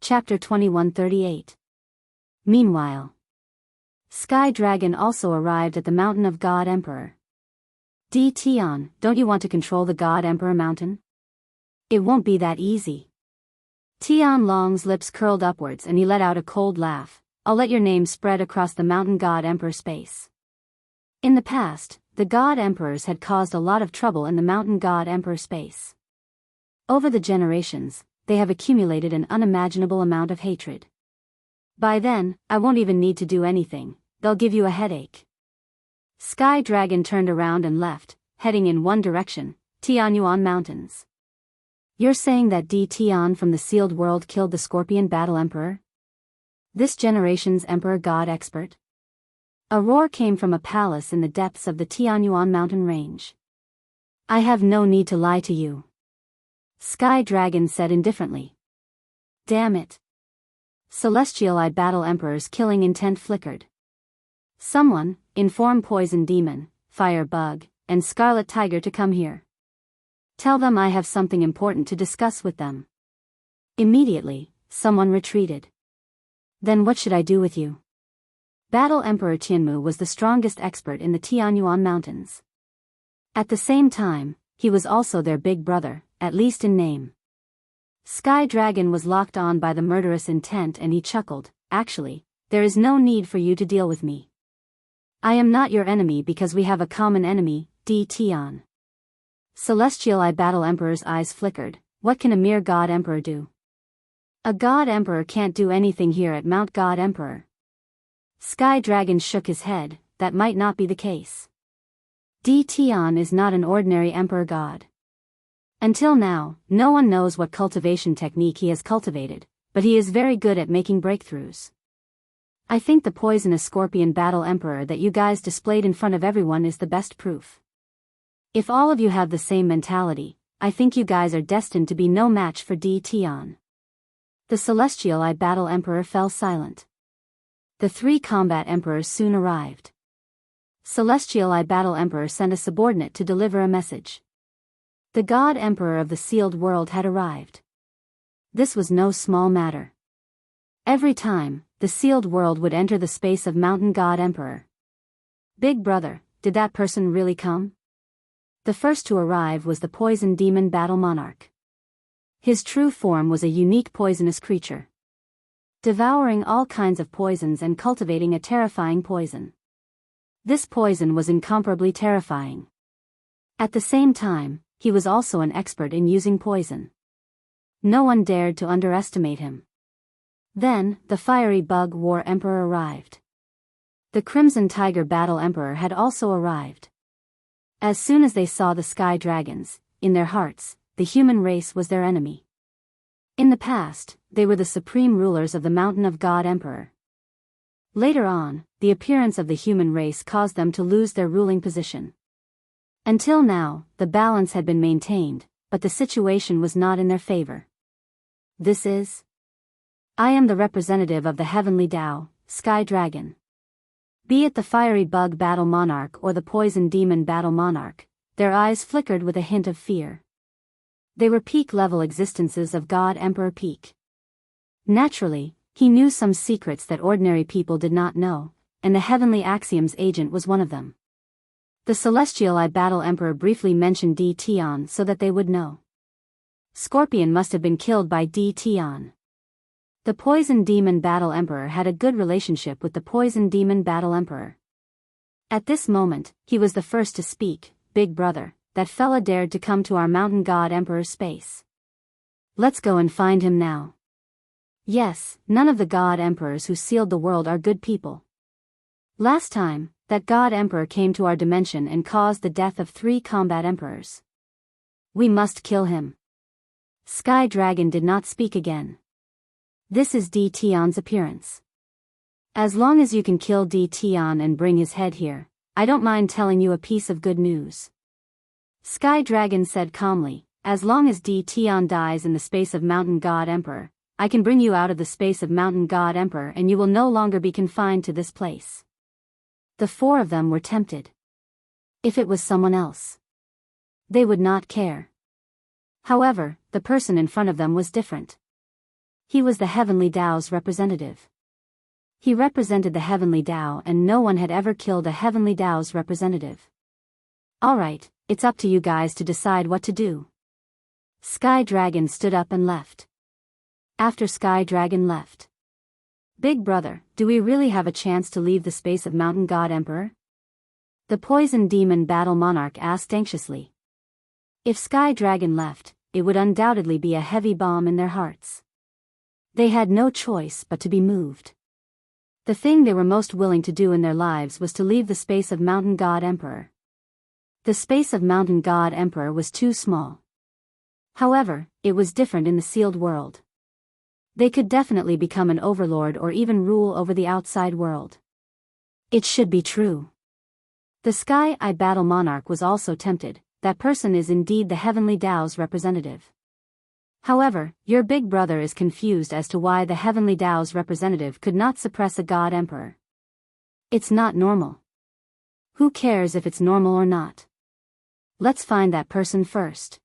Chapter 2138. Meanwhile, Sky Dragon also arrived at the mountain of God Emperor. Tion, don't you want to control the God Emperor mountain? It won't be that easy. Tian Long's lips curled upwards and he let out a cold laugh. I'll let your name spread across the mountain God Emperor space. In the past, the God Emperors had caused a lot of trouble in the mountain God Emperor space. Over the generations, they have accumulated an unimaginable amount of hatred. By then, I won't even need to do anything, they'll give you a headache. Sky Dragon turned around and left, heading in one direction, Tianyuan Mountains. You're saying that Tian from the sealed world killed the Scorpion Battle Emperor? This generation's Emperor God expert? A roar came from a palace in the depths of the Tianyuan mountain range. I have no need to lie to you. Sky Dragon said indifferently. Damn it. Celestial Eye Battle Emperor's killing intent flickered. Someone, inform Poison Demon, Fire Bug, and Scarlet Tiger to come here. Tell them I have something important to discuss with them. Immediately, someone retreated. Then what should I do with you? Battle Emperor Tianmu was the strongest expert in the Tianyuan Mountains. At the same time, he was also their big brother, at least in name. Sky Dragon was locked on by the murderous intent and he chuckled. Actually, there is no need for you to deal with me. I am not your enemy because we have a common enemy, Tian. Celestial Eye Battle Emperor's eyes flickered. What can a mere God Emperor do? A God Emperor can't do anything here at Mount God Emperor. Sky Dragon shook his head. That might not be the case. Tian is not an ordinary Emperor God. Until now, no one knows what cultivation technique he has cultivated, but he is very good at making breakthroughs. I think the poisonous Scorpion Battle Emperor that you guys displayed in front of everyone is the best proof. If all of you have the same mentality, I think you guys are destined to be no match for Tian. The Celestial Eye Battle Emperor fell silent. The three combat emperors soon arrived. Celestial Eye Battle Emperor sent a subordinate to deliver a message. The God Emperor of the sealed world had arrived. This was no small matter. Every time, the sealed world would enter the space of Mountain God Emperor. Big brother, did that person really come? The first to arrive was the Poison Demon Battle Monarch. His true form was a unique poisonous creature, devouring all kinds of poisons and cultivating a terrifying poison. This poison was incomparably terrifying. At the same time, he was also an expert in using poison. No one dared to underestimate him. Then, the Fiery Bug War Emperor arrived. The Crimson Tiger Battle Emperor had also arrived. As soon as they saw the Sky Dragons, in their hearts, the human race was their enemy. In the past, they were the supreme rulers of the Mountain of God Emperor. Later on, the appearance of the human race caused them to lose their ruling position. Until now, the balance had been maintained, but the situation was not in their favor. I am the representative of the Heavenly Tao, Sky Dragon. Be it the Fiery Bug Battle Monarch or the Poison Demon Battle Monarch, their eyes flickered with a hint of fear. They were peak-level existences of God Emperor Peak. Naturally, he knew some secrets that ordinary people did not know, and the Heavenly Axiom's agent was one of them. The Celestial Eye Battle Emperor briefly mentioned Tian so that they would know. Scorpion must have been killed by Tian. The Poison Demon Battle Emperor had a good relationship with the Poison Demon Battle Emperor. At this moment, he was the first to speak. Big brother, that fella dared to come to our Mountain God Emperor's space. Let's go and find him now. Yes, none of the God Emperors who sealed the world are good people. Last time, that God Emperor came to our dimension and caused the death of 3 combat emperors. We must kill him. Sky Dragon did not speak again. This is Tian's appearance. As long as you can kill Tian and bring his head here, I don't mind telling you a piece of good news. Sky Dragon said calmly, as long as Tian dies in the space of Mountain God Emperor, I can bring you out of the space of Mountain God Emperor and you will no longer be confined to this place. The 4 of them were tempted. If it was someone else, they would not care. However, the person in front of them was different. He was the Heavenly Tao's representative. He represented the Heavenly Tao, and no one had ever killed a Heavenly Tao's representative. Alright, it's up to you guys to decide what to do. Sky Dragon stood up and left. After Sky Dragon left, Big Brother, do we really have a chance to leave the space of Mountain God Emperor? The Poison Demon Battle Monarch asked anxiously. If Sky Dragon left, it would undoubtedly be a heavy bomb in their hearts. They had no choice but to be moved. The thing they were most willing to do in their lives was to leave the space of Mountain God Emperor. The space of Mountain God Emperor was too small. However, it was different in the sealed world. They could definitely become an overlord or even rule over the outside world. It should be true. The Sky Eye Battle Monarch was also tempted. That person is indeed the Heavenly Tao's representative. However, your big brother is confused as to why the Heavenly Tao's representative could not suppress a God Emperor. It's not normal. Who cares if it's normal or not? Let's find that person first.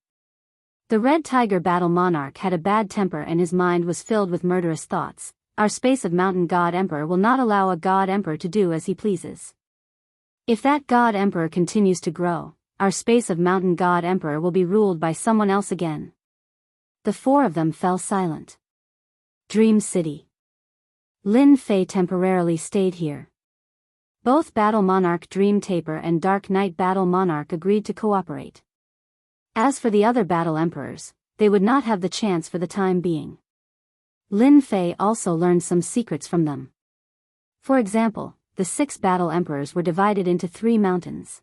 The Red Tiger Battle Monarch had a bad temper and his mind was filled with murderous thoughts. Our space of Mountain God Emperor will not allow a God Emperor to do as he pleases. If that God Emperor continues to grow, our space of Mountain God Emperor will be ruled by someone else again. The four of them fell silent. Dream City. Lin Fei temporarily stayed here. Both Battle Monarch Dream Taper and Dark Knight Battle Monarch agreed to cooperate. As for the other Battle Emperors, they would not have the chance for the time being. Lin Fei also learned some secrets from them. For example, the 6 Battle Emperors were divided into 3 mountains.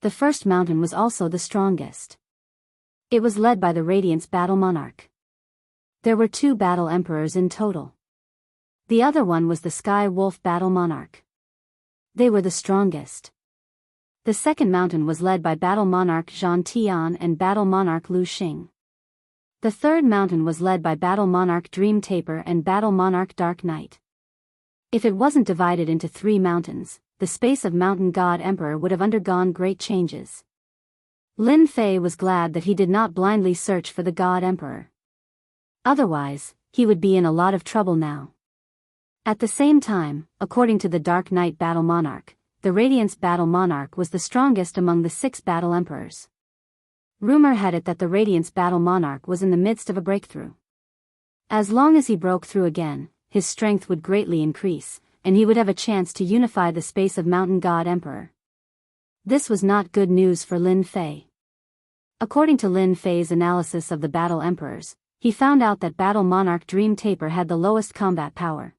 The first mountain was also the strongest. It was led by the Radiance Battle Monarch. There were 2 Battle Emperors in total. The other one was the Sky Wolf Battle Monarch. They were the strongest. The second mountain was led by Battle Monarch Zhan Tian and Battle Monarch Lu Xing. The third mountain was led by Battle Monarch Dream Taper and Battle Monarch Dark Knight. If it wasn't divided into 3 mountains, the space of Mountain God Emperor would have undergone great changes. Lin Fei was glad that he did not blindly search for the God Emperor. Otherwise, he would be in a lot of trouble now. At the same time, according to the Dark Knight Battle Monarch, the Radiance Battle Monarch was the strongest among the 6 Battle Emperors. Rumor had it that the Radiance Battle Monarch was in the midst of a breakthrough. As long as he broke through again, his strength would greatly increase, and he would have a chance to unify the space of Mountain God Emperor. This was not good news for Lin Fei. According to Lin Fei's analysis of the Battle Emperors, he found out that Battle Monarch Dream Taper had the lowest combat power.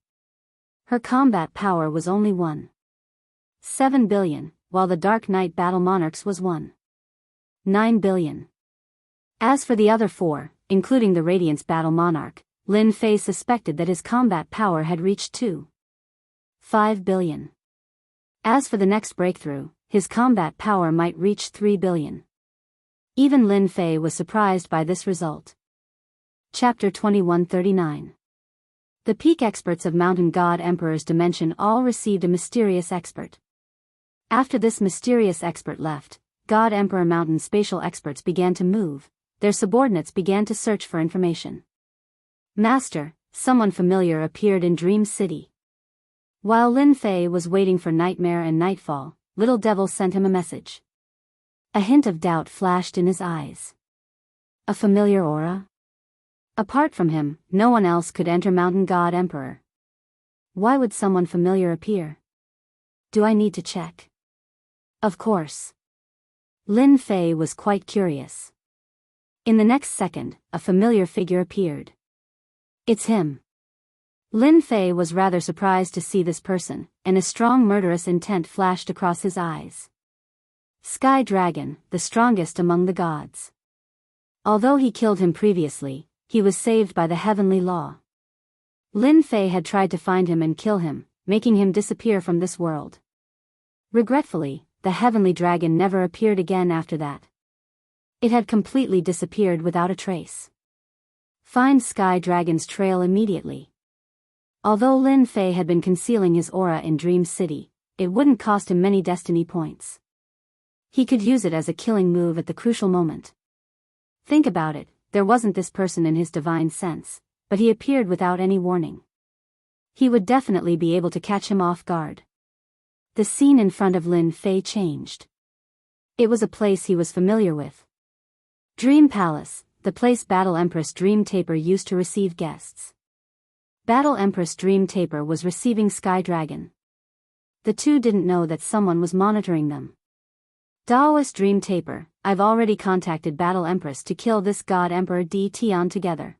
Her combat power was only 1.7 billion, while the Dark Knight Battle Monarch's was 1.9 billion. As for the other 4, including the Radiance Battle Monarch, Lin Fei suspected that his combat power had reached 2.5 billion. As for the next breakthrough, his combat power might reach 3 billion. Even Lin Fei was surprised by this result. Chapter 2139. The peak experts of Mountain God Emperor's dimension all received a mysterious expert. After this mysterious expert left, God Emperor Mountain spatial experts began to move. Their subordinates began to search for information. Master, someone familiar appeared in Dream City. While Lin Fei was waiting for Nightmare and Nightfall, Little Devil sent him a message. A hint of doubt flashed in his eyes. A familiar aura? Apart from him, no one else could enter Mountain God Emperor. Why would someone familiar appear? Do I need to check? Of course. Lin Fei was quite curious. In the next second, a familiar figure appeared. It's him. Lin Fei was rather surprised to see this person, and a strong murderous intent flashed across his eyes. Sky Dragon, the strongest among the gods. Although he killed him previously, he was saved by the heavenly law. Lin Fei had tried to find him and kill him, making him disappear from this world. Regretfully, the heavenly dragon never appeared again after that. It had completely disappeared without a trace. Find Sky Dragon's trail immediately. Although Lin Fei had been concealing his aura in Dream City, it wouldn't cost him many destiny points. He could use it as a killing move at the crucial moment. Think about it, there wasn't this person in his divine sense, but he appeared without any warning. He would definitely be able to catch him off guard. The scene in front of Lin Fei changed. It was a place he was familiar with. Dream Palace, the place Battle Empress Dream Taper used to receive guests. Battle Empress Dream Taper was receiving Sky Dragon. The two didn't know that someone was monitoring them. Daoist Dream Taper, I've already contacted Battle Empress to kill this God Emperor D. Tian together.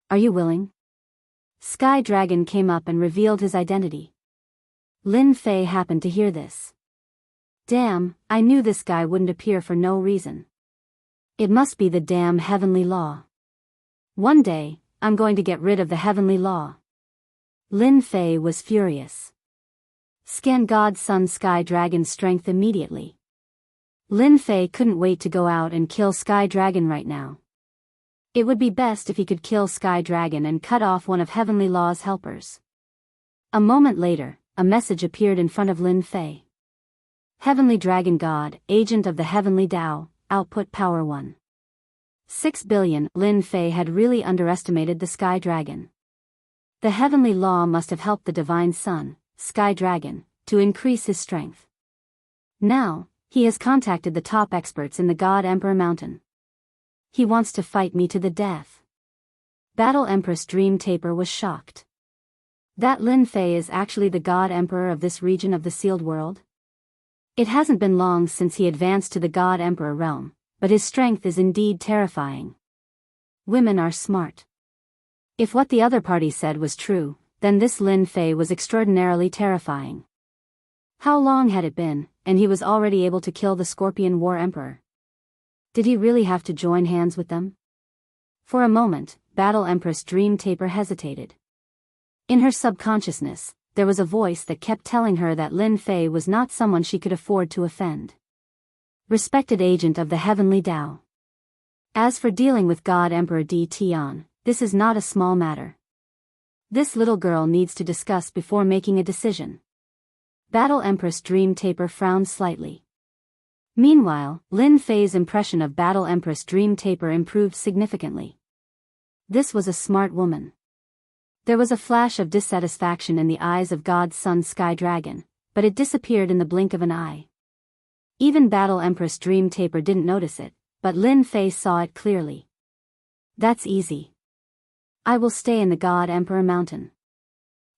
Are you willing? Sky Dragon came up and revealed his identity. Lin Fei happened to hear this. Damn, I knew this guy wouldn't appear for no reason. It must be the damn heavenly law. One day, I'm going to get rid of the heavenly law. Lin Fei was furious. Scan God Sun Sky Dragon's strength immediately. Lin Fei couldn't wait to go out and kill Sky Dragon right now. It would be best if he could kill Sky Dragon and cut off one of Heavenly Law's helpers. A moment later, a message appeared in front of Lin Fei. Heavenly Dragon God, Agent of the Heavenly Tao, Output Power 1. 6 billion. Lin Fei had really underestimated the Sky Dragon. The Heavenly Law must have helped the Divine Son, Sky Dragon, to increase his strength. Now, he has contacted the top experts in the God Emperor Mountain. He wants to fight me to the death. Battle Empress Dream Taper was shocked. That Lin Fei is actually the God Emperor of this region of the sealed world? It hasn't been long since he advanced to the God Emperor realm, but his strength is indeed terrifying. Women are smart. If what the other party said was true, then this Lin Fei was extraordinarily terrifying. How long had it been, and he was already able to kill the Scorpion War Emperor? Did he really have to join hands with them? For a moment, Battle Empress Dream Taper hesitated. In her subconsciousness, there was a voice that kept telling her that Lin Fei was not someone she could afford to offend. Respected agent of the Heavenly Tao. As for dealing with God Emperor D. Tian, this is not a small matter. This little girl needs to discuss before making a decision. Battle Empress Dream Taper frowned slightly. Meanwhile, Lin Fei's impression of Battle Empress Dream Taper improved significantly. This was a smart woman. There was a flash of dissatisfaction in the eyes of God's Son Sky Dragon, but it disappeared in the blink of an eye. Even Battle Empress Dream Taper didn't notice it, but Lin Fei saw it clearly. That's easy. I will stay in the God Emperor Mountain.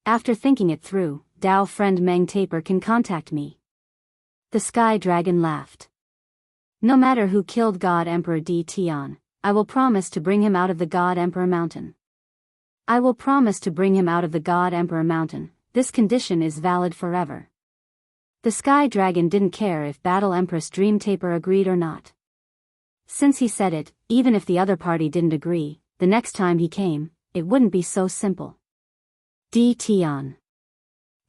After thinking it through, Dao friend Meng Taper can contact me. The Sky Dragon laughed. No matter who killed God Emperor D. Tian, I will promise to bring him out of the God Emperor Mountain. I will promise to bring him out of the God Emperor Mountain. This condition is valid forever. The Sky Dragon didn't care if Battle Empress Dream Taper agreed or not. Since he said it, even if the other party didn't agree, the next time he came, it wouldn't be so simple. D. Tian.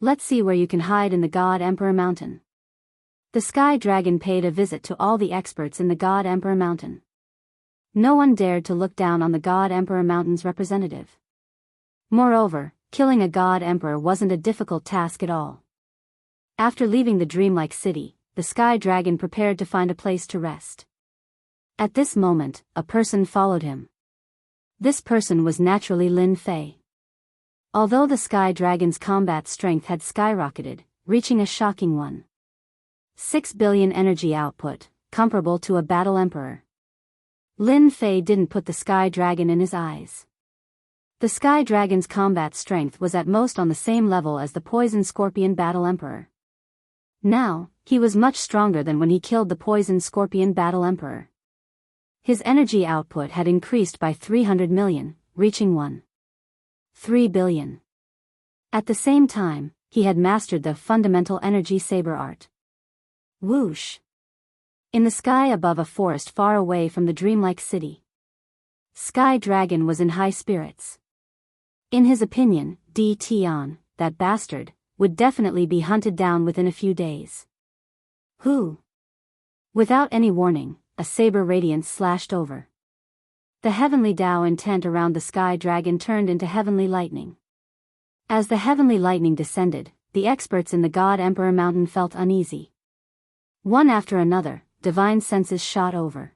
Let's see where you can hide in the God Emperor Mountain. The Sky Dragon paid a visit to all the experts in the God Emperor Mountain. No one dared to look down on the God Emperor Mountain's representative. Moreover, killing a God Emperor wasn't a difficult task at all. After leaving the dreamlike city, the Sky Dragon prepared to find a place to rest. At this moment, a person followed him. This person was naturally Lin Fei. Although the Sky Dragon's combat strength had skyrocketed, reaching a shocking 1.6 billion energy output, comparable to a battle emperor. Lin Fei didn't put the Sky Dragon in his eyes. The Sky Dragon's combat strength was at most on the same level as the Poison Scorpion Battle Emperor. Now, he was much stronger than when he killed the Poison Scorpion Battle Emperor. His energy output had increased by 300 million, reaching 1.3 billion. At the same time, he had mastered the fundamental energy saber art. Whoosh! In the sky above a forest far away from the dreamlike city, Sky Dragon was in high spirits. In his opinion, D. Tian, that bastard, would definitely be hunted down within a few days. Who? Without any warning, a saber radiance slashed over. The heavenly Tao intent around the Sky Dragon turned into heavenly lightning. As the heavenly lightning descended, the experts in the God Emperor Mountain felt uneasy. One after another, divine senses shot over.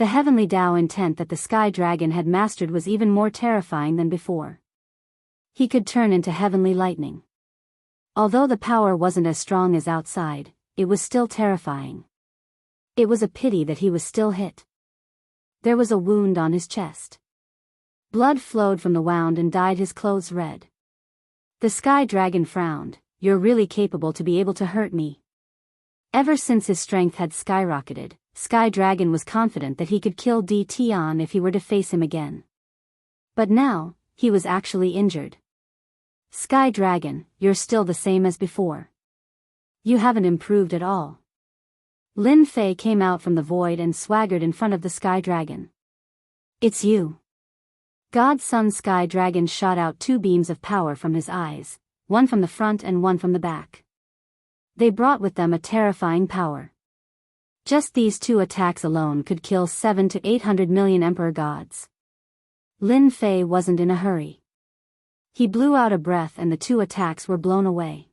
The heavenly Tao intent that the Sky Dragon had mastered was even more terrifying than before. He could turn into heavenly lightning. Although the power wasn't as strong as outside, it was still terrifying. It was a pity that he was still hit. There was a wound on his chest. Blood flowed from the wound and dyed his clothes red. The Sky Dragon frowned. "You're really capable to be able to hurt me." Ever since his strength had skyrocketed, Sky Dragon was confident that he could kill Tian if he were to face him again. But now, he was actually injured. "Sky Dragon, you're still the same as before. You haven't improved at all." Lin Fei came out from the void and swaggered in front of the Sky Dragon. "It's you." God's Son Sky Dragon shot out two beams of power from his eyes, one from the front and one from the back. They brought with them a terrifying power. Just these two attacks alone could kill 700 to 800 million Emperor Gods. Lin Fei wasn't in a hurry. He blew out a breath and the two attacks were blown away.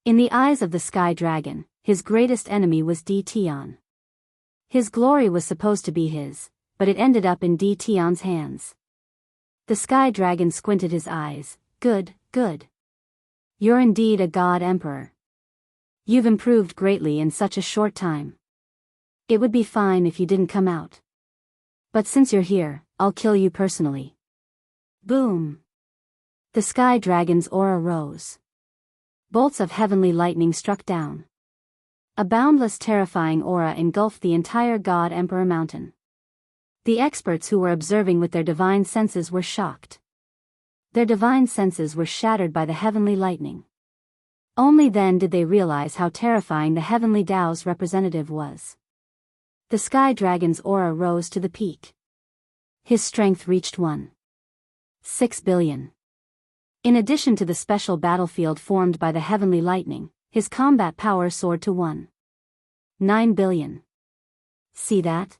In the eyes of the Sky Dragon, his greatest enemy was Tian. His glory was supposed to be his, but it ended up in Tian's hands. The Sky Dragon squinted his eyes. Good, good. You're indeed a God Emperor. You've improved greatly in such a short time. It would be fine if you didn't come out. But since you're here, I'll kill you personally. Boom. The Sky Dragon's aura rose. Bolts of heavenly lightning struck down. A boundless terrifying aura engulfed the entire God Emperor mountain. The experts who were observing with their divine senses were shocked. Their divine senses were shattered by the heavenly lightning. Only then did they realize how terrifying the heavenly Tao's representative was. The Sky Dragon's aura rose to the peak. His strength reached 1.6 billion. In addition to the special battlefield formed by the heavenly lightning, his combat power soared to 1.9 billion. See that?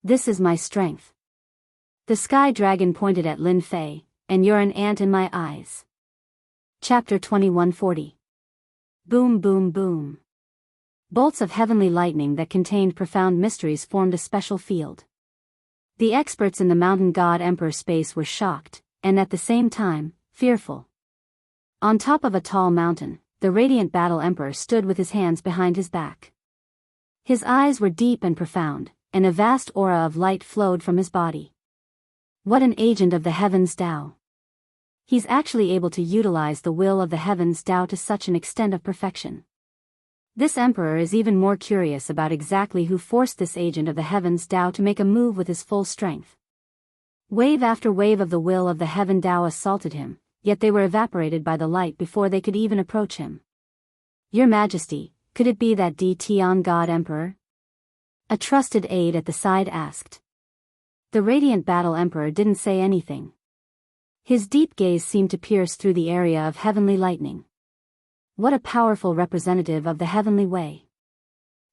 This is my strength. The Sky Dragon pointed at Lin Fei, and you're an ant in my eyes. Chapter 2140. Boom boom boom. Bolts of heavenly lightning that contained profound mysteries formed a special field. The experts in the mountain god Emperor space were shocked, and at the same time, fearful. On top of a tall mountain, the radiant battle Emperor stood with his hands behind his back. His eyes were deep and profound, and a vast aura of light flowed from his body. What an agent of the heavens Tao. He's actually able to utilize the will of the heavens Tao to such an extent of perfection. This emperor is even more curious about exactly who forced this agent of the heavens Tao to make a move with his full strength. Wave after wave of the will of the heaven Tao assaulted him, yet they were evaporated by the light before they could even approach him. Your Majesty, could it be that Tian God Emperor? A trusted aide at the side asked. The radiant battle Emperor didn't say anything. His deep gaze seemed to pierce through the area of heavenly lightning. What a powerful representative of the heavenly way.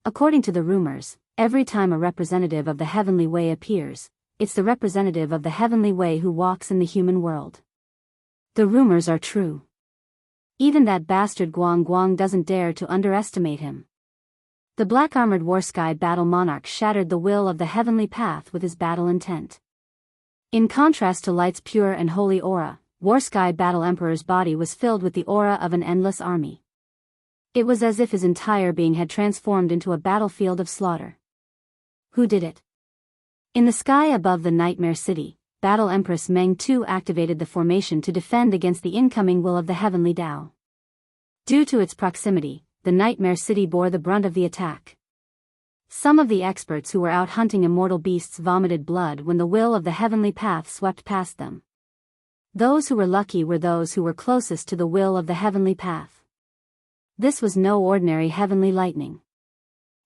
According to the rumors, every time a representative of the heavenly way appears, it's the representative of the heavenly way who walks in the human world. The rumors are true. Even that bastard Guang Guang doesn't dare to underestimate him. The black-armored Warsky battle monarch shattered the will of the heavenly path with his battle intent. In contrast to Light's pure and holy aura, Warsky battle Emperor's body was filled with the aura of an endless army. It was as if his entire being had transformed into a battlefield of slaughter. Who did it? In the sky above the Nightmare City, Battle Empress Meng Tu activated the formation to defend against the incoming will of the heavenly Tao. Due to its proximity, the Nightmare City bore the brunt of the attack. Some of the experts who were out hunting immortal beasts vomited blood when the will of the heavenly path swept past them. Those who were lucky were those who were closest to the will of the heavenly path. This was no ordinary heavenly lightning.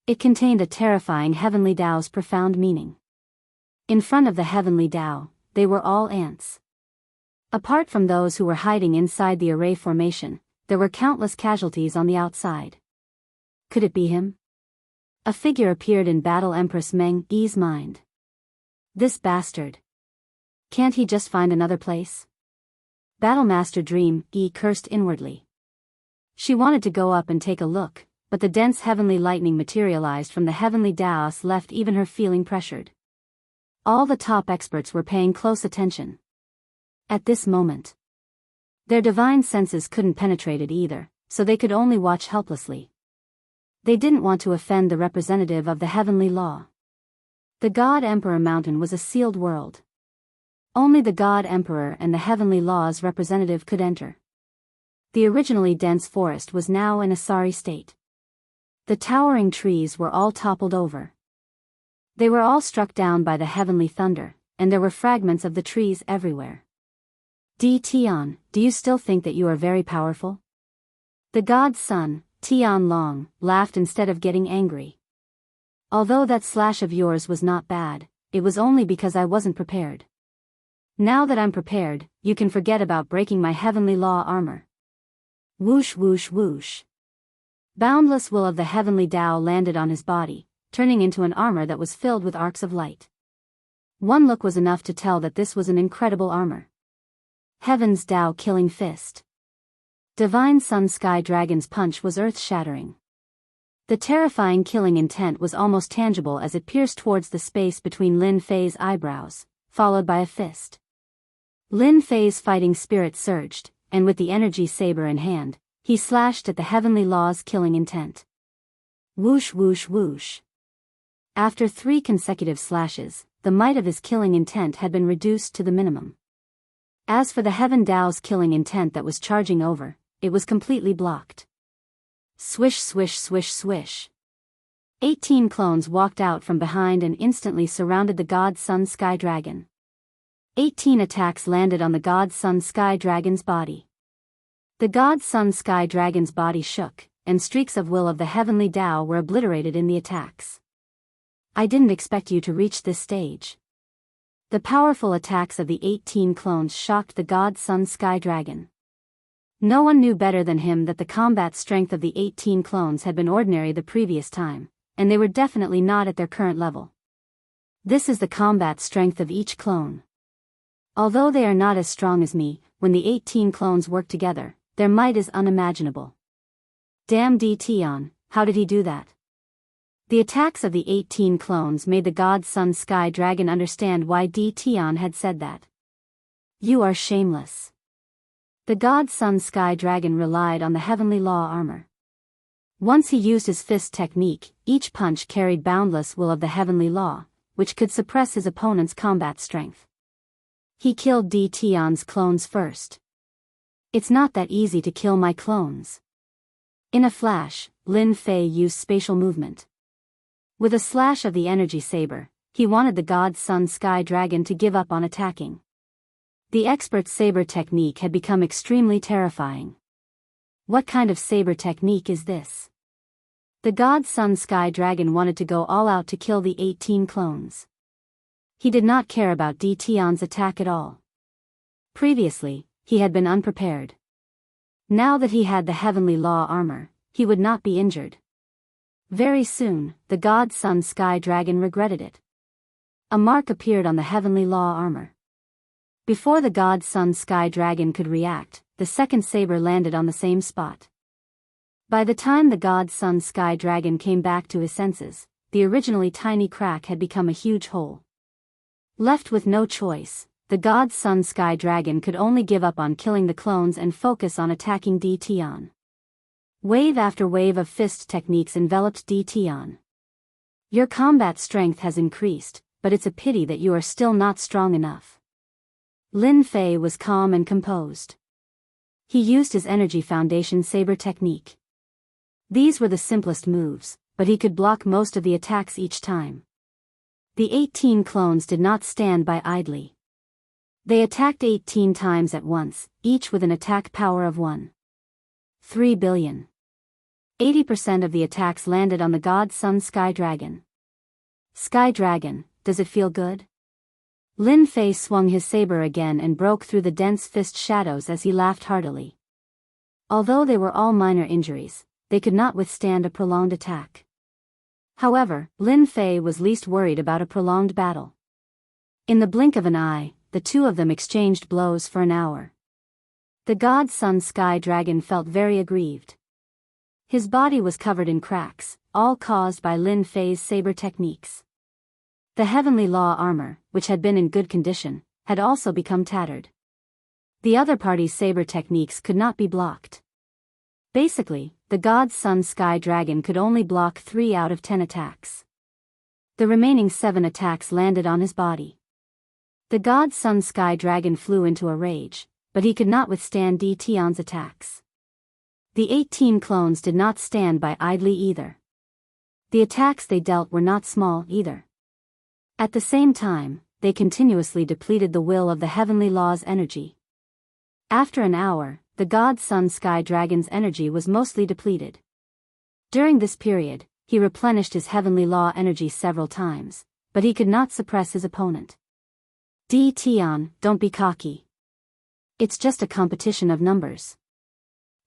It contained a terrifying heavenly Tao's profound meaning. In front of the heavenly Tao, they were all ants. Apart from those who were hiding inside the array formation, there were countless casualties on the outside. Could it be him? A figure appeared in Battle Empress Meng Yi's mind. This bastard. Can't he just find another place? Battlemaster Dream Yi cursed inwardly. She wanted to go up and take a look, but the dense heavenly lightning materialized from the heavenly dowse left even her feeling pressured. All the top experts were paying close attention. At this moment, their divine senses couldn't penetrate it either, so they could only watch helplessly. They didn't want to offend the representative of the heavenly law. The God Emperor Mountain was a sealed world. Only the God Emperor and the heavenly law's representative could enter. The originally dense forest was now in a sorry state. The towering trees were all toppled over. They were all struck down by the heavenly thunder, and there were fragments of the trees everywhere. Tian, do you still think that you are very powerful? The god's son, Tian Long, laughed instead of getting angry. Although that slash of yours was not bad, it was only because I wasn't prepared. Now that I'm prepared, you can forget about breaking my heavenly law armor. Whoosh whoosh whoosh. Boundless will of the heavenly Tao landed on his body, turning into an armor that was filled with arcs of light. One look was enough to tell that this was an incredible armor. Heaven's Tao killing fist. Divine Sun Sky Dragon's punch was earth-shattering. The terrifying killing intent was almost tangible as it pierced towards the space between Lin Fei's eyebrows, followed by a fist. Lin Fei's fighting spirit surged, and with the energy saber in hand, he slashed at the heavenly law's killing intent. Whoosh whoosh whoosh. After 3 consecutive slashes, the might of his killing intent had been reduced to the minimum. As for the Heaven Tao's killing intent that was charging over, it was completely blocked. Swish swish swish swish. 18 clones walked out from behind and instantly surrounded the God Sun Sky Dragon. 18 attacks landed on the God Sun Sky Dragon's body. The God Sun Sky Dragon's body shook, and streaks of will of the heavenly Tao were obliterated in the attacks. I didn't expect you to reach this stage. The powerful attacks of the 18 clones shocked the God Sun Sky Dragon. No one knew better than him that the combat strength of the 18 clones had been ordinary the previous time, and they were definitely not at their current level. This is the combat strength of each clone. Although they are not as strong as me, when the 18 clones work together, their might is unimaginable. Damn Tian, how did he do that? The attacks of the 18 clones made the God Sun Sky Dragon understand why Tian had said that. You are shameless. The God Sun Sky Dragon relied on the heavenly law armor. Once he used his fist technique, each punch carried boundless will of the heavenly law, which could suppress his opponent's combat strength. He killed Tian's clones first. It's not that easy to kill my clones. In a flash, Lin Fei used spatial movement. With a slash of the energy saber, he wanted the God Sun Sky Dragon to give up on attacking. The expert's saber technique had become extremely terrifying. What kind of saber technique is this? The God Sun Sky Dragon wanted to go all out to kill the 18 clones. He did not care about Tian's attack at all. Previously, he had been unprepared. Now that he had the heavenly law armor, he would not be injured. Very soon, the God Sun Sky Dragon regretted it. A mark appeared on the heavenly law armor. Before the God Sun Sky Dragon could react, the second saber landed on the same spot. By the time the God Sun Sky Dragon came back to his senses, the originally tiny crack had become a huge hole. Left with no choice, the God Sun Sky Dragon could only give up on killing the clones and focus on attacking Tian. Wave after wave of fist techniques enveloped Tian. Your combat strength has increased, but it's a pity that you are still not strong enough. Lin Fei was calm and composed. He used his energy foundation saber technique. These were the simplest moves, but he could block most of the attacks each time. The 18 clones did not stand by idly. They attacked 18 times at once, each with an attack power of 1.3 billion. 80% of the attacks landed on the God Sun Sky Dragon. Sky Dragon, does it feel good? Lin Fei swung his saber again and broke through the dense fist shadows as he laughed heartily. Although they were all minor injuries, they could not withstand a prolonged attack. However, Lin Fei was least worried about a prolonged battle. In the blink of an eye, the two of them exchanged blows for an hour. The God Sun Sky Dragon felt very aggrieved. His body was covered in cracks, all caused by Lin Fei's saber techniques. The heavenly law armor, which had been in good condition, had also become tattered. The other party's saber techniques could not be blocked. Basically, the god Sun Sky Dragon could only block 3 out of 10 attacks. The remaining 7 attacks landed on his body. The god Sun Sky Dragon flew into a rage, but he could not withstand D. Tian's attacks. The 18 clones did not stand by idly either. The attacks they dealt were not small either. At the same time, they continuously depleted the will of the heavenly law's energy. After an hour, the god Sun Sky Dragon's energy was mostly depleted. During this period, he replenished his heavenly law energy several times, but he could not suppress his opponent. D. Tian, don't be cocky. It's just a competition of numbers.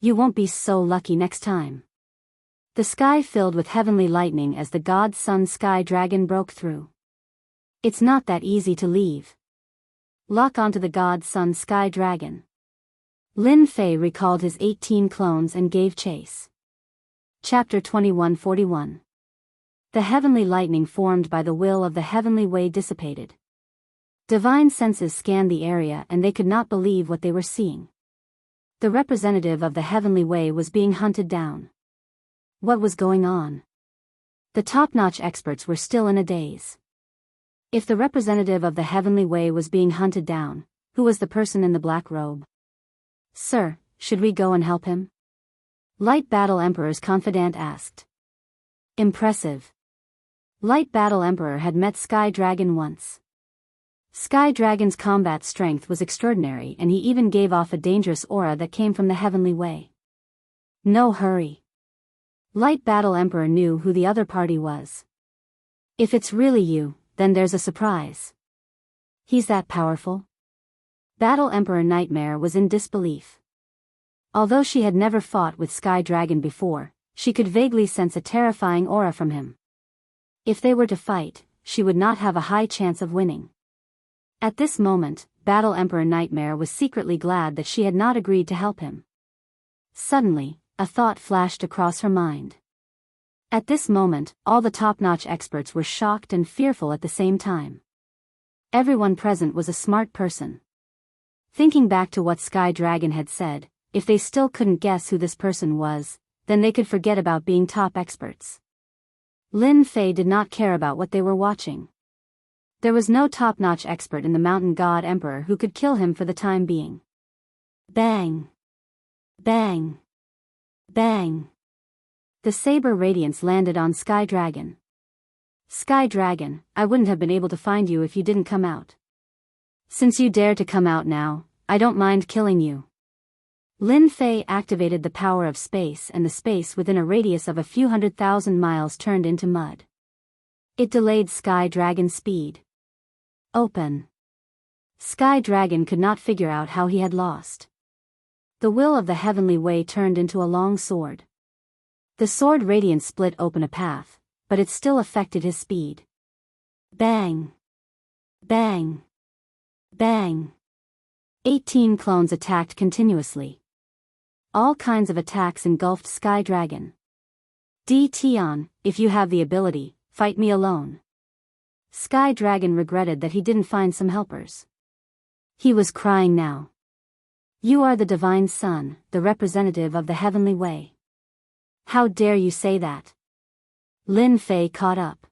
You won't be so lucky next time. The sky filled with heavenly lightning as the god Sun Sky Dragon broke through. It's not that easy to leave. Lock onto the god Sun Sky Dragon. Lin Fei recalled his 18 clones and gave chase. Chapter 2141. The heavenly lightning formed by the will of the heavenly way dissipated. Divine senses scanned the area and they could not believe what they were seeing. The representative of the heavenly way was being hunted down. What was going on? The top-notch experts were still in a daze. If the representative of the heavenly way was being hunted down, who was the person in the black robe? Sir, should we go and help him? Light Battle Emperor's confidant asked. Impressive. Light Battle Emperor had met Sky Dragon once. Sky Dragon's combat strength was extraordinary and he even gave off a dangerous aura that came from the heavenly way. No hurry. Light Battle Emperor knew who the other party was. If it's really you, then there's a surprise. He's that powerful? Battle Emperor Nightmare was in disbelief. Although she had never fought with Sky Dragon before, she could vaguely sense a terrifying aura from him. If they were to fight, she would not have a high chance of winning. At this moment, Battle Emperor Nightmare was secretly glad that she had not agreed to help him. Suddenly, a thought flashed across her mind. At this moment, all the top-notch experts were shocked and fearful at the same time. Everyone present was a smart person. Thinking back to what Sky Dragon had said, if they still couldn't guess who this person was, then they could forget about being top experts. Lin Fei did not care about what they were watching. There was no top-notch expert in the Mountain God Emperor who could kill him for the time being. Bang! Bang! Bang! The saber radiance landed on Sky Dragon. Sky Dragon, I wouldn't have been able to find you if you didn't come out. Since you dare to come out now, I don't mind killing you. Lin Fei activated the power of space and the space within a radius of a few 100,000 miles turned into mud. It delayed Sky Dragon's speed. Open. Sky Dragon could not figure out how he had lost. The will of the heavenly way turned into a long sword. The sword radiance split open a path, but it still affected his speed. Bang! Bang! Bang! 18 clones attacked continuously. All kinds of attacks engulfed Sky Dragon. D. Tian, if you have the ability, fight me alone. Sky Dragon regretted that he didn't find some helpers. He was crying now. You are the divine son, the representative of the heavenly way. How dare you say that? Lin Fei caught up.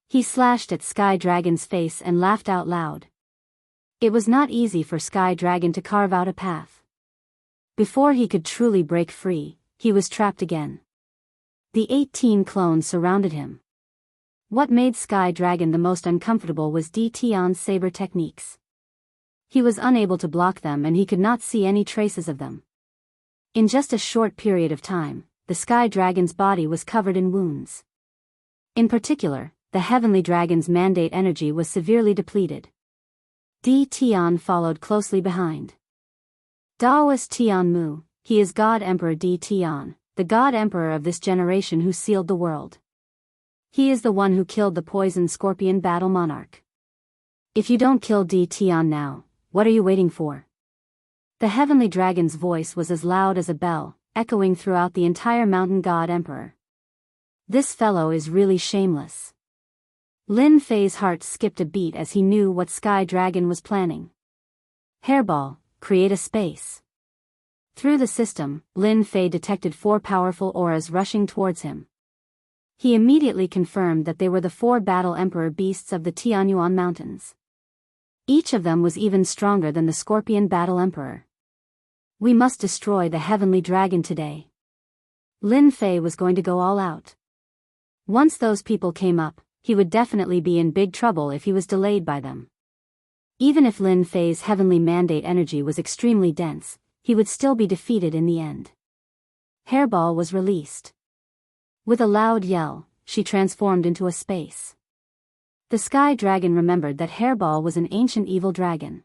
He slashed at Sky Dragon's face and laughed out loud. It was not easy for Sky Dragon to carve out a path. Before he could truly break free, he was trapped again. The 18 clones surrounded him. What made Sky Dragon the most uncomfortable was D. Tian's saber techniques. He was unable to block them and he could not see any traces of them. In just a short period of time, the Sky Dragon's body was covered in wounds. In particular, the Heavenly Dragon's mandate energy was severely depleted. D. Tian followed closely behind. Daoist Tian Mu, he is God Emperor D. Tian, the God Emperor of this generation who sealed the world. He is the one who killed the poison scorpion battle monarch. If you don't kill D. Tian now, what are you waiting for? The Heavenly Dragon's voice was as loud as a bell, echoing throughout the entire Mountain God Emperor. This fellow is really shameless. Lin Fei's heart skipped a beat as he knew what Sky Dragon was planning. Hairball, create a space. Through the system, Lin Fei detected 4 powerful auras rushing towards him. He immediately confirmed that they were the 4 battle emperor beasts of the Tianyuan Mountains. Each of them was even stronger than the Scorpion Battle Emperor. We must destroy the Heavenly Dragon today. Lin Fei was going to go all out. Once those people came up, he would definitely be in big trouble if he was delayed by them. Even if Lin Fei's heavenly mandate energy was extremely dense, he would still be defeated in the end. Hairball was released. With a loud yell, she transformed into a space. The Sky Dragon remembered that Hairball was an ancient evil dragon.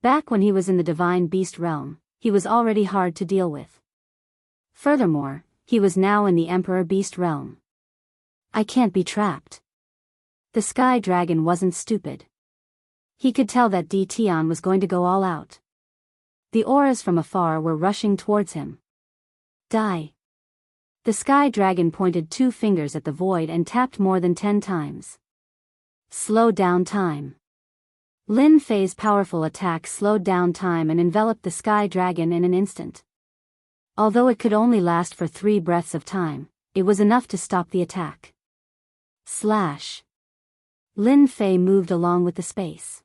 Back when he was in the Divine Beast realm, he was already hard to deal with. Furthermore, he was now in the Emperor Beast realm. I can't be trapped. The Sky Dragon wasn't stupid. He could tell that Tian was going to go all out. The auras from afar were rushing towards him. Die. The Sky Dragon pointed 2 fingers at the void and tapped more than 10 times. Slow down time. Lin Fei's powerful attack slowed down time and enveloped the Sky Dragon in an instant. Although it could only last for 3 breaths of time, it was enough to stop the attack. Slash. Lin Fei moved along with the space.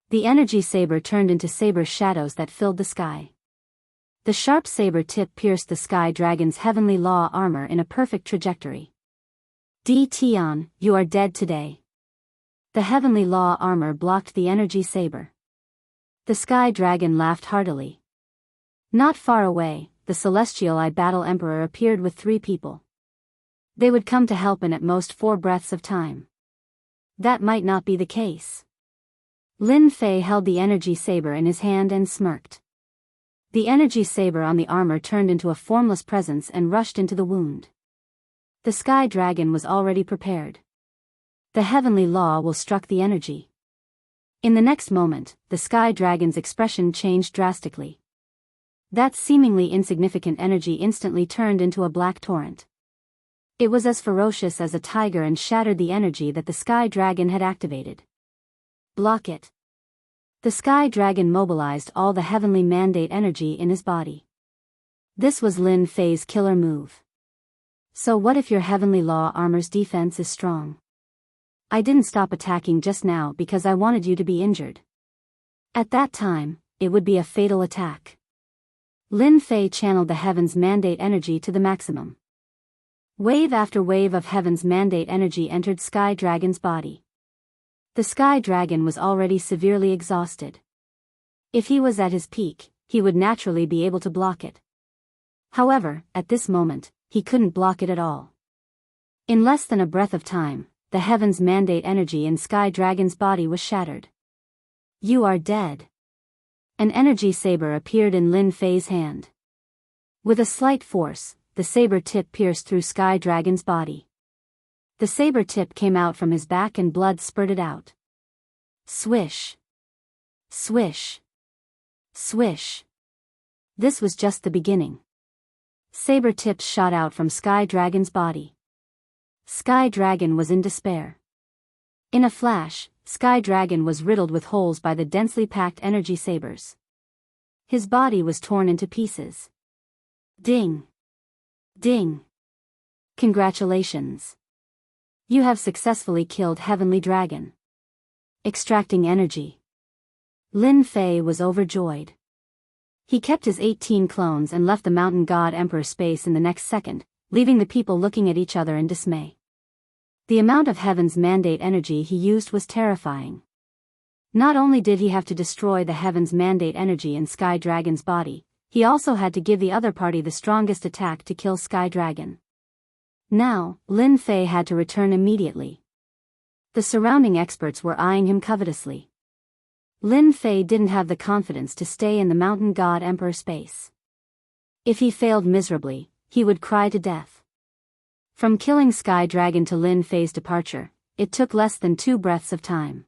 The energy saber turned into saber shadows that filled the sky. The sharp saber tip pierced the Sky Dragon's heavenly law armor in a perfect trajectory. Tian, you are dead today. The heavenly law armor blocked the energy saber. The Sky Dragon laughed heartily. Not far away, the Celestial Eye Battle Emperor appeared with 3 people. They would come to help in at most 4 breaths of time. That might not be the case. Lin Fei held the energy saber in his hand and smirked. The energy saber on the armor turned into a formless presence and rushed into the wound. The Sky Dragon was already prepared. The heavenly law will struck the energy. In the next moment, the Sky Dragon's expression changed drastically. That seemingly insignificant energy instantly turned into a black torrent. It was as ferocious as a tiger and shattered the energy that the Sky Dragon had activated. Block it. The Sky Dragon mobilized all the heavenly mandate energy in his body. This was Lin Fei's killer move. So what if your heavenly law armor's defense is strong? I didn't stop attacking just now because I wanted you to be injured. At that time, it would be a fatal attack. Lin Fei channeled the heaven's mandate energy to the maximum. Wave after wave of heaven's mandate energy entered Sky Dragon's body. The Sky Dragon was already severely exhausted. If he was at his peak, he would naturally be able to block it. However, at this moment, he couldn't block it at all. In less than a breath of time, the heaven's mandate energy in Sky Dragon's body was shattered. You are dead. An energy saber appeared in Lin Fei's hand. With a slight force, the saber tip pierced through Sky Dragon's body. The saber tip came out from his back and blood spurted out. Swish. Swish. Swish. This was just the beginning. Saber tips shot out from Sky Dragon's body. Sky Dragon was in despair. In a flash, Sky Dragon was riddled with holes by the densely packed energy sabers. His body was torn into pieces. Ding. Ding. Congratulations. You have successfully killed Heavenly Dragon. Extracting energy. Lin Fei was overjoyed. He kept his 18 clones and left the Mountain God Emperor space in the next second, leaving the people looking at each other in dismay. The amount of Heaven's mandate energy he used was terrifying. Not only did he have to destroy the Heaven's mandate energy in Sky Dragon's body, he also had to give the other party the strongest attack to kill Sky Dragon. Now, Lin Fei had to return immediately. The surrounding experts were eyeing him covetously. Lin Fei didn't have the confidence to stay in the Mountain God Emperor space. If he failed miserably, he would cry to death. From killing Sky Dragon to Lin Fei's departure, it took less than 2 breaths of time.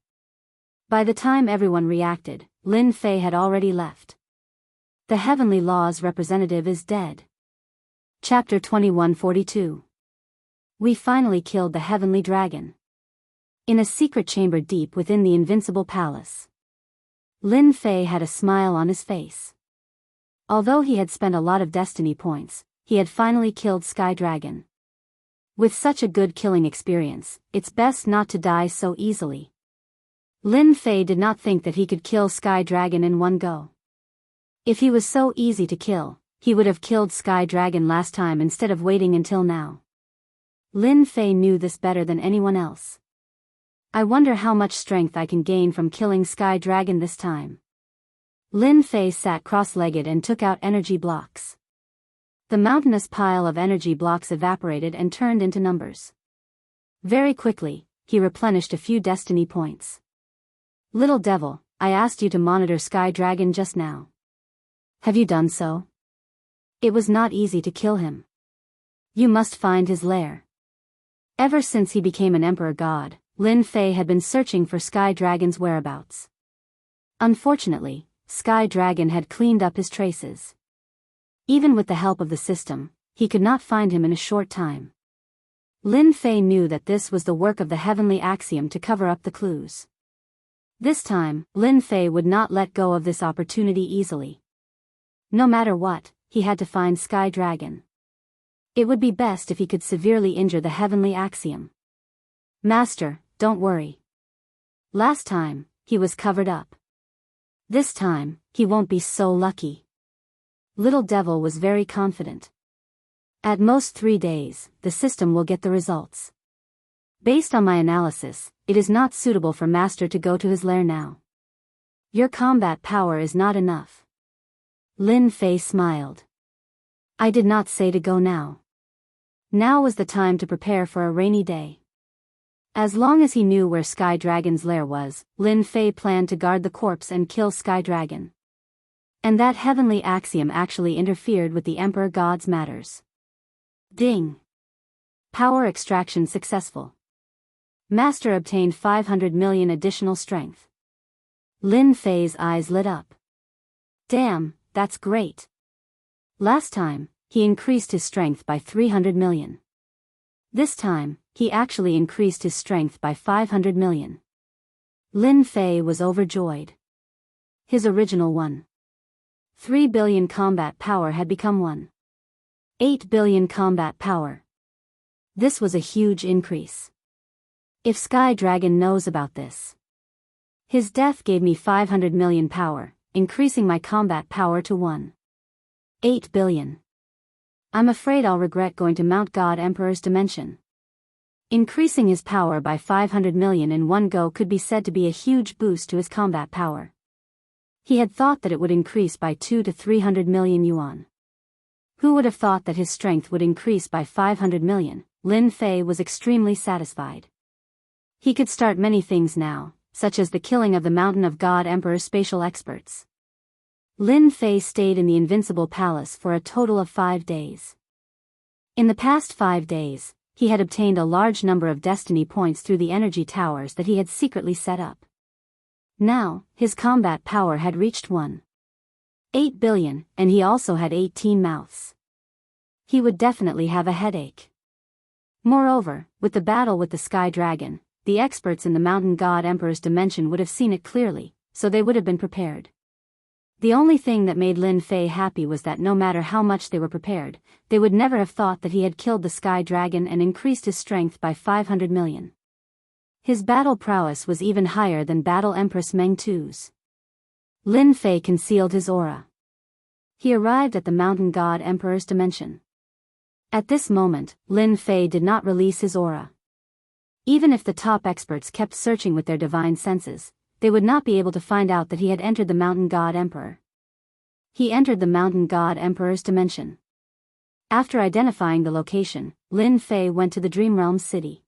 By the time everyone reacted, Lin Fei had already left. The Heavenly Law's representative is dead. Chapter 2142. We finally killed the Heavenly Dragon. In a secret chamber deep within the Invincible Palace, Lin Fei had a smile on his face. Although he had spent a lot of destiny points, he had finally killed Sky Dragon. With such a good killing experience, it's best not to die so easily. Lin Fei did not think that he could kill Sky Dragon in one go. If he was so easy to kill, he would have killed Sky Dragon last time instead of waiting until now. Lin Fei knew this better than anyone else. I wonder how much strength I can gain from killing Sky Dragon this time. Lin Fei sat cross-legged and took out energy blocks. The mountainous pile of energy blocks evaporated and turned into numbers. Very quickly, he replenished a few destiny points. Little devil, I asked you to monitor Sky Dragon just now. Have you done so? It was not easy to kill him. You must find his lair. Ever since he became an emperor god, Lin Fei had been searching for Sky Dragon's whereabouts. Unfortunately, Sky Dragon had cleaned up his traces. Even with the help of the system, he could not find him in a short time. Lin Fei knew that this was the work of the heavenly axiom to cover up the clues. This time, Lin Fei would not let go of this opportunity easily. No matter what, he had to find Sky Dragon. It would be best if he could severely injure the heavenly axiom. Master, don't worry. Last time, he was covered up. This time, he won't be so lucky. Little Devil was very confident. At most 3 days, the system will get the results. Based on my analysis, it is not suitable for Master to go to his lair now. Your combat power is not enough. Lin Fei smiled. I did not say to go now. Now was the time to prepare for a rainy day. As long as he knew where Sky Dragon's lair was, Lin Fei planned to guard the corpse and kill Sky Dragon. And that heavenly axiom actually interfered with the Emperor God's matters. Ding! Power extraction successful. Master obtained 500 million additional strength. Lin Fei's eyes lit up. Damn, that's great. Last time, he increased his strength by 300 million. This time, he actually increased his strength by 500 million. Lin Fei was overjoyed. His original 3 billion combat power had become 8 billion combat power. This was a huge increase. If Sky Dragon knows about this. His death gave me 500 million power, increasing my combat power to 8 billion. I'm afraid I'll regret going to Mount God Emperor's dimension. Increasing his power by 500 million in one go could be said to be a huge boost to his combat power. He had thought that it would increase by 2 to 300 million yuan. Who would have thought that his strength would increase by 500 million? Lin Fei was extremely satisfied. He could start many things now, such as the killing of the Mountain of God Emperor's spatial experts. Lin Fei stayed in the Invincible Palace for a total of 5 days. In the past 5 days, he had obtained a large number of destiny points through the energy towers that he had secretly set up. Now, his combat power had reached 8 billion, and he also had 18 mouths. He would definitely have a headache. Moreover, with the battle with the Sky Dragon, the experts in the Mountain God Emperor's dimension would have seen it clearly, so they would have been prepared. The only thing that made Lin Fei happy was that no matter how much they were prepared, they would never have thought that he had killed the Sky Dragon and increased his strength by 500 million. His battle prowess was even higher than Battle Empress Meng Tu's. Lin Fei concealed his aura. He arrived at the Mountain God Emperor's dimension. At this moment, Lin Fei did not release his aura. Even if the top experts kept searching with their divine senses, they would not be able to find out that he had entered the Mountain God Emperor. He entered the Mountain God Emperor's dimension. After identifying the location, Lin Fei went to the Dreamrealm City.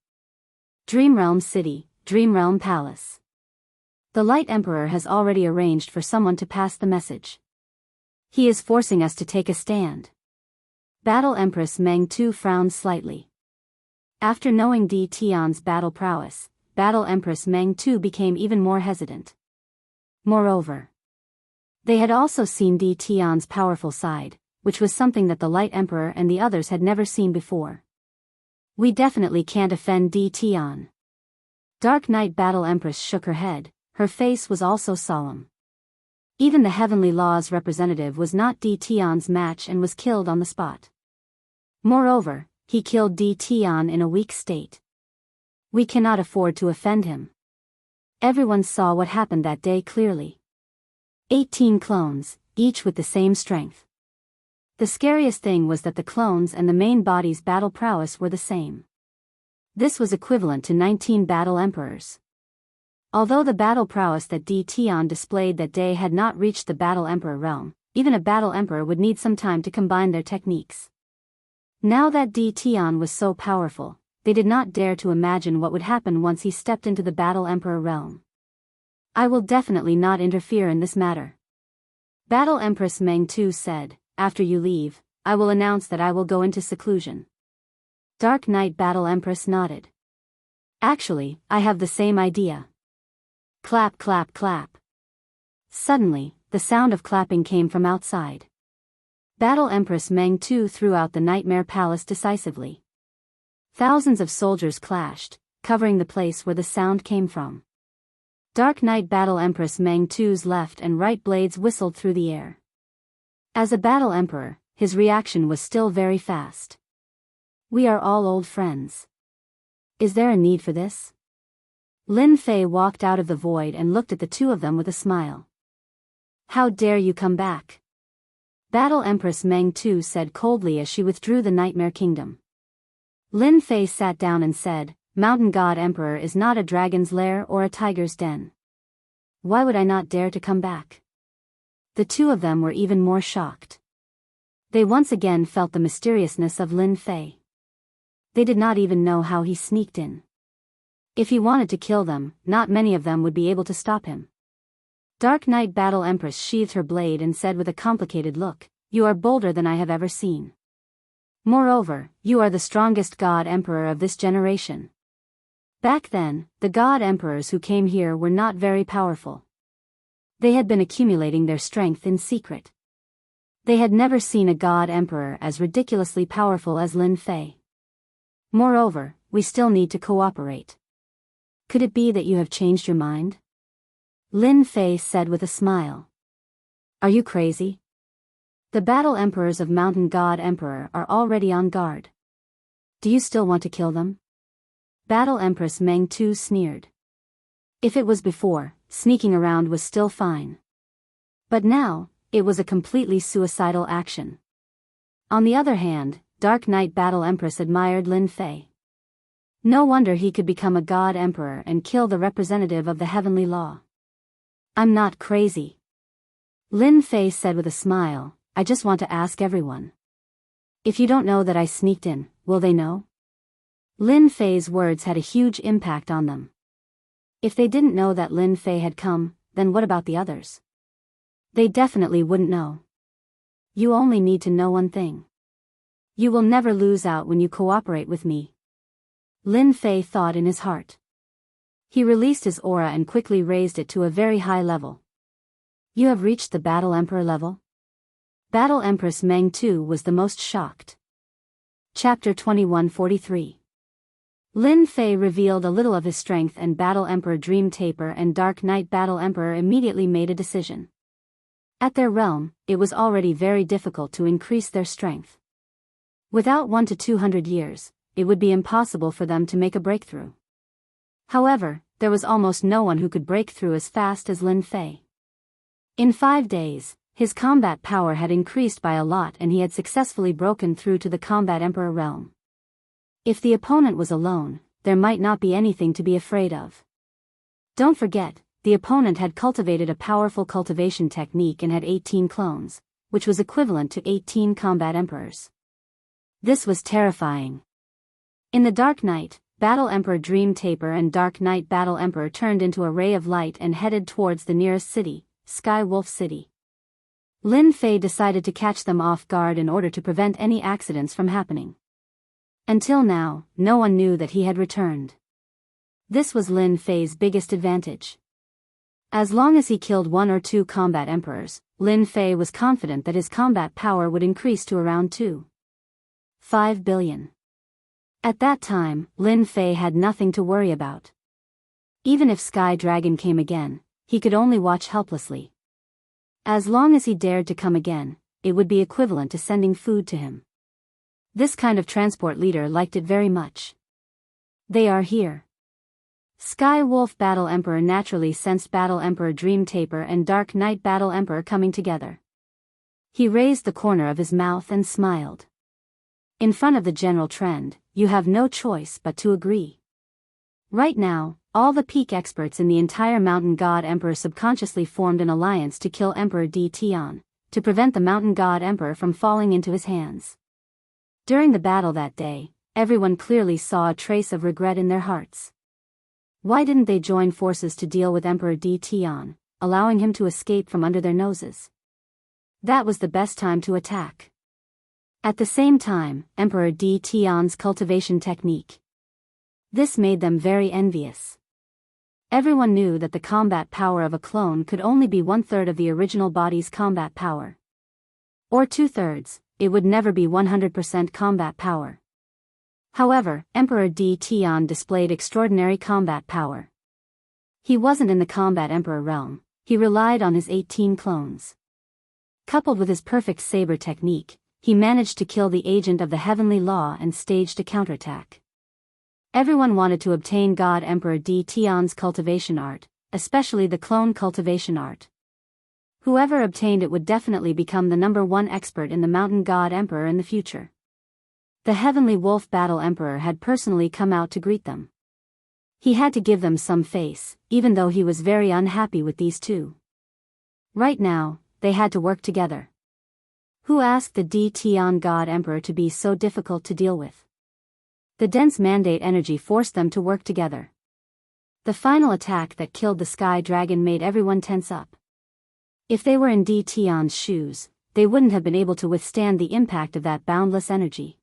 Dreamrealm City, Dreamrealm Palace. The Light Emperor has already arranged for someone to pass the message. He is forcing us to take a stand. Battle Empress Meng Tu frowned slightly. After knowing Di Tian's battle prowess, Battle Empress Meng Tu became even more hesitant. Moreover, They had also seen Di Tian's powerful side, which was something that the Light Emperor and the others had never seen before. We definitely can't offend Di Tian. Dark Knight Battle Empress shook her head, her face was also solemn. Even the Heavenly Law's representative was not Di Tian's match and was killed on the spot. Moreover, he killed Di Tian in a weak state. We cannot afford to offend him. Everyone saw what happened that day clearly. 18 clones, each with the same strength. The scariest thing was that the clones and the main body's battle prowess were the same. This was equivalent to 19 battle emperors. Although the battle prowess that Di Tian displayed that day had not reached the battle emperor realm, even a battle emperor would need some time to combine their techniques. Now that Di Tian was so powerful, they did not dare to imagine what would happen once he stepped into the battle emperor realm. I will definitely not interfere in this matter. Battle Empress Meng Tu said, after you leave, I will announce that I will go into seclusion. Dark Knight Battle Empress nodded. Actually, I have the same idea. Clap clap clap. Suddenly, the sound of clapping came from outside. Battle Empress Meng Tu threw out the Nightmare Palace decisively. Thousands of soldiers clashed, covering the place where the sound came from. Dark Knight Battle Empress Meng Tu's left and right blades whistled through the air. As a battle emperor, his reaction was still very fast. We are all old friends. Is there a need for this? Lin Fei walked out of the void and looked at the two of them with a smile. How dare you come back? Battle Empress Meng Tu said coldly as she withdrew the Nightmare Kingdom. Lin Fei sat down and said, Mountain God Emperor is not a dragon's lair or a tiger's den. Why would I not dare to come back? The two of them were even more shocked. They once again felt the mysteriousness of Lin Fei. They did not even know how he sneaked in. If he wanted to kill them, not many of them would be able to stop him. Dark Knight Battle Empress sheathed her blade and said with a complicated look, You are bolder than I have ever seen. Moreover, you are the strongest God Emperor of this generation. Back then, the God Emperors who came here were not very powerful. They had been accumulating their strength in secret. They had never seen a God Emperor as ridiculously powerful as Lin Fei. Moreover, we still need to cooperate. Could it be that you have changed your mind? Lin Fei said with a smile. Are you crazy? The battle emperors of Mountain God Emperor are already on guard. Do you still want to kill them? Battle Empress Meng Tu sneered. If it was before, sneaking around was still fine. But now, it was a completely suicidal action. On the other hand, Dark Knight Battle Empress admired Lin Fei. No wonder he could become a God Emperor and kill the representative of the Heavenly Law. I'm not crazy. Lin Fei said with a smile, I just want to ask everyone. If you don't know that I sneaked in, will they know? Lin Fei's words had a huge impact on them. If they didn't know that Lin Fei had come, then what about the others? They definitely wouldn't know. You only need to know one thing. You will never lose out when you cooperate with me. Lin Fei thought in his heart. He released his aura and quickly raised it to a very high level. You have reached the Battle Emperor level? Battle Empress Meng Tu was the most shocked. Chapter 2143. Lin Fei revealed a little of his strength and Battle Emperor Dream Taper and Dark Knight Battle Emperor immediately made a decision. At their realm, it was already very difficult to increase their strength. Without 1 to 200 years, it would be impossible for them to make a breakthrough. However, there was almost no one who could break through as fast as Lin Fei. In 5 days, his combat power had increased by a lot and he had successfully broken through to the Combat Emperor realm. If the opponent was alone, there might not be anything to be afraid of. Don't forget, the opponent had cultivated a powerful cultivation technique and had 18 clones, which was equivalent to 18 combat emperors. This was terrifying. In the Dark Night, Battle Emperor Dream Taper and Dark Knight Battle Emperor turned into a ray of light and headed towards the nearest city, Sky Wolf City. Lin Fei decided to catch them off guard in order to prevent any accidents from happening. Until now, no one knew that he had returned. This was Lin Fei's biggest advantage. As long as he killed 1 or 2 combat emperors, Lin Fei was confident that his combat power would increase to around 2.5 billion. At that time, Lin Fei had nothing to worry about. Even if Sky Dragon came again, he could only watch helplessly. As long as he dared to come again, it would be equivalent to sending food to him. This kind of transport leader liked it very much. They are here. Sky Wolf Battle Emperor naturally sensed Battle Emperor Dream Taper and Dark Knight Battle Emperor coming together. He raised the corner of his mouth and smiled. In front of the general trend, you have no choice but to agree. Right now, all the peak experts in the entire Mountain God Emperor subconsciously formed an alliance to kill Emperor D Tian, to prevent the Mountain God Emperor from falling into his hands. During the battle that day, everyone clearly saw a trace of regret in their hearts. Why didn't they join forces to deal with Emperor D Tian, allowing him to escape from under their noses? That was the best time to attack. At the same time, Emperor D Tian's cultivation technique. This made them very envious. Everyone knew that the combat power of a clone could only be 1/3 of the original body's combat power. Or 2/3, it would never be 100% combat power. However, Emperor D Tian displayed extraordinary combat power. He wasn't in the combat emperor realm, he relied on his 18 clones. Coupled with his perfect saber technique, he managed to kill the agent of the heavenly law and staged a counterattack. Everyone wanted to obtain God Emperor D Tian's cultivation art, especially the clone cultivation art. Whoever obtained it would definitely become the #1 expert in the Mountain God Emperor in the future. The Heavenly Wolf Battle Emperor had personally come out to greet them. He had to give them some face, even though he was very unhappy with these two. Right now, they had to work together. Who asked the D Tian God Emperor to be so difficult to deal with? The dense mandate energy forced them to work together. The final attack that killed the Sky Dragon made everyone tense up. If they were in D Tian's shoes, they wouldn't have been able to withstand the impact of that boundless energy.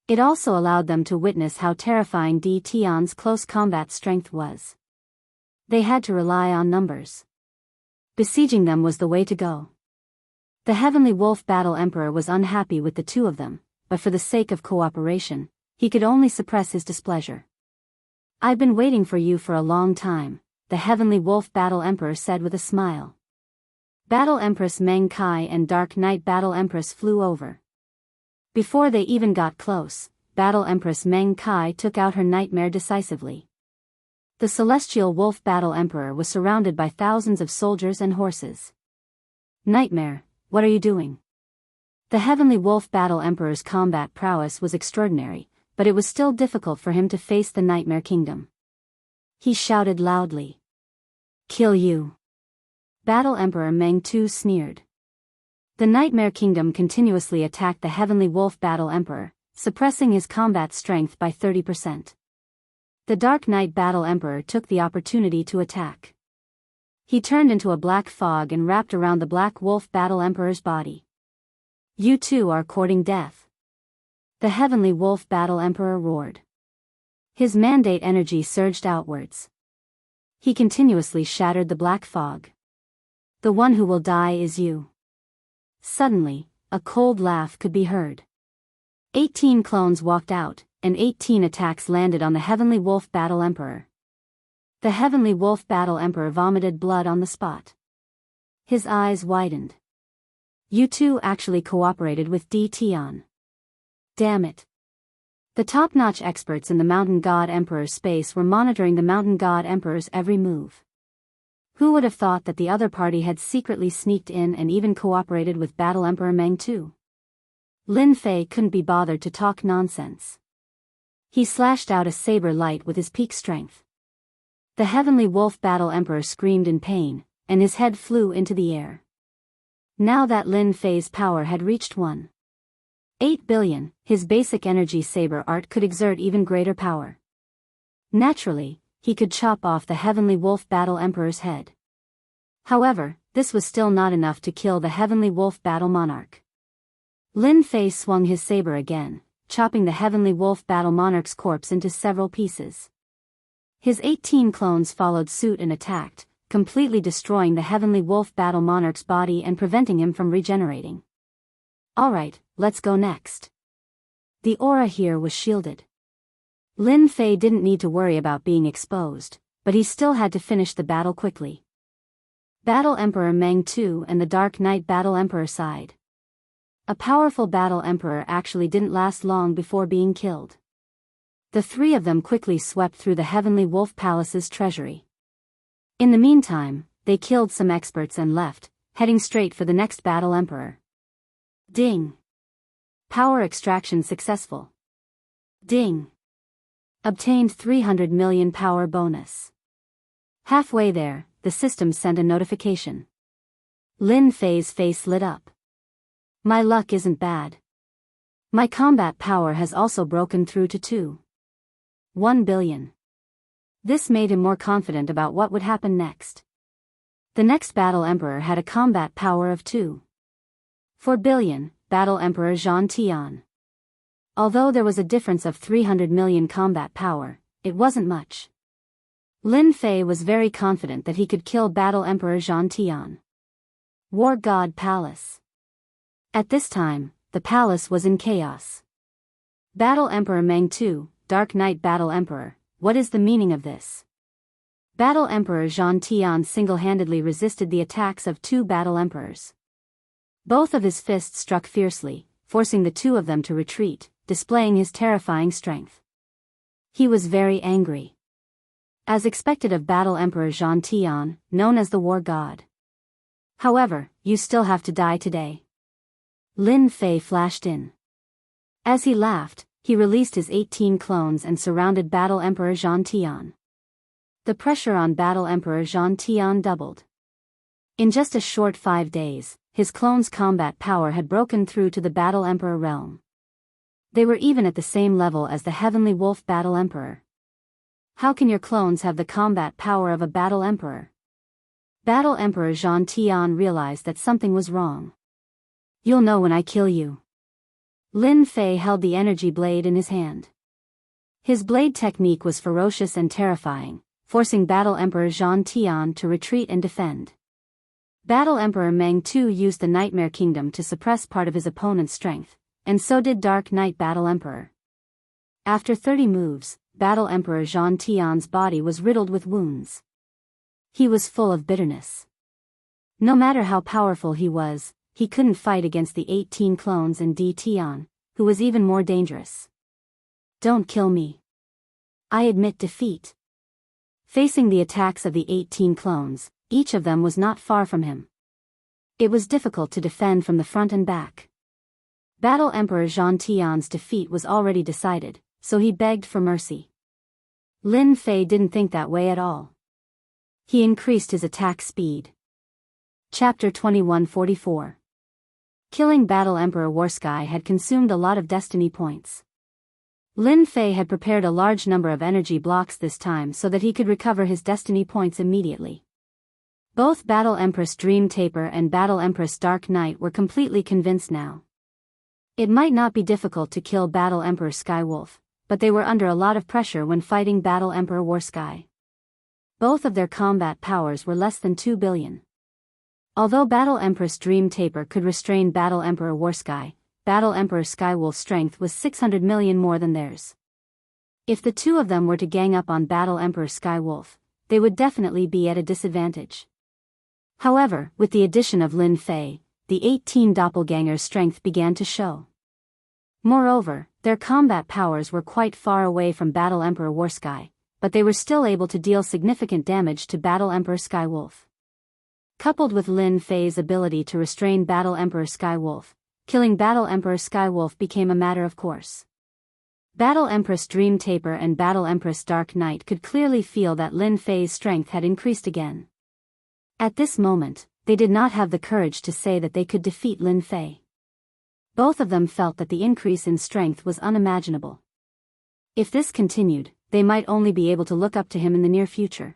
It also allowed them to witness how terrifying D Tian's close combat strength was. They had to rely on numbers. Besieging them was the way to go. The Heavenly Wolf Battle Emperor was unhappy with the two of them, but for the sake of cooperation, he could only suppress his displeasure. "I've been waiting for you for a long time," the Heavenly Wolf Battle Emperor said with a smile. Battle Empress Meng Kai and Dark Knight Battle Empress flew over. Before they even got close, Battle Empress Meng Kai took out her nightmare decisively. The Celestial Wolf Battle Emperor was surrounded by thousands of soldiers and horses. "Nightmare, what are you doing?" The Heavenly Wolf Battle Emperor's combat prowess was extraordinary, but it was still difficult for him to face the Nightmare Kingdom. He shouted loudly. "Kill you!" Battle Emperor Meng Tu sneered. The Nightmare Kingdom continuously attacked the Heavenly Wolf Battle Emperor, suppressing his combat strength by 30%. The Dark Knight Battle Emperor took the opportunity to attack. He turned into a black fog and wrapped around the Black Wolf Battle Emperor's body. "You two are courting death." The Heavenly Wolf Battle Emperor roared. His mandate energy surged outwards. He continuously shattered the black fog. "The one who will die is you." Suddenly, a cold laugh could be heard. 18 clones walked out, and 18 attacks landed on the Heavenly Wolf Battle Emperor. The Heavenly Wolf Battle Emperor vomited blood on the spot. His eyes widened. "You two actually cooperated with D Tian. Damn it." The top-notch experts in the Mountain God Emperor's space were monitoring the Mountain God Emperor's every move. Who would have thought that the other party had secretly sneaked in and even cooperated with Battle Emperor Meng Tu? Lin Fei couldn't be bothered to talk nonsense. He slashed out a saber light with his peak strength. The Heavenly Wolf Battle Emperor screamed in pain, and his head flew into the air. Now that Lin Fei's power had reached 1.8 billion, his basic energy saber art could exert even greater power. Naturally, he could chop off the Heavenly Wolf Battle Emperor's head. However, this was still not enough to kill the Heavenly Wolf Battle Monarch. Lin Fei swung his saber again, chopping the Heavenly Wolf Battle Monarch's corpse into several pieces. His 18 clones followed suit and attacked, completely destroying the Heavenly Wolf Battle Monarch's body and preventing him from regenerating. Alright, let's go next. The aura here was shielded. Lin Fei didn't need to worry about being exposed, but he still had to finish the battle quickly. Battle Emperor Meng Tu and the Dark Knight Battle Emperor sighed. A powerful Battle Emperor actually didn't last long before being killed. The three of them quickly swept through the Heavenly Wolf Palace's treasury. In the meantime, they killed some experts and left, heading straight for the next Battle Emperor. Ding! Power extraction successful. Ding! Obtained 300 million power bonus. Halfway there, the system sent a notification. Lin Fei's face lit up. My luck isn't bad. My combat power has also broken through to 1 billion. This made him more confident about what would happen next. The next Battle Emperor had a combat power of 4 billion, Battle Emperor Zhan Tian. Although there was a difference of 300 million combat power, it wasn't much. Lin Fei was very confident that he could kill Battle Emperor Zhan Tian. War God Palace. At this time, the palace was in chaos. Battle Emperor Meng Tu, Dark Knight Battle Emperor, what is the meaning of this? Battle Emperor Zhan Tian single-handedly resisted the attacks of two Battle Emperors. Both of his fists struck fiercely, forcing the two of them to retreat, displaying his terrifying strength. He was very angry. As expected of Battle Emperor Zhan Tian, known as the War God. However, you still have to die today. Lin Fei flashed in. As he laughed, he released his 18 clones and surrounded Battle Emperor Zhan Tian. The pressure on Battle Emperor Zhan Tian doubled. In just a short 5 days, his clones' combat power had broken through to the Battle Emperor realm. They were even at the same level as the Heavenly Wolf Battle Emperor. How can your clones have the combat power of a Battle Emperor? Battle Emperor Zhan Tian realized that something was wrong. You'll know when I kill you. Lin Fei held the energy blade in his hand. His blade technique was ferocious and terrifying, forcing Battle Emperor Zhan Tian to retreat and defend. Battle Emperor Meng Tu used the Nightmare Kingdom to suppress part of his opponent's strength, and so did Dark Knight Battle Emperor. After 30 moves, Battle Emperor Zhan Tian's body was riddled with wounds. He was full of bitterness. No matter how powerful he was, he couldn't fight against the 18 clones and D. Tian, who was even more dangerous. Don't kill me. I admit defeat. Facing the attacks of the 18 clones, each of them was not far from him. It was difficult to defend from the front and back. Battle Emperor Zhan Tian's defeat was already decided, so he begged for mercy. Lin Fei didn't think that way at all. He increased his attack speed. Chapter 2144. Killing Battle Emperor Warsky had consumed a lot of destiny points. Lin Fei had prepared a large number of energy blocks this time so that he could recover his destiny points immediately. Both Battle Empress Dream Taper and Battle Empress Dark Knight were completely convinced now. It might not be difficult to kill Battle Emperor Skywolf, but they were under a lot of pressure when fighting Battle Emperor Warsky. Both of their combat powers were less than 2 billion. Although Battle Empress Dream Taper could restrain Battle Emperor Warsky, Battle Emperor Skywolf's strength was 600 million more than theirs. If the two of them were to gang up on Battle Emperor Skywolf, they would definitely be at a disadvantage. However, with the addition of Lin Fei, the 18 doppelgangers' strength began to show. Moreover, their combat powers were quite far away from Battle Emperor Warsky, but they were still able to deal significant damage to Battle Emperor Skywolf. Coupled with Lin Fei's ability to restrain Battle Emperor Skywolf, killing Battle Emperor Skywolf became a matter of course. Battle Empress Dream Taper and Battle Empress Dark Knight could clearly feel that Lin Fei's strength had increased again. At this moment, they did not have the courage to say that they could defeat Lin Fei. Both of them felt that the increase in strength was unimaginable. If this continued, they might only be able to look up to him in the near future.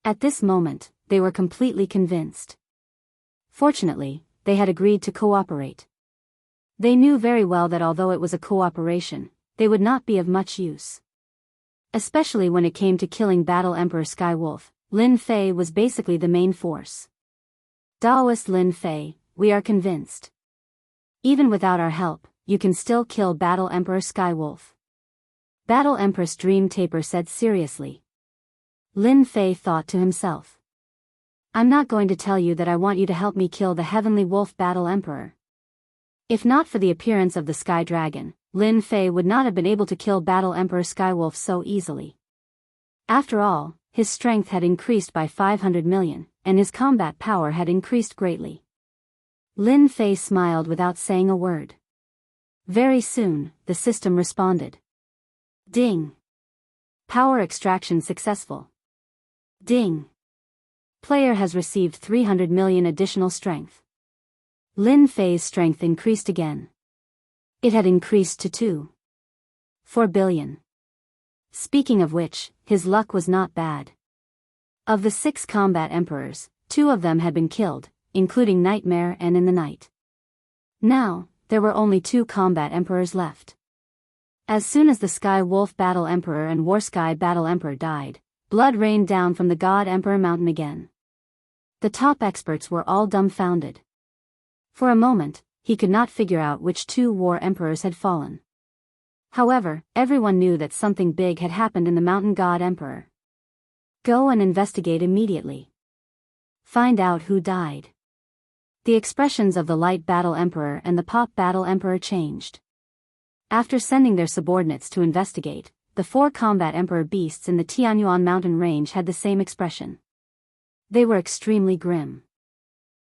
At this moment, they were completely convinced. Fortunately, they had agreed to cooperate. They knew very well that although it was a cooperation, they would not be of much use. Especially when it came to killing Battle Emperor Skywolf, Lin Fei was basically the main force. Daoist Lin Fei, we are convinced. Even without our help, you can still kill Battle Emperor Skywolf. Battle Empress Dream Taper said seriously. Lin Fei thought to himself. I'm not going to tell you that I want you to help me kill the Heavenly Wolf Battle Emperor. If not for the appearance of the Sky Dragon, Lin Fei would not have been able to kill Battle Emperor Skywolf so easily. After all, his strength had increased by 500 million, and his combat power had increased greatly. Lin Fei smiled without saying a word. Very soon, the system responded. Ding. Power extraction successful. Ding. Player has received 300 million additional strength. Lin Fei's strength increased again. It had increased to 2.4 billion. Speaking of which, his luck was not bad. Of the 6 combat emperors, 2 of them had been killed, including Nightmare and In the Night. Now, there were only 2 combat emperors left. As soon as the Sky Wolf Battle Emperor and War Sky Battle Emperor died, blood rained down from the God Emperor Mountain again. The top experts were all dumbfounded. For a moment, he could not figure out which 2 war emperors had fallen. However, everyone knew that something big had happened in the Mountain God Emperor. Go and investigate immediately. Find out who died. The expressions of the Light Battle Emperor and the Pop Battle Emperor changed. After sending their subordinates to investigate, the 4 combat emperor beasts in the Tianyuan mountain range had the same expression. They were extremely grim.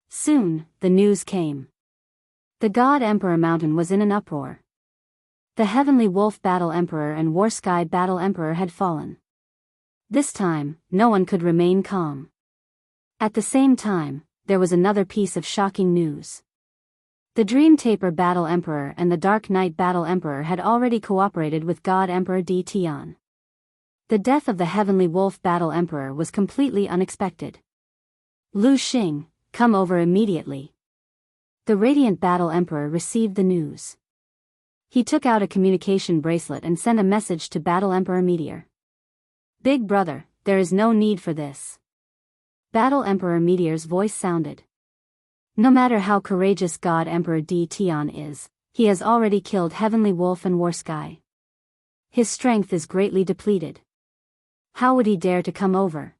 Soon, the news came. The God Emperor Mountain was in an uproar. The Heavenly Wolf Battle Emperor and War Sky Battle Emperor had fallen. This time, no one could remain calm. At the same time, there was another piece of shocking news. The Dream Taper Battle Emperor and the Dark Knight Battle Emperor had already cooperated with God Emperor D. Tian. The death of the Heavenly Wolf Battle Emperor was completely unexpected. Lu Xing, come over immediately. The Radiant Battle Emperor received the news. He took out a communication bracelet and sent a message to Battle Emperor Meteor. Big brother, there is no need for this. Battle Emperor Meteor's voice sounded. No matter how courageous God Emperor D. Tian is, he has already killed Heavenly Wolf and War Sky. His strength is greatly depleted. How would he dare to come over?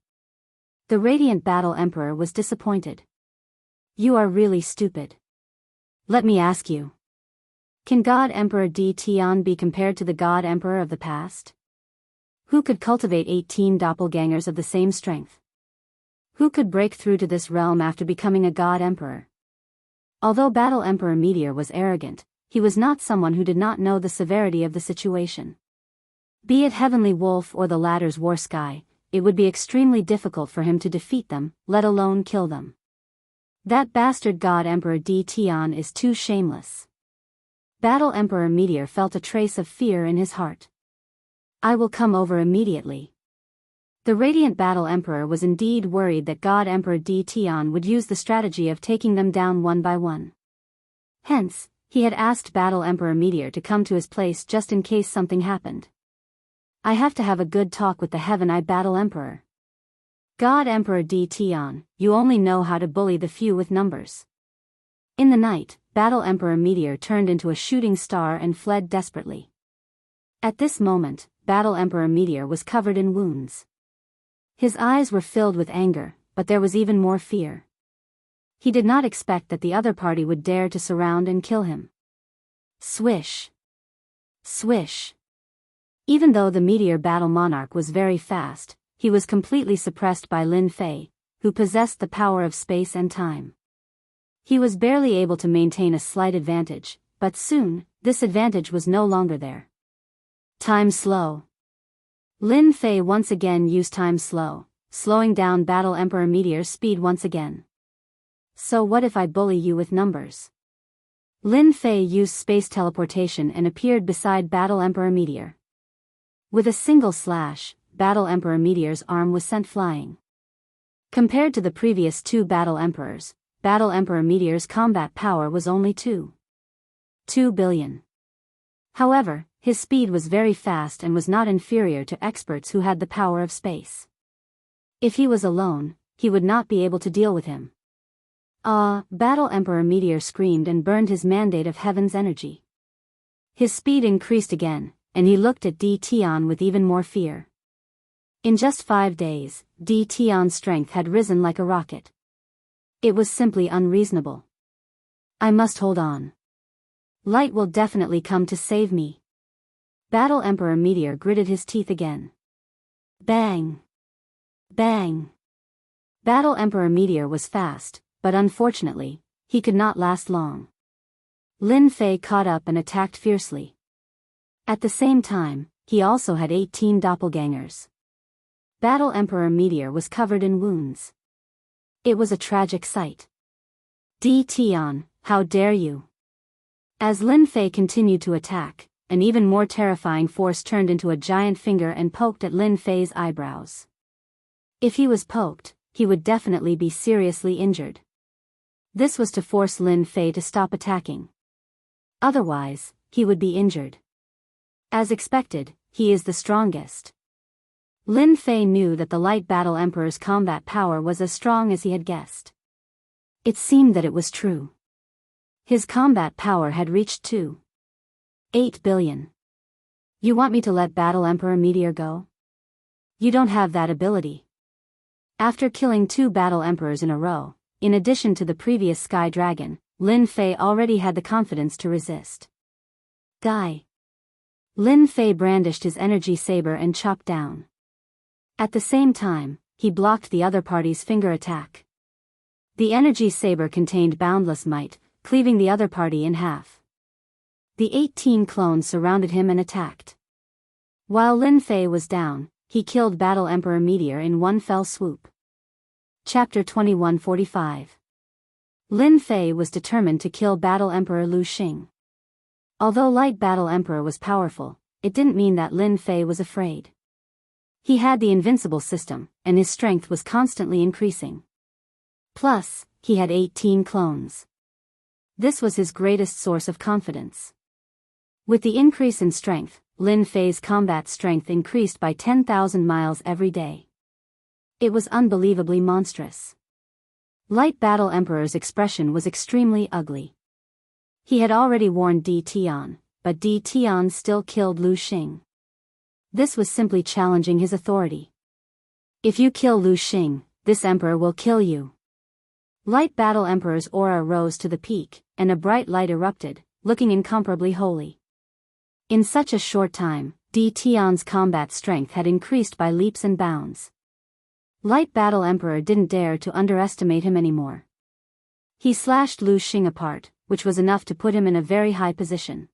The Radiant Battle Emperor was disappointed. You are really stupid. Let me ask you. Can God Emperor D. Tian be compared to the God Emperor of the past? Who could cultivate 18 doppelgangers of the same strength? Who could break through to this realm after becoming a God Emperor? Although Battle Emperor Meteor was arrogant, he was not someone who did not know the severity of the situation. Be it Heavenly Wolf or the latter's War Sky, it would be extremely difficult for him to defeat them, let alone kill them. That bastard God Emperor D. Tian is too shameless. Battle Emperor Meteor felt a trace of fear in his heart. I will come over immediately. The Radiant Battle Emperor was indeed worried that God Emperor D. Tian would use the strategy of taking them down one by one. Hence, he had asked Battle Emperor Meteor to come to his place just in case something happened. I have to have a good talk with the Heaven Eye Battle Emperor. God Emperor D. Tian, you only know how to bully the few with numbers. In the night, Battle Emperor Meteor turned into a shooting star and fled desperately. At this moment, Battle Emperor Meteor was covered in wounds. His eyes were filled with anger, but there was even more fear. He did not expect that the other party would dare to surround and kill him. Swish. Swish. Even though the Meteor Battle Monarch was very fast, he was completely suppressed by Lin Fei, who possessed the power of space and time. He was barely able to maintain a slight advantage, but soon, this advantage was no longer there. Time slow. Lin Fei once again used time slow, slowing down Battle Emperor Meteor's speed once again. So what if I bully you with numbers? Lin Fei used space teleportation and appeared beside Battle Emperor Meteor. With a single slash, Battle Emperor Meteor's arm was sent flying. Compared to the previous 2 Battle Emperors, Battle Emperor Meteor's combat power was only 2 billion. However, his speed was very fast and was not inferior to experts who had the power of space. If he was alone, he would not be able to deal with him. Battle Emperor Meteor screamed and burned his mandate of heaven's energy. His speed increased again, and he looked at Tion with even more fear. In just 5 days, Tion's strength had risen like a rocket. It was simply unreasonable. I must hold on. Light will definitely come to save me. Battle Emperor Meteor gritted his teeth again. Bang! Bang! Battle Emperor Meteor was fast, but unfortunately, he could not last long. Lin Fei caught up and attacked fiercely. At the same time, he also had 18 doppelgangers. Battle Emperor Meteor was covered in wounds. It was a tragic sight. Tion, how dare you! As Lin Fei continued to attack, an even more terrifying force turned into a giant finger and poked at Lin Fei's eyebrows. If he was poked, he would definitely be seriously injured. This was to force Lin Fei to stop attacking. Otherwise, he would be injured. As expected, he is the strongest. Lin Fei knew that the Light Battle Emperor's combat power was as strong as he had guessed. It seemed that it was true. His combat power had reached 2.8 billion. You want me to let Battle Emperor Meteor go? You don't have that ability. After killing 2 Battle Emperors in a row, in addition to the previous Sky Dragon, Lin Fei already had the confidence to resist. Die. Lin Fei brandished his energy saber and chopped down. At the same time, he blocked the other party's finger attack. The energy saber contained boundless might, cleaving the other party in half. The 18 clones surrounded him and attacked. While Lin Fei was down, he killed Battle Emperor Meteor in one fell swoop. Chapter 2145. Lin Fei was determined to kill Battle Emperor Lu Xing. Although Light Battle Emperor was powerful, it didn't mean that Lin Fei was afraid. He had the invincible system, and his strength was constantly increasing. Plus, he had 18 clones. This was his greatest source of confidence. With the increase in strength, Lin Fei's combat strength increased by 10,000 miles every day. It was unbelievably monstrous. Light Battle Emperor's expression was extremely ugly. He had already warned Tion, but Tion still killed Lu Xing. This was simply challenging his authority. If you kill Lu Xing, this emperor will kill you. Light Battle Emperor's aura rose to the peak, and a bright light erupted, looking incomparably holy. In such a short time, Tion's combat strength had increased by leaps and bounds. Light Battle Emperor didn't dare to underestimate him anymore. He slashed Lu Xing apart, which was enough to put him in a very high position.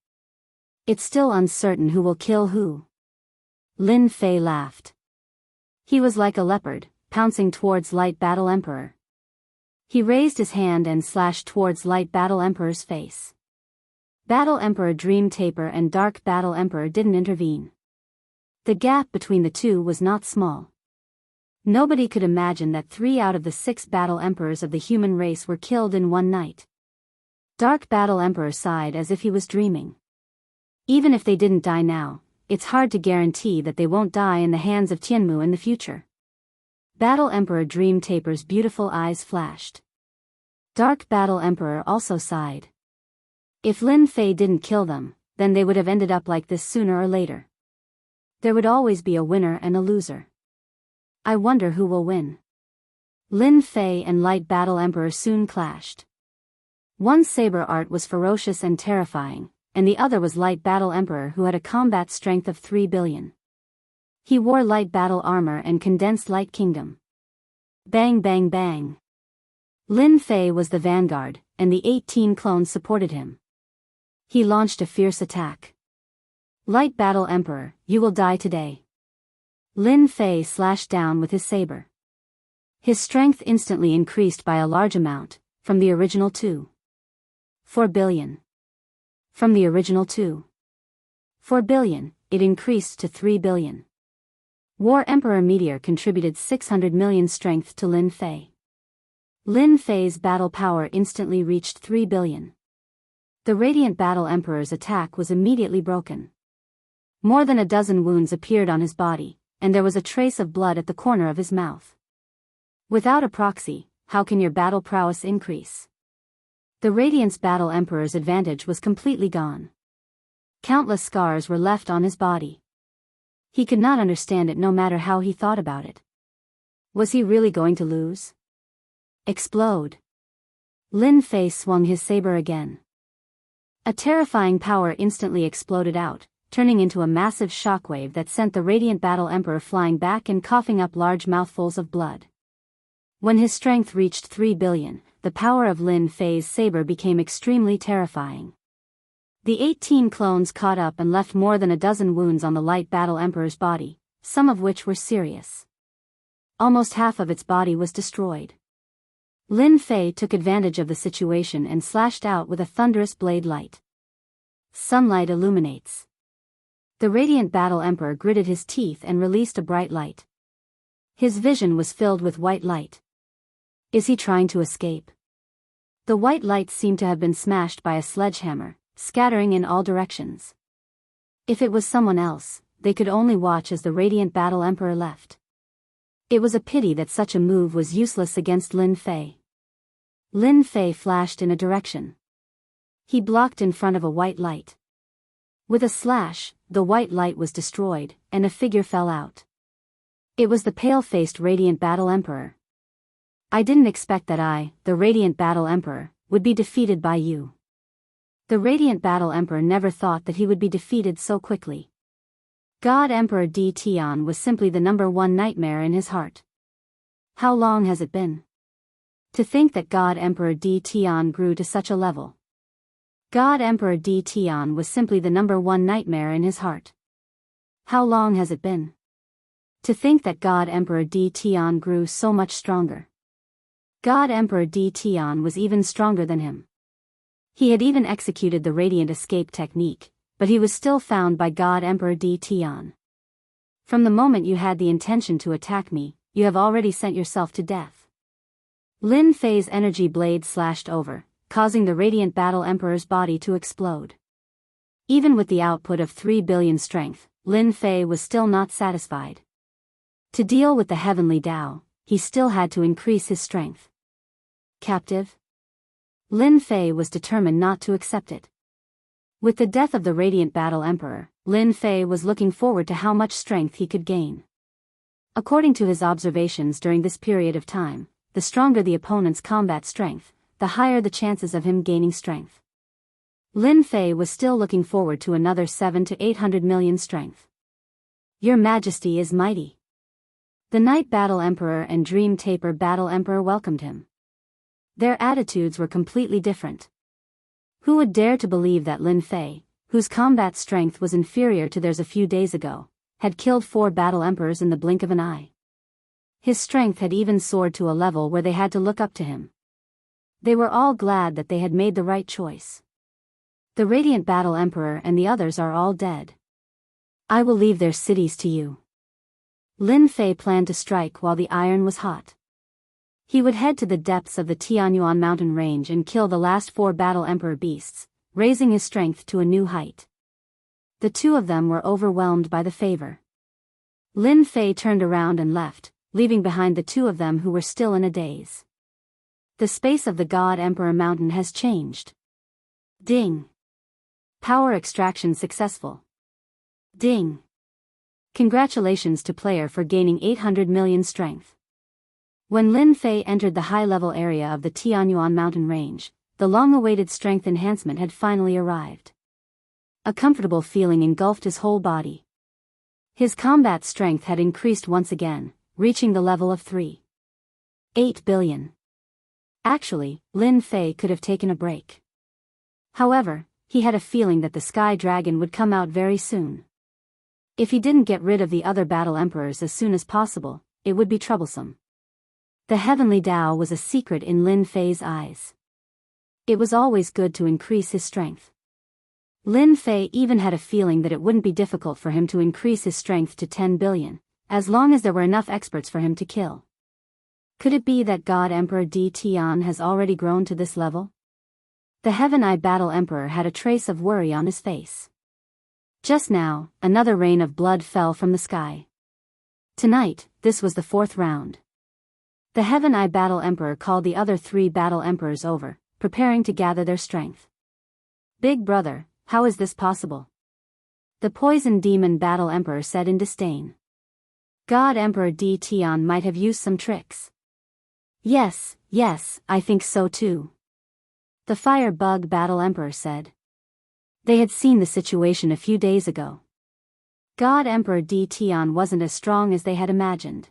It's still uncertain who will kill who. Lin Fei laughed. He was like a leopard, pouncing towards Light Battle Emperor. He raised his hand and slashed towards Light Battle Emperor's face. Battle Emperor Dream Taper and Dark Battle Emperor didn't intervene. The gap between the two was not small. Nobody could imagine that 3 out of the 6 Battle Emperors of the human race were killed in one night. Dark Battle Emperor sighed as if he was dreaming. Even if they didn't die now, it's hard to guarantee that they won't die in the hands of Tianmu in the future. Battle Emperor Dream Taper's beautiful eyes flashed. Dark Battle Emperor also sighed. If Lin Fei didn't kill them, then they would have ended up like this sooner or later. There would always be a winner and a loser. I wonder who will win. Lin Fei and Light Battle Emperor soon clashed. One saber art was ferocious and terrifying, and the other was Light Battle Emperor who had a combat strength of 3 billion. He wore light battle armor and condensed light kingdom. Bang bang bang. Lin Fei was the vanguard, and the 18 clones supported him. He launched a fierce attack. Light Battle Emperor, you will die today. Lin Fei slashed down with his saber. His strength instantly increased by a large amount, from the original 2.4 billion. From the original 2.4 billion, it increased to 3 billion. War Emperor Meteor contributed 600 million strength to Lin Fei. Lin Fei's battle power instantly reached 3 billion. The Radiant Battle Emperor's attack was immediately broken. More than a dozen wounds appeared on his body, and there was a trace of blood at the corner of his mouth. Without a proxy, how can your battle prowess increase? The Radiance Battle Emperor's advantage was completely gone. Countless scars were left on his body. He could not understand it no matter how he thought about it. Was he really going to lose? Explode. Lin Fei swung his saber again. A terrifying power instantly exploded out, turning into a massive shockwave that sent the Radiant Battle Emperor flying back and coughing up large mouthfuls of blood. When his strength reached 3 billion, the power of Lin Fei's saber became extremely terrifying. The 18 clones caught up and left more than a dozen wounds on the Light Battle Emperor's body, some of which were serious. Almost half of its body was destroyed. Lin Fei took advantage of the situation and slashed out with a thunderous blade light. Sunlight illuminates. The Radiant Battle Emperor gritted his teeth and released a bright light. His vision was filled with white light. Is he trying to escape? The white light seemed to have been smashed by a sledgehammer, scattering in all directions. If it was someone else, they could only watch as the Radiant Battle Emperor left. It was a pity that such a move was useless against Lin Fei. Lin Fei flashed in a direction. He blocked in front of a white light. With a slash, the white light was destroyed, and a figure fell out. It was the pale-faced Radiant Battle Emperor. I didn't expect that I, the Radiant Battle Emperor, would be defeated by you. The Radiant Battle Emperor never thought that he would be defeated so quickly. God Emperor D. Tian was simply the #1 nightmare in his heart. How long has it been? To think that God Emperor D. Tian grew to such a level. God Emperor D. Tian was simply the #1 nightmare in his heart. How long has it been? To think that God Emperor D. Tian grew so much stronger. God Emperor D. Tian was even stronger than him. He had even executed the Radiant Escape technique, but he was still found by God Emperor D. Tian. From the moment you had the intention to attack me, you have already sent yourself to death. Lin Fei's energy blade slashed over, causing the Radiant Battle Emperor's body to explode. Even with the output of 3 billion strength, Lin Fei was still not satisfied. To deal with the heavenly Tao, he still had to increase his strength. Captive? Lin Fei was determined not to accept it. With the death of the Radiant Battle Emperor, Lin Fei was looking forward to how much strength he could gain. According to his observations during this period of time, the stronger the opponent's combat strength, the higher the chances of him gaining strength. Lin Fei was still looking forward to another 700 to 800 million strength. Your Majesty is mighty. The Night Battle Emperor and Dream Taper Battle Emperor welcomed him. Their attitudes were completely different. Who would dare to believe that Lin Fei, whose combat strength was inferior to theirs a few days ago, had killed 4 battle emperors in the blink of an eye? His strength had even soared to a level where they had to look up to him. They were all glad that they had made the right choice. The Radiant Battle Emperor and the others are all dead. I will leave their cities to you. Lin Fei planned to strike while the iron was hot. He would head to the depths of the Tianyuan mountain range and kill the last 4 battle emperor beasts, raising his strength to a new height. The two of them were overwhelmed by the favor. Lin Fei turned around and left, leaving behind the two of them who were still in a daze. The space of the God Emperor Mountain has changed. Ding. Power extraction successful. Ding. Congratulations to player for gaining 800 million strength. When Lin Fei entered the high-level area of the Tianyuan mountain range, the long-awaited strength enhancement had finally arrived. A comfortable feeling engulfed his whole body. His combat strength had increased once again, reaching the level of 3.8 billion. Actually, Lin Fei could have taken a break. However, he had a feeling that the Sky Dragon would come out very soon. If he didn't get rid of the other battle emperors as soon as possible, it would be troublesome. The heavenly Tao was a secret in Lin Fei's eyes. It was always good to increase his strength. Lin Fei even had a feeling that it wouldn't be difficult for him to increase his strength to 10 billion, as long as there were enough experts for him to kill. Could it be that God Emperor D. Tian has already grown to this level? The Heaven Eye Battle Emperor had a trace of worry on his face. Just now, another rain of blood fell from the sky. Tonight, this was the 4th round. The Heaven Eye Battle Emperor called the other 3 Battle Emperors over, preparing to gather their strength. Big brother, how is this possible? The Poison Demon Battle Emperor said in disdain. God Emperor D. Tian might have used some tricks. Yes, I think so too. The Fire Bug Battle Emperor said. They had seen the situation a few days ago. God Emperor D. Tian wasn't as strong as they had imagined.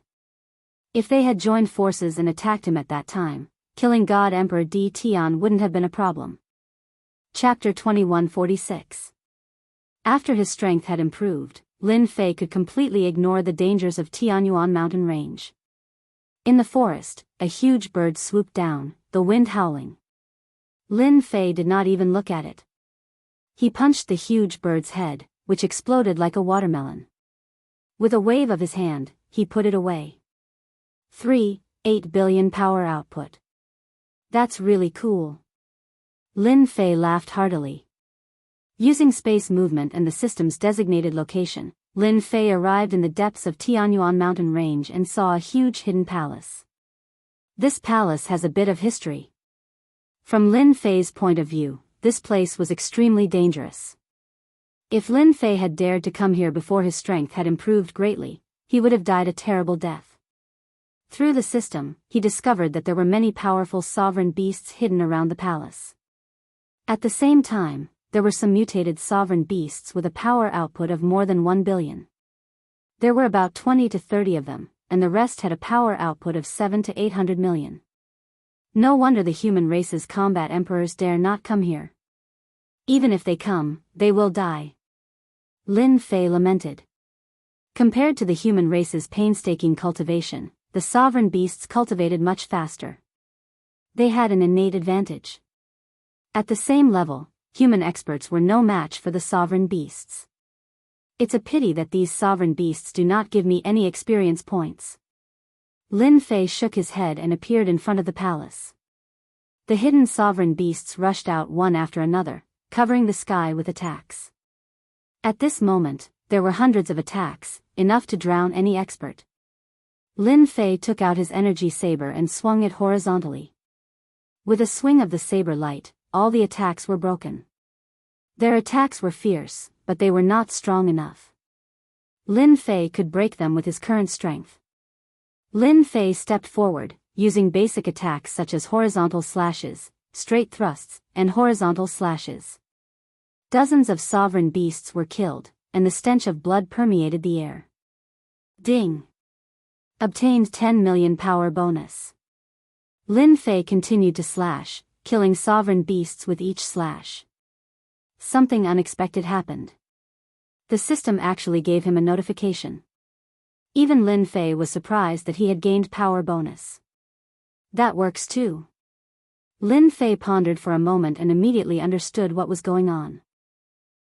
If they had joined forces and attacked him at that time, killing God Emperor D. Tian wouldn't have been a problem. Chapter 2146. After his strength had improved, Lin Fei could completely ignore the dangers of Tianyuan mountain range. In the forest, a huge bird swooped down, the wind howling. Lin Fei did not even look at it. He punched the huge bird's head, which exploded like a watermelon. With a wave of his hand, he put it away. 8 billion power output. That's really cool. Lin Fei laughed heartily. Using space movement and the system's designated location, Lin Fei arrived in the depths of Tianyuan mountain range and saw a huge hidden palace. This palace has a bit of history. From Lin Fei's point of view, this place was extremely dangerous. If Lin Fei had dared to come here before his strength had improved greatly, he would have died a terrible death. Through the system, he discovered that there were many powerful sovereign beasts hidden around the palace. At the same time, there were some mutated sovereign beasts with a power output of more than 1 billion. There were about 20 to 30 of them, and the rest had a power output of 7 to 800 million. No wonder the human race's combat emperors dare not come here. Even if they come, they will die. Lin Fei lamented. Compared to the human race's painstaking cultivation, the sovereign beasts cultivated much faster. They had an innate advantage. At the same level, human experts were no match for the sovereign beasts. It's a pity that these sovereign beasts do not give me any experience points. Lin Fei shook his head and appeared in front of the palace. The hidden sovereign beasts rushed out one after another, covering the sky with attacks. At this moment, there were hundreds of attacks, enough to drown any expert. Lin Fei took out his energy saber and swung it horizontally. With a swing of the saber light, all the attacks were broken. Their attacks were fierce, but they were not strong enough. Lin Fei could break them with his current strength. Lin Fei stepped forward, using basic attacks such as horizontal slashes, straight thrusts, and horizontal slashes. Dozens of sovereign beasts were killed, and the stench of blood permeated the air. Ding! Obtained 10 million power bonus. Lin Fei continued to slash, killing sovereign beasts with each slash. Something unexpected happened. The system actually gave him a notification. Even Lin Fei was surprised that he had gained power bonus. That works too. Lin Fei pondered for a moment and immediately understood what was going on.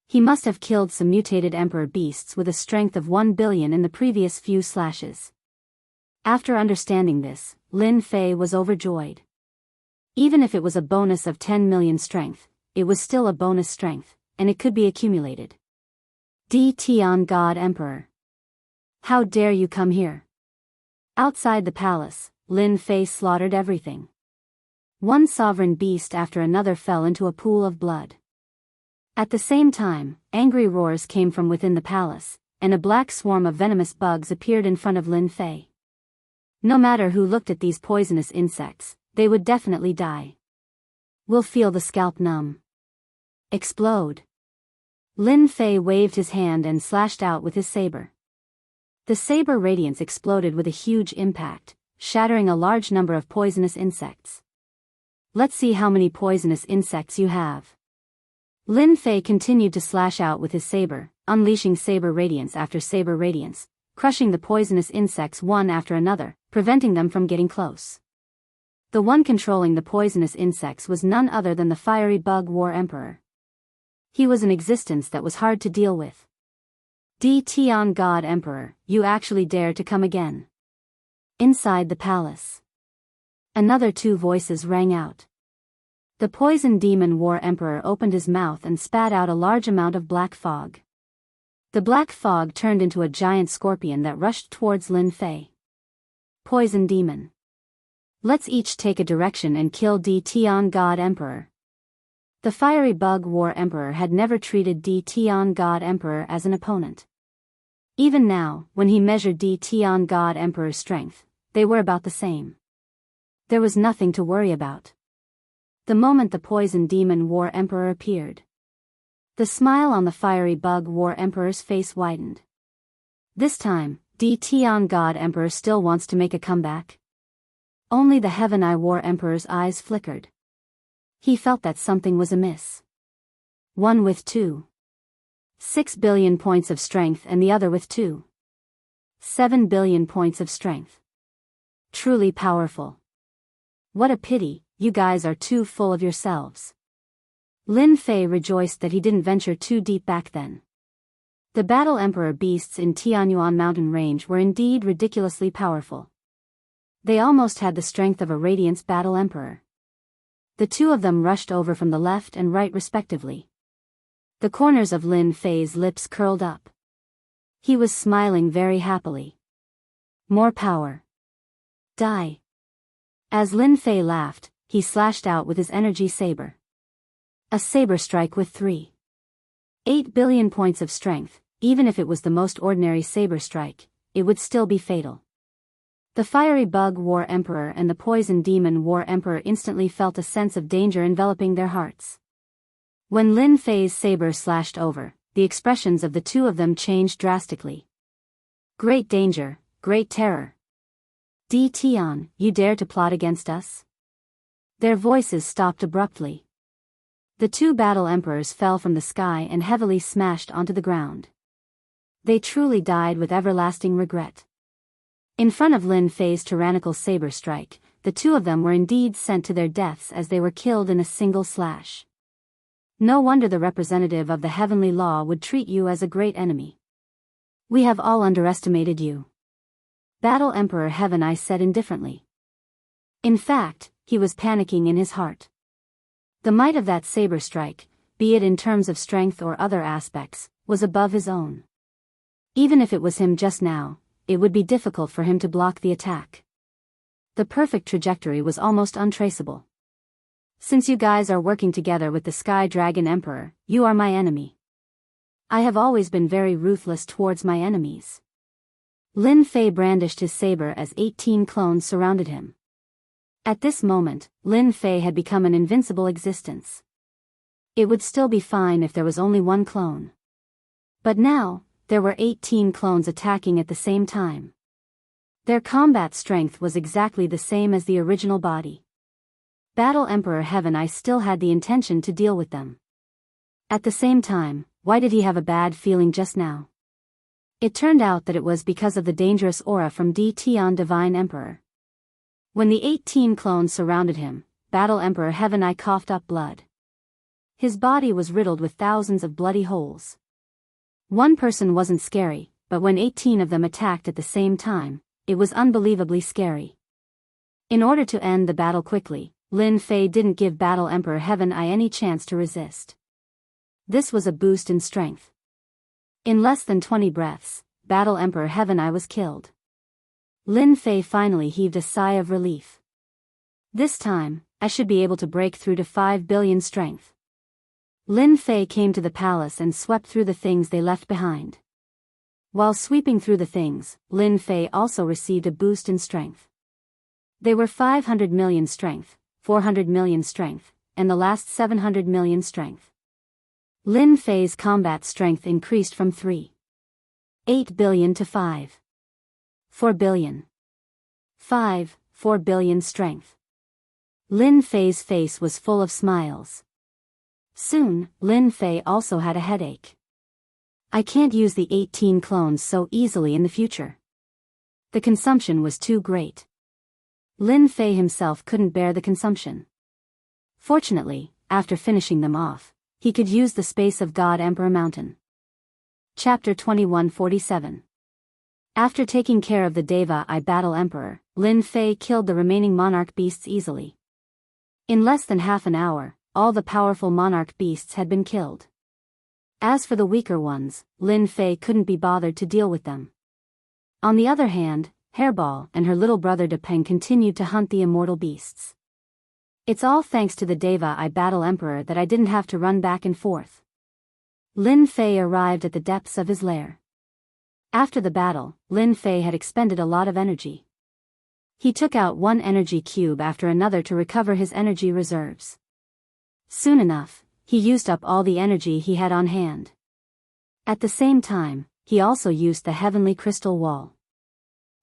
He must have killed some mutated emperor beasts with a strength of 1 billion in the previous few slashes. After understanding this, Lin Fei was overjoyed. Even if it was a bonus of 10 million strength, it was still a bonus strength, and it could be accumulated. D. Tian God Emperor. How dare you come here? Outside the palace, Lin Fei slaughtered everything. One sovereign beast after another fell into a pool of blood. At the same time, angry roars came from within the palace, and a black swarm of venomous bugs appeared in front of Lin Fei. No matter who looked at these poisonous insects, they would definitely die. Will feel the scalp numb. Explode. Lin Fei waved his hand and slashed out with his saber. The saber radiance exploded with a huge impact, shattering a large number of poisonous insects. Let's see how many poisonous insects you have. Lin Fei continued to slash out with his saber, unleashing saber radiance after saber radiance, crushing the poisonous insects one after another, preventing them from getting close. The one controlling the poisonous insects was none other than the fiery bug war emperor. He was an existence that was hard to deal with. D. Tian God Emperor, you actually dare to come again. Inside the palace. Another two voices rang out. The poison demon war emperor opened his mouth and spat out a large amount of black fog. The black fog turned into a giant scorpion that rushed towards Lin Fei. Poison demon. Let's each take a direction and kill Tian God Emperor. The fiery bug war emperor had never treated Tian God Emperor as an opponent. Even now, when he measured Tian God Emperor's strength, they were about the same. There was nothing to worry about. The moment the poison demon war emperor appeared, the smile on the fiery bug war emperor's face widened. This time, Tian God Emperor still wants to make a comeback? Only the Heaven Eye war emperor's eyes flickered. He felt that something was amiss. One with 6 billion points of strength and the other with 7 billion points of strength. Truly powerful. What a pity, you guys are too full of yourselves. Lin Fei rejoiced that he didn't venture too deep back then. The Battle Emperor beasts in Tianyuan mountain range were indeed ridiculously powerful. They almost had the strength of a Radiance Battle Emperor. The two of them rushed over from the left and right respectively. The corners of Lin Fei's lips curled up. He was smiling very happily. More power. Die. As Lin Fei laughed, he slashed out with his energy saber. A saber strike with 8 billion points of strength. Even if it was the most ordinary saber strike, it would still be fatal. The fiery bug war emperor and the poison demon war emperor instantly felt a sense of danger enveloping their hearts. When Lin Fei's saber slashed over, the expressions of the two of them changed drastically. Great danger, great terror. Tian, you dare to plot against us? Their voices stopped abruptly. The two battle emperors fell from the sky and heavily smashed onto the ground. They truly died with everlasting regret. In front of Lin Fei's tyrannical saber strike, the two of them were indeed sent to their deaths as they were killed in a single slash. No wonder the representative of the heavenly law would treat you as a great enemy. We have all underestimated you. Battle Emperor Heaven Eye said indifferently. In fact, he was panicking in his heart. The might of that saber strike, be it in terms of strength or other aspects, was above his own. Even if it was him just now, it would be difficult for him to block the attack. The perfect trajectory was almost untraceable. Since you guys are working together with the Sky Dragon Emperor, you are my enemy. I have always been very ruthless towards my enemies. Lin Fei brandished his saber as 18 clones surrounded him. At this moment, Lin Fei had become an invincible existence. It would still be fine if there was only one clone. But now, there were 18 clones attacking at the same time. Their combat strength was exactly the same as the original body. Battle Emperor Heaven Eye still had the intention to deal with them. At the same time, why did he have a bad feeling just now? It turned out that it was because of the dangerous aura from Tian Divine Emperor. When the 18 clones surrounded him, Battle Emperor Heaven Eye coughed up blood. His body was riddled with thousands of bloody holes. One person wasn't scary, but when 18 of them attacked at the same time, it was unbelievably scary. In order to end the battle quickly, Lin Fei didn't give Battle Emperor Heaven Eye any chance to resist. This was a boost in strength. In less than 20 breaths, Battle Emperor Heaven Eye was killed. Lin Fei finally heaved a sigh of relief. This time, I should be able to break through to 5 billion strength. Lin Fei came to the palace and swept through the things they left behind. While sweeping through the things, Lin Fei also received a boost in strength. They were 500 million strength, 400 million strength, and the last 700 million strength. Lin Fei's combat strength increased from 8 billion to 4 billion. 4 billion strength. Lin Fei's face was full of smiles. Soon, Lin Fei also had a headache. I can't use the 18 clones so easily in the future. The consumption was too great. Lin Fei himself couldn't bear the consumption. Fortunately, after finishing them off, he could use the space of God Emperor Mountain. Chapter 2147. After taking care of the Deva I Battle Emperor, Lin Fei killed the remaining monarch beasts easily. In less than half an hour, all the powerful monarch beasts had been killed. As for the weaker ones, Lin Fei couldn't be bothered to deal with them. On the other hand, Hairball, and her little brother Depeng continued to hunt the immortal beasts. It's all thanks to the Devouring Battle Emperor that I didn't have to run back and forth. Lin Fei arrived at the depths of his lair. After the battle, Lin Fei had expended a lot of energy. He took out one energy cube after another to recover his energy reserves. Soon enough, he used up all the energy he had on hand. At the same time, he also used the heavenly crystal wall.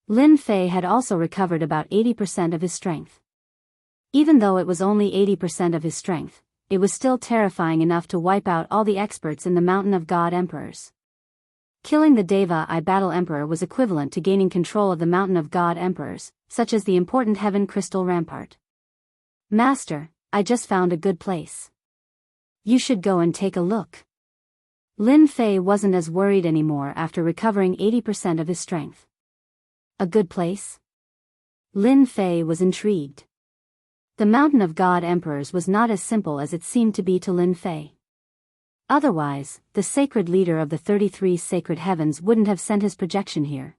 Lin Fei had also recovered about 80% of his strength. Even though it was only 80% of his strength, it was still terrifying enough to wipe out all the experts in the Mountain of God Emperors. Killing the Devouring Battle Emperor was equivalent to gaining control of the Mountain of God Emperors, such as the important Heaven Crystal Rampart. Master, I just found a good place. You should go and take a look. Lin Fei wasn't as worried anymore after recovering 80% of his strength. A good place? Lin Fei was intrigued. The Mountain of God Emperors was not as simple as it seemed to be to Lin Fei. Otherwise, the sacred leader of the 33 sacred heavens wouldn't have sent his projection here.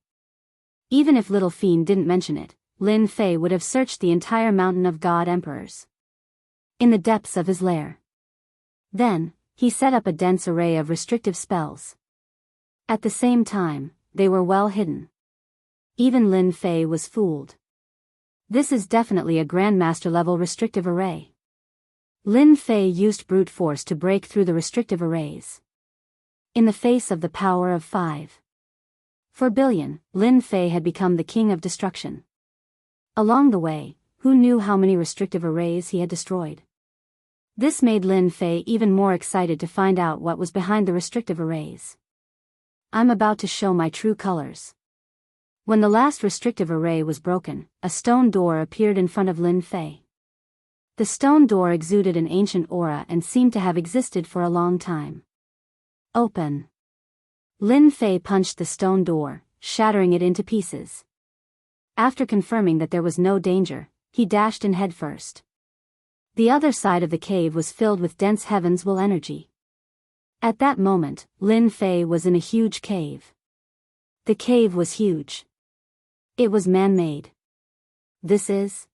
Even if Little Fiend didn't mention it, Lin Fei would have searched the entire Mountain of God Emperors. In the depths of his lair. Then, he set up a dense array of restrictive spells. At the same time, they were well hidden. Even Lin Fei was fooled. This is definitely a Grandmaster level restrictive array. Lin Fei used brute force to break through the restrictive arrays. In the face of the power of 5. 4 billion, Lin Fei had become the king of destruction. Along the way, who knew how many restrictive arrays he had destroyed? This made Lin Fei even more excited to find out what was behind the restrictive arrays. I'm about to show my true colors. When the last restrictive array was broken, a stone door appeared in front of Lin Fei. The stone door exuded an ancient aura and seemed to have existed for a long time. Open. Lin Fei punched the stone door, shattering it into pieces. After confirming that there was no danger, he dashed in headfirst. The other side of the cave was filled with dense heaven's will energy. At that moment, Lin Fei was in a huge cave. The cave was huge. It was man-made. This is...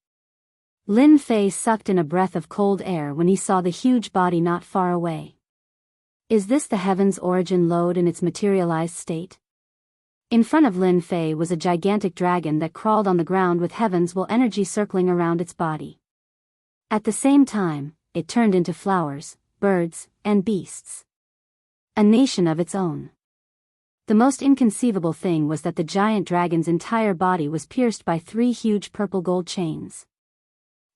Lin Fei sucked in a breath of cold air when he saw the huge body not far away. Is this the heaven's origin lode in its materialized state? In front of Lin Fei was a gigantic dragon that crawled on the ground with heaven's will energy circling around its body. At the same time, it turned into flowers, birds, and beasts. A nation of its own. The most inconceivable thing was that the giant dragon's entire body was pierced by 3 huge purple gold chains.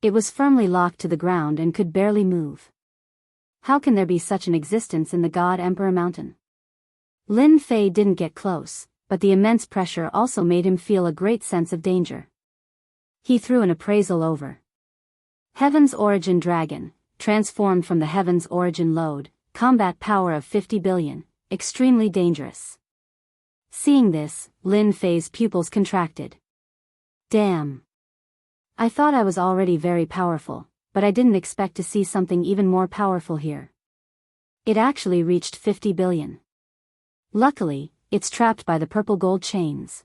It was firmly locked to the ground and could barely move. How can there be such an existence in the God Emperor Mountain? Lin Fei didn't get close, but the immense pressure also made him feel a great sense of danger. He threw an appraisal over. Heaven's Origin Dragon, transformed from the Heaven's Origin Lode, combat power of 50 billion, extremely dangerous. Seeing this, Lin Fei's pupils contracted. Damn. I thought I was already very powerful, but I didn't expect to see something even more powerful here. It actually reached 50 billion. Luckily, it's trapped by the purple gold chains.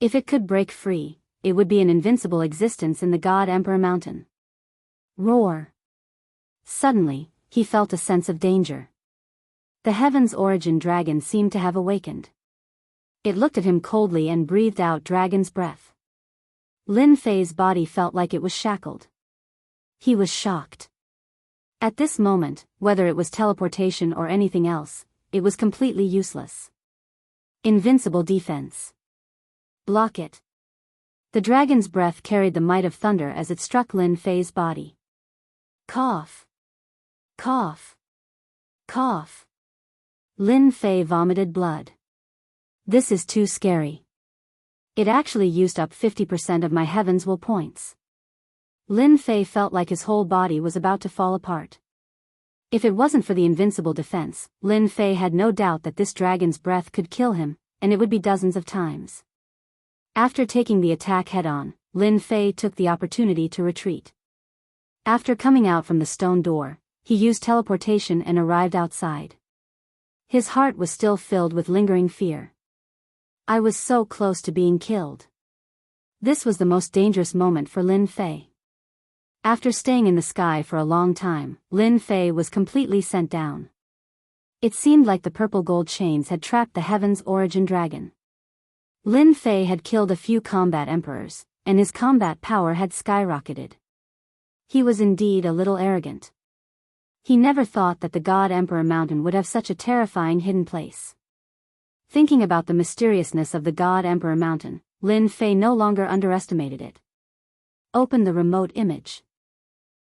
If it could break free, it would be an invincible existence in the God Emperor Mountain. Roar. Suddenly, he felt a sense of danger. The Heaven's Origin Dragon seemed to have awakened. It looked at him coldly and breathed out dragon's breath. Lin Fei's body felt like it was shackled. He was shocked. At this moment, whether it was teleportation or anything else, it was completely useless. Invincible defense. Block it. The dragon's breath carried the might of thunder as it struck Lin Fei's body. Cough. Cough. Cough. Lin Fei vomited blood. This is too scary. It actually used up 50% of my Heaven's Will points. Lin Fei felt like his whole body was about to fall apart. If it wasn't for the invincible defense, Lin Fei had no doubt that this dragon's breath could kill him, and it would be dozens of times. After taking the attack head-on, Lin Fei took the opportunity to retreat. After coming out from the stone door, he used teleportation and arrived outside. His heart was still filled with lingering fear. I was so close to being killed. This was the most dangerous moment for Lin Fei. After staying in the sky for a long time, Lin Fei was completely sent down. It seemed like the purple gold chains had trapped the Heaven's Origin dragon. Lin Fei had killed a few combat emperors, and his combat power had skyrocketed. He was indeed a little arrogant. He never thought that the God Emperor Mountain would have such a terrifying hidden place. Thinking about the mysteriousness of the God Emperor Mountain, Lin Fei no longer underestimated it. Open the remote image.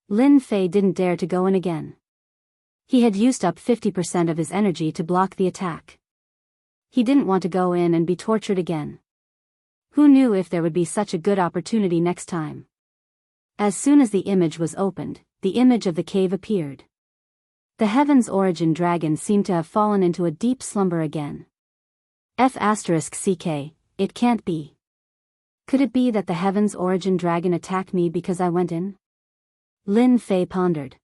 Lin Fei didn't dare to go in again. He had used up 50% of his energy to block the attack. He didn't want to go in and be tortured again. Who knew if there would be such a good opportunity next time? As soon as the image was opened, the image of the cave appeared. The Heaven's Origin dragon seemed to have fallen into a deep slumber again. F***ck, it can't be. Could it be that the Heaven's Origin dragon attacked me because I went in? Lin Fei pondered.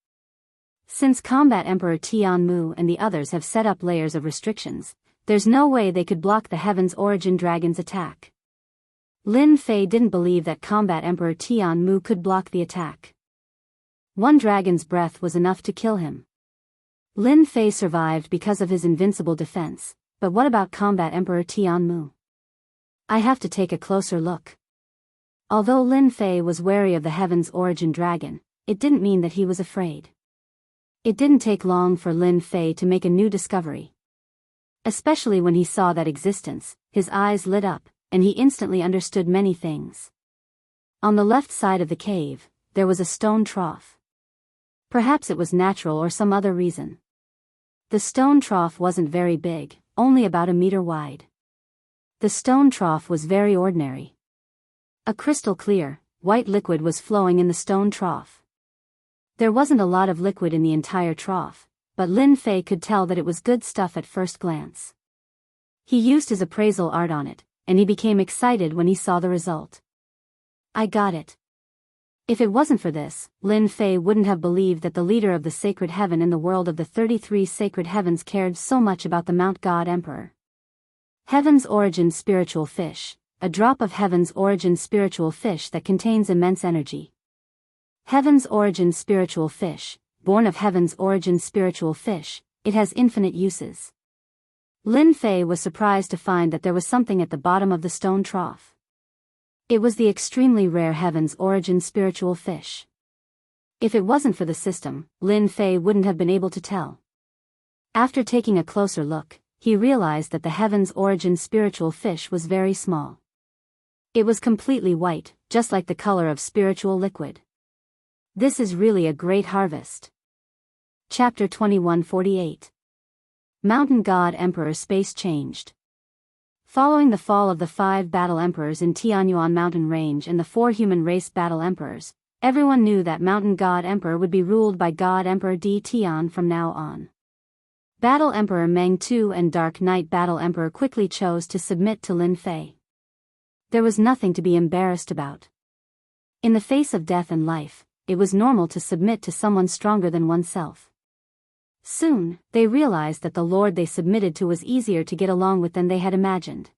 Since Combat Emperor Tianmu and the others have set up layers of restrictions, there's no way they could block the Heaven's Origin dragon's attack. Lin Fei didn't believe that Combat Emperor Tianmu could block the attack. One dragon's breath was enough to kill him. Lin Fei survived because of his invincible defense, but what about Combat Emperor Tianmu? I have to take a closer look. Although Lin Fei was wary of the Heaven's Origin dragon, it didn't mean that he was afraid. It didn't take long for Lin Fei to make a new discovery. Especially when he saw that existence, his eyes lit up, and he instantly understood many things. On the left side of the cave, there was a stone trough. Perhaps it was natural or some other reason. The stone trough wasn't very big, only about a meter wide. The stone trough was very ordinary. A crystal clear, white liquid was flowing in the stone trough. There wasn't a lot of liquid in the entire trough, but Lin Fei could tell that it was good stuff at first glance. He used his appraisal art on it, and he became excited when he saw the result. I got it. If it wasn't for this, Lin Fei wouldn't have believed that the leader of the sacred heaven in the world of the 33 sacred heavens cared so much about the Mount God Emperor. Heaven's Origin spiritual fish, a drop of Heaven's Origin spiritual fish that contains immense energy. Heaven's Origin spiritual fish, born of Heaven's Origin spiritual fish, it has infinite uses. Lin Fei was surprised to find that there was something at the bottom of the stone trough. It was the extremely rare Heaven's Origin spiritual fish. If it wasn't for the system, Lin Fei wouldn't have been able to tell. After taking a closer look, he realized that the Heaven's Origin spiritual fish was very small. It was completely white, just like the color of spiritual liquid. This is really a great harvest. Chapter 2148. Mountain God Emperor Space Changed. Following the fall of the 5 battle emperors in Tianyuan mountain range and the 4 human race battle emperors, everyone knew that Mountain God Emperor would be ruled by God Emperor Di Tian from now on. Battle Emperor Meng Tu and Dark Knight Battle Emperor quickly chose to submit to Lin Fei. There was nothing to be embarrassed about. In the face of death and life, it was normal to submit to someone stronger than oneself. Soon, they realized that the lord they submitted to was easier to get along with than they had imagined.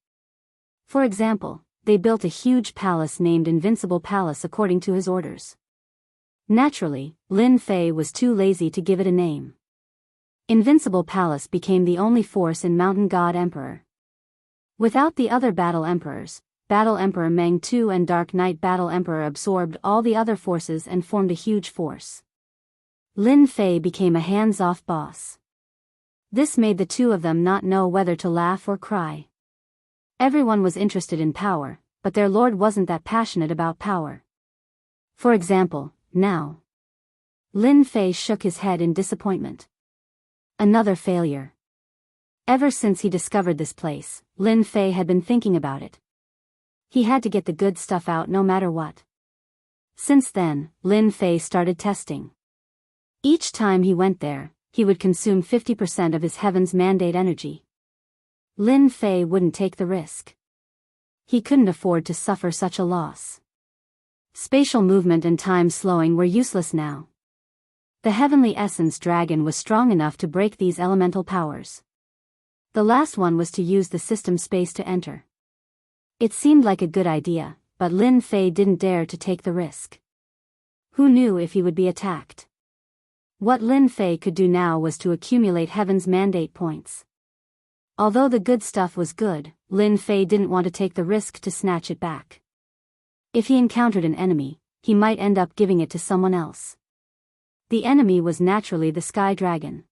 For example, they built a huge palace named Invincible Palace according to his orders. Naturally, Lin Fei was too lazy to give it a name. Invincible Palace became the only force in Mountain God Emperor. Without the other battle emperors, Battle Emperor Meng Tu and Dark Knight Battle Emperor absorbed all the other forces and formed a huge force. Lin Fei became a hands-off boss. This made the two of them not know whether to laugh or cry. Everyone was interested in power, but their lord wasn't that passionate about power. For example, now. Lin Fei shook his head in disappointment. Another failure. Ever since he discovered this place, Lin Fei had been thinking about it. He had to get the good stuff out no matter what. Since then, Lin Fei started testing. Each time he went there, he would consume 50% of his Heaven's Mandate energy. Lin Fei wouldn't take the risk. He couldn't afford to suffer such a loss. Spatial movement and time slowing were useless now. The Heavenly Essence Dragon was strong enough to break these elemental powers. The last one was to use the system space to enter. It seemed like a good idea, but Lin Fei didn't dare to take the risk. Who knew if he would be attacked? What Lin Fei could do now was to accumulate Heaven's mandate points. Although the good stuff was good, Lin Fei didn't want to take the risk to snatch it back. If he encountered an enemy, he might end up giving it to someone else. The enemy was naturally the Sky Dragon.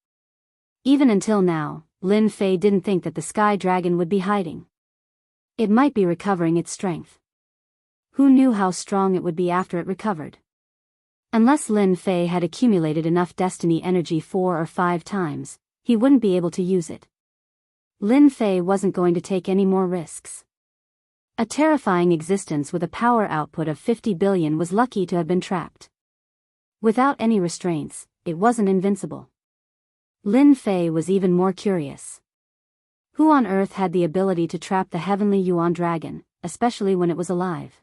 Even until now, Lin Fei didn't think that the Sky Dragon would be hiding. It might be recovering its strength. Who knew how strong it would be after it recovered? Unless Lin Fei had accumulated enough destiny energy 4 or 5 times, he wouldn't be able to use it. Lin Fei wasn't going to take any more risks. A terrifying existence with a power output of 50 billion was lucky to have been trapped. Without any restraints, it wasn't invincible. Lin Fei was even more curious. Who on earth had the ability to trap the heavenly Yuan dragon, especially when it was alive?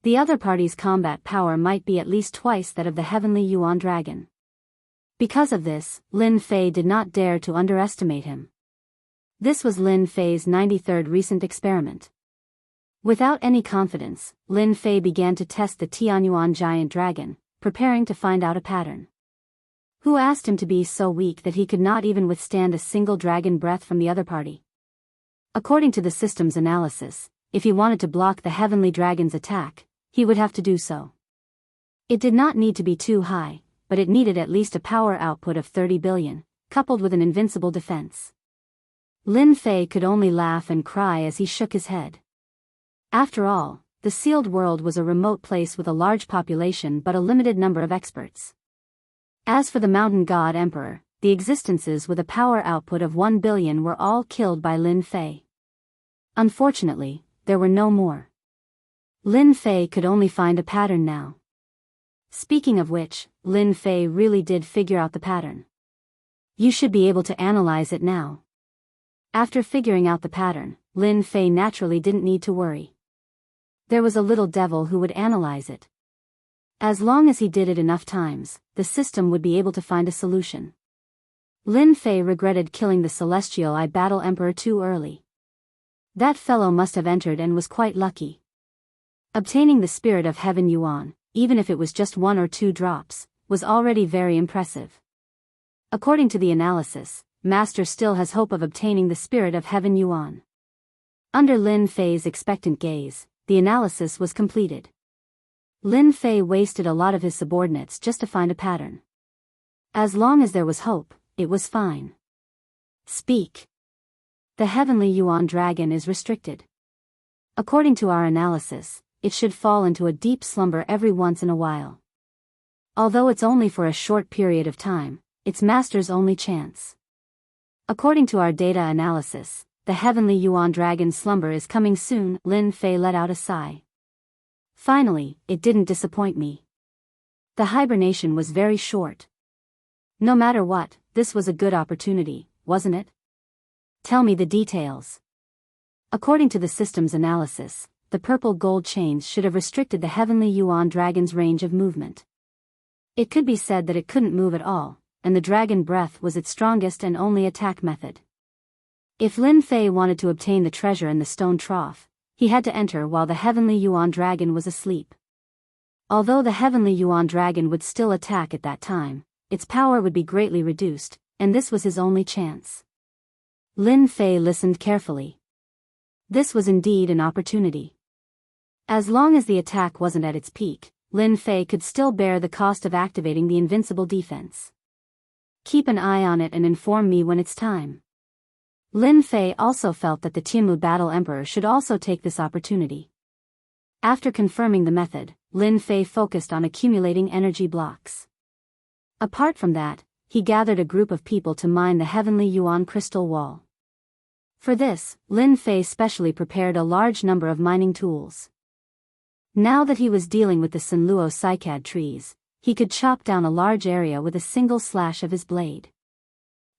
The other party's combat power might be at least twice that of the heavenly Yuan dragon. Because of this, Lin Fei did not dare to underestimate him. This was Lin Fei's 93rd recent experiment. Without any confidence, Lin Fei began to test the Tianyuan giant dragon, preparing to find out a pattern. Who asked him to be so weak that he could not even withstand a single dragon breath from the other party? According to the system's analysis, if he wanted to block the heavenly dragon's attack, he would have to do so. It did not need to be too high, but it needed at least a power output of 30 billion, coupled with an invincible defense. Lin Fei could only laugh and cry as he shook his head. After all, the sealed world was a remote place with a large population but a limited number of experts. As for the mountain god emperor, the existences with a power output of 1 billion were all killed by Lin Fei. Unfortunately, there were no more. Lin Fei could only find a pattern now. Speaking of which, Lin Fei really did figure out the pattern. You should be able to analyze it now. After figuring out the pattern, Lin Fei naturally didn't need to worry. There was a little devil who would analyze it. As long as he did it enough times, the system would be able to find a solution. Lin Fei regretted killing the Celestial Eye Battle Emperor too early. That fellow must have entered and was quite lucky. Obtaining the Spirit of Heaven Yuan, even if it was just 1 or 2 drops, was already very impressive. According to the analysis, Master still has hope of obtaining the Spirit of Heaven Yuan. Under Lin Fei's expectant gaze, the analysis was completed. Lin Fei wasted a lot of his subordinates just to find a pattern. As long as there was hope, it was fine. Speak. The heavenly Yuan dragon is restricted. According to our analysis, it should fall into a deep slumber every once in a while. Although it's only for a short period of time, it's Master's only chance. According to our data analysis, the heavenly Yuan dragon's slumber is coming soon. Lin Fei let out a sigh. Finally, it didn't disappoint me. The hibernation was very short. No matter what, this was a good opportunity, wasn't it? Tell me the details. According to the system's analysis, the purple gold chains should have restricted the heavenly Yuan dragon's range of movement. It could be said that it couldn't move at all, and the dragon breath was its strongest and only attack method. If Lin Fei wanted to obtain the treasure in the stone trough, he had to enter while the heavenly Yuan dragon was asleep. Although the heavenly Yuan dragon would still attack at that time, its power would be greatly reduced, and this was his only chance. Lin Fei listened carefully. This was indeed an opportunity. As long as the attack wasn't at its peak, Lin Fei could still bear the cost of activating the invincible defense. Keep an eye on it and inform me when it's time. Lin Fei also felt that the Tianmu Battle Emperor should also take this opportunity. After confirming the method, Lin Fei focused on accumulating energy blocks. Apart from that, he gathered a group of people to mine the heavenly Yuan crystal wall. For this, Lin Fei specially prepared a large number of mining tools. Now that he was dealing with the Sanluo cycad trees, he could chop down a large area with a single slash of his blade.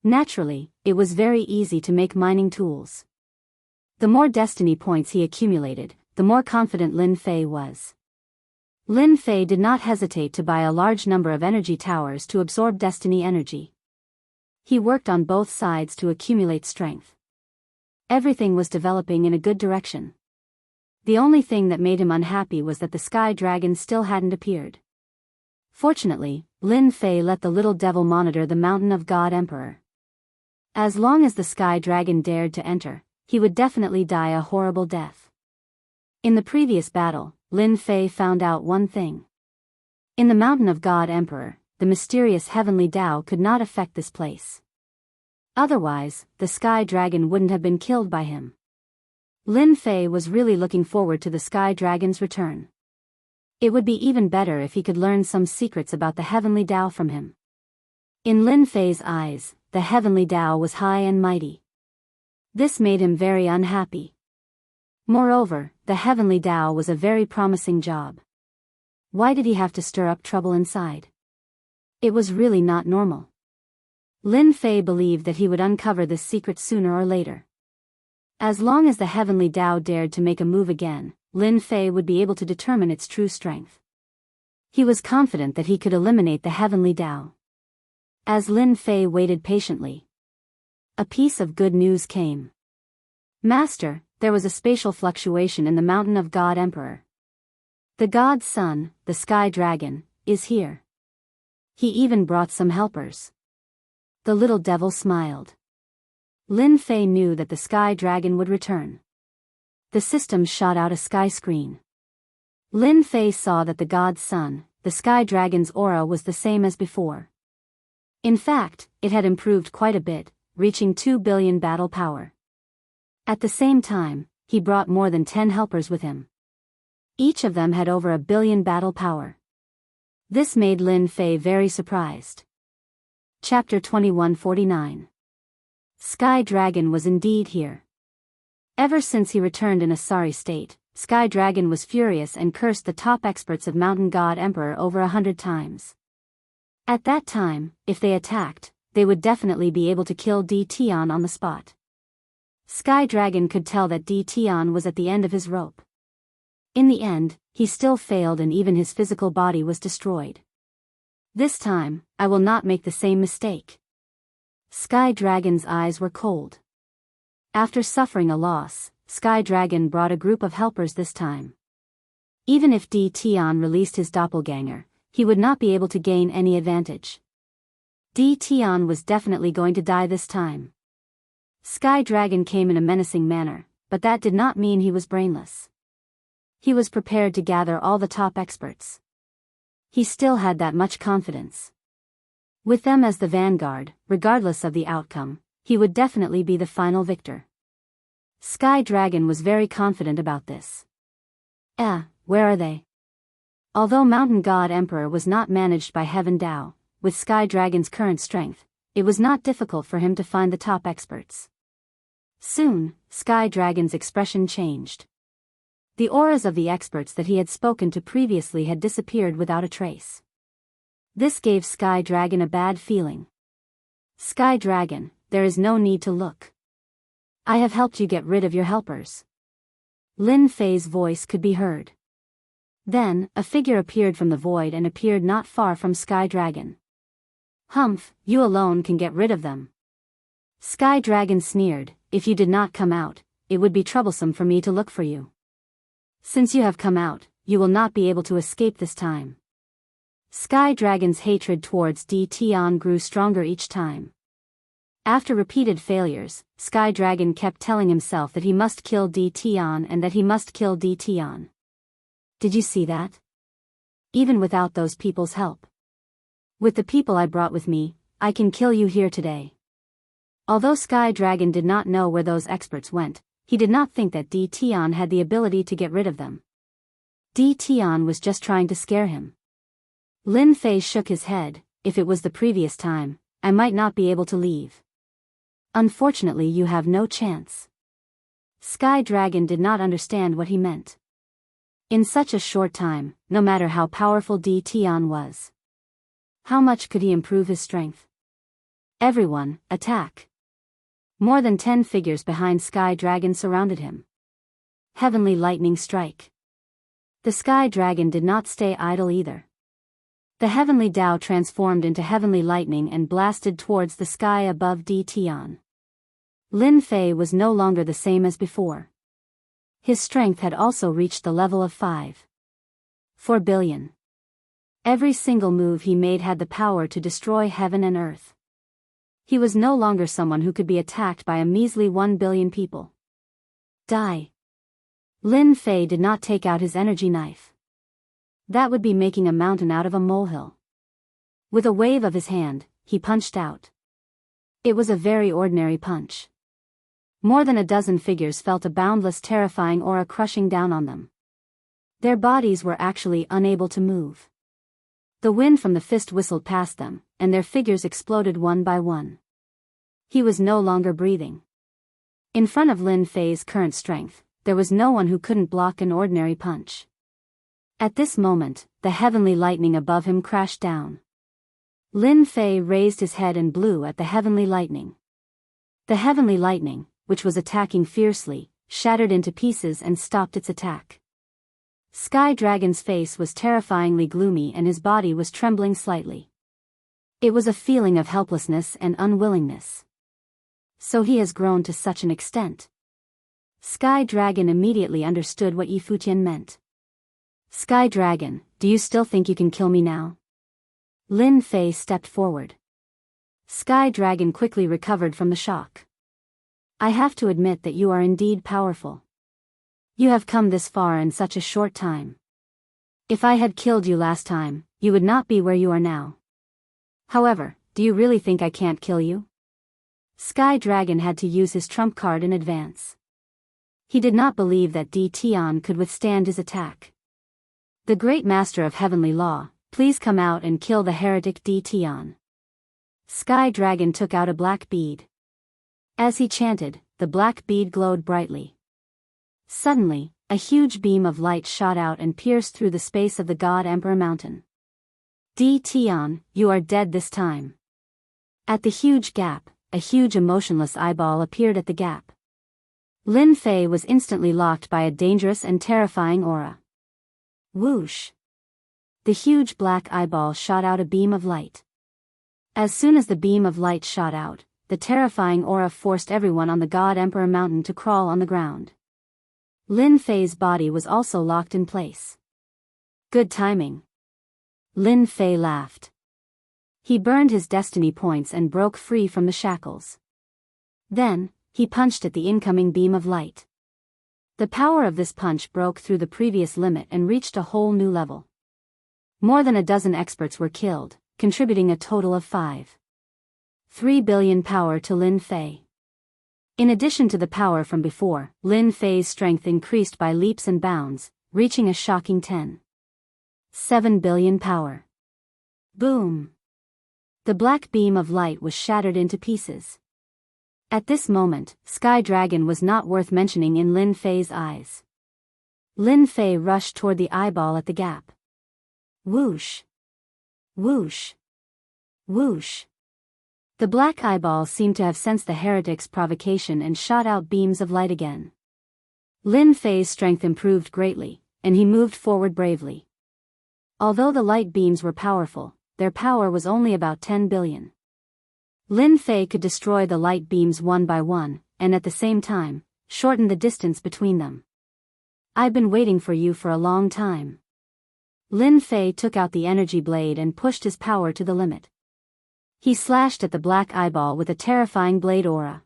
Naturally, it was very easy to make mining tools. The more destiny points he accumulated, the more confident Lin Fei was. Lin Fei did not hesitate to buy a large number of energy towers to absorb destiny energy. He worked on both sides to accumulate strength. Everything was developing in a good direction. The only thing that made him unhappy was that the sky dragon still hadn't appeared. Fortunately, Lin Fei let the little devil monitor the mountain of God Emperor. As long as the sky dragon dared to enter, he would definitely die a horrible death. In the previous battle, Lin Fei found out one thing. In the mountain of God Emperor, the mysterious heavenly Tao could not affect this place. Otherwise, the sky dragon wouldn't have been killed by him. Lin Fei was really looking forward to the sky dragon's return. It would be even better if he could learn some secrets about the heavenly Tao from him. In Lin Fei's eyes, the heavenly Tao was high and mighty. This made him very unhappy. Moreover, the heavenly Tao was a very promising job. Why did he have to stir up trouble inside? It was really not normal. Lin Fei believed that he would uncover this secret sooner or later. As long as the heavenly Tao dared to make a move again, Lin Fei would be able to determine its true strength. He was confident that he could eliminate the heavenly Tao. As Lin Fei waited patiently, a piece of good news came. Master, there was a spatial fluctuation in the mountain of God Emperor. The God's son, the sky dragon, is here. He even brought some helpers. The little devil smiled. Lin Fei knew that the sky dragon would return. The system shot out a sky screen. Lin Fei saw that the God's son, the sky dragon's aura was the same as before. In fact, it had improved quite a bit, reaching 2 billion battle power. At the same time, he brought more than 10 helpers with him. Each of them had over 1 billion battle power. This made Lin Fei very surprised. Chapter 2149. Sky Dragon was indeed here. Ever since he returned in a sorry state, Sky Dragon was furious and cursed the top experts of Mountain God Emperor over 100 times. At that time, if they attacked, they would definitely be able to kill D Tian on the spot. Sky Dragon could tell that D Tian was at the end of his rope. In the end, he still failed and even his physical body was destroyed. This time, I will not make the same mistake. Sky Dragon's eyes were cold. After suffering a loss, Sky Dragon brought a group of helpers this time. Even if D Tian released his doppelganger, he would not be able to gain any advantage. D Tian was definitely going to die this time. Sky Dragon came in a menacing manner, but that did not mean he was brainless. He was prepared to gather all the top experts. He still had that much confidence. With them as the vanguard, regardless of the outcome, he would definitely be the final victor. Sky Dragon was very confident about this. Where are they? Although Mountain God Emperor was not managed by Heaven Tao, with Sky Dragon's current strength, it was not difficult for him to find the top experts. Soon, Sky Dragon's expression changed. The auras of the experts that he had spoken to previously had disappeared without a trace. This gave Sky Dragon a bad feeling. Sky Dragon, there is no need to look. I have helped you get rid of your helpers. Lin Fei's voice could be heard. Then, a figure appeared from the void and appeared not far from Sky Dragon. Humph, you alone can get rid of them. Sky Dragon sneered, if you did not come out, it would be troublesome for me to look for you. Since you have come out, you will not be able to escape this time. Sky Dragon's hatred towards D Tian grew stronger each time. After repeated failures, Sky Dragon kept telling himself that he must kill D Tian and that he must kill D Tian. Did you see that? Even without those people's help. With the people I brought with me, I can kill you here today. Although Sky Dragon did not know where those experts went, he did not think that D Tian had the ability to get rid of them. D Tian was just trying to scare him. Lin Fei shook his head, if it was the previous time, I might not be able to leave. Unfortunately, you have no chance. Sky Dragon did not understand what he meant. In such a short time, no matter how powerful D Tian was, how much could he improve his strength? Everyone, attack! More than 10 figures behind Sky Dragon surrounded him. Heavenly lightning strike. The Sky Dragon did not stay idle either. The heavenly Tao transformed into heavenly lightning and blasted towards the sky above D Tian. Lin Fei was no longer the same as before. His strength had also reached the level of 5.4 billion. Every single move he made had the power to destroy heaven and earth. He was no longer someone who could be attacked by a measly 1 billion people. Die. Lin Fei did not take out his energy knife. That would be making a mountain out of a molehill. With a wave of his hand, he punched out. It was a very ordinary punch. More than a dozen figures felt a boundless, terrifying aura crushing down on them. Their bodies were actually unable to move. The wind from the fist whistled past them, and their figures exploded one by one. He was no longer breathing. In front of Lin Fei's current strength, there was no one who couldn't block an ordinary punch. At this moment, the heavenly lightning above him crashed down. Lin Fei raised his head and blew at the heavenly lightning. The heavenly lightning, which was attacking fiercely, shattered into pieces and stopped its attack. Sky Dragon's face was terrifyingly gloomy and his body was trembling slightly. It was a feeling of helplessness and unwillingness. So he has grown to such an extent. Sky Dragon immediately understood what Yi Futian meant. Sky Dragon, do you still think you can kill me now? Lin Fei stepped forward. Sky Dragon quickly recovered from the shock. I have to admit that you are indeed powerful. You have come this far in such a short time. If I had killed you last time, you would not be where you are now. However, do you really think I can't kill you? Sky Dragon had to use his trump card in advance. He did not believe that Di Tian could withstand his attack. The great master of heavenly law, please come out and kill the heretic Di Tian. Sky Dragon took out a black bead. As he chanted, the black bead glowed brightly. Suddenly, a huge beam of light shot out and pierced through the space of the God Emperor Mountain. Di Tian, you are dead this time. At the huge gap, a huge emotionless eyeball appeared at the gap. Lin Fei was instantly locked by a dangerous and terrifying aura. Whoosh! The huge black eyeball shot out a beam of light. As soon as the beam of light shot out, the terrifying aura forced everyone on the God Emperor Mountain to crawl on the ground. Lin Fei's body was also locked in place. Good timing. Lin Fei laughed. He burned his destiny points and broke free from the shackles. Then, he punched at the incoming beam of light. The power of this punch broke through the previous limit and reached a whole new level. More than a dozen experts were killed, contributing a total of 5.3 billion power to Lin Fei. In addition to the power from before, Lin Fei's strength increased by leaps and bounds, reaching a shocking 10.7 billion power. Boom! The black beam of light was shattered into pieces. At this moment, Sky Dragon was not worth mentioning in Lin Fei's eyes. Lin Fei rushed toward the eyeball at the gap. Whoosh! Whoosh! Whoosh! The black eyeball seemed to have sensed the heretic's provocation and shot out beams of light again. Lin Fei's strength improved greatly, and he moved forward bravely. Although the light beams were powerful, their power was only about 10 billion. Lin Fei could destroy the light beams one by one, and at the same time, shorten the distance between them. I've been waiting for you for a long time. Lin Fei took out the energy blade and pushed his power to the limit. He slashed at the black eyeball with a terrifying blade aura.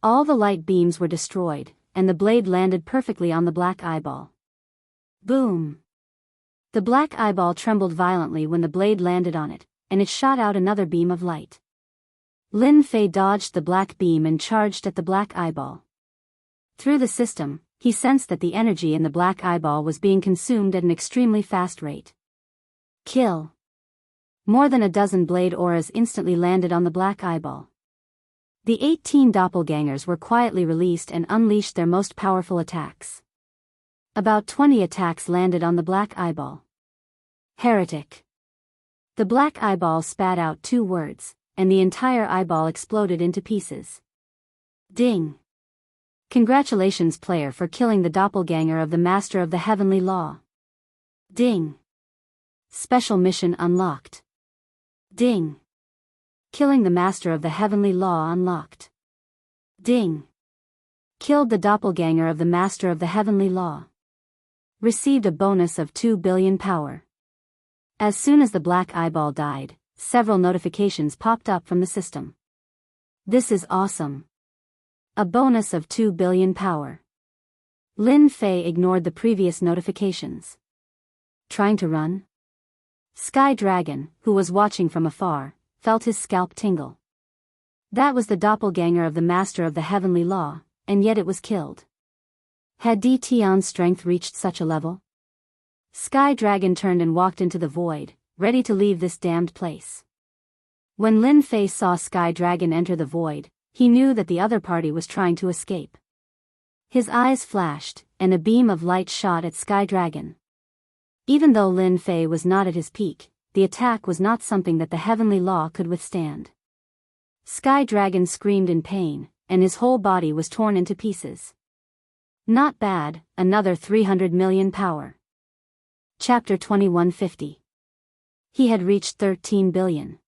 All the light beams were destroyed, and the blade landed perfectly on the black eyeball. Boom! The black eyeball trembled violently when the blade landed on it, and it shot out another beam of light. Lin Fei dodged the black beam and charged at the black eyeball. Through the system, he sensed that the energy in the black eyeball was being consumed at an extremely fast rate. Kill! More than a dozen blade auras instantly landed on the black eyeball. The 18 doppelgangers were quietly released and unleashed their most powerful attacks. About 20 attacks landed on the black eyeball. Heretic. The black eyeball spat out 2 words, and the entire eyeball exploded into pieces. Ding! Congratulations, player, for killing the doppelganger of the Master of the Heavenly Law. Ding! Special mission unlocked. Ding! Killing the Master of the Heavenly Law unlocked. Ding! Killed the doppelganger of the Master of the Heavenly Law. Received a bonus of 2 billion power. As soon as the black eyeball died, several notifications popped up from the system. This is awesome. A bonus of 2 billion power. Lin Fei ignored the previous notifications. Trying to run? Sky Dragon, who was watching from afar, felt his scalp tingle. That was the doppelganger of the Master of the Heavenly Law, and yet it was killed. Had Di Tian's strength reached such a level? Sky Dragon turned and walked into the void, ready to leave this damned place. When Lin Fei saw Sky Dragon enter the void, he knew that the other party was trying to escape. His eyes flashed, and a beam of light shot at Sky Dragon. Even though Lin Fei was not at his peak, the attack was not something that the Heavenly Law could withstand. Sky Dragon screamed in pain, and his whole body was torn into pieces. Not bad, another 300 million power. Chapter 2150. He had reached 13 billion.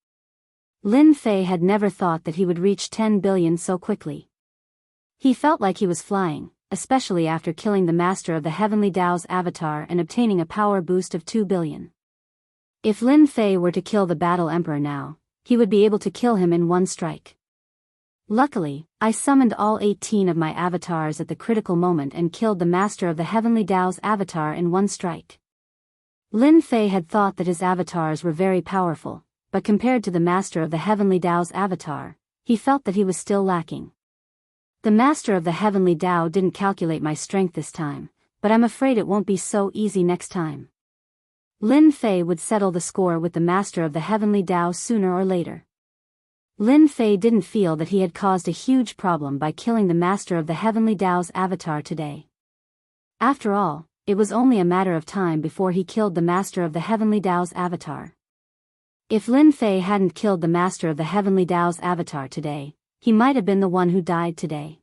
Lin Fei had never thought that he would reach 10 billion so quickly. He felt like he was flying, especially after killing the Master of the Heavenly Dao's avatar and obtaining a power boost of 2 billion. If Lin Fei were to kill the Battle Emperor now, he would be able to kill him in one strike. Luckily, I summoned all 18 of my avatars at the critical moment and killed the Master of the Heavenly Dao's avatar in one strike. Lin Fei had thought that his avatars were very powerful, but compared to the Master of the Heavenly Dao's avatar, he felt that he was still lacking. The Master of the Heavenly Dao didn't calculate my strength this time, but I'm afraid it won't be so easy next time. Lin Fei would settle the score with the Master of the Heavenly Dao sooner or later. Lin Fei didn't feel that he had caused a huge problem by killing the Master of the Heavenly Dao's avatar today. After all, it was only a matter of time before he killed the Master of the Heavenly Dao's avatar. If Lin Fei hadn't killed the Master of the Heavenly Dao's avatar today, he might have been the one who died today.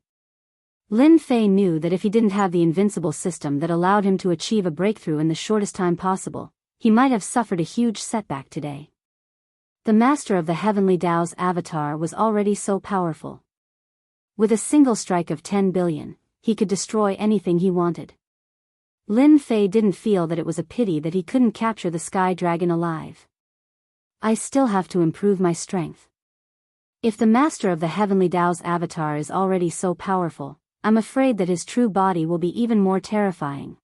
Lin Fei knew that if he didn't have the invincible system that allowed him to achieve a breakthrough in the shortest time possible, he might have suffered a huge setback today. The Master of the Heavenly Dao's avatar was already so powerful. With a single strike of 10 billion, he could destroy anything he wanted. Lin Fei didn't feel that it was a pity that he couldn't capture the Sky Dragon alive. I still have to improve my strength. If the Master of the Heavenly Dao's avatar is already so powerful, I'm afraid that his true body will be even more terrifying.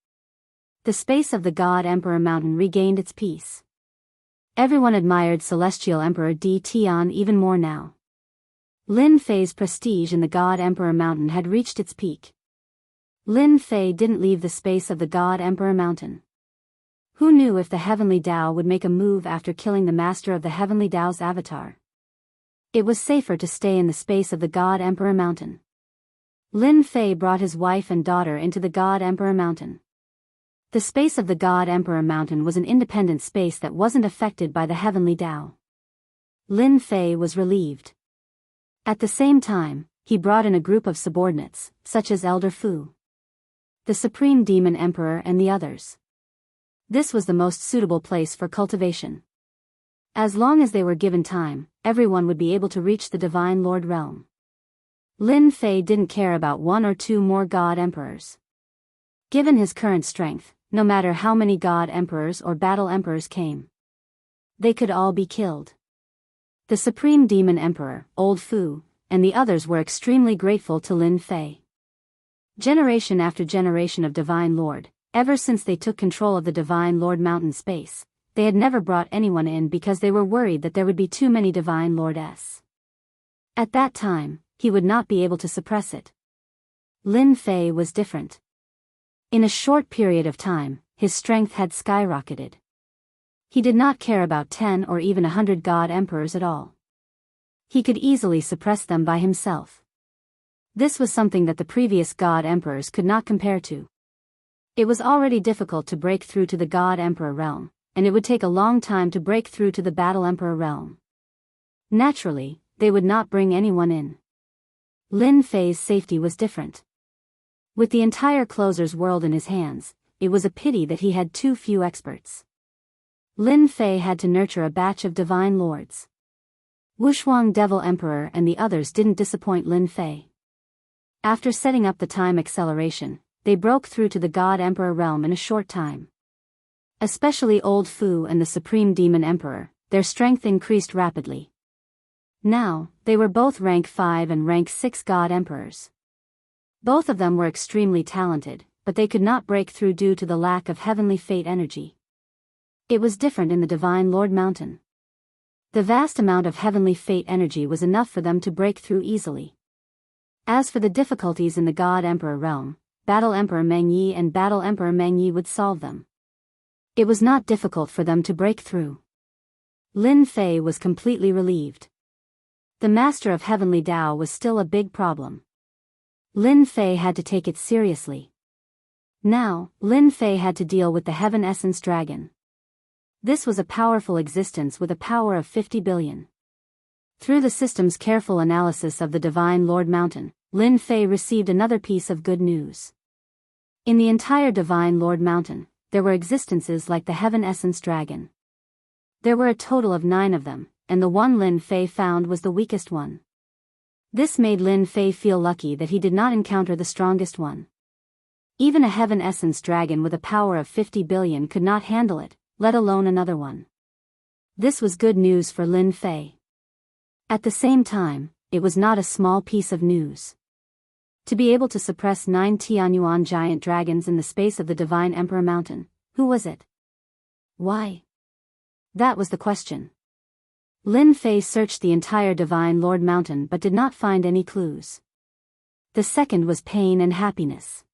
The space of the God Emperor Mountain regained its peace. Everyone admired Celestial Emperor Di Tian even more now. Lin Fei's prestige in the God Emperor Mountain had reached its peak. Lin Fei didn't leave the space of the God Emperor Mountain. Who knew if the Heavenly Dao would make a move after killing the Master of the Heavenly Dao's avatar? It was safer to stay in the space of the God Emperor Mountain. Lin Fei brought his wife and daughter into the God Emperor Mountain. The space of the God Emperor Mountain was an independent space that wasn't affected by the Heavenly Dao. Lin Fei was relieved. At the same time, he brought in a group of subordinates, such as Elder Fu, the Supreme Demon Emperor and the others. This was the most suitable place for cultivation. As long as they were given time, everyone would be able to reach the Divine Lord realm. Lin Fei didn't care about one or two more God Emperors. Given his current strength, no matter how many God Emperors or Battle Emperors came, they could all be killed. The Supreme Demon Emperor, Old Fu, and the others were extremely grateful to Lin Fei. Generation after generation of Divine Lord, ever since they took control of the Divine Lord mountain space, they had never brought anyone in because they were worried that there would be too many Divine Lords. At that time, he would not be able to suppress it. Lin Fei was different. In a short period of time, his strength had skyrocketed. He did not care about 10 or even 100 God Emperors at all. He could easily suppress them by himself. This was something that the previous God Emperors could not compare to. It was already difficult to break through to the God Emperor realm, and it would take a long time to break through to the Battle Emperor realm. Naturally, they would not bring anyone in. Lin Fei's safety was different. With the entire Closer's world in his hands, it was a pity that he had too few experts. Lin Fei had to nurture a batch of Divine Lords. Wushuang Devil Emperor and the others didn't disappoint Lin Fei. After setting up the time acceleration, they broke through to the God Emperor realm in a short time. Especially Old Fu and the Supreme Demon Emperor, their strength increased rapidly. Now, they were both rank 5 and rank 6 God Emperors. Both of them were extremely talented, but they could not break through due to the lack of heavenly fate energy. It was different in the Divine Lord Mountain. The vast amount of heavenly fate energy was enough for them to break through easily. As for the difficulties in the God Emperor realm, Battle Emperor Meng Yi and Battle Emperor Meng Yi would solve them. It was not difficult for them to break through. Lin Fei was completely relieved. The Master of Heavenly Tao was still a big problem. Lin Fei had to take it seriously. Now, Lin Fei had to deal with the Heaven Essence Dragon. This was a powerful existence with a power of 50 billion. Through the system's careful analysis of the Divine Lord Mountain, Lin Fei received another piece of good news. In the entire Divine Lord Mountain, there were existences like the Heaven Essence Dragon. There were a total of 9 of them, and the one Lin Fei found was the weakest one. This made Lin Fei feel lucky that he did not encounter the strongest one. Even a Heaven Essence Dragon with a power of 50 billion could not handle it, let alone another one. This was good news for Lin Fei. At the same time, it was not a small piece of news. To be able to suppress 9 Tianyuan giant dragons in the space of the Divine Emperor Mountain, who was it? Why? That was the question. Lin Fei searched the entire Divine Lord Mountain but did not find any clues. The second was pain and happiness.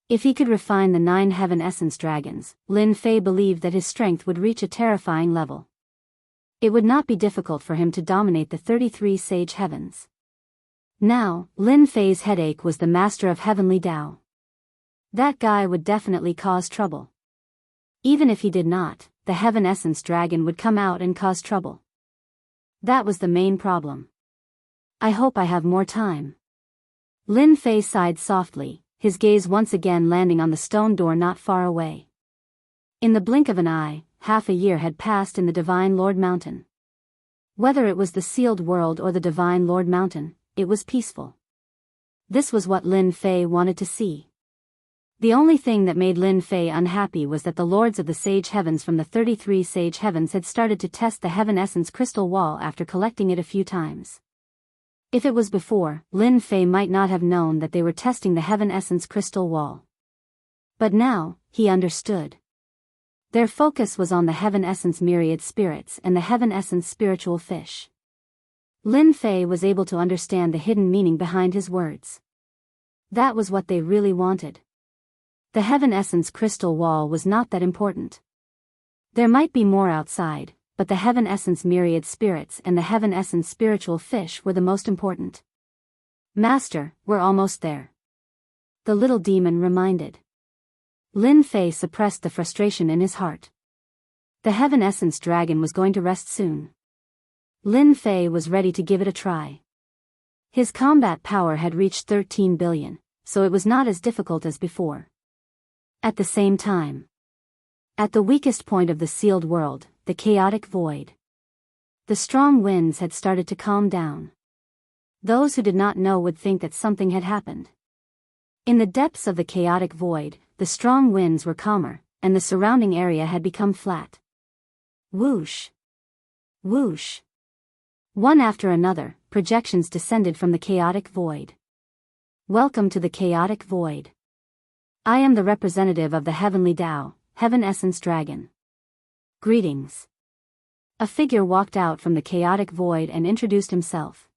If he could refine the 9 Heaven Essence Dragons, Lin Fei believed that his strength would reach a terrifying level. It would not be difficult for him to dominate the 33 Sage Heavens. Now, Lin Fei's headache was the Master of Heavenly Tao. That guy would definitely cause trouble. Even if he did not, the Heaven Essence Dragon would come out and cause trouble. That was the main problem. I hope I have more time. Lin Fei sighed softly, his gaze once again landing on the stone door not far away. In the blink of an eye, half a year had passed in the Divine Lord Mountain. Whether it was the sealed world or the Divine Lord Mountain, it was peaceful. This was what Lin Fei wanted to see. The only thing that made Lin Fei unhappy was that the Lords of the Sage Heavens from the 33 Sage Heavens had started to test the Heaven Essence crystal wall after collecting it a few times. If it was before, Lin Fei might not have known that they were testing the Heaven Essence crystal wall. But now, he understood. Their focus was on the Heaven Essence myriad spirits and the Heaven Essence spiritual fish. Lin Fei was able to understand the hidden meaning behind his words. That was what they really wanted. The Heaven Essence crystal wall was not that important. There might be more outside, but the Heaven Essence myriad spirits and the Heaven Essence spiritual fish were the most important. Master, we're almost there. The little demon reminded. Lin Fei suppressed the frustration in his heart. The Heaven Essence Dragon was going to rest soon. Lin Fei was ready to give it a try. His combat power had reached 13 billion, so it was not as difficult as before. At the same time, at the weakest point of the sealed world, the chaotic void, the strong winds had started to calm down. Those who did not know would think that something had happened. In the depths of the chaotic void, the strong winds were calmer, and the surrounding area had become flat. Whoosh! Whoosh! One after another, projections descended from the chaotic void. Welcome to the chaotic void. I am the representative of the Heavenly Tao, Heaven Essence Dragon. Greetings. A figure walked out from the chaotic void and introduced himself.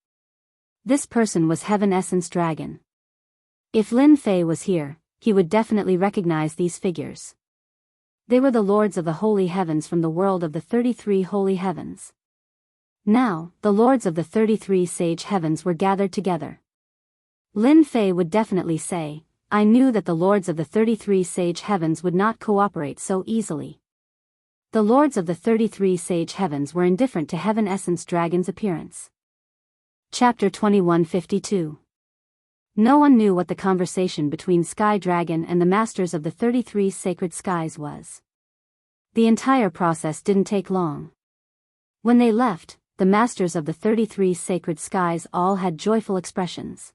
This person was Heaven Essence Dragon. If Lin Fei was here, he would definitely recognize these figures. They were the Lords of the Holy Heavens from the world of the 33 Holy Heavens. Now, the Lords of the 33 Sage Heavens were gathered together. Lin Fei would definitely say, I knew that the Lords of the 33 Sage Heavens would not cooperate so easily. The Lords of the 33 Sage Heavens were indifferent to Heaven Essence Dragon's appearance. Chapter 2152. No one knew what the conversation between Sky Dragon and the Masters of the 33 Sacred Skies was. The entire process didn't take long. When they left, the Masters of the 33 Sacred Skies all had joyful expressions.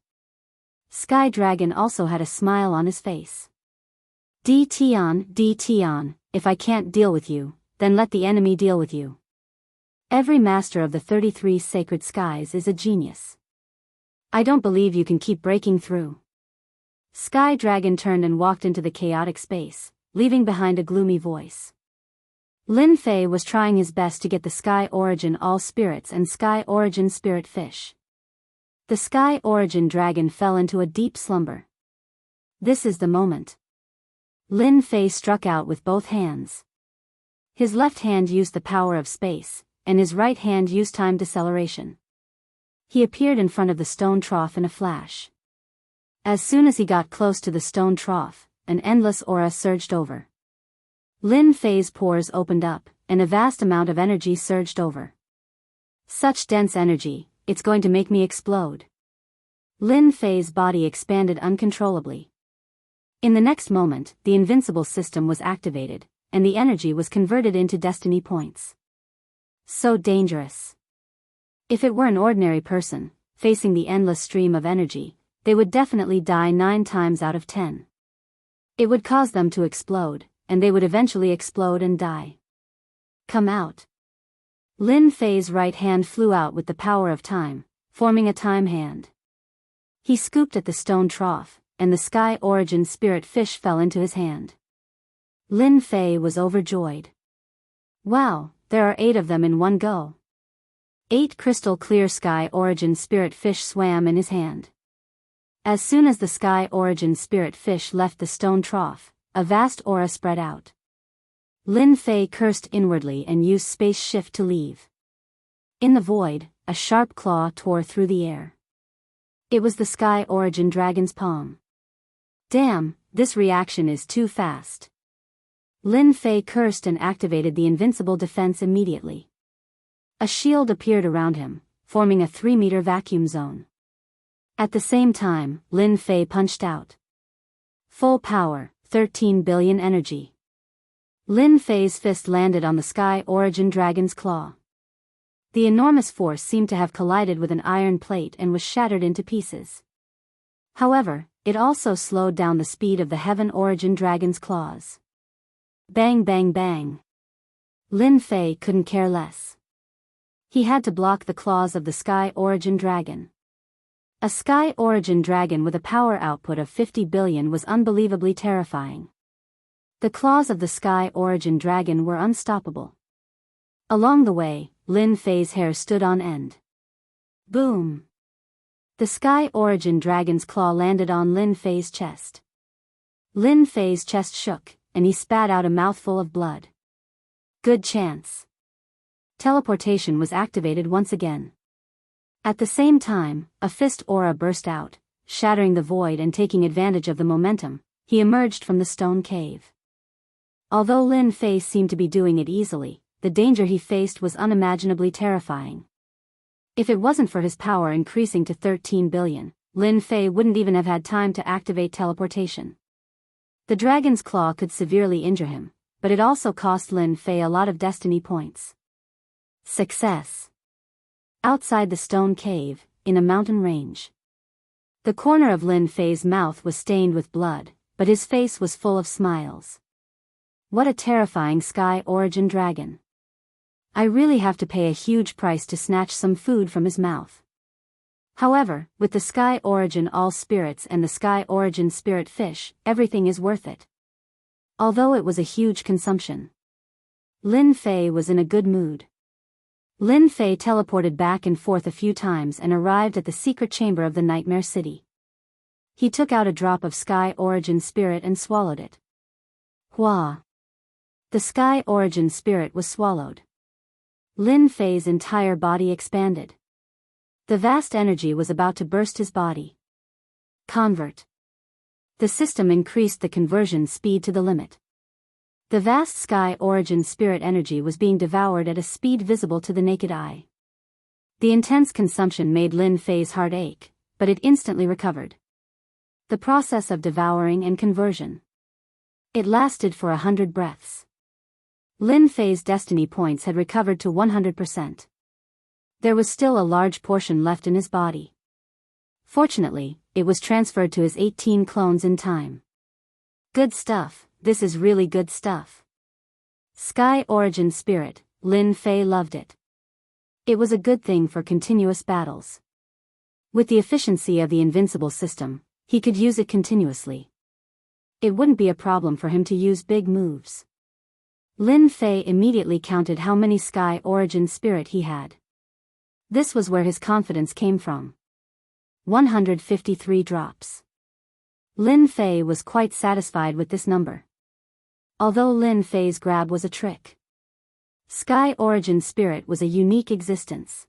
Sky Dragon also had a smile on his face. DT on, if I can't deal with you, then let the enemy deal with you. Every master of the 33 sacred skies is a genius. I don't believe you can keep breaking through. Sky Dragon turned and walked into the chaotic space, leaving behind a gloomy voice. Lin Fei was trying his best to get the Sky Origin All Spirits and Sky Origin Spirit Fish. The Sky Origin Dragon fell into a deep slumber. This is the moment. Lin Fei struck out with both hands. His left hand used the power of space, and his right hand used time deceleration. He appeared in front of the stone trough in a flash. As soon as he got close to the stone trough, an endless aura surged over. Lin Fei's pores opened up, and a vast amount of energy surged over. Such dense energy, it's going to make me explode. Lin Fei's body expanded uncontrollably. In the next moment, the invincible system was activated, and the energy was converted into destiny points. So dangerous. If it were an ordinary person, facing the endless stream of energy, they would definitely die 9 times out of 10. It would cause them to explode, and they would eventually explode and die. Come out. Lin Fei's right hand flew out with the power of time, forming a time hand. He scooped at the stone trough, and the Sky Origin Spirit Fish fell into his hand. Lin Fei was overjoyed. Wow, there are 8 of them in one go. 8 crystal clear Sky Origin Spirit Fish swam in his hand. As soon as the Sky Origin Spirit Fish left the stone trough, a vast aura spread out. Lin Fei cursed inwardly and used space shift to leave. In the void, a sharp claw tore through the air. It was the Sky Origin Dragon's palm. Damn, this reaction is too fast. Lin Fei cursed and activated the invincible defense immediately. A shield appeared around him, forming a 3-meter vacuum zone. At the same time, Lin Fei punched out. Full power, 13 billion energy. Lin Fei's fist landed on the Sky Origin Dragon's claw. The enormous force seemed to have collided with an iron plate and was shattered into pieces. However, it also slowed down the speed of the Heaven Origin Dragon's claws. Bang bang bang. Lin Fei couldn't care less. He had to block the claws of the Sky Origin Dragon. A Sky Origin Dragon with a power output of 50 billion was unbelievably terrifying. The claws of the Sky Origin Dragon were unstoppable. Along the way, Lin Fei's hair stood on end. Boom! The Sky Origin Dragon's claw landed on Lin Fei's chest. Lin Fei's chest shook, and he spat out a mouthful of blood. Good chance. Teleportation was activated once again. At the same time, a fist aura burst out, shattering the void and taking advantage of the momentum. He emerged from the stone cave. Although Lin Fei seemed to be doing it easily, the danger he faced was unimaginably terrifying. If it wasn't for his power increasing to 13 billion, Lin Fei wouldn't even have had time to activate teleportation. The dragon's claw could severely injure him, but it also cost Lin Fei a lot of destiny points. Success. Outside the stone cave, in a mountain range. The corner of Lin Fei's mouth was stained with blood, but his face was full of smiles. What a terrifying Sky Origin Dragon. I really have to pay a huge price to snatch some food from his mouth. However, with the Sky Origin All Spirits and the Sky Origin Spirit Fish, everything is worth it. Although it was a huge consumption. Lin Fei was in a good mood. Lin Fei teleported back and forth a few times and arrived at the secret chamber of the Nightmare City. He took out a drop of Sky Origin Spirit and swallowed it. Hua! The Sky Origin Spirit was swallowed. Lin Fei's entire body expanded. The vast energy was about to burst his body. Convert. The system increased the conversion speed to the limit. The vast Sky Origin Spirit energy was being devoured at a speed visible to the naked eye. The intense consumption made Lin Fei's heart ache, but it instantly recovered. The process of devouring and conversion. It lasted for 100 breaths. Lin Fei's destiny points had recovered to 100%. There was still a large portion left in his body. Fortunately, it was transferred to his 18 clones in time. Good stuff, this is really good stuff. Sky Origin Spirit, Lin Fei loved it. It was a good thing for continuous battles. With the efficiency of the invincible system, he could use it continuously. It wouldn't be a problem for him to use big moves. Lin Fei immediately counted how many Sky Origin Spirit he had. This was where his confidence came from. 153 drops. Lin Fei was quite satisfied with this number. Although Lin Fei's grab was a trick, Sky Origin Spirit was a unique existence.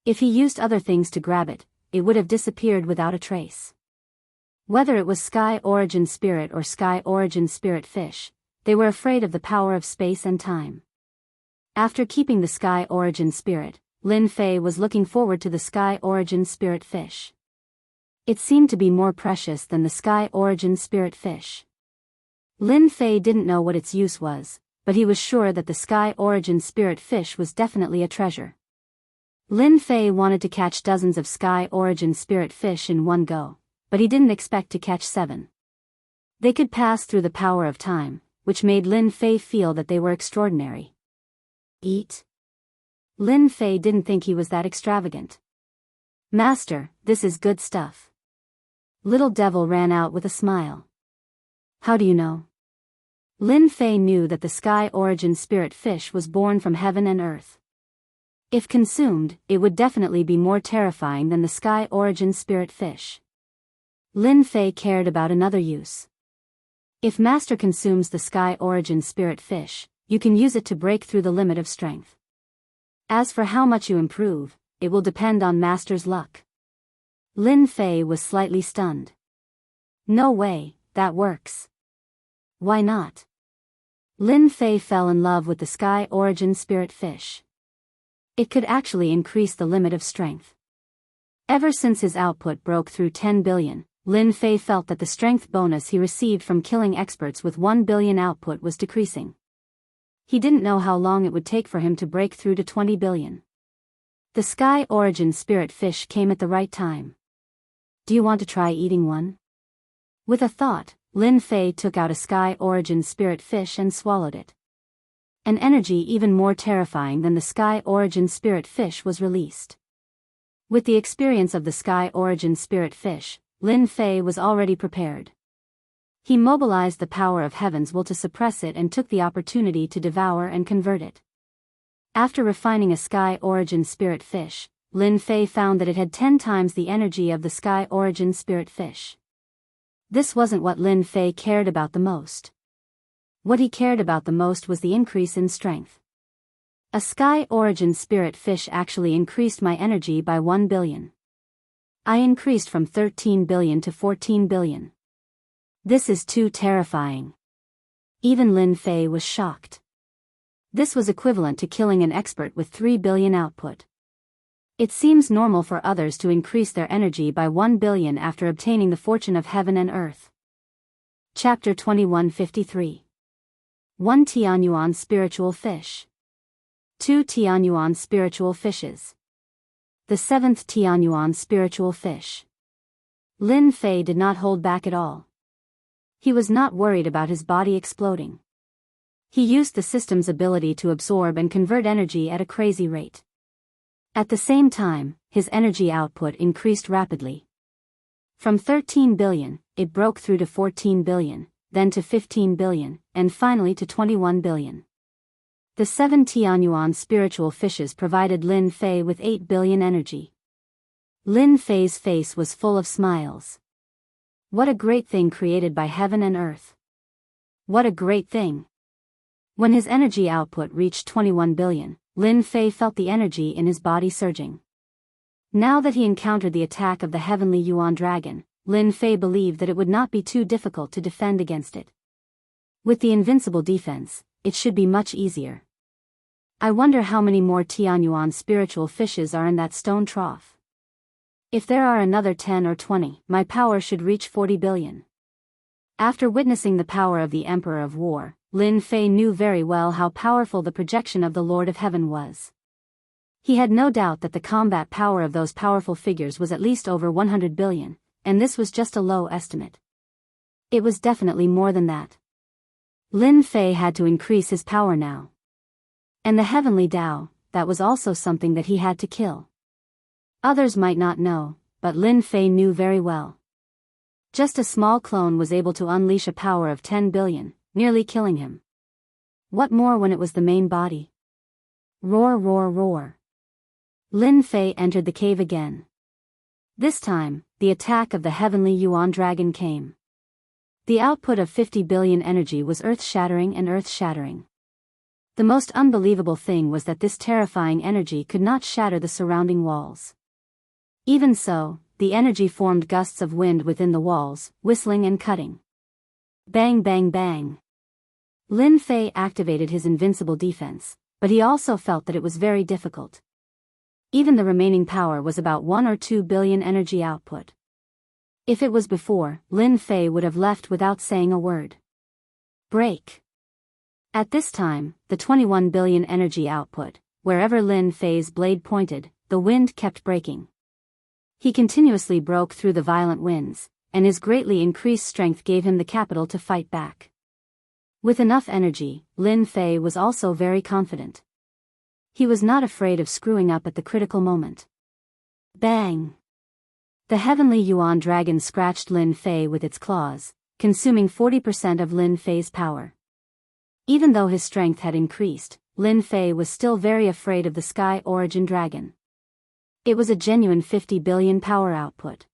If he used other things to grab it, it would have disappeared without a trace. Whether it was Sky Origin Spirit or Sky Origin Spirit Fish, they were afraid of the power of space and time. After keeping the Sky Origin Spirit, Lin Fei was looking forward to the Sky Origin Spirit Fish. It seemed to be more precious than the Sky Origin Spirit Fish. Lin Fei didn't know what its use was, but he was sure that the Sky Origin Spirit Fish was definitely a treasure. Lin Fei wanted to catch dozens of Sky Origin Spirit Fish in one go, but he didn't expect to catch 7. They could pass through the power of time, which made Lin Fei feel that they were extraordinary. Eat? Lin Fei didn't think he was that extravagant. Master, this is good stuff. Little Devil ran out with a smile. How do you know? Lin Fei knew that the Sky Origin Spirit Fish was born from heaven and earth. If consumed, it would definitely be more terrifying than the Sky Origin Spirit Fish. Lin Fei cared about another use. If Master consumes the Sky Origin Spirit Fish, you can use it to break through the limit of strength. As for how much you improve, it will depend on Master's luck. Lin Fei was slightly stunned. No way, that works. Why not? Lin Fei fell in love with the Sky Origin Spirit Fish. It could actually increase the limit of strength. Ever since his output broke through 10 billion, Lin Fei felt that the strength bonus he received from killing experts with 1 billion output was decreasing. He didn't know how long it would take for him to break through to 20 billion. The Sky Origin Spirit Fish came at the right time. Do you want to try eating one? With a thought, Lin Fei took out a Sky Origin Spirit Fish and swallowed it. An energy even more terrifying than the Sky Origin Spirit Fish was released. With the experience of the Sky Origin Spirit Fish, Lin Fei was already prepared. He mobilized the power of Heaven's will to suppress it and took the opportunity to devour and convert it. After refining a Sky Origin Spirit Fish, Lin Fei found that it had 10 times the energy of the Sky Origin Spirit Fish. This wasn't what Lin Fei cared about the most. What he cared about the most was the increase in strength. A Sky Origin Spirit Fish actually increased my energy by 1 billion. I increased from 13 billion to 14 billion. This is too terrifying. Even Lin Fei was shocked. This was equivalent to killing an expert with 3 billion output. It seems normal for others to increase their energy by 1 billion after obtaining the fortune of heaven and earth. Chapter 2153. 1 Tianyuan Spiritual Fish. 2 Tianyuan Spiritual Fishes. The 7th Tianyuan Spiritual Fish. Lin Fei did not hold back at all. He was not worried about his body exploding. He used the system's ability to absorb and convert energy at a crazy rate. At the same time, his energy output increased rapidly. From 13 billion, it broke through to 14 billion, then to 15 billion, and finally to 21 billion. The 7 Tianyuan spiritual fishes provided Lin Fei with 8 billion energy. Lin Fei's face was full of smiles. What a great thing created by heaven and earth. What a great thing. When his energy output reached 21 billion, Lin Fei felt the energy in his body surging. Now that he encountered the attack of the heavenly Yuan dragon, Lin Fei believed that it would not be too difficult to defend against it. With the invincible defense, it should be much easier. I wonder how many more Tianyuan spiritual fishes are in that stone trough. If there are another 10 or 20, my power should reach 40 billion. After witnessing the power of the Emperor of War, Lin Fei knew very well how powerful the projection of the Lord of Heaven was. He had no doubt that the combat power of those powerful figures was at least over 100 billion, and this was just a low estimate. It was definitely more than that. Lin Fei had to increase his power now. And the heavenly Tao, that was also something that he had to kill. Others might not know, but Lin Fei knew very well. Just a small clone was able to unleash a power of 10 billion, nearly killing him. What more when it was the main body? Roar, roar, roar. Lin Fei entered the cave again. This time, the attack of the heavenly Yuan dragon came. The output of 50 billion energy was earth-shattering and earth-shattering. The most unbelievable thing was that this terrifying energy could not shatter the surrounding walls. Even so, the energy formed gusts of wind within the walls, whistling and cutting. Bang, bang, bang. Lin Fei activated his invincible defense, but he also felt that it was very difficult. Even the remaining power was about 1 or 2 billion energy output. If it was before, Lin Fei would have left without saying a word. Break. At this time, the 21 billion energy output, wherever Lin Fei's blade pointed, the wind kept breaking. He continuously broke through the violent winds, and his greatly increased strength gave him the capital to fight back. With enough energy, Lin Fei was also very confident. He was not afraid of screwing up at the critical moment. Bang! The heavenly Yuan dragon scratched Lin Fei with its claws, consuming 40% of Lin Fei's power. Even though his strength had increased, Lin Fei was still very afraid of the Sky Origin dragon. It was a genuine 50 billion power output.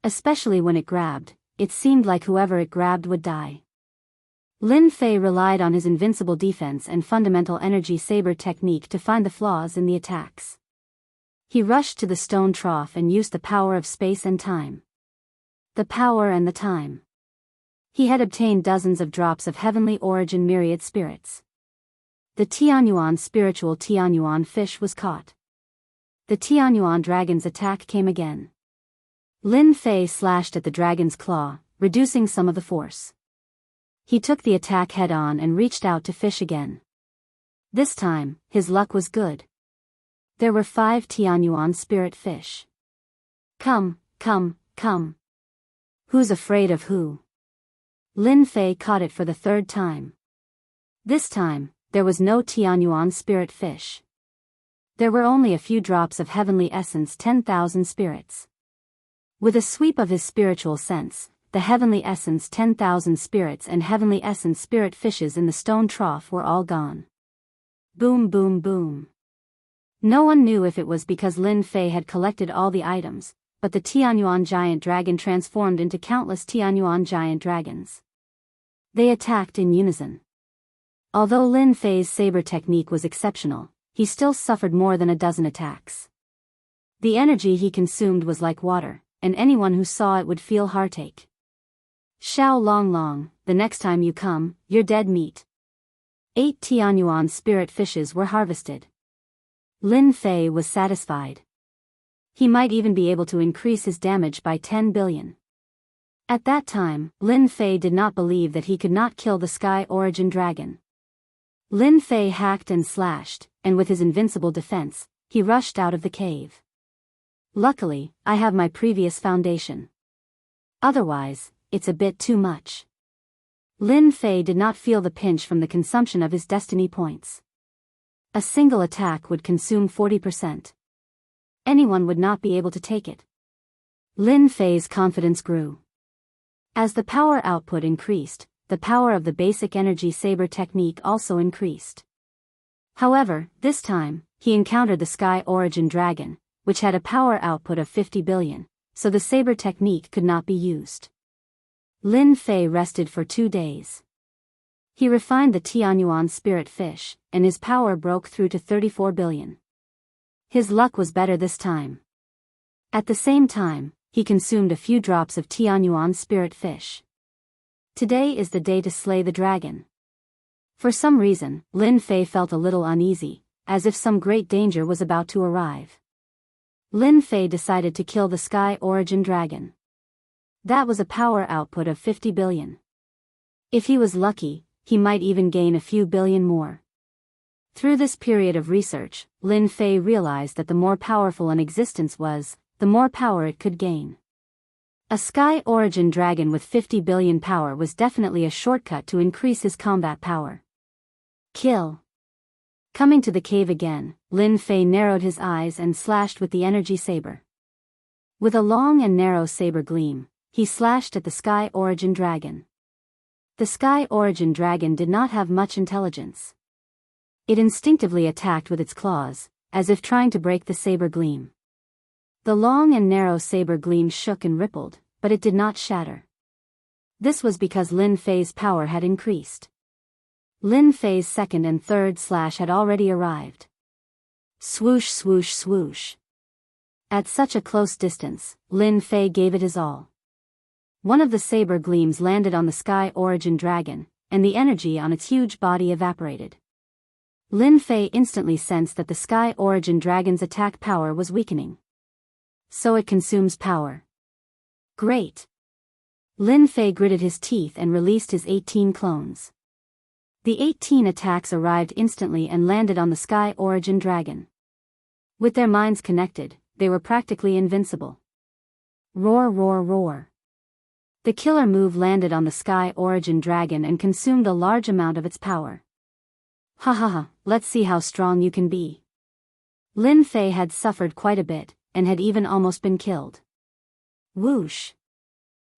Especially when it grabbed, it seemed like whoever it grabbed would die. Lin Fei relied on his invincible defense and fundamental energy saber technique to find the flaws in the attacks. He rushed to the stone trough and used the power of space and time. The power and the time. He had obtained dozens of drops of heavenly origin myriad spirits. The Tianyuan spiritual Tianyuan fish was caught. The Tianyuan dragon's attack came again. Lin Fei slashed at the dragon's claw, reducing some of the force. He took the attack head-on and reached out to fish again. This time, his luck was good. There were 5 Tianyuan spirit fish. Come, come, come. Who's afraid of who? Lin Fei caught it for the 3rd time. This time, there was no Tianyuan spirit fish. There were only a few drops of heavenly essence 10,000 spirits. With a sweep of his spiritual sense, the heavenly essence 10,000 spirits and heavenly essence spirit fishes in the stone trough were all gone. Boom, boom, boom. No one knew if it was because Lin Fei had collected all the items, but the Tianyuan giant dragon transformed into countless Tianyuan giant dragons. They attacked in unison. Although Lin Fei's saber technique was exceptional, he still suffered more than a dozen attacks. The energy he consumed was like water, and anyone who saw it would feel heartache. Xiao Long Long, the next time you come, you're dead meat. 8 Tianyuan spirit fishes were harvested. Lin Fei was satisfied. He might even be able to increase his damage by 10 billion. At that time, Lin Fei did not believe that he could not kill the Sky Origin dragon. Lin Fei hacked and slashed, and with his invincible defense, he rushed out of the cave. Luckily, I have my previous foundation. Otherwise, it's a bit too much. Lin Fei did not feel the pinch from the consumption of his destiny points. A single attack would consume 40%. Anyone would not be able to take it. Lin Fei's confidence grew. As the power output increased, the power of the basic energy saber technique also increased. However, this time, he encountered the Sky Origin dragon, which had a power output of 50 billion, so the saber technique could not be used. Lin Fei rested for 2 days. He refined the Tianyuan spirit fish, and his power broke through to 34 billion. His luck was better this time. At the same time, he consumed a few drops of Tianyuan spirit fish. Today is the day to slay the dragon. For some reason, Lin Fei felt a little uneasy, as if some great danger was about to arrive. Lin Fei decided to kill the Sky Origin dragon. That was a power output of 50 billion. If he was lucky, he might even gain a few billion more. Through this period of research, Lin Fei realized that the more powerful an existence was, the more power it could gain. A Sky Origin dragon with 50 billion power was definitely a shortcut to increase his combat power. Kill. Coming to the cave again, Lin Fei narrowed his eyes and slashed with the energy saber. With a long and narrow saber gleam, he slashed at the Sky Origin dragon. The Sky Origin dragon did not have much intelligence. It instinctively attacked with its claws, as if trying to break the saber gleam. The long and narrow saber gleam shook and rippled, but it did not shatter. This was because Lin Fei's power had increased. Lin Fei's second and third slash had already arrived. Swoosh swoosh swoosh. At such a close distance, Lin Fei gave it his all. One of the saber gleams landed on the Sky Origin dragon, and the energy on its huge body evaporated. Lin Fei instantly sensed that the Sky Origin dragon's attack power was weakening. So it consumes power. Great. Lin Fei gritted his teeth and released his 18 clones. The 18 attacks arrived instantly and landed on the Sky Origin dragon. With their minds connected, they were practically invincible. Roar roar roar. The killer move landed on the Sky Origin dragon and consumed a large amount of its power. Ha ha ha, let's see how strong you can be. Lin Fei had suffered quite a bit, and had even almost been killed. Whoosh.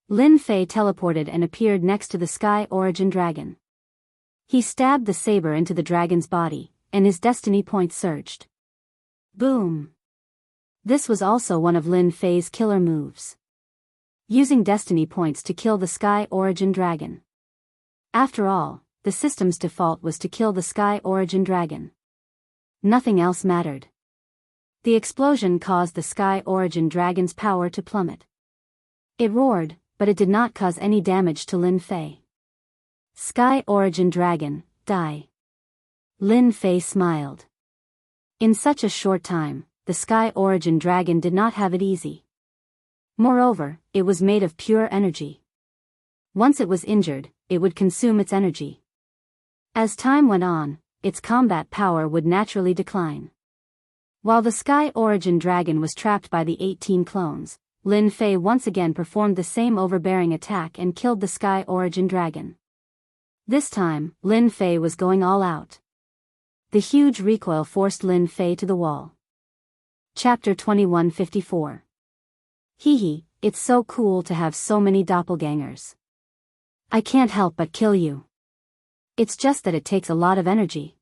Lin Fei teleported and appeared next to the Sky Origin dragon. He stabbed the saber into the dragon's body, and his destiny point surged. Boom. This was also one of Lin Fei's killer moves. Using destiny points to kill the Sky Origin dragon. After all, the system's default was to kill the Sky Origin dragon. Nothing else mattered. The explosion caused the Sky Origin dragon's power to plummet. It roared, but it did not cause any damage to Lin Fei. Sky Origin dragon, die. Lin Fei smiled. In such a short time, the Sky Origin dragon did not have it easy. Moreover, it was made of pure energy. Once it was injured, it would consume its energy. As time went on, its combat power would naturally decline. While the Sky Origin dragon was trapped by the 18 clones, Lin Fei once again performed the same overbearing attack and killed the Sky Origin dragon. This time, Lin Fei was going all out. The huge recoil forced Lin Fei to the wall. Chapter 2154. Hee hee, it's so cool to have so many doppelgangers. I can't help but kill you. It's just that it takes a lot of energy.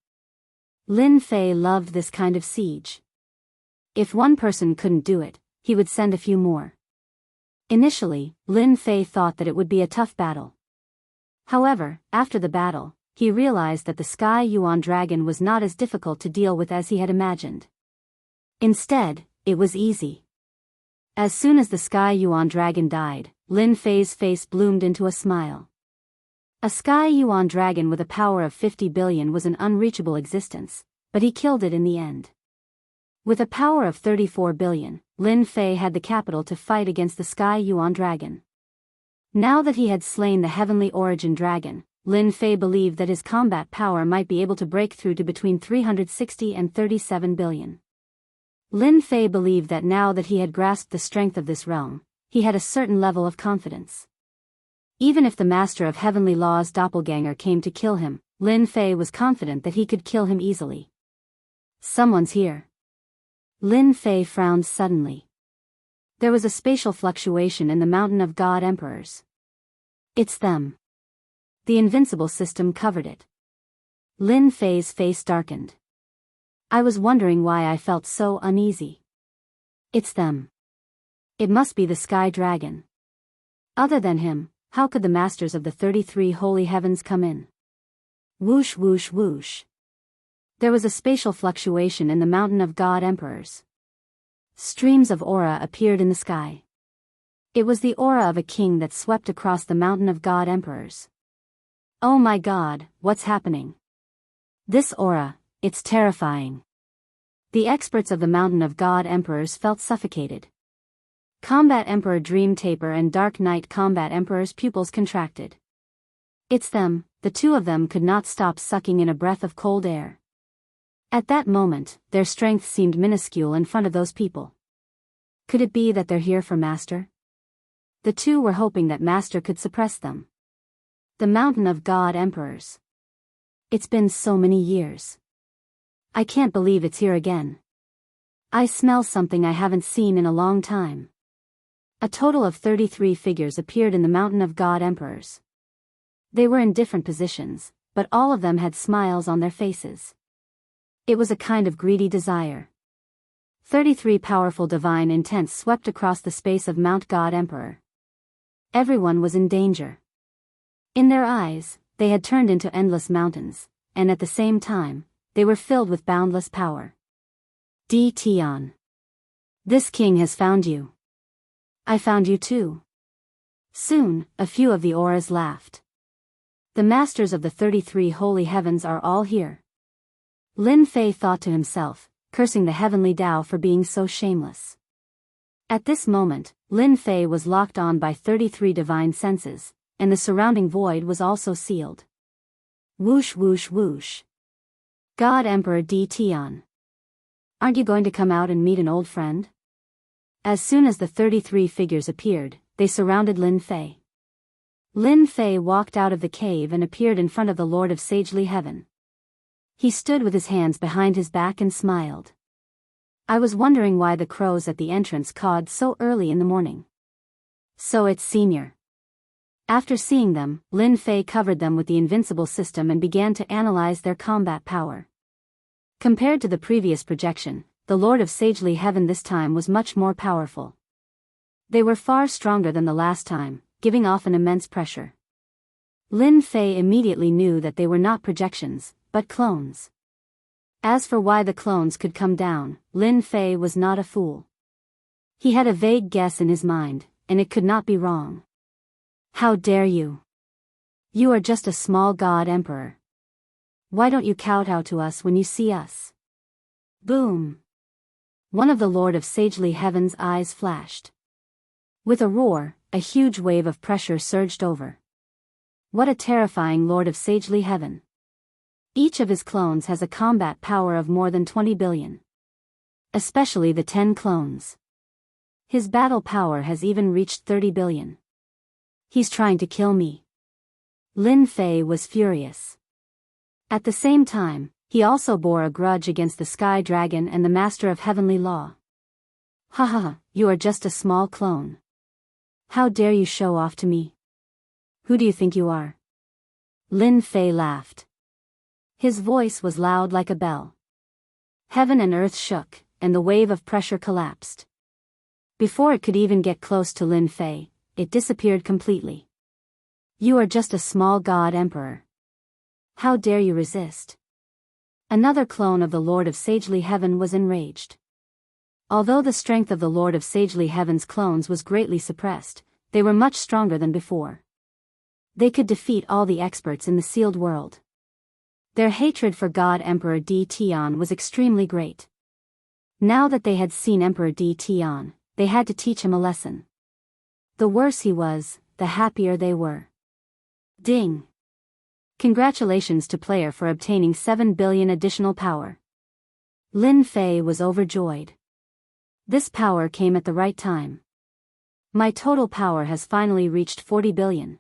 Lin Fei loved this kind of siege. If one person couldn't do it, he would send a few more. Initially, Lin Fei thought that it would be a tough battle. However, after the battle, he realized that the Sky Yuan dragon was not as difficult to deal with as he had imagined. Instead, it was easy. As soon as the Sky Yuan dragon died, Lin Fei's face bloomed into a smile. A Sky Yuan dragon with a power of 50 billion was an unreachable existence, but he killed it in the end. With a power of 34 billion, Lin Fei had the capital to fight against the Sky Yuan dragon. Now that he had slain the Heavenly Origin dragon, Lin Fei believed that his combat power might be able to break through to between 360 and 37 billion. Lin Fei believed that now that he had grasped the strength of this realm, he had a certain level of confidence. Even if the Master of Heavenly Law's doppelganger came to kill him, Lin Fei was confident that he could kill him easily. Someone's here. Lin Fei frowned suddenly. There was a spatial fluctuation in the Mountain of God Emperors. It's them. The invincible system covered it. Lin Fei's face darkened. I was wondering why I felt so uneasy. It's them. It must be the Sky Dragon. Other than him, how could the masters of the 33 holy heavens come in? Whoosh whoosh whoosh. There was a spatial fluctuation in the Mountain of God Emperors. Streams of aura appeared in the sky. It was the aura of a king that swept across the Mountain of God Emperors. Oh my God, what's happening? This aura, it's terrifying. The experts of the Mountain of God Emperors felt suffocated. Combat Emperor Dream Taper and Dark Knight Combat Emperor's pupils contracted. It's them, the two of them could not stop sucking in a breath of cold air. At that moment, their strength seemed minuscule in front of those people. Could it be that they're here for Master? The two were hoping that Master could suppress them. The mountain of God Emperors. It's been so many years. I can't believe it's here again. I smell something I haven't seen in a long time. A total of 33 figures appeared in the mountain of God Emperors. They were in different positions, but all of them had smiles on their faces. It was a kind of greedy desire. 33 powerful divine intents swept across the space of Mount God Emperor. Everyone was in danger. In their eyes, they had turned into endless mountains, and at the same time, they were filled with boundless power. Tion. This king has found you. I found you too. Soon, a few of the auras laughed. The masters of the 33 holy heavens are all here. Lin Fei thought to himself, cursing the heavenly Tao for being so shameless. At this moment, Lin Fei was locked on by 33 divine senses, and the surrounding void was also sealed. Whoosh whoosh whoosh. God Emperor Tion. Aren't you going to come out and meet an old friend? As soon as the 33 figures appeared, they surrounded Lin Fei. Lin Fei walked out of the cave and appeared in front of the Lord of Sagely Heaven. He stood with his hands behind his back and smiled. I was wondering why the crows at the entrance cawed so early in the morning. So it's Senior. After seeing them, Lin Fei covered them with the invincible system and began to analyze their combat power. Compared to the previous projection, the Lord of Sagely Heaven this time was much more powerful. They were far stronger than the last time, giving off an immense pressure. Lin Fei immediately knew that they were not projections, but clones. As for why the clones could come down, Lin Fei was not a fool. He had a vague guess in his mind, and it could not be wrong. How dare you? You are just a small god emperor. Why don't you kowtow to us when you see us? Boom! One of the Lord of Sagely Heaven's eyes flashed. With a roar, a huge wave of pressure surged over. What a terrifying Lord of Sagely Heaven. Each of his clones has a combat power of more than 20 billion. Especially the 10 clones. His battle power has even reached 30 billion. He's trying to kill me. Lin Fei was furious. At the same time, he also bore a grudge against the Sky Dragon and the Master of Heavenly Law. Haha, you are just a small clone. How dare you show off to me? Who do you think you are? Lin Fei laughed. His voice was loud like a bell. Heaven and earth shook, and the wave of pressure collapsed. Before it could even get close to Lin Fei, it disappeared completely. You are just a small god emperor. How dare you resist? Another clone of the Lord of Sagely Heaven was enraged. Although the strength of the Lord of Sagely Heaven's clones was greatly suppressed, they were much stronger than before. They could defeat all the experts in the sealed world. Their hatred for God Emperor Tion was extremely great. Now that they had seen Emperor Tion, they had to teach him a lesson. The worse he was, the happier they were. Ding! Congratulations to player for obtaining 7 billion additional power. Lin Fei was overjoyed. This power came at the right time. My total power has finally reached 40 billion.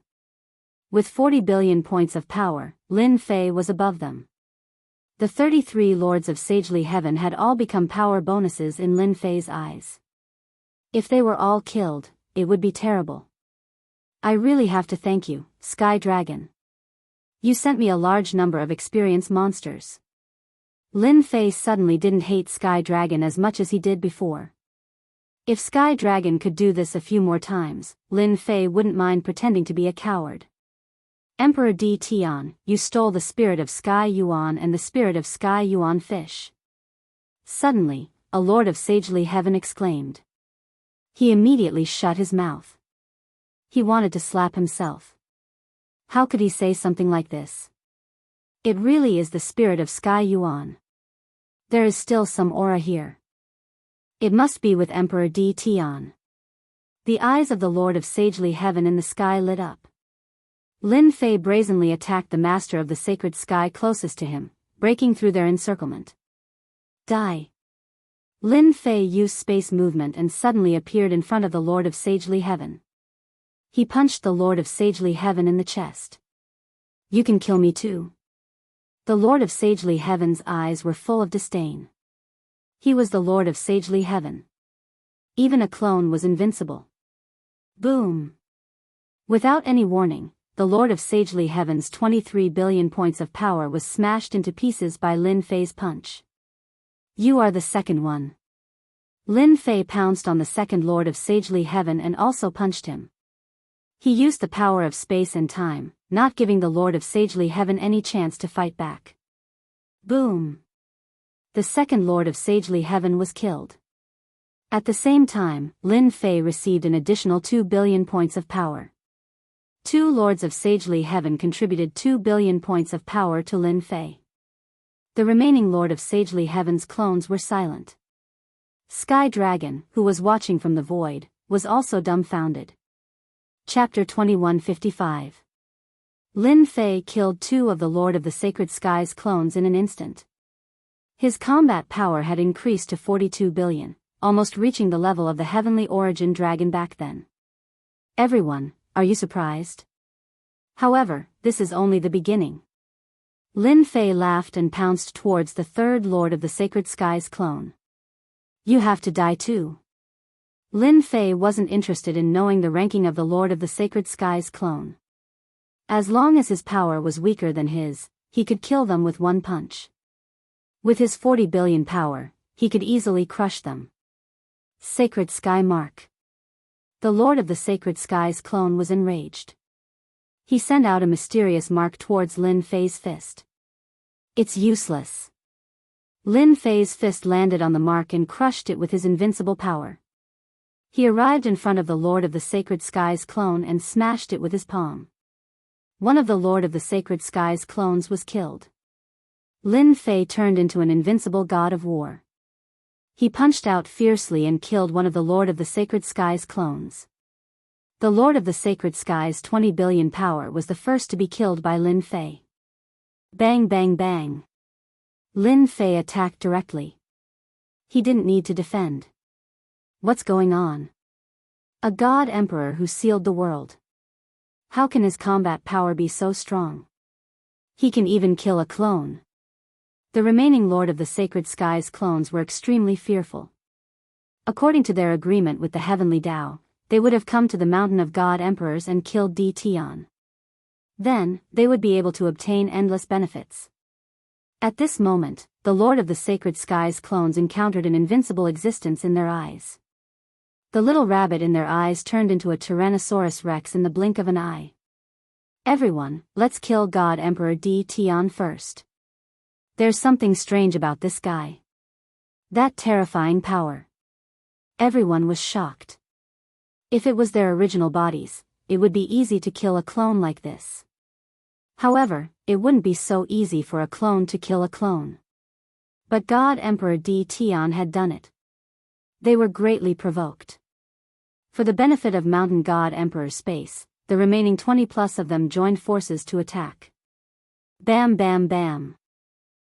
With 40 billion points of power, Lin Fei was above them. The 33 Lords of Sagely Heaven had all become power bonuses in Lin Fei's eyes. If they were all killed, it would be terrible. I really have to thank you, Sky Dragon. You sent me a large number of experienced monsters. Lin Fei suddenly didn't hate Sky Dragon as much as he did before. If Sky Dragon could do this a few more times, Lin Fei wouldn't mind pretending to be a coward. Emperor Tion, you stole the spirit of Sky Yuan and the spirit of Sky Yuan Fish. Suddenly, a Lord of Sagely Heaven exclaimed. He immediately shut his mouth. He wanted to slap himself. How could he say something like this? It really is the spirit of Sky Yuan. There is still some aura here. It must be with Emperor Tion. The eyes of the Lord of Sagely Heaven in the sky lit up. Lin Fei brazenly attacked the master of the sacred sky closest to him, breaking through their encirclement. Die. Lin Fei used space movement and suddenly appeared in front of the Lord of Sagely Heaven. He punched the Lord of Sagely Heaven in the chest. You can kill me too. The Lord of Sagely Heaven's eyes were full of disdain. He was the Lord of Sagely Heaven. Even a clone was invincible. Boom. Without any warning, the Lord of Sagely Heaven's 23 billion points of power was smashed into pieces by Lin Fei's punch. You are the second one. Lin Fei pounced on the second Lord of Sagely Heaven and also punched him. He used the power of space and time, not giving the Lord of Sagely Heaven any chance to fight back. Boom. The second Lord of Sagely Heaven was killed. At the same time, Lin Fei received an additional 2 billion points of power. 2 Lords of Sagely Heaven contributed 2 billion points of power to Lin Fei. The remaining Lord of Sagely Heaven's clones were silent. Sky Dragon, who was watching from the void, was also dumbfounded. Chapter 2155. Lin Fei killed 2 of the Lord of the Sacred Sky's clones in an instant. His combat power had increased to 42 billion, almost reaching the level of the heavenly origin dragon back then. Everyone, are you surprised? However, this is only the beginning. Lin Fei laughed and pounced towards the third Lord of the Sacred Sky's clone. You have to die too. Lin Fei wasn't interested in knowing the ranking of the Lord of the Sacred Sky's clone. As long as his power was weaker than his, he could kill them with one punch. With his 40 billion power, he could easily crush them. Sacred Sky Mark. The Lord of the Sacred Sky's clone was enraged. He sent out a mysterious mark towards Lin Fei's fist. It's useless. Lin Fei's fist landed on the mark and crushed it with his invincible power. He arrived in front of the Lord of the Sacred Sky's clone and smashed it with his palm. One of the Lord of the Sacred Sky's clones was killed. Lin Fei turned into an invincible god of war. He punched out fiercely and killed one of the Lord of the Sacred Sky's clones. The Lord of the Sacred Sky's 20 billion power was the first to be killed by Lin Fei. Bang bang bang. Lin Fei attacked directly. He didn't need to defend. What's going on? A god emperor who sealed the world. How can his combat power be so strong? He can even kill a clone. The remaining Lord of the Sacred Sky's clones were extremely fearful. According to their agreement with the heavenly Tao, they would have come to the mountain of God Emperors and killed Tion. Then, they would be able to obtain endless benefits. At this moment, the Lord of the Sacred Sky's clones encountered an invincible existence in their eyes. The little rabbit in their eyes turned into a Tyrannosaurus Rex in the blink of an eye. Everyone, let's kill God Emperor Tion first. There's something strange about this guy. That terrifying power. Everyone was shocked. If it was their original bodies, it would be easy to kill a clone like this. However, it wouldn't be so easy for a clone to kill a clone. But God Emperor Tion had done it. They were greatly provoked. For the benefit of Mountain God Emperor Space, the remaining 20 plus of them joined forces to attack. Bam bam bam.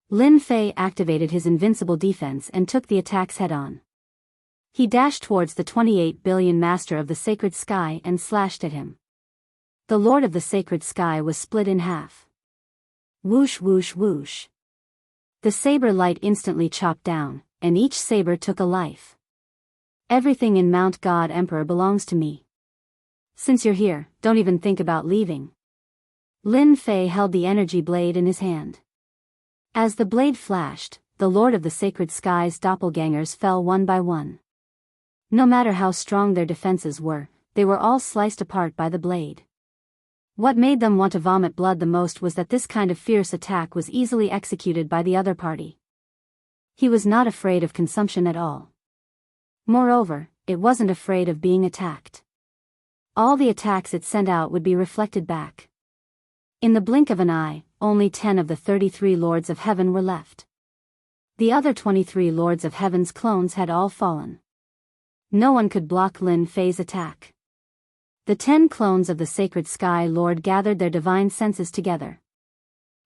Lin Fei activated his invincible defense and took the attacks head-on. He dashed towards the 28 billion Master of the Sacred Sky and slashed at him. The Lord of the Sacred Sky was split in half. Whoosh whoosh whoosh. The saber light instantly chopped down, and each saber took a life. Everything in Mount God Emperor belongs to me. Since you're here, don't even think about leaving. Lin Fei held the energy blade in his hand. As the blade flashed, the Lord of the Sacred Sky's doppelgangers fell one by one. No matter how strong their defenses were, they were all sliced apart by the blade. What made them want to vomit blood the most was that this kind of fierce attack was easily executed by the other party. He was not afraid of consumption at all. Moreover, it wasn't afraid of being attacked. All the attacks it sent out would be reflected back. In the blink of an eye, only 10 of the 33 Lords of Heaven were left. The other 23 Lords of Heaven's clones had all fallen. No one could block Lin Fei's attack. The 10 clones of the Sacred Sky Lord gathered their divine senses together.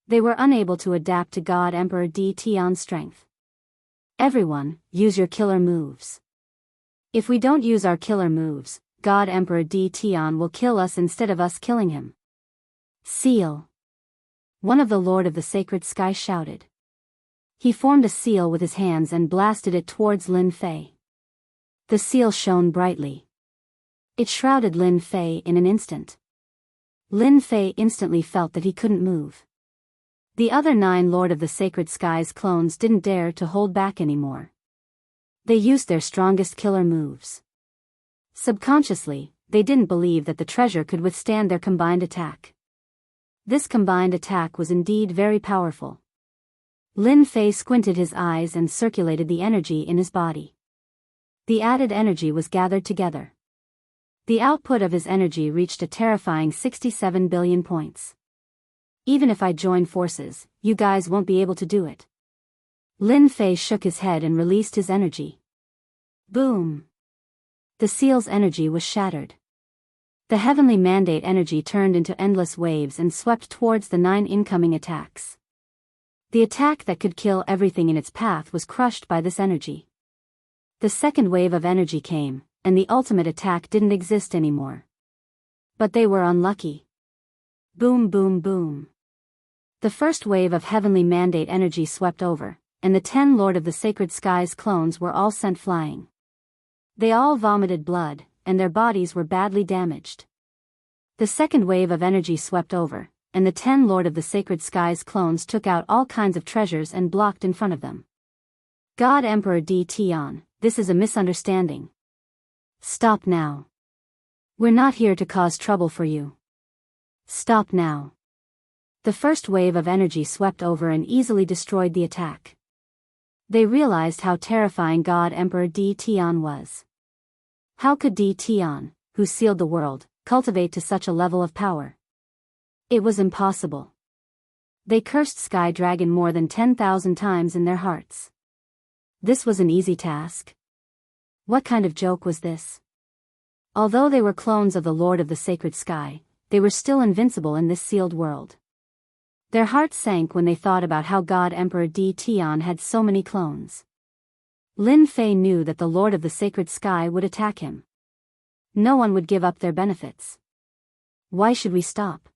They were unable to adapt to God Emperor Tion's strength. Everyone, use your killer moves. If we don't use our killer moves, God Emperor D. Tian will kill us instead of us killing him. Seal. One of the Lord of the Sacred Sky shouted. He formed a seal with his hands and blasted it towards Lin Fei. The seal shone brightly. It shrouded Lin Fei in an instant. Lin Fei instantly felt that he couldn't move. The other 9 Lord of the Sacred Skies clones didn't dare to hold back anymore. They used their strongest killer moves. Subconsciously, they didn't believe that the treasure could withstand their combined attack. This combined attack was indeed very powerful. Lin Fei squinted his eyes and circulated the energy in his body. The added energy was gathered together. The output of his energy reached a terrifying 67 billion points. Even if I join forces, you guys won't be able to do it. Lin Fei shook his head and released his energy. Boom! The seal's energy was shattered. The heavenly mandate energy turned into endless waves and swept towards the 9 incoming attacks. The attack that could kill everything in its path was crushed by this energy. The second wave of energy came, and the ultimate attack didn't exist anymore. But they were unlucky. Boom boom boom. The first wave of heavenly mandate energy swept over, and the 10 Lord of the Sacred Skies clones were all sent flying. They all vomited blood, and their bodies were badly damaged. The second wave of energy swept over, and the 10 Lord of the Sacred Skies clones took out all kinds of treasures and blocked in front of them. God Emperor D. Tian, this is a misunderstanding. Stop now. We're not here to cause trouble for you. Stop now. The first wave of energy swept over and easily destroyed the attack. They realized how terrifying God Emperor D. Tian was. How could D. Tian, who sealed the world, cultivate to such a level of power? It was impossible. They cursed Sky Dragon more than 10,000 times in their hearts. This was an easy task. What kind of joke was this? Although they were clones of the Lord of the Sacred Sky, they were still invincible in this sealed world. Their hearts sank when they thought about how God Emperor D. Tian had so many clones. Lin Fei knew that the Lord of the Sacred Sky would attack him. No one would give up their benefits. Why should we stop?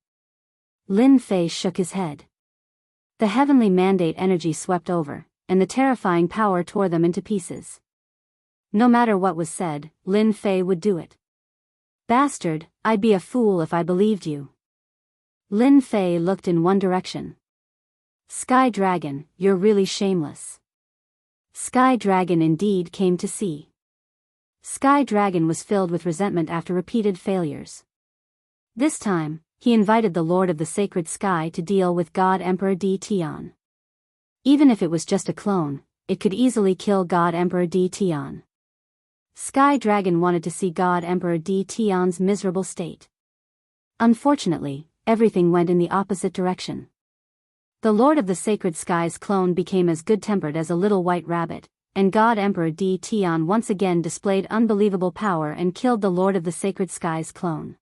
Lin Fei shook his head. The heavenly mandate energy swept over, and the terrifying power tore them into pieces. No matter what was said, Lin Fei would do it. Bastard, I'd be a fool if I believed you. Lin Fei looked in one direction. Sky Dragon, you're really shameless. Sky Dragon indeed came to see. Sky Dragon was filled with resentment after repeated failures. This time, he invited the Lord of the Sacred Sky to deal with God Emperor D. Tian. Even if it was just a clone, it could easily kill God Emperor D. Tian. Sky Dragon wanted to see God Emperor D. Tian's miserable state. Unfortunately, everything went in the opposite direction. The Lord of the Sacred Skies clone became as good-tempered as a little white rabbit, and God Emperor D. Tian once again displayed unbelievable power and killed the Lord of the Sacred Skies clone.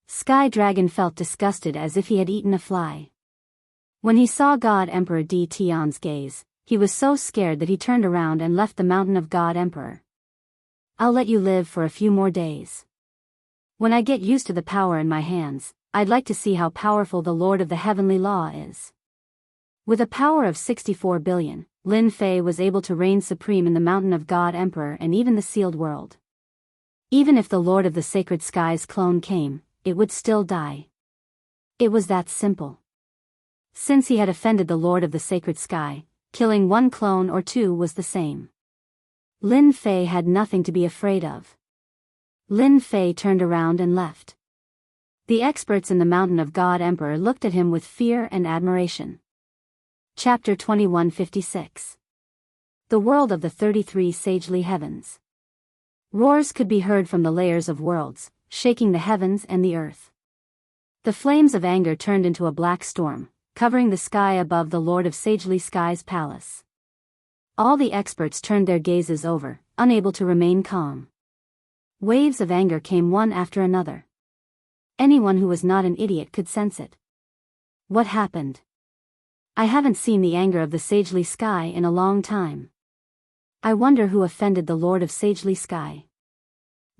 Sky Dragon felt disgusted as if he had eaten a fly. When he saw God Emperor D. Tian's gaze, he was so scared that he turned around and left the mountain of God Emperor. I'll let you live for a few more days. When I get used to the power in my hands, I'd like to see how powerful the Lord of the Heavenly Law is. With a power of 64 billion, Lin Fei was able to reign supreme in the mountain of God Emperor and even the sealed world. Even if the Lord of the Sacred Skies clone came, it would still die. It was that simple. Since he had offended the Lord of the Sacred Sky, killing one clone or two was the same. Lin Fei had nothing to be afraid of. Lin Fei turned around and left. The experts in the mountain of God Emperor looked at him with fear and admiration. Chapter 2156. The World of the 33 Sagely Heavens. Roars could be heard from the layers of worlds, shaking the heavens and the earth. The flames of anger turned into a black storm, covering the sky above the Lord of Sagely Sky's palace. All the experts turned their gazes over, unable to remain calm. Waves of anger came one after another. Anyone who was not an idiot could sense it. What happened? I haven't seen the anger of the Sagely Sky in a long time. I wonder who offended the Lord of Sagely Sky.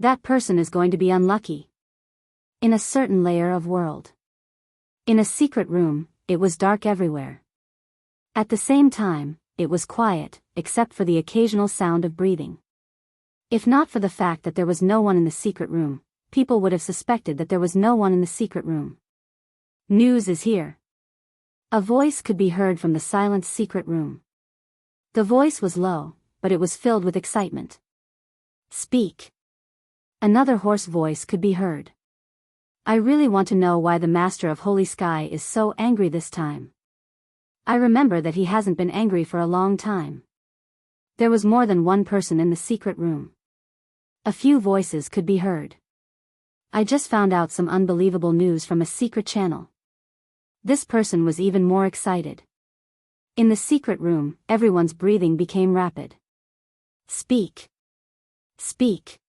That person is going to be unlucky. In a certain layer of world. In a secret room, it was dark everywhere. At the same time, it was quiet, except for the occasional sound of breathing. If not for the fact that there was no one in the secret room, people would have suspected that there was no one in the secret room. News is here. A voice could be heard from the silent secret room. The voice was low, but it was filled with excitement. Speak. Another hoarse voice could be heard. I really want to know why the Master of Holy Sky is so angry this time. I remember that he hasn't been angry for a long time. There was more than one person in the secret room. A few voices could be heard. I just found out some unbelievable news from a secret channel. This person was even more excited. In the secret room, everyone's breathing became rapid. Speak. Speak.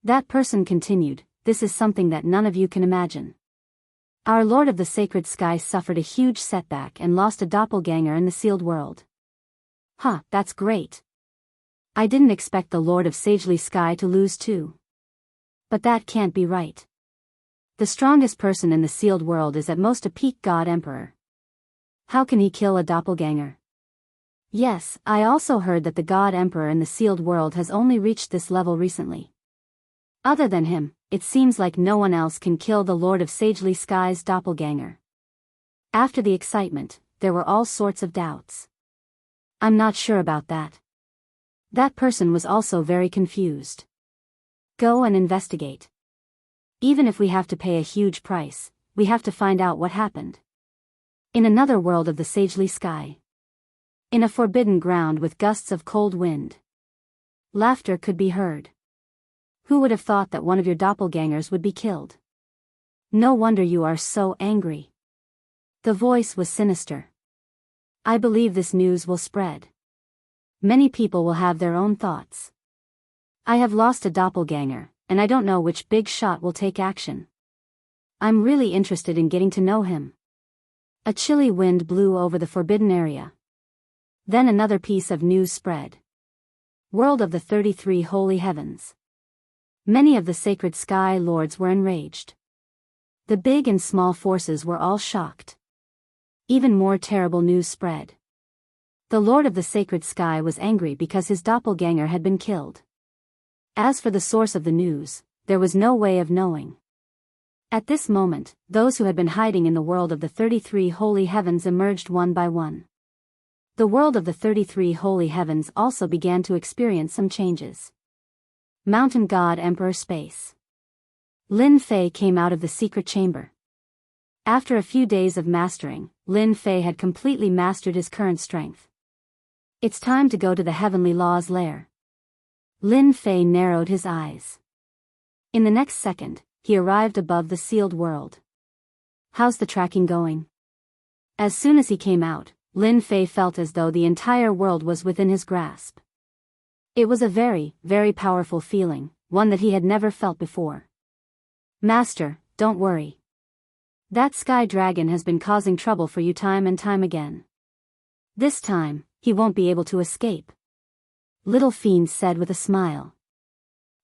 That person continued, this is something that none of you can imagine. Our Lord of the Sacred Sky suffered a huge setback and lost a doppelganger in the sealed world. Huh, that's great. I didn't expect the Lord of Sagely Sky to lose too. But that can't be right. The strongest person in the sealed world is at most a peak god emperor. How can he kill a doppelganger? Yes, I also heard that the god emperor in the sealed world has only reached this level recently. Other than him, it seems like no one else can kill the Lord of Sagely Sky's doppelganger. After the excitement, there were all sorts of doubts. I'm not sure about that. That person was also very confused. Go and investigate. Even if we have to pay a huge price, we have to find out what happened. In another world of the Sagely Sky. In a forbidden ground with gusts of cold wind. Laughter could be heard. Who would have thought that one of your doppelgangers would be killed? No wonder you are so angry. The voice was sinister. I believe this news will spread. Many people will have their own thoughts. I have lost a doppelganger, and I don't know which big shot will take action. I'm really interested in getting to know him. A chilly wind blew over the forbidden area. Then another piece of news spread. World of the 33 Holy Heavens. Many of the sacred sky lords were enraged. The big and small forces were all shocked. Even more terrible news spread. The Lord of the Sacred Sky was angry because his doppelganger had been killed. As for the source of the news, there was no way of knowing. At this moment, those who had been hiding in the world of the 33 Holy Heavens emerged one by one. The world of the 33 Holy Heavens also began to experience some changes. Mountain God Emperor Space. Lin Fei came out of the secret chamber. After a few days of mastering, Lin Fei had completely mastered his current strength. It's time to go to the Heavenly Law's lair. Lin Fei narrowed his eyes. In the next second, he arrived above the sealed world. How's the tracking going? As soon as he came out, Lin Fei felt as though the entire world was within his grasp. It was a very, very powerful feeling, one that he had never felt before. Master, don't worry. That sky dragon has been causing trouble for you time and time again. This time, he won't be able to escape. Little Fiend said with a smile.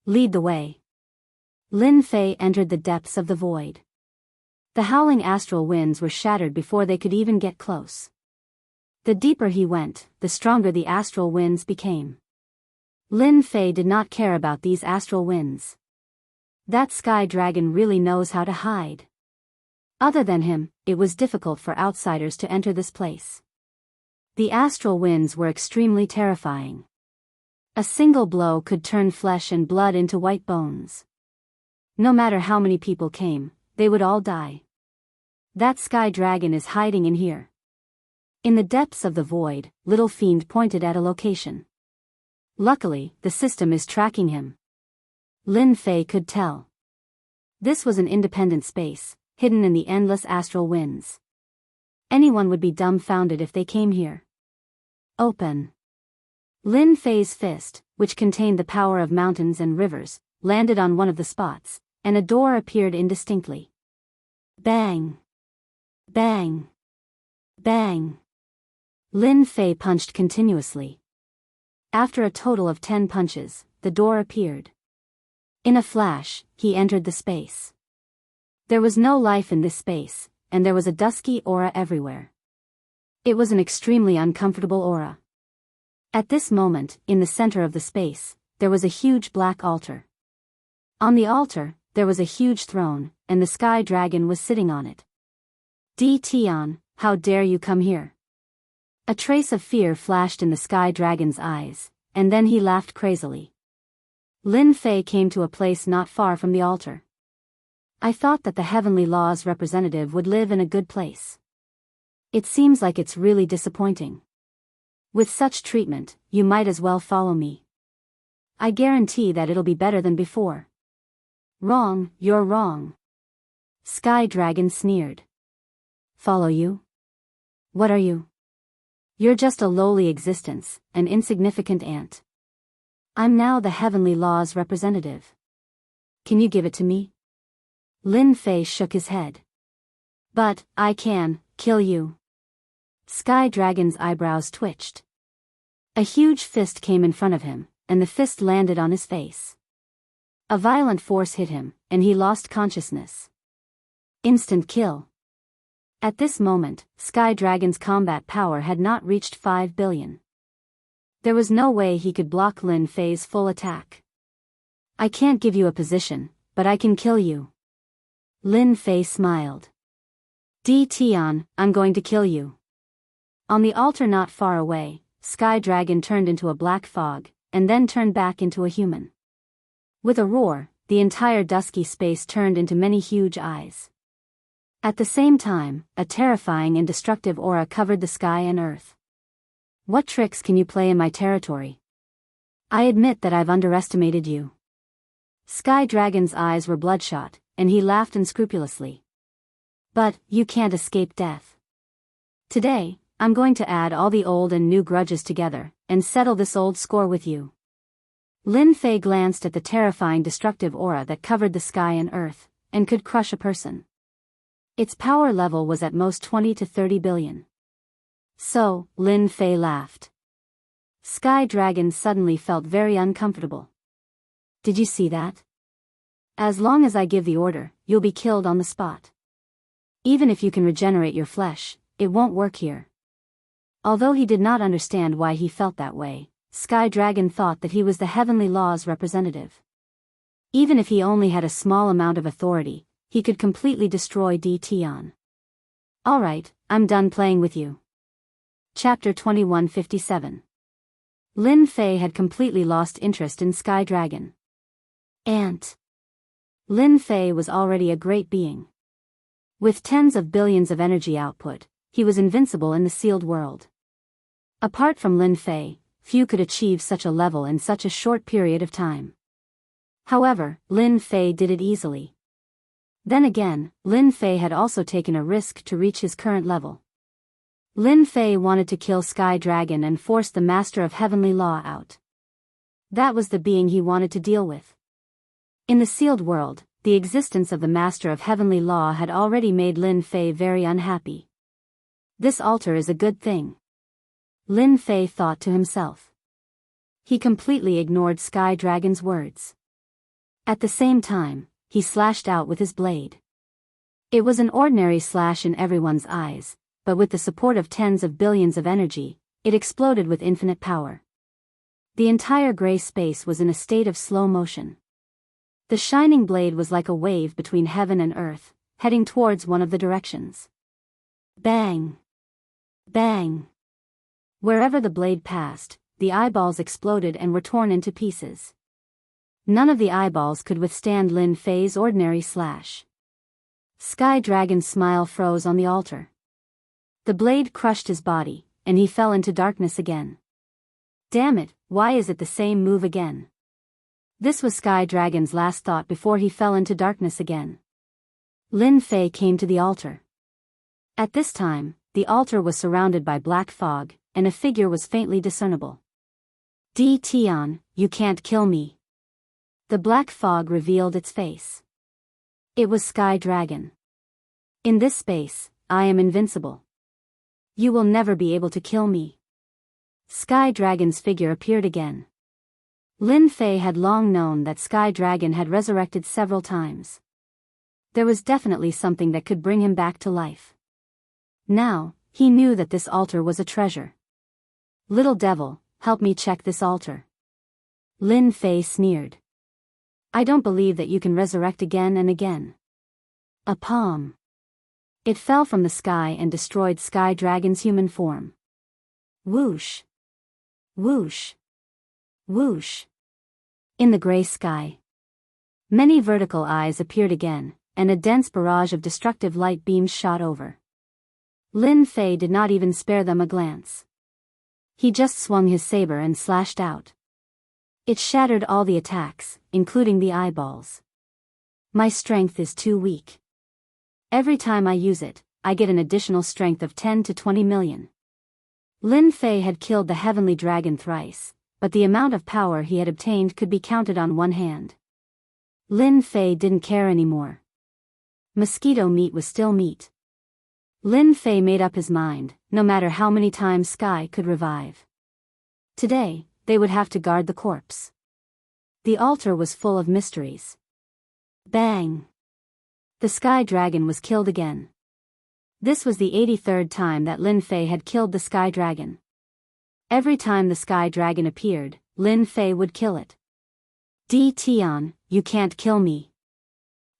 Lead the way. Lin Fei entered the depths of the void. The howling astral winds were shattered before they could even get close. The deeper he went, the stronger the astral winds became. Lin Fei did not care about these astral winds. That sky dragon really knows how to hide. Other than him, it was difficult for outsiders to enter this place. The astral winds were extremely terrifying. A single blow could turn flesh and blood into white bones. No matter how many people came, they would all die. That sky dragon is hiding in here. In the depths of the void, Little Fiend pointed at a location. Luckily, the system is tracking him. Lin Fei could tell. This was an independent space, hidden in the endless astral winds. Anyone would be dumbfounded if they came here. Open. Lin Fei's fist, which contained the power of mountains and rivers, landed on one of the spots, and a door appeared indistinctly. Bang! Bang! Bang! Lin Fei punched continuously. After a total of 10 punches, the door appeared. In a flash, he entered the space. There was no life in this space, and there was a dusky aura everywhere. It was an extremely uncomfortable aura. At this moment, in the center of the space, there was a huge black altar. On the altar, there was a huge throne, and the sky dragon was sitting on it. Tion, how dare you come here? A trace of fear flashed in the sky dragon's eyes, and then he laughed crazily. Lin Fei came to a place not far from the altar. I thought that the heavenly law's representative would live in a good place. It seems like it's really disappointing. With such treatment, you might as well follow me. I guarantee that it'll be better than before. Wrong, you're wrong. Sky Dragon sneered. Follow you? What are you? You're just a lowly existence, an insignificant ant. I'm now the heavenly law's representative. Can you give it to me? Lin Fei shook his head. But, I can, kill you. Sky Dragon's eyebrows twitched. A huge fist came in front of him, and the fist landed on his face. A violent force hit him, and he lost consciousness. Instant kill. At this moment, Sky Dragon's combat power had not reached 5 billion. There was no way he could block Lin Fei's full attack. I can't give you a position, but I can kill you. Lin Fei smiled. Tion, I'm going to kill you. On the altar not far away, Sky Dragon turned into a black fog, and then turned back into a human. With a roar, the entire dusky space turned into many huge eyes. At the same time, a terrifying and destructive aura covered the sky and earth. What tricks can you play in my territory? I admit that I've underestimated you. Sky Dragon's eyes were bloodshot, and he laughed unscrupulously. But, you can't escape death. Today, I'm going to add all the old and new grudges together, and settle this old score with you. Lin Fei glanced at the terrifying destructive aura that covered the sky and earth, and could crush a person. Its power level was at most 20 to 30 billion. So, Lin Fei laughed. Sky Dragon suddenly felt very uncomfortable. Did you see that? As long as I give the order, you'll be killed on the spot. Even if you can regenerate your flesh, it won't work here. Although he did not understand why he felt that way, Sky Dragon thought that he was the heavenly law's representative. Even if he only had a small amount of authority, he could completely destroy Tion. Alright, I'm done playing with you. Chapter 2157. Lin Fei had completely lost interest in Sky Dragon. Ant. Lin Fei was already a great being. With tens of billions of energy output, he was invincible in the sealed world. Apart from Lin Fei, few could achieve such a level in such a short period of time. However, Lin Fei did it easily. Then again, Lin Fei had also taken a risk to reach his current level. Lin Fei wanted to kill Sky Dragon and force the Master of Heavenly Law out. That was the being he wanted to deal with. In the sealed world, the existence of the Master of Heavenly Law had already made Lin Fei very unhappy. This altar is a good thing. Lin Fei thought to himself. He completely ignored Sky Dragon's words. At the same time, he slashed out with his blade. It was an ordinary slash in everyone's eyes, but with the support of tens of billions of energy, it exploded with infinite power. The entire gray space was in a state of slow motion. The shining blade was like a wave between heaven and earth, heading towards one of the directions. Bang! Bang! Wherever the blade passed, the eyeballs exploded and were torn into pieces. None of the eyeballs could withstand Lin Fei's ordinary slash. Sky Dragon's smile froze on the altar. The blade crushed his body, and he fell into darkness again. Damn it, why is it the same move again? This was Sky Dragon's last thought before he fell into darkness again. Lin Fei came to the altar. At this time, the altar was surrounded by black fog, and a figure was faintly discernible. Tion, you can't kill me. The black fog revealed its face. It was Sky Dragon. In this space, I am invincible. You will never be able to kill me. Sky Dragon's figure appeared again. Lin Fei had long known that Sky Dragon had resurrected several times. There was definitely something that could bring him back to life. Now, he knew that this altar was a treasure. Little devil, help me check this altar. Lin Fei sneered. I don't believe that you can resurrect again and again. A palm. It fell from the sky and destroyed Sky Dragon's human form. Whoosh. Whoosh. Whoosh. In the gray sky. Many vertical eyes appeared again, and a dense barrage of destructive light beams shot over. Lin Fei did not even spare them a glance. He just swung his saber and slashed out. It shattered all the attacks, including the eyeballs. My strength is too weak. Every time I use it, I get an additional strength of 10 to 20 million. Lin Fei had killed the heavenly dragon thrice, but the amount of power he had obtained could be counted on one hand. Lin Fei didn't care anymore. Mosquito meat was still meat. Lin Fei made up his mind, no matter how many times Sky could revive. Today, they would have to guard the corpse. The altar was full of mysteries. Bang! The Sky Dragon was killed again. This was the 83rd time that Lin Fei had killed the Sky Dragon. Every time the Sky Dragon appeared, Lin Fei would kill it. Tian, you can't kill me.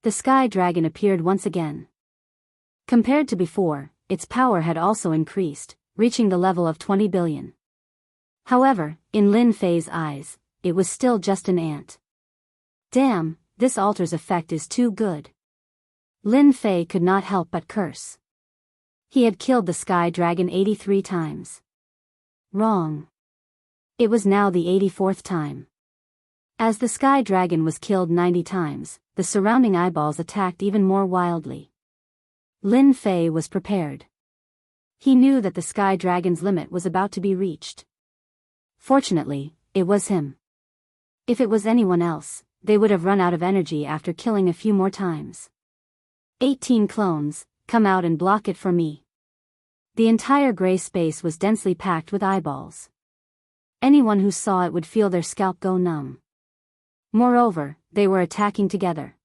The Sky Dragon appeared once again. Compared to before, its power had also increased, reaching the level of 20 billion. However, in Lin Fei's eyes, it was still just an ant. Damn, this altar's effect is too good. Lin Fei could not help but curse. He had killed the Sky Dragon 83 times. Wrong. It was now the 84th time. As the Sky Dragon was killed 90 times, the surrounding eyeballs attacked even more wildly. Lin Fei was prepared. He knew that the Sky Dragon's limit was about to be reached. Fortunately, it was him. If it was anyone else, they would have run out of energy after killing a few more times. 18 clones, come out and block it for me. The entire gray space was densely packed with eyeballs. Anyone who saw it would feel their scalp go numb. Moreover, they were attacking together.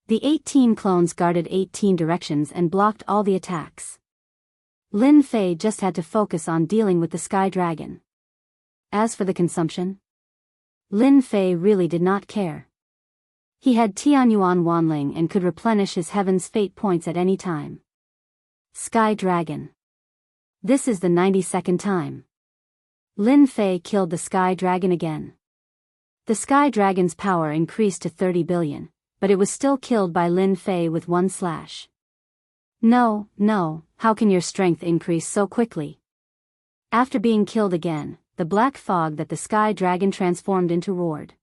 The 18 clones guarded 18 directions and blocked all the attacks. Lin Fei just had to focus on dealing with the Sky Dragon. As for the consumption, Lin Fei really did not care. He had Tianyuan Wanling and could replenish his Heaven's Fate points at any time. Sky Dragon. This is the 92nd time. Lin Fei killed the Sky Dragon again. The Sky Dragon's power increased to 30 billion, but it was still killed by Lin Fei with one slash. No, how can your strength increase so quickly? After being killed again, the black fog that the Sky Dragon transformed into roared.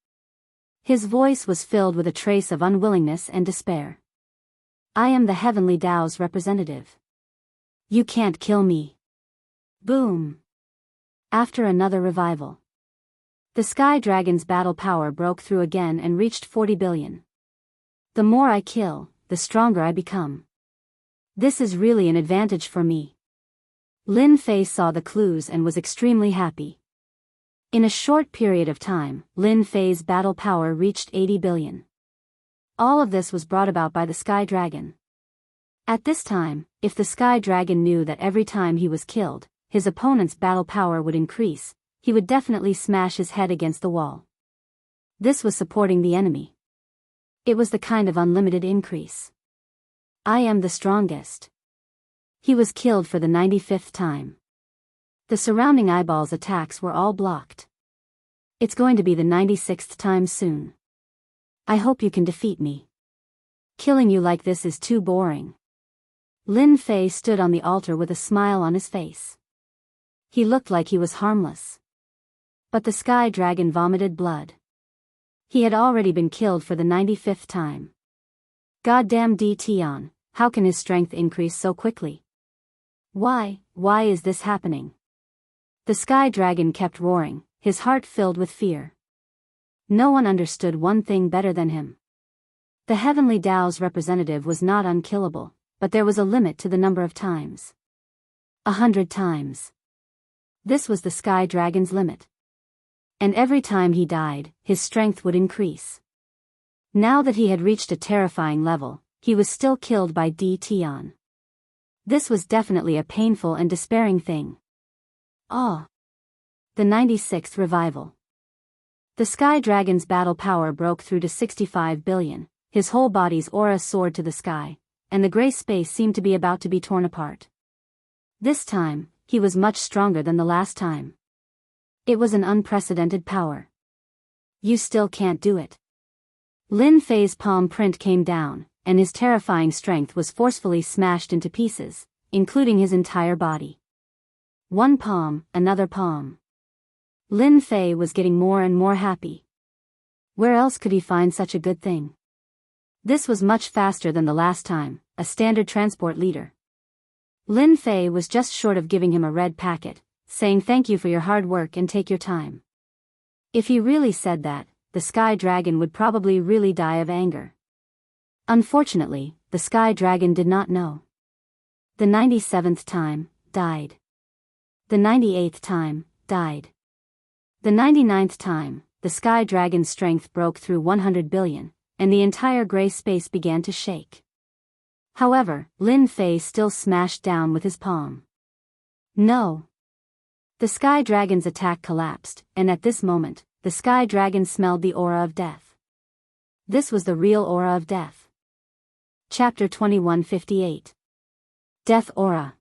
His voice was filled with a trace of unwillingness and despair. I am the Heavenly Tao's representative. You can't kill me. Boom. After another revival, the Sky Dragon's battle power broke through again and reached 40 billion. The more I kill, the stronger I become. This is really an advantage for me. Lin Fei saw the clues and was extremely happy. In a short period of time, Lin Fei's battle power reached 80 billion. All of this was brought about by the Sky Dragon. At this time, if the Sky Dragon knew that every time he was killed, his opponent's battle power would increase, he would definitely smash his head against the wall. This was supporting the enemy. It was the kind of unlimited increase. I am the strongest. He was killed for the 95th time. The surrounding eyeballs' attacks were all blocked. It's going to be the 96th time soon. I hope you can defeat me. Killing you like this is too boring. Lin Fei stood on the altar with a smile on his face. He looked like he was harmless. But the Sky Dragon vomited blood. He had already been killed for the 95th time. Goddamn Tian, how can his strength increase so quickly? Why is this happening? The Sky Dragon kept roaring, his heart filled with fear. No one understood one thing better than him. The Heavenly Tao's representative was not unkillable, but there was a limit to the number of times. 100 times. This was the Sky Dragon's limit. And every time he died, his strength would increase. Now that he had reached a terrifying level, he was still killed by Tion. This was definitely a painful and despairing thing. Ah. The 96th Revival. The Sky Dragon's battle power broke through to 65 billion, his whole body's aura soared to the sky, and the gray space seemed to be about to be torn apart. This time, he was much stronger than the last time. It was an unprecedented power. You still can't do it. Lin Fei's palm print came down, and his terrifying strength was forcefully smashed into pieces, including his entire body. One palm, another palm. Lin Fei was getting more and more happy. Where else could he find such a good thing? This was much faster than the last time, a standard transport leader. Lin Fei was just short of giving him a red packet, saying thank you for your hard work and take your time. If he really said that, the Sky Dragon would probably really die of anger. Unfortunately, the Sky Dragon did not know. The 97th time, died. The 98th time, died. The 99th time, the Sky Dragon's strength broke through 100 billion, and the entire gray space began to shake. However, Lin Fei still smashed down with his palm. No. The Sky Dragon's attack collapsed, and at this moment, the Sky Dragon smelled the aura of death. This was the real aura of death. Chapter 2158. Death Aura.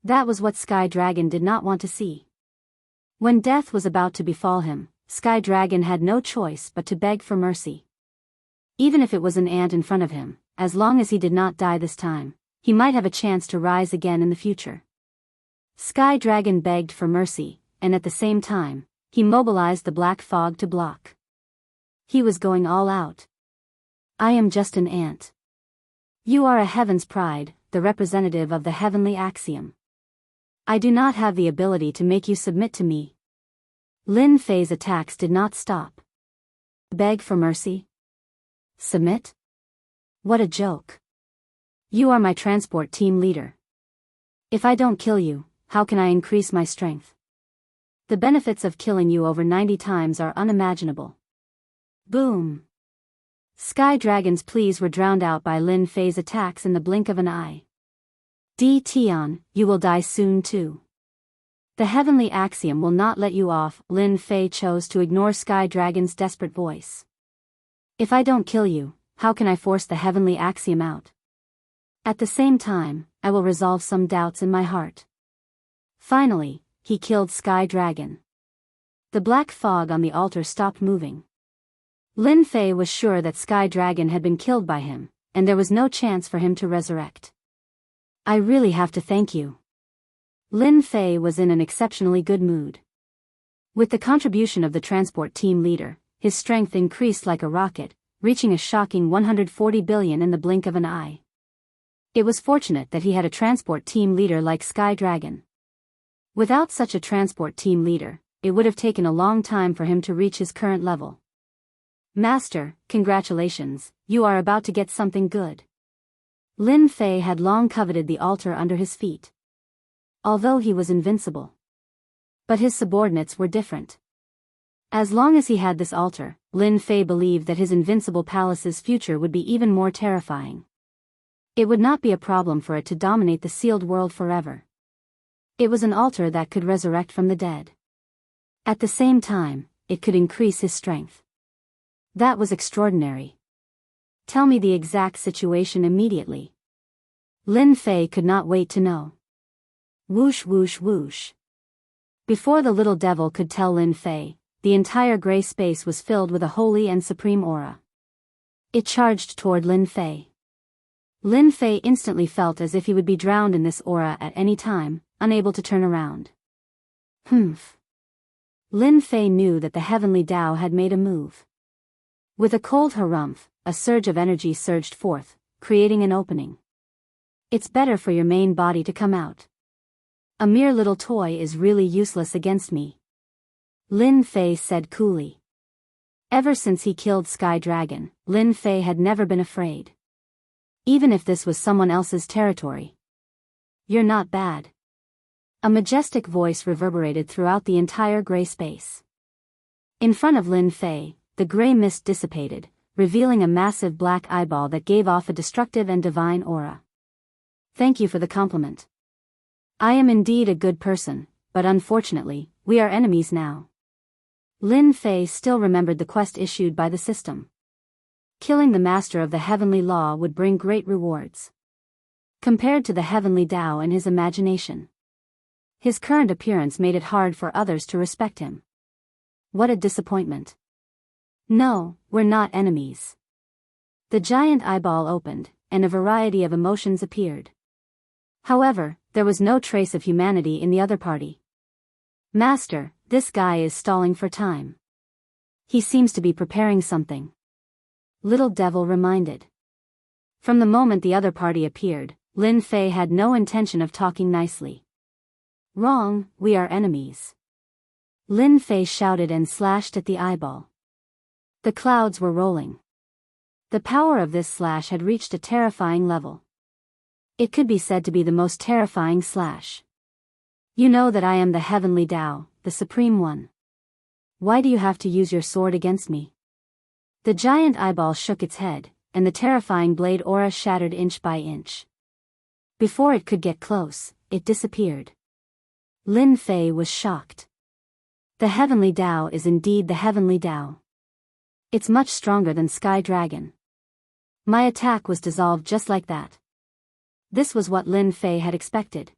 That was what Sky Dragon did not want to see. When death was about to befall him, Sky Dragon had no choice but to beg for mercy. Even if it was an ant in front of him, as long as he did not die this time, he might have a chance to rise again in the future. Sky Dragon begged for mercy, and at the same time, he mobilized the black fog to block. He was going all out. I am just an ant. You are a heaven's pride, the representative of the heavenly axiom. I do not have the ability to make you submit to me. Lin Fei's attacks did not stop. Beg for mercy? Submit? What a joke. You are my transport team leader. If I don't kill you, how can I increase my strength? The benefits of killing you over 90 times are unimaginable. Boom. Sky Dragon's pleas were drowned out by Lin Fei's attacks in the blink of an eye. Tion, you will die soon too. The heavenly axiom will not let you off. Lin Fei chose to ignore Sky Dragon's desperate voice. If I don't kill you, how can I force the heavenly axiom out? At the same time, I will resolve some doubts in my heart. Finally, he killed Sky Dragon. The black fog on the altar stopped moving. Lin Fei was sure that Sky Dragon had been killed by him, and there was no chance for him to resurrect. I really have to thank you. Lin Fei was in an exceptionally good mood. With the contribution of the transport team leader, his strength increased like a rocket, reaching a shocking 140 billion in the blink of an eye. It was fortunate that he had a transport team leader like Sky Dragon. Without such a transport team leader, it would have taken a long time for him to reach his current level. Master, congratulations, you are about to get something good. Lin Fei had long coveted the altar under his feet. Although he was invincible. But his subordinates were different. As long as he had this altar, Lin Fei believed that his invincible palace's future would be even more terrifying. It would not be a problem for it to dominate the sealed world forever. It was an altar that could resurrect from the dead. At the same time, it could increase his strength. That was extraordinary. Tell me the exact situation immediately. Lin Fei could not wait to know. Whoosh whoosh whoosh. Before the little devil could tell Lin Fei, the entire gray space was filled with a holy and supreme aura. It charged toward Lin Fei. Lin Fei instantly felt as if he would be drowned in this aura at any time, unable to turn around. Humph. Lin Fei knew that the heavenly Tao had made a move. With a cold harumph, a surge of energy surged forth, creating an opening. It's better for your main body to come out. A mere little toy is really useless against me. Lin Fei said coolly. Ever since he killed Sky Dragon, Lin Fei had never been afraid. Even if this was someone else's territory. You're not bad. A majestic voice reverberated throughout the entire gray space. In front of Lin Fei, the gray mist dissipated, revealing a massive black eyeball that gave off a destructive and divine aura. Thank you for the compliment. I am indeed a good person, but unfortunately, we are enemies now. Lin Fei still remembered the quest issued by the system. Killing the master of the heavenly law would bring great rewards. Compared to the heavenly Tao in his imagination, his current appearance made it hard for others to respect him. What a disappointment. No, we're not enemies. The giant eyeball opened, and a variety of emotions appeared. However, there was no trace of humanity in the other party. Master, this guy is stalling for time. He seems to be preparing something. Little Devil reminded. From the moment the other party appeared, Lin Fei had no intention of talking nicely. Wrong, we are enemies. Lin Fei shouted and slashed at the eyeball. The clouds were rolling. The power of this slash had reached a terrifying level. It could be said to be the most terrifying slash. You know that I am the heavenly Tao, the Supreme One. Why do you have to use your sword against me? The giant eyeball shook its head, and the terrifying blade aura shattered inch by inch. Before it could get close, it disappeared. Lin Fei was shocked. The heavenly Tao is indeed the heavenly Tao. It's much stronger than Sky Dragon. My attack was dissolved just like that. This was what Lin Fei had expected.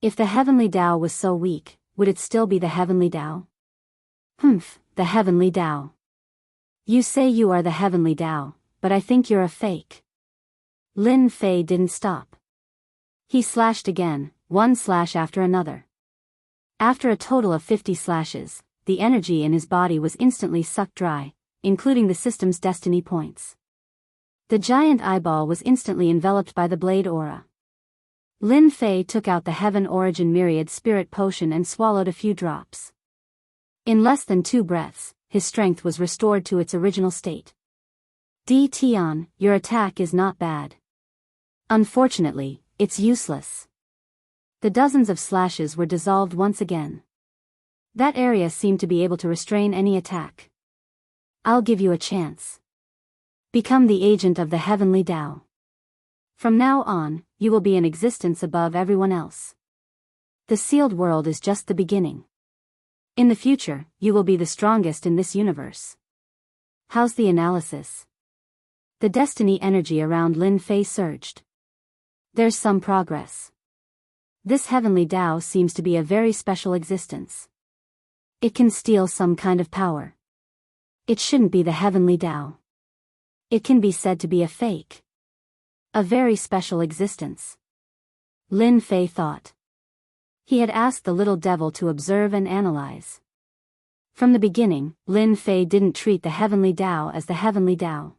If the heavenly Tao was so weak, would it still be the heavenly Tao? Humph, the heavenly Tao. You say you are the heavenly Tao, but I think you're a fake. Lin Fei didn't stop. He slashed again, one slash after another. After a total of 50 slashes, the energy in his body was instantly sucked dry, including the system's destiny points. The giant eyeball was instantly enveloped by the blade aura. Lin Fei took out the Heaven Origin Myriad Spirit Potion and swallowed a few drops. In less than 2 breaths, his strength was restored to its original state. Tian, your attack is not bad. Unfortunately, it's useless. The dozens of slashes were dissolved once again. That area seemed to be able to restrain any attack. I'll give you a chance. Become the agent of the heavenly Tao. From now on, you will be in existence above everyone else. The sealed world is just the beginning. In the future, you will be the strongest in this universe. How's the analysis? The destiny energy around Lin Fei surged. There's some progress. This heavenly Tao seems to be a very special existence. It can steal some kind of power. It shouldn't be the heavenly Tao. It can be said to be a fake. A very special existence. Lin Fei thought. He had asked the little devil to observe and analyze. From the beginning, Lin Fei didn't treat the heavenly Tao as the heavenly Tao.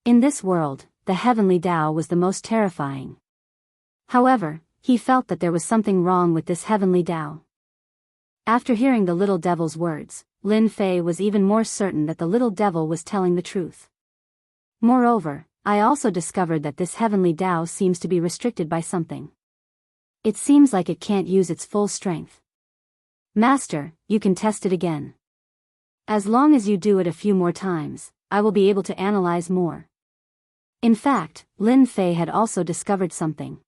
In this world, the heavenly Tao was the most terrifying. However, he felt that there was something wrong with this heavenly Tao. After hearing the little devil's words, Lin Fei was even more certain that the little devil was telling the truth. Moreover, I also discovered that this heavenly Tao seems to be restricted by something. It seems like it can't use its full strength. Master, you can test it again. As long as you do it a few more times, I will be able to analyze more. In fact, Lin Fei had also discovered something.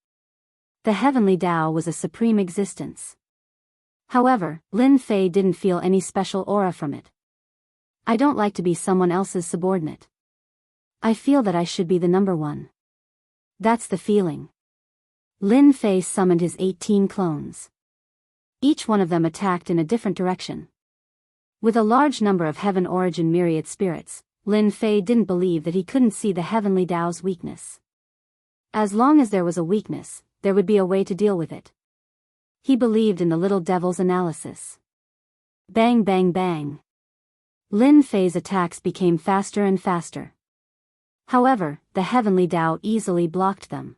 The heavenly Tao was a supreme existence. However, Lin Fei didn't feel any special aura from it. I don't like to be someone else's subordinate. I feel that I should be the number one. That's the feeling. Lin Fei summoned his 18 clones. Each one of them attacked in a different direction. With a large number of Heaven Origin Myriad spirits, Lin Fei didn't believe that he couldn't see the heavenly Tao's weakness. As long as there was a weakness, there would be a way to deal with it. He believed in the little devil's analysis. Bang bang bang. Lin Fei's attacks became faster and faster. However, the heavenly Tao easily blocked them.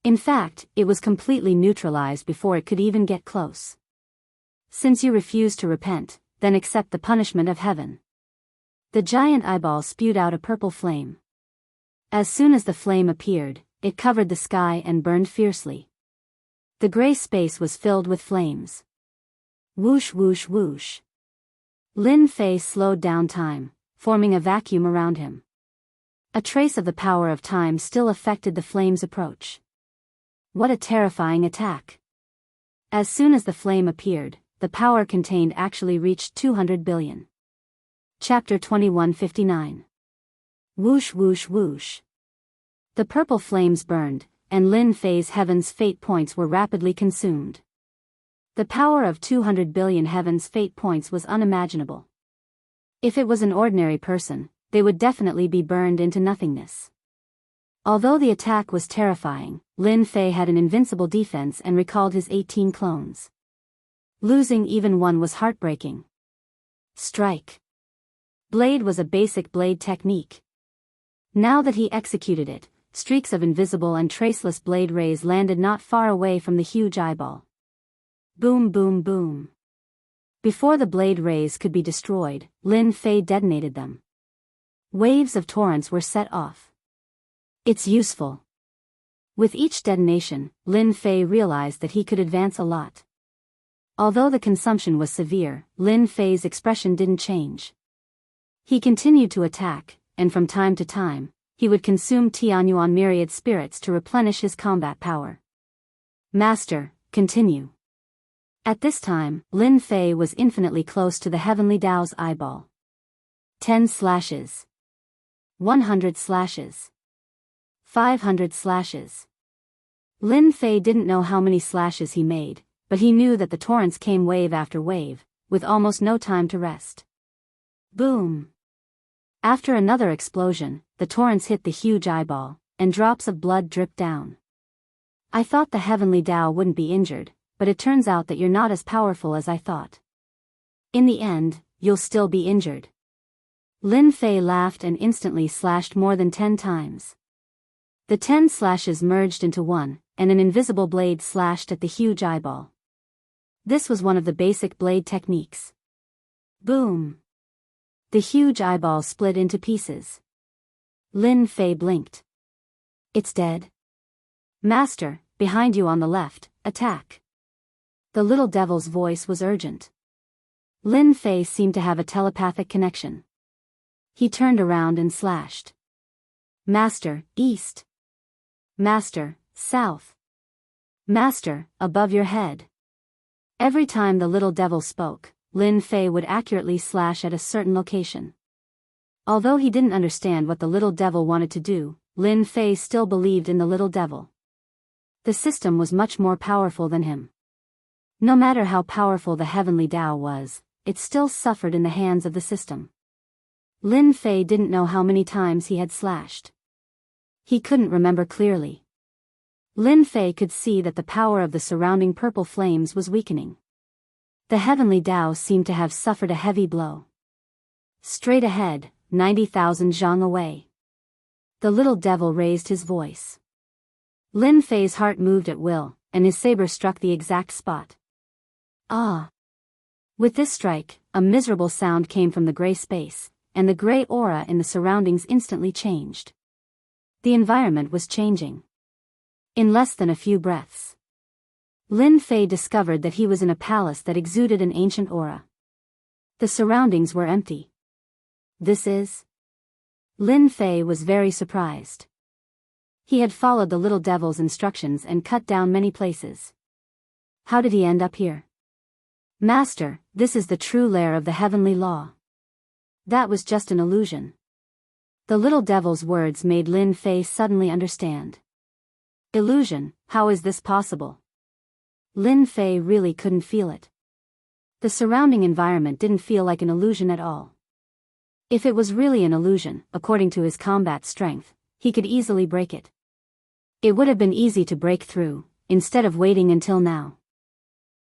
In fact, it was completely neutralized before it could even get close. Since you refuse to repent, then accept the punishment of heaven. The giant eyeball spewed out a purple flame. As soon as the flame appeared, it covered the sky and burned fiercely. The gray space was filled with flames. Whoosh whoosh whoosh. Lin Fei slowed down time, forming a vacuum around him. A trace of the power of time still affected the flame's approach. What a terrifying attack. As soon as the flame appeared, the power contained actually reached 200 billion. Chapter 2159. Whoosh whoosh whoosh. The purple flames burned, and Lin Fei's heaven's fate points were rapidly consumed. The power of 200 billion heaven's fate points was unimaginable. If it was an ordinary person, they would definitely be burned into nothingness. Although the attack was terrifying, Lin Fei had an invincible defense and recalled his 18 clones. Losing even one was heartbreaking. Strike. Blade was a basic blade technique. Now that he executed it, streaks of invisible and traceless blade rays landed not far away from the huge eyeball. Boom boom boom. Before the blade rays could be destroyed, Lin Fei detonated them. Waves of torrents were set off. It's useful. With each detonation, Lin Fei realized that he could advance a lot. Although the consumption was severe, Lin Fei's expression didn't change. He continued to attack, and from time to time, he would consume Tianyuan myriad spirits to replenish his combat power. Master, continue. At this time, Lin Fei was infinitely close to the heavenly Tao's eyeball. 10 slashes. 100 slashes. 500 slashes. Lin Fei didn't know how many slashes he made, but he knew that the torrents came wave after wave, with almost no time to rest. Boom. After another explosion, the torrents hit the huge eyeball, and drops of blood dripped down. I thought the heavenly Tao wouldn't be injured, but it turns out that you're not as powerful as I thought. In the end, you'll still be injured. Lin Fei laughed and instantly slashed more than 10 times. The 10 slashes merged into one, and an invisible blade slashed at the huge eyeball. This was one of the basic blade techniques. Boom. The huge eyeball split into pieces. Lin Fei blinked. It's dead. Master, behind you on the left, attack. The little devil's voice was urgent. Lin Fei seemed to have a telepathic connection. He turned around and slashed. Master, east. Master, south. Master, above your head. Every time the little devil spoke, Lin Fei would accurately slash at a certain location. Although he didn't understand what the little devil wanted to do, Lin Fei still believed in the little devil. The system was much more powerful than him. No matter how powerful the heavenly Tao was, it still suffered in the hands of the system. Lin Fei didn't know how many times he had slashed. He couldn't remember clearly. Lin Fei could see that the power of the surrounding purple flames was weakening. The heavenly Tao seemed to have suffered a heavy blow. Straight ahead, 90,000 zhang away. The little devil raised his voice. Lin Fei's heart moved at will, and his saber struck the exact spot. Ah! With this strike, a miserable sound came from the gray space, and the gray aura in the surroundings instantly changed. The environment was changing. In less than a few breaths, Lin Fei discovered that he was in a palace that exuded an ancient aura. The surroundings were empty. This is... Lin Fei was very surprised. He had followed the little devil's instructions and cut down many places. How did he end up here? Master, this is the true lair of the heavenly law. That was just an illusion. The little devil's words made Lin Fei suddenly understand. Illusion, how is this possible? Lin Fei really couldn't feel it. The surrounding environment didn't feel like an illusion at all. If it was really an illusion, according to his combat strength, he could easily break it. It would have been easy to break through, instead of waiting until now.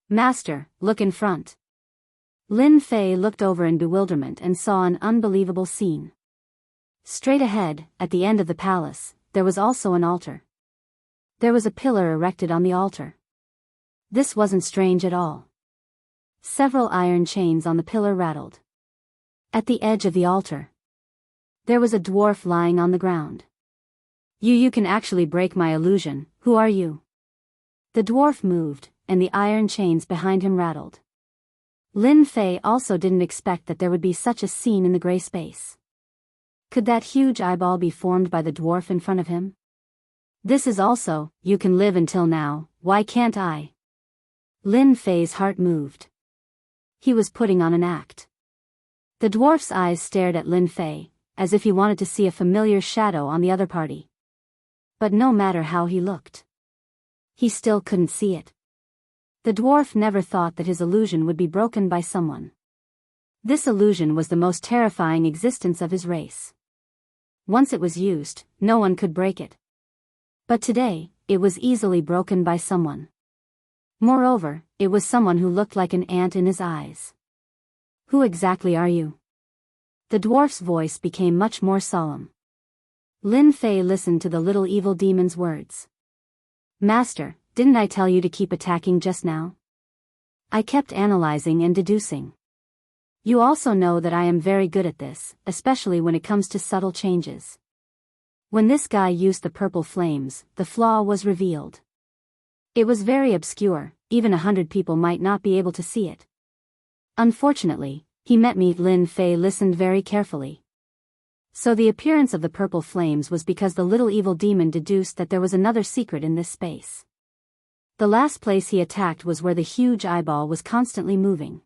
Master, look in front. Lin Fei looked over in bewilderment and saw an unbelievable scene. Straight ahead, at the end of the palace, there was also an altar. There was a pillar erected on the altar. This wasn't strange at all. Several iron chains on the pillar rattled. At the edge of the altar, there was a dwarf lying on the ground. You can actually break my illusion, who are you? The dwarf moved, and the iron chains behind him rattled. Lin Fei also didn't expect that there would be such a scene in the gray space. Could that huge eyeball be formed by the dwarf in front of him? This is also, you can live until now, why can't I? Lin Fei's heart moved. He was putting on an act. The dwarf's eyes stared at Lin Fei, as if he wanted to see a familiar shadow on the other party. But no matter how he looked, he still couldn't see it. The dwarf never thought that his illusion would be broken by someone. This illusion was the most terrifying existence of his race. Once it was used, no one could break it. But today, it was easily broken by someone. Moreover, it was someone who looked like an ant in his eyes. Who exactly are you? The dwarf's voice became much more solemn. Lin Fei listened to the little evil demon's words. Master, didn't I tell you to keep attacking just now? I kept analyzing and deducing. You also know that I am very good at this, especially when it comes to subtle changes. When this guy used the purple flames, the flaw was revealed. It was very obscure, even 100 people might not be able to see it. Unfortunately, he met me. Lin Fei listened very carefully. So the appearance of the purple flames was because the little evil demon deduced that there was another secret in this space. The last place he attacked was where the huge eyeball was constantly moving.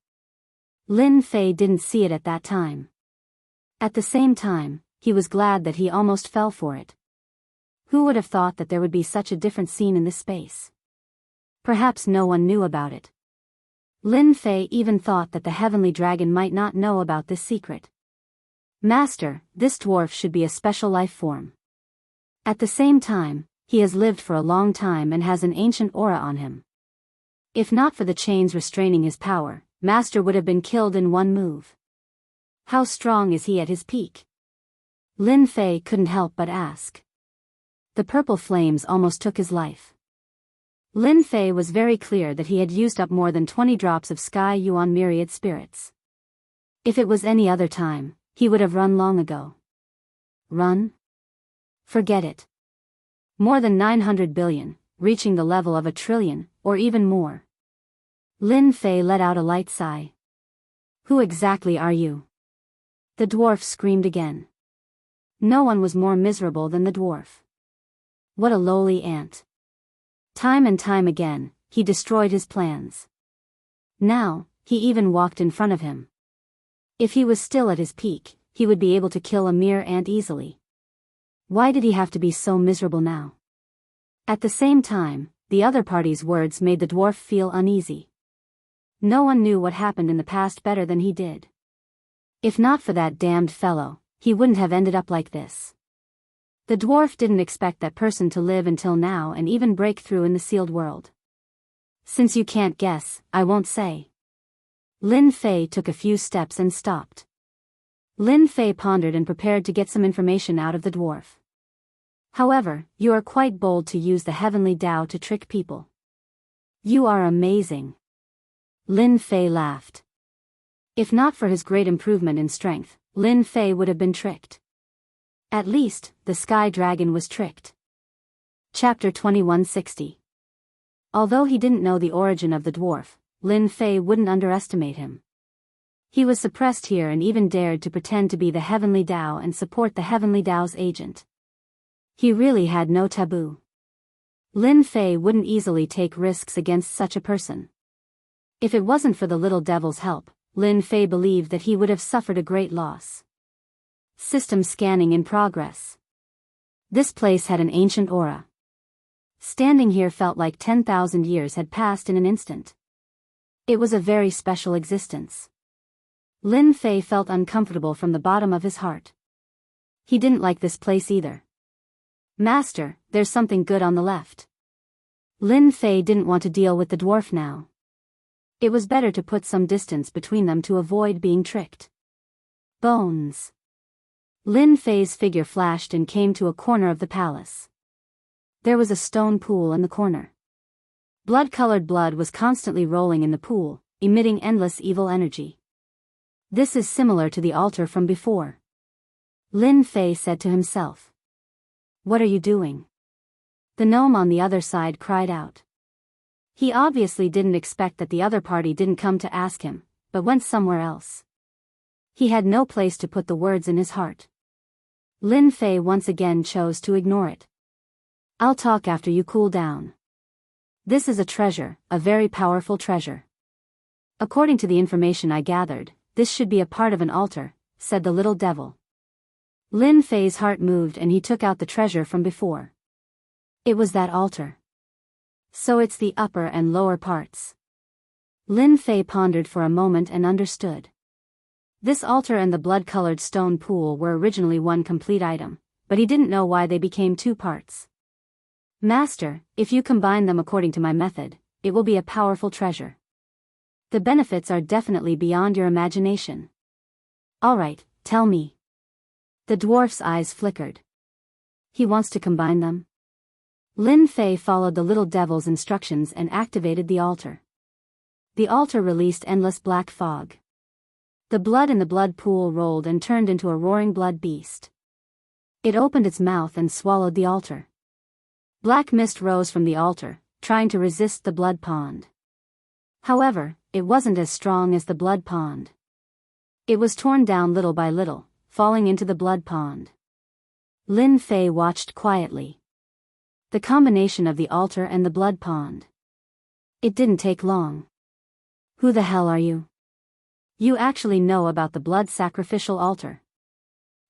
Lin Fei didn't see it at that time. At the same time, he was glad that he almost fell for it. Who would have thought that there would be such a different scene in this space? Perhaps no one knew about it. Lin Fei even thought that the heavenly dragon might not know about this secret. Master, this dwarf should be a special life form. At the same time, he has lived for a long time and has an ancient aura on him. If not for the chains restraining his power, Master would have been killed in one move. How strong is he at his peak? Lin Fei couldn't help but ask. The purple flames almost took his life. Lin Fei was very clear that he had used up more than 20 drops of Sky Yuan myriad spirits. If it was any other time, he would have run long ago. Run? Forget it. More than 900 billion, reaching the level of 1 trillion, or even more. Lin Fei let out a light sigh. Who exactly are you? The dwarf screamed again. No one was more miserable than the dwarf. What a lowly ant. Time and time again, he destroyed his plans. Now, he even walked in front of him. If he was still at his peak, he would be able to kill a mere ant easily. Why did he have to be so miserable now? At the same time, the other party's words made the dwarf feel uneasy. No one knew what happened in the past better than he did. If not for that damned fellow, he wouldn't have ended up like this. The dwarf didn't expect that person to live until now and even break through in the sealed world. Since you can't guess, I won't say. Lin Fei took a few steps and stopped. Lin Fei pondered and prepared to get some information out of the dwarf. However, you are quite bold to use the heavenly Tao to trick people. You are amazing. Lin Fei laughed. If not for his great improvement in strength, Lin Fei would have been tricked. At least, the Sky Dragon was tricked. Chapter 2160. Although he didn't know the origin of the dwarf, Lin Fei wouldn't underestimate him. He was suppressed here and even dared to pretend to be the heavenly Tao and support the heavenly Tao's agent. He really had no taboo. Lin Fei wouldn't easily take risks against such a person. If it wasn't for the little devil's help, Lin Fei believed that he would have suffered a great loss. System scanning in progress. This place had an ancient aura. Standing here felt like 10,000 years had passed in an instant. It was a very special existence. Lin Fei felt uncomfortable from the bottom of his heart. He didn't like this place either. Master, there's something good on the left. Lin Fei didn't want to deal with the dwarf now. It was better to put some distance between them to avoid being tricked. Bones. Lin Fei's figure flashed and came to a corner of the palace. There was a stone pool in the corner. Blood-colored blood was constantly rolling in the pool, emitting endless evil energy. This is similar to the altar from before. Lin Fei said to himself. What are you doing? The gnome on the other side cried out. He obviously didn't expect that the other party didn't come to ask him, but went somewhere else. He had no place to put the words in his heart. Lin Fei once again chose to ignore it. I'll talk after you cool down. This is a treasure, a very powerful treasure. According to the information I gathered, this should be a part of an altar, said the little devil. Lin Fei's heart moved and he took out the treasure from before. It was that altar. So it's the upper and lower parts. Lin Fei pondered for a moment and understood. This altar and the blood-colored stone pool were originally one complete item, but he didn't know why they became two parts. Master, if you combine them according to my method, it will be a powerful treasure. The benefits are definitely beyond your imagination. All right, tell me. The dwarf's eyes flickered. He wants to combine them? Lin Fei followed the little devil's instructions and activated the altar. The altar released endless black fog. The blood in the blood pool rolled and turned into a roaring blood beast. It opened its mouth and swallowed the altar. Black mist rose from the altar, trying to resist the blood pond. However, it wasn't as strong as the blood pond. It was torn down little by little, falling into the blood pond. Lin Fei watched quietly. The combination of the altar and the blood pond. It didn't take long. Who the hell are you? You actually know about the blood sacrificial altar?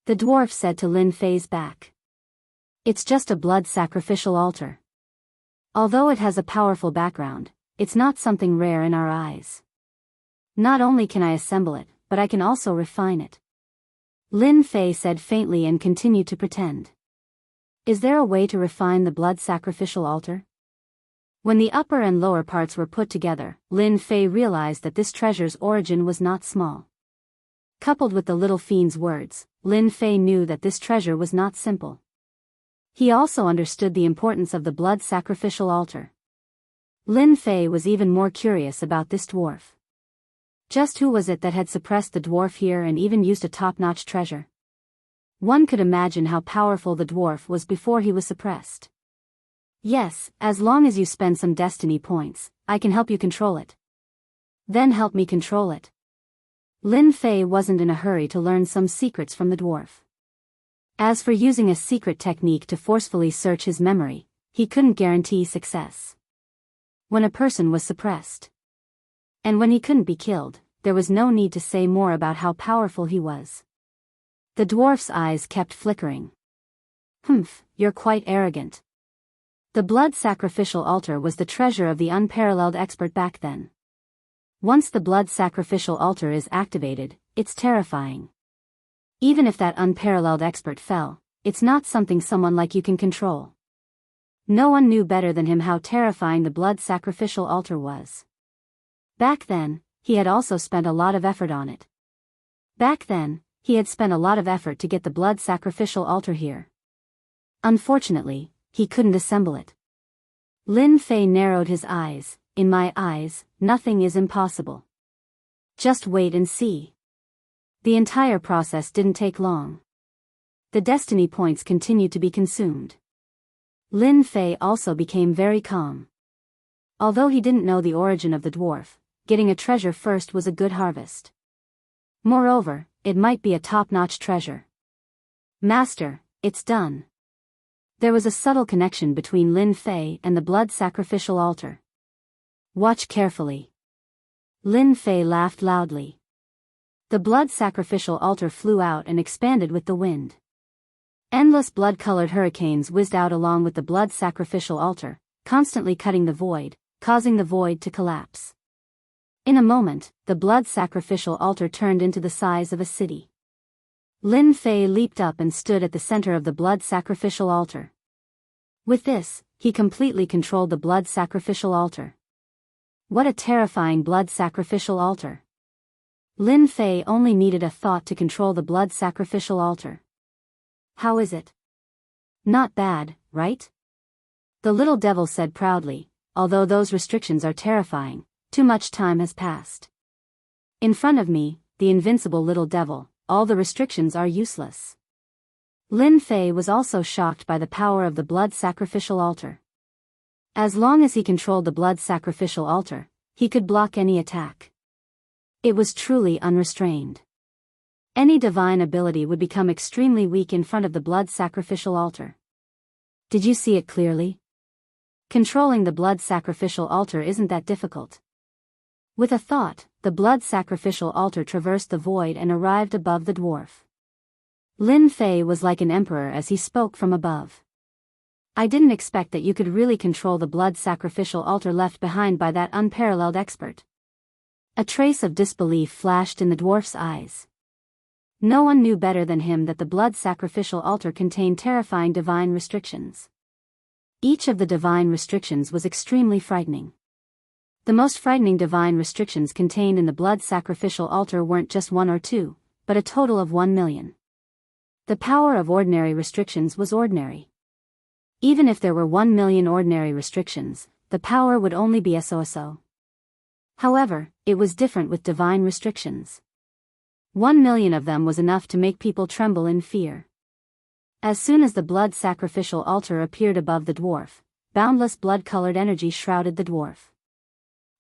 The dwarf said to Lin Fei's back. It's just a blood sacrificial altar. Although it has a powerful background, it's not something rare in our eyes. Not only can I assemble it, but I can also refine it. Lin Fei said faintly and continued to pretend. Is there a way to refine the blood sacrificial altar? When the upper and lower parts were put together, Lin Fei realized that this treasure's origin was not small. Coupled with the little fiend's words, Lin Fei knew that this treasure was not simple. He also understood the importance of the blood sacrificial altar. Lin Fei was even more curious about this dwarf. Just who was it that had suppressed the dwarf here and even used a top-notch treasure? One could imagine how powerful the dwarf was before he was suppressed. Yes, as long as you spend some destiny points, I can help you control it. Then help me control it. Lin Fei wasn't in a hurry to learn some secrets from the dwarf. As for using a secret technique to forcefully search his memory, he couldn't guarantee success. When a person was suppressed, and when he couldn't be killed, there was no need to say more about how powerful he was. The dwarf's eyes kept flickering. Humph, you're quite arrogant. The blood sacrificial altar was the treasure of the unparalleled expert back then. Once the blood sacrificial altar is activated, it's terrifying. Even if that unparalleled expert fell, it's not something someone like you can control. No one knew better than him how terrifying the blood sacrificial altar was. Back then, he had also spent a lot of effort on it. Back then, he had spent a lot of effort to get the blood sacrificial altar here. Unfortunately, he couldn't assemble it. Lin Fei narrowed his eyes. In my eyes, nothing is impossible. Just wait and see. The entire process didn't take long. The destiny points continued to be consumed. Lin Fei also became very calm. Although he didn't know the origin of the dwarf, getting a treasure first was a good harvest. Moreover, it might be a top-notch treasure. Master, it's done. There was a subtle connection between Lin Fei and the blood sacrificial altar. Watch carefully. Lin Fei laughed loudly. The blood sacrificial altar flew out and expanded with the wind. Endless blood-colored hurricanes whizzed out along with the blood sacrificial altar, constantly cutting the void, causing the void to collapse. In a moment, the blood sacrificial altar turned into the size of a city. Lin Fei leaped up and stood at the center of the blood sacrificial altar. With this, he completely controlled the blood sacrificial altar. What a terrifying blood sacrificial altar. Lin Fei only needed a thought to control the blood sacrificial altar. How is it? Not bad, right? The little devil said proudly, although those restrictions are terrifying, too much time has passed. In front of me, the invincible little devil, all the restrictions are useless. Lin Fei was also shocked by the power of the blood sacrificial altar. As long as he controlled the blood sacrificial altar, he could block any attack. It was truly unrestrained. Any divine ability would become extremely weak in front of the blood sacrificial altar. Did you see it clearly? Controlling the blood sacrificial altar isn't that difficult. With a thought, the blood sacrificial altar traversed the void and arrived above the dwarf. Lin Fei was like an emperor as he spoke from above. I didn't expect that you could really control the blood sacrificial altar left behind by that unparalleled expert. A trace of disbelief flashed in the dwarf's eyes. No one knew better than him that the blood sacrificial altar contained terrifying divine restrictions. Each of the divine restrictions was extremely frightening. The most frightening divine restrictions contained in the blood sacrificial altar weren't just one or two, but a total of 1,000,000. The power of ordinary restrictions was ordinary. Even if there were 1,000,000 ordinary restrictions, the power would only be so. However, it was different with divine restrictions. 1,000,000 of them was enough to make people tremble in fear. As soon as the blood sacrificial altar appeared above the dwarf, boundless blood-colored energy shrouded the dwarf.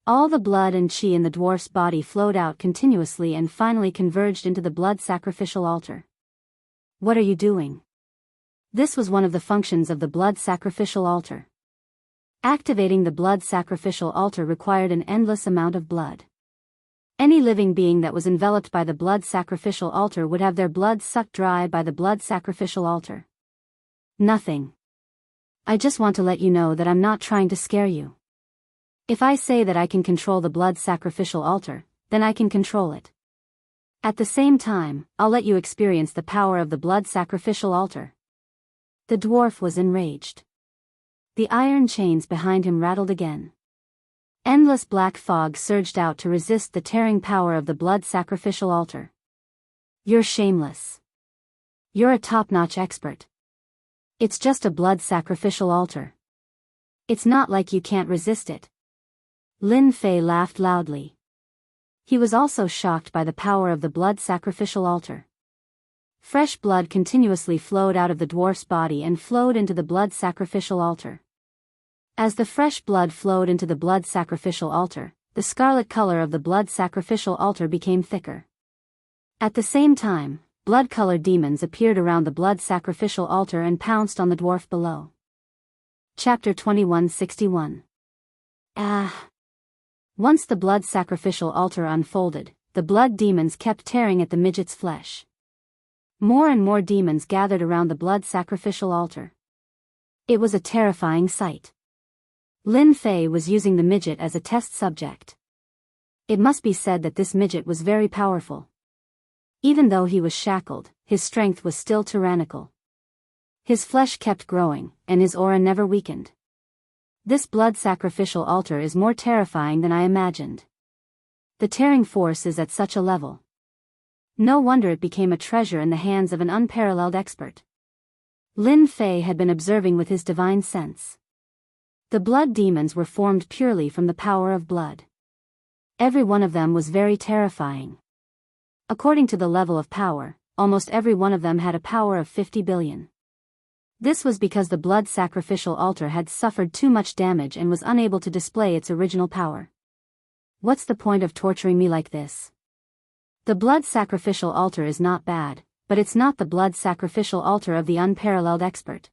All the blood and chi in the dwarf's body flowed out continuously and finally converged into the blood sacrificial altar. What are you doing? This was one of the functions of the blood sacrificial altar. Activating the blood sacrificial altar required an endless amount of blood. Any living being that was enveloped by the blood sacrificial altar would have their blood sucked dry by the blood sacrificial altar. Nothing. I just want to let you know that I'm not trying to scare you. If I say that I can control the blood sacrificial altar, then I can control it. At the same time, I'll let you experience the power of the blood sacrificial altar. The dwarf was enraged. The iron chains behind him rattled again. Endless black fog surged out to resist the tearing power of the blood sacrificial altar. You're shameless. You're a top-notch expert. It's just a blood sacrificial altar. It's not like you can't resist it. Lin Fei laughed loudly. He was also shocked by the power of the blood sacrificial altar. Fresh blood continuously flowed out of the dwarf's body and flowed into the blood sacrificial altar. As the fresh blood flowed into the blood sacrificial altar, the scarlet color of the blood sacrificial altar became thicker. At the same time, blood-colored demons appeared around the blood sacrificial altar and pounced on the dwarf below. Chapter 2161. Once the blood sacrificial altar unfolded, the blood demons kept tearing at the midget's flesh. More and more demons gathered around the blood sacrificial altar. It was a terrifying sight. Lin Fei was using the midget as a test subject. It must be said that this midget was very powerful. Even though he was shackled, his strength was still tyrannical. His flesh kept growing, and his aura never weakened. This blood sacrificial altar is more terrifying than I imagined. The tearing force is at such a level. No wonder it became a treasure in the hands of an unparalleled expert. Lin Fei had been observing with his divine sense. The blood demons were formed purely from the power of blood. Every one of them was very terrifying. According to the level of power, almost every one of them had a power of 50 billion. This was because the blood sacrificial altar had suffered too much damage and was unable to display its original power. What's the point of torturing me like this? The blood sacrificial altar is not bad, but it's not the blood sacrificial altar of the unparalleled expert.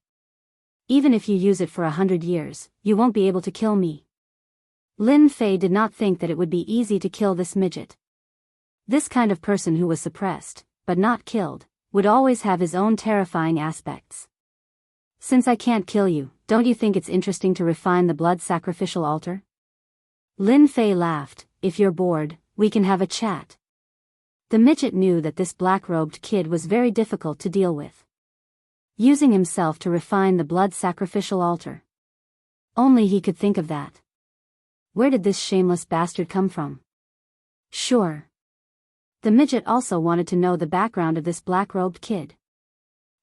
Even if you use it for 100 years, you won't be able to kill me. Lin Fei did not think that it would be easy to kill this midget. This kind of person who was suppressed, but not killed, would always have his own terrifying aspects. Since I can't kill you, don't you think it's interesting to refine the blood sacrificial altar? Lin Fei laughed. If you're bored, we can have a chat. The midget knew that this black-robed kid was very difficult to deal with. Using himself to refine the blood sacrificial altar. Only he could think of that. Where did this shameless bastard come from? Sure. The midget also wanted to know the background of this black-robed kid.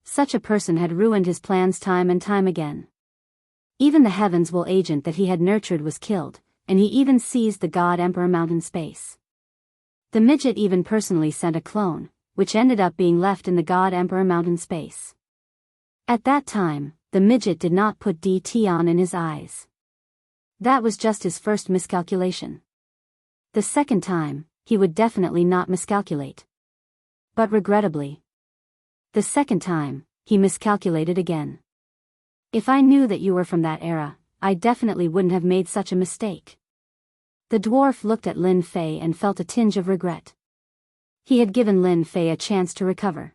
Such a person had ruined his plans time and time again. Even the Heavensville agent that he had nurtured was killed, and he even seized the God Emperor Mountain space. The midget even personally sent a clone, which ended up being left in the God Emperor Mountain space. At that time, the midget did not put DT on in his eyes. That was just his first miscalculation. The second time, he would definitely not miscalculate. But regrettably, the second time, he miscalculated again. If I knew that you were from that era, I definitely wouldn't have made such a mistake. The dwarf looked at Lin Fei and felt a tinge of regret. He had given Lin Fei a chance to recover.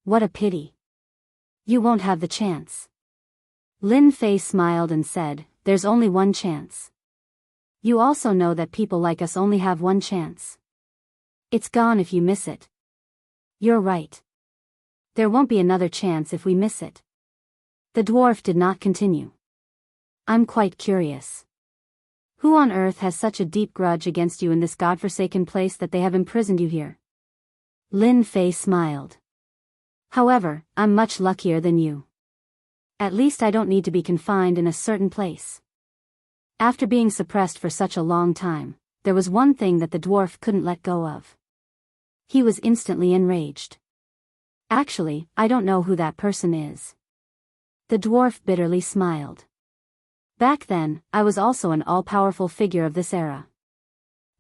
What a pity. You won't have the chance. Lin Fei smiled and said, there's only one chance. You also know that people like us only have one chance. It's gone if you miss it. You're right. There won't be another chance if we miss it. The dwarf did not continue. I'm quite curious. Who on earth has such a deep grudge against you in this godforsaken place that they have imprisoned you here? Lin Fei smiled. However, I'm much luckier than you. At least I don't need to be confined in a certain place. After being suppressed for such a long time, there was one thing that the dwarf couldn't let go of. He was instantly enraged. Actually, I don't know who that person is. The dwarf bitterly smiled. Back then, I was also an all-powerful figure of this era.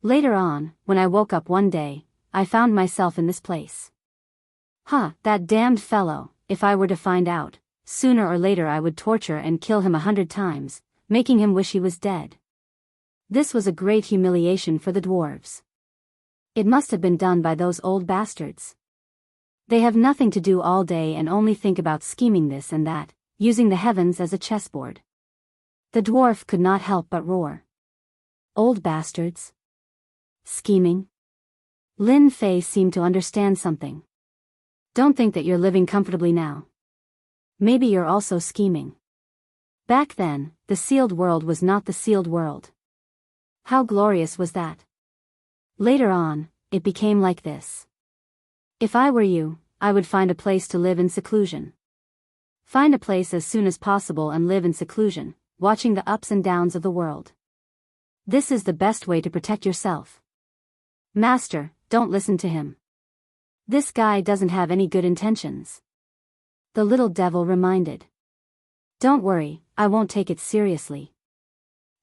Later on, when I woke up one day, I found myself in this place. That damned fellow, if I were to find out, sooner or later I would torture and kill him 100 times, making him wish he was dead. This was a great humiliation for the dwarves. It must have been done by those old bastards. They have nothing to do all day and only think about scheming this and that, using the heavens as a chessboard. The dwarf could not help but roar. Old bastards? Scheming? Lin Fei seemed to understand something. Don't think that you're living comfortably now. Maybe you're also scheming. Back then, the sealed world was not the sealed world. How glorious was that? Later on, it became like this. If I were you, I would find a place to live in seclusion. Find a place as soon as possible and live in seclusion, watching the ups and downs of the world. This is the best way to protect yourself. Master, don't listen to him. This guy doesn't have any good intentions. The little devil reminded. Don't worry, I won't take it seriously.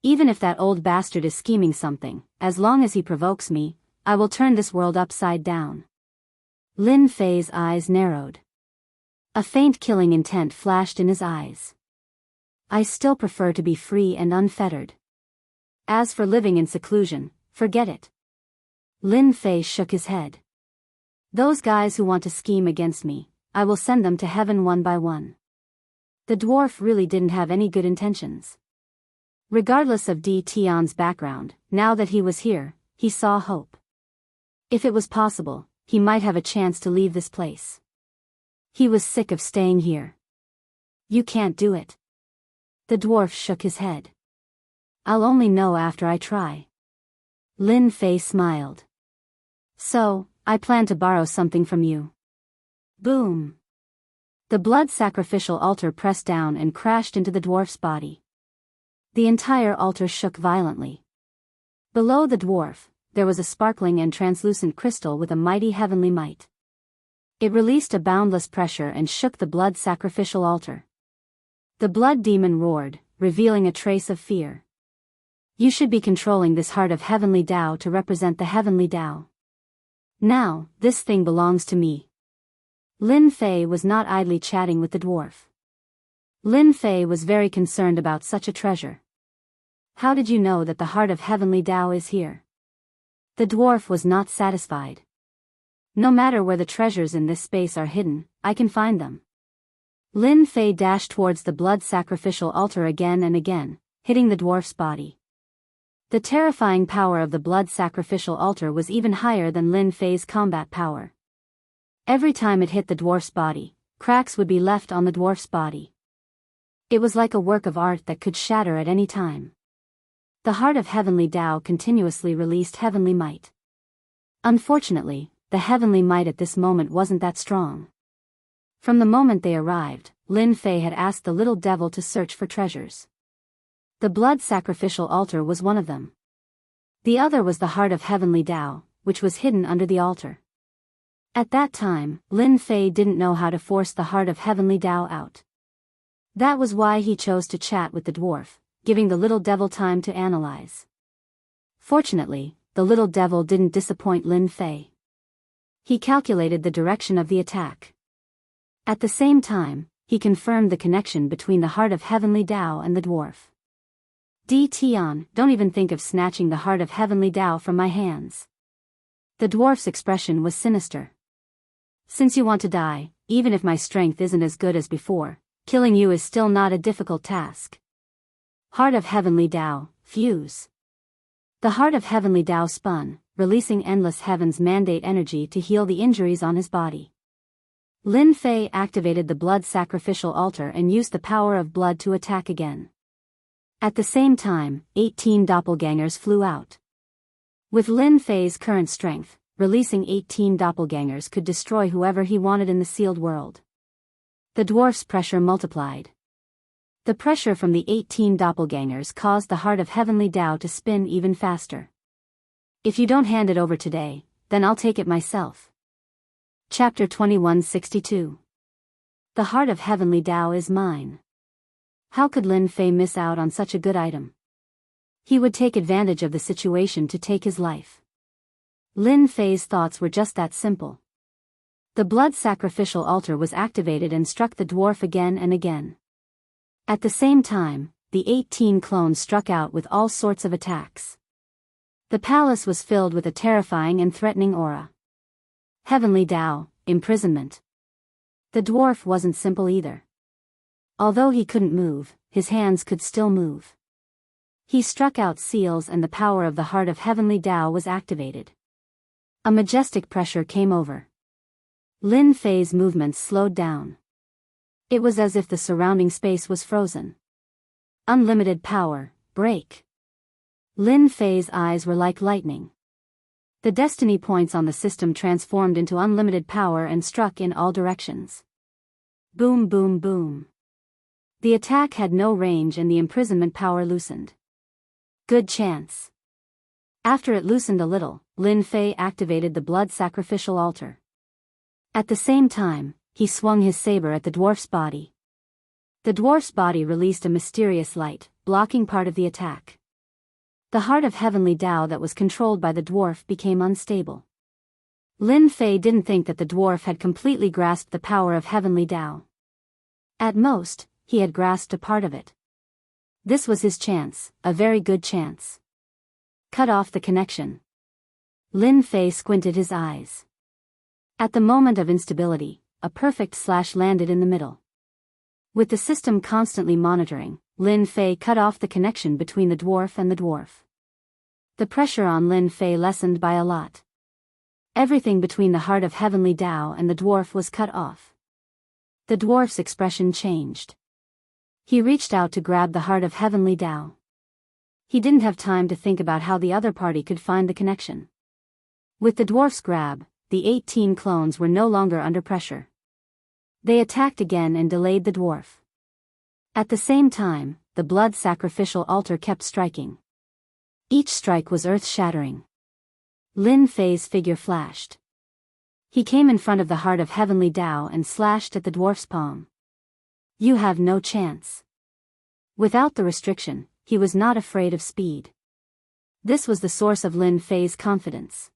Even if that old bastard is scheming something, as long as he provokes me, I will turn this world upside down. Lin Fei's eyes narrowed. A faint killing intent flashed in his eyes. I still prefer to be free and unfettered. As for living in seclusion, forget it. Lin Fei shook his head. Those guys who want to scheme against me, I will send them to heaven one by one. The dwarf really didn't have any good intentions. Regardless of D. Tion's background, now that he was here, he saw hope. If it was possible, he might have a chance to leave this place. He was sick of staying here. You can't do it. The dwarf shook his head. I'll only know after I try. Lin Fei smiled. So, I plan to borrow something from you. Boom. The blood sacrificial altar pressed down and crashed into the dwarf's body. The entire altar shook violently. Below the dwarf, there was a sparkling and translucent crystal with a mighty heavenly might. It released a boundless pressure and shook the blood sacrificial altar. The blood demon roared, revealing a trace of fear. You should be controlling this heart of heavenly Tao to represent the heavenly Tao. Now, this thing belongs to me. Lin Fei was not idly chatting with the dwarf. Lin Fei was very concerned about such a treasure. How did you know that the heart of heavenly Tao is here? The dwarf was not satisfied. No matter where the treasures in this space are hidden, I can find them. Lin Fei dashed towards the blood sacrificial altar again and again, hitting the dwarf's body. The terrifying power of the blood sacrificial altar was even higher than Lin Fei's combat power. Every time it hit the dwarf's body, cracks would be left on the dwarf's body. It was like a work of art that could shatter at any time. The heart of heavenly Tao continuously released heavenly might. Unfortunately, the heavenly might at this moment wasn't that strong. From the moment they arrived, Lin Fei had asked the little devil to search for treasures. The blood sacrificial altar was one of them. The other was the heart of heavenly Tao, which was hidden under the altar. At that time, Lin Fei didn't know how to force the heart of heavenly Tao out. That was why he chose to chat with the dwarf, giving the little devil time to analyze. Fortunately, the little devil didn't disappoint Lin Fei. He calculated the direction of the attack. At the same time, he confirmed the connection between the heart of Heavenly Tao and the dwarf. Tian, don't even think of snatching the heart of Heavenly Tao from my hands. The dwarf's expression was sinister. Since you want to die, even if my strength isn't as good as before, killing you is still not a difficult task. Heart of Heavenly Tao, fuse. The heart of Heavenly Tao spun, releasing endless heaven's mandate energy to heal the injuries on his body. Lin Fei activated the blood sacrificial altar and used the power of blood to attack again. At the same time, 18 doppelgangers flew out. With Lin Fei's current strength, releasing 18 doppelgangers could destroy whoever he wanted in the sealed world. The dwarf's pressure multiplied. The pressure from the 18 doppelgangers caused the heart of Heavenly Tao to spin even faster. If you don't hand it over today, then I'll take it myself. Chapter 2162. The heart of Heavenly Tao is mine. How could Lin Fei miss out on such a good item? He would take advantage of the situation to take his life. Lin Fei's thoughts were just that simple. The blood sacrificial altar was activated and struck the dwarf again and again. At the same time, the 18 clones struck out with all sorts of attacks. The palace was filled with a terrifying and threatening aura. Heavenly Tao, imprisonment. The dwarf wasn't simple either. Although he couldn't move, his hands could still move. He struck out seals and the power of the heart of Heavenly Tao was activated. A majestic pressure came over. Lin Fei's movements slowed down. It was as if the surrounding space was frozen. Unlimited power, break. Lin Fei's eyes were like lightning. The destiny points on the system transformed into unlimited power and struck in all directions. Boom, boom, boom. The attack had no range and the imprisonment power loosened. Good chance. After it loosened a little, Lin Fei activated the blood sacrificial altar. At the same time, he swung his saber at the dwarf's body. The dwarf's body released a mysterious light, blocking part of the attack. The heart of Heavenly Tao that was controlled by the dwarf became unstable. Lin Fei didn't think that the dwarf had completely grasped the power of Heavenly Tao. At most, he had grasped a part of it. This was his chance, a very good chance. Cut off the connection. Lin Fei squinted his eyes. At the moment of instability, a perfect slash landed in the middle. With the system constantly monitoring, Lin Fei cut off the connection between the dwarf and the dwarf. The pressure on Lin Fei lessened by a lot. Everything between the heart of Heavenly Tao and the dwarf was cut off. The dwarf's expression changed. He reached out to grab the heart of Heavenly Tao. He didn't have time to think about how the other party could find the connection. With the dwarf's grab, the 18 clones were no longer under pressure. They attacked again and delayed the dwarf. At the same time, the blood sacrificial altar kept striking. Each strike was earth-shattering. Lin Fei's figure flashed. He came in front of the heart of Heavenly Tao and slashed at the dwarf's palm. You have no chance. Without the restriction, he was not afraid of speed. This was the source of Lin Fei's confidence.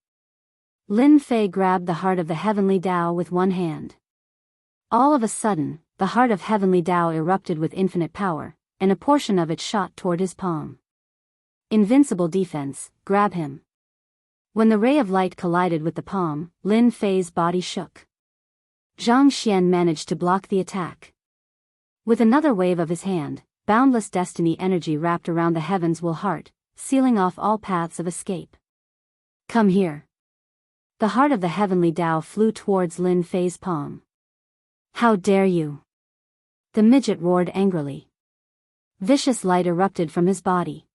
Lin Fei grabbed the heart of the Heavenly Tao with one hand. All of a sudden, the heart of Heavenly Tao erupted with infinite power, and a portion of it shot toward his palm. Invincible defense, grab him. When the ray of light collided with the palm, Lin Fei's body shook. Zhang Xian managed to block the attack. With another wave of his hand, boundless destiny energy wrapped around the heavens will heart, sealing off all paths of escape. Come here. The heart of the Heavenly Tao flew towards Lin Fei's palm. How dare you? The midget roared angrily. Vicious light erupted from his body.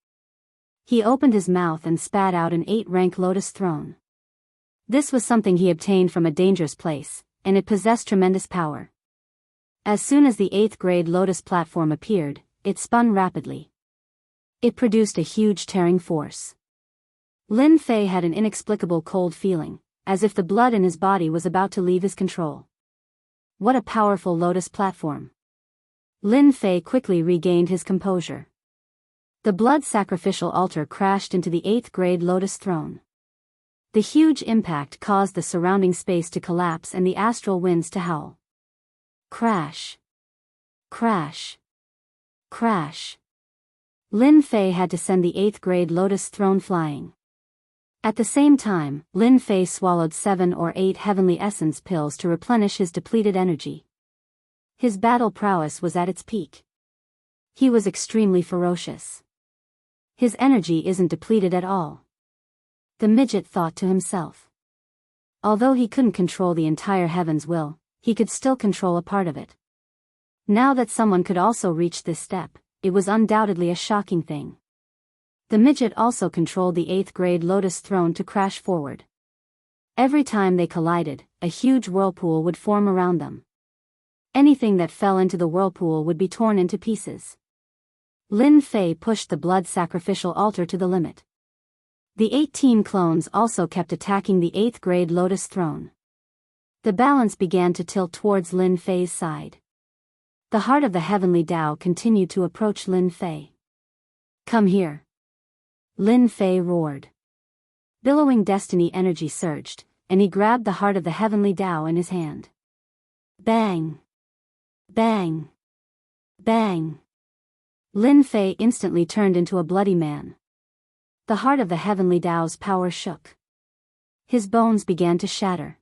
He opened his mouth and spat out an 8-rank lotus throne. This was something he obtained from a dangerous place, and it possessed tremendous power. As soon as the 8th grade lotus platform appeared, it spun rapidly. It produced a huge tearing force. Lin Fei had an inexplicable cold feeling, as if the blood in his body was about to leave his control. What a powerful lotus platform. Lin Fei quickly regained his composure. The blood sacrificial altar crashed into the 8th grade lotus throne. The huge impact caused the surrounding space to collapse and the astral winds to howl. Crash. Crash. Crash. Lin Fei had to send the 8th grade lotus throne flying. At the same time, Lin Fei swallowed 7 or 8 heavenly essence pills to replenish his depleted energy. His battle prowess was at its peak. He was extremely ferocious. His energy isn't depleted at all. The midget thought to himself. Although he couldn't control the entire heaven's will, he could still control a part of it. Now that someone could also reach this step, it was undoubtedly a shocking thing. The midget also controlled the 8th grade lotus throne to crash forward. Every time they collided, a huge whirlpool would form around them. Anything that fell into the whirlpool would be torn into pieces. Lin Fei pushed the blood sacrificial altar to the limit. The 18 clones also kept attacking the 8th grade lotus throne. The balance began to tilt towards Lin Fei's side. The heart of the heavenly Tao continued to approach Lin Fei. Come here. Lin Fei roared. Billowing destiny energy surged, and he grabbed the heart of the heavenly Tao in his hand. Bang! Bang! Bang! Lin Fei instantly turned into a bloody man. The heart of the heavenly Tao's power shook. His bones began to shatter.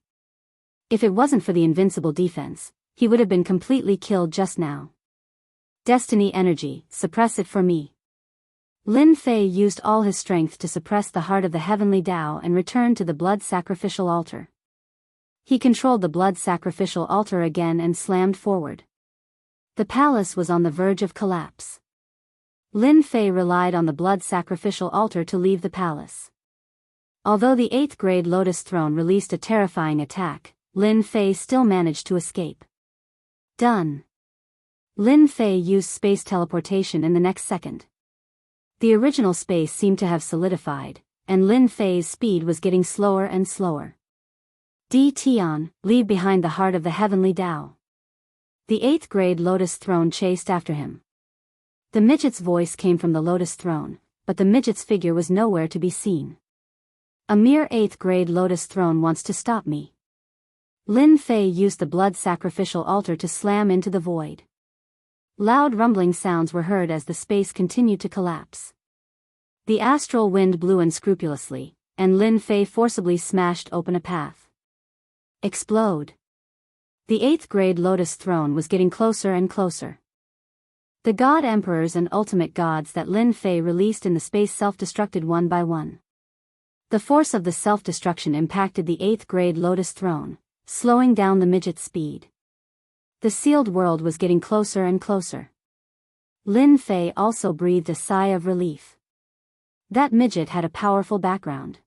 If it wasn't for the invincible defense, he would have been completely killed just now. Destiny energy, suppress it for me. Lin Fei used all his strength to suppress the heart of the heavenly Tao and returned to the blood sacrificial altar. He controlled the blood sacrificial altar again and slammed forward. The palace was on the verge of collapse. Lin Fei relied on the blood sacrificial altar to leave the palace. Although the 8th grade lotus throne released a terrifying attack, Lin Fei still managed to escape. Done. Lin Fei used space teleportation in the next second. The original space seemed to have solidified, and Lin Fei's speed was getting slower and slower. Tian, leave behind the heart of the heavenly Tao. The 8th grade lotus throne chased after him. The midget's voice came from the lotus throne, but the midget's figure was nowhere to be seen. A mere 8th grade lotus throne wants to stop me. Lin Fei used the blood sacrificial altar to slam into the void. Loud rumbling sounds were heard as the space continued to collapse. The astral wind blew unscrupulously, and Lin Fei forcibly smashed open a path. Explode. The 8th grade lotus throne was getting closer and closer. The god emperors and ultimate gods that Lin Fei released in the space self-destructed one by one. The force of the self-destruction impacted the 8th grade lotus throne, slowing down the midget's speed. The sealed world was getting closer and closer. Lin Fei also breathed a sigh of relief. That midget had a powerful background.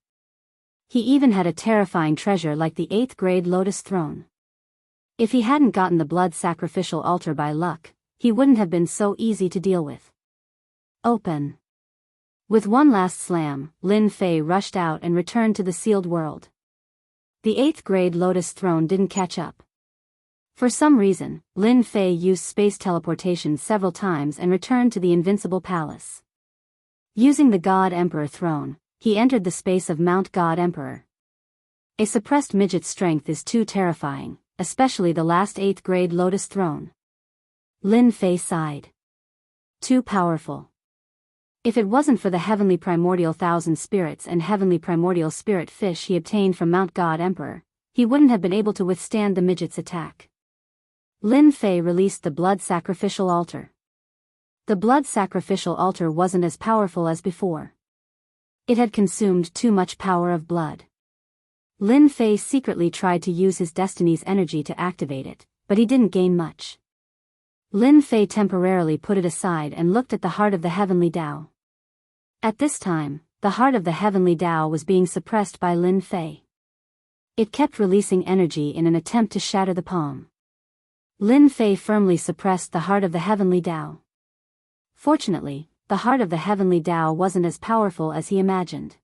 He even had a terrifying treasure like the 8th grade lotus throne. If he hadn't gotten the blood sacrificial altar by luck, he wouldn't have been so easy to deal with. Open. With one last slam, Lin Fei rushed out and returned to the sealed world. The 8th grade lotus throne didn't catch up. For some reason, Lin Fei used space teleportation several times and returned to the invincible palace. Using the God Emperor throne, he entered the space of Mount God Emperor. A suppressed midget's strength is too terrifying, especially the last 8th grade lotus throne. Lin Fei sighed. Too powerful. If it wasn't for the heavenly primordial thousand spirits and heavenly primordial spirit fish he obtained from Mount God Emperor, he wouldn't have been able to withstand the midget's attack. Lin Fei released the blood sacrificial altar. The blood sacrificial altar wasn't as powerful as before. It had consumed too much power of blood. Lin Fei secretly tried to use his destiny's energy to activate it, but he didn't gain much. Lin Fei temporarily put it aside and looked at the heart of the heavenly Tao. At this time, the heart of the heavenly Tao was being suppressed by Lin Fei. It kept releasing energy in an attempt to shatter the palm. Lin Fei firmly suppressed the heart of the heavenly Tao. Fortunately, the heart of the heavenly Tao wasn't as powerful as he imagined.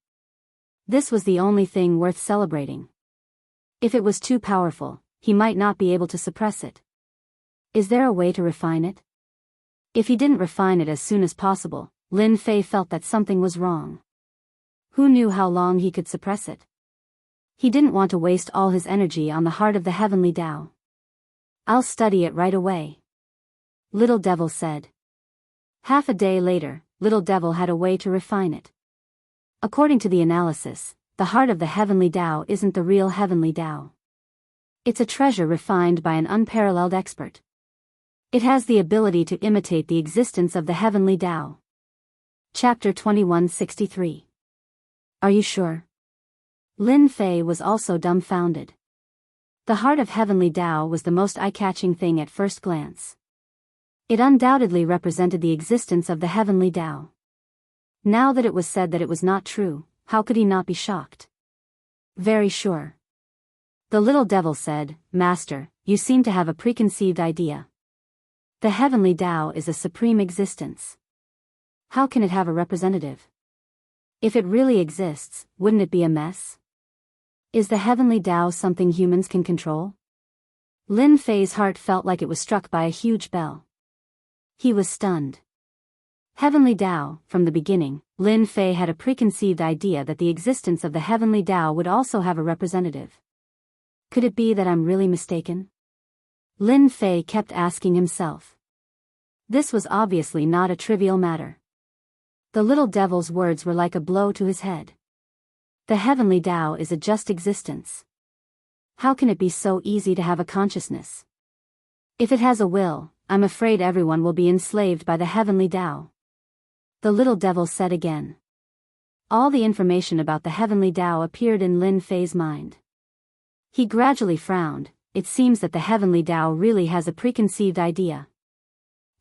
This was the only thing worth celebrating. If it was too powerful, he might not be able to suppress it. Is there a way to refine it? If he didn't refine it as soon as possible, Lin Fei felt that something was wrong. Who knew how long he could suppress it? He didn't want to waste all his energy on the heart of the heavenly Tao. I'll study it right away, Little Devil said. Half a day later, Little Devil had a way to refine it. According to the analysis, the heart of the heavenly Tao isn't the real heavenly Tao. It's a treasure refined by an unparalleled expert. It has the ability to imitate the existence of the heavenly Tao. Chapter 2163. Are you sure? Lin Fei was also dumbfounded. The heart of heavenly Tao was the most eye-catching thing at first glance. It undoubtedly represented the existence of the heavenly Tao. Now that it was said that it was not true, how could he not be shocked? Very sure. The little devil said, Master, you seem to have a preconceived idea. The heavenly Tao is a supreme existence. How can it have a representative? If it really exists, wouldn't it be a mess? Is the heavenly Tao something humans can control? Lin Fei's heart felt like it was struck by a huge bell. He was stunned. Heavenly Tao, from the beginning, Lin Fei had a preconceived idea that the existence of the heavenly Tao would also have a representative. Could it be that I'm really mistaken? Lin Fei kept asking himself. This was obviously not a trivial matter. The little devil's words were like a blow to his head. The heavenly Tao is a just existence. How can it be so easy to have a consciousness? If it has a will, I'm afraid everyone will be enslaved by the heavenly Tao. The little devil said again. All the information about the heavenly Tao appeared in Lin Fei's mind. He gradually frowned. It seems that the heavenly Tao really has a preconceived idea.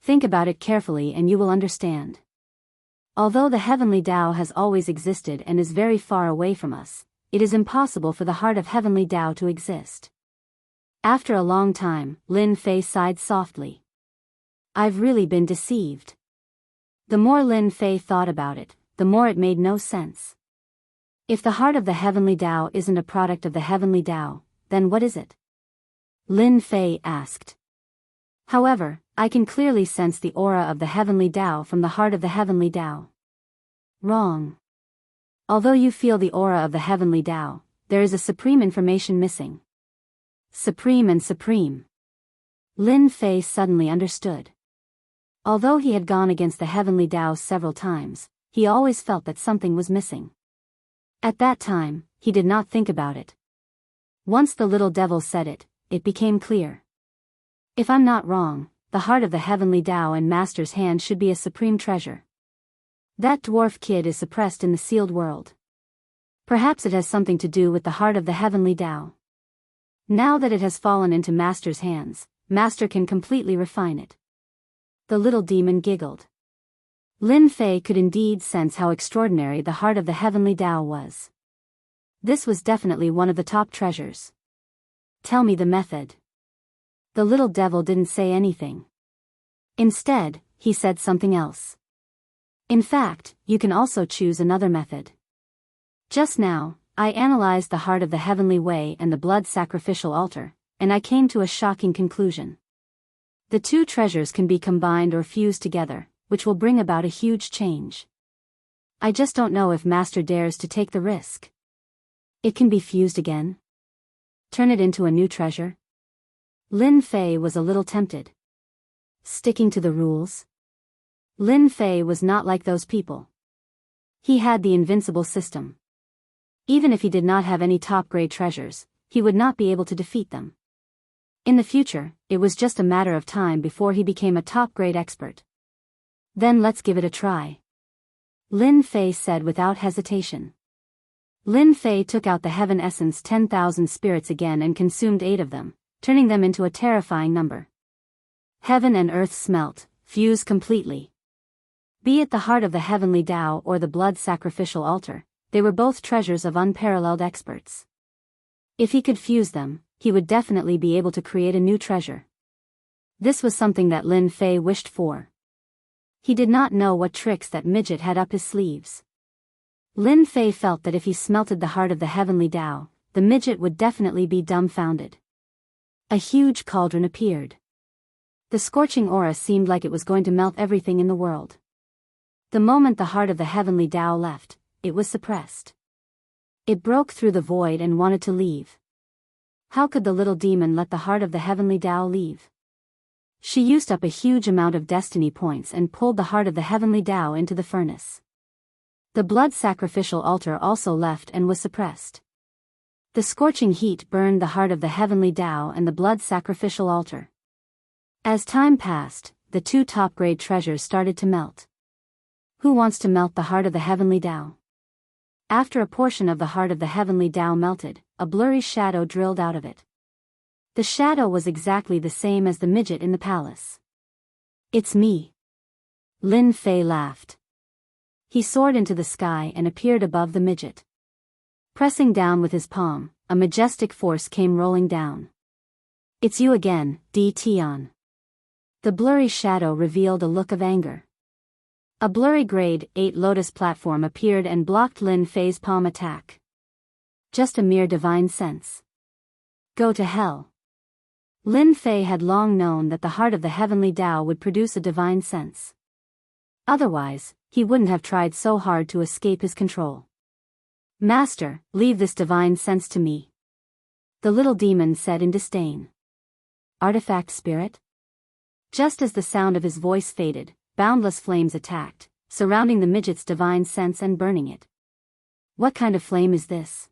Think about it carefully and you will understand. Although the heavenly Tao has always existed and is very far away from us, it is impossible for the heart of heavenly Tao to exist. After a long time, Lin Fei sighed softly. I've really been deceived. The more Lin Fei thought about it, the more it made no sense. If the heart of the heavenly Tao isn't a product of the heavenly Tao, then what is it? Lin Fei asked. However, I can clearly sense the aura of the heavenly Tao from the heart of the heavenly Tao. Wrong. Although you feel the aura of the heavenly Tao, there is a supreme information missing. Supreme and supreme. Lin Fei suddenly understood. Although he had gone against the heavenly Tao several times, he always felt that something was missing. At that time, he did not think about it. Once the little devil said it, it became clear. If I'm not wrong, the heart of the heavenly Tao and Master's hand should be a supreme treasure. That dwarf kid is suppressed in the sealed world. Perhaps it has something to do with the heart of the heavenly Tao. Now that it has fallen into Master's hands, Master can completely refine it. The little demon giggled. Lin Fei could indeed sense how extraordinary the heart of the heavenly Tao was. This was definitely one of the top treasures. Tell me the method. The little devil didn't say anything. Instead, he said something else. In fact, you can also choose another method. Just now, I analyzed the heart of the heavenly way and the blood sacrificial altar, and I came to a shocking conclusion. The two treasures can be combined or fused together, which will bring about a huge change. I just don't know if Master dares to take the risk. It can be fused again? Turn it into a new treasure? Lin Fei was a little tempted. Sticking to the rules? Lin Fei was not like those people. He had the invincible system. Even if he did not have any top-grade treasures, he would not be able to defeat them. In the future, it was just a matter of time before he became a top-grade expert. Then let's give it a try. Lin Fei said without hesitation. Lin Fei took out the heaven essence 10,000 spirits again and consumed 8 of them, turning them into a terrifying number. Heaven and earth smelt, fused completely. Be it the heart of the heavenly Tao or the blood sacrificial altar, they were both treasures of unparalleled experts. If he could fuse them, he would definitely be able to create a new treasure. This was something that Lin Fei wished for. He did not know what tricks that midget had up his sleeves. Lin Fei felt that if he smelted the heart of the heavenly Tao, the midget would definitely be dumbfounded. A huge cauldron appeared. The scorching aura seemed like it was going to melt everything in the world. The moment the heart of the heavenly Tao left, it was suppressed. It broke through the void and wanted to leave. How could the little demon let the heart of the heavenly Tao leave? She used up a huge amount of destiny points and pulled the heart of the heavenly Tao into the furnace. The blood sacrificial altar also left and was suppressed. The scorching heat burned the heart of the heavenly Tao and the blood sacrificial altar. As time passed, the two top-grade treasures started to melt. Who wants to melt the heart of the heavenly Tao? After a portion of the heart of the heavenly Tao melted, a blurry shadow drilled out of it. The shadow was exactly the same as the midget in the palace. "It's me." Lin Fei laughed. He soared into the sky and appeared above the midget. Pressing down with his palm, a majestic force came rolling down. "It's you again, Di Tian." The blurry shadow revealed a look of anger. A blurry grade 8 lotus platform appeared and blocked Lin Fei's palm attack. "Just a mere divine sense. Go to hell." Lin Fei had long known that the heart of the heavenly Tao would produce a divine sense. Otherwise, he wouldn't have tried so hard to escape his control. "Master, leave this divine sense to me," the little demon said in disdain. "Artifact spirit?" Just as the sound of his voice faded, boundless flames attacked, surrounding the midget's divine sense and burning it. "What kind of flame is this?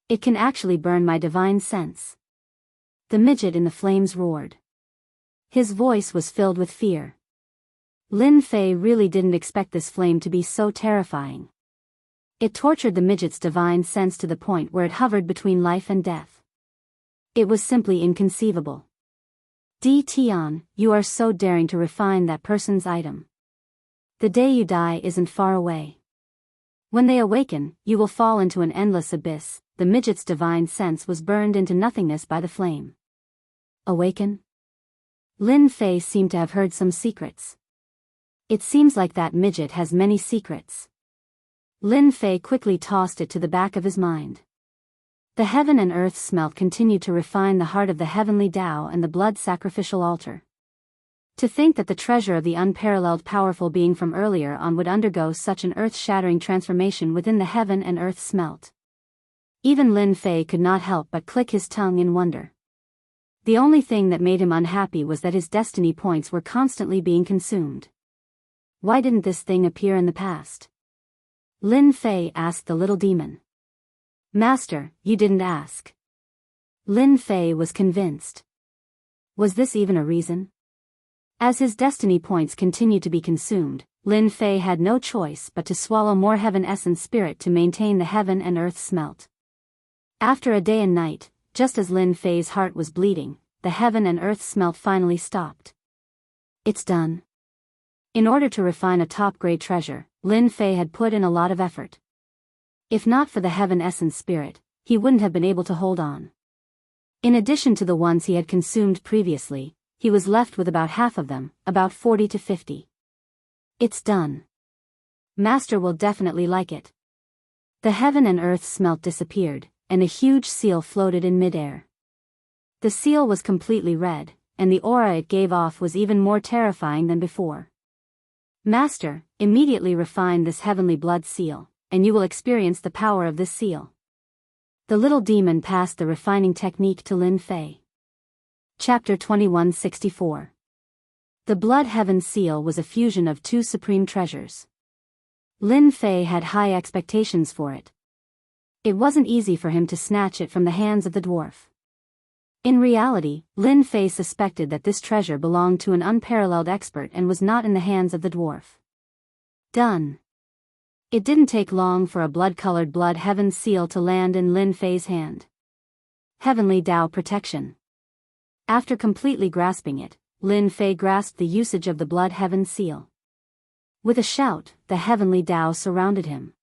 It can actually burn my divine sense." The midget in the flames roared. His voice was filled with fear. Lin Fei really didn't expect this flame to be so terrifying. It tortured the midget's divine sense to the point where it hovered between life and death. It was simply inconceivable. "Di Tian, you are so daring to refine that person's item. The day you die isn't far away. When they awaken, you will fall into an endless abyss." The midget's divine sense was burned into nothingness by the flame. "Awaken?" Lin Fei seemed to have heard some secrets. It seems like that midget has many secrets. Lin Fei quickly tossed it to the back of his mind. The heaven and earth smelt continued to refine the heart of the heavenly Tao and the blood sacrificial altar. To think that the treasure of the unparalleled powerful being from earlier on would undergo such an earth-shattering transformation within the heaven and earth smelt. Even Lin Fei could not help but click his tongue in wonder. The only thing that made him unhappy was that his destiny points were constantly being consumed. Why didn't this thing appear in the past? Lin Fei asked the little demon. "Master, you didn't ask." Lin Fei was convinced. Was this even a reason? As his destiny points continued to be consumed, Lin Fei had no choice but to swallow more heaven essence spirit to maintain the heaven and earth smelt. After a day and night, just as Lin Fei's heart was bleeding, the heaven and earth smelt finally stopped. "It's done." In order to refine a top-grade treasure, Lin Fei had put in a lot of effort. If not for the heaven essence spirit, he wouldn't have been able to hold on. In addition to the ones he had consumed previously, he was left with about half of them, about 40 to 50. "It's done. Master will definitely like it." The heaven and earth smelt disappeared, and a huge seal floated in midair. The seal was completely red, and the aura it gave off was even more terrifying than before. "Master, immediately refine this heavenly blood seal, and you will experience the power of this seal." The little demon passed the refining technique to Lin Fei. Chapter 2164. The Blood Heaven Seal was a fusion of two supreme treasures. Lin Fei had high expectations for it. It wasn't easy for him to snatch it from the hands of the dwarf. In reality, Lin Fei suspected that this treasure belonged to an unparalleled expert and was not in the hands of the dwarf. Done. It didn't take long for a blood-colored blood heaven seal to land in Lin Fei's hand. Heavenly Tao Protection. After completely grasping it, Lin Fei grasped the usage of the blood heaven seal. With a shout, the heavenly Tao surrounded him.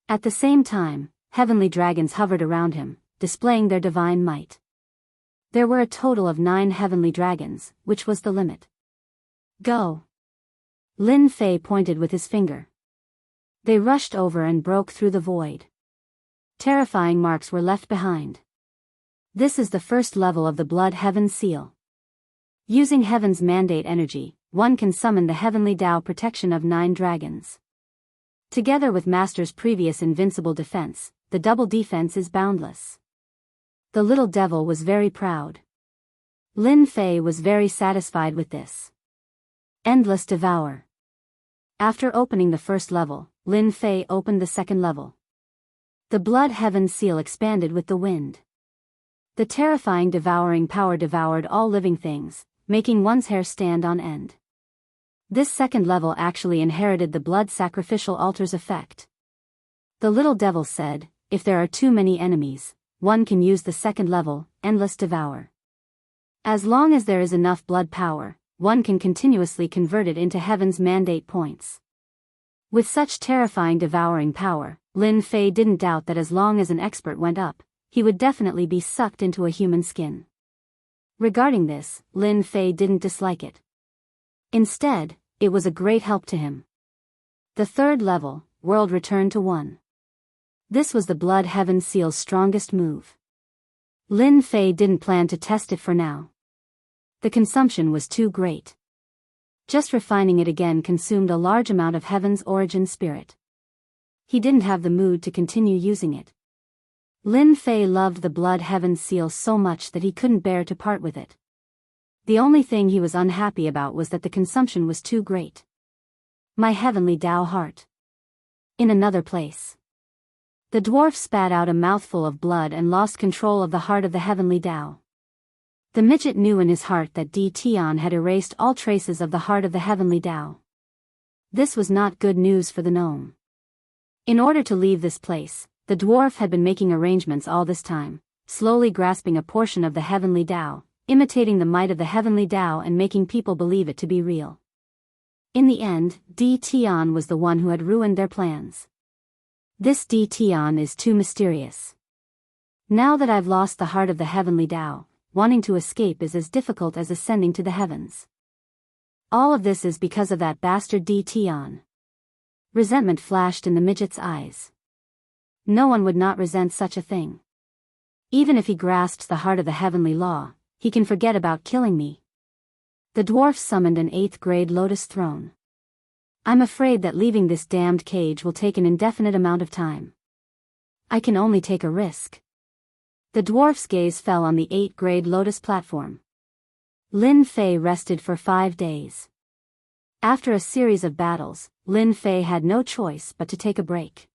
At the same time, heavenly dragons hovered around him, displaying their divine might. There were a total of 9 heavenly dragons, which was the limit. "Go!" Lin Fei pointed with his finger. They rushed over and broke through the void. Terrifying marks were left behind. This is the first level of the Blood Heaven Seal. Using Heaven's mandate energy, one can summon the heavenly Tao protection of 9 dragons. Together with Master's previous invincible defense, the double defense is boundless. The little devil was very proud. Lin Fei was very satisfied with this. Endless Devour. After opening the first level, Lin Fei opened the second level. The Blood Heaven seal expanded with the wind. The terrifying devouring power devoured all living things, making one's hair stand on end. This second level actually inherited the blood sacrificial altar's effect. The little devil said, if there are too many enemies, one can use the second level, Endless Devour. As long as there is enough blood power, one can continuously convert it into heaven's mandate points. With such terrifying devouring power, Lin Fei didn't doubt that as long as an expert went up, he would definitely be sucked into a human skin. Regarding this, Lin Fei didn't dislike it. Instead, it was a great help to him. The third level, World Return to 1. This was the Blood Heaven Seal's strongest move. Lin Fei didn't plan to test it for now. The consumption was too great. Just refining it again consumed a large amount of Heaven's origin spirit. He didn't have the mood to continue using it. Lin Fei loved the Blood Heaven Seal so much that he couldn't bear to part with it. The only thing he was unhappy about was that the consumption was too great. My heavenly Tao heart. In another place. The dwarf spat out a mouthful of blood and lost control of the heart of the heavenly Tao. The midget knew in his heart that Di Tian had erased all traces of the heart of the heavenly Tao. This was not good news for the gnome. In order to leave this place, the dwarf had been making arrangements all this time, slowly grasping a portion of the heavenly Tao, imitating the might of the heavenly Tao and making people believe it to be real. In the end, Di Tian was the one who had ruined their plans. This Di Tian is too mysterious. Now that I've lost the heart of the heavenly Tao, wanting to escape is as difficult as ascending to the heavens. All of this is because of that bastard Di Tian. Resentment flashed in the midget's eyes. No one would not resent such a thing. Even if he grasps the heart of the heavenly law, he can forget about killing me. The dwarf summoned an 8th grade lotus throne. I'm afraid that leaving this damned cage will take an indefinite amount of time. I can only take a risk. The dwarf's gaze fell on the 8th grade lotus platform. Lin Fei rested for 5 days. After a series of battles, Lin Fei had no choice but to take a break.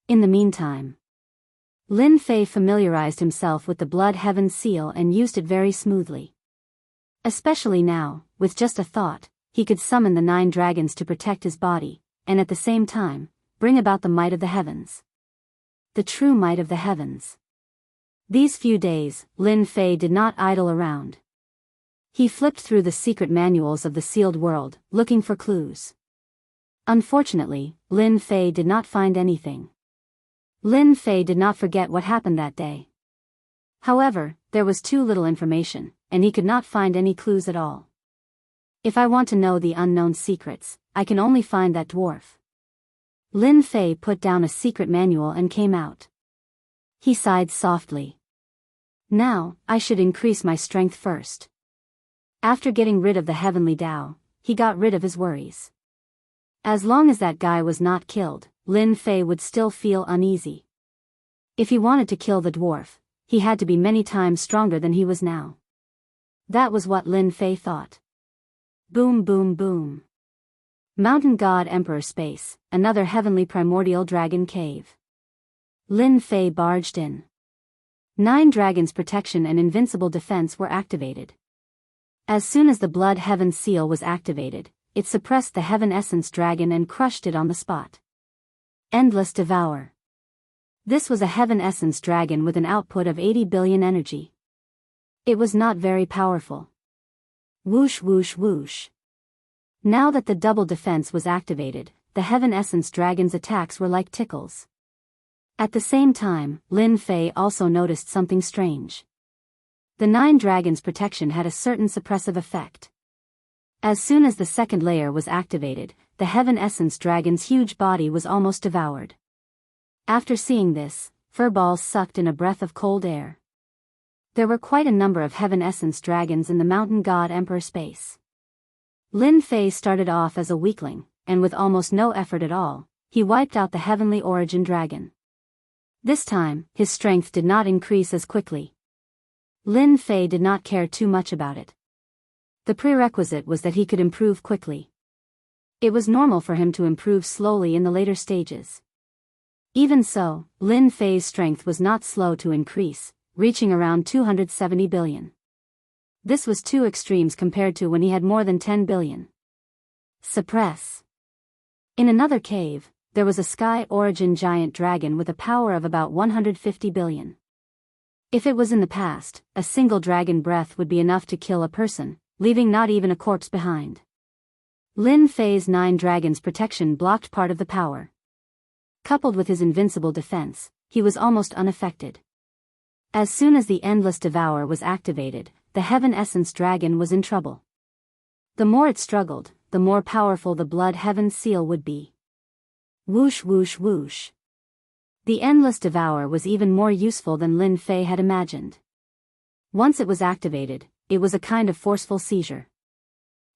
In the meantime, Lin Fei familiarized himself with the Blood Heaven Seal and used it very smoothly. Especially now, with just a thought, he could summon the 9 dragons to protect his body, and at the same time, bring about the might of the heavens. The true might of the heavens. These few days, Lin Fei did not idle around. He flipped through the secret manuals of the sealed world, looking for clues. Unfortunately, Lin Fei did not find anything. Lin Fei did not forget what happened that day. However, there was too little information, and he could not find any clues at all. If I want to know the unknown secrets, I can only find that dwarf. Lin Fei put down a secret manual and came out. He sighed softly. Now, I should increase my strength first. After getting rid of the heavenly Tao, he got rid of his worries. As long as that guy was not killed, Lin Fei would still feel uneasy. If he wanted to kill the dwarf, he had to be many times stronger than he was now. That was what Lin Fei thought. Boom boom boom. Mountain God Emperor Space, another heavenly primordial dragon cave. Lin Fei barged in. 9 dragons' protection and invincible defense were activated. As soon as the Blood Heaven Seal was activated, it suppressed the Heaven Essence Dragon and crushed it on the spot. Endless Devour. This was a Heaven Essence Dragon with an output of 80 billion energy. It was not very powerful. Whoosh whoosh whoosh. Now that the double defense was activated, the Heaven Essence Dragon's attacks were like tickles. At the same time, Lin Fei also noticed something strange. The 9 dragons' protection had a certain suppressive effect. As soon as the second layer was activated, the Heaven Essence Dragon's huge body was almost devoured. After seeing this, Furballs sucked in a breath of cold air. There were quite a number of Heaven Essence Dragons in the Mountain God Emperor space. Lin Fei started off as a weakling, and with almost no effort at all, he wiped out the heavenly origin dragon. This time, his strength did not increase as quickly. Lin Fei did not care too much about it. The prerequisite was that he could improve quickly. It was normal for him to improve slowly in the later stages. Even so, Lin Fei's strength was not slow to increase, reaching around 270 billion. This was two extremes compared to when he had more than 10 billion. Suppress. In another cave, there was a sky origin giant dragon with a power of about 150 billion. If it was in the past, a single dragon breath would be enough to kill a person, leaving not even a corpse behind. Lin Fei's 9 dragons' protection blocked part of the power. Coupled with his invincible defense, he was almost unaffected. As soon as the Endless Devour was activated, the Heaven Essence Dragon was in trouble. The more it struggled, the more powerful the Blood Heaven Seal would be. Whoosh whoosh whoosh. The Endless Devour was even more useful than Lin Fei had imagined. Once it was activated, it was a kind of forceful seizure.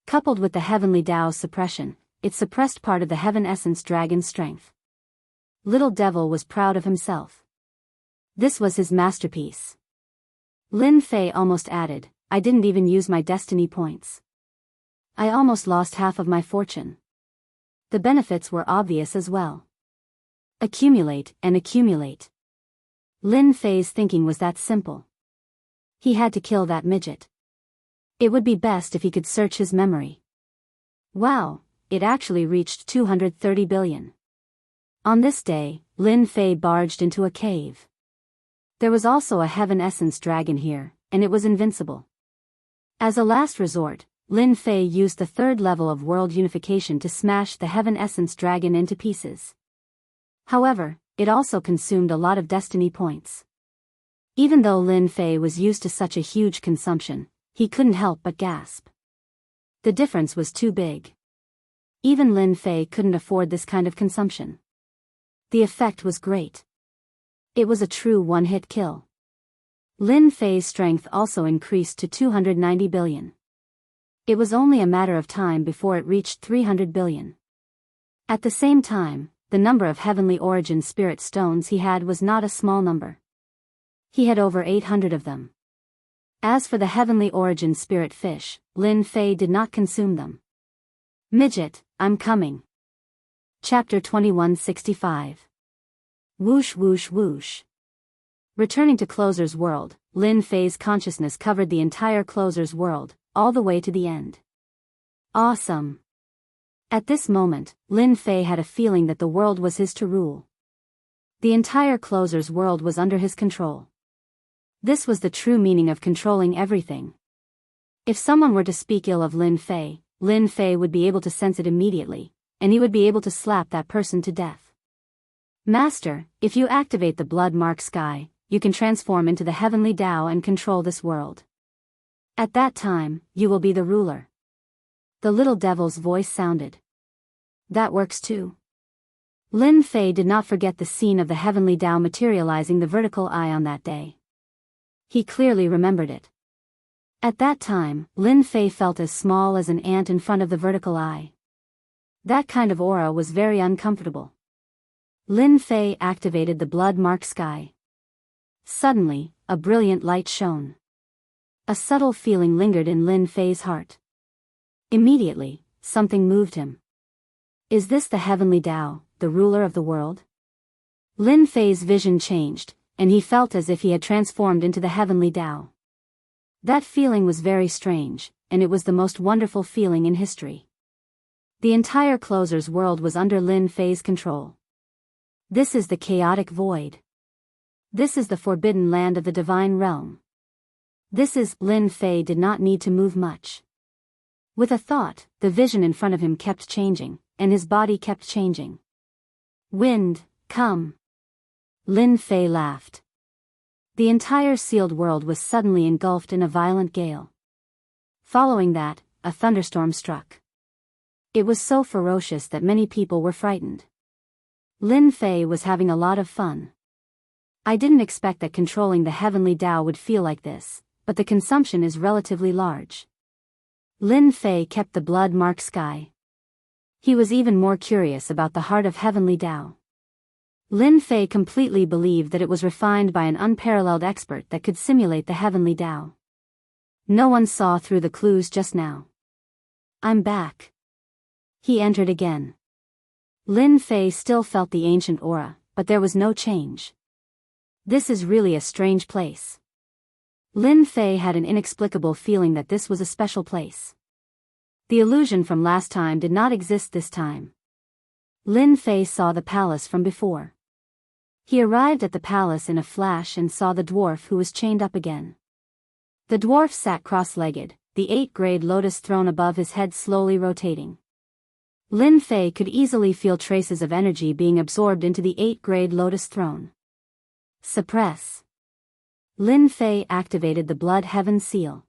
Coupled with the Heavenly Tao's suppression, it suppressed part of the Heaven Essence Dragon's strength. Little Devil was proud of himself. This was his masterpiece. Lin Fei almost added, "I didn't even use my destiny points. I almost lost half of my fortune." The benefits were obvious as well. Accumulate and accumulate. Lin Fei's thinking was that simple. He had to kill that midget. It would be best if he could search his memory. Wow, it actually reached 230 billion. On this day, Lin Fei barged into a cave. There was also a Heaven Essence Dragon here, and it was invincible. As a last resort, Lin Fei used the 3rd level of World Unification to smash the Heaven Essence Dragon into pieces. However, it also consumed a lot of destiny points. Even though Lin Fei was used to such a huge consumption, he couldn't help but gasp. The difference was too big. Even Lin Fei couldn't afford this kind of consumption. The effect was great. It was a true one-hit kill. Lin Fei's strength also increased to 290 billion. It was only a matter of time before it reached 300 billion. At the same time, the number of heavenly origin spirit stones he had was not a small number. He had over 800 of them. As for the heavenly origin spirit fish, Lin Fei did not consume them. Midget, I'm coming. Chapter 2165. Whoosh whoosh whoosh. Returning to Closer's world, Lin Fei's consciousness covered the entire Closer's world, all the way to the end. Awesome. At this moment, Lin Fei had a feeling that the world was his to rule. The entire Closer's world was under his control. This was the true meaning of controlling everything. If someone were to speak ill of Lin Fei would be able to sense it immediately, and he would be able to slap that person to death. Master, if you activate the blood mark sky, you can transform into the heavenly Tao and control this world. At that time, you will be the ruler. The little devil's voice sounded. That works too. Lin Fei did not forget the scene of the heavenly Tao materializing the vertical eye on that day. He clearly remembered it. At that time, Lin Fei felt as small as an ant in front of the vertical eye. That kind of aura was very uncomfortable. Lin Fei activated the blood mark sky. Suddenly, a brilliant light shone. A subtle feeling lingered in Lin Fei's heart. Immediately, something moved him. Is this the heavenly Tao, the ruler of the world? Lin Fei's vision changed, and he felt as if he had transformed into the heavenly Tao. That feeling was very strange, and it was the most wonderful feeling in history. The entire Closer's world was under Lin Fei's control. This is the chaotic void. This is the forbidden land of the divine realm. Lin Fei did not need to move much. With a thought, the vision in front of him kept changing, and his body kept changing. Wind, come. Lin Fei laughed. The entire sealed world was suddenly engulfed in a violent gale. Following that, a thunderstorm struck. It was so ferocious that many people were frightened. Lin Fei was having a lot of fun. I didn't expect that controlling the heavenly Tao would feel like this, but the consumption is relatively large. Lin Fei kept the blood-marked sky. He was even more curious about the heart of heavenly Tao. Lin Fei completely believed that it was refined by an unparalleled expert that could simulate the heavenly Tao. No one saw through the clues just now. I'm back. He entered again. Lin Fei still felt the ancient aura, but there was no change. This is really a strange place. Lin Fei had an inexplicable feeling that this was a special place. The illusion from last time did not exist this time. Lin Fei saw the palace from before. He arrived at the palace in a flash and saw the dwarf who was chained up again. The dwarf sat cross-legged, the 8-grade lotus throne above his head slowly rotating. Lin Fei could easily feel traces of energy being absorbed into the 8-grade lotus throne. Suppress. Lin Fei activated the Blood Heaven seal.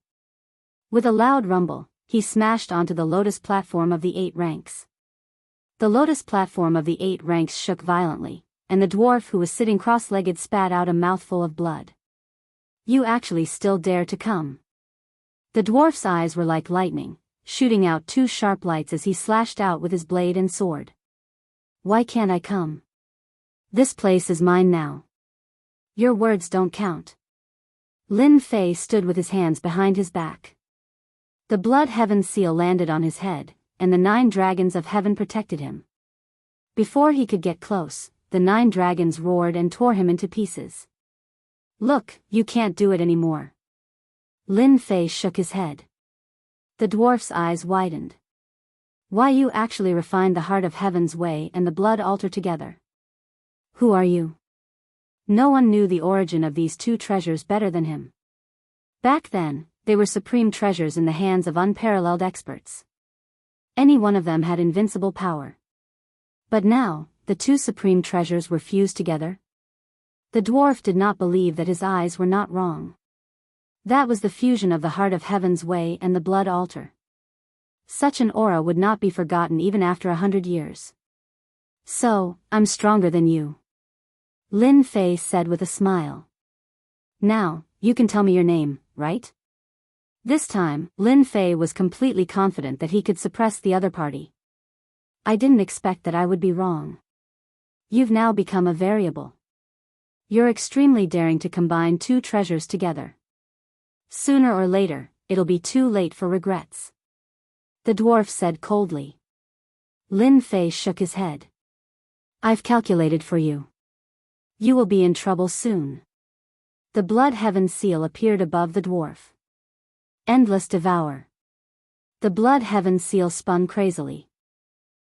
With a loud rumble, he smashed onto the lotus platform of the 8 ranks. The lotus platform of the 8 ranks shook violently, and the dwarf who was sitting cross-legged spat out a mouthful of blood. You actually still dare to come? The dwarf's eyes were like lightning, shooting out 2 sharp lights as he slashed out with his blade and sword. Why can't I come? This place is mine now. Your words don't count. Lin Fei stood with his hands behind his back. The Blood Heaven seal landed on his head, and the 9 dragons of heaven protected him. Before he could get close, the 9 dragons roared and tore him into pieces. Look, you can't do it anymore. Lin Fei shook his head. The dwarf's eyes widened. Why, you actually refined the heart of heaven's way and the blood altar together. Who are you? No one knew the origin of these 2 treasures better than him. Back then, they were supreme treasures in the hands of unparalleled experts. Any one of them had invincible power. But now, the 2 supreme treasures were fused together. The dwarf did not believe that his eyes were not wrong. That was the fusion of the heart of heaven's way and the blood altar. Such an aura would not be forgotten even after 100 years. So, I'm stronger than you. Lin Fei said with a smile. Now, you can tell me your name, right? This time, Lin Fei was completely confident that he could suppress the other party. I didn't expect that I would be wrong. You've now become a variable. You're extremely daring to combine 2 treasures together. Sooner or later, it'll be too late for regrets. The dwarf said coldly. Lin Fei shook his head. I've calculated for you. You will be in trouble soon. The Blood Heaven seal appeared above the dwarf. Endless devour. The Blood Heaven seal spun crazily.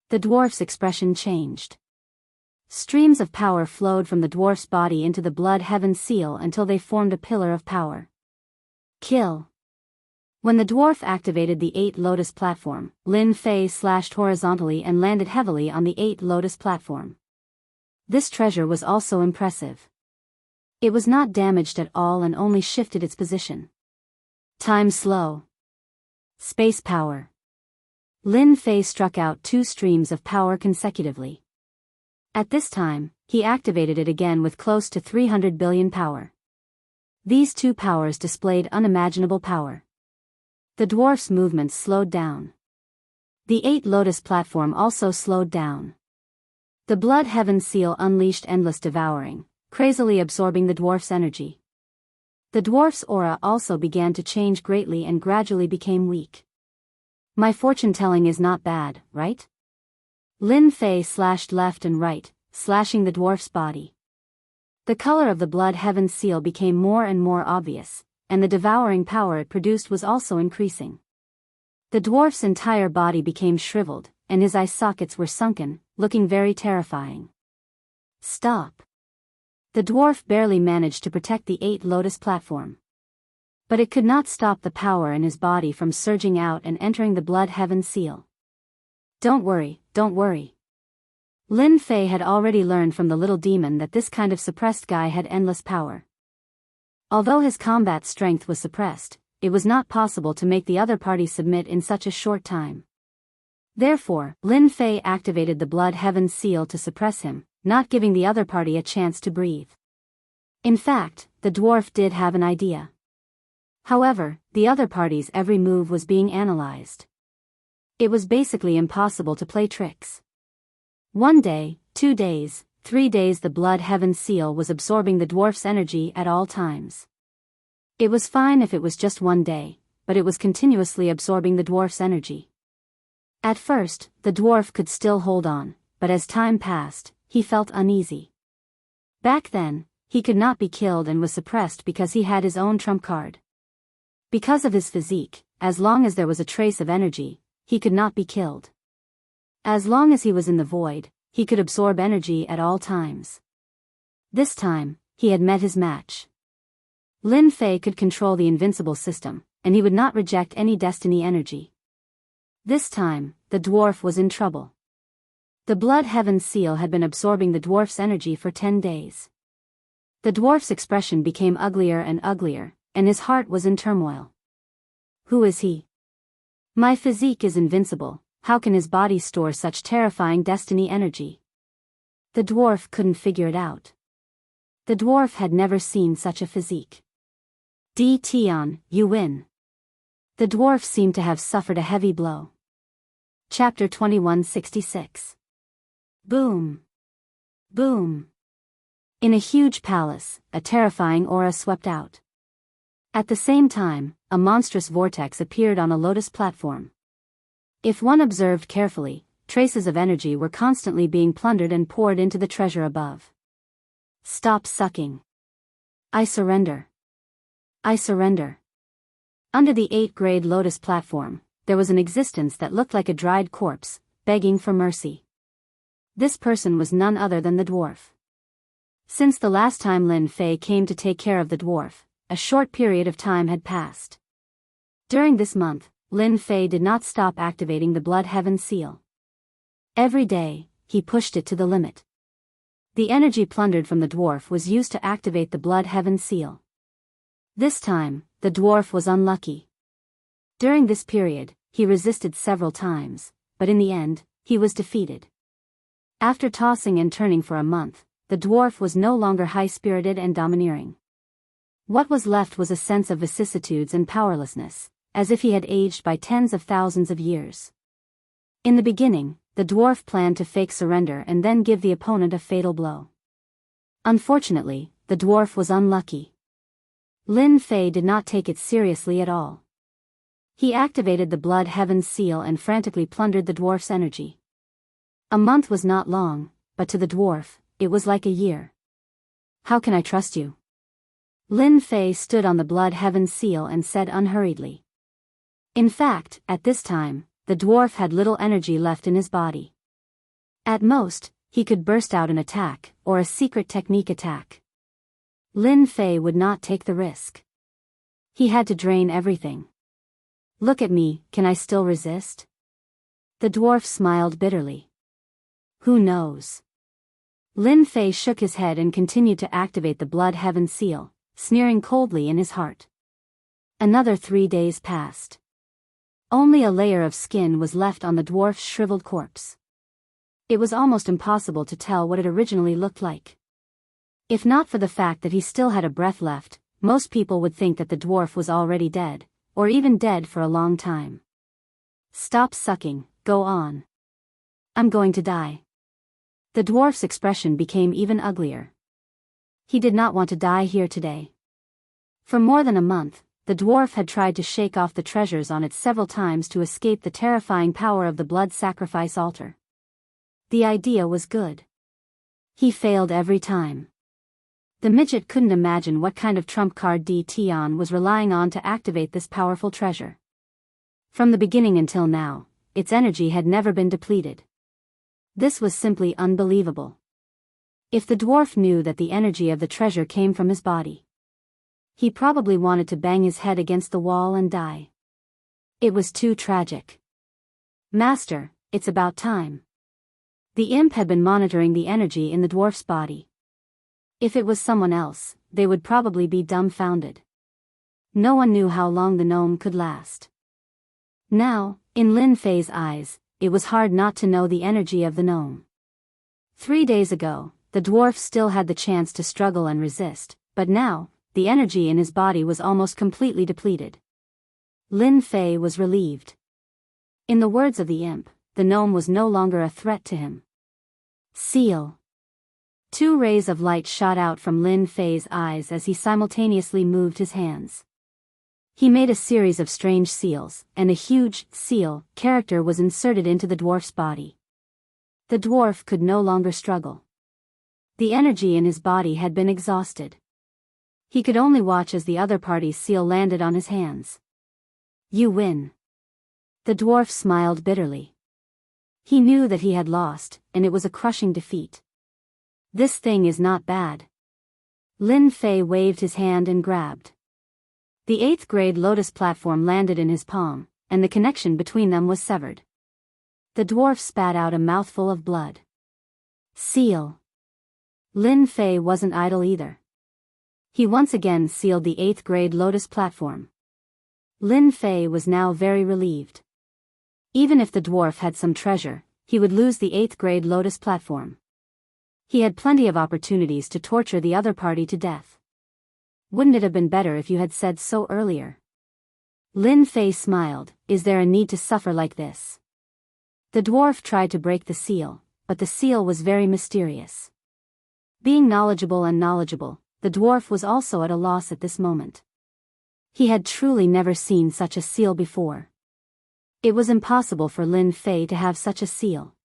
The dwarf's expression changed. Streams of power flowed from the dwarf's body into the Blood Heaven seal until they formed a pillar of power. Kill. When the dwarf activated the 8 lotus platform, Lin Fei slashed horizontally and landed heavily on the 8 lotus platform. This treasure was also impressive. It was not damaged at all and only shifted its position. Time slow. Space power. Lin Fei struck out 2 streams of power consecutively. At this time, he activated it again with close to 300 billion power. These 2 powers displayed unimaginable power. The dwarf's movements slowed down. The 8 lotus platform also slowed down. The Blood Heaven seal unleashed endless devouring, crazily absorbing the dwarf's energy. The dwarf's aura also began to change greatly and gradually became weak. My fortune-telling is not bad, right? Lin Fei slashed left and right, slashing the dwarf's body. The color of the Blood Heaven seal became more and more obvious, and the devouring power it produced was also increasing. The dwarf's entire body became shriveled, and his eye sockets were sunken, looking very terrifying. Stop. The dwarf barely managed to protect the 8 lotus platform. But it could not stop the power in his body from surging out and entering the Blood Heaven seal. Don't worry, don't worry. Lin Fei had already learned from the little demon that this kind of suppressed guy had endless power. Although his combat strength was suppressed, it was not possible to make the other party submit in such a short time. Therefore, Lin Fei activated the Blood Heaven seal to suppress him, not giving the other party a chance to breathe. In fact, the dwarf did have an idea. However, the other party's every move was being analyzed. It was basically impossible to play tricks. 1 day, 2 days, 3 days the Blood Heaven seal was absorbing the dwarf's energy at all times. It was fine if it was just 1 day, but it was continuously absorbing the dwarf's energy. At first, the dwarf could still hold on, but as time passed, he felt uneasy. Back then, he could not be killed and was suppressed because he had his own trump card. Because of his physique, as long as there was a trace of energy, he could not be killed. As long as he was in the void, he could absorb energy at all times. This time, he had met his match. Lin Fei could control the invincible system, and he would not reject any destiny energy. This time, the dwarf was in trouble. The Blood Heaven seal had been absorbing the dwarf's energy for 10 days. The dwarf's expression became uglier and uglier, and his heart was in turmoil. Who is he? My physique is invincible, how can his body store such terrifying destiny energy? The dwarf couldn't figure it out. The dwarf had never seen such a physique. Tion, you win. The dwarf seemed to have suffered a heavy blow. Chapter 2166. Boom. Boom. In a huge palace, a terrifying aura swept out. At the same time, a monstrous vortex appeared on a lotus platform. If one observed carefully, traces of energy were constantly being plundered and poured into the treasure above. Stop sucking. I surrender. I surrender. Under the 8th grade lotus platform, there was an existence that looked like a dried corpse, begging for mercy. This person was none other than the dwarf. Since the last time Lin Fei came to take care of the dwarf, a short period of time had passed. During this month, Lin Fei did not stop activating the Blood Heaven seal. Every day, he pushed it to the limit. The energy plundered from the dwarf was used to activate the Blood Heaven seal. This time, the dwarf was unlucky. During this period, he resisted several times, but in the end, he was defeated. After tossing and turning for a month, the dwarf was no longer high-spirited and domineering. What was left was a sense of vicissitudes and powerlessness, as if he had aged by tens of thousands of years. In the beginning, the dwarf planned to fake surrender and then give the opponent a fatal blow. Unfortunately, the dwarf was unlucky. Lin Fei did not take it seriously at all. He activated the Blood Heaven seal and frantically plundered the dwarf's energy. A month was not long, but to the dwarf, it was like a year. How can I trust you? Lin Fei stood on the Blood Heaven seal and said unhurriedly. In fact, at this time, the dwarf had little energy left in his body. At most, he could burst out an attack, or a secret technique attack. Lin Fei would not take the risk. He had to drain everything. Look at me, can I still resist? The dwarf smiled bitterly. Who knows? Lin Fei shook his head and continued to activate the Blood Heaven seal, sneering coldly in his heart. Another 3 days passed. Only a layer of skin was left on the dwarf's shriveled corpse. It was almost impossible to tell what it originally looked like. If not for the fact that he still had a breath left, most people would think that the dwarf was already dead, or even dead for a long time. Stop sucking, go on. I'm going to die. The dwarf's expression became even uglier. He did not want to die here today. For more than a month, the dwarf had tried to shake off the treasures on it several times to escape the terrifying power of the blood sacrifice altar. The idea was good. He failed every time. The midget couldn't imagine what kind of trump card Tion was relying on to activate this powerful treasure. From the beginning until now, its energy had never been depleted. This was simply unbelievable. If the dwarf knew that the energy of the treasure came from his body, he probably wanted to bang his head against the wall and die. It was too tragic. Master, it's about time. The imp had been monitoring the energy in the dwarf's body. If it was someone else, they would probably be dumbfounded. No one knew how long the gnome could last. Now, in Lin Fei's eyes, it was hard not to know the energy of the gnome. 3 days ago, the dwarf still had the chance to struggle and resist, but now, the energy in his body was almost completely depleted. Lin Fei was relieved. In the words of the imp, the gnome was no longer a threat to him. Seal. 2 rays of light shot out from Lin Fei's eyes as he simultaneously moved his hands. He made a series of strange seals, and a huge seal character was inserted into the dwarf's body. The dwarf could no longer struggle. The energy in his body had been exhausted. He could only watch as the other party's seal landed on his hands. You win. The dwarf smiled bitterly. He knew that he had lost, and it was a crushing defeat. This thing is not bad. Lin Fei waved his hand and grabbed. The 8th grade lotus platform landed in his palm, and the connection between them was severed. The dwarf spat out a mouthful of blood. Seal. Lin Fei wasn't idle either. He once again sealed the 8th grade lotus platform. Lin Fei was now very relieved. Even if the dwarf had some treasure, he would lose the 8th grade lotus platform. He had plenty of opportunities to torture the other party to death. Wouldn't it have been better if you had said so earlier? Lin Fei smiled. Is there a need to suffer like this? The dwarf tried to break the seal, but the seal was very mysterious. Being knowledgeable and knowledgeable, the dwarf was also at a loss at this moment. He had truly never seen such a seal before. It was impossible for Lin Fei to have such a seal.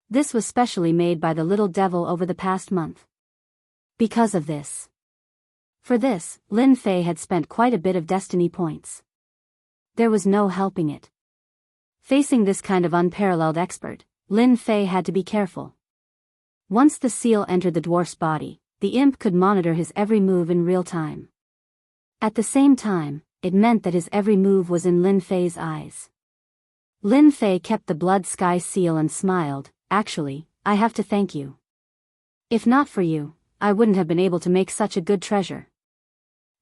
This was specially made by the little devil over the past month. Because of this. For this, Lin Fei had spent quite a bit of destiny points. There was no helping it. Facing this kind of unparalleled expert, Lin Fei had to be careful. Once the seal entered the dwarf's body, the imp could monitor his every move in real time. At the same time, it meant that his every move was in Lin Fei's eyes. Lin Fei kept the blood sky seal and smiled. Actually, I have to thank you. If not for you, I wouldn't have been able to make such a good treasure.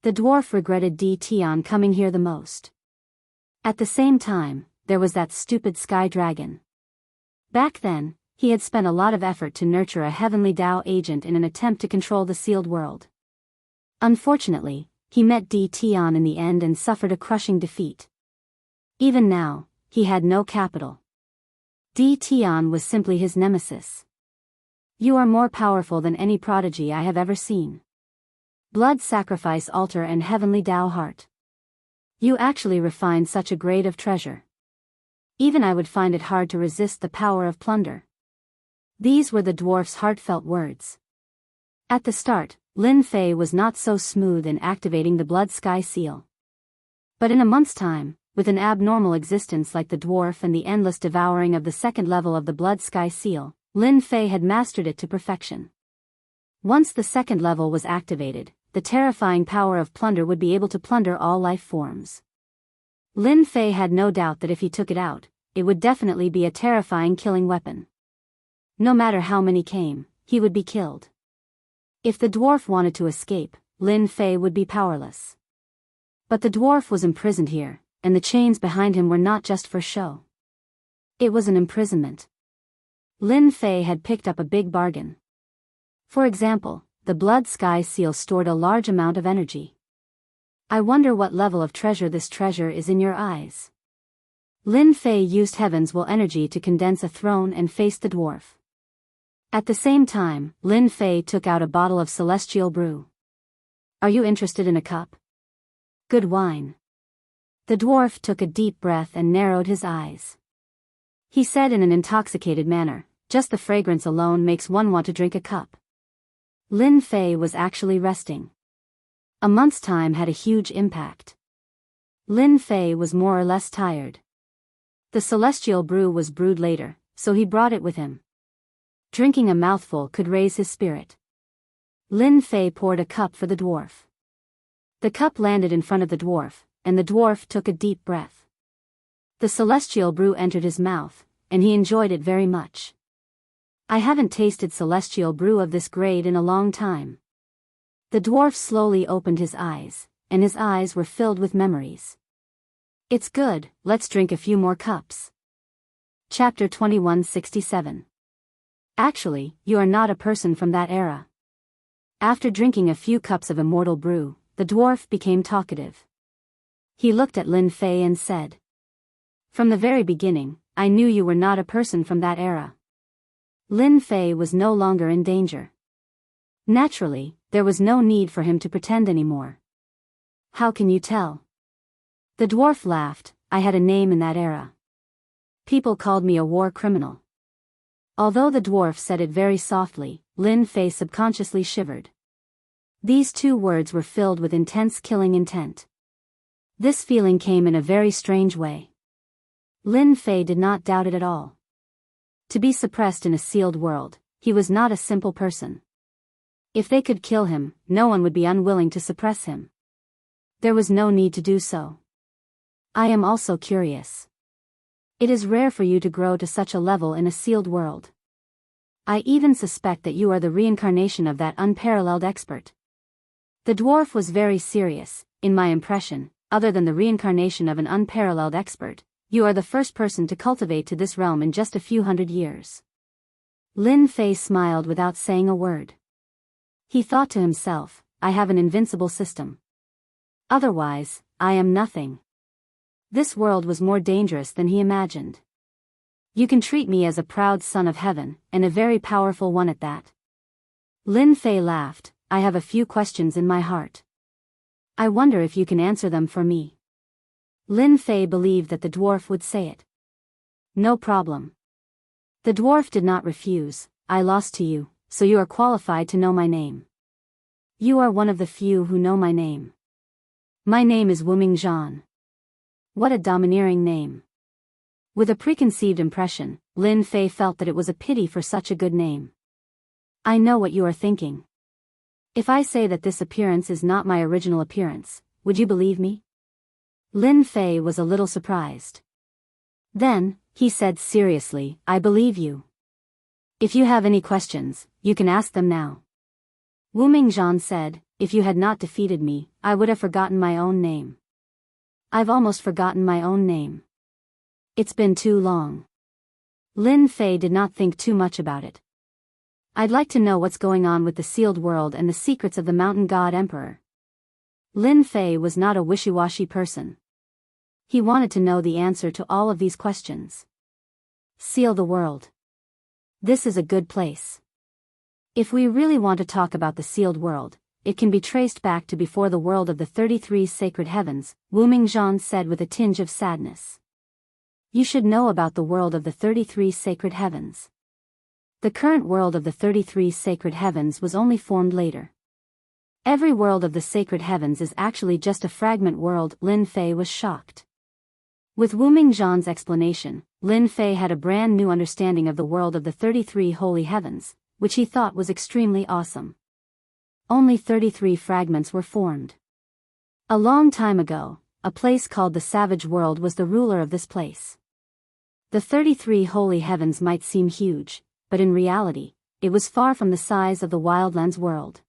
The dwarf regretted Tion coming here the most. At the same time, there was that stupid sky dragon. Back then, he had spent a lot of effort to nurture a heavenly Dao agent in an attempt to control the sealed world. Unfortunately, he met Tion in the end and suffered a crushing defeat. Even now, he had no capital. Tion was simply his nemesis. You are more powerful than any prodigy I have ever seen. Blood sacrifice altar and heavenly Dao heart. You actually refined such a grade of treasure. Even I would find it hard to resist the power of plunder. These were the dwarf's heartfelt words. At the start, Lin Fei was not so smooth in activating the blood sky seal. But in a month's time, with an abnormal existence like the dwarf and the endless devouring of the 2nd level of the blood sky seal, Lin Fei had mastered it to perfection. Once the 2nd level was activated, the terrifying power of plunder would be able to plunder all life forms. Lin Fei had no doubt that if he took it out, it would definitely be a terrifying killing weapon. No matter how many came, he would be killed. If the dwarf wanted to escape, Lin Fei would be powerless. But the dwarf was imprisoned here, and the chains behind him were not just for show. It was an imprisonment. Lin Fei had picked up a big bargain. For example, the blood sky seal stored a large amount of energy. I wonder what level of treasure this treasure is in your eyes. Lin Fei used heaven's will energy to condense a throne and faced the dwarf. At the same time, Lin Fei took out a bottle of celestial brew. Are you interested in a cup? Good wine. The dwarf took a deep breath and narrowed his eyes. He said in an intoxicated manner, just the fragrance alone makes one want to drink a cup. Lin Fei was actually resting. A month's time had a huge impact. Lin Fei was more or less tired. The celestial brew was brewed later, so he brought it with him. Drinking a mouthful could raise his spirit. Lin Fei poured a cup for the dwarf. The cup landed in front of the dwarf, and the dwarf took a deep breath. The celestial brew entered his mouth, and he enjoyed it very much. I haven't tasted celestial brew of this grade in a long time. The dwarf slowly opened his eyes, and his eyes were filled with memories. It's good, let's drink a few more cups. Chapter 2167. Actually, you are not a person from that era. After drinking a few cups of immortal brew, the dwarf became talkative. He looked at Lin Fei and said, "From the very beginning, I knew you were not a person from that era." Lin Fei was no longer in danger. Naturally, there was no need for him to pretend anymore. "How can you tell?" The dwarf laughed. "I had a name in that era. People called me a war criminal." Although the dwarf said it very softly, Lin Fei subconsciously shivered. These two words were filled with intense killing intent. This feeling came in a very strange way. Lin Fei did not doubt it at all. To be suppressed in a sealed world, he was not a simple person. If they could kill him, no one would be unwilling to suppress him. There was no need to do so. "I am also curious. It is rare for you to grow to such a level in a sealed world. I even suspect that you are the reincarnation of that unparalleled expert." The dwarf was very serious. "In my impression, other than the reincarnation of an unparalleled expert, you are the first person to cultivate to this realm in just a few hundred years." Lin Fei smiled without saying a word. He thought to himself, "I have an invincible system. Otherwise, I am nothing." This world was more dangerous than he imagined. "You can treat me as a proud son of heaven, and a very powerful one at that." Lin Fei laughed. "I have a few questions in my heart. I wonder if you can answer them for me." Lin Fei believed that the dwarf would say it. "No problem." The dwarf did not refuse. "I lost to you, so you are qualified to know my name." "You are one of the few who know my name." "My name is Zhan." What a domineering name. With a preconceived impression, Lin Fei felt that it was a pity for such a good name. "I know what you are thinking. If I say that this appearance is not my original appearance, would you believe me?" Lin Fei was a little surprised. Then, he said seriously, "I believe you. If you have any questions, you can ask them now." Zhan said, "If you had not defeated me, I would have forgotten my own name. I've almost forgotten my own name. It's been too long." Lin Fei did not think too much about it. "I'd like to know what's going on with the sealed world and the secrets of the mountain god emperor." Lin Fei was not a wishy-washy person. He wanted to know the answer to all of these questions. Seal the world. This is a good place. If we really want to talk about the sealed world, it can be traced back to before the world of the 33 sacred heavens, Zhan said with a tinge of sadness. "You should know about the world of the 33 sacred heavens. The current world of the 33 sacred heavens was only formed later. Every world of the sacred heavens is actually just a fragment world." Lin Fei was shocked. With Zhan's explanation, Lin Fei had a brand new understanding of the world of the 33 holy heavens, which he thought was extremely awesome. Only 33 fragments were formed. A long time ago, a place called the Savage World was the ruler of this place. The 33 holy heavens might seem huge, but in reality, it was far from the size of the Wildlands world.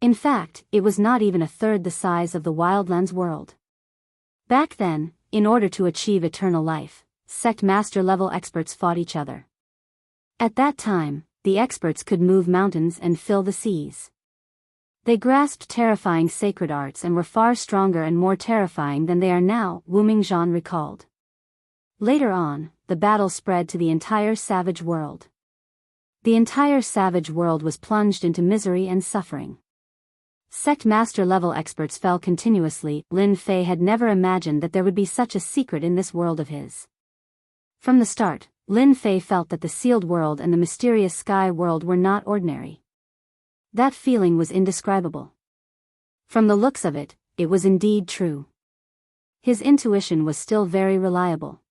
In fact, it was not even a third the size of the Wildlands world. Back then, in order to achieve eternal life, sect master level experts fought each other. At that time, the experts could move mountains and fill the seas. They grasped terrifying sacred arts and were far stronger and more terrifying than they are now, Zhan recalled. Later on, the battle spread to the entire savage world. The entire savage world was plunged into misery and suffering. Sect master level experts fell continuously. Lin Fei had never imagined that there would be such a secret in this world of his. From the start, Lin Fei felt that the sealed world and the mysterious sky world were not ordinary. That feeling was indescribable. From the looks of it, it was indeed true. His intuition was still very reliable.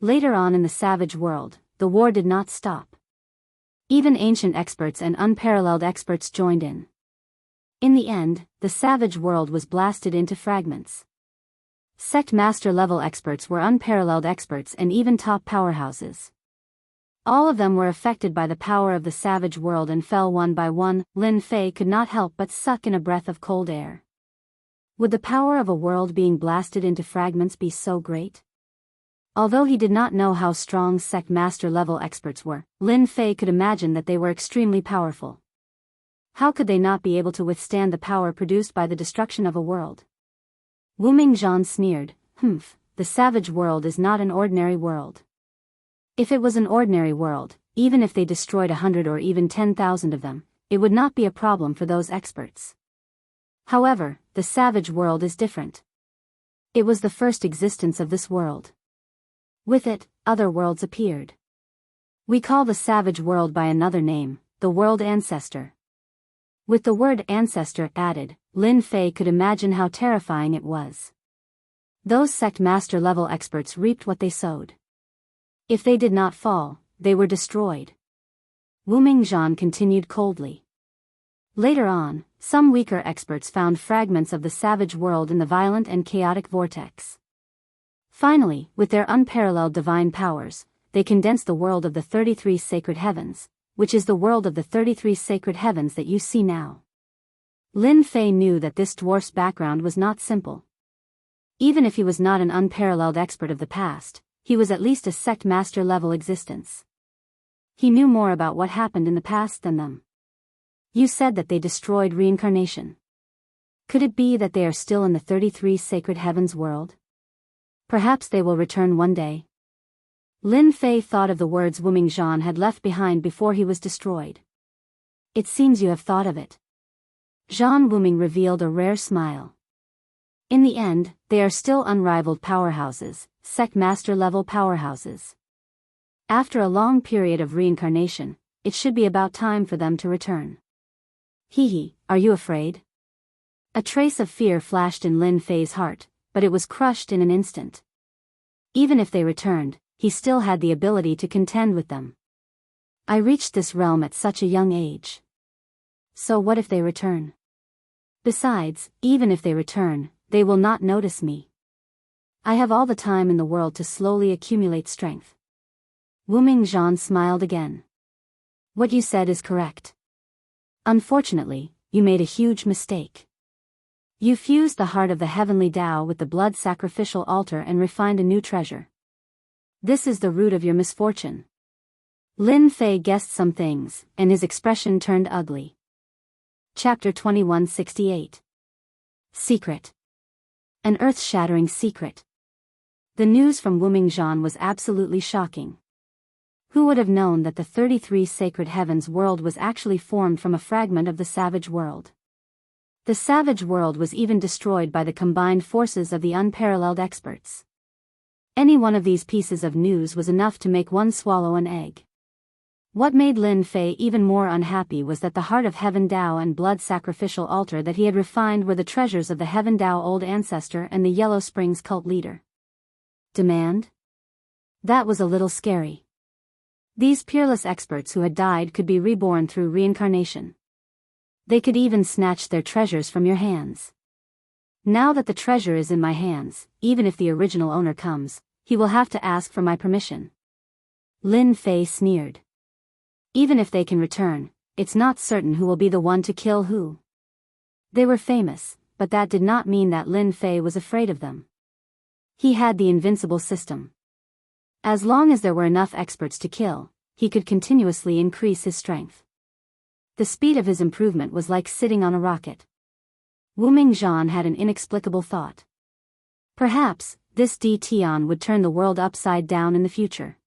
Later on in the savage world, the war did not stop. Even ancient experts and unparalleled experts joined in. In the end, the savage world was blasted into fragments. Sect master level experts were unparalleled experts and even top powerhouses. All of them were affected by the power of the savage world and fell one by one. Lin Fei could not help but suck in a breath of cold air. Would the power of a world being blasted into fragments be so great? Although he did not know how strong sect master level experts were, Lin Fei could imagine that they were extremely powerful. How could they not be able to withstand the power produced by the destruction of a world? Wu Mingzhan sneered, the savage world is not an ordinary world. If it was an ordinary world, even if they destroyed 100 or even 10,000 of them, it would not be a problem for those experts. However, the savage world is different. It was the first existence of this world. With it, other worlds appeared. We call the savage world by another name, the world ancestor. With the word ancestor added, Lin Fei could imagine how terrifying it was. Those sect master level experts reaped what they sowed. If they did not fall, they were destroyed. Wu Mingzhan continued coldly. Later on, some weaker experts found fragments of the savage world in the violent and chaotic vortex. Finally, with their unparalleled divine powers, they condensed the world of the 33 sacred heavens, which is the world of the 33 sacred heavens that you see now. Lin Fei knew that this dwarf's background was not simple. Even if he was not an unparalleled expert of the past, he was at least a sect master level existence. He knew more about what happened in the past than them. You said that they destroyed reincarnation. Could it be that they are still in the 33 sacred heavens world? Perhaps they will return one day. Lin Fei thought of the words Wu Mingzhan had left behind before he was destroyed. It seems you have thought of it. Zhan Wuming revealed a rare smile. In the end, they are still unrivaled powerhouses, sect master level powerhouses. After a long period of reincarnation, it should be about time for them to return. Are you afraid? A trace of fear flashed in Lin Fei's heart, but it was crushed in an instant. Even if they returned, he still had the ability to contend with them. I reached this realm at such a young age. So what if they return? Besides, even if they return, they will not notice me. I have all the time in the world to slowly accumulate strength. Wu Mingzhan smiled again. What you said is correct. Unfortunately, you made a huge mistake. You fused the heart of the heavenly Tao with the blood sacrificial altar and refined a new treasure. This is the root of your misfortune. Lin Fei guessed some things, and his expression turned ugly. Chapter 2168. Secret. An earth-shattering secret. The news from Wu Mingzhan was absolutely shocking. Who would have known that the 33 sacred heavens world was actually formed from a fragment of the savage world? The savage world was even destroyed by the combined forces of the unparalleled experts. Any one of these pieces of news was enough to make one swallow an egg. What made Lin Fei even more unhappy was that the heart of Heaven Tao and blood sacrificial altar that he had refined were the treasures of the Heaven Tao old ancestor and the Yellow Springs cult leader. Demand? That was a little scary. These peerless experts who had died could be reborn through reincarnation. They could even snatch their treasures from your hands. Now that the treasure is in my hands, even if the original owner comes, he will have to ask for my permission. Lin Fei sneered. Even if they can return, it's not certain who will be the one to kill who. They were famous, but that did not mean that Lin Fei was afraid of them. He had the invincible system. As long as there were enough experts to kill, he could continuously increase his strength. The speed of his improvement was like sitting on a rocket. Wu Mingzhan had an inexplicable thought. Perhaps, this D Tian would turn the world upside down in the future.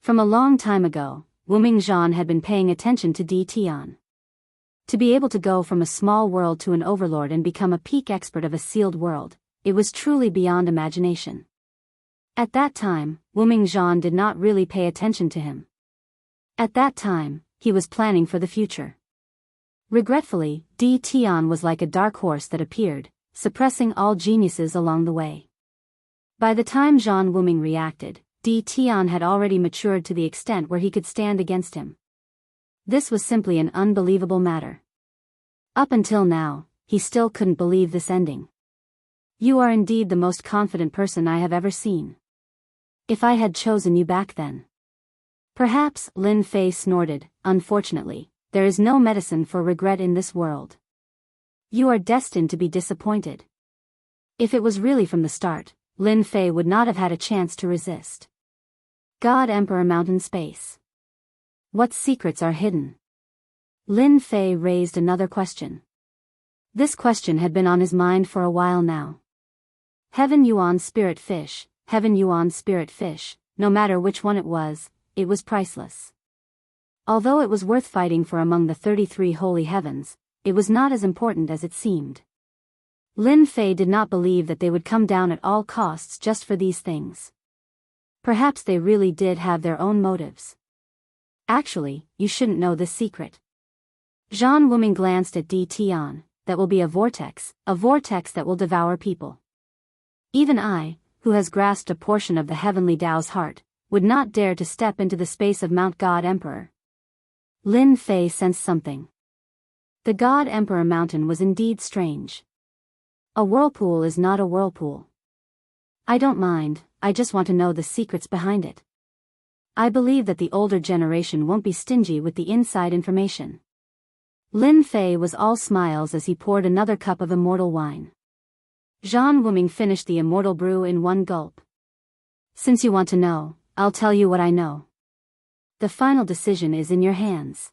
From a long time ago, Wu Mingzhan had been paying attention to D Tian. To be able to go from a small world to an overlord and become a peak expert of a sealed world, it was truly beyond imagination. At that time, Wu Mingzhan did not really pay attention to him. At that time, he was planning for the future. Regretfully, D Tian was like a dark horse that appeared, suppressing all geniuses along the way. By the time Zhan Wuming reacted, D Tian had already matured to the extent where he could stand against him. This was simply an unbelievable matter. Up until now, he still couldn't believe this ending. You are indeed the most confident person I have ever seen. If I had chosen you back then. Perhaps, Lin Fei snorted, unfortunately, there is no medicine for regret in this world. You are destined to be disappointed. If it was really from the start, Lin Fei would not have had a chance to resist. God Emperor Mountain Space. What secrets are hidden? Lin Fei raised another question. This question had been on his mind for a while now. Heaven Yuan Spirit Fish, Heaven Yuan Spirit Fish, no matter which one it was priceless. Although it was worth fighting for among the 33 holy heavens, it was not as important as it seemed. Lin Fei did not believe that they would come down at all costs just for these things. Perhaps they really did have their own motives. Actually, you shouldn't know this secret. Zhang Wuming glanced at Di Tian. That will be a vortex that will devour people. Even I, who has grasped a portion of the heavenly Tao's heart, would not dare to step into the space of Mount God Emperor. Lin Fei sensed something. The God Emperor mountain was indeed strange. A whirlpool is not a whirlpool. I don't mind, I just want to know the secrets behind it. I believe that the older generation won't be stingy with the inside information. Lin Fei was all smiles as he poured another cup of immortal wine. Zhang Wuming finished the immortal brew in one gulp. Since you want to know, I'll tell you what I know. The final decision is in your hands.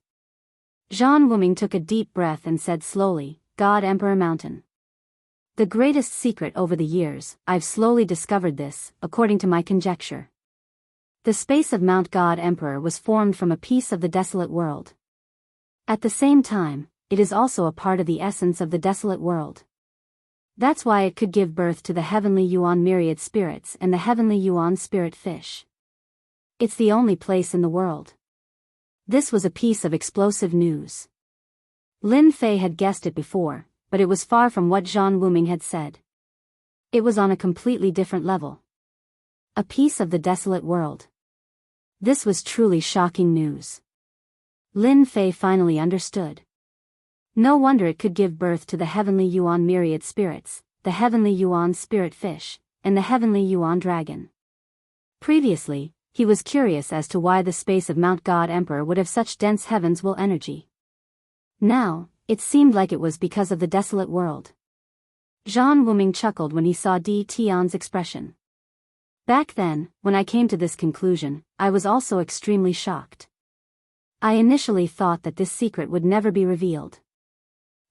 Zhang Wuming took a deep breath and said slowly, God Emperor Mountain. The greatest secret over the years, I've slowly discovered this, according to my conjecture. The space of Mount God Emperor was formed from a piece of the desolate world. At the same time, it is also a part of the essence of the desolate world. That's why it could give birth to the heavenly Yuan myriad spirits and the heavenly Yuan spirit fish. It's the only place in the world. This was a piece of explosive news. Lin Fei had guessed it before, but it was far from what Zhang Wuming had said. It was on a completely different level. A piece of the desolate world. This was truly shocking news. Lin Fei finally understood. No wonder it could give birth to the heavenly Yuan myriad spirits, the heavenly Yuan spirit fish, and the heavenly Yuan dragon. Previously, he was curious as to why the space of Mount God Emperor would have such dense heavens will energy. Now, it seemed like it was because of the desolate world. Zhang Wuming chuckled when he saw Di Tian's expression. Back then, when I came to this conclusion, I was also extremely shocked. I initially thought that this secret would never be revealed.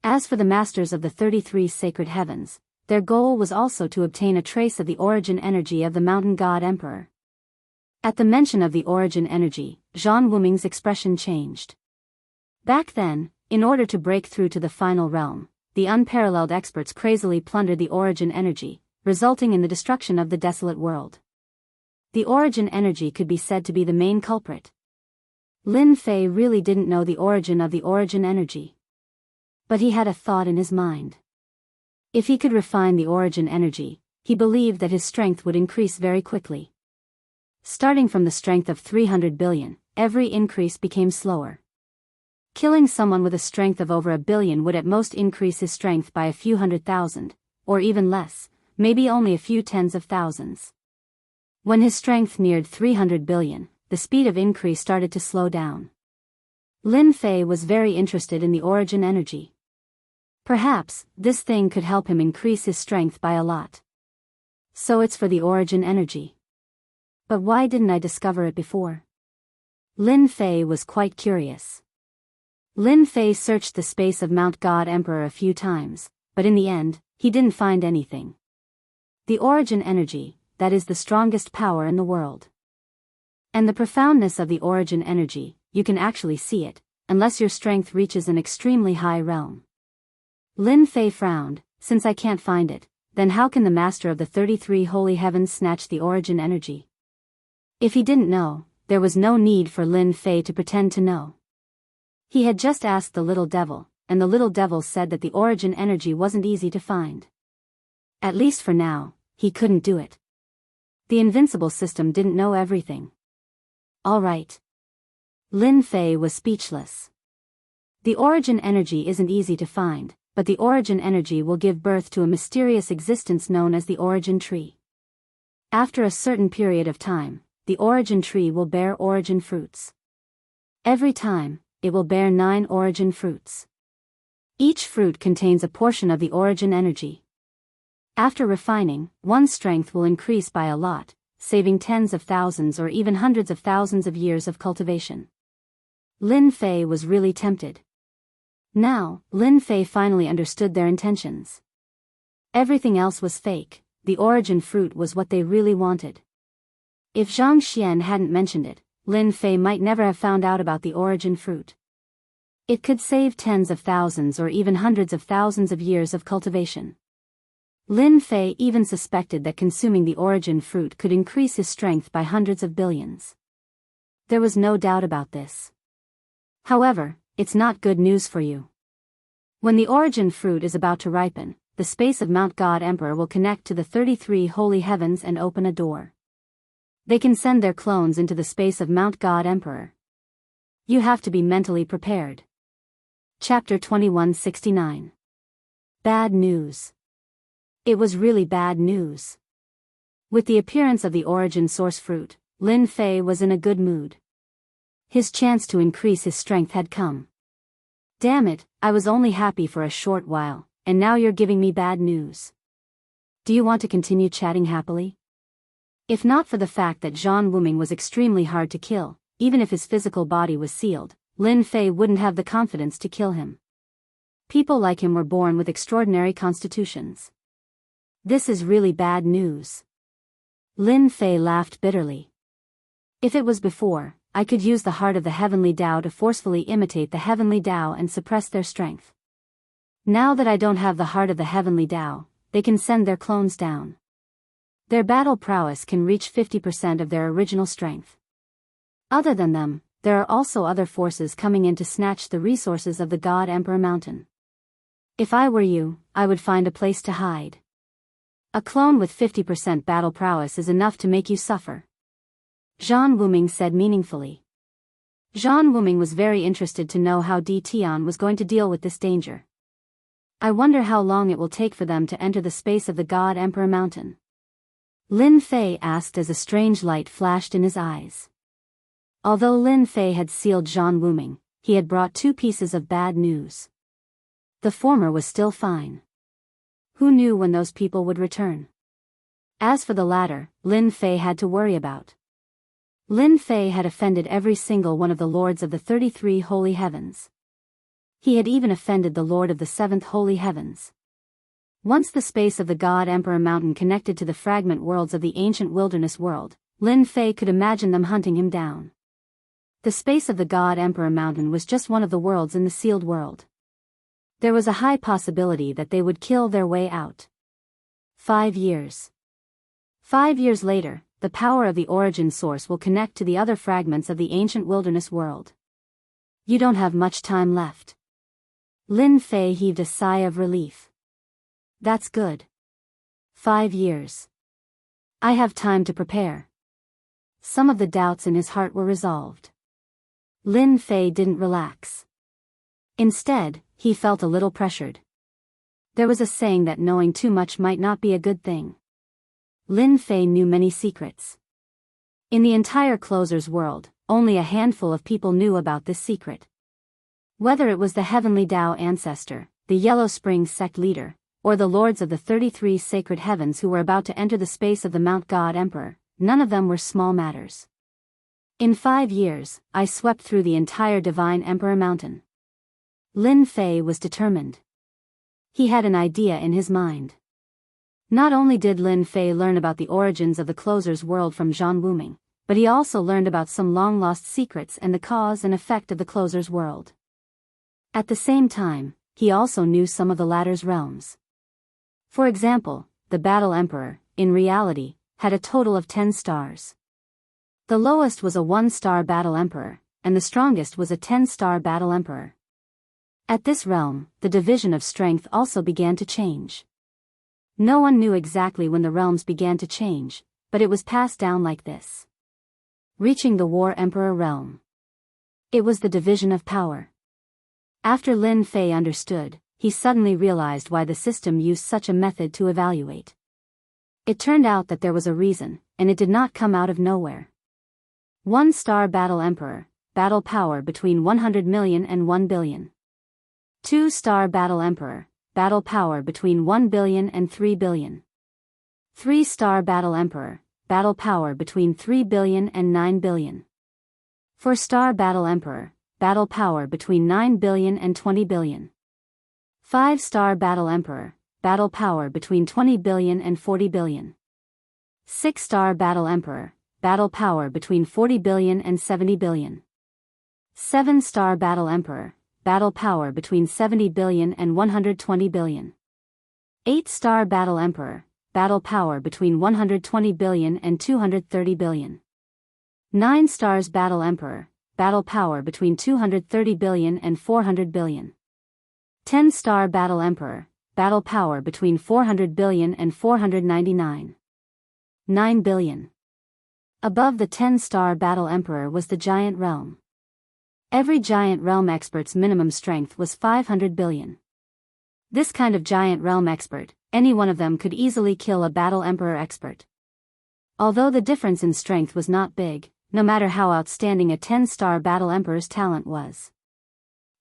As for the masters of the 33 sacred heavens, their goal was also to obtain a trace of the origin energy of the mountain god emperor. At the mention of the origin energy, Zhang Wuming's expression changed. Back then, in order to break through to the final realm, the unparalleled experts crazily plundered the origin energy, resulting in the destruction of the desolate world. The origin energy could be said to be the main culprit. Lin Fei really didn't know the origin of the origin energy. But he had a thought in his mind. If he could refine the origin energy, he believed that his strength would increase very quickly. Starting from the strength of 300 billion, every increase became slower. Killing someone with a strength of over 1 billion would at most increase his strength by a few 100,000, or even less, maybe only a few tens of thousands. When his strength neared 300 billion, the speed of increase started to slow down. Lin Fei was very interested in the origin energy. Perhaps, this thing could help him increase his strength by a lot. So it's for the origin energy. But why didn't I discover it before? Lin Fei was quite curious. Lin Fei searched the space of Mount God Emperor a few times, but in the end, he didn't find anything. The origin energy, that is the strongest power in the world. And the profoundness of the origin energy, you can actually see it, unless your strength reaches an extremely high realm. Lin Fei frowned. Since I can't find it, then how can the master of the 33 holy heavens snatch the origin energy? If he didn't know, there was no need for Lin Fei to pretend to know. He had just asked the little devil, and the little devil said that the origin energy wasn't easy to find. At least for now, he couldn't do it. The invincible system didn't know everything. All right. Lin Fei was speechless. The origin energy isn't easy to find, but the origin energy will give birth to a mysterious existence known as the origin tree. After a certain period of time, the origin tree will bear origin fruits. Every time, it will bear 9 origin fruits. Each fruit contains a portion of the origin energy. After refining, one's strength will increase by a lot, saving tens of thousands or even hundreds of thousands of years of cultivation. Lin Fei was really tempted. Now, Lin Fei finally understood their intentions. Everything else was fake, the origin fruit was what they really wanted. If Zhang Xian hadn't mentioned it, Lin Fei might never have found out about the origin fruit. It could save tens of thousands or even hundreds of thousands of years of cultivation. Lin Fei even suspected that consuming the origin fruit could increase his strength by hundreds of billions. There was no doubt about this. However, it's not good news for you. When the origin fruit is about to ripen, the space of Mount God Emperor will connect to the 33 holy heavens and open a door. They can send their clones into the space of Mount God Emperor. You have to be mentally prepared. Chapter 2169. Bad news. It was really bad news. With the appearance of the origin source fruit, Lin Fei was in a good mood. His chance to increase his strength had come. Damn it, I was only happy for a short while, and now you're giving me bad news. Do you want to continue chatting happily? If not for the fact that Zhang Wuming was extremely hard to kill, even if his physical body was sealed, Lin Fei wouldn't have the confidence to kill him. People like him were born with extraordinary constitutions. This is really bad news. Lin Fei laughed bitterly. If it was before, I could use the heart of the heavenly Tao to forcefully imitate the heavenly Tao and suppress their strength. Now that I don't have the heart of the heavenly Tao, they can send their clones down. Their battle prowess can reach 50% of their original strength. Other than them, there are also other forces coming in to snatch the resources of the God Emperor Mountain. If I were you, I would find a place to hide. A clone with 50% battle prowess is enough to make you suffer. Zhang Wuming said meaningfully. Zhang Wuming was very interested to know how Di Tian was going to deal with this danger. I wonder how long it will take for them to enter the space of the God Emperor Mountain. Lin Fei asked as a strange light flashed in his eyes. Although Lin Fei had sealed Zhang Wuming, he had brought two pieces of bad news. The former was still fine. Who knew when those people would return? As for the latter, Lin Fei had to worry about. Lin Fei had offended every single one of the lords of the 33 holy heavens. He had even offended the lord of the 7th holy heavens. Once the space of the God Emperor Mountain connected to the fragment worlds of the ancient wilderness world, Lin Fei could imagine them hunting him down. The space of the God Emperor Mountain was just one of the worlds in the sealed world. There was a high possibility that they would kill their way out. 5 years. 5 years later, the power of the origin source will connect to the other fragments of the ancient wilderness world. You don't have much time left. Lin Fei heaved a sigh of relief. That's good. 5 years. I have time to prepare. Some of the doubts in his heart were resolved. Lin Fei didn't relax. Instead, he felt a little pressured. There was a saying that knowing too much might not be a good thing. Lin Fei knew many secrets. In the entire Closer's world, only a handful of people knew about this secret. Whether it was the Heavenly Tao ancestor, the Yellow Spring sect leader, or the lords of the 33 sacred heavens who were about to enter the space of the Mount God Emperor, none of them were small matters. In 5 years, I swept through the entire Divine Emperor Mountain. Lin Fei was determined. He had an idea in his mind. Not only did Lin Fei learn about the origins of the Closer's world from Zhang Wuming, but he also learned about some long-lost secrets and the cause and effect of the Closer's world. At the same time, he also knew some of the latter's realms. For example, the Battle Emperor, in reality, had a total of 10 stars. The lowest was a 1-star Battle Emperor, and the strongest was a 10-star Battle Emperor. At this realm, the division of strength also began to change. No one knew exactly when the realms began to change, but it was passed down like this. Reaching the War Emperor realm. It was the division of power. After Lin Fei understood, he suddenly realized why the system used such a method to evaluate. It turned out that there was a reason, and it did not come out of nowhere. 1-star Battle Emperor, battle power between 100 million and 1 billion. 2-star Battle Emperor, battle power between 1 billion and 3 billion. 3-star Battle Emperor, battle power between 3 billion and 9 billion. 4-star Battle Emperor, battle power between 9 billion and 20 billion. 5-star battle emperor, battle power between 20 billion and 40 billion. 6-star battle emperor, battle power between 40 billion and 70 billion. 7-star battle emperor, battle power between 70 billion and 120 billion. 8-star battle emperor, battle power between 120 billion and 230 billion. 9 stars battle emperor, battle power between 230 billion and 400 billion. 10-star battle emperor, battle power between 400 billion and 499. 9 billion. Above the 10-star battle emperor was the giant realm. Every giant realm expert's minimum strength was 500 billion. This kind of giant realm expert, any one of them could easily kill a battle emperor expert. Although the difference in strength was not big, no matter how outstanding a 10-star battle emperor's talent was,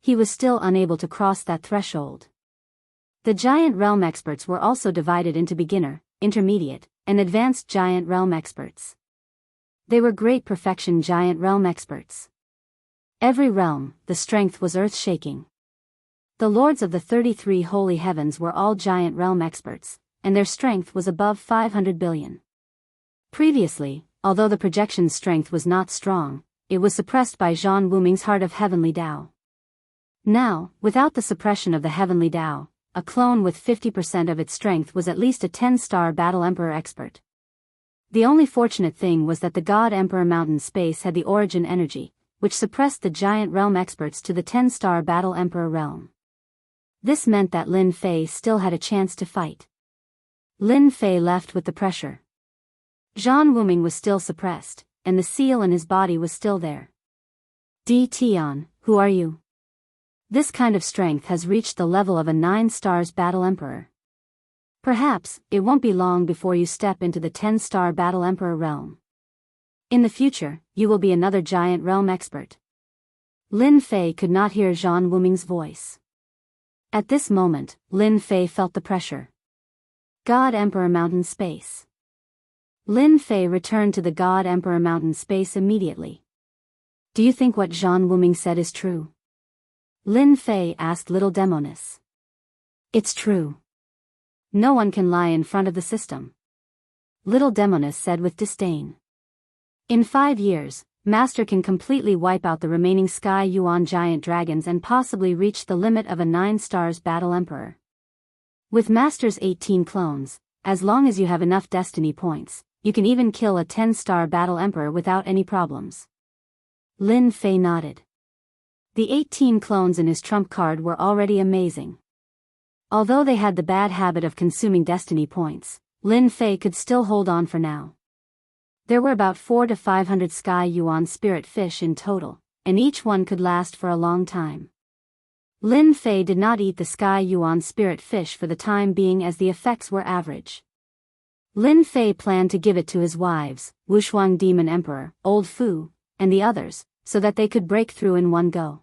he was still unable to cross that threshold. The giant realm experts were also divided into beginner, intermediate, and advanced giant realm experts. They were great perfection giant realm experts. Every realm, the strength was earth-shaking. The lords of the 33 holy heavens were all giant realm experts, and their strength was above 500 billion. Previously, although the projection's strength was not strong, it was suppressed by Zhan Wuming's heart of heavenly Tao. Now, without the suppression of the heavenly Tao, a clone with 50% of its strength was at least a 10-star battle emperor expert. The only fortunate thing was that the God Emperor Mountain space had the origin energy, which suppressed the giant realm experts to the 10-star battle emperor realm. This meant that Lin Fei still had a chance to fight. Lin Fei left with the pressure. Zhan Wuming was still suppressed, and the seal in his body was still there. Di Tian, who are you? This kind of strength has reached the level of a 9 stars battle emperor. Perhaps, it won't be long before you step into the 10-star battle emperor realm. In the future, you will be another giant realm expert. Lin Fei could not hear Zhan Wuming's voice. At this moment, Lin Fei felt the pressure. God Emperor Mountain Space. Lin Fei returned to the God Emperor Mountain Space immediately. Do you think what Zhan Wuming said is true? Lin Fei asked Little Demoness. It's true. No one can lie in front of the system. Little Demoness said with disdain. In 5 years, Master can completely wipe out the remaining Sky Yuan giant dragons and possibly reach the limit of a 9 stars battle emperor. With Master's 18 clones, as long as you have enough destiny points, you can even kill a 10-star battle emperor without any problems. Lin Fei nodded. The 18 clones in his trump card were already amazing. Although they had the bad habit of consuming destiny points, Lin Fei could still hold on for now. There were about 400 to 500 Sky Yuan spirit fish in total, and each one could last for a long time. Lin Fei did not eat the Sky Yuan spirit fish for the time being as the effects were average. Lin Fei planned to give it to his wives, Wushuang Demon Emperor, Old Fu, and the others, so that they could break through in one go.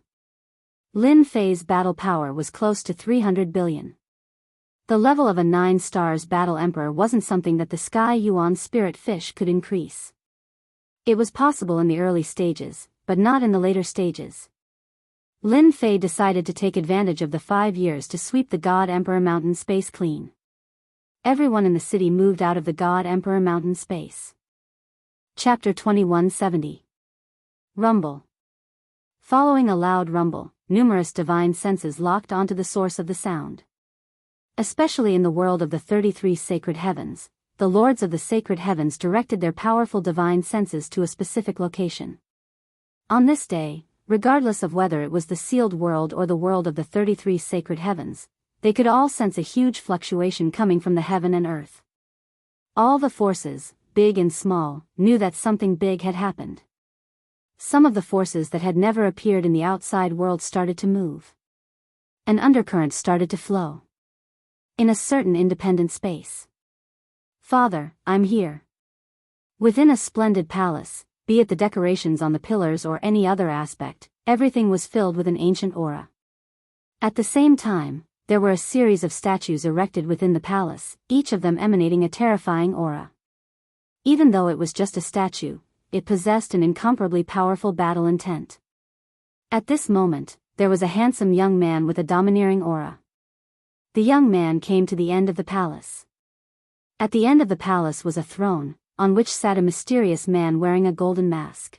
Lin Fei's battle power was close to 300 billion. The level of a 9 stars battle emperor wasn't something that the Sky Yuan spirit fish could increase. It was possible in the early stages, but not in the later stages. Lin Fei decided to take advantage of the 5 years to sweep the God Emperor Mountain space clean. Everyone in the city moved out of the God Emperor Mountain space. Chapter 2170. Rumble. Following a loud rumble, numerous divine senses locked onto the source of the sound. Especially in the world of the 33 sacred heavens, the lords of the sacred heavens directed their powerful divine senses to a specific location. On this day, regardless of whether it was the sealed world or the world of the 33 sacred heavens, they could all sense a huge fluctuation coming from the heaven and earth. All the forces, big and small, knew that something big had happened. Some of the forces that had never appeared in the outside world started to move. An undercurrent started to flow. In a certain independent space. Father, I'm here. Within a splendid palace, be it the decorations on the pillars or any other aspect, everything was filled with an ancient aura. At the same time, there were a series of statues erected within the palace, each of them emanating a terrifying aura. Even though it was just a statue, it possessed an incomparably powerful battle intent. At this moment, there was a handsome young man with a domineering aura. The young man came to the end of the palace. At the end of the palace was a throne, on which sat a mysterious man wearing a golden mask.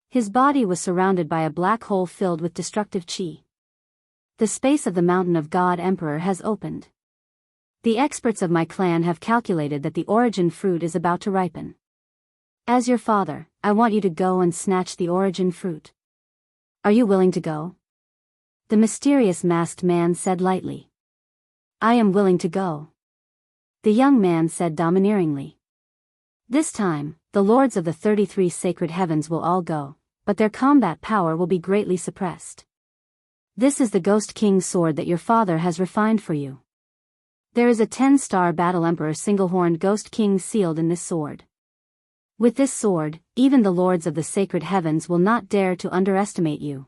His body was surrounded by a black hole filled with destructive chi. The space of the mountain of God Emperor has opened. The experts of my clan have calculated that the origin fruit is about to ripen. As your father, I want you to go and snatch the origin fruit. Are you willing to go? The mysterious masked man said lightly. I am willing to go. The young man said domineeringly. This time, the lords of the 33 sacred heavens will all go, but their combat power will be greatly suppressed. This is the Ghost King's sword that your father has refined for you. There is a 10-star Battle Emperor single-horned Ghost King sealed in this sword. With this sword, even the lords of the sacred heavens will not dare to underestimate you.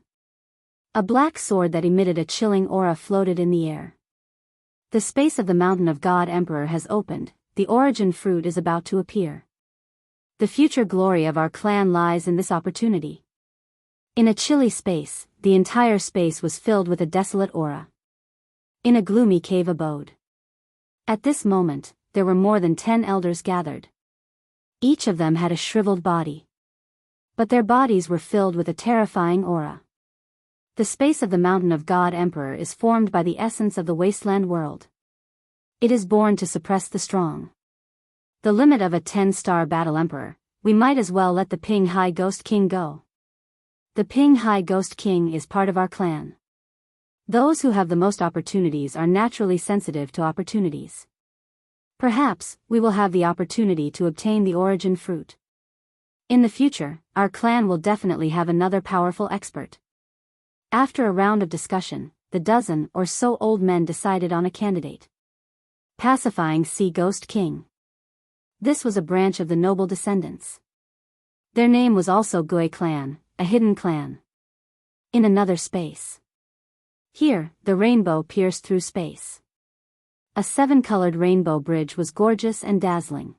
A black sword that emitted a chilling aura floated in the air. The space of the mountain of God Emperor has opened, the origin fruit is about to appear. The future glory of our clan lies in this opportunity. In a chilly space, the entire space was filled with a desolate aura. In a gloomy cave abode. At this moment, there were more than 10 elders gathered. Each of them had a shriveled body. But their bodies were filled with a terrifying aura. The space of the mountain of God Emperor is formed by the essence of the wasteland world. It is born to suppress the strong. The limit of a 10-star Battle Emperor, we might as well let the Ping Hai Ghost King go. The Ping Hai Ghost King is part of our clan. Those who have the most opportunities are naturally sensitive to opportunities. Perhaps, we will have the opportunity to obtain the origin fruit. In the future, our clan will definitely have another powerful expert. After a round of discussion, the dozen or so old men decided on a candidate. Pacifying Sea Ghost King. This was a branch of the noble descendants. Their name was also Gui Clan, a hidden clan. In another space. Here, the rainbow pierced through space. A 7-colored rainbow bridge was gorgeous and dazzling.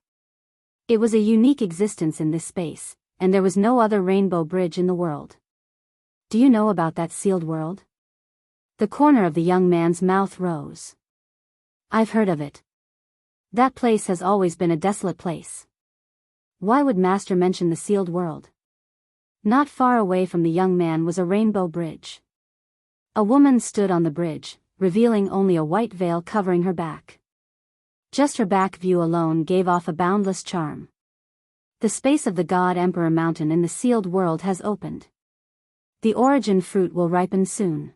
It was a unique existence in this space, and there was no other rainbow bridge in the world. Do you know about that sealed world? The corner of the young man's mouth rose. I've heard of it. That place has always been a desolate place. Why would Master mention the sealed world? Not far away from the young man was a rainbow bridge. A woman stood on the bridge, revealing only a white veil covering her back. Just her back view alone gave off a boundless charm. The space of the God Emperor Mountain in the sealed world has opened. The origin fruit will ripen soon.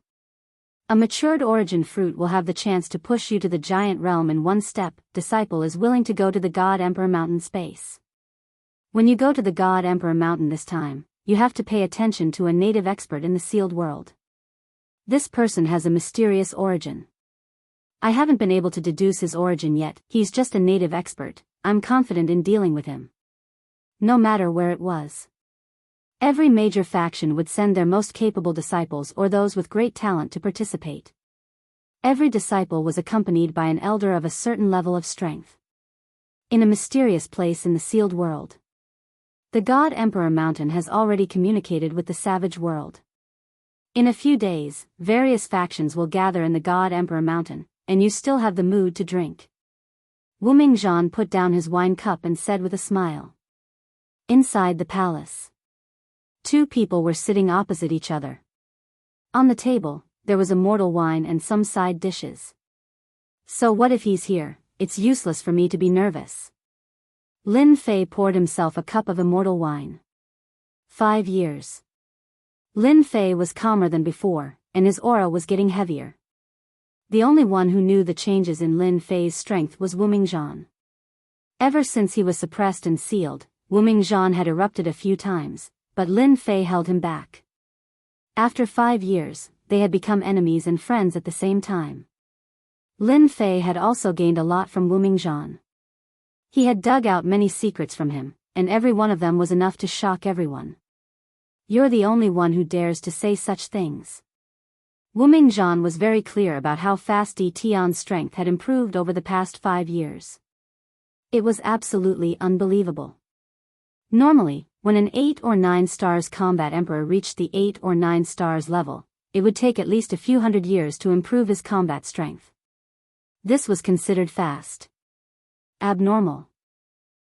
A matured origin fruit will have the chance to push you to the giant realm in one step. Disciple is willing to go to the God Emperor Mountain space. When you go to the God Emperor Mountain this time, you have to pay attention to a native expert in the sealed world. This person has a mysterious origin. I haven't been able to deduce his origin yet. He's just a native expert. I'm confident in dealing with him. No matter where it was. Every major faction would send their most capable disciples or those with great talent to participate. Every disciple was accompanied by an elder of a certain level of strength. In a mysterious place in the sealed world. The God Emperor Mountain has already communicated with the savage world. In a few days, various factions will gather in the God Emperor Mountain, and you still have the mood to drink. Wu Mingzhan put down his wine cup and said with a smile. Inside the palace. 2 people were sitting opposite each other. On the table, there was immortal wine and some side dishes. So what if he's here? It's useless for me to be nervous. Lin Fei poured himself a cup of immortal wine. 5 years. Lin Fei was calmer than before, and his aura was getting heavier. The only one who knew the changes in Lin Fei's strength was Wu Mingzhan. Ever since he was suppressed and sealed, Wu Mingzhan had erupted a few times, but Lin Fei held him back. After 5 years, they had become enemies and friends at the same time. Lin Fei had also gained a lot from Wu Mingzhan. He had dug out many secrets from him, and every one of them was enough to shock everyone. You're the only one who dares to say such things. Wu Mingzhan was very clear about how fast Di Tian's strength had improved over the past 5 years. It was absolutely unbelievable. Normally, When an 8 or 9 stars combat emperor reached the 8 or 9 stars level, it would take at least a few hundred years to improve his combat strength. This was considered fast. Abnormal.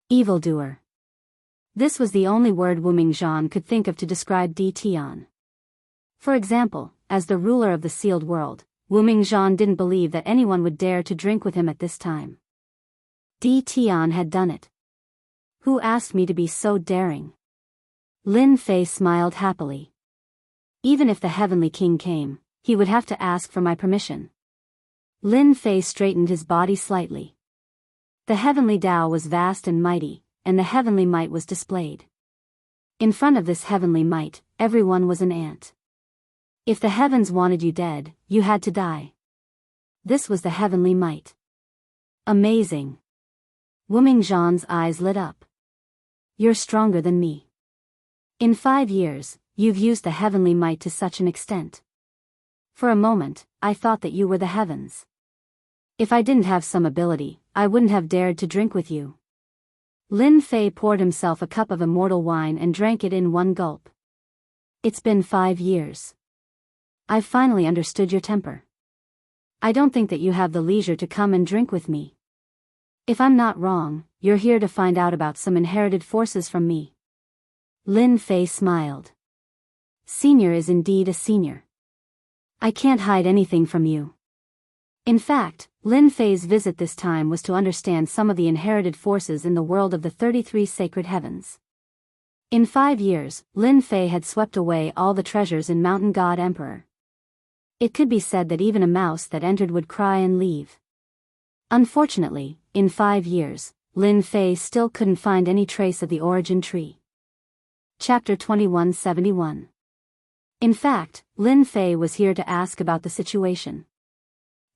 Evildoer. This was the only word Wu Mingzhan could think of to describe Di Tian. For example, as the ruler of the sealed world, Wu Mingzhan didn't believe that anyone would dare to drink with him at this time. Di Tian had done it. Who asked me to be so daring? Lin Fei smiled happily. Even if the Heavenly King came, he would have to ask for my permission. Lin Fei straightened his body slightly. The heavenly Tao was vast and mighty, and the heavenly might was displayed. In front of this heavenly might, everyone was an ant. If the heavens wanted you dead, you had to die. This was the heavenly might. Amazing. Wu Mingzhan's eyes lit up. You're stronger than me. In 5 years, you've used the heavenly might to such an extent. For a moment, I thought that you were the heavens. If I didn't have some ability, I wouldn't have dared to drink with you. Lin Fei poured himself a cup of immortal wine and drank it in one gulp. It's been 5 years. I've finally understood your temper. I don't think that you have the leisure to come and drink with me. If I'm not wrong, you're here to find out about some inherited forces from me. Lin Fei smiled. Senior is indeed a senior. I can't hide anything from you. In fact, Lin Fei's visit this time was to understand some of the inherited forces in the world of the 33 sacred heavens. In 5 years, Lin Fei had swept away all the treasures in Mountain God Emperor. It could be said that even a mouse that entered would cry and leave. Unfortunately, in 5 years, Lin Fei still couldn't find any trace of the origin tree. Chapter 2171. In fact, Lin Fei was here to ask about the situation.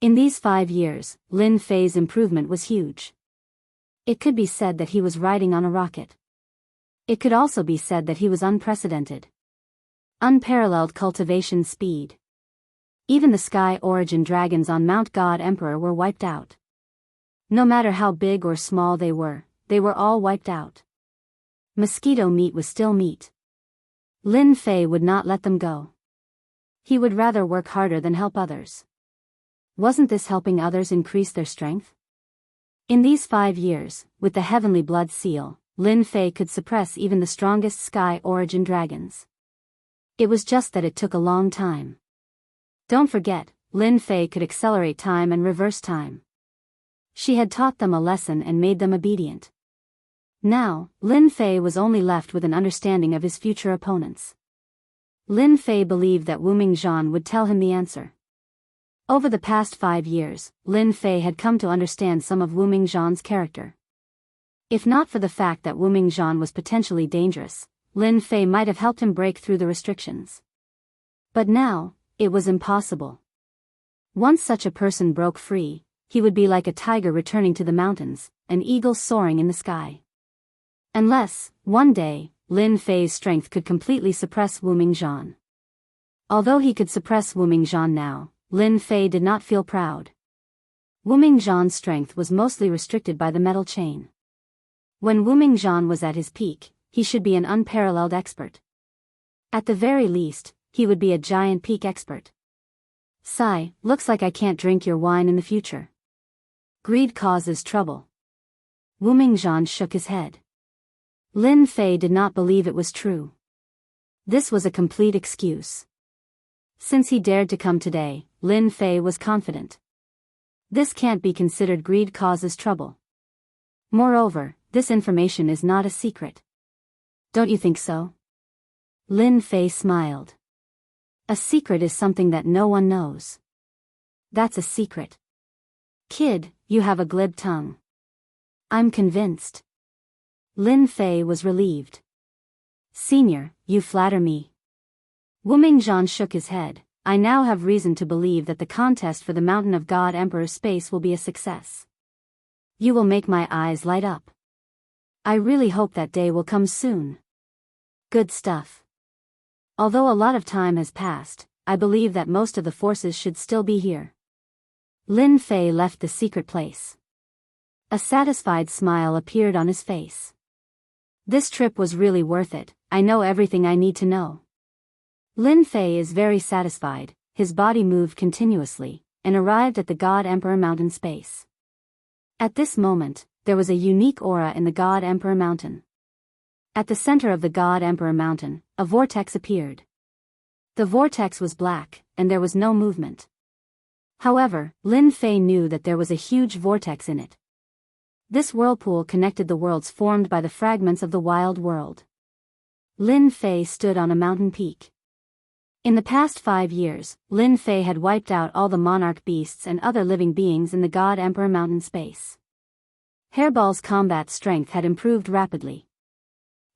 In these 5 years, Lin Fei's improvement was huge. It could be said that he was riding on a rocket. It could also be said that he was unprecedented. Unparalleled cultivation speed. Even the sky origin dragons on Mount God Emperor were wiped out. No matter how big or small they were all wiped out. Mosquito meat was still meat. Lin Fei would not let them go. He would rather work harder than help others. Wasn't this helping others increase their strength? In these 5 years, with the heavenly blood seal, Lin Fei could suppress even the strongest sky origin dragons. It was just that it took a long time. Don't forget, Lin Fei could accelerate time and reverse time. She had taught them a lesson and made them obedient. Now, Lin Fei was only left with an understanding of his future opponents. Lin Fei believed that Wu Mingzhan would tell him the answer. Over the past 5 years, Lin Fei had come to understand some of Wu Mingzhan's character. If not for the fact that Wu Mingzhan was potentially dangerous, Lin Fei might have helped him break through the restrictions. But now, it was impossible. Once such a person broke free, he would be like a tiger returning to the mountains, an eagle soaring in the sky. Unless, one day, Lin Fei's strength could completely suppress Wu Mingzhan. Although he could suppress Wu Mingzhan now, Lin Fei did not feel proud. Wu Mingzhan's strength was mostly restricted by the metal chain. When Wu Mingzhan was at his peak, he should be an unparalleled expert. At the very least, he would be a giant peak expert. Sigh, looks like I can't drink your wine in the future. Greed causes trouble. Wu Mingzhan shook his head. Lin Fei did not believe it was true. This was a complete excuse. Since he dared to come today, Lin Fei was confident. This can't be considered greed causes trouble. Moreover, this information is not a secret. Don't you think so? Lin Fei smiled. A secret is something that no one knows. That's a secret. Kid, you have a glib tongue. I'm convinced. Lin Fei was relieved. Senior, you flatter me. Wu Mingzhan shook his head. I now have reason to believe that the contest for the Mountain of God Emperor space will be a success. You will make my eyes light up. I really hope that day will come soon. Good stuff. Although a lot of time has passed, I believe that most of the forces should still be here. Lin Fei left the secret place. A satisfied smile appeared on his face. This trip was really worth it. I know everything I need to know. Lin Fei is very satisfied. His body moved continuously, and arrived at the God Emperor Mountain space. At this moment, there was a unique aura in the God Emperor Mountain. At the center of the God Emperor Mountain, a vortex appeared. The vortex was black, and there was no movement. However, Lin Fei knew that there was a huge vortex in it. This whirlpool connected the worlds formed by the fragments of the wild world. Lin Fei stood on a mountain peak. In the past 5 years, Lin Fei had wiped out all the monarch beasts and other living beings in the God Emperor Mountain space. Hairball's combat strength had improved rapidly.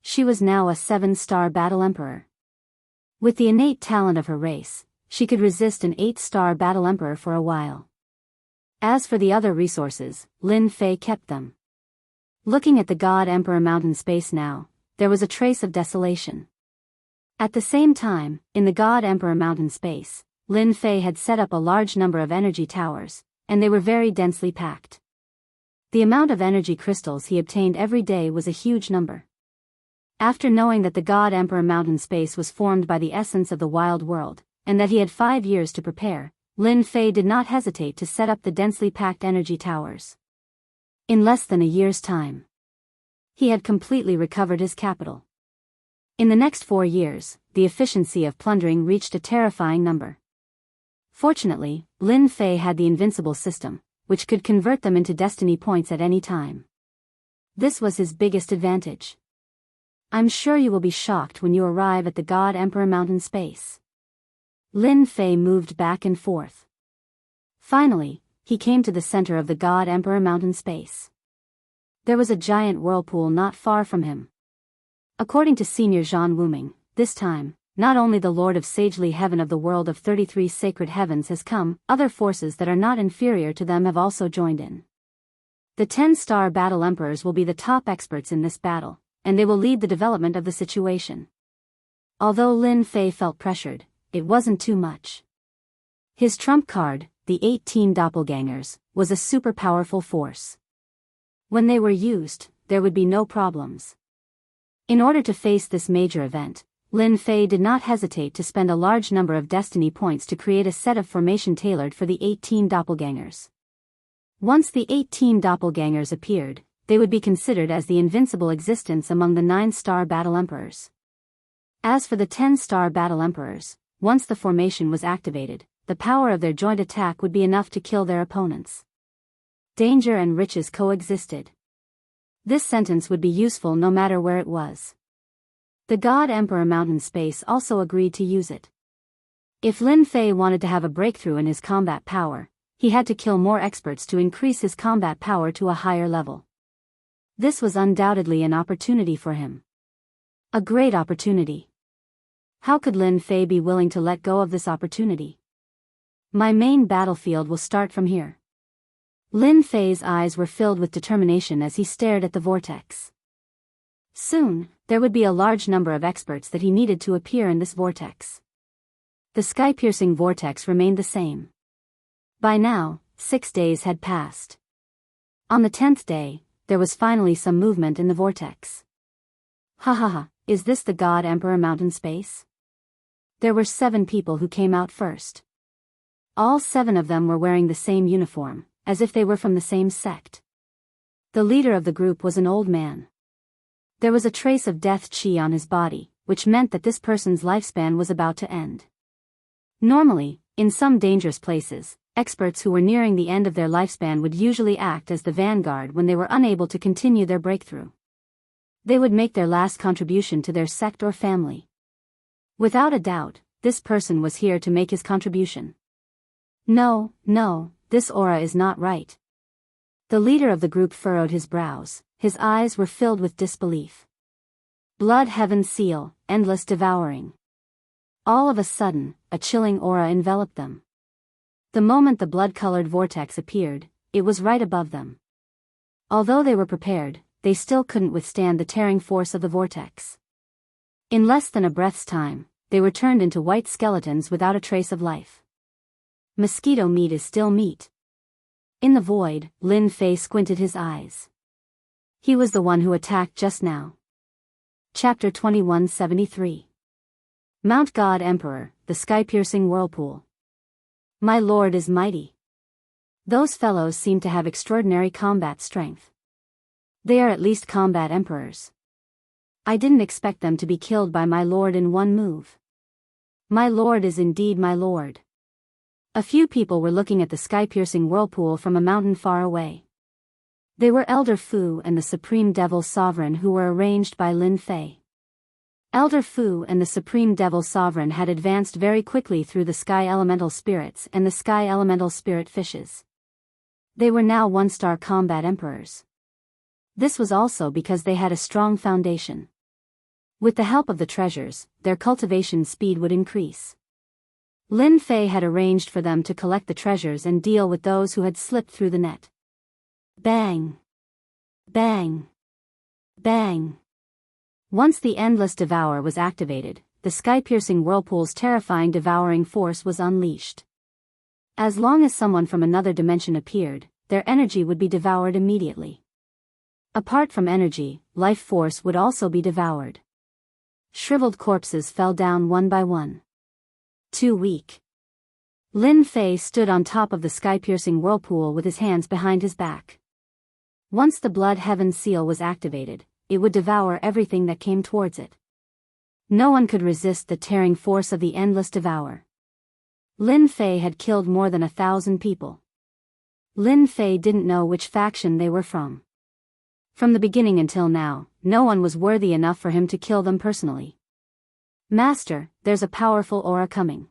She was now a 7-star battle emperor. With the innate talent of her race, she could resist an 8-star battle emperor for a while. As for the other resources, Lin Fei kept them. Looking at the God Emperor Mountain space now, there was a trace of desolation. At the same time, in the God Emperor Mountain space, Lin Fei had set up a large number of energy towers, and they were very densely packed. The amount of energy crystals he obtained every day was a huge number. After knowing that the God Emperor Mountain space was formed by the essence of the wild world, and that he had 5 years to prepare, Lin Fei did not hesitate to set up the densely packed energy towers. In less than a year's time, he had completely recovered his capital. In the next 4 years, the efficiency of plundering reached a terrifying number. Fortunately, Lin Fei had the invincible system, which could convert them into destiny points at any time. This was his biggest advantage. I'm sure you will be shocked when you arrive at the God Emperor Mountain space. Lin Fei moved back and forth. Finally, he came to the center of the God Emperor Mountain space. There was a giant whirlpool not far from him. According to Senior Zhan Wuming, this time, not only the Lord of Sagely Heaven of the world of 33 sacred heavens has come, other forces that are not inferior to them have also joined in. The 10-star battle emperors will be the top experts in this battle, and they will lead the development of the situation. Although Lin Fei felt pressured, it wasn't too much. His trump card, the 18 doppelgangers, was a super powerful force. When they were used, there would be no problems. In order to face this major event, Lin Fei did not hesitate to spend a large number of destiny points to create a set of formation tailored for the 18 doppelgangers. Once the 18 doppelgangers appeared, they would be considered as the invincible existence among the 9-star battle emperors. As for the 10-star battle emperors, once the formation was activated, the power of their joint attack would be enough to kill their opponents. Danger and riches coexisted. This sentence would be useful no matter where it was. The God Emperor Mountain space also agreed to use it. If Lin Fei wanted to have a breakthrough in his combat power, he had to kill more experts to increase his combat power to a higher level. This was undoubtedly an opportunity for him. A great opportunity. How could Lin Fei be willing to let go of this opportunity? My main battlefield will start from here. Lin Fei's eyes were filled with determination as he stared at the vortex. Soon, there would be a large number of experts that he needed to appear in this vortex. The sky-piercing vortex remained the same. By now, 6 days had passed. On the 10th day, there was finally some movement in the vortex. Ha ha ha, is this the God Emperor Mountain space? There were 7 people who came out first. All 7 of them were wearing the same uniform, as if they were from the same sect. The leader of the group was an old man. There was a trace of death chi on his body, which meant that this person's lifespan was about to end. Normally, in some dangerous places, experts who were nearing the end of their lifespan would usually act as the vanguard when they were unable to continue their breakthrough. They would make their last contribution to their sect or family. Without a doubt, this person was here to make his contribution. No, this aura is not right. The leader of the group furrowed his brows, his eyes were filled with disbelief. Blood Heaven Seal, endless devouring. All of a sudden, a chilling aura enveloped them. The moment the blood-colored vortex appeared, it was right above them. Although they were prepared, they still couldn't withstand the tearing force of the vortex. In less than a breath's time, they were turned into white skeletons without a trace of life. Mosquito meat is still meat. In the void, Lin Fei squinted his eyes. He was the one who attacked just now. Chapter 2173. Mount God Emperor, the sky-piercing whirlpool. My lord is mighty. Those fellows seem to have extraordinary combat strength. They are at least combat emperors. I didn't expect them to be killed by my lord in one move. My lord is indeed my lord. A few people were looking at the sky-piercing whirlpool from a mountain far away. They were Elder Fu and the Supreme Devil Sovereign, who were arranged by Lin Fei. Elder Fu and the Supreme Devil Sovereign had advanced very quickly through the Sky Elemental Spirits and the Sky Elemental Spirit Fishes. They were now one-star combat emperors. This was also because they had a strong foundation. With the help of the treasures, their cultivation speed would increase. Lin Fei had arranged for them to collect the treasures and deal with those who had slipped through the net. Bang! Bang! Bang! Once the Endless Devour was activated, the sky-piercing whirlpool's terrifying devouring force was unleashed. As long as someone from another dimension appeared, their energy would be devoured immediately. Apart from energy, life force would also be devoured. Shriveled corpses fell down one by one. Too weak. Lin Fei stood on top of the sky-piercing whirlpool with his hands behind his back. Once the Blood Heaven Seal was activated, it would devour everything that came towards it. No one could resist the tearing force of the Endless Devour. Lin Fei had killed more than 1,000 people. Lin Fei didn't know which faction they were from. From the beginning until now, no one was worthy enough for him to kill them personally. Master, there's a powerful aura coming.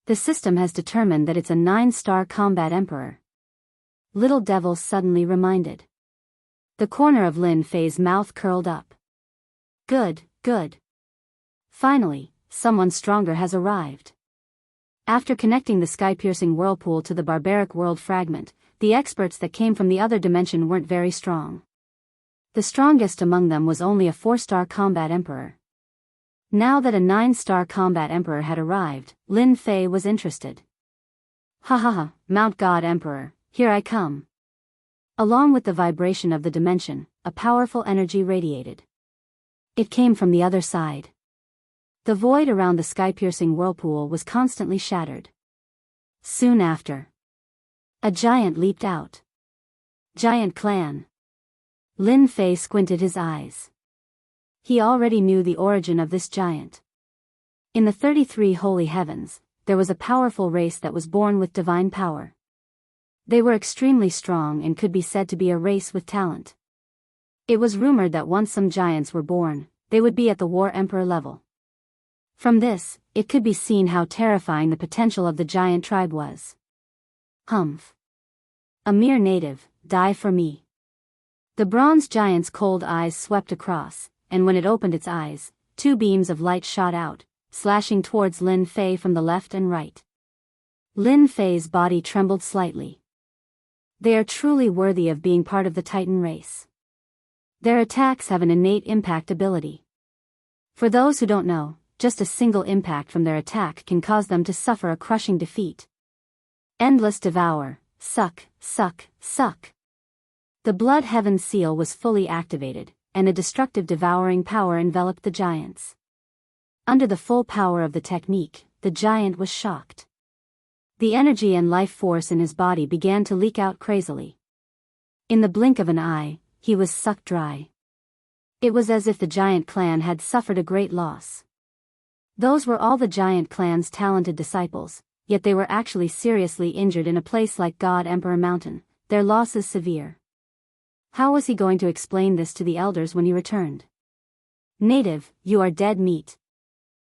The system has determined that it's a 9-star combat emperor. Little Devil suddenly reminded. The corner of Lin Fei's mouth curled up. Good, good. Finally, someone stronger has arrived. After connecting the sky-piercing whirlpool to the barbaric world fragment, the experts that came from the other dimension weren't very strong. The strongest among them was only a 4-star combat emperor. Now that a 9-star combat emperor had arrived, Lin Fei was interested. Ha ha ha, Mount God Emperor, here I come. Along with the vibration of the dimension, a powerful energy radiated. It came from the other side. The void around the sky-piercing whirlpool was constantly shattered. Soon after, a giant leaped out. Giant clan. Lin Fei squinted his eyes. He already knew the origin of this giant. In the 33 holy heavens, there was a powerful race that was born with divine power. They were extremely strong and could be said to be a race with talent. It was rumored that once some giants were born, they would be at the War Emperor level. From this, it could be seen how terrifying the potential of the giant tribe was. Humph. A mere native, die for me. The bronze giant's cold eyes swept across, and when it opened its eyes, 2 beams of light shot out, slashing towards Lin Fei from the left and right. Lin Fei's body trembled slightly. They are truly worthy of being part of the Titan race. Their attacks have an innate impact ability. For those who don't know, just a single impact from their attack can cause them to suffer a crushing defeat. Endless Devour, suck, suck, suck. The Blood Heaven Seal was fully activated, and a destructive devouring power enveloped the giants. Under the full power of the technique, the giant was shocked. The energy and life force in his body began to leak out crazily. In the blink of an eye, he was sucked dry. It was as if the giant clan had suffered a great loss. Those were all the giant clan's talented disciples, yet they were actually seriously injured in a place like God Emperor Mountain. Their loss is severe. How was he going to explain this to the elders when he returned? Native, you are dead meat.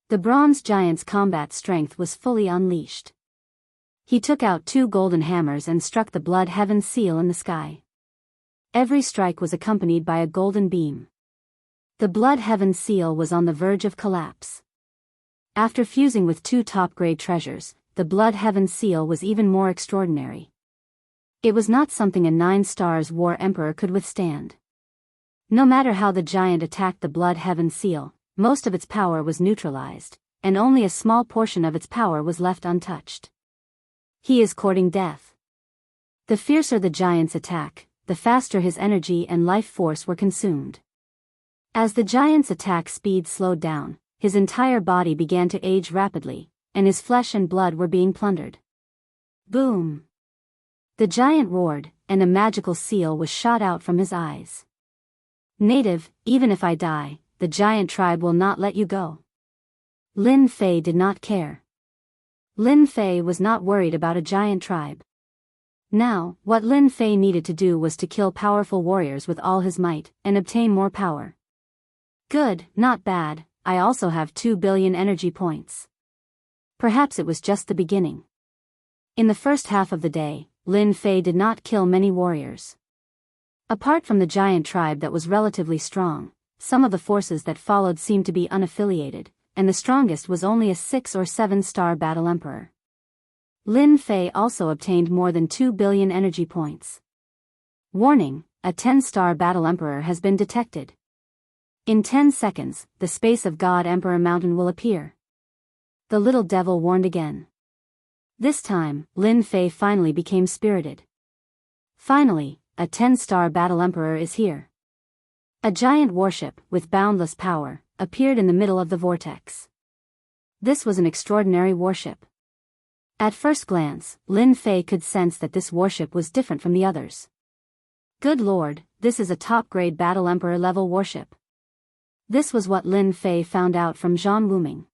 The bronze giant's combat strength was fully unleashed. He took out 2 golden hammers and struck the Blood Heaven Seal in the sky. Every strike was accompanied by a golden beam. The Blood Heaven Seal was on the verge of collapse. After fusing with 2 top-grade treasures, the Blood Heaven Seal was even more extraordinary. It was not something a 9-stars War Emperor could withstand. No matter how the giant attacked the Blood Heaven Seal, most of its power was neutralized, and only a small portion of its power was left untouched. He is courting death. The fiercer the giant's attack, the faster his energy and life force were consumed. As the giant's attack speed slowed down, his entire body began to age rapidly, and his flesh and blood were being plundered. Boom! The giant roared, and a magical seal was shot out from his eyes. Native, even if I die, the giant tribe will not let you go. Lin Fei did not care. Lin Fei was not worried about a giant tribe. Now, what Lin Fei needed to do was to kill powerful warriors with all his might, and obtain more power. Good, not bad, I also have 2 billion energy points. Perhaps it was just the beginning. In the first half of the day, Lin Fei did not kill many warriors. Apart from the giant tribe that was relatively strong, some of the forces that followed seemed to be unaffiliated, and the strongest was only a 6 or 7-star battle emperor. Lin Fei also obtained more than 2 billion energy points. Warning, a 10-star battle emperor has been detected. In 10 seconds, the space of God Emperor Mountain will appear. The little devil warned again. This time, Lin Fei finally became spirited. Finally, a 10-star battle emperor is here. A giant warship, with boundless power, appeared in the middle of the vortex. This was an extraordinary warship. At first glance, Lin Fei could sense that this warship was different from the others. Good lord, this is a top-grade battle emperor level warship. This was what Lin Fei found out from Zhang Wuming.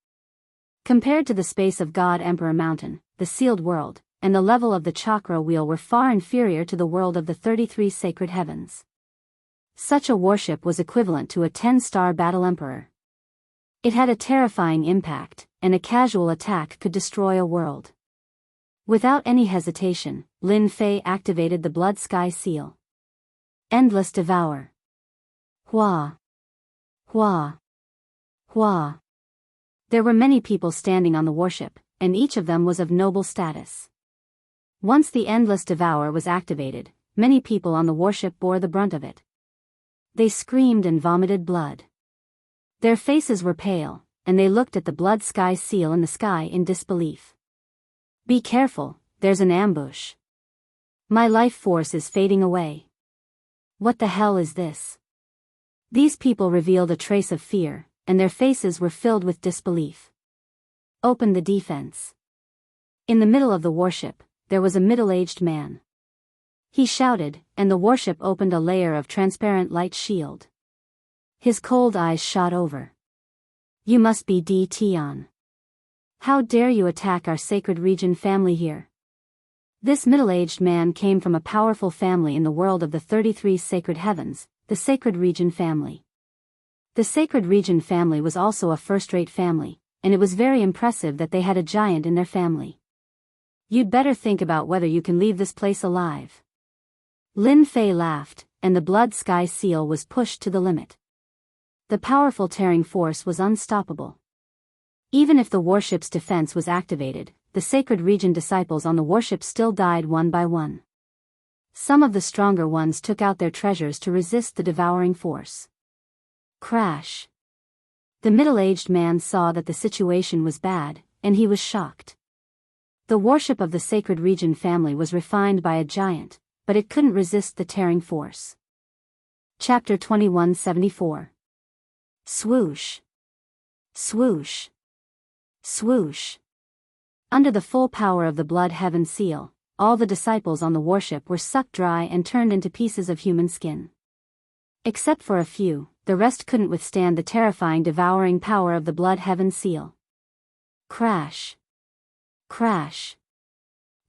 Compared to the space of God Emperor Mountain, the sealed world, and the level of the chakra wheel were far inferior to the world of the 33 sacred heavens. Such a warship was equivalent to a 10-star battle emperor. It had a terrifying impact, and a casual attack could destroy a world. Without any hesitation, Lin Fei activated the Blood Sky Seal. Endless Devour. Hua. Hua. Hua. There were many people standing on the warship, and each of them was of noble status. Once the Endless Devour was activated, many people on the warship bore the brunt of it. They screamed and vomited blood. Their faces were pale, and they looked at the Blood Sky Seal in the sky in disbelief. Be careful, there's an ambush. My life force is fading away. What the hell is this? These people revealed a trace of fear, and their faces were filled with disbelief. Open the defense. In the middle of the warship, there was a middle-aged man. He shouted, and the warship opened a layer of transparent light shield. His cold eyes shot over. You must be Tion. How dare you attack our sacred region family here? This middle-aged man came from a powerful family in the world of the 33 sacred heavens, the sacred region family. The sacred region family was also a first-rate family, and it was very impressive that they had a giant in their family. You'd better think about whether you can leave this place alive. Lin Fei laughed, and the Blood Sky Seal was pushed to the limit. The powerful tearing force was unstoppable. Even if the warship's defense was activated, the sacred region disciples on the warship still died one by one. Some of the stronger ones took out their treasures to resist the devouring force. Crash. The middle-aged man saw that the situation was bad, and he was shocked. The warship of the sacred region family was refined by a giant, but it couldn't resist the tearing force. Chapter 2174. Swoosh. Swoosh. Swoosh. Under the full power of the Blood Heaven Seal, all the disciples on the warship were sucked dry and turned into pieces of human skin. Except for a few, the rest couldn't withstand the terrifying devouring power of the Blood Heaven Seal. Crash. Crash.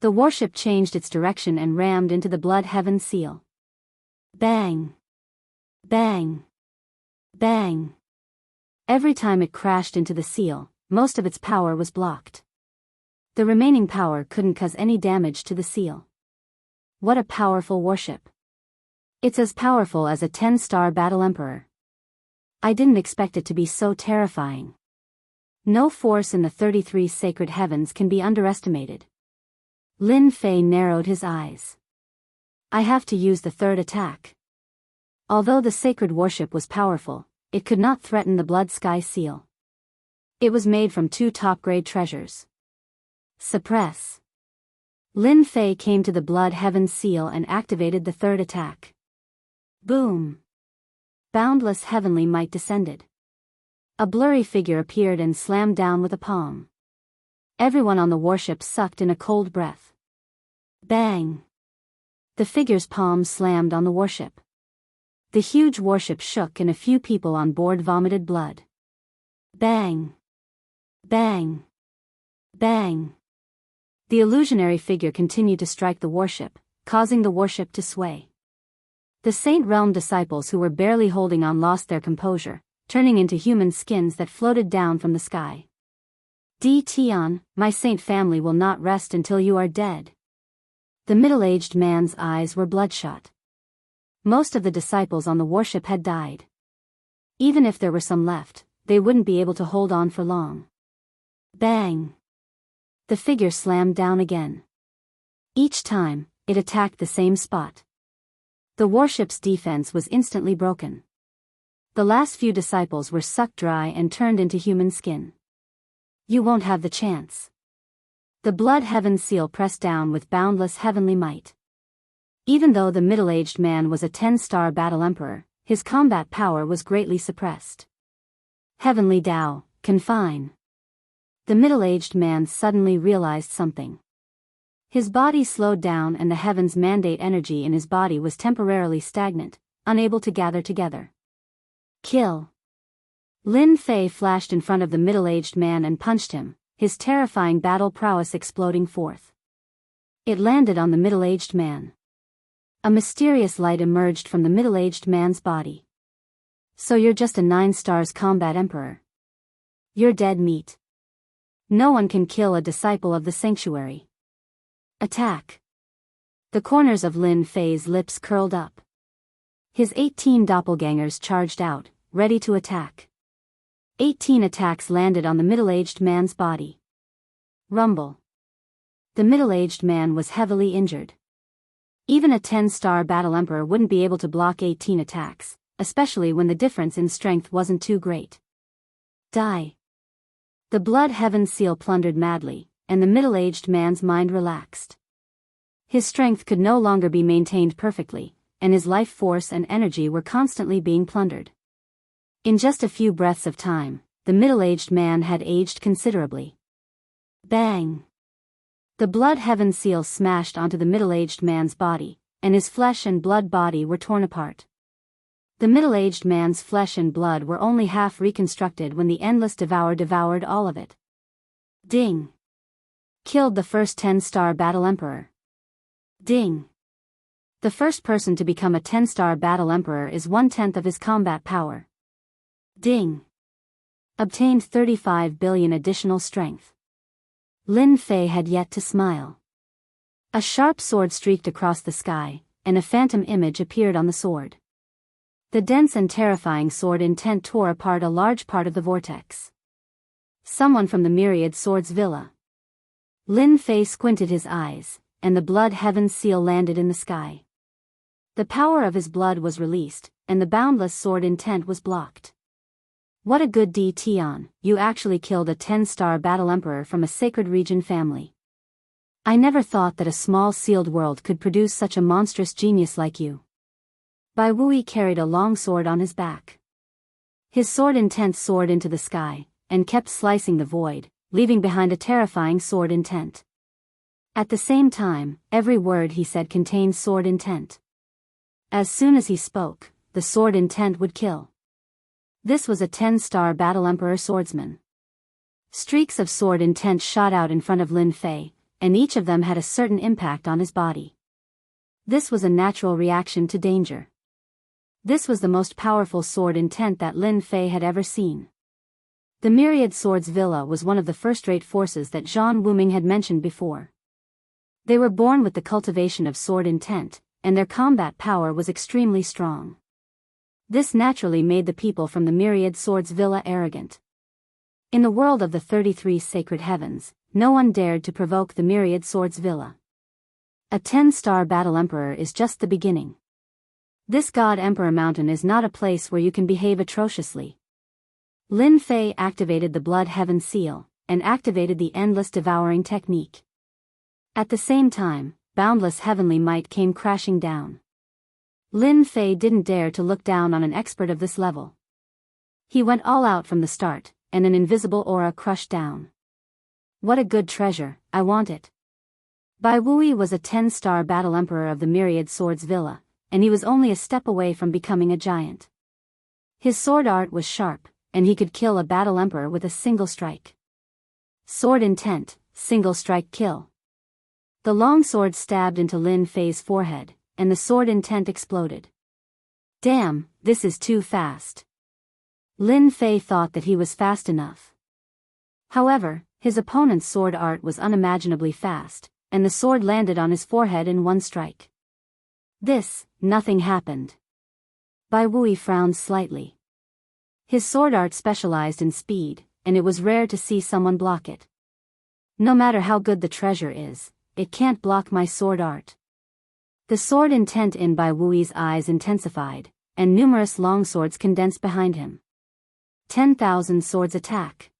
The warship changed its direction and rammed into the Blood Heaven Seal. Bang. Bang. Bang. Every time it crashed into the seal, most of its power was blocked. The remaining power couldn't cause any damage to the seal. What a powerful warship. It's as powerful as a 10-star battle emperor. I didn't expect it to be so terrifying. No force in the 33 sacred heavens can be underestimated. Lin Fei narrowed his eyes. I have to use the third attack. Although the sacred warship was powerful, it could not threaten the Blood Sky Seal. It was made from 2 top-grade treasures. Suppress. Lin Fei came to the Blood Heaven Seal and activated the third attack. Boom. boundless heavenly might descended. A blurry figure appeared and slammed down with a palm. Everyone on the warship sucked in a cold breath. Bang! The figure's palm slammed on the warship. The huge warship shook and a few people on board vomited blood. Bang! Bang! Bang! The illusionary figure continued to strike the warship, causing the warship to sway. The Saint Realm disciples who were barely holding on lost their composure, turning into human skins that floated down from the sky. Tion, my saint family will not rest until you are dead. The middle-aged man's eyes were bloodshot. Most of the disciples on the warship had died. Even if there were some left, they wouldn't be able to hold on for long. Bang! The figure slammed down again. Each time, it attacked the same spot. The warship's defense was instantly broken. The last few disciples were sucked dry and turned into human skin. You won't have the chance. The blood heaven seal pressed down with boundless heavenly might. Even though the middle-aged man was a 10-star battle emperor, his combat power was greatly suppressed. Heavenly Tao, confine. The middle-aged man suddenly realized something. His body slowed down and the heavens mandate energy in his body was temporarily stagnant, unable to gather together. Kill. Lin Fei flashed in front of the middle-aged man and punched him, his terrifying battle prowess exploding forth. It landed on the middle-aged man. A mysterious light emerged from the middle-aged man's body. So you're just a 9-stars combat emperor. You're dead meat. No one can kill a disciple of the sanctuary. Attack. The corners of Lin Fei's lips curled up. His 18 doppelgangers charged out, ready to attack. 18 attacks landed on the middle-aged man's body. Rumble. The middle-aged man was heavily injured. Even a 10-star battle emperor wouldn't be able to block 18 attacks, especially when the difference in strength wasn't too great. Die. The blood heaven seal plundered madly, and the middle-aged man's mind relaxed. His strength could no longer be maintained perfectly, and his life force and energy were constantly being plundered. In just a few breaths of time, the middle-aged man had aged considerably. Bang! The blood heaven seal smashed onto the middle-aged man's body, and his flesh and blood body were torn apart. The middle-aged man's flesh and blood were only half reconstructed when the endless devourer devoured all of it. Ding! Killed the first 10-star battle emperor. Ding! The first person to become a 10-star battle emperor is 1/10 of his combat power. Ding! Obtained 35 billion additional strength. Lin Fei had yet to smile. A sharp sword streaked across the sky, and a phantom image appeared on the sword. The dense and terrifying sword intent tore apart a large part of the vortex. Someone from the Myriad Swords Villa. Lin Fei squinted his eyes, and the blood heaven seal landed in the sky. The power of his blood was released, and the boundless sword intent was blocked. What a good deed, Tion, you actually killed a 10-star battle emperor from a sacred region family. I never thought that a small sealed world could produce such a monstrous genius like you. Bai Wui carried a long sword on his back. His sword intent soared into the sky, and kept slicing the void, leaving behind a terrifying sword intent. At the same time, every word he said contained sword intent. As soon as he spoke, the sword intent would kill. This was a 10-star battle emperor swordsman. Streaks of sword intent shot out in front of Lin Fei, and each of them had a certain impact on his body. This was a natural reaction to danger. This was the most powerful sword intent that Lin Fei had ever seen. The Myriad Swords Villa was one of the first-rate forces that Zhang Wuming had mentioned before. They were born with the cultivation of sword intent, and their combat power was extremely strong. This naturally made the people from the Myriad Swords Villa arrogant. In the world of the 33 sacred heavens, no one dared to provoke the Myriad Swords Villa. A 10-star battle emperor is just the beginning. This God Emperor Mountain is not a place where you can behave atrociously. Lin Fei activated the blood heaven seal, and activated the endless devouring technique. At the same time, boundless heavenly might came crashing down. Lin Fei didn't dare to look down on an expert of this level. He went all out from the start, and an invisible aura crushed down. What a good treasure, I want it. Bai Wui was a 10-star battle emperor of the Myriad Swords Villa, and he was only a step away from becoming a giant. His sword art was sharp, and he could kill a battle emperor with a single strike. Sword intent, single strike kill. The long sword stabbed into Lin Fei's forehead, and the sword intent exploded. Damn, this is too fast. Lin Fei thought that he was fast enough. However, his opponent's sword art was unimaginably fast, and the sword landed on his forehead in one strike. Nothing happened. Bai Wui frowned slightly. His sword art specialized in speed, and it was rare to see someone block it. No matter how good the treasure is, it can't block my sword art. The sword intent in Bai Wui's eyes intensified, and numerous longswords condensed behind him. 10,000 swords attack.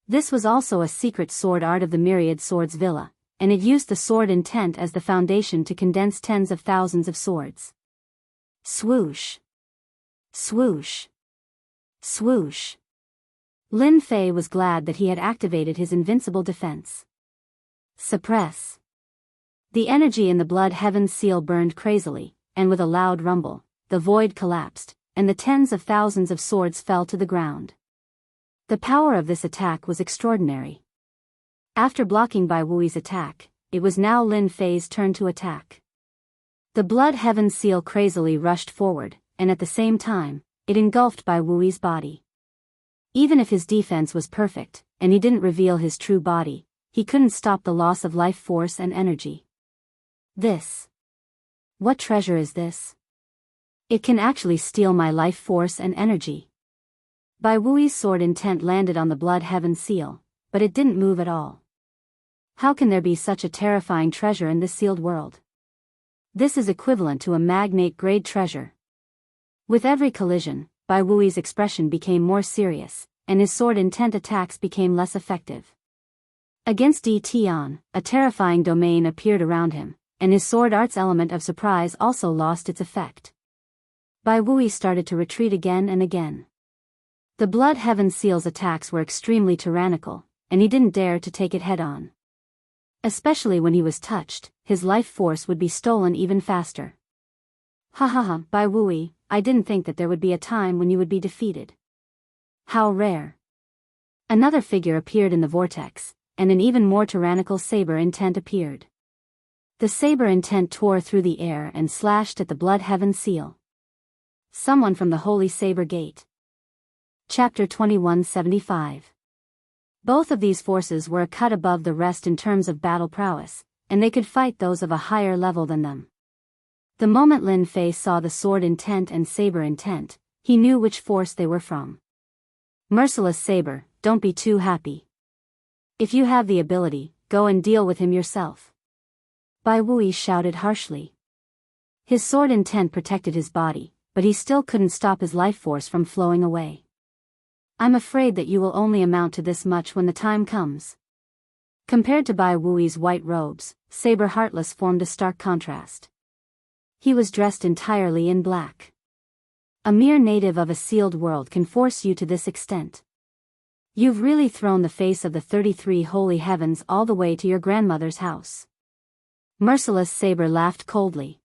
This was also a secret sword art of the Myriad Swords Villa, and it used the sword intent as the foundation to condense tens of thousands of swords. Swoosh. Swoosh. Swoosh. Lin Fei was glad that he had activated his invincible defense. Suppress. The energy in the blood heaven seal burned crazily, and with a loud rumble, the void collapsed, and the tens of thousands of swords fell to the ground. The power of this attack was extraordinary. After blocking Bai Wui's attack, it was now Lin Fei's turn to attack. The blood heaven seal crazily rushed forward, and at the same time, it engulfed Bai Wui's body. Even if his defense was perfect, and he didn't reveal his true body, he couldn't stop the loss of life force and energy. What treasure is this? It can actually steal my life force and energy. Bai Wui's sword intent landed on the blood heaven seal, but it didn't move at all. How can there be such a terrifying treasure in this sealed world? This is equivalent to a magnate-grade treasure. With every collision, Bai Wui's expression became more serious, and his sword intent attacks became less effective. Against Di Tian, a terrifying domain appeared around him, and his sword art's element of surprise also lost its effect. Bai Wui started to retreat again and again. The blood heaven seal's attacks were extremely tyrannical, and he didn't dare to take it head-on. Especially when he was touched, his life force would be stolen even faster. Ha ha ha, Bai Wui, I didn't think that there would be a time when you would be defeated. How rare. Another figure appeared in the vortex, and an even more tyrannical saber intent appeared. The saber intent tore through the air and slashed at the blood heaven seal. Someone from the Holy Saber Gate. Chapter 2175. Both of these forces were a cut above the rest in terms of battle prowess, and they could fight those of a higher level than them. The moment Lin Fei saw the sword intent and saber intent, he knew which force they were from. Merciless saber, don't be too happy. If you have the ability, go and deal with him yourself. Bai Wui shouted harshly. His sword intent protected his body, but he still couldn't stop his life force from flowing away. I'm afraid that you will only amount to this much when the time comes. Compared to Bai Wui's white robes, Saber Heartless formed a stark contrast. He was dressed entirely in black. A mere native of a sealed world can force you to this extent. You've really thrown the face of the 33 holy heavens all the way to your grandmother's house. Merciless Saber laughed coldly.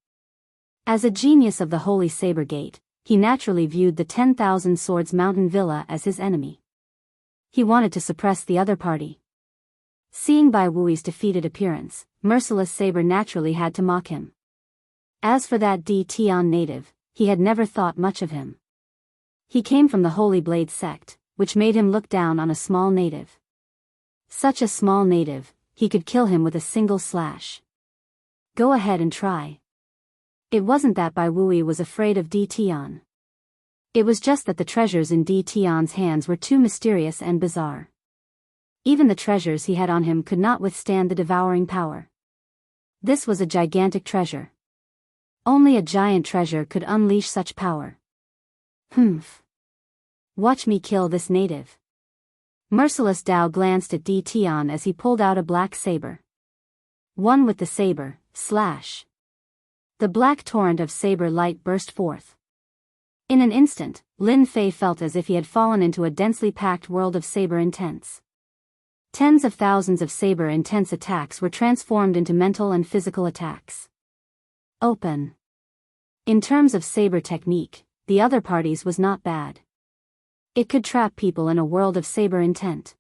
As a genius of the Holy Saber Gate, he naturally viewed the 10,000 Swords Mountain Villa as his enemy. He wanted to suppress the other party. Seeing Bai Wui's defeated appearance, Merciless Saber naturally had to mock him. As for that Di Tian native, he had never thought much of him. He came from the Holy Blade sect, which made him look down on a small native. Such a small native, he could kill him with a single slash. Go ahead and try. It wasn't that Bai Wui was afraid of Di Tian. It was just that the treasures in Di Tian's hands were too mysterious and bizarre. Even the treasures he had on him could not withstand the devouring power. This was a gigantic treasure. Only a giant treasure could unleash such power. Humph. Watch me kill this native. Merciless Dao glanced at Di Tian as he pulled out a black saber. One with the saber, slash. The black torrent of saber light burst forth. In an instant, Lin Fei felt as if he had fallen into a densely packed world of saber intense. Tens of thousands of saber intense attacks were transformed into mental and physical attacks. Open. In terms of saber technique, the other party's was not bad. It could trap people in a world of saber intent.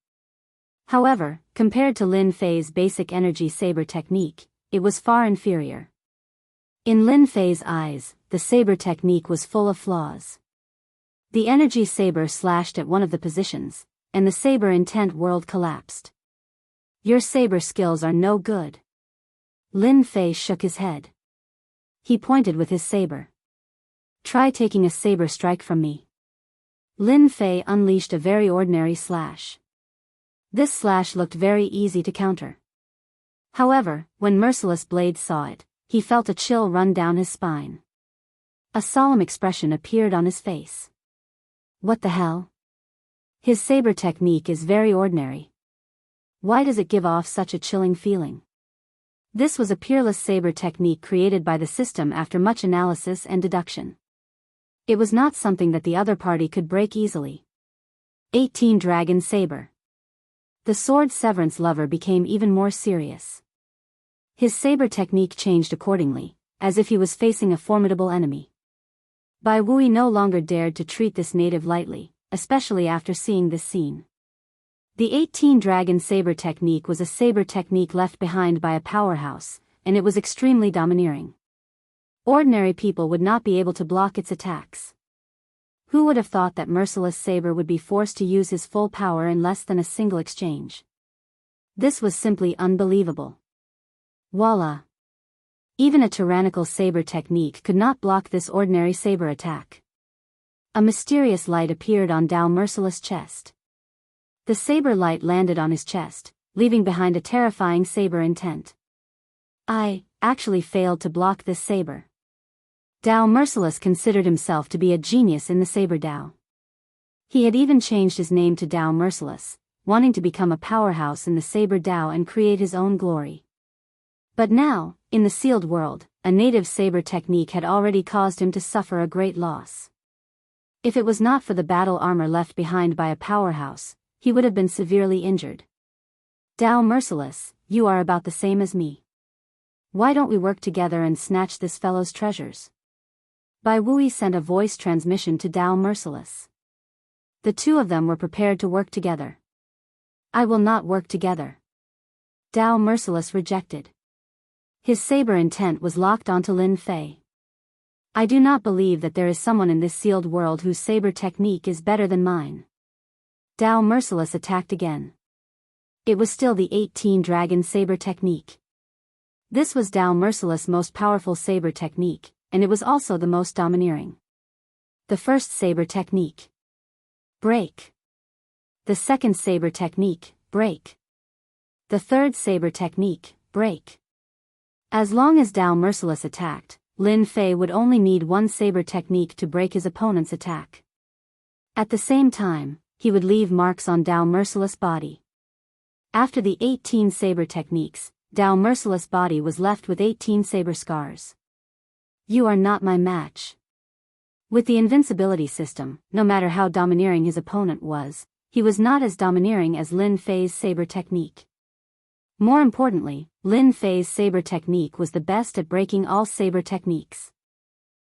However, compared to Lin Fei's basic energy saber technique, it was far inferior. In Lin Fei's eyes, the saber technique was full of flaws. The energy saber slashed at one of the positions, and the saber intent world collapsed. Your saber skills are no good. Lin Fei shook his head. He pointed with his saber. Try taking a saber strike from me. Lin Fei unleashed a very ordinary slash. This slash looked very easy to counter. However, when Merciless Blade saw it, he felt a chill run down his spine. A solemn expression appeared on his face. What the hell? His saber technique is very ordinary. Why does it give off such a chilling feeling? This was a peerless saber technique created by the system after much analysis and deduction. It was not something that the other party could break easily. 18 Dragon Saber. The sword Severance lover became even more serious. His saber technique changed accordingly, as if he was facing a formidable enemy. Bai Wui no longer dared to treat this native lightly, especially after seeing this scene. The 18 Dragon Saber technique was a saber technique left behind by a powerhouse, and it was extremely domineering. Ordinary people would not be able to block its attacks. Who would have thought that Merciless Saber would be forced to use his full power in less than a single exchange? This was simply unbelievable. Voila! Even a tyrannical saber technique could not block this ordinary saber attack. A mysterious light appeared on Dao Merciless' chest. The saber light landed on his chest, leaving behind a terrifying saber intent. I actually failed to block this saber. Dao Merciless considered himself to be a genius in the saber Dao. He had even changed his name to Dao Merciless, wanting to become a powerhouse in the saber Dao and create his own glory. But now, in the sealed world, a native saber technique had already caused him to suffer a great loss. If it was not for the battle armor left behind by a powerhouse, he would have been severely injured. Dao Merciless, you are about the same as me. Why don't we work together and snatch this fellow's treasures? Bai Wui sent a voice transmission to Dao Merciless. The two of them were prepared to work together. I will not work together. Dao Merciless rejected. His saber intent was locked onto Lin Fei. I do not believe that there is someone in this sealed world whose saber technique is better than mine. Dao Merciless attacked again. It was still the 18 Dragon Saber technique. This was Dao Merciless' most powerful saber technique, and it was also the most domineering. The first saber technique. Break. The second saber technique, break. The third saber technique, break. As long as Dao Merciless attacked, Lin Fei would only need one saber technique to break his opponent's attack. At the same time, he would leave marks on Dao Merciless' body. After the 18 saber techniques, Dao Merciless' body was left with 18 saber scars. You are not my match. With the invincibility system, no matter how domineering his opponent was, he was not as domineering as Lin Fei's saber technique. More importantly, Lin Fei's saber technique was the best at breaking all saber techniques.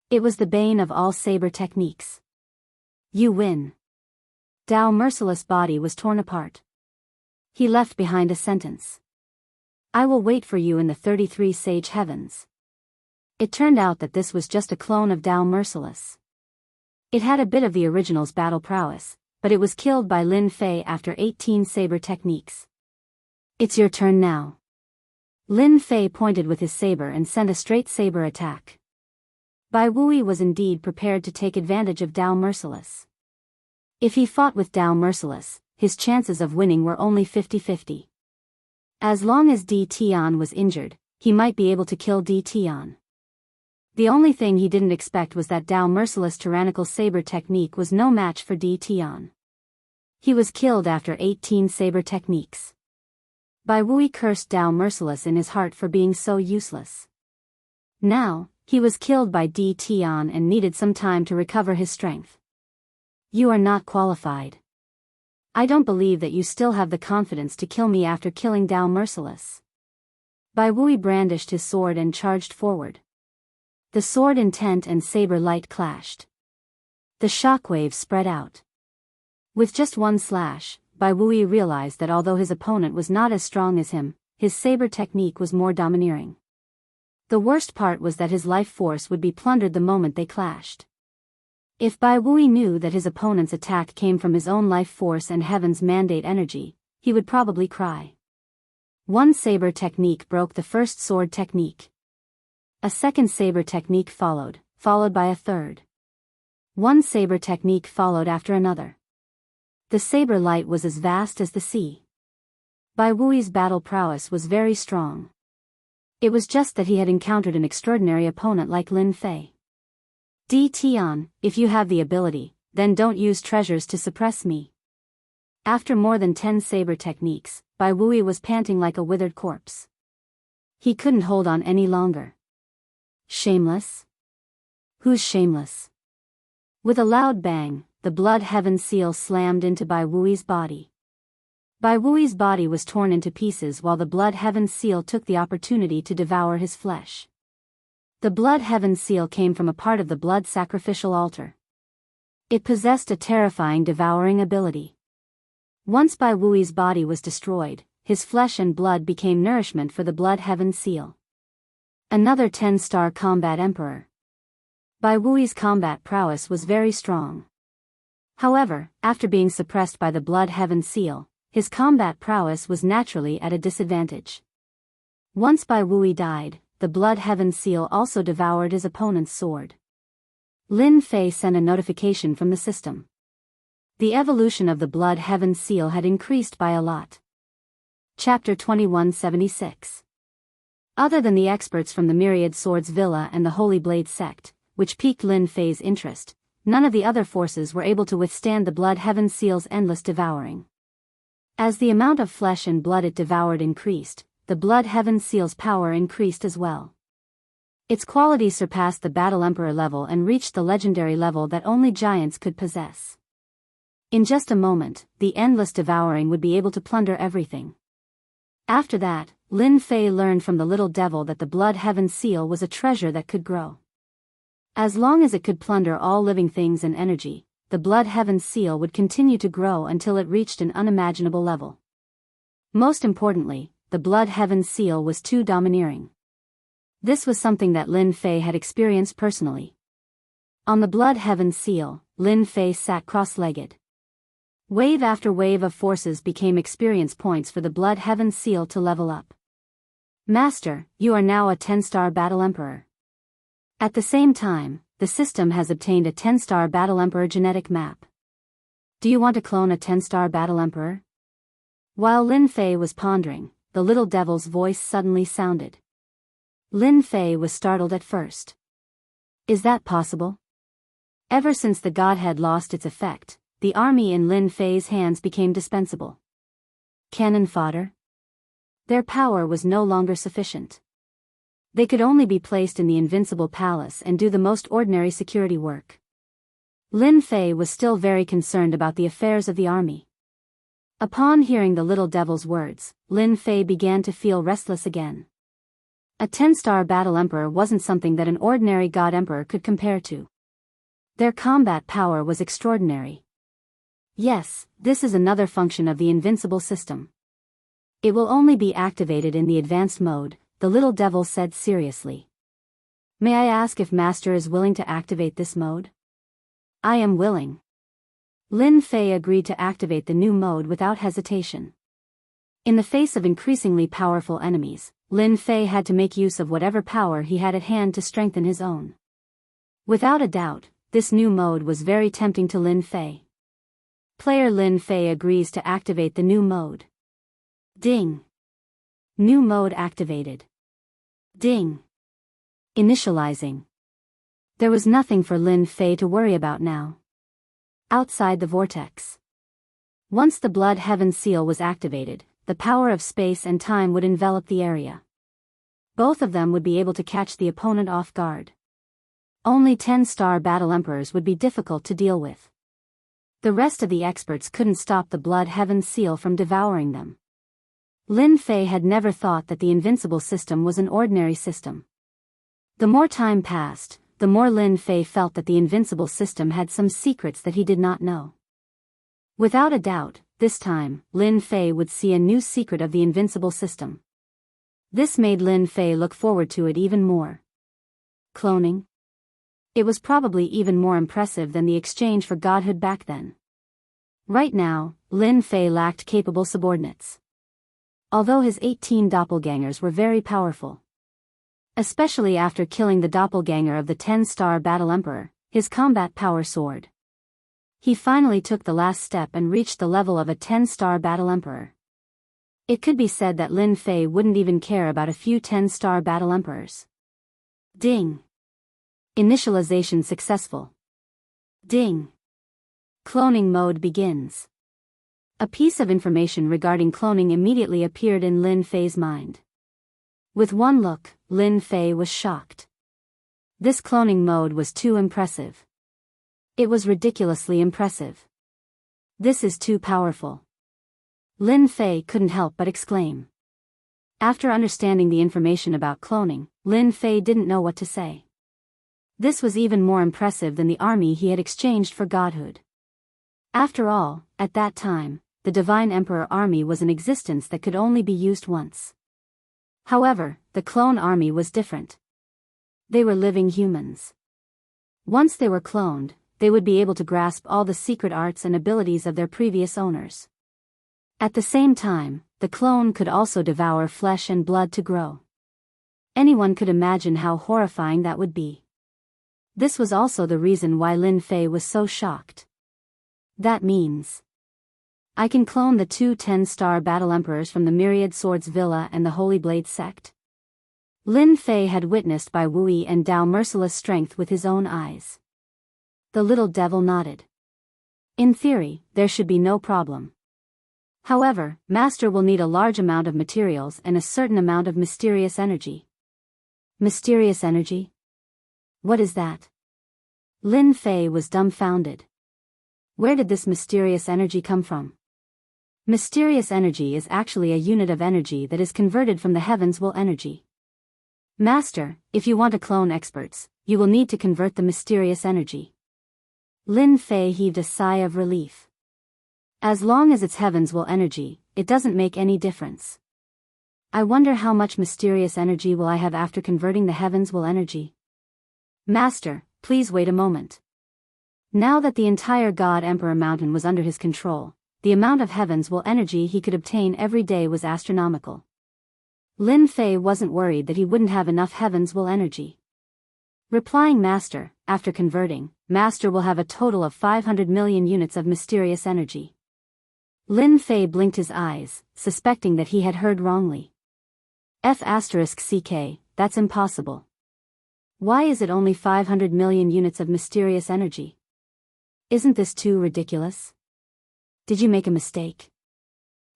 It was the bane of all saber techniques. You win. Dao Merciless' body was torn apart. He left behind a sentence. I will wait for you in the 33 Sage Heavens. It turned out that this was just a clone of Dao Merciless. It had a bit of the original's battle prowess, but it was killed by Lin Fei after 18 saber techniques. It's your turn now. Lin Fei pointed with his saber and sent a straight saber attack. Bai Wui was indeed prepared to take advantage of Dao Merciless. If he fought with Dao Merciless, his chances of winning were only 50-50. As long as Di Tian was injured, he might be able to kill Di Tian. The only thing he didn't expect was that Dao Merciless' tyrannical saber technique was no match for Di Tian. He was killed after 18 saber techniques. Bai Wui cursed Dao Merciless in his heart for being so useless. Now, He was killed by D. Tian and needed some time to recover his strength. You are not qualified. I don't believe that you still have the confidence to kill me after killing Dao Merciless. Bai Wui brandished his sword and charged forward. The sword intent and saber light clashed. The shockwave spread out. With just one slash, Bai Wui realized that although his opponent was not as strong as him, his saber technique was more domineering. The worst part was that his life force would be plundered the moment they clashed. If Bai Wui knew that his opponent's attack came from his own life force and heaven's mandate energy, he would probably cry. One saber technique broke the first sword technique. A second saber technique followed by a third. One saber technique followed after another. The saber light was as vast as the sea. Bai Wui's battle prowess was very strong. It was just that he had encountered an extraordinary opponent like Lin Fei. D. Tian, if you have the ability, then don't use treasures to suppress me. After more than 10 saber techniques, Bai Wui was panting like a withered corpse. He couldn't hold on any longer. Shameless? Who's shameless? With a loud bang, the blood heaven seal slammed into Bai Wui's body. Bai Wui's body was torn into pieces while the blood heaven seal took the opportunity to devour his flesh. The blood heaven seal came from a part of the blood sacrificial altar. It possessed a terrifying devouring ability. Once Bai Wui's body was destroyed, his flesh and blood became nourishment for the blood heaven seal. Another 10-star combat emperor. Bai Wui's combat prowess was very strong. However, after being suppressed by the blood heaven seal, his combat prowess was naturally at a disadvantage. Once Bai Wui died, the blood heaven seal also devoured his opponent's sword. Lin Fei sent a notification from the system. The evolution of the blood heaven seal had increased by a lot. Chapter 2176. Other than the experts from the Myriad Swords Villa and the Holy Blade sect, which piqued Lin Fei's interest, none of the other forces were able to withstand the blood heaven seal's endless devouring. As the amount of flesh and blood it devoured increased, the blood heaven seal's power increased as well. Its quality surpassed the battle emperor level and reached the legendary level that only giants could possess. In just a moment, the endless devouring would be able to plunder everything. After that, Lin Fei learned from the little devil that the blood heaven seal was a treasure that could grow. As long as it could plunder all living things and energy, the blood heaven seal would continue to grow until it reached an unimaginable level. Most importantly, the blood heaven seal was too domineering. This was something that Lin Fei had experienced personally. On the blood heaven seal, Lin Fei sat cross-legged. Wave after wave of forces became experience points for the blood heaven seal to level up. Master, you are now a 10-star battle emperor. At the same time, the system has obtained a 10-star battle emperor genetic map. Do you want to clone a 10-star battle emperor? While Lin Fei was pondering, the little devil's voice suddenly sounded. Lin Fei was startled at first. Is that possible? Ever since the godhead lost its effect, the army in Lin Fei's hands became dispensable. Cannon fodder? Their power was no longer sufficient. They could only be placed in the invincible palace and do the most ordinary security work. Lin Fei was still very concerned about the affairs of the army. Upon hearing the little devil's words, Lin Fei began to feel restless again. A 10-star battle emperor wasn't something that an ordinary god emperor could compare to. Their combat power was extraordinary. Yes, this is another function of the invincible system. It will only be activated in the advanced mode, the little devil said seriously. May I ask if Master is willing to activate this mode? I am willing. Lin Fei agreed to activate the new mode without hesitation. In the face of increasingly powerful enemies, Lin Fei had to make use of whatever power he had at hand to strengthen his own. Without a doubt, this new mode was very tempting to Lin Fei. Player Lin Fei agrees to activate the new mode. Ding. New mode activated. Ding. Initializing. There was nothing for Lin Fei to worry about now. Outside the vortex. Once the blood heaven seal was activated, the power of space and time would envelop the area. Both of them would be able to catch the opponent off guard. Only 10-star battle emperors would be difficult to deal with. The rest of the experts couldn't stop the Blood Heaven's seal from devouring them. Lin Fei had never thought that the invincible system was an ordinary system. The more time passed, the more Lin Fei felt that the invincible system had some secrets that he did not know. Without a doubt, this time, Lin Fei would see a new secret of the invincible system. This made Lin Fei look forward to it even more. Cloning? It was probably even more impressive than the exchange for godhood back then. Right now, Lin Fei lacked capable subordinates. Although his 18 doppelgangers were very powerful. Especially after killing the doppelganger of the 10-star battle emperor, his combat power soared. He finally took the last step and reached the level of a 10-star battle emperor. It could be said that Lin Fei wouldn't even care about a few 10-star battle emperors. Ding. Initialization successful. Ding. Cloning mode begins. A piece of information regarding cloning immediately appeared in Lin Fei's mind. With one look, Lin Fei was shocked. This cloning mode was too impressive. It was ridiculously impressive. This is too powerful. Lin Fei couldn't help but exclaim. After understanding the information about cloning, Lin Fei didn't know what to say. This was even more impressive than the army he had exchanged for godhood. After all, at that time, the Divine Emperor army was an existence that could only be used once. However, the clone army was different. They were living humans. Once they were cloned, they would be able to grasp all the secret arts and abilities of their previous owners. At the same time, the clone could also devour flesh and blood to grow. Anyone could imagine how horrifying that would be. This was also the reason why Lin Fei was so shocked. That means I can clone the two 10-star battle emperors from the Myriad Swords Villa and the Holy Blade sect? Lin Fei had witnessed Bai Wui and Dao merciless strength with his own eyes. The little devil nodded. In theory, there should be no problem. However, Master will need a large amount of materials and a certain amount of mysterious energy. Mysterious energy? What is that? Lin Fei was dumbfounded. Where did this mysterious energy come from? Mysterious energy is actually a unit of energy that is converted from the heavens' will energy. Master, if you want to clone experts, you will need to convert the mysterious energy. Lin Fei heaved a sigh of relief. As long as it's heavens' will energy, it doesn't make any difference. I wonder how much mysterious energy will I have after converting the heavens' will energy. Master, please wait a moment. Now that the entire God Emperor Mountain was under his control, the amount of heavens' will energy he could obtain every day was astronomical. Lin Fei wasn't worried that he wouldn't have enough heavens' will energy. Replying Master, after converting, Master will have a total of 500 million units of mysterious energy. Lin Fei blinked his eyes, suspecting that he had heard wrongly. F***ck, that's impossible. Why is it only 500 million units of mysterious energy? Isn't this too ridiculous? Did you make a mistake?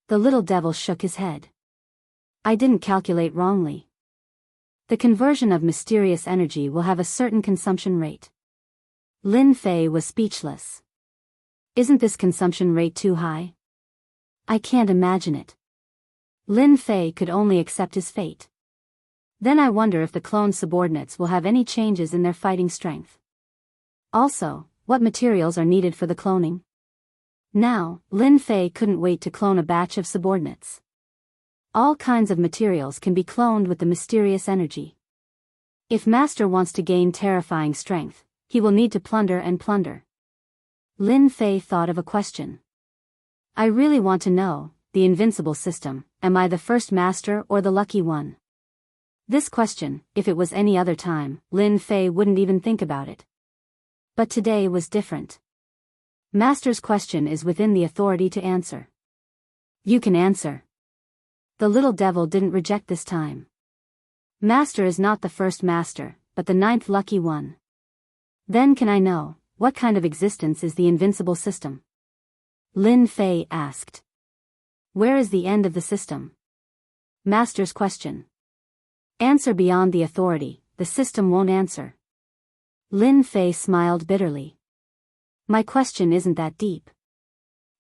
The little devil shook his head. I didn't calculate wrongly. The conversion of mysterious energy will have a certain consumption rate. Lin Fei was speechless. Isn't this consumption rate too high? I can't imagine it. Lin Fei could only accept his fate. Then I wonder if the clone subordinates will have any changes in their fighting strength. Also, what materials are needed for the cloning? Now, Lin Fei couldn't wait to clone a batch of subordinates. All kinds of materials can be cloned with the mysterious energy. If Master wants to gain terrifying strength, he will need to plunder and plunder. Lin Fei thought of a question. I really want to know, the invincible system, am I the first master or the lucky one? This question, if it was any other time, Lin Fei wouldn't even think about it. But today was different. Master's question is within the authority to answer. You can answer. The little devil didn't reject this time. Master is not the first master, but the 9th lucky one. Then can I know, what kind of existence is the invincible system? Lin Fei asked. Where is the end of the system? Master's question. Answer beyond the authority, the system won't answer. Lin Fei smiled bitterly. My question isn't that deep.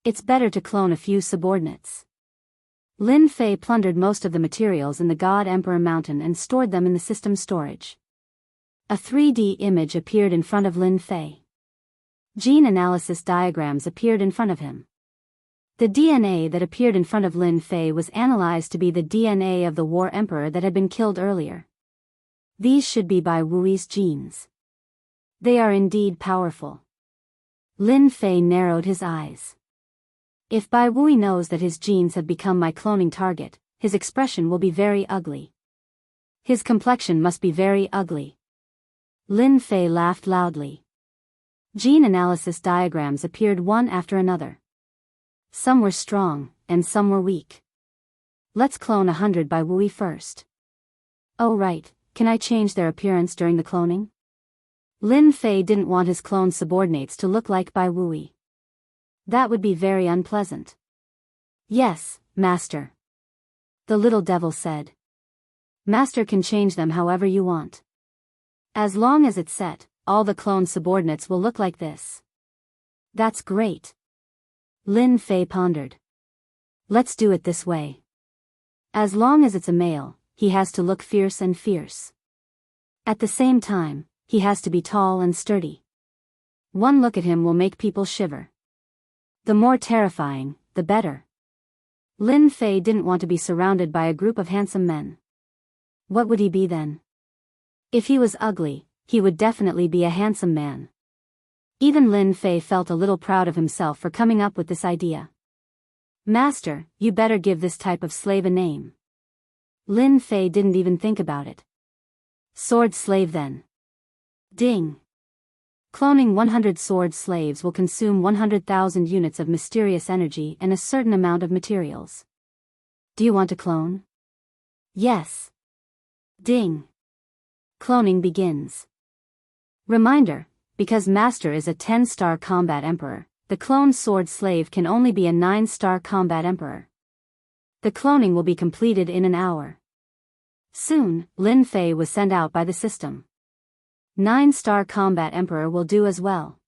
It's better to clone a few subordinates. Lin Fei plundered most of the materials in the God Emperor Mountain and stored them in the system storage. A 3D image appeared in front of Lin Fei. Gene analysis diagrams appeared in front of him. The DNA that appeared in front of Lin Fei was analyzed to be the DNA of the War Emperor that had been killed earlier. These should be Bai Wui's genes. They are indeed powerful. Lin Fei narrowed his eyes. If Bai Wui knows that his genes have become my cloning target, his expression will be very ugly. His complexion must be very ugly. Lin Fei laughed loudly. Gene analysis diagrams appeared one after another. Some were strong, and some were weak. Let's clone 100 Bai Wui first. Oh right, can I change their appearance during the cloning? Lin Fei didn't want his clone subordinates to look like Bai Wui. That would be very unpleasant. Yes, Master. The little devil said. Master can change them however you want. As long as it's set, all the clone subordinates will look like this. That's great. Lin Fei pondered. Let's do it this way. As long as it's a male, he has to look fierce and fierce. At the same time, he has to be tall and sturdy. One look at him will make people shiver. The more terrifying, the better. Lin Fei didn't want to be surrounded by a group of handsome men. What would he be then? If he was ugly, he would definitely be a handsome man. Even Lin Fei felt a little proud of himself for coming up with this idea. Master, you better give this type of slave a name. Lin Fei didn't even think about it. Sword slave then. Ding. Cloning 100 sword slaves will consume 100,000 units of mysterious energy and a certain amount of materials. Do you want to clone? Yes. Ding. Cloning begins. Reminder, because Master is a 10-star combat emperor, the cloned sword slave can only be a 9-star combat emperor. The cloning will be completed in an hour. Soon, Lin Fei was sent out by the system. 9-star combat emperor will do as well.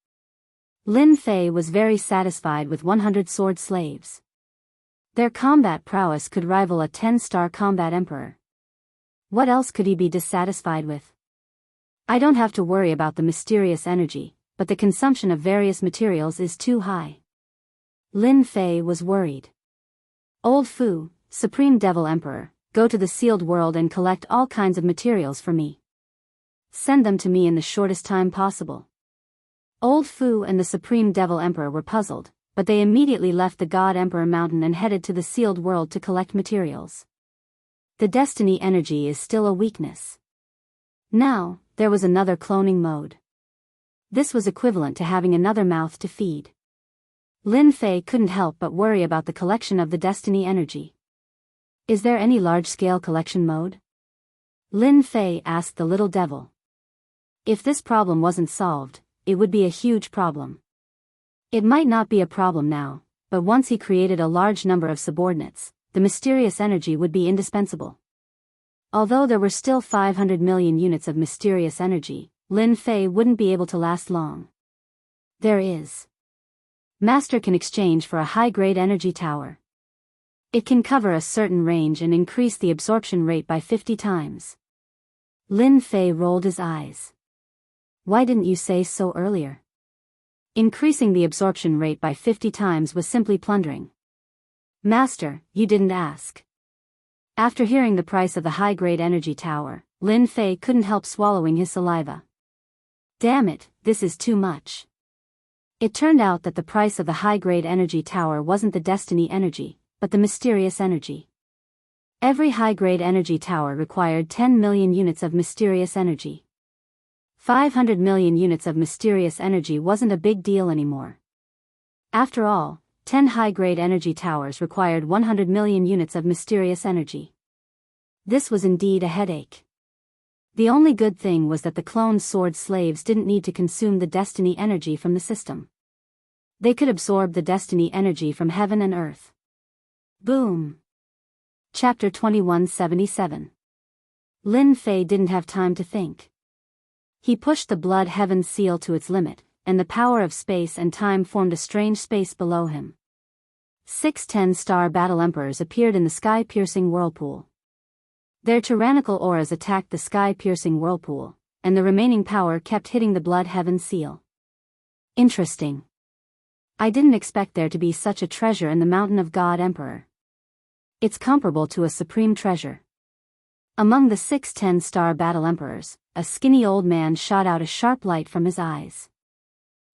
Lin Fei was very satisfied with 100 sword slaves. Their combat prowess could rival a 10-star combat emperor. What else could he be dissatisfied with? I don't have to worry about the mysterious energy, but the consumption of various materials is too high. Lin Fei was worried. Old Fu, Supreme Devil Emperor, go to the sealed world and collect all kinds of materials for me. Send them to me in the shortest time possible. Old Fu and the Supreme Devil Emperor were puzzled, but they immediately left the God Emperor Mountain and headed to the sealed world to collect materials. The destiny energy is still a weakness. Now, there was another cloning mode. This was equivalent to having another mouth to feed. Lin Fei couldn't help but worry about the collection of the destiny energy. Is there any large-scale collection mode? Lin Fei asked the little devil. If this problem wasn't solved, it would be a huge problem. It might not be a problem now, but once he created a large number of subordinates, the mysterious energy would be indispensable. Although there were still 500 million units of mysterious energy, Lin Fei wouldn't be able to last long. There is. Master can exchange for a high-grade energy tower. It can cover a certain range and increase the absorption rate by 50 times. Lin Fei rolled his eyes. Why didn't you say so earlier? Increasing the absorption rate by 50 times was simply plundering. Master, you didn't ask. After hearing the price of the high-grade energy tower, Lin Fei couldn't help swallowing his saliva. Damn it, this is too much. It turned out that the price of the high-grade energy tower wasn't the destiny energy, but the mysterious energy. Every high-grade energy tower required 10 million units of mysterious energy. 500 million units of mysterious energy wasn't a big deal anymore. After all, 10 high-grade energy towers required 100 million units of mysterious energy. This was indeed a headache. The only good thing was that the cloned sword slaves didn't need to consume the destiny energy from the system. They could absorb the destiny energy from heaven and earth. Boom. Chapter 2177. Lin Fei didn't have time to think. He pushed the blood heaven seal to its limit, and the power of space and time formed a strange space below him. 6 10-star battle emperors appeared in the sky-piercing whirlpool. Their tyrannical auras attacked the sky-piercing whirlpool, and the remaining power kept hitting the blood heaven seal. Interesting. I didn't expect there to be such a treasure in the Mountain of God Emperor. It's comparable to a supreme treasure. Among the 6 10-star battle emperors, a skinny old man shot out a sharp light from his eyes.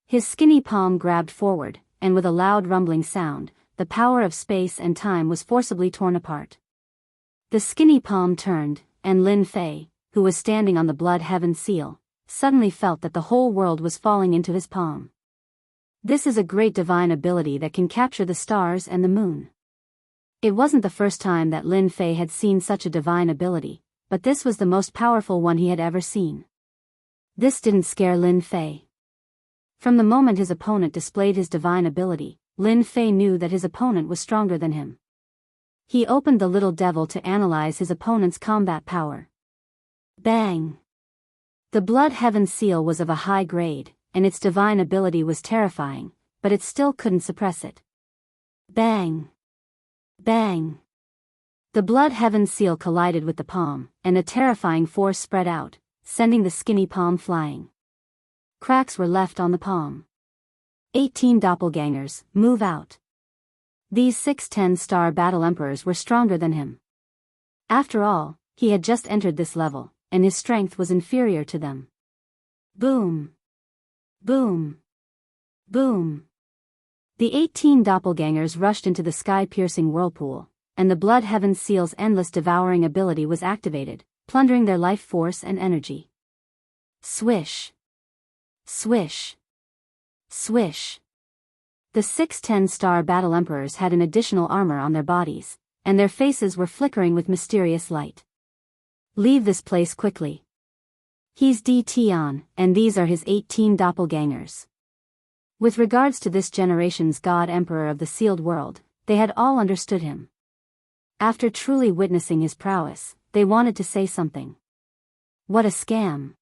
His skinny palm grabbed forward, and with a loud rumbling sound, the power of space and time was forcibly torn apart. The skinny palm turned, and Lin Fei, who was standing on the blood heaven seal, suddenly felt that the whole world was falling into his palm. This is a great divine ability that can capture the stars and the moon. It wasn't the first time that Lin Fei had seen such a divine ability, but this was the most powerful one he had ever seen. This didn't scare Lin Fei. From the moment his opponent displayed his divine ability, Lin Fei knew that his opponent was stronger than him. He opened the little devil to analyze his opponent's combat power. Bang! The blood heaven seal was of a high grade, and its divine ability was terrifying, but it still couldn't suppress it. Bang! Bang! The blood heaven seal collided with the palm, and a terrifying force spread out, sending the skinny palm flying. Cracks were left on the palm. 18 doppelgangers, move out. These 6 10-star battle emperors were stronger than him. After all, he had just entered this level, and his strength was inferior to them. Boom! Boom! Boom! The 18 doppelgangers rushed into the sky-piercing whirlpool, and the blood heaven seal's endless devouring ability was activated, plundering their life force and energy. Swish! Swish! Swish! The 6 10-star battle emperors had an additional armor on their bodies, and their faces were flickering with mysterious light. Leave this place quickly. He's Tion, and these are his 18 doppelgangers. With regards to this generation's God Emperor of the sealed world, they had all understood him. After truly witnessing his prowess, they wanted to say something. What a scam!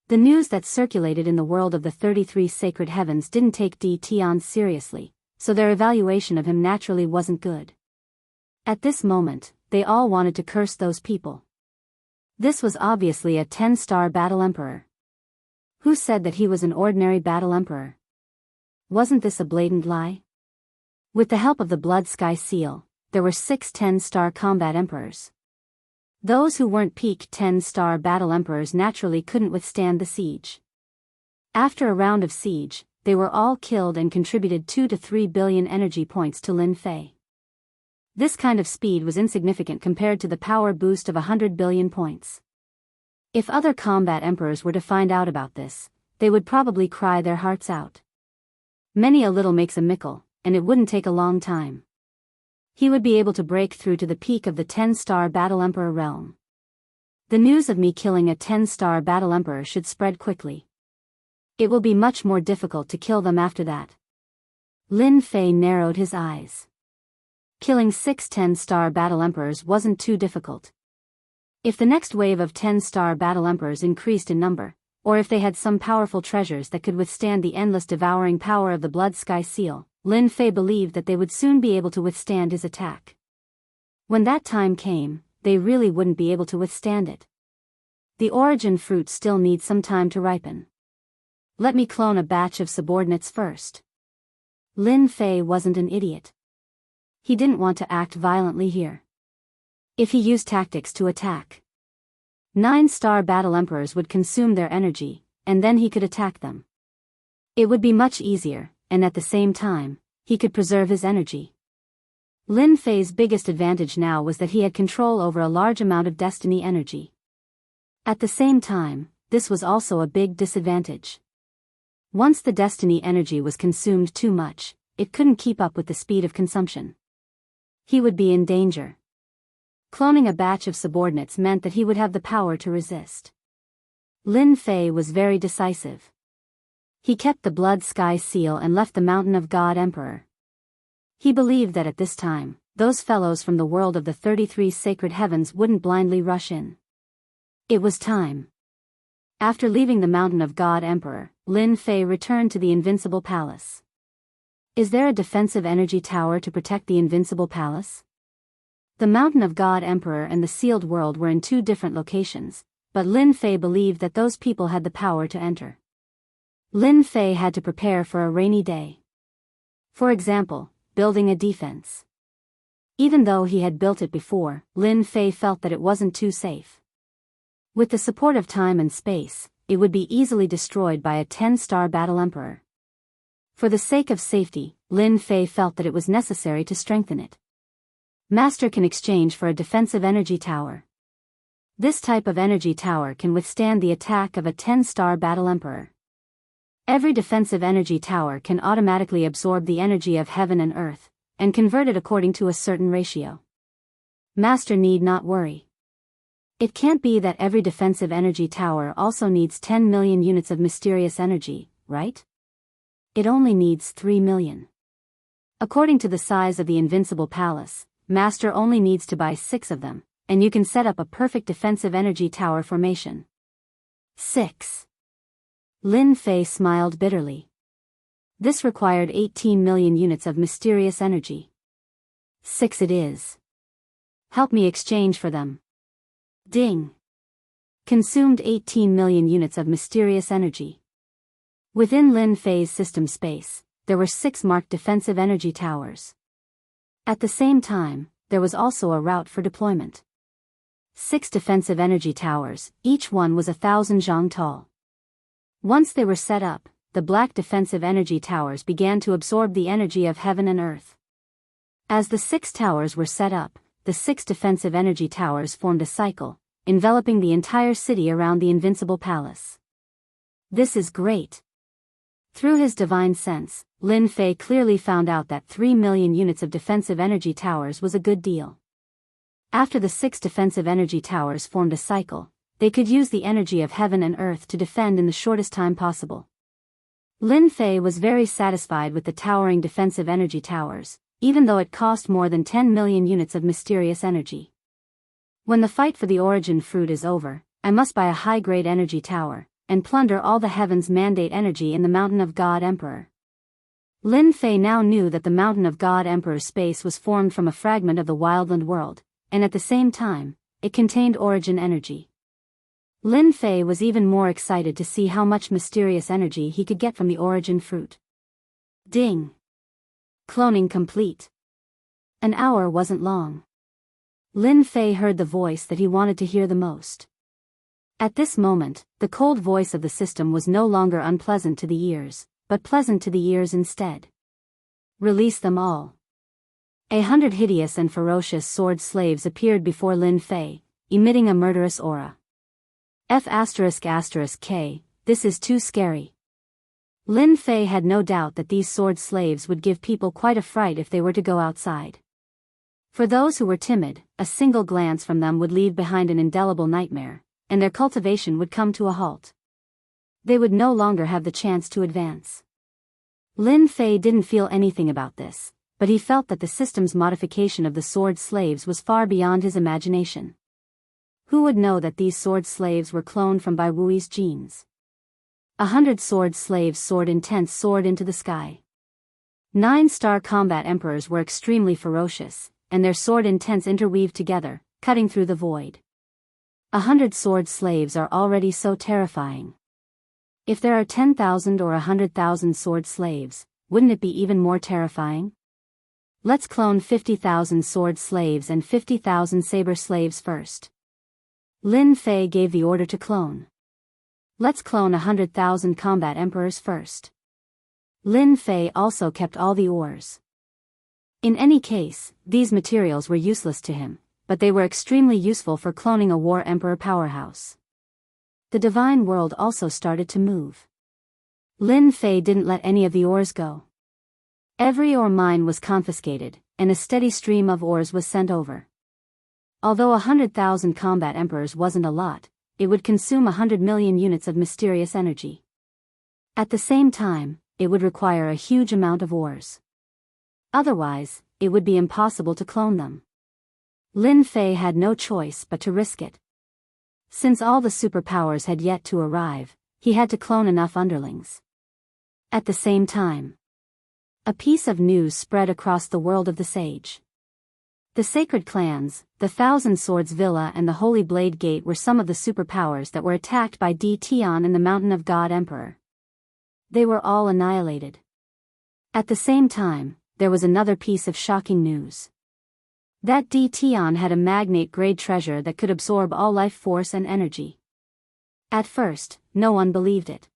The news that circulated in the world of the 33 sacred heavens didn't take Tion seriously, so their evaluation of him naturally wasn't good. At this moment, they all wanted to curse those people. This was obviously a 10-star battle emperor. Who said that he was an ordinary battle emperor? Wasn't this a blatant lie? With the help of the blood sky seal, there were 6 10-star combat emperors. Those who weren't peak 10-star battle emperors naturally couldn't withstand the siege. After a round of siege, they were all killed and contributed 2 to 3 billion energy points to Lin Fei. This kind of speed was insignificant compared to the power boost of 100 billion points. If other combat emperors were to find out about this, they would probably cry their hearts out. Many a little makes a mickle, and it wouldn't take a long time. He would be able to break through to the peak of the 10-star battle emperor realm. The news of me killing a 10-star battle emperor should spread quickly. It will be much more difficult to kill them after that. Lin Fei narrowed his eyes. Killing 6 10-star battle emperors wasn't too difficult. If the next wave of 10-star battle emperors increased in number, or if they had some powerful treasures that could withstand the endless devouring power of the blood sky seal, Lin Fei believed that they would soon be able to withstand his attack. When that time came, they really wouldn't be able to withstand it. The origin fruit still needs some time to ripen. Let me clone a batch of subordinates first. Lin Fei wasn't an idiot. He didn't want to act violently here. If he used tactics to attack, 9-star battle emperors would consume their energy, and then he could attack them. It would be much easier, and at the same time, he could preserve his energy. Lin Fei's biggest advantage now was that he had control over a large amount of destiny energy. At the same time, this was also a big disadvantage. Once the destiny energy was consumed too much, it couldn't keep up with the speed of consumption. He would be in danger. Cloning a batch of subordinates meant that he would have the power to resist. Lin Fei was very decisive. He kept the blood sky seal and left the Mountain of God Emperor. He believed that at this time, those fellows from the world of the 33 sacred heavens wouldn't blindly rush in. It was time. After leaving the Mountain of God Emperor, Lin Fei returned to the Invincible Palace. Is there a defensive energy tower to protect the Invincible Palace? The Mountain of God Emperor and the Sealed World were in two different locations, but Lin Fei believed that those people had the power to enter. Lin Fei had to prepare for a rainy day. For example, building a defense. Even though he had built it before, Lin Fei felt that it wasn't too safe. With the support of time and space, it would be easily destroyed by a 10-star battle emperor. For the sake of safety, Lin Fei felt that it was necessary to strengthen it. Master can exchange for a defensive energy tower. This type of energy tower can withstand the attack of a 10-star battle emperor. Every defensive energy tower can automatically absorb the energy of heaven and earth, and convert it according to a certain ratio. Master need not worry. It can't be that every defensive energy tower also needs 10 million units of mysterious energy, right? It only needs 3 million. According to the size of the Invincible Palace, Master only needs to buy 6 of them, and you can set up a perfect defensive energy tower formation. 6. Lin Fei smiled bitterly. This required 18 million units of mysterious energy. 6 it is. Help me exchange for them. Ding. Consumed 18 million units of mysterious energy. Within Lin Fei's system space, there were 6 marked defensive energy towers. At the same time, there was also a route for deployment. 6 defensive energy towers, each one was 1,000 zhang tall. Once they were set up, the black defensive energy towers began to absorb the energy of heaven and earth. As the 6 towers were set up, the 6 defensive energy towers formed a cycle, enveloping the entire city around the Invincible Palace. This is great. Through his divine sense, Lin Fei clearly found out that 3 million units of defensive energy towers was a good deal. After the 6 defensive energy towers formed a cycle, they could use the energy of heaven and earth to defend in the shortest time possible. Lin Fei was very satisfied with the towering defensive energy towers, even though it cost more than 10 million units of mysterious energy. When the fight for the origin fruit is over, I must buy a high-grade energy tower, and plunder all the heavens mandate energy in the Mountain of God Emperor. Lin Fei now knew that the Mountain of God Emperor's space was formed from a fragment of the wildland world, and at the same time, it contained origin energy. Lin Fei was even more excited to see how much mysterious energy he could get from the origin fruit. Ding! Cloning complete. An hour wasn't long. Lin Fei heard the voice that he wanted to hear the most. At this moment, the cold voice of the system was no longer unpleasant to the ears, but pleasant to the ears instead. Release them all. 100 hideous and ferocious sword slaves appeared before Lin Fei, emitting a murderous aura. F***K, this is too scary. Lin Fei had no doubt that these sword slaves would give people quite a fright if they were to go outside. For those who were timid, a single glance from them would leave behind an indelible nightmare, and their cultivation would come to a halt. They would no longer have the chance to advance. Lin Fei didn't feel anything about this, but he felt that the system's modification of the sword slaves was far beyond his imagination. Who would know that these sword slaves were cloned from Bai Wui's genes? 100 sword slaves soared into the sky. 9-star combat emperors were extremely ferocious, and their sword intents interweaved together, cutting through the void. 100 sword slaves are already so terrifying. If there are 10,000 or 100,000 sword slaves, wouldn't it be even more terrifying? Let's clone 50,000 sword slaves and 50,000 saber slaves first. Lin Fei gave the order to clone. Let's clone 100,000 combat emperors first. Lin Fei also kept all the ores. In any case, these materials were useless to him, but they were extremely useful for cloning a war emperor powerhouse. The divine world also started to move. Lin Fei didn't let any of the ores go. Every ore mine was confiscated, and a steady stream of ores was sent over. Although 100,000 combat emperors wasn't a lot, it would consume 100 million units of mysterious energy. At the same time, it would require a huge amount of ores. Otherwise, it would be impossible to clone them. Lin Fei had no choice but to risk it. Since all the superpowers had yet to arrive, he had to clone enough underlings. At the same time, a piece of news spread across the world of the sage. The sacred clans, the Thousand Swords Villa and the Holy Blade Gate were some of the superpowers that were attacked by Tion and the Mountain of God Emperor. They were all annihilated. At the same time, there was another piece of shocking news. That Tion had a magnate-grade treasure that could absorb all life force and energy. At first, no one believed it.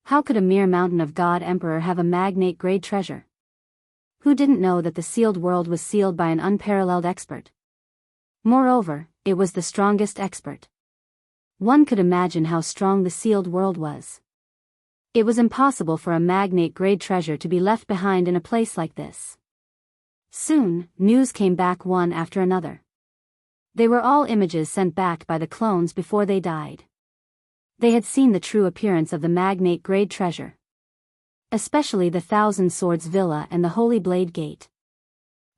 How could a mere Mountain of God Emperor have a magnate-grade treasure? Who didn't know that the sealed world was sealed by an unparalleled expert? Moreover, it was the strongest expert. One could imagine how strong the sealed world was. It was impossible for a magnate-grade treasure to be left behind in a place like this. Soon, news came back one after another. They were all images sent back by the clones before they died. They had seen the true appearance of the magnate-grade treasure. Especially the Thousand Swords Villa and the Holy Blade Gate.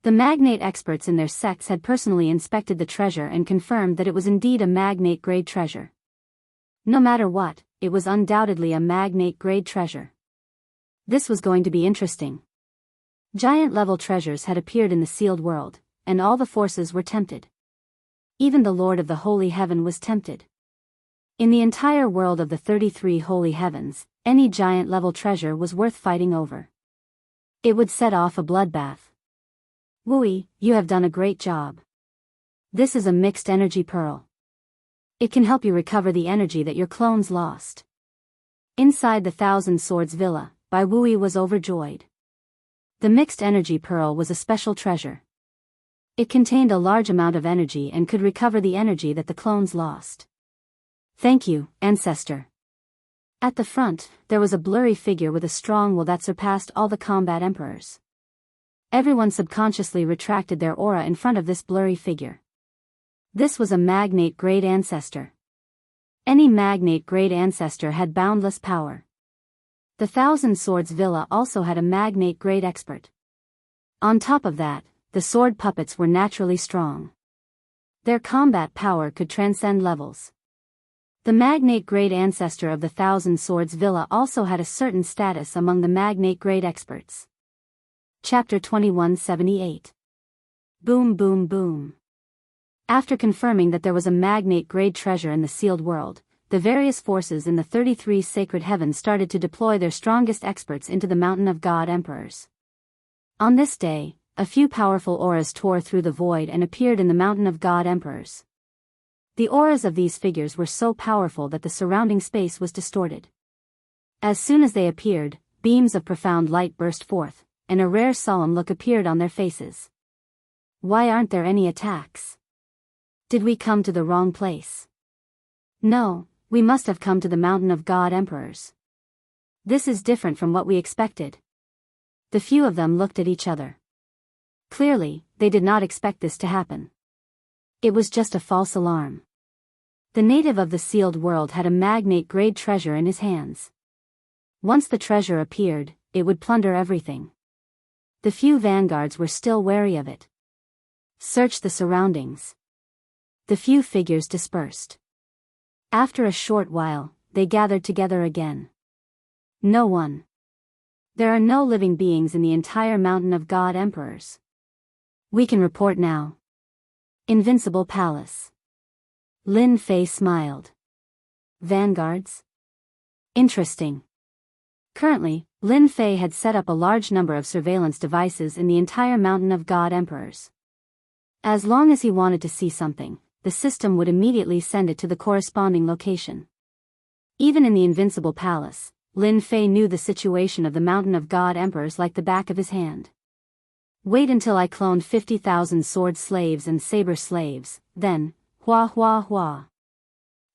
The magnate experts in their sects had personally inspected the treasure and confirmed that it was indeed a magnate-grade treasure. No matter what, it was undoubtedly a magnate-grade treasure. This was going to be interesting. Giant-level treasures had appeared in the sealed world, and all the forces were tempted. Even the Lord of the Holy Heaven was tempted. In the entire world of the 33 Holy Heavens, any giant-level treasure was worth fighting over. It would set off a bloodbath. Wuxia, you have done a great job. This is a mixed energy pearl. It can help you recover the energy that your clones lost. Inside the Thousand Swords Villa, Wuxia was overjoyed. The mixed energy pearl was a special treasure. It contained a large amount of energy and could recover the energy that the clones lost. Thank you, Ancestor. At the front, there was a blurry figure with a strong will that surpassed all the combat emperors. Everyone subconsciously retracted their aura in front of this blurry figure. This was a magnate-grade ancestor. Any magnate-grade ancestor had boundless power. The Thousand Swords Villa also had a magnate-grade expert. On top of that, the sword puppets were naturally strong. Their combat power could transcend levels. The magnate-grade ancestor of the Thousand Swords Villa also had a certain status among the magnate-grade experts. Chapter 2178. Boom boom boom. After confirming that there was a magnate-grade treasure in the sealed world, the various forces in the 33 sacred heavens started to deploy their strongest experts into the Mountain of God Emperors. On this day, a few powerful auras tore through the void and appeared in the Mountain of God Emperors. The auras of these figures were so powerful that the surrounding space was distorted. As soon as they appeared, beams of profound light burst forth, and a rare solemn look appeared on their faces. Why aren't there any attacks? Did we come to the wrong place? No, we must have come to the Mountain of God Emperors. This is different from what we expected. The few of them looked at each other. Clearly, they did not expect this to happen. It was just a false alarm. The native of the sealed world had a magnate-grade treasure in his hands. Once the treasure appeared, it would plunder everything. The few vanguards were still wary of it. Search the surroundings. The few figures dispersed. After a short while, they gathered together again. No one. There are no living beings in the entire Mountain of God Emperors. We can report now. Invincible Palace. Lin Fei smiled. Vanguards? Interesting. Currently, Lin Fei had set up a large number of surveillance devices in the entire Mountain of God Emperors. As long as he wanted to see something, the system would immediately send it to the corresponding location. Even in the Invincible Palace, Lin Fei knew the situation of the Mountain of God Emperors like the back of his hand. Wait until I cloned 50,000 sword slaves and saber slaves, then, hua hua hua.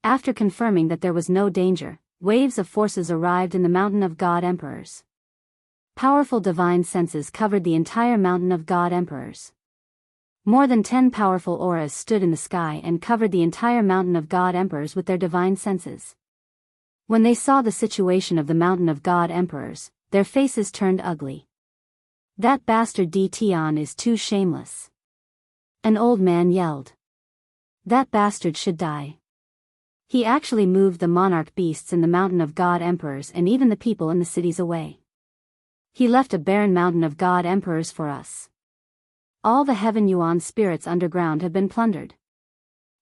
After confirming that there was no danger, waves of forces arrived in the Mountain of God Emperors. Powerful divine senses covered the entire Mountain of God Emperors. More than 10 powerful auras stood in the sky and covered the entire Mountain of God Emperors with their divine senses. When they saw the situation of the Mountain of God Emperors, their faces turned ugly. That bastard Tion is too shameless. An old man yelled. That bastard should die. He actually moved the monarch beasts in the mountain of god emperors and even the people in the cities away. He left a barren mountain of god emperors for us. All the heaven yuan spirits underground have been plundered.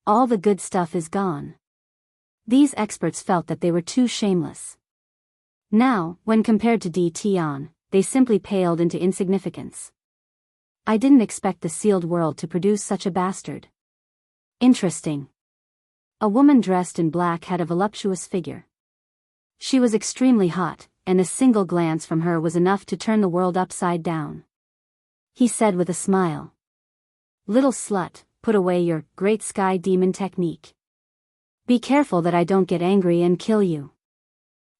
All the good stuff is gone. These experts felt that they were too shameless. Now, when compared to Tian, they simply paled into insignificance. I didn't expect the sealed world to produce such a bastard. Interesting. A woman dressed in black had a voluptuous figure. She was extremely hot, and a single glance from her was enough to turn the world upside down. He said with a smile. Little slut, put away your great sky demon technique. Be careful that I don't get angry and kill you.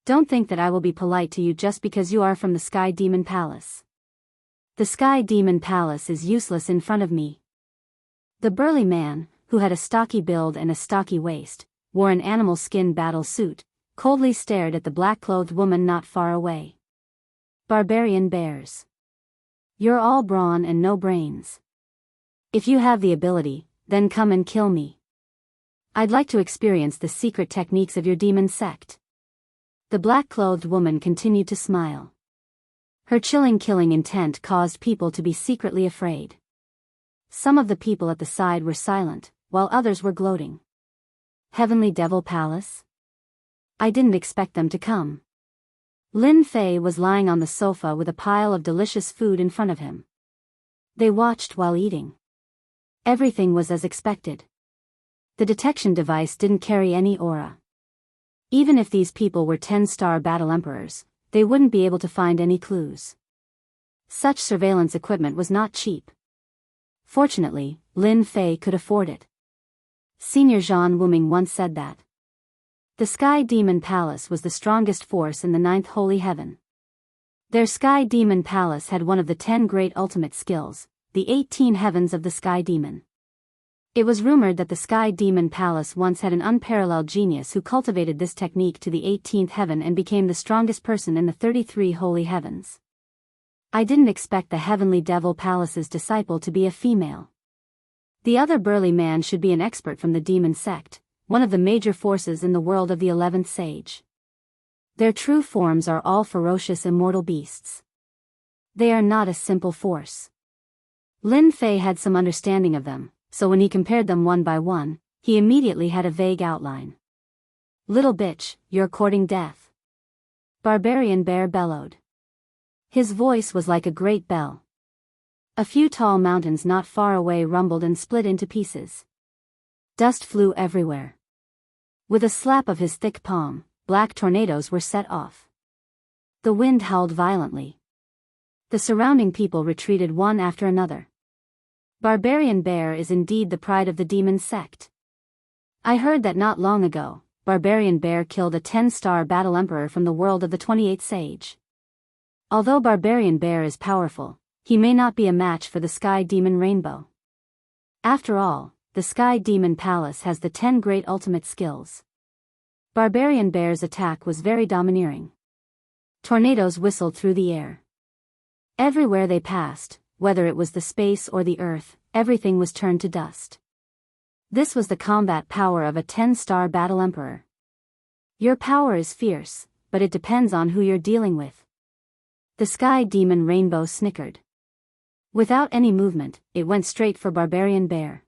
Don't think that I will be polite to you just because you are from the Sky Demon Palace. The Sky Demon Palace is useless in front of me. The burly man, who had a stocky build and a stocky waist, wore an animal skin battle suit, coldly stared at the black-clothed woman not far away. Barbarian bears. You're all brawn and no brains. If you have the ability, then come and kill me. I'd like to experience the secret techniques of your demon sect. The black-clothed woman continued to smile. Her chilling killing intent caused people to be secretly afraid. Some of the people at the side were silent, while others were gloating. Heavenly Devil Palace? I didn't expect them to come. Lin Fei was lying on the sofa with a pile of delicious food in front of him. They watched while eating. Everything was as expected. The detection device didn't carry any aura. Even if these people were 10-star battle emperors, they wouldn't be able to find any clues. Such surveillance equipment was not cheap. Fortunately, Lin Fei could afford it. Senior Zhan Wuming once said that the Sky Demon Palace was the strongest force in the 9th Holy Heaven. Their Sky Demon Palace had one of the 10 great ultimate skills, the 18 heavens of the Sky Demon. It was rumored that the Sky Demon Palace once had an unparalleled genius who cultivated this technique to the 18th heaven and became the strongest person in the 33 holy heavens. I didn't expect the Heavenly Devil Palace's disciple to be a female. The other burly man should be an expert from the demon sect, one of the major forces in the world of the 11th sage. Their true forms are all ferocious immortal beasts. They are not a simple force. Lin Fei had some understanding of them, so when he compared them one by one, he immediately had a vague outline. Little bitch, you're courting death. Barbarian Bear bellowed. His voice was like a great bell. A few tall mountains not far away rumbled and split into pieces. Dust flew everywhere. With a slap of his thick palm, black tornadoes were set off. The wind howled violently. The surrounding people retreated one after another. Barbarian Bear is indeed the pride of the demon sect. I heard that not long ago, Barbarian Bear killed a 10-star battle emperor from the world of the 28th sage. Although Barbarian Bear is powerful, he may not be a match for the Sky Demon Rainbow. After all, the Sky Demon Palace has the 10 great ultimate skills. Barbarian Bear's attack was very domineering. Tornadoes whistled through the air. Everywhere they passed, whether it was the space or the earth, everything was turned to dust. This was the combat power of a 10-star battle emperor. Your power is fierce, but it depends on who you're dealing with. The Sky Demon Rainbow snickered. Without any movement, it went straight for Barbarian Bear.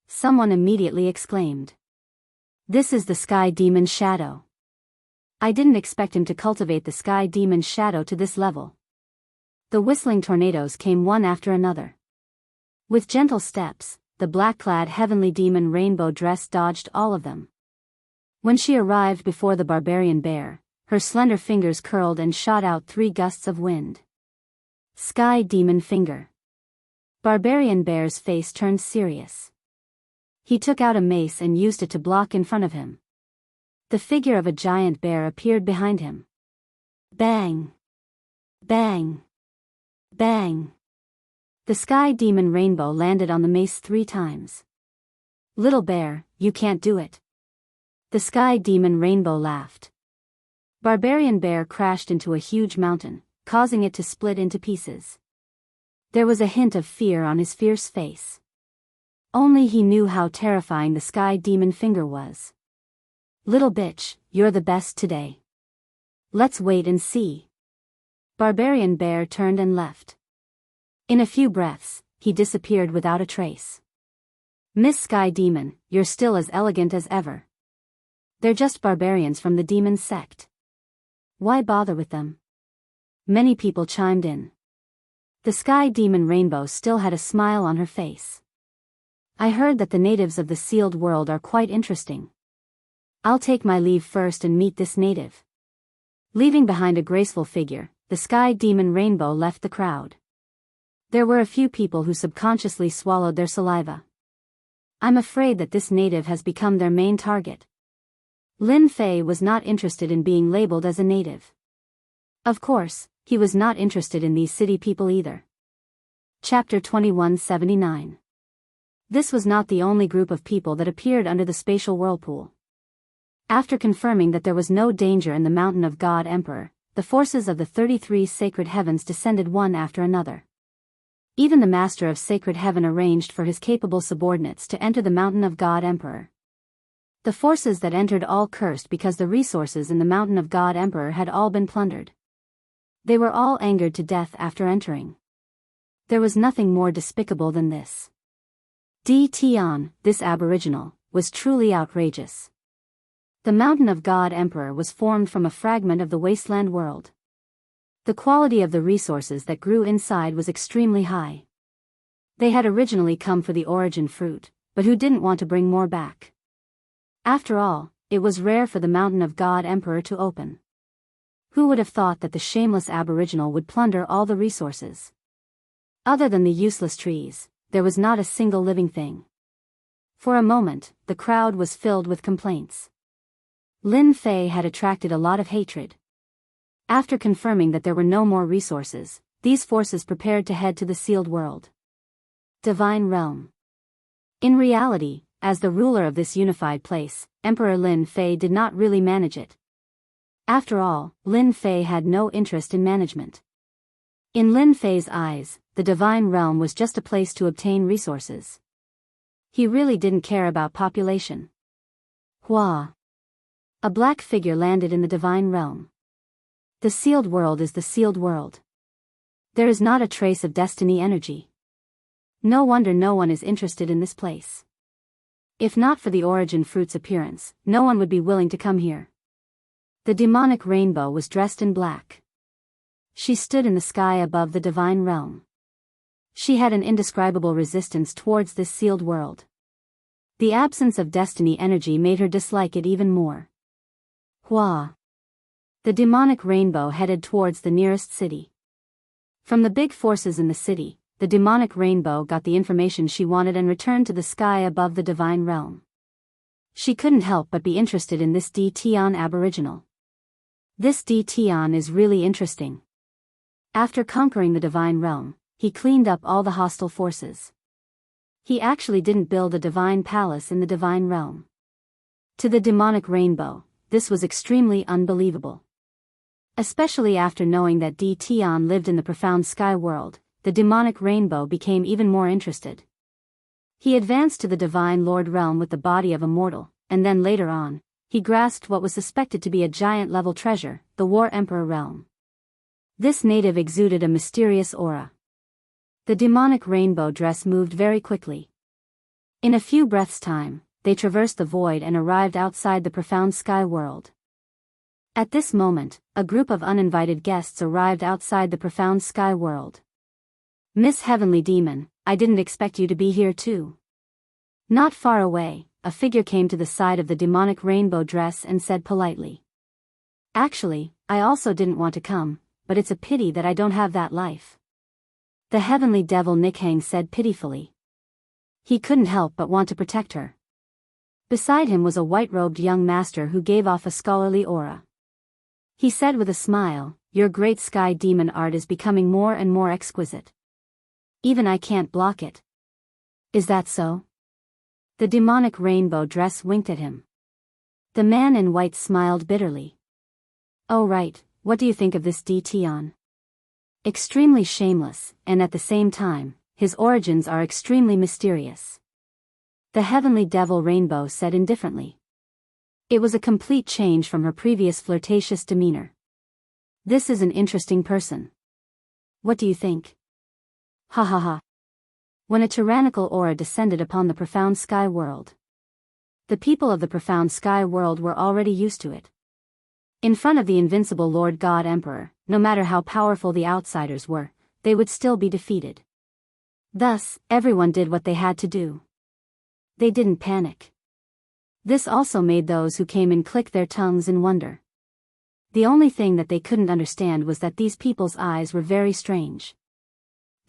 Someone immediately exclaimed. This is the Sky Demon Shadow. I didn't expect him to cultivate the Sky Demon Shadow to this level. The whistling tornadoes came one after another. With gentle steps, the black-clad heavenly demon Rainbow Dress dodged all of them. When she arrived before the Barbarian Bear, her slender fingers curled and shot out 3 gusts of wind. Sky Demon Finger. Barbarian Bear's face turned serious. He took out a mace and used it to block in front of him. The figure of a giant bear appeared behind him. Bang! Bang! Bang! The Sky Demon Rainbow landed on the mace 3 times. Little bear, you can't do it. The Sky Demon Rainbow laughed. Barbarian Bear crashed into a huge mountain, causing it to split into pieces. There was a hint of fear on his fierce face. Only he knew how terrifying the Sky Demon Finger was. Little bitch, you're the best today. Let's wait and see. Barbarian Bear turned and left. In a few breaths, he disappeared without a trace. Miss Sky Demon, you're still as elegant as ever. They're just barbarians from the demon sect. Why bother with them? Many people chimed in. The Sky Demon Rainbow still had a smile on her face. I heard that the natives of the sealed world are quite interesting. I'll take my leave first and meet this native. Leaving behind a graceful figure, the Sky Demon Rainbow left the crowd. There were a few people who subconsciously swallowed their saliva. I'm afraid that this native has become their main target. Lin Fei was not interested in being labeled as a native. Of course, he was not interested in these city people either. Chapter 2179. This was not the only group of people that appeared under the spatial whirlpool. After confirming that there was no danger in the mountain of God Emperor, the forces of the 33 sacred heavens descended one after another. Even the Master of Sacred Heaven arranged for his capable subordinates to enter the mountain of God Emperor. The forces that entered all cursed because the resources in the mountain of God Emperor had all been plundered. They were all angered to death after entering. There was nothing more despicable than this. Tian, this aboriginal, was truly outrageous. The mountain of God Emperor was formed from a fragment of the wasteland world. The quality of the resources that grew inside was extremely high. They had originally come for the origin fruit, but who didn't want to bring more back? After all, it was rare for the mountain of God Emperor to open. Who would have thought that the shameless aboriginal would plunder all the resources? Other than the useless trees, there was not a single living thing. For a moment, the crowd was filled with complaints. Lin Fei had attracted a lot of hatred. After confirming that there were no more resources, these forces prepared to head to the sealed world. Divine Realm. In reality, as the ruler of this unified place, Emperor Lin Fei did not really manage it. After all, Lin Fei had no interest in management. In Lin Fei's eyes, the Divine Realm was just a place to obtain resources. He really didn't care about population. Hua. A black figure landed in the Divine Realm. The sealed world is the sealed world. There is not a trace of destiny energy. No wonder no one is interested in this place. If not for the origin fruit's appearance, no one would be willing to come here. The demonic rainbow was dressed in black. She stood in the sky above the Divine Realm. She had an indescribable resistance towards this sealed world. The absence of destiny energy made her dislike it even more. Hua. The demonic rainbow headed towards the nearest city. From the big forces in the city, the demonic rainbow got the information she wanted and returned to the sky above the Divine Realm. She couldn't help but be interested in this Tian aboriginal. This Tian is really interesting. After conquering the Divine Realm, he cleaned up all the hostile forces. He actually didn't build a divine palace in the Divine Realm. To the demonic rainbow, this was extremely unbelievable. Especially after knowing that Tian lived in the profound sky world, the demonic rainbow became even more interested. He advanced to the Divine Lord Realm with the body of Immortal, and then later on, he grasped what was suspected to be a giant-level treasure, the War Emperor realm. This native exuded a mysterious aura. The demonic rainbow dress moved very quickly. In a few breaths' time, they traversed the void and arrived outside the profound sky world. At this moment, a group of uninvited guests arrived outside the profound sky world. Miss Heavenly Demon, I didn't expect you to be here too. Not far away, a figure came to the side of the demonic rainbow dress and said politely. Actually, I also didn't want to come, but it's a pity that I don't have that life. The heavenly devil Nikhang said pitifully. He couldn't help but want to protect her. Beside him was a white-robed young master who gave off a scholarly aura. He said with a smile, your great sky demon art is becoming more and more exquisite. Even I can't block it. Is that so? The demonic rainbow dress winked at him. The man in white smiled bitterly. Oh right, what do you think of this Tian? Extremely shameless, and at the same time, his origins are extremely mysterious. The heavenly devil rainbow said indifferently. It was a complete change from her previous flirtatious demeanor. This is an interesting person. What do you think? Ha ha ha. When a tyrannical aura descended upon the profound sky world. The people of the profound sky world were already used to it. In front of the invincible Lord God Emperor, no matter how powerful the outsiders were, they would still be defeated. Thus, everyone did what they had to do. They didn't panic. This also made those who came in click their tongues in wonder. The only thing that they couldn't understand was that these people's eyes were very strange.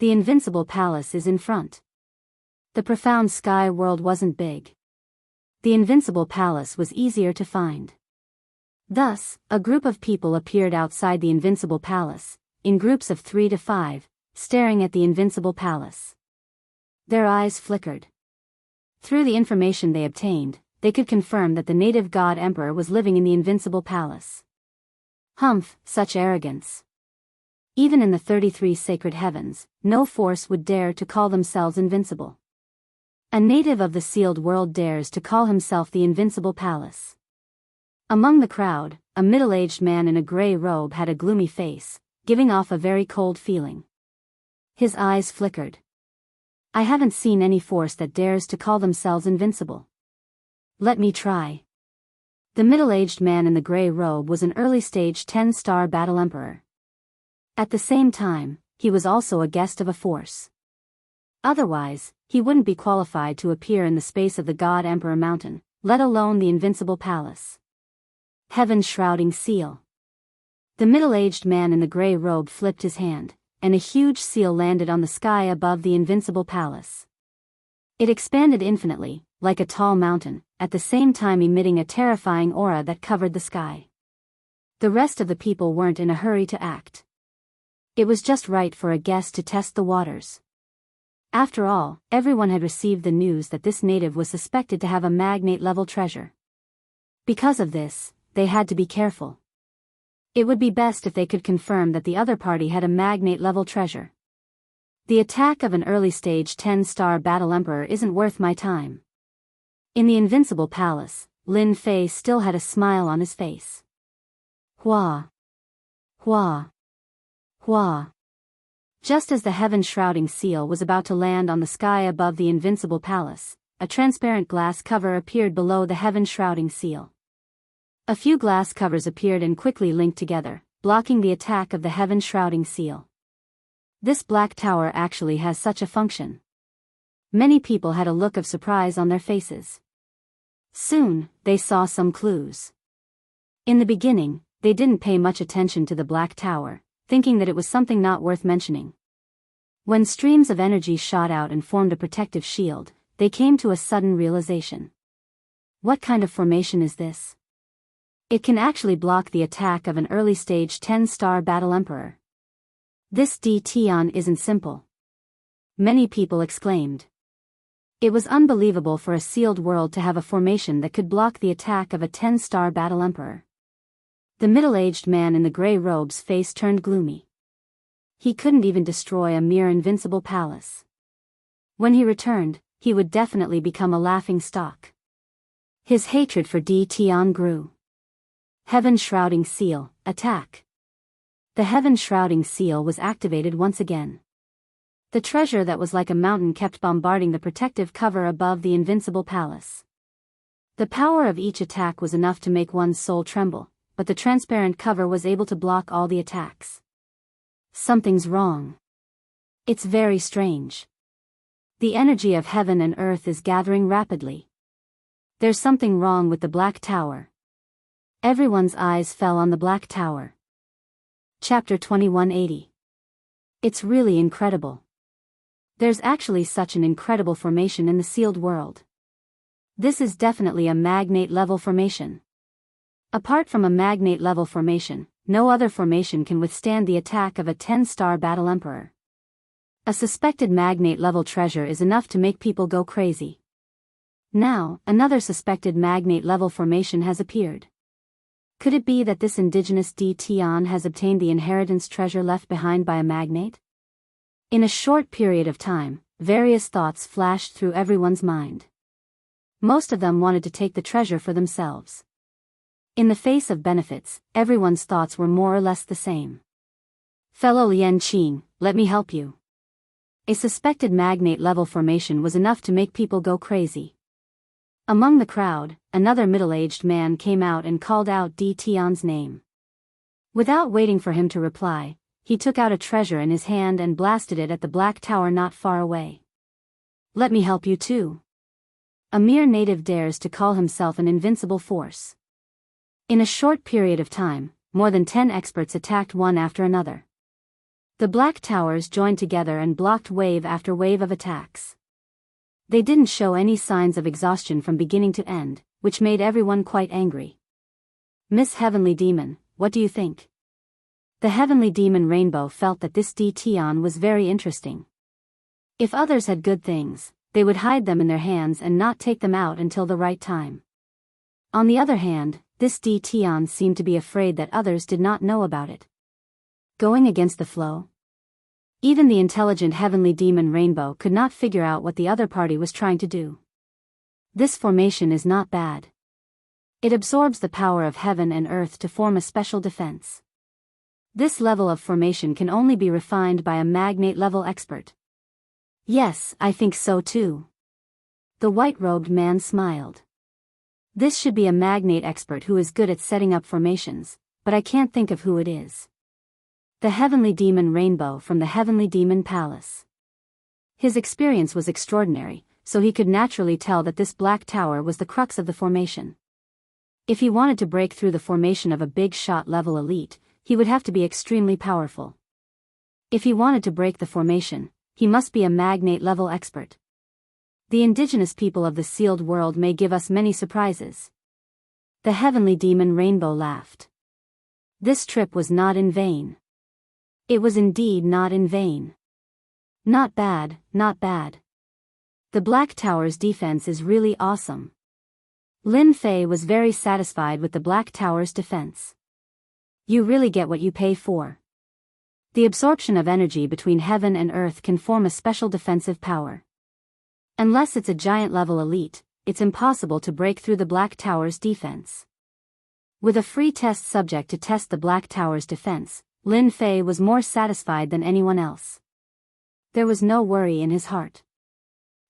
The invincible palace is in front. The profound sky world wasn't big. The invincible palace was easier to find. Thus, a group of people appeared outside the invincible palace, in groups of 3 to 5, staring at the invincible palace. Their eyes flickered. Through the information they obtained, they could confirm that the native god emperor was living in the invincible palace. Humph, such arrogance. Even in the 33 sacred heavens, no force would dare to call themselves invincible. A native of the sealed world dares to call himself the invincible palace. Among the crowd, a middle-aged man in a gray robe had a gloomy face, giving off a very cold feeling. His eyes flickered. I haven't seen any force that dares to call themselves invincible. Let me try. The middle-aged man in the gray robe was an early-stage 10-star battle emperor. At the same time, he was also a guest of a force. Otherwise, he wouldn't be qualified to appear in the space of the God Emperor Mountain, let alone the invincible palace. Heaven's shrouding seal. The middle-aged man in the gray robe flipped his hand, and a huge seal landed on the sky above the invincible palace. It expanded infinitely, like a tall mountain, at the same time emitting a terrifying aura that covered the sky. The rest of the people weren't in a hurry to act. It was just right for a guest to test the waters. After all, everyone had received the news that this native was suspected to have a magnate-level treasure. Because of this, they had to be careful. It would be best if they could confirm that the other party had a magnate-level treasure. The attack of an early-stage 10-star battle emperor isn't worth my time. In the invincible palace, Lin Fei still had a smile on his face. Hua. Hua. Hua. Just as the heaven-shrouding seal was about to land on the sky above the invincible palace, a transparent glass cover appeared below the heaven-shrouding seal. A few glass covers appeared and quickly linked together, blocking the attack of the heaven-shrouding seal. This black tower actually has such a function. Many people had a look of surprise on their faces. Soon, they saw some clues. In the beginning, they didn't pay much attention to the black tower, thinking that it was something not worth mentioning. When streams of energy shot out and formed a protective shield, they came to a sudden realization. What kind of formation is this? It can actually block the attack of an early-stage 10-star battle emperor. This Tion isn't simple. Many people exclaimed. It was unbelievable for a sealed world to have a formation that could block the attack of a 10-star battle emperor. The middle-aged man in the gray robe's face turned gloomy. He couldn't even destroy a mere invincible palace. When he returned, he would definitely become a laughing stock. His hatred for Tion grew. Heaven-shrouding seal, attack. The heaven-shrouding seal was activated once again. The treasure that was like a mountain kept bombarding the protective cover above the invincible palace. The power of each attack was enough to make one's soul tremble, but the transparent cover was able to block all the attacks. Something's wrong. It's very strange. The energy of heaven and earth is gathering rapidly. There's something wrong with the Black Tower. Everyone's eyes fell on the Black Tower. Chapter 2180. It's really incredible. There's actually such an incredible formation in the sealed world. This is definitely a magnate-level formation. Apart from a magnate-level formation, no other formation can withstand the attack of a 10-star battle emperor. A suspected magnate-level treasure is enough to make people go crazy. Now, another suspected magnate-level formation has appeared. Could it be that this indigenous Tion has obtained the inheritance treasure left behind by a magnate? In a short period of time, various thoughts flashed through everyone's mind. Most of them wanted to take the treasure for themselves. In the face of benefits, everyone's thoughts were more or less the same. Fellow Lien Qing, let me help you. A suspected magnate-level formation was enough to make people go crazy. Among the crowd, another middle-aged man came out and called out Di Tian's name. Without waiting for him to reply, he took out a treasure in his hand and blasted it at the black tower not far away. Let me help you too. A mere native dares to call himself an invincible force. In a short period of time, more than 10 experts attacked one after another. The black towers joined together and blocked wave after wave of attacks. They didn't show any signs of exhaustion from beginning to end, which made everyone quite angry. Miss Heavenly Demon, what do you think? The Heavenly Demon Rainbow felt that this Di Tian was very interesting. If others had good things, they would hide them in their hands and not take them out until the right time. On the other hand, this Di Tian seemed to be afraid that others did not know about it. Going against the flow? Even the intelligent Heavenly Demon Rainbow could not figure out what the other party was trying to do. This formation is not bad. It absorbs the power of heaven and earth to form a special defense. This level of formation can only be refined by a magnate-level expert. Yes, I think so too. The white-robed man smiled. This should be a magnate expert who is good at setting up formations, but I can't think of who it is. The Heavenly Demon Rainbow from the Heavenly Demon Palace. His experience was extraordinary, so he could naturally tell that this black tower was the crux of the formation. If he wanted to break through the formation of a big shot level elite, he would have to be extremely powerful. If he wanted to break the formation, he must be a magnate level expert. The indigenous people of the sealed world may give us many surprises. The Heavenly Demon Rainbow laughed. This trip was not in vain. It was indeed not in vain. Not bad, not bad. The Black Tower's defense is really awesome. Lin Fei was very satisfied with the Black Tower's defense. You really get what you pay for. The absorption of energy between heaven and earth can form a special defensive power. Unless it's a giant-level elite, it's impossible to break through the Black Tower's defense. With a free test subject to test the Black Tower's defense, Lin Fei was more satisfied than anyone else. There was no worry in his heart.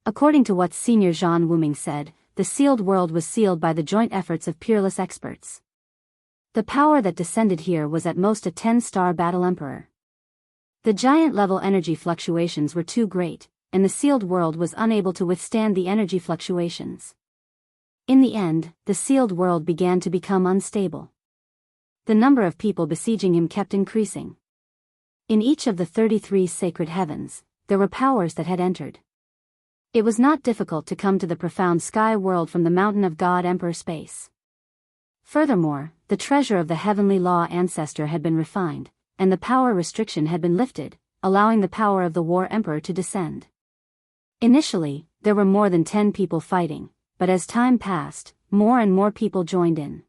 According to what Senior Zhan Wuming said, the sealed world was sealed by the joint efforts of peerless experts. The power that descended here was at most a 10-star battle emperor. The giant-level energy fluctuations were too great, and the sealed world was unable to withstand the energy fluctuations. In the end, the sealed world began to become unstable. The number of people besieging him kept increasing. In each of the 33 sacred heavens, there were powers that had entered. It was not difficult to come to the profound sky world from the mountain of God Emperor space. Furthermore, the treasure of the heavenly law ancestor had been refined, and the power restriction had been lifted, allowing the power of the war emperor to descend. Initially, there were more than 10 people fighting, but as time passed, more and more people joined in.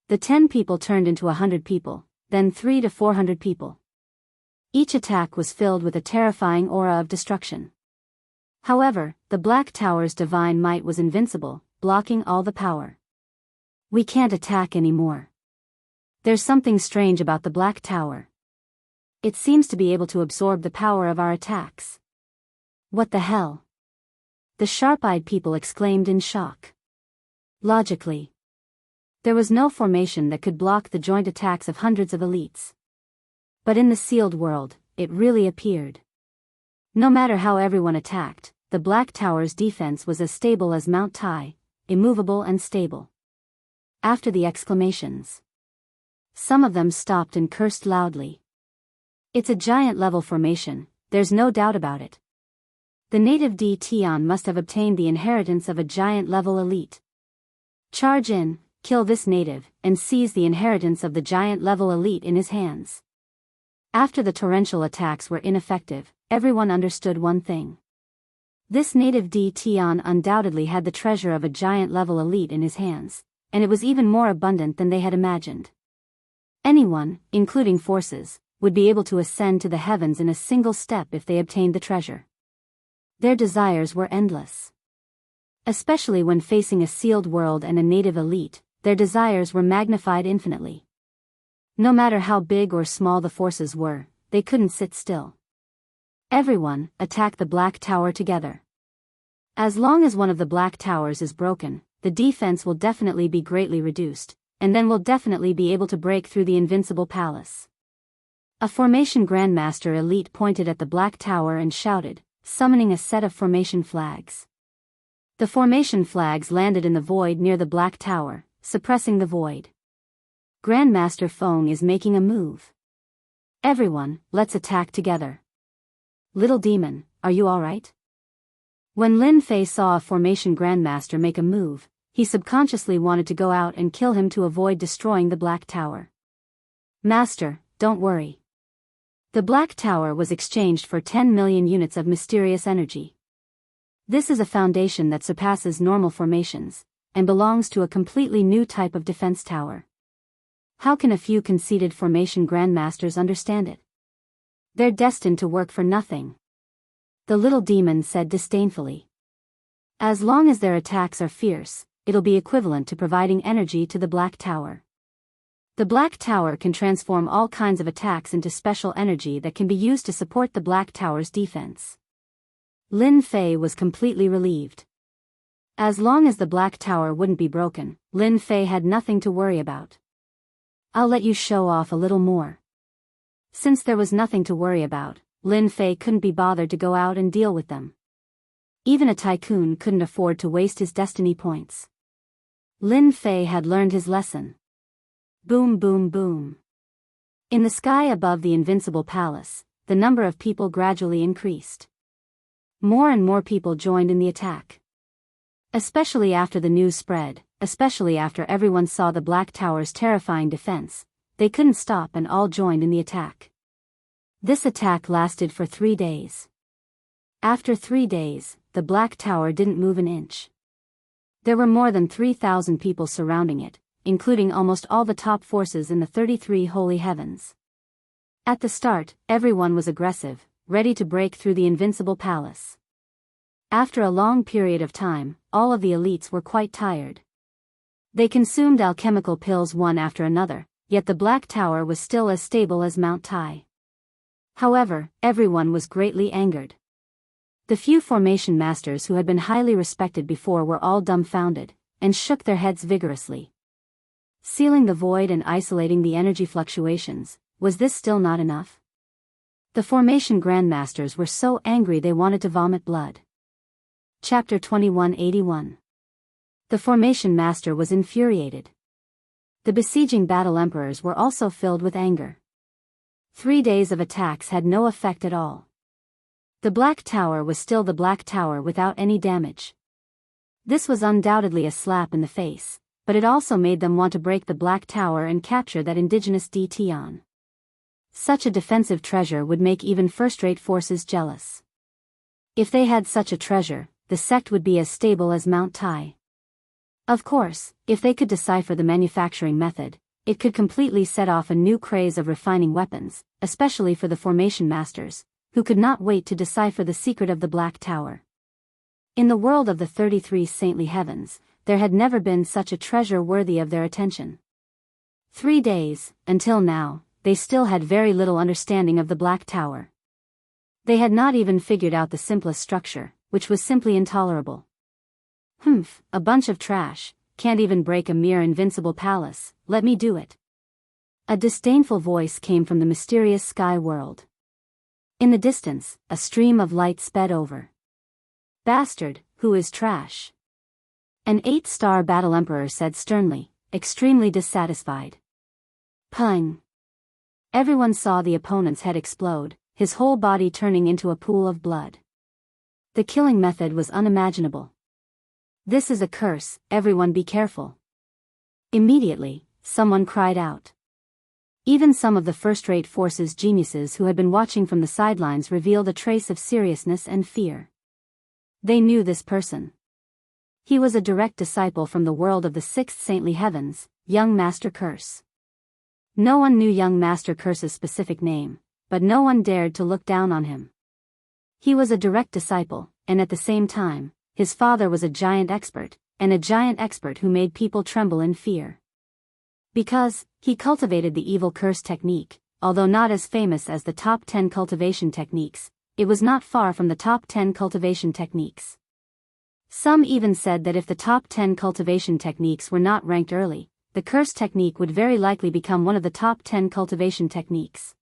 The 10 people turned into 100 people, then 300 to 400 people. Each attack was filled with a terrifying aura of destruction. However, the Black Tower's divine might was invincible, blocking all the power. We can't attack anymore. There's something strange about the Black Tower. It seems to be able to absorb the power of our attacks. What the hell? The sharp-eyed people exclaimed in shock. Logically, there was no formation that could block the joint attacks of hundreds of elites. But in the sealed world, it really appeared. No matter how everyone attacked, the Black Tower's defense was as stable as Mount Tai, immovable and stable. After the exclamations, some of them stopped and cursed loudly. It's a giant-level formation, there's no doubt about it. The native Di Tian must have obtained the inheritance of a giant-level elite. Charge in, kill this native, and seize the inheritance of the giant-level elite in his hands. After the torrential attacks were ineffective, everyone understood one thing. This native Di Tian undoubtedly had the treasure of a giant-level elite in his hands, and it was even more abundant than they had imagined. Anyone, including forces, would be able to ascend to the heavens in a single step if they obtained the treasure. Their desires were endless. Especially when facing a sealed world and a native elite, their desires were magnified infinitely. No matter how big or small the forces were, they couldn't sit still. Everyone, attack the Black Tower together. As long as one of the Black Towers is broken, the defense will definitely be greatly reduced, and then we'll definitely be able to break through the invincible palace. A formation Grandmaster elite pointed at the Black Tower and shouted, summoning a set of formation flags. The formation flags landed in the void near the Black Tower, suppressing the void. Grandmaster Feng is making a move. Everyone, let's attack together. Little demon, are you alright? When Lin Fei saw a formation Grandmaster make a move, he subconsciously wanted to go out and kill him to avoid destroying the Black Tower. Master, don't worry. The Black Tower was exchanged for 10 million units of mysterious energy. This is a foundation that surpasses normal formations, and belongs to a completely new type of defense tower. How can a few conceited formation Grandmasters understand it? They're destined to work for nothing. The little demon said disdainfully. As long as their attacks are fierce, it'll be equivalent to providing energy to the Black Tower. The Black Tower can transform all kinds of attacks into special energy that can be used to support the Black Tower's defense. Lin Fei was completely relieved. As long as the Black Tower wouldn't be broken, Lin Fei had nothing to worry about. I'll let you show off a little more. Since there was nothing to worry about, Lin Fei couldn't be bothered to go out and deal with them. Even a tycoon couldn't afford to waste his destiny points. Lin Fei had learned his lesson. Boom boom boom. In the sky above the invincible palace, the number of people gradually increased. More and more people joined in the attack. Especially after the news spread, especially after everyone saw the Black Tower's terrifying defense, they couldn't stop and all joined in the attack. This attack lasted for 3 days. After 3 days, the Black Tower didn't move an inch. There were more than 3,000 people surrounding it, including almost all the top forces in the 33 holy heavens. At the start, everyone was aggressive, ready to break through the invincible palace. After a long period of time, all of the elites were quite tired. They consumed alchemical pills one after another, yet the Black Tower was still as stable as Mount Tai. However, everyone was greatly angered. The few formation masters who had been highly respected before were all dumbfounded, and shook their heads vigorously. Sealing the void and isolating the energy fluctuations, was this still not enough? The formation grandmasters were so angry they wanted to vomit blood. Chapter 2181. The formation master was infuriated. The besieging battle emperors were also filled with anger. 3 days of attacks had no effect at all. The Black Tower was still the Black Tower without any damage. This was undoubtedly a slap in the face, but it also made them want to break the Black Tower and capture that indigenous destiny. Such a defensive treasure would make even first-rate forces jealous. If they had such a treasure, the sect would be as stable as Mount Tai. Of course, if they could decipher the manufacturing method, it could completely set off a new craze of refining weapons, especially for the formation masters, who could not wait to decipher the secret of the Black Tower. In the world of the 33 saintly heavens, there had never been such a treasure worthy of their attention. 3 days, until now, they still had very little understanding of the Black Tower. They had not even figured out the simplest structure, which was simply intolerable. Humph, a bunch of trash, can't even break a mere invincible palace, let me do it. A disdainful voice came from the mysterious sky world. In the distance, a stream of light sped over. Bastard, who is trash? An 8-star battle emperor said sternly, extremely dissatisfied. Pung! Everyone saw the opponent's head explode, his whole body turning into a pool of blood. The killing method was unimaginable. This is a curse, everyone be careful. Immediately, someone cried out. Even some of the first-rate forces geniuses who had been watching from the sidelines revealed a trace of seriousness and fear. They knew this person. He was a direct disciple from the world of the 6th saintly heavens, young Master Curse. No one knew young Master Curse's specific name, but no one dared to look down on him. He was a direct disciple, and at the same time, his father was a giant expert, and a giant expert who made people tremble in fear. Because he cultivated the evil curse technique, although not as famous as the top 10 cultivation techniques, it was not far from the top 10 cultivation techniques. Some even said that if the top 10 cultivation techniques were not ranked early, the curse technique would very likely become one of the top 10 cultivation techniques.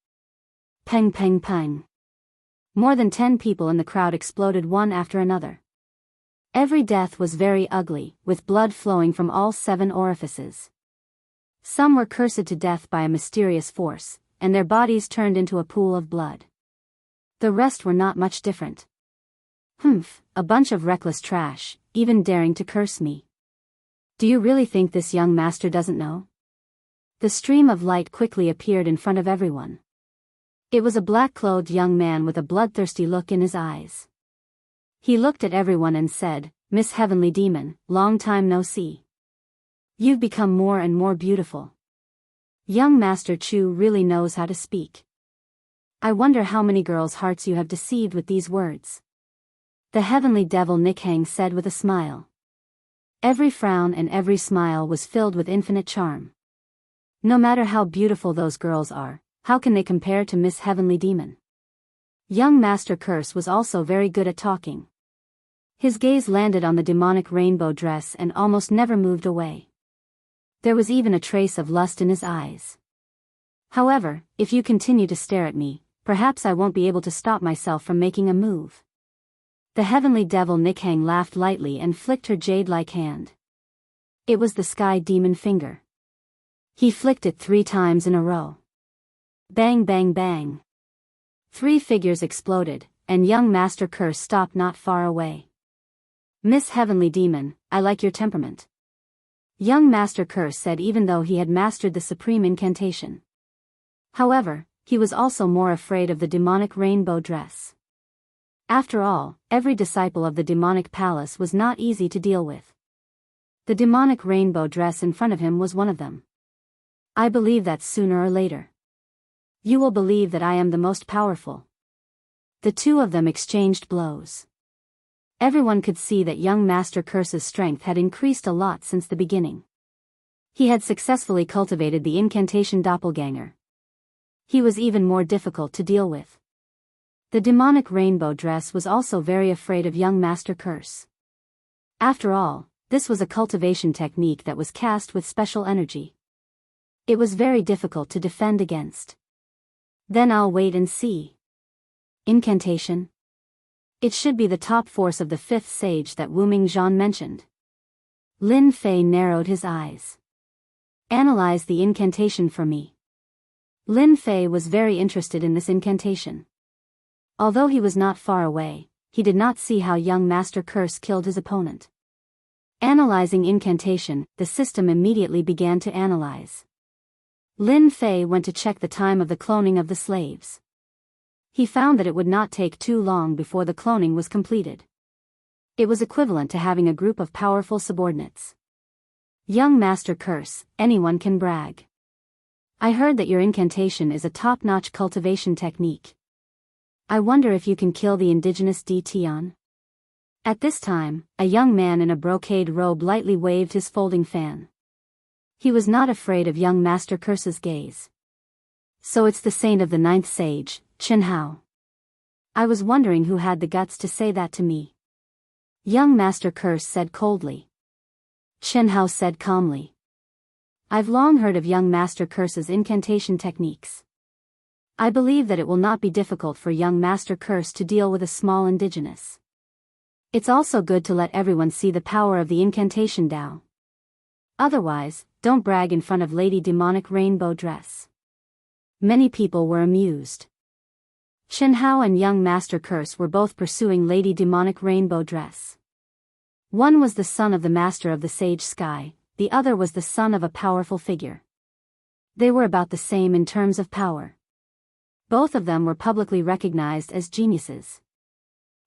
Peng peng peng. More than 10 people in the crowd exploded one after another. Every death was very ugly, with blood flowing from all 7 orifices. Some were cursed to death by a mysterious force, and their bodies turned into a pool of blood. The rest were not much different. A bunch of reckless trash, even daring to curse me. Do you really think this young master doesn't know? The stream of light quickly appeared in front of everyone. It was a black-clothed young man with a bloodthirsty look in his eyes. He looked at everyone and said, "Miss Heavenly Demon, long time no see. You've become more and more beautiful. Young Master Chu really knows how to speak. I wonder how many girls' hearts you have deceived with these words." The heavenly devil Nikhang said with a smile. Every frown and every smile was filled with infinite charm. No matter how beautiful those girls are, how can they compare to Miss Heavenly Demon? Young Master Curse was also very good at talking. His gaze landed on the demonic rainbow dress and almost never moved away. There was even a trace of lust in his eyes. However, if you continue to stare at me, perhaps I won't be able to stop myself from making a move. The heavenly devil Nikhang laughed lightly and flicked her jade-like hand. It was the sky demon finger. He flicked it 3 times in a row. Bang bang bang. 3 figures exploded, and young Master Curse stopped not far away. "Miss Heavenly Demon, I like your temperament," young Master Curse said, even though he had mastered the supreme incantation. However, he was also more afraid of the demonic rainbow dress. After all, every disciple of the demonic palace was not easy to deal with. The demonic rainbow dress in front of him was one of them. "I believe that sooner or later you will believe that I am the most powerful." The 2 of them exchanged blows. Everyone could see that young Master Curse's strength had increased a lot since the beginning. He had successfully cultivated the incantation doppelganger. He was even more difficult to deal with. The demonic rainbow dress was also very afraid of young Master Curse. After all, this was a cultivation technique that was cast with special energy. It was very difficult to defend against. Then I'll wait and see. Incantation? It should be the top force of the 5th sage that Wu Mingzhan mentioned. Lin Fei narrowed his eyes. Analyze the incantation for me. Lin Fei was very interested in this incantation. Although he was not far away, he did not see how young Master Curse killed his opponent. Analyzing incantation, the system immediately began to analyze. Lin Fei went to check the time of the cloning of the slaves. He found that it would not take too long before the cloning was completed. It was equivalent to having a group of powerful subordinates. Young Master Curse, anyone can brag. I heard that your incantation is a top-notch cultivation technique. I wonder if you can kill the indigenous Detian? At this time, a young man in a brocade robe lightly waved his folding fan. He was not afraid of young Master Curse's gaze. So it's the saint of the 9th sage, Chen Hao. I was wondering who had the guts to say that to me. Young Master Curse said coldly. Chen Hao said calmly. I've long heard of young Master Curse's incantation techniques. I believe that it will not be difficult for young Master Curse to deal with a small indigenous. It's also good to let everyone see the power of the incantation Dao. Otherwise, don't brag in front of Lady Demonic Rainbow Dress. Many people were amused. Chen Hao and young Master Curse were both pursuing Lady Demonic Rainbow Dress. One was the son of the Master of the Sage Sky, the other was the son of a powerful figure. They were about the same in terms of power. Both of them were publicly recognized as geniuses.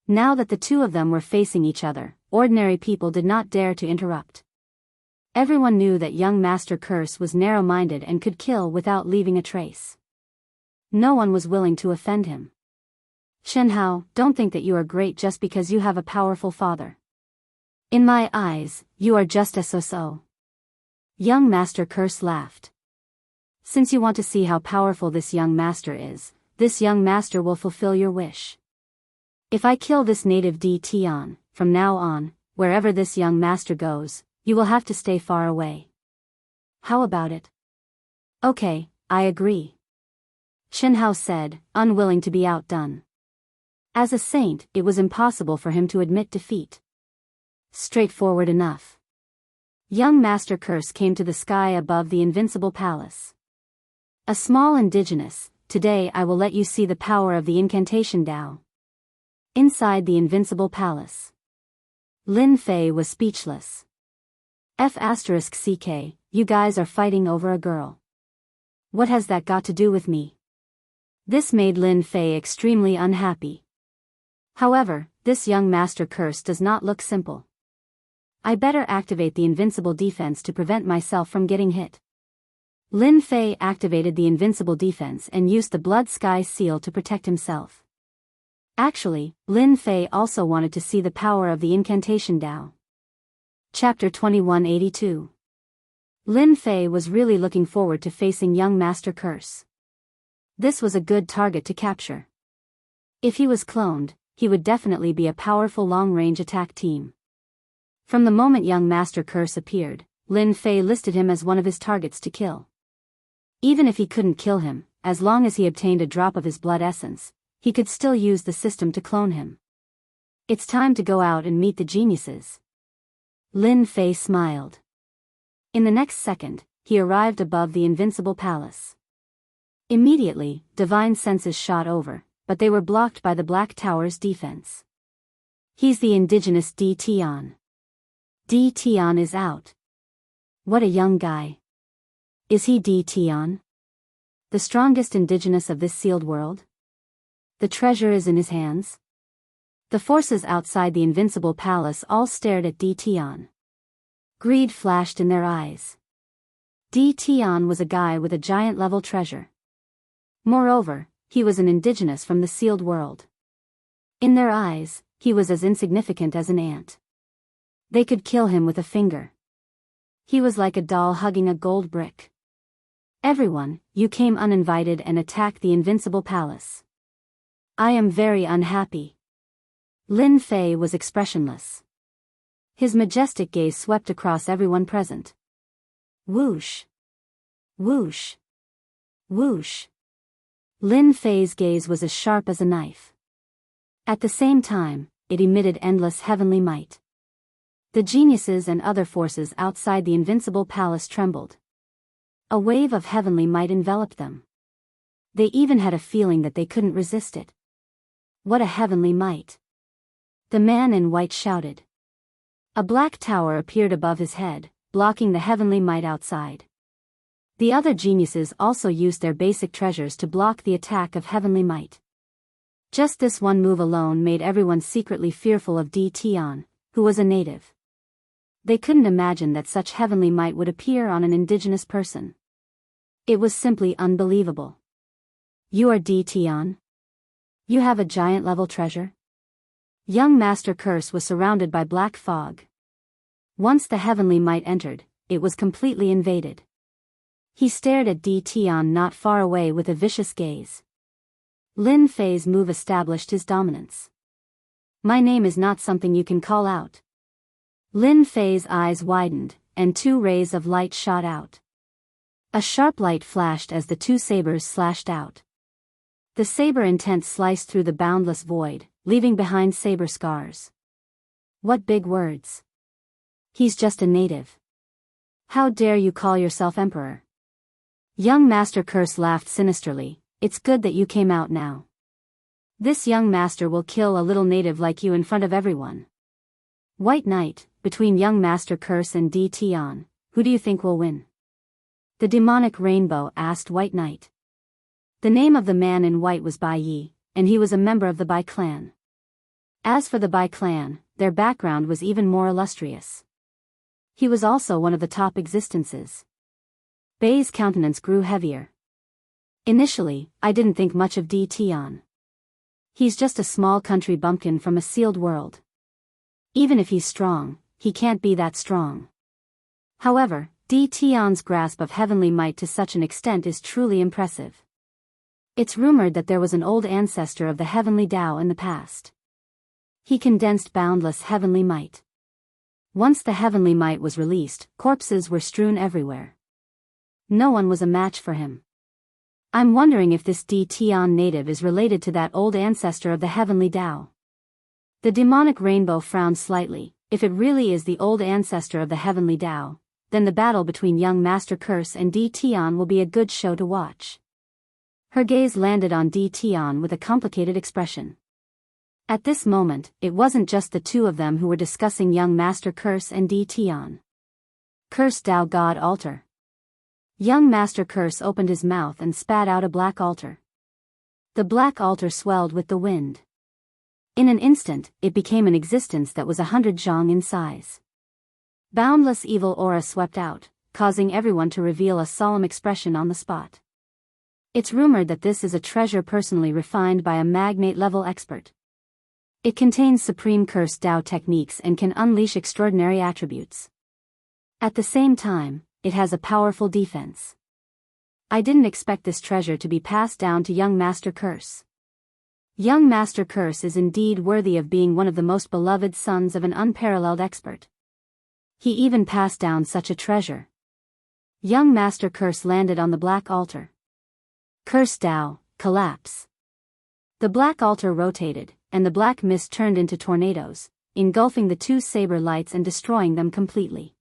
Now that the 2 of them were facing each other, ordinary people did not dare to interrupt. Everyone knew that young Master Curse was narrow-minded and could kill without leaving a trace. No one was willing to offend him. Chen Hao, don't think that you are great just because you have a powerful father. In my eyes, you are just a so-so. Young Master Curse laughed. Since you want to see how powerful this young master is, this young master will fulfill your wish. If I kill this native Tion, from now on, wherever this young master goes, you will have to stay far away. How about it? Okay, I agree. Chen Hao said, unwilling to be outdone. As a saint, it was impossible for him to admit defeat. Straightforward enough. Young Master Curse came to the sky above the invincible palace. A small indigenous, today I will let you see the power of the incantation Tao. Inside the invincible palace. Lin Fei was speechless. F***ck, you guys are fighting over a girl. What has that got to do with me? This made Lin Fei extremely unhappy. However, this young Master Curse does not look simple. I better activate the invincible defense to prevent myself from getting hit. Lin Fei activated the invincible defense and used the Blood Sky Seal to protect himself. Actually, Lin Fei also wanted to see the power of the incantation Tao. Chapter 2182. Lin Fei was really looking forward to facing young Master Curse. This was a good target to capture. If he was cloned, he would definitely be a powerful long-range attack team. From the moment young Master Curse appeared, Lin Fei listed him as one of his targets to kill. Even if he couldn't kill him, as long as he obtained a drop of his blood essence, he could still use the system to clone him. It's time to go out and meet the geniuses. Lin Fei smiled. In the next second, he arrived above the invincible palace. Immediately, divine senses shot over, but they were blocked by the Black Tower's defense. He's the indigenous Tion. Tion is out. What a young guy. Is he Tion? The strongest indigenous of this sealed world? The treasure is in his hands? The forces outside the invincible palace all stared at Tion. Greed flashed in their eyes. Tion was a guy with a giant-level treasure. Moreover, he was an indigenous from the sealed world. In their eyes, he was as insignificant as an ant. They could kill him with a finger. He was like a doll hugging a gold brick. Everyone, you came uninvited and attacked the invincible palace. I am very unhappy. Lin Fei was expressionless. His majestic gaze swept across everyone present. Whoosh. Whoosh. Whoosh. Lin Fei's gaze was as sharp as a knife. At the same time, it emitted endless heavenly might. The geniuses and other forces outside the invincible palace trembled. A wave of heavenly might enveloped them. They even had a feeling that they couldn't resist it. What a heavenly might! The man in white shouted. A black tower appeared above his head, blocking the heavenly might outside. The other geniuses also used their basic treasures to block the attack of heavenly might. Just this one move alone made everyone secretly fearful of Tion, who was a native. They couldn't imagine that such heavenly might would appear on an indigenous person. It was simply unbelievable. You are Tion? You have a giant-level treasure? Young Master Curse was surrounded by black fog. Once the heavenly might entered, it was completely invaded. He stared at Tion not far away with a vicious gaze. Lin Fei's move established his dominance. My name is not something you can call out. Lin Fei's eyes widened, and two rays of light shot out. A sharp light flashed as the two sabers slashed out. The saber intent sliced through the boundless void, leaving behind saber scars. What big words. He's just a native. How dare you call yourself emperor? Young Master Curse laughed sinisterly. It's good that you came out now. This young master will kill a little native like you in front of everyone. White Knight, between young Master Curse and Tion, who do you think will win? The demonic rainbow asked White Knight. The name of the man in white was Bai Yi, and he was a member of the Bai clan. As for the Bai clan, their background was even more illustrious. He was also one of the top existences. Bai's countenance grew heavier. Initially, I didn't think much of Tion. He's just a small country bumpkin from a sealed world. Even if he's strong, he can't be that strong. However, Tion's grasp of heavenly might to such an extent is truly impressive. It's rumored that there was an old ancestor of the heavenly Tao in the past. He condensed boundless heavenly might. Once the heavenly might was released, corpses were strewn everywhere. No one was a match for him. I'm wondering if this Tion native is related to that old ancestor of the heavenly Tao. The demonic rainbow frowned slightly. If it really is the old ancestor of the heavenly Tao, then the battle between young Master Curse and Tion will be a good show to watch. Her gaze landed on Tion with a complicated expression. At this moment, it wasn't just the two of them who were discussing young Master Curse and Tion. Curse Tao God Altar. Young Master Curse opened his mouth and spat out a black altar. The black altar swelled with the wind. In an instant, it became an existence that was 100 zhang in size. Boundless evil aura swept out, causing everyone to reveal a solemn expression on the spot. It's rumored that this is a treasure personally refined by a magnate-level expert. It contains supreme curse Tao techniques and can unleash extraordinary attributes. At the same time, it has a powerful defense. I didn't expect this treasure to be passed down to young Master Curse. Young Master Curse is indeed worthy of being one of the most beloved sons of an unparalleled expert. He even passed down such a treasure. Young Master Curse landed on the black altar. Curse Tao, collapse. The black altar rotated, and the black mist turned into tornadoes, engulfing the two saber lights and destroying them completely.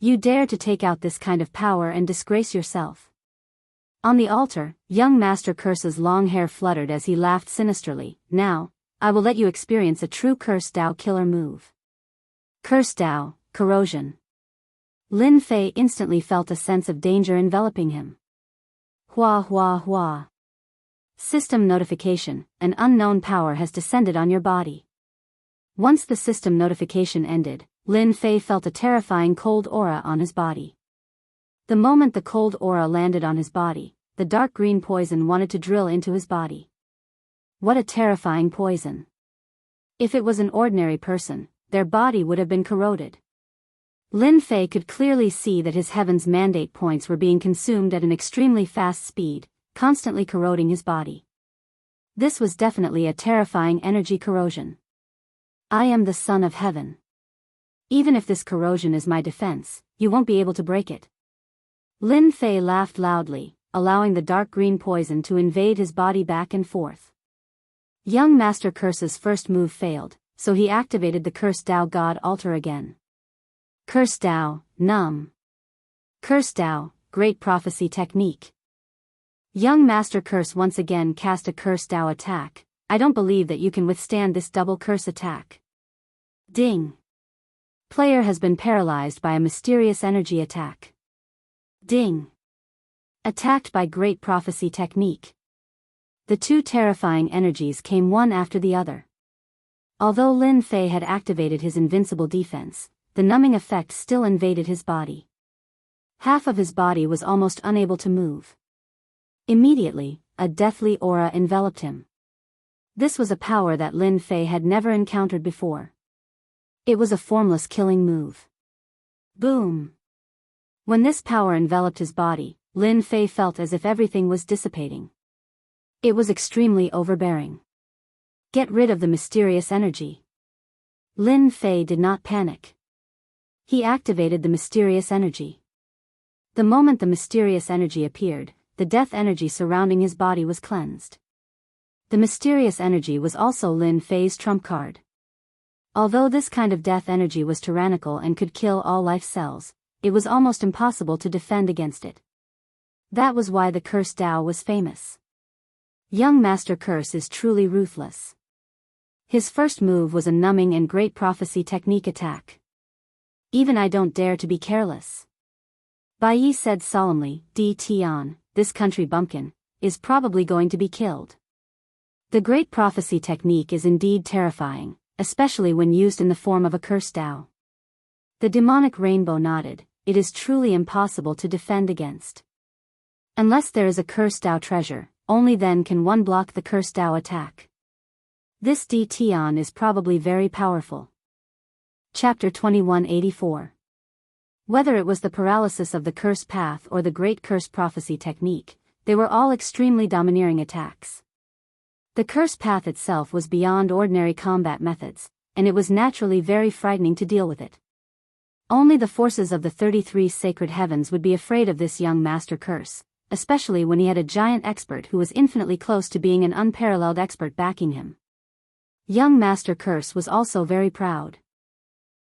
You dare to take out this kind of power and disgrace yourself. On the altar, young Master Curse's long hair fluttered as he laughed sinisterly. Now, I will let you experience a true Curse Tao killer move. Curse Tao, corrosion. Lin Fei instantly felt a sense of danger enveloping him. Hua hua hua. System notification, an unknown power has descended on your body. Once the system notification ended, Lin Fei felt a terrifying cold aura on his body. The moment the cold aura landed on his body, the dark green poison wanted to drill into his body. What a terrifying poison. If it was an ordinary person, their body would have been corroded. Lin Fei could clearly see that his heaven's mandate points were being consumed at an extremely fast speed, constantly corroding his body. This was definitely a terrifying energy corrosion. I am the son of heaven. Even if this corrosion is my defense, you won't be able to break it. Lin Fei laughed loudly, allowing the dark green poison to invade his body back and forth. Young Master Curse's first move failed, so he activated the Curse Tao God Altar again. Curse Tao, numb. Curse Tao, Great Prophecy Technique. Young Master Curse once again cast a Curse Tao attack. I don't believe that you can withstand this double curse attack. Ding. Player has been paralyzed by a mysterious energy attack. Ding. Attacked by Great Prophecy Technique. The two terrifying energies came one after the other. Although Lin Fei had activated his invincible defense, the numbing effect still invaded his body. Half of his body was almost unable to move. Immediately, a deathly aura enveloped him. This was a power that Lin Fei had never encountered before. It was a formless killing move. Boom! When this power enveloped his body, Lin Fei felt as if everything was dissipating. It was extremely overbearing. Get rid of the mysterious energy. Lin Fei did not panic. He activated the mysterious energy. The moment the mysterious energy appeared, the death energy surrounding his body was cleansed. The mysterious energy was also Lin Fei's trump card. Although this kind of death energy was tyrannical and could kill all life cells, it was almost impossible to defend against it. That was why the Curse Tao was famous. Young Master Curse is truly ruthless. His first move was a numbing and Great Prophecy Technique attack. Even I don't dare to be careless. Bai Yi said solemnly, Tion, this country bumpkin, is probably going to be killed. The Great Prophecy Technique is indeed terrifying, especially when used in the form of a Curse Tao. The demonic rainbow nodded. It is truly impossible to defend against. Unless there is a Curse Tao treasure, only then can one block the Curse Tao attack. This Tion is probably very powerful. Chapter 2184. Whether it was the paralysis of the curse path or the great curse prophecy technique, they were all extremely domineering attacks. The curse path itself was beyond ordinary combat methods, and it was naturally very frightening to deal with it. Only the forces of the 33 sacred heavens would be afraid of this young master curse, especially when he had a giant expert who was infinitely close to being an unparalleled expert backing him. Young Master Curse was also very proud.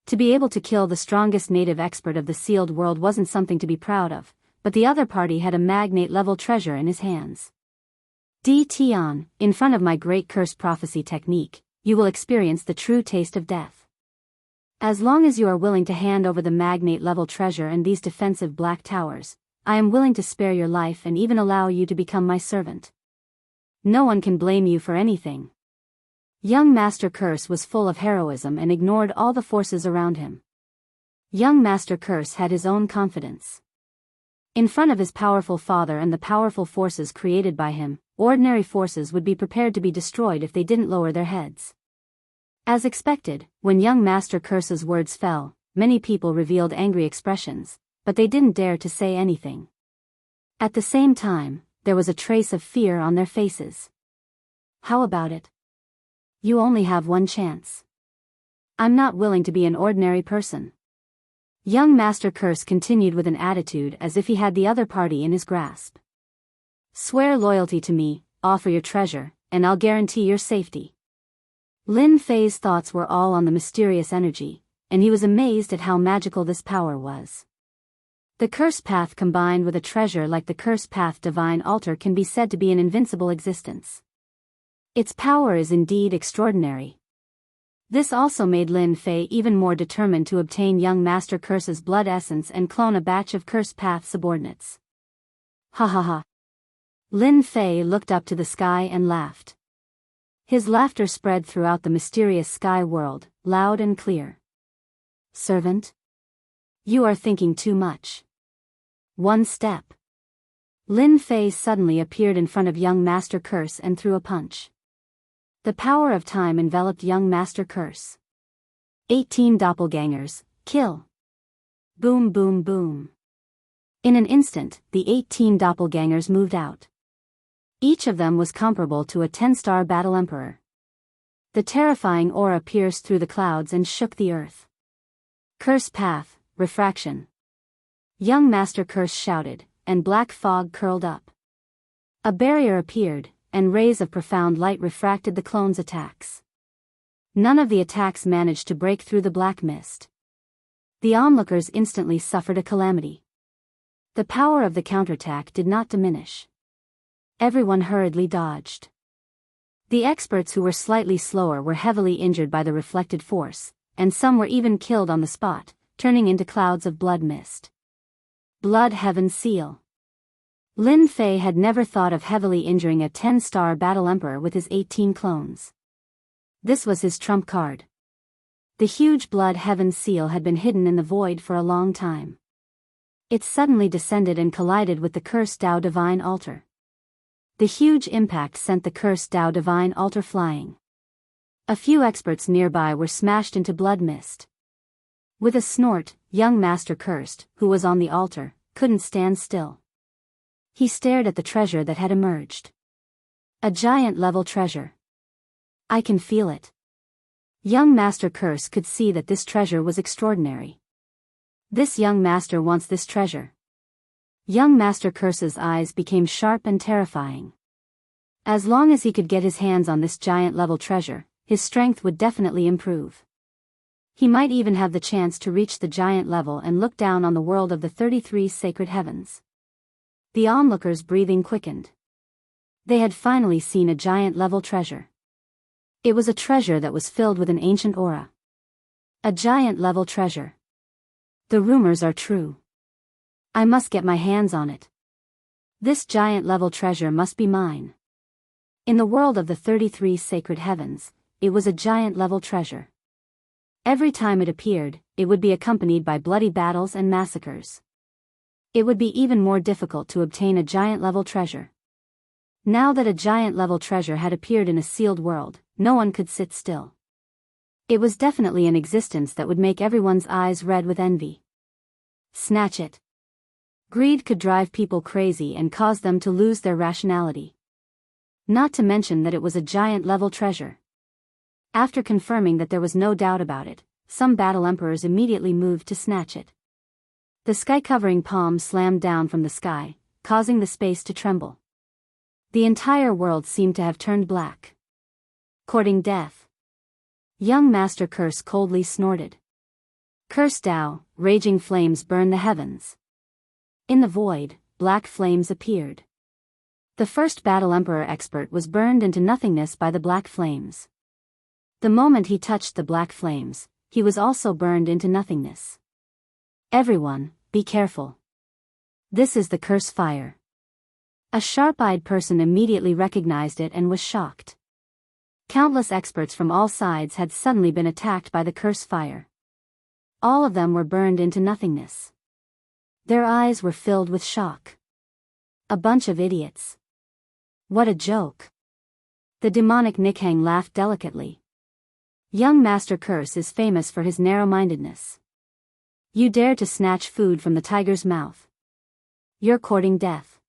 To be able to kill the strongest native expert of the sealed world wasn't something to be proud of, but the other party had a magnate-level treasure in his hands. Tion, in front of my great curse prophecy technique, you will experience the true taste of death. As long as you are willing to hand over the magnate-level treasure and these defensive black towers, I am willing to spare your life and even allow you to become my servant. No one can blame you for anything. Young Master Curse was full of heroism and ignored all the forces around him. Young Master Curse had his own confidence. In front of his powerful father and the powerful forces created by him, ordinary forces would be prepared to be destroyed if they didn't lower their heads. As expected, when young Master Curse's words fell, many people revealed angry expressions, but they didn't dare to say anything. At the same time, there was a trace of fear on their faces. How about it? You only have one chance. I'm not willing to be an ordinary person. Young Master Curse continued with an attitude as if he had the other party in his grasp. Swear loyalty to me, offer your treasure, and I'll guarantee your safety. Lin Fei's thoughts were all on the mysterious energy, and he was amazed at how magical this power was. The curse path combined with a treasure like the curse path divine altar can be said to be an invincible existence. Its power is indeed extraordinary. This also made Lin Fei even more determined to obtain young Master Curse's blood essence and clone a batch of curse path subordinates. Ha ha ha. Lin Fei looked up to the sky and laughed. His laughter spread throughout the mysterious sky world, loud and clear. Servant? You are thinking too much. One step. Lin Fei suddenly appeared in front of young Master Curse and threw a punch. The power of time enveloped young Master Curse. 18 doppelgangers, kill. Boom boom boom. In an instant, the 18 doppelgangers moved out. Each of them was comparable to a 10-star battle emperor. The terrifying aura pierced through the clouds and shook the earth. Curse path, refraction. Young Master Curse shouted, and black fog curled up. A barrier appeared, and rays of profound light refracted the clones' attacks. None of the attacks managed to break through the black mist. The onlookers instantly suffered a calamity. The power of the counterattack did not diminish. Everyone hurriedly dodged. The experts who were slightly slower were heavily injured by the reflected force, and some were even killed on the spot, turning into clouds of blood mist. Blood Heaven Seal. Lin Fei had never thought of heavily injuring a 10-star battle emperor with his 18 clones. This was his trump card. The huge Blood Heaven Seal had been hidden in the void for a long time. It suddenly descended and collided with the cursed Tao Divine Altar. The huge impact sent the cursed Tao Divine Altar flying. A few experts nearby were smashed into blood mist. With a snort, young Master Cursed, who was on the altar, couldn't stand still. He stared at the treasure that had emerged. A giant-level treasure. I can feel it. Young Master Curse could see that this treasure was extraordinary. This young master wants this treasure. Young Master Curse's eyes became sharp and terrifying. As long as he could get his hands on this giant-level treasure, his strength would definitely improve. He might even have the chance to reach the giant level and look down on the world of the 33 sacred heavens. The onlookers' breathing quickened. They had finally seen a giant-level treasure. It was a treasure that was filled with an ancient aura. A giant-level treasure. The rumors are true. I must get my hands on it. This giant-level treasure must be mine. In the world of the 33 sacred heavens, it was a giant-level treasure. Every time it appeared, it would be accompanied by bloody battles and massacres. It would be even more difficult to obtain a giant-level treasure. Now that a giant-level treasure had appeared in a sealed world, no one could sit still. It was definitely an existence that would make everyone's eyes red with envy. Snatch it. Greed could drive people crazy and cause them to lose their rationality. Not to mention that it was a giant-level treasure. After confirming that there was no doubt about it, some battle emperors immediately moved to snatch it. The sky-covering palm slammed down from the sky, causing the space to tremble. The entire world seemed to have turned black. Courting death. Young Master Curse coldly snorted. Curse Tao, raging flames burn the heavens. In the void, black flames appeared. The first Battle Emperor expert was burned into nothingness by the black flames. The moment he touched the black flames, he was also burned into nothingness. Everyone, be careful. This is the curse fire. A sharp-eyed person immediately recognized it and was shocked. Countless experts from all sides had suddenly been attacked by the curse fire. All of them were burned into nothingness. Their eyes were filled with shock. A bunch of idiots. What a joke. The demonic Nikhang laughed delicately. Young Master Curse is famous for his narrow-mindedness. You dare to snatch food from the tiger's mouth. You're courting death.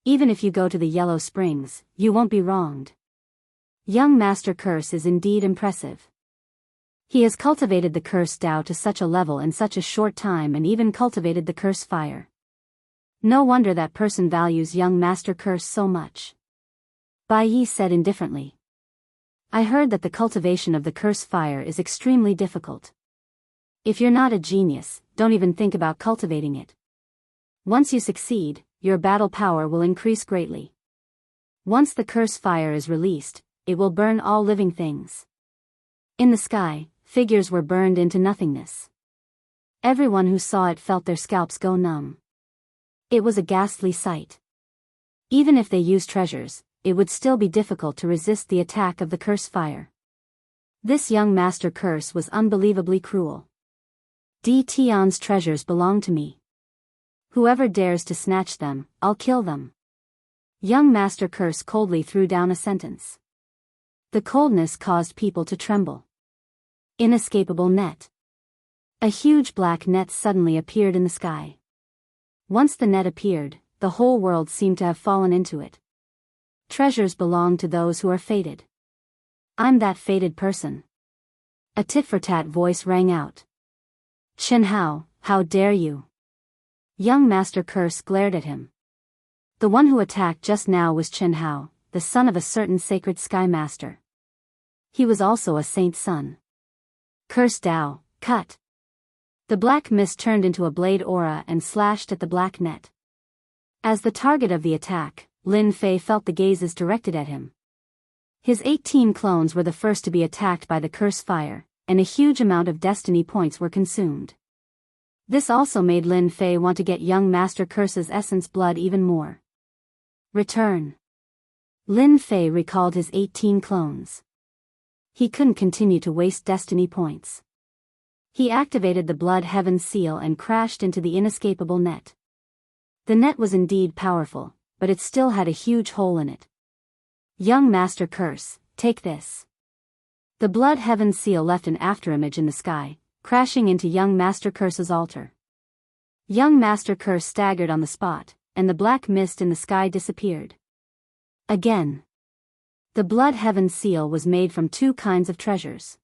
Even if you go to the Yellow Springs, you won't be wronged. Young Master Curse is indeed impressive. He has cultivated the curse Tao to such a level in such a short time and even cultivated the curse fire. No wonder that person values young Master Curse so much. Bai Yi said indifferently. I heard that the cultivation of the curse fire is extremely difficult. If you're not a genius, don't even think about cultivating it. Once you succeed, your battle power will increase greatly. Once the curse fire is released, it will burn all living things. In the sky, figures were burned into nothingness. Everyone who saw it felt their scalps go numb. It was a ghastly sight. Even if they used treasures, it would still be difficult to resist the attack of the curse fire. This young Master Curse was unbelievably cruel. D. Tian's treasures belong to me. Whoever dares to snatch them, I'll kill them. Young Master Curse coldly threw down a sentence. The coldness caused people to tremble. Inescapable net. A huge black net suddenly appeared in the sky. Once the net appeared, the whole world seemed to have fallen into it. Treasures belong to those who are fated. I'm that fated person. A tit-for-tat voice rang out. Chen Hao, how dare you? Young Master Curse glared at him. The one who attacked just now was Chen Hao, the son of a certain sacred sky master. He was also a saint's son. Curse Tao, cut. The black mist turned into a blade aura and slashed at the black net. As the target of the attack, Lin Fei felt the gazes directed at him. His 18 clones were the first to be attacked by the curse fire, and a huge amount of destiny points were consumed. This also made Lin Fei want to get young Master Curse's essence blood even more. Return. Lin Fei recalled his 18 clones. He couldn't continue to waste destiny points. He activated the Blood Heaven seal and crashed into the inescapable net. The net was indeed powerful, but it still had a huge hole in it. Young Master Curse, take this. The Blood Heaven seal left an afterimage in the sky, crashing into young Master Curse's altar. Young Master Curse staggered on the spot, and the black mist in the sky disappeared. Again. The Blood Heaven seal was made from two kinds of treasures.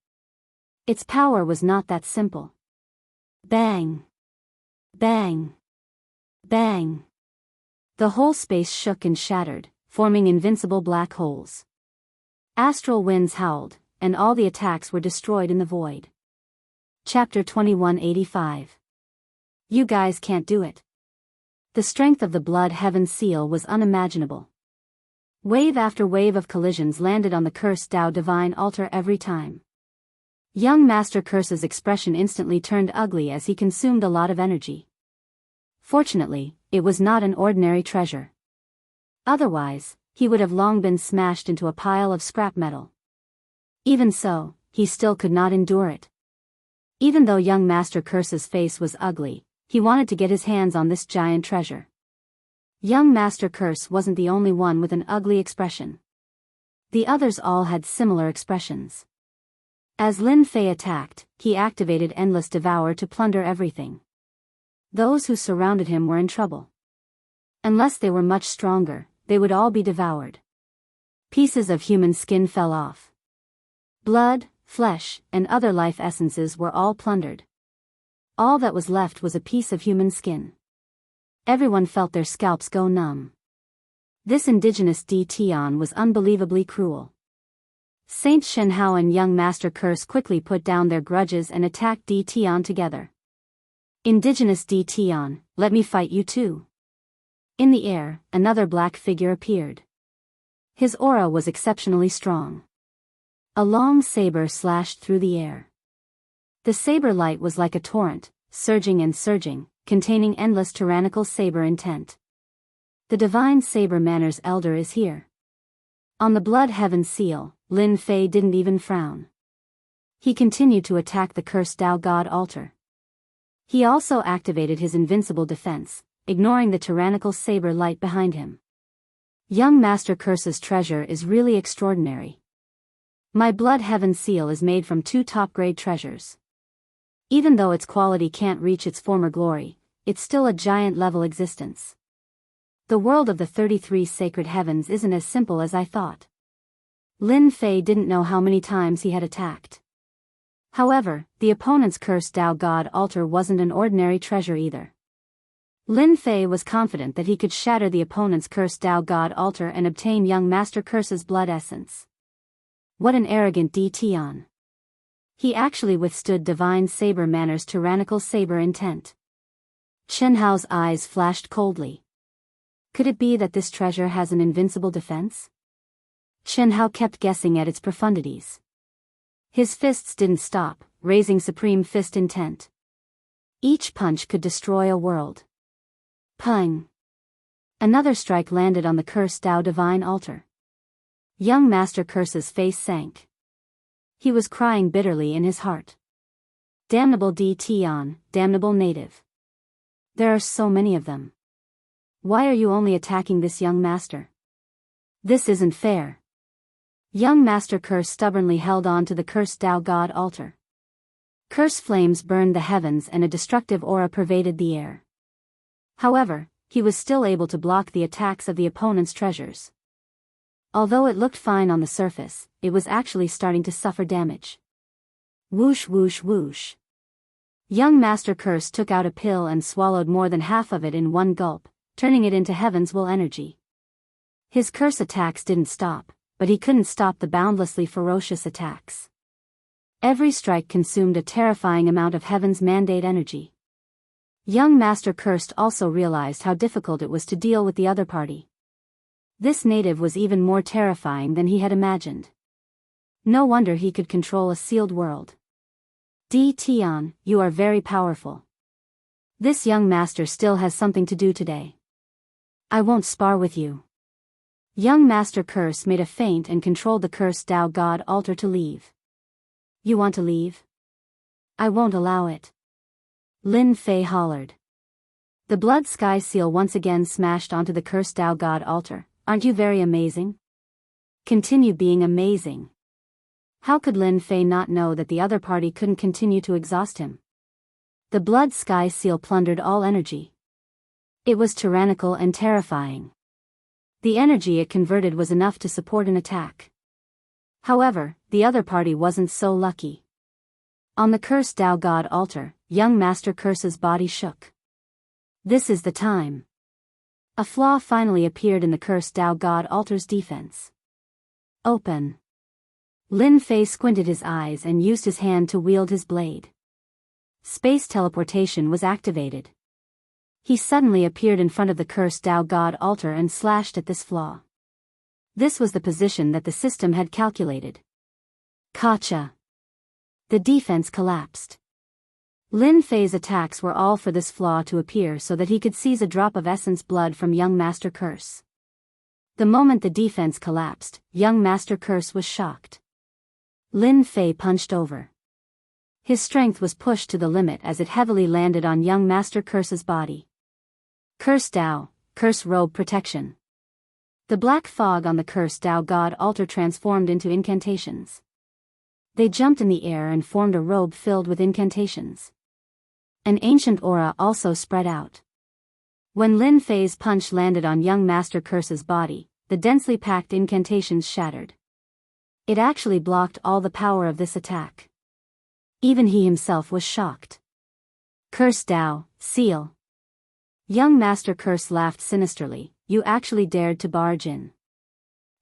Its power was not that simple. Bang! Bang! Bang! The whole space shook and shattered, forming invincible black holes. Astral winds howled, and all the attacks were destroyed in the void. Chapter 2185. You guys can't do it. The strength of the Blood Heaven seal was unimaginable. Wave after wave of collisions landed on the cursed Tao Divine altar every time. Young Master Curse's expression instantly turned ugly as he consumed a lot of energy. Fortunately, it was not an ordinary treasure. Otherwise, he would have long been smashed into a pile of scrap metal. Even so, he still could not endure it. Even though young Master Curse's face was ugly, he wanted to get his hands on this giant treasure. Young Master Curse wasn't the only one with an ugly expression. The others all had similar expressions. As Lin Fei attacked, he activated Endless Devour to plunder everything. Those who surrounded him were in trouble. Unless they were much stronger, they would all be devoured. Pieces of human skin fell off. Blood, flesh, and other life essences were all plundered. All that was left was a piece of human skin. Everyone felt their scalps go numb. This indigenous Tian was unbelievably cruel. Saint Shenhao and young Master Curse quickly put down their grudges and attacked Tian together. Indigenous Tian, let me fight you too. In the air, another black figure appeared. His aura was exceptionally strong. A long saber slashed through the air. The saber light was like a torrent, surging and surging, containing endless tyrannical saber intent. The divine saber manners elder is here. On the blood heaven seal, Lin Fei didn't even frown. He continued to attack the cursed Tao God altar. He also activated his invincible defense, ignoring the tyrannical saber light behind him. Young Master Curse's treasure is really extraordinary. My blood heaven seal is made from 2 top-grade treasures. Even though its quality can't reach its former glory, it's still a giant-level existence. The world of the 33 sacred heavens isn't as simple as I thought. Lin Fei didn't know how many times he had attacked. However, the opponent's cursed Tao God altar wasn't an ordinary treasure either. Lin Fei was confident that he could shatter the opponent's cursed Tao God altar and obtain young Master Curse's blood essence. What an arrogant Tian. He actually withstood divine saber manners' tyrannical saber intent. Shenhao's eyes flashed coldly. Could it be that this treasure has an invincible defense? Shenhao kept guessing at its profundities. His fists didn't stop, raising supreme fist intent. Each punch could destroy a world. Pung! Another strike landed on the cursed Tao divine altar. Young Master Curse's face sank. He was crying bitterly in his heart. Damnable Tian, damnable native. There are so many of them. Why are you only attacking this young master? This isn't fair. Young Master Curse stubbornly held on to the cursed Tao God altar. Curse flames burned the heavens and a destructive aura pervaded the air. However, he was still able to block the attacks of the opponent's treasures. Although it looked fine on the surface, it was actually starting to suffer damage. Whoosh whoosh whoosh. Young Master Curse took out a pill and swallowed more than half of it in one gulp, turning it into heaven's will energy. His curse attacks didn't stop, but he couldn't stop the boundlessly ferocious attacks. Every strike consumed a terrifying amount of heaven's mandate energy. Young Master Cursed also realized how difficult it was to deal with the other party. This native was even more terrifying than he had imagined. No wonder he could control a sealed world. Tian, you are very powerful. This young master still has something to do today. I won't spar with you. Young Master Curse made a feint and controlled the cursed Tao God altar to leave. You want to leave? I won't allow it. Lin Fei hollered. The blood sky seal once again smashed onto the cursed Tao God altar. Aren't you very amazing? Continue being amazing. How could Lin Fei not know that the other party couldn't continue to exhaust him? The blood sky seal plundered all energy. It was tyrannical and terrifying. The energy it converted was enough to support an attack. However, the other party wasn't so lucky. On the cursed Tao God altar, young Master Curse's body shook. This is the time. A flaw finally appeared in the cursed Tao God altar's defense. Open. Lin Fei squinted his eyes and used his hand to wield his blade. Space teleportation was activated. He suddenly appeared in front of the cursed Tao God altar and slashed at this flaw. This was the position that the system had calculated. Gotcha. The defense collapsed. Lin Fei's attacks were all for this flaw to appear so that he could seize a drop of essence blood from young Master Curse. The moment the defense collapsed, young Master Curse was shocked. Lin Fei punched over. His strength was pushed to the limit as it heavily landed on young Master Curse's body. Curse Tao, Curse Robe Protection. The black fog on the cursed Tao God altar transformed into incantations. They jumped in the air and formed a robe filled with incantations. An ancient aura also spread out. When Lin Fei's punch landed on young Master Curse's body, the densely packed incantations shattered. It actually blocked all the power of this attack. Even he himself was shocked. Curse Dao, seal. Young Master Curse laughed sinisterly. You actually dared to barge in.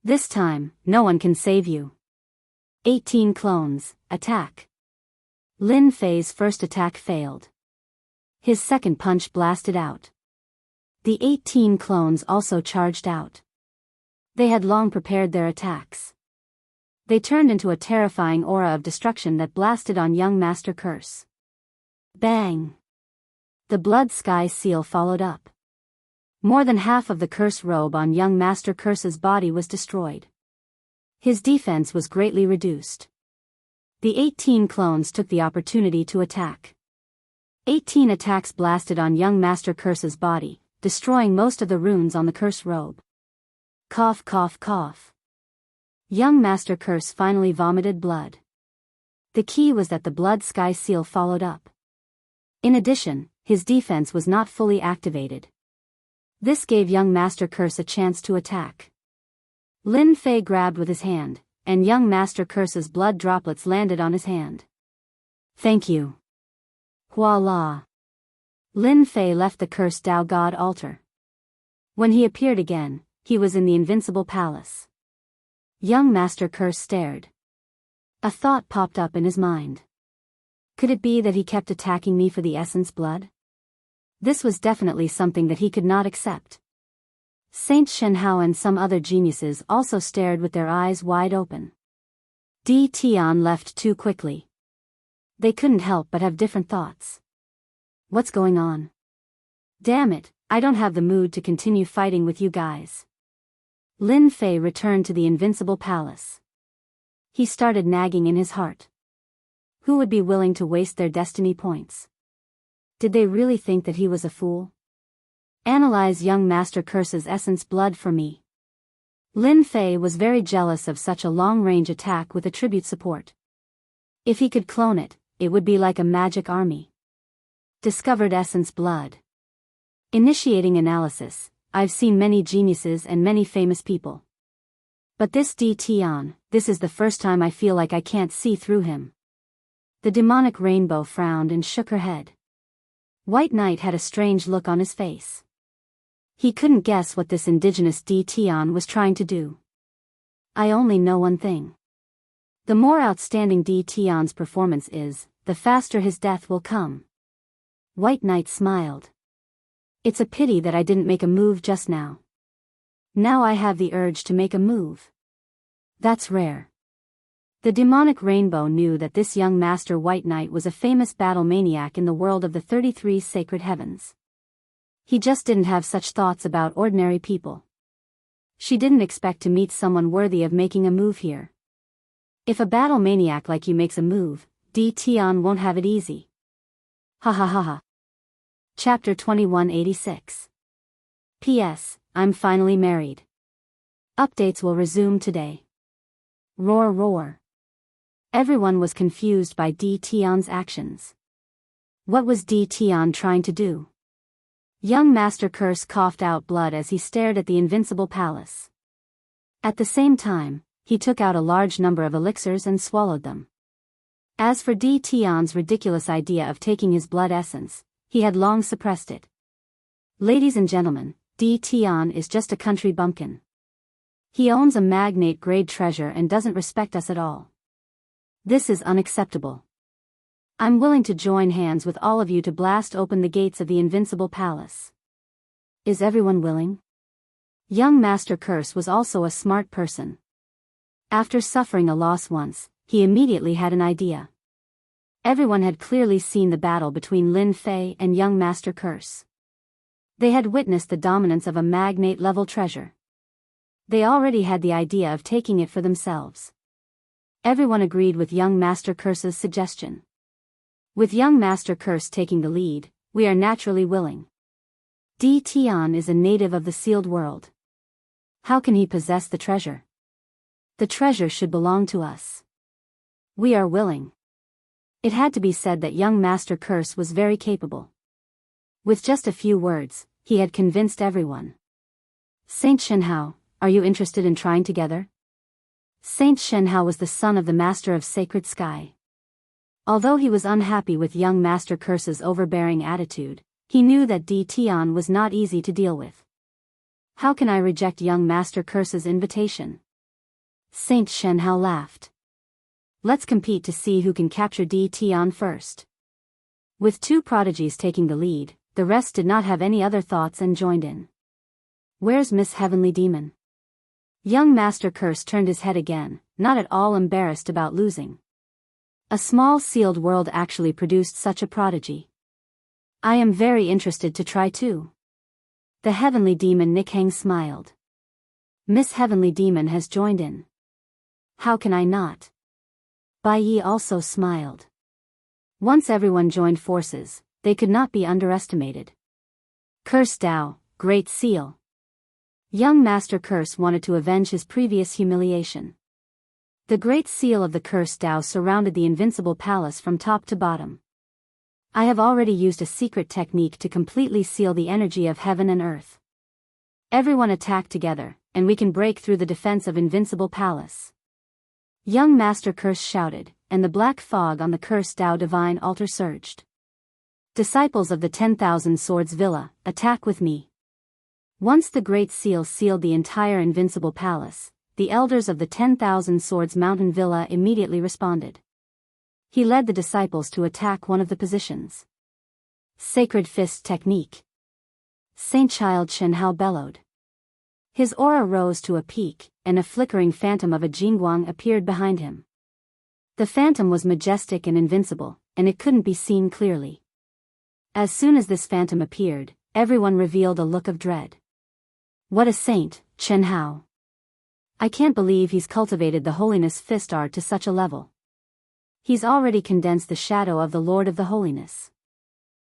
This time, no one can save you. 18 clones, attack. Lin Fei's first attack failed. His second punch blasted out. The 18 clones also charged out. They had long prepared their attacks. They turned into a terrifying aura of destruction that blasted on young Master Curse. Bang! The blood sky seal followed up. More than half of the curse robe on young Master Curse's body was destroyed. His defense was greatly reduced. The 18 clones took the opportunity to attack. 18 attacks blasted on young Master Curse's body, destroying most of the runes on the curse robe. Cough cough cough. Young Master Curse finally vomited blood. The key was that the blood sky seal followed up. In addition, his defense was not fully activated. This gave young Master Curse a chance to attack. Lin Fei grabbed with his hand, and young Master Curse's blood droplets landed on his hand. Thank you. Voila. Lin Fei left the cursed Dao God altar. When he appeared again, he was in the invincible palace. Young Master Curse stared. A thought popped up in his mind. Could it be that he kept attacking me for the essence blood? This was definitely something that he could not accept. Saint Shenhao and some other geniuses also stared with their eyes wide open. Di Tian left too quickly. They couldn't help but have different thoughts. What's going on? Damn it, I don't have the mood to continue fighting with you guys. Lin Fei returned to the invincible palace. He started nagging in his heart. Who would be willing to waste their destiny points? Did they really think that he was a fool? Analyze young Master Curse's essence blood for me. Lin Fei was very jealous of such a long-range attack with attribute support. If he could clone it, it would be like a magic army. Discovered essence blood. Initiating analysis. I've seen many geniuses and many famous people. But this Di Tian, this is the first time I feel like I can't see through him. The demonic rainbow frowned and shook her head. White Knight had a strange look on his face. He couldn't guess what this indigenous Di Tian was trying to do. I only know one thing. The more outstanding Di Tian's performance is, the faster his death will come. White Knight smiled. It's a pity that I didn't make a move just now. Now I have the urge to make a move. That's rare. The demonic rainbow knew that this young Master White Knight was a famous battle maniac in the world of the 33 sacred heavens. He just didn't have such thoughts about ordinary people. She didn't expect to meet someone worthy of making a move here. If a battle maniac like you makes a move, Di Tian won't have it easy. Ha ha ha ha. Chapter 2186. P.S. I'm finally married. Updates will resume today. Roar roar. Everyone was confused by Di Tian's actions. What was Di Tian trying to do? Young Master Curse coughed out blood as he stared at the invincible palace. At the same time, he took out a large number of elixirs and swallowed them. As for Di Tian's ridiculous idea of taking his blood essence, he had long suppressed it. Ladies and gentlemen, Di Tian is just a country bumpkin. He owns a magnate-grade treasure and doesn't respect us at all. This is unacceptable. I'm willing to join hands with all of you to blast open the gates of the invincible palace. Is everyone willing? Young Master Curse was also a smart person. After suffering a loss once, he immediately had an idea. Everyone had clearly seen the battle between Lin Fei and young Master Curse. They had witnessed the dominance of a magnate-level treasure. They already had the idea of taking it for themselves. Everyone agreed with young Master Curse's suggestion. With young Master Curse taking the lead, we are naturally willing. Di Tian is a native of the sealed world. How can he possess the treasure? The treasure should belong to us. We are willing. It had to be said that young Master Curse was very capable. With just a few words, he had convinced everyone. Saint Shenhao, are you interested in trying together? Saint Shenhao was the son of the Master of Sacred Sky. Although he was unhappy with young Master Curse's overbearing attitude, he knew that Di Tian was not easy to deal with. How can I reject young Master Curse's invitation? Saint Shenhao laughed. Let's compete to see who can capture Di Tian first. With two prodigies taking the lead, the rest did not have any other thoughts and joined in. Where's Miss Heavenly Demon? Young Master Curse turned his head again, not at all embarrassed about losing. A small sealed world actually produced such a prodigy. I am very interested to try too. The Heavenly Demon Nikhang smiled. Miss Heavenly Demon has joined in. How can I not? Bai Yi also smiled. Once everyone joined forces, they could not be underestimated. Curse Tao, Great Seal. Young Master Curse wanted to avenge his previous humiliation. The Great Seal of the Curse Tao surrounded the invincible palace from top to bottom. I have already used a secret technique to completely seal the energy of heaven and earth. Everyone attack together, and we can break through the defense of invincible palace. Young Master Curse shouted, and the black fog on the Curse Tao divine altar surged. Disciples of the 10,000 Swords Villa, attack with me. Once the Great Seal sealed the entire invincible palace, the elders of the 10,000 Swords Mountain Villa immediately responded. He led the disciples to attack one of the positions. Sacred Fist Technique. Saint Child Shenhao bellowed. His aura rose to a peak, and a flickering phantom of a Jingguang appeared behind him. The phantom was majestic and invincible, and it couldn't be seen clearly. As soon as this phantom appeared, everyone revealed a look of dread. What a saint, Shenhao. I can't believe he's cultivated the holiness fist art to such a level. He's already condensed the shadow of the Lord of the Holiness.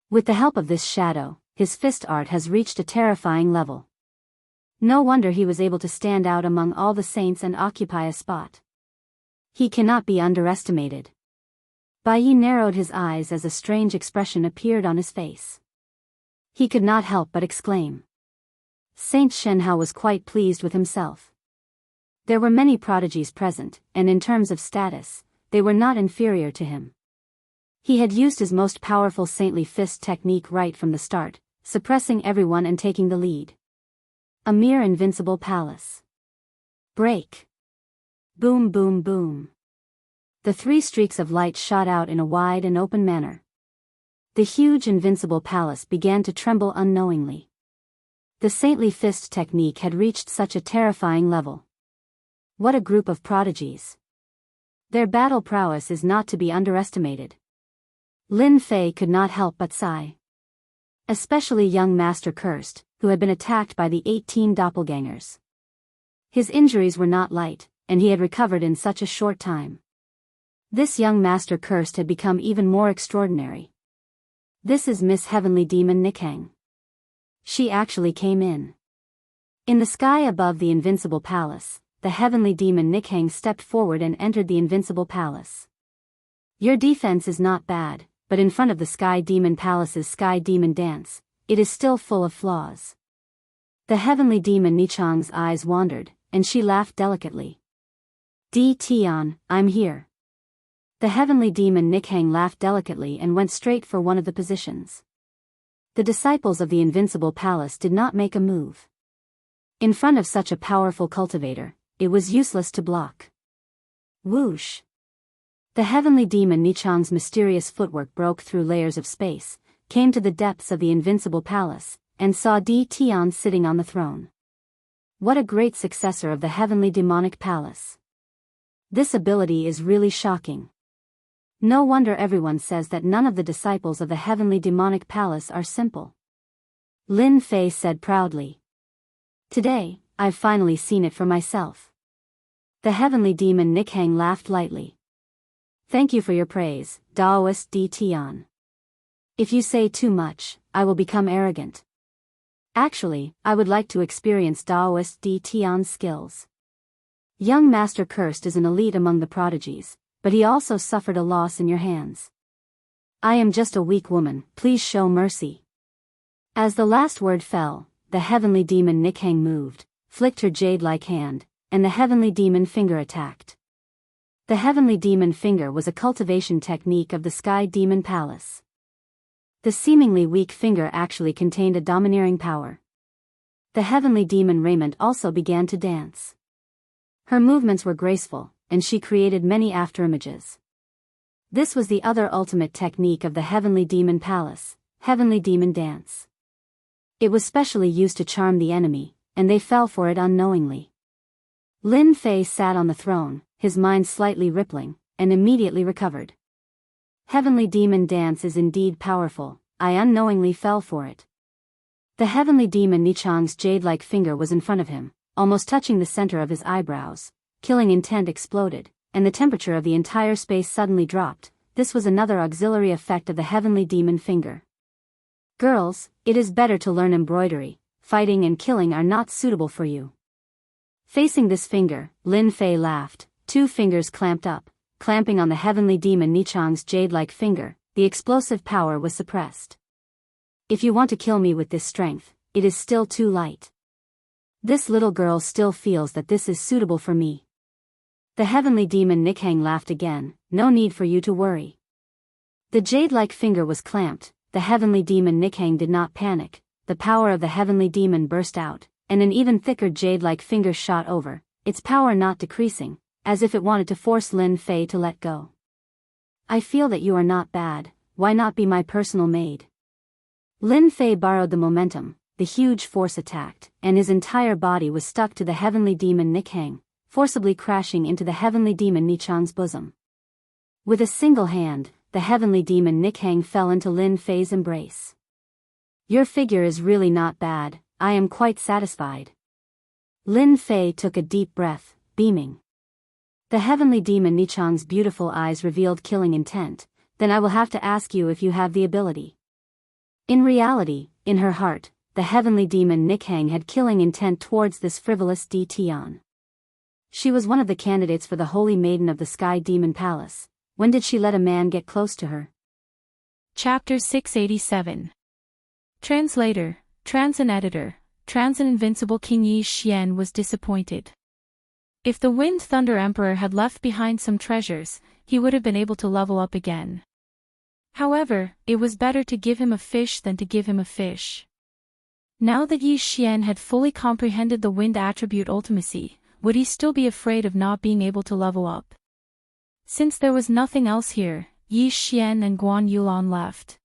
With the help of this shadow, his fist art has reached a terrifying level. No wonder he was able to stand out among all the saints and occupy a spot. He cannot be underestimated. Bai Yi narrowed his eyes as a strange expression appeared on his face. He could not help but exclaim. Saint Shenhao was quite pleased with himself. There were many prodigies present, and in terms of status, they were not inferior to him. He had used his most powerful saintly fist technique right from the start, suppressing everyone and taking the lead. A mere invincible palace. Break. Boom boom boom. The three streaks of light shot out in a wide and open manner. The huge invincible palace began to tremble unknowingly. The saintly fist technique had reached such a terrifying level. What a group of prodigies. Their battle prowess is not to be underestimated. Lin Fei could not help but sigh. Especially young Master Cursed, who had been attacked by the 18 doppelgangers. His injuries were not light, and he had recovered in such a short time. This young Master Cursed had become even more extraordinary. This is Miss Heavenly Demon Nikhang. She actually came in. In the sky above the invincible palace, the Heavenly Demon Nikhang stepped forward and entered the invincible palace. Your defense is not bad, but in front of the Sky Demon Palace's Sky Demon Dance, it is still full of flaws. The Heavenly Demon Nichang's eyes wandered, and she laughed delicately. Di Tian, I'm here. The Heavenly Demon Nikhang laughed delicately and went straight for one of the positions. The disciples of the invincible palace did not make a move. In front of such a powerful cultivator, it was useless to block. Whoosh! The Heavenly Demon Nichang's mysterious footwork broke through layers of space, came to the depths of the invincible palace, and saw Di Tian sitting on the throne. What a great successor of the Heavenly Demonic Palace. This ability is really shocking. No wonder everyone says that none of the disciples of the Heavenly Demonic Palace are simple. Lin Fei said proudly. Today, I've finally seen it for myself. The Heavenly Demon Nikhang laughed lightly. Thank you for your praise, Daoist Di Tian. If you say too much, I will become arrogant. Actually, I would like to experience Daoist Di Tian's skills. Young Master Cursed is an elite among the prodigies, but he also suffered a loss in your hands. I am just a weak woman, please show mercy. As the last word fell, the heavenly demon Nikhang moved, flicked her jade-like hand, and the heavenly demon finger attacked. The heavenly demon finger was a cultivation technique of the sky demon palace. The seemingly weak finger actually contained a domineering power. The heavenly demon Raymond also began to dance. Her movements were graceful, and she created many afterimages. This was the other ultimate technique of the heavenly demon palace, heavenly demon dance. It was specially used to charm the enemy, and they fell for it unknowingly. Lin Fei sat on the throne, his mind slightly rippling, and immediately recovered. Heavenly demon dance is indeed powerful, I unknowingly fell for it. The heavenly demon Nichang's jade-like finger was in front of him, almost touching the center of his eyebrows. Killing intent exploded, and the temperature of the entire space suddenly dropped. This was another auxiliary effect of the heavenly demon finger. Girls, it is better to learn embroidery. Fighting and killing are not suitable for you. Facing this finger, Lin Fei laughed, 2 fingers clamped up, clamping on the heavenly demon Nichang's jade-like finger. The explosive power was suppressed. If you want to kill me with this strength, it is still too light. This little girl still feels that this is suitable for me. The heavenly demon Nikhang laughed again, no need for you to worry. The jade-like finger was clamped, the heavenly demon Nikhang did not panic, the power of the heavenly demon burst out, and an even thicker jade-like finger shot over, its power not decreasing, as if it wanted to force Lin Fei to let go. I feel that you are not bad, why not be my personal maid? Lin Fei borrowed the momentum, the huge force attacked, and his entire body was stuck to the heavenly demon Nikhang, forcibly crashing into the heavenly demon Nichang's bosom. With a single hand, the heavenly demon Nikhang fell into Lin Fei's embrace. Your figure is really not bad, I am quite satisfied. Lin Fei took a deep breath, beaming. The heavenly demon Nichang's beautiful eyes revealed killing intent. Then I will have to ask you if you have the ability. In reality, in her heart, the heavenly demon Nikhang had killing intent towards this frivolous Tian. She was one of the candidates for the holy maiden of the sky demon palace. When did she let a man get close to her? Chapter 687. Translator, Transin Editor, Transin Invincible King Yi Xian was disappointed. If the Wind Thunder Emperor had left behind some treasures, he would have been able to level up again. However, it was better to give him a fish than to give him a fish. Now that Yi Xian had fully comprehended the wind attribute ultimacy, would he still be afraid of not being able to level up? Since there was nothing else here, Yi Xian and Guan Yulan left.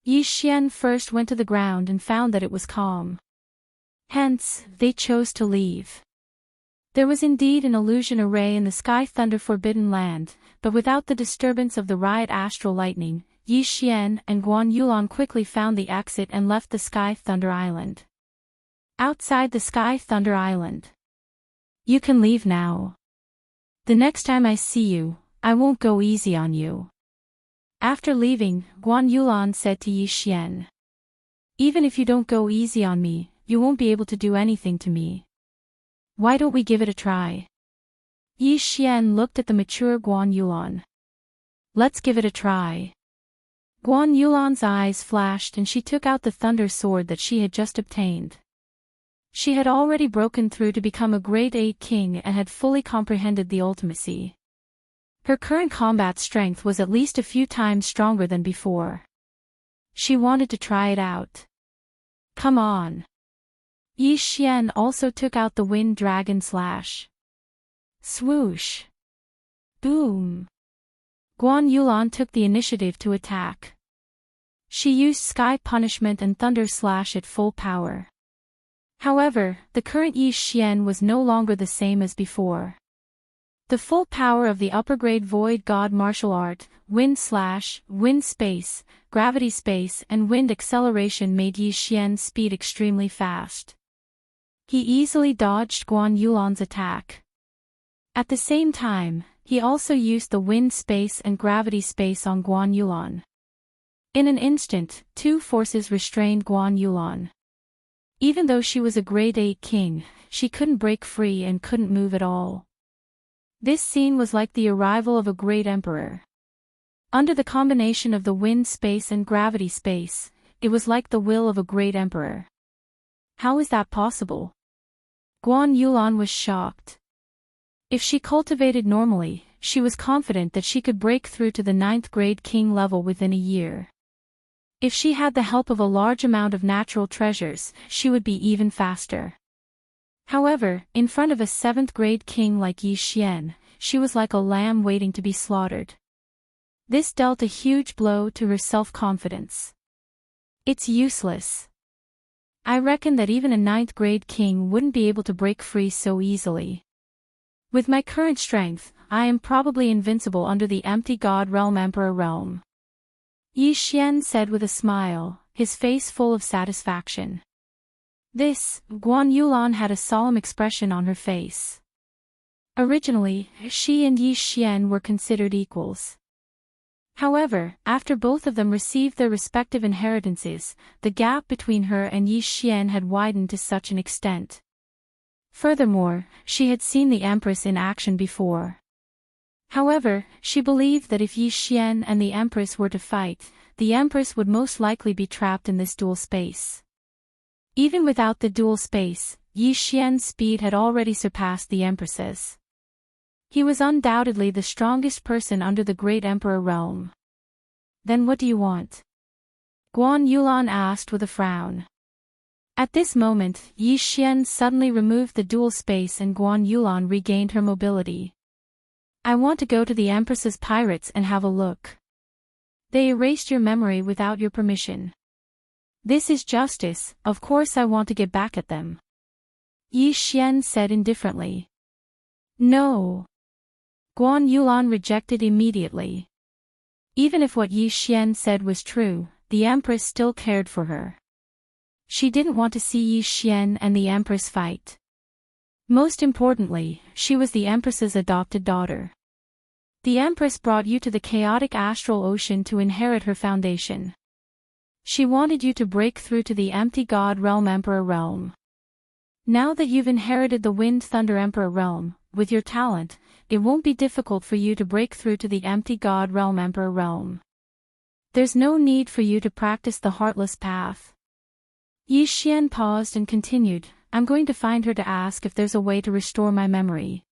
Yi Xian first went to the ground and found that it was calm. Hence, they chose to leave. There was indeed an illusion array in the Sky Thunder Forbidden Land, but without the disturbance of the riot astral lightning, Yi Xian and Guan Yulan quickly found the exit and left the Sky Thunder Island. Outside the Sky Thunder Island. You can leave now. The next time I see you, I won't go easy on you. After leaving, Guan Yulan said to Yi Xian. Even if you don't go easy on me, you won't be able to do anything to me. Why don't we give it a try? Yi Xian looked at the mature Guan Yulan. Let's give it a try. Guan Yulan's eyes flashed and she took out the thunder sword that she had just obtained. She had already broken through to become a grade 8 king and had fully comprehended the ultimacy. Her current combat strength was at least a few times stronger than before. She wanted to try it out. Come on. Yi Xian also took out the wind dragon slash. Swoosh. Boom. Guan Yulan took the initiative to attack. She used sky punishment and thunder slash at full power. However, the current Yi Xian was no longer the same as before. The full power of the upper grade void god martial art, wind slash, wind space, gravity space and wind acceleration made Yi Xian's speed extremely fast. He easily dodged Guan Yulan's attack. At the same time, he also used the wind space and gravity space on Guan Yulan. In an instant, 2 forces restrained Guan Yulan. Even though she was a grade 8 king, she couldn't break free and couldn't move at all. This scene was like the arrival of a great emperor. Under the combination of the wind space and gravity space, it was like the will of a great emperor. How is that possible? Guan Yulan was shocked. If she cultivated normally, she was confident that she could break through to the 9th grade king level within a year. If she had the help of a large amount of natural treasures, she would be even faster. However, in front of a 7th grade king like Yi Xian, she was like a lamb waiting to be slaughtered. This dealt a huge blow to her self-confidence. It's useless. I reckon that even a 9th grade king wouldn't be able to break free so easily. With my current strength, I am probably invincible under the empty God realm emperor realm. Yi Xian said with a smile, his face full of satisfaction. Guan Yulan had a solemn expression on her face. Originally, she and Yi Xian were considered equals. However, after both of them received their respective inheritances, the gap between her and Yi Xian had widened to such an extent. Furthermore, she had seen the Empress in action before. However, she believed that if Yi Xian and the Empress were to fight, the Empress would most likely be trapped in this dual space. Even without the dual space, Yi Xian's speed had already surpassed the Empress's. He was undoubtedly the strongest person under the Great Emperor realm. Then what do you want? Guan Yulan asked with a frown. At this moment, Yi Xian suddenly removed the dual space and Guan Yulan regained her mobility. I want to go to the Empress's pirates and have a look. They erased your memory without your permission. This is justice, of course I want to get back at them. Yi Xian said indifferently. No. Guan Yulan rejected immediately. Even if what Yi Xian said was true, the Empress still cared for her. She didn't want to see Yi Xian and the Empress fight. Most importantly, she was the Empress's adopted daughter. The Empress brought you to the chaotic astral ocean to inherit her foundation. She wanted you to break through to the empty God realm emperor realm. Now that you've inherited the wind thunder emperor realm, with your talent, it won't be difficult for you to break through to the empty God realm emperor realm. There's no need for you to practice the heartless path. Yi Xian paused and continued, I'm going to find her to ask if there's a way to restore my memory.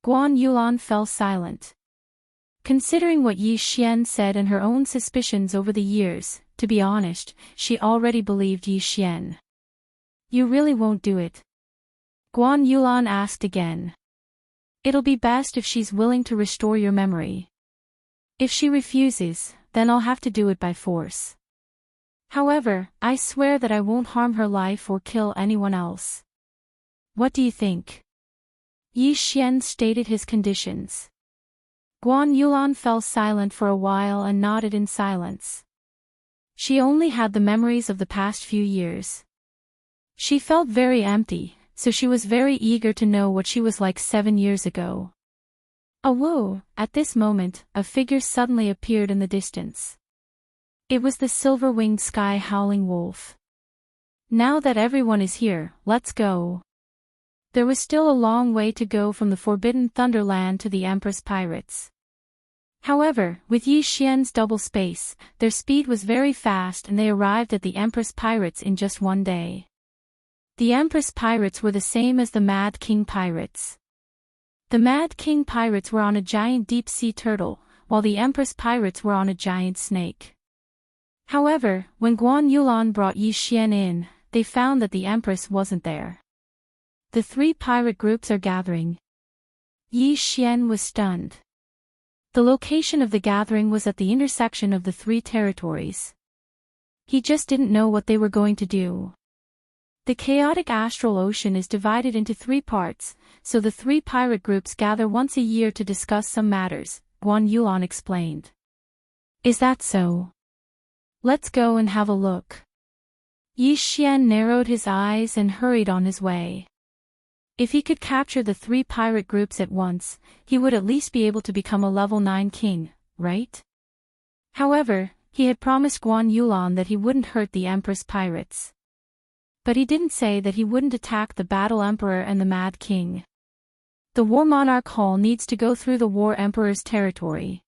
Guan Yulan fell silent. Considering what Yi Xian said and her own suspicions over the years, to be honest, she already believed Yi Xian. You really won't do it? Guan Yulan asked again. It'll be best if she's willing to restore your memory. If she refuses, then I'll have to do it by force. However, I swear that I won't harm her life or kill anyone else. What do you think? Yi Xian stated his conditions. Guan Yulan fell silent for a while and nodded in silence. She only had the memories of the past few years. She felt very empty, so she was very eager to know what she was like 7 years ago. Whoa! At this moment, a figure suddenly appeared in the distance. It was the silver-winged sky howling wolf. Now that everyone is here, let's go. There was still a long way to go from the forbidden Thunderland to the Empress pirates. However, with Yi Xian's double space, their speed was very fast and they arrived at the Empress pirates in just one day. The Empress pirates were the same as the Mad King pirates. The Mad King pirates were on a giant deep-sea turtle, while the Empress pirates were on a giant snake. However, when Guan Yulan brought Yi Xian in, they found that the Empress wasn't there. The 3 pirate groups are gathering. Yi Xian was stunned. The location of the gathering was at the intersection of the 3 territories. He just didn't know what they were going to do. The chaotic astral ocean is divided into 3 parts, so the 3 pirate groups gather once a year to discuss some matters, Guan Yulan explained. Is that so? Let's go and have a look. Yi Xian narrowed his eyes and hurried on his way. If he could capture the 3 pirate groups at once, he would at least be able to become a level 9 king, right? However, he had promised Guan Yulan that he wouldn't hurt the Empress pirates. But he didn't say that he wouldn't attack the Battle Emperor and the Mad King. The War Monarch Hall needs to go through the War Emperor's territory.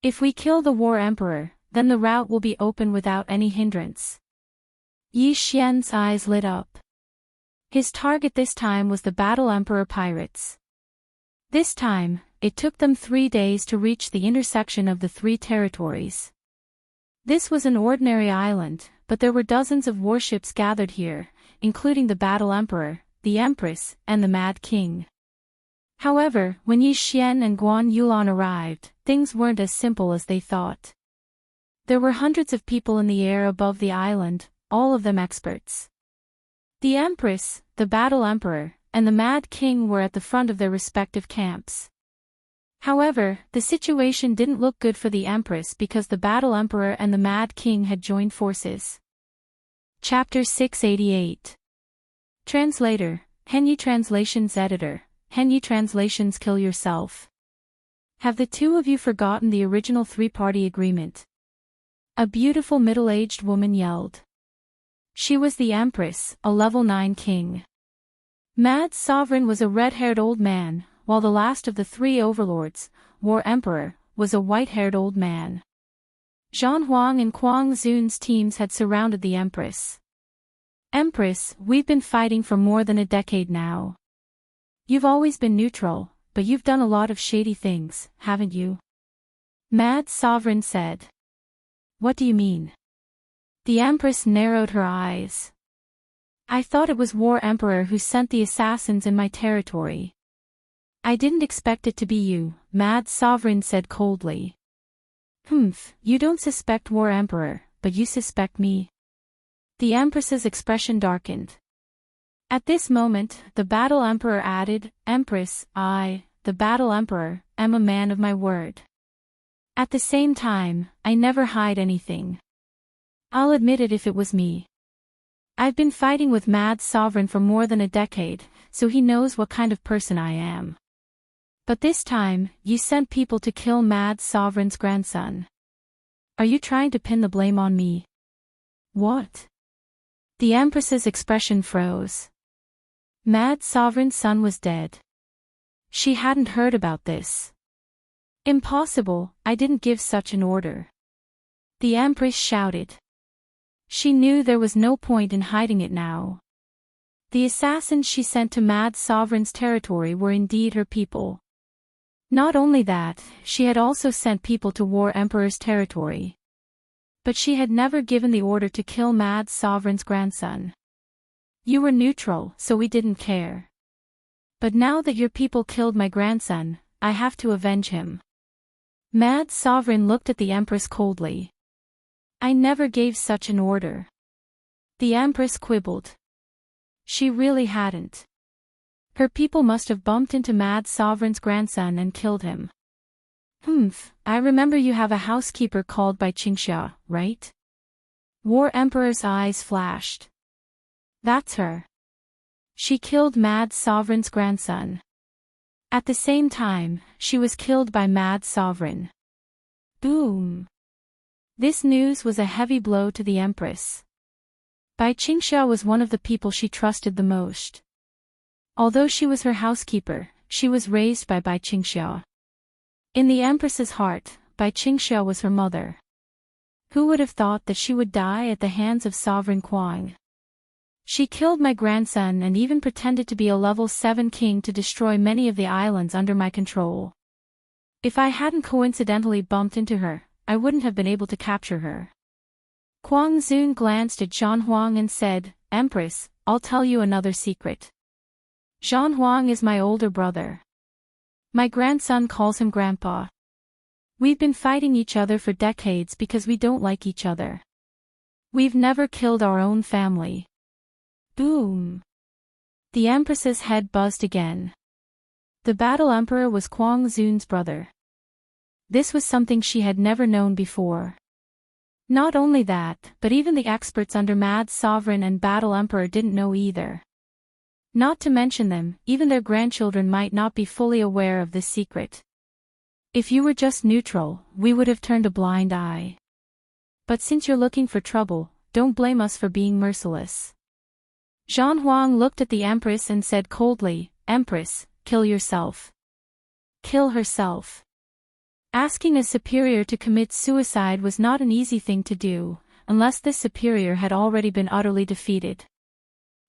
If we kill the War Emperor, then the route will be open without any hindrance. Yi Xian's eyes lit up. His target this time was the Battle Emperor pirates. This time, it took them 3 days to reach the intersection of the 3 territories. This was an ordinary island, but there were dozens of warships gathered here, including the Battle Emperor, the Empress, and the Mad King. However, when Yi Xian and Guan Yulan arrived, things weren't as simple as they thought. There were hundreds of people in the air above the island, all of them experts. The Empress, the Battle Emperor, and the Mad King were at the front of their respective camps. However, the situation didn't look good for the Empress because the Battle Emperor and the Mad King had joined forces. Chapter 688. Translator, Henyi Translations Editor, Henyi Translations Kill Yourself. Have the two of you forgotten the original 3-party agreement? A beautiful middle-aged woman yelled. She was the Empress, a level 9 king. Mad Sovereign was a red-haired old man, while the last of the 3 overlords, War Emperor, was a white-haired old man. Zhan Huang and Kuang Zun's teams had surrounded the Empress. Empress, we've been fighting for more than a decade now. You've always been neutral, but you've done a lot of shady things, haven't you? Mad Sovereign said. What do you mean? The Empress narrowed her eyes. I thought it was War Emperor who sent the assassins in my territory. I didn't expect it to be you, Mad Sovereign said coldly. You don't suspect War Emperor, but you suspect me. The Empress's expression darkened. At this moment, the Battle Emperor added, Empress, I, the Battle Emperor, am a man of my word. At the same time, I never hide anything. I'll admit it if it was me. I've been fighting with Mad Sovereign for more than a decade, so he knows what kind of person I am. But this time, you sent people to kill Mad Sovereign's grandson. Are you trying to pin the blame on me? What? The Empress's expression froze. Mad Sovereign's son was dead. She hadn't heard about this. Impossible, I didn't give such an order. The Empress shouted. She knew there was no point in hiding it now. The assassins she sent to Mad Sovereign's territory were indeed her people. Not only that, she had also sent people to War Emperor's territory. But she had never given the order to kill Mad Sovereign's grandson. You were neutral, so we didn't care. But now that your people killed my grandson, I have to avenge him. Mad Sovereign looked at the Empress coldly. I never gave such an order. The Empress quibbled. She really hadn't. Her people must have bumped into Mad Sovereign's grandson and killed him. I remember you have a housekeeper called by Qingxia, right? War Emperor's eyes flashed. That's her. She killed Mad Sovereign's grandson. At the same time, she was killed by Mad Sovereign. Boom. This news was a heavy blow to the Empress. Bai Qingxia was one of the people she trusted the most. Although she was her housekeeper, she was raised by Bai Qingxia. In the Empress's heart, Bai Qingxia was her mother. Who would have thought that she would die at the hands of Sovereign Kuang? She killed my grandson and even pretended to be a level 7 king to destroy many of the islands under my control. If I hadn't coincidentally bumped into her, I wouldn't have been able to capture her. Kuang Zun glanced at Zhan Huang and said, Empress, I'll tell you another secret. Zhan Huang is my older brother. My grandson calls him Grandpa. We've been fighting each other for decades because we don't like each other. We've never killed our own family. Boom. The Empress's head buzzed again. The Battle Emperor was Kuang Zun's brother. This was something she had never known before. Not only that, but even the experts under Mad Sovereign and Battle Emperor didn't know either. Not to mention them, even their grandchildren might not be fully aware of this secret. If you were just neutral, we would have turned a blind eye. But since you're looking for trouble, don't blame us for being merciless. Zhan Huang looked at the Empress and said coldly, Empress, kill yourself. Kill herself. Asking a superior to commit suicide was not an easy thing to do, unless this superior had already been utterly defeated.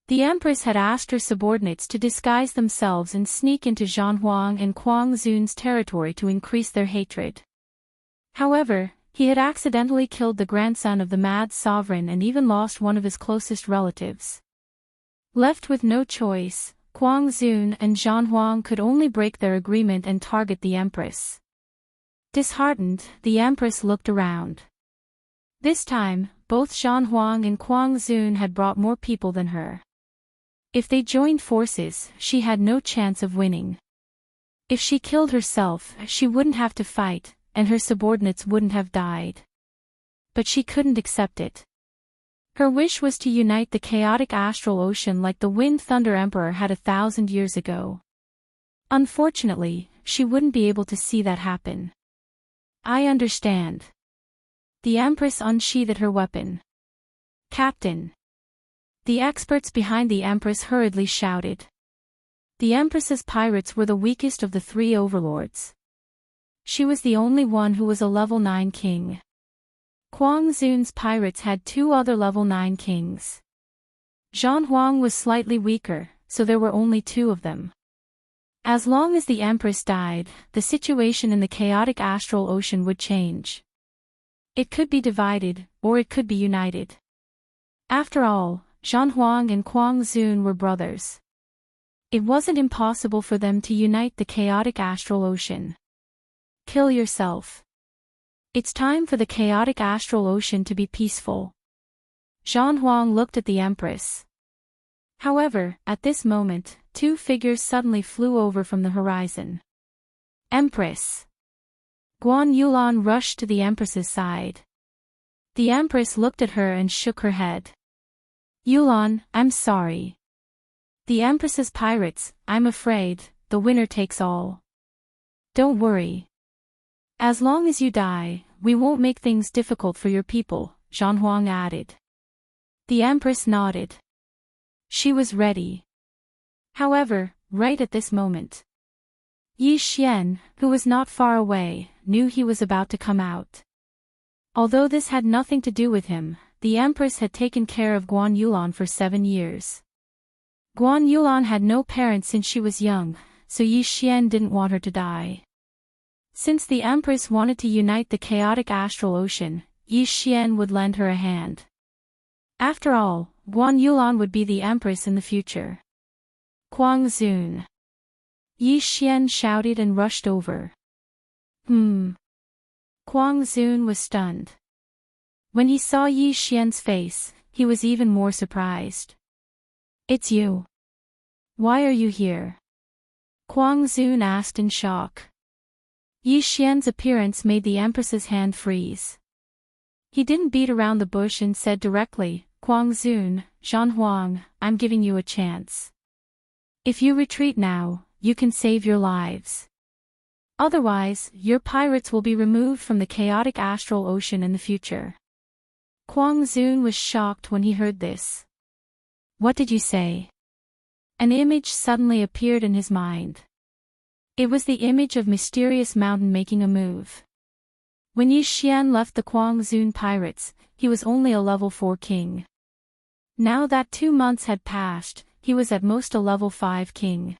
The Empress had asked her subordinates to disguise themselves and sneak into Zhan Huang and Kuang Zun's territory to increase their hatred. However, he had accidentally killed the grandson of the mad sovereign and even lost one of his closest relatives. Left with no choice, Kuang Zun and Zhan Huang could only break their agreement and target the Empress. Disheartened, the Empress looked around. This time, both Zhan Huang and Kuang Zun had brought more people than her. If they joined forces, she had no chance of winning. If she killed herself, she wouldn't have to fight, and her subordinates wouldn't have died. But she couldn't accept it. Her wish was to unite the chaotic astral ocean like the Wind Thunder Emperor had 1,000 years ago. Unfortunately, she wouldn't be able to see that happen. I understand. The Empress unsheathed her weapon. Captain. The experts behind the Empress hurriedly shouted. The Empress's pirates were the weakest of the three overlords. She was the only one who was a level 9 king. Kuang Zun's pirates had 2 other level 9 kings. Zhan Huang was slightly weaker, so there were only 2 of them. As long as the Empress died, the situation in the chaotic astral ocean would change. It could be divided, or it could be united. After all, Zhan Huang and Kuang Zun were brothers. It wasn't impossible for them to unite the chaotic astral ocean. Kill yourself. It's time for the chaotic astral ocean to be peaceful. Zhan Huang looked at the Empress. However, at this moment, 2 figures suddenly flew over from the horizon. Empress. Guan Yulan rushed to the Empress's side. The Empress looked at her and shook her head. Yulan, I'm sorry. The Empress's pirates, I'm afraid, the winner takes all. Don't worry. As long as you die, we won't make things difficult for your people, Zhan Huang added. The Empress nodded. She was ready. However, right at this moment, Yi Xian, who was not far away, knew he was about to come out. Although this had nothing to do with him, the Empress had taken care of Guan Yulan for 7 years. Guan Yulan had no parents since she was young, so Yi Xian didn't want her to die. Since the Empress wanted to unite the chaotic astral ocean, Yi Xian would lend her a hand. After all, Guan Yulan would be the Empress in the future. Kuang Zun. Yi Xian shouted and rushed over. Kuang Zun was stunned. When he saw Yi Xian's face, he was even more surprised. It's you. Why are you here? Kuang Zun asked in shock. Yi Xian's appearance made the Empress's hand freeze. He didn't beat around the bush and said directly, Kuang Zun, Zhan Huang, I'm giving you a chance. If you retreat now, you can save your lives. Otherwise, your pirates will be removed from the chaotic astral ocean in the future. Kuang Zun was shocked when he heard this. What did you say? An image suddenly appeared in his mind. It was the image of Mysterious Mountain making a move. When Yi Xian left the Kuang Zun pirates, he was only a level 4 king. Now that 2 months had passed, he was at most a level 5 king.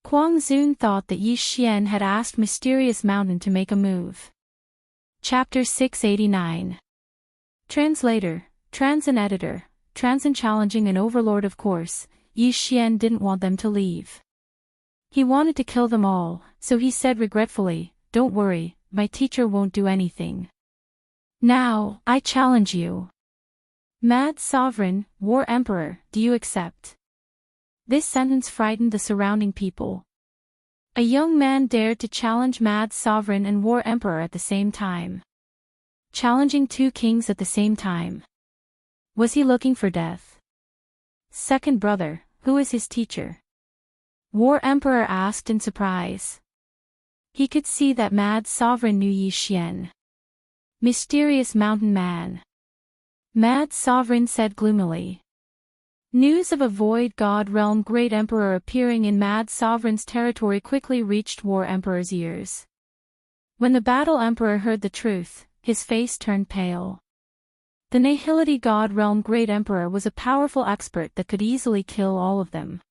Kuang Zun thought that Yi Xian had asked Mysterious Mountain to make a move. Chapter 689. Translator, Transin Editor, Transin challenging an overlord. Of course, Yi Xian didn't want them to leave. He wanted to kill them all, so he said regretfully, don't worry, my teacher won't do anything. Now, I challenge you. Mad Sovereign, War Emperor, do you accept? This sentence frightened the surrounding people. A young man dared to challenge Mad Sovereign and War Emperor at the same time. Challenging 2 kings at the same time. Was he looking for death? Second brother, who is his teacher? War Emperor asked in surprise. He could see that Mad Sovereign knew Yi Xian. Mysterious Mountain Man. Mad Sovereign said gloomily. News of a void god realm great emperor appearing in mad sovereign's territory quickly reached war emperor's ears. When the battle emperor heard the truth, his face turned pale. The nihility god realm great emperor was a powerful expert that could easily kill all of them.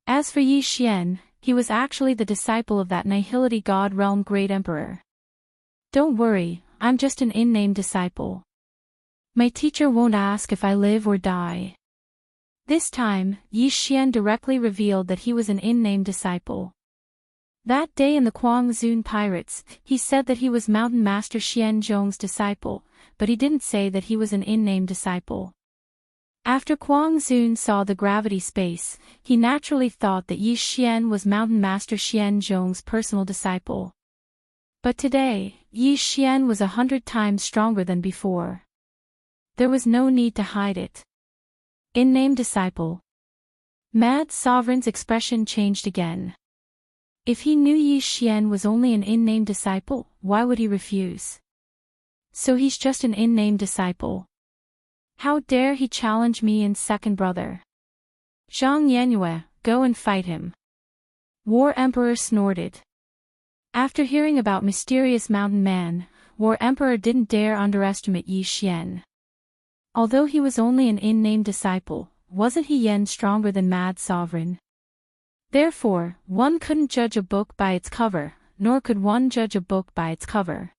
As for Yi Xian, he was actually the disciple of that nihility god realm great emperor. Don't worry, I'm just an in-name disciple. My teacher won't ask if I live or die. This time, Yi Xian directly revealed that he was an in-name disciple. That day in the Guangzhou Pirates, he said that he was Mountain Master Xian Zhong's disciple, but he didn't say that he was an in-name disciple. After Guangzhou saw the gravity space, he naturally thought that Yi Xian was Mountain Master Xian Zhong's personal disciple. But today, Yi Xian was 100 times stronger than before. There was no need to hide it. In-name disciple. Mad Sovereign's expression changed again. If he knew Yi Xian was only an in-name disciple, why would he refuse? So he's just an in-name disciple. How dare he challenge me and second brother? Zhang Yanjue, go and fight him. War Emperor snorted. After hearing about mysterious mountain man, War Emperor didn't dare underestimate Yi Xian. Although he was only an in-name disciple, wasn't he yen stronger than Mad Sovereign? Therefore, one couldn't judge a book by its cover, nor could one judge a book by its cover.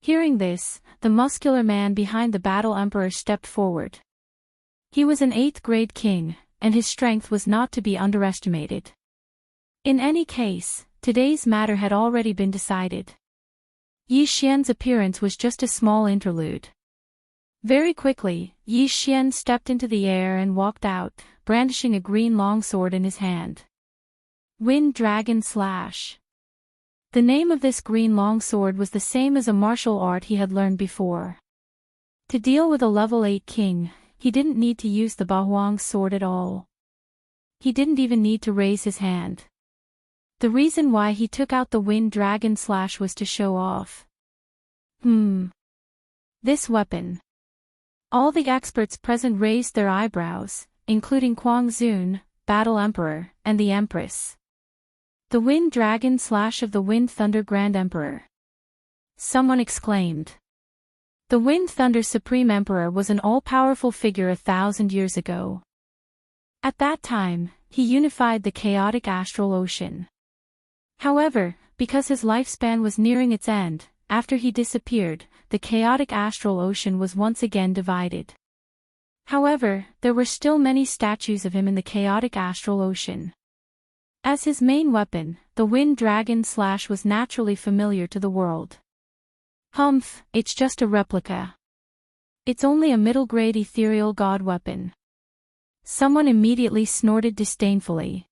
Hearing this, the muscular man behind the battle emperor stepped forward. He was an 8th grade king, and his strength was not to be underestimated. In any case, today's matter had already been decided. Yi Xian's appearance was just a small interlude. Very quickly, Yi Xian stepped into the air and walked out, brandishing a green longsword in his hand. Wind Dragon Slash. The name of this green longsword was the same as a martial art he had learned before. To deal with a level 8 king, he didn't need to use the Bahuang sword at all. He didn't even need to raise his hand. The reason why he took out the Wind Dragon Slash was to show off. This weapon. All the experts present raised their eyebrows, including Guangzhou, Battle Emperor, and the Empress. The Wind Dragon Slash of the Wind Thunder Grand Emperor. Someone exclaimed. The Wind Thunder Supreme Emperor was an all-powerful figure 1,000 years ago. At that time, he unified the chaotic astral ocean. However, because his lifespan was nearing its end, after he disappeared, the chaotic astral ocean was once again divided. However, there were still many statues of him in the chaotic astral ocean. As his main weapon, the Wind Dragon Slash was naturally familiar to the world. Humph, it's just a replica. It's only a middle-grade ethereal god weapon. Someone immediately snorted disdainfully.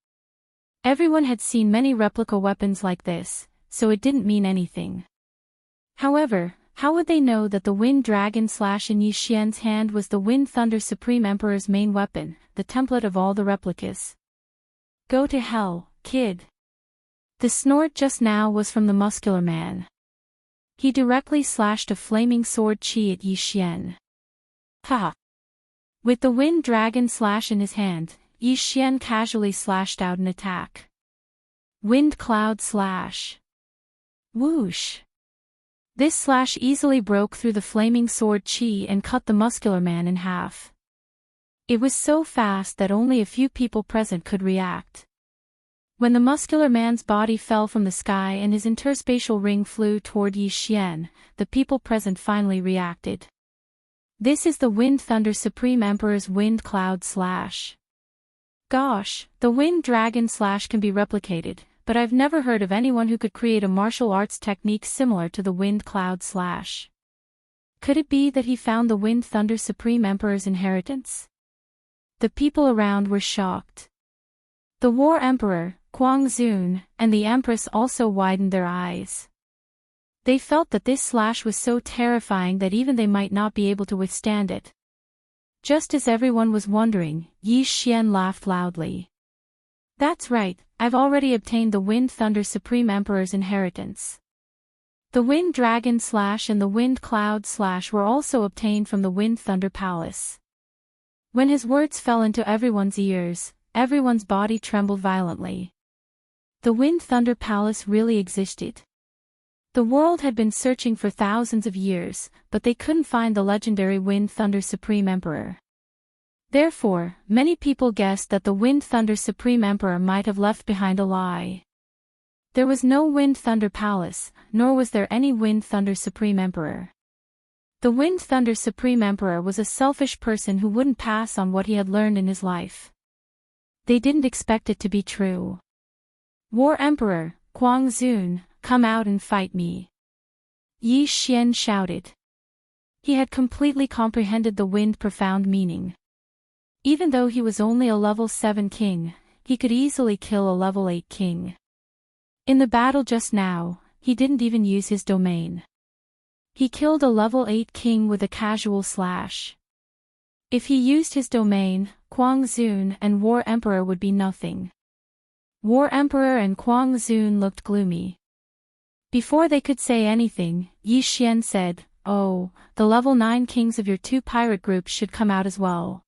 Everyone had seen many replica weapons like this, so it didn't mean anything. However, how would they know that the Wind Dragon Slash in Yi Xian's hand was the Wind Thunder Supreme Emperor's main weapon, the template of all the replicas? Go to hell, kid. The snort just now was from the muscular man. He directly slashed a flaming sword chi at Yi Xian. Ha! With the Wind Dragon Slash in his hand, Yi Xian casually slashed out an attack. Wind Cloud Slash. Whoosh! This slash easily broke through the flaming sword chi and cut the muscular man in half. It was so fast that only a few people present could react. When the muscular man's body fell from the sky and his interspatial ring flew toward Yi Xian, the people present finally reacted. This is the Wind Thunder Supreme Emperor's Wind Cloud Slash. Gosh, the Wind Dragon Slash can be replicated, but I've never heard of anyone who could create a martial arts technique similar to the Wind Cloud Slash. Could it be that he found the Wind Thunder Supreme Emperor's inheritance? The people around were shocked. The War Emperor, Guangzhou, and the Empress also widened their eyes. They felt that this slash was so terrifying that even they might not be able to withstand it. Just as everyone was wondering, Yi Xian laughed loudly. That's right, I've already obtained the Wind Thunder Supreme Emperor's inheritance. The Wind Dragon Slash and the Wind Cloud Slash were also obtained from the Wind Thunder Palace. When his words fell into everyone's ears, everyone's body trembled violently. The Wind Thunder Palace really existed. The world had been searching for thousands of years, but they couldn't find the legendary Wind Thunder Supreme Emperor. Therefore, many people guessed that the Wind Thunder Supreme Emperor might have left behind a lie. There was no Wind Thunder Palace, nor was there any Wind Thunder Supreme Emperor. The Wind Thunder Supreme Emperor was a selfish person who wouldn't pass on what he had learned in his life. They didn't expect it to be true. War Emperor, Guang Zun, come out and fight me. Yi Xian shouted. He had completely comprehended the Wind profound meaning. Even though he was only a level 7 king, he could easily kill a level 8 king. In the battle just now, he didn't even use his domain. He killed a level 8 king with a casual slash. If he used his domain, Guang Zun and War Emperor would be nothing. War Emperor and Guang Zun looked gloomy. Before they could say anything, Yi Xian said, "Oh, the level 9 kings of your 2 pirate groups should come out as well."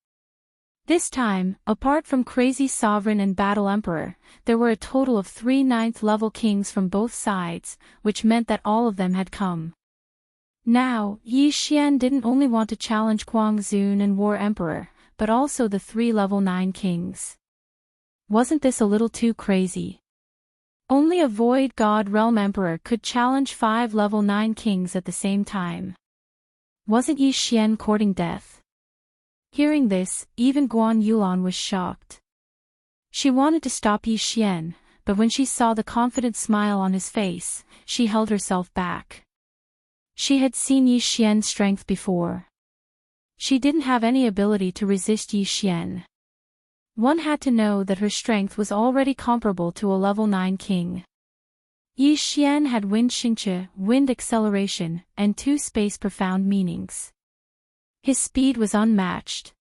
This time, apart from Crazy Sovereign and Battle Emperor, there were a total of 3 9th level kings from both sides, which meant that all of them had come. Now, Yi Xian didn't only want to challenge Guang Zun and War Emperor, but also the 3 level 9 kings. Wasn't this a little too crazy? Only a Void God Realm Emperor could challenge 5 level 9 kings at the same time. Wasn't Yi Xian courting death? Hearing this, even Guan Yulan was shocked. She wanted to stop Yi Xian, but when she saw the confident smile on his face, she held herself back. She had seen Yi Xian's strength before. She didn't have any ability to resist Yi Xian. One had to know that her strength was already comparable to a level 9 king. Yi Xian had Wind Xingqi, Wind Acceleration, and 2 Space Profound meanings. His speed was unmatched.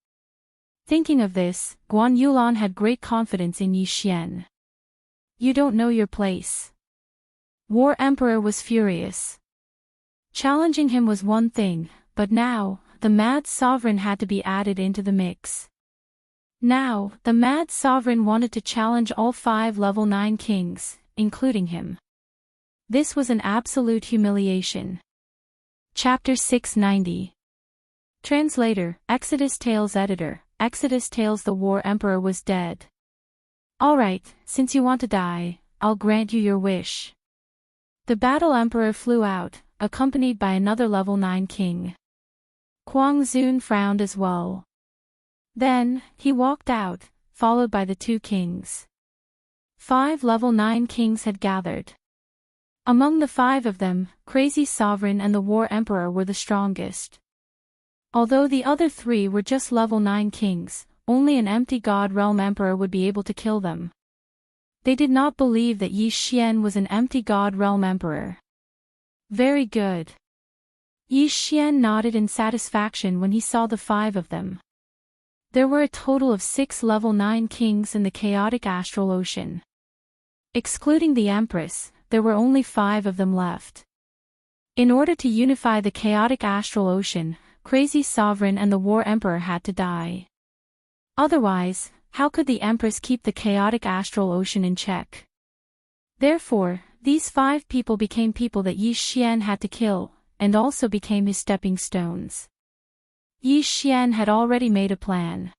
Thinking of this, Guan Yulan had great confidence in Yi Xian. You don't know your place. War Emperor was furious. Challenging him was one thing, but now, the Mad Sovereign had to be added into the mix. Now, the Mad Sovereign wanted to challenge all 5 level 9 kings, including him. This was an absolute humiliation. Chapter 690. Translator, Exodus Tales Editor, Exodus Tales. The War Emperor was dead. Alright, since you want to die, I'll grant you your wish. The Battle Emperor flew out, accompanied by another level 9 king. Guang Zun frowned as well. Then, he walked out, followed by the 2 kings. 5 level 9 kings had gathered. Among the 5 of them, Crazy Sovereign and the War Emperor were the strongest. Although the other 3 were just level 9 kings, only an empty God Realm Emperor would be able to kill them. They did not believe that Yi Xian was an empty God Realm Emperor. Very good. Yi Xian nodded in satisfaction when he saw the 5 of them. There were a total of 6 level 9 kings in the chaotic astral ocean. Excluding the Empress, there were only 5 of them left. In order to unify the chaotic astral ocean, Crazy Sovereign and the War Emperor had to die. Otherwise, how could the Empress keep the chaotic astral ocean in check? Therefore, these 5 people became people that Yi Xian had to kill, and also became his stepping stones. Yi Xian had already made a plan.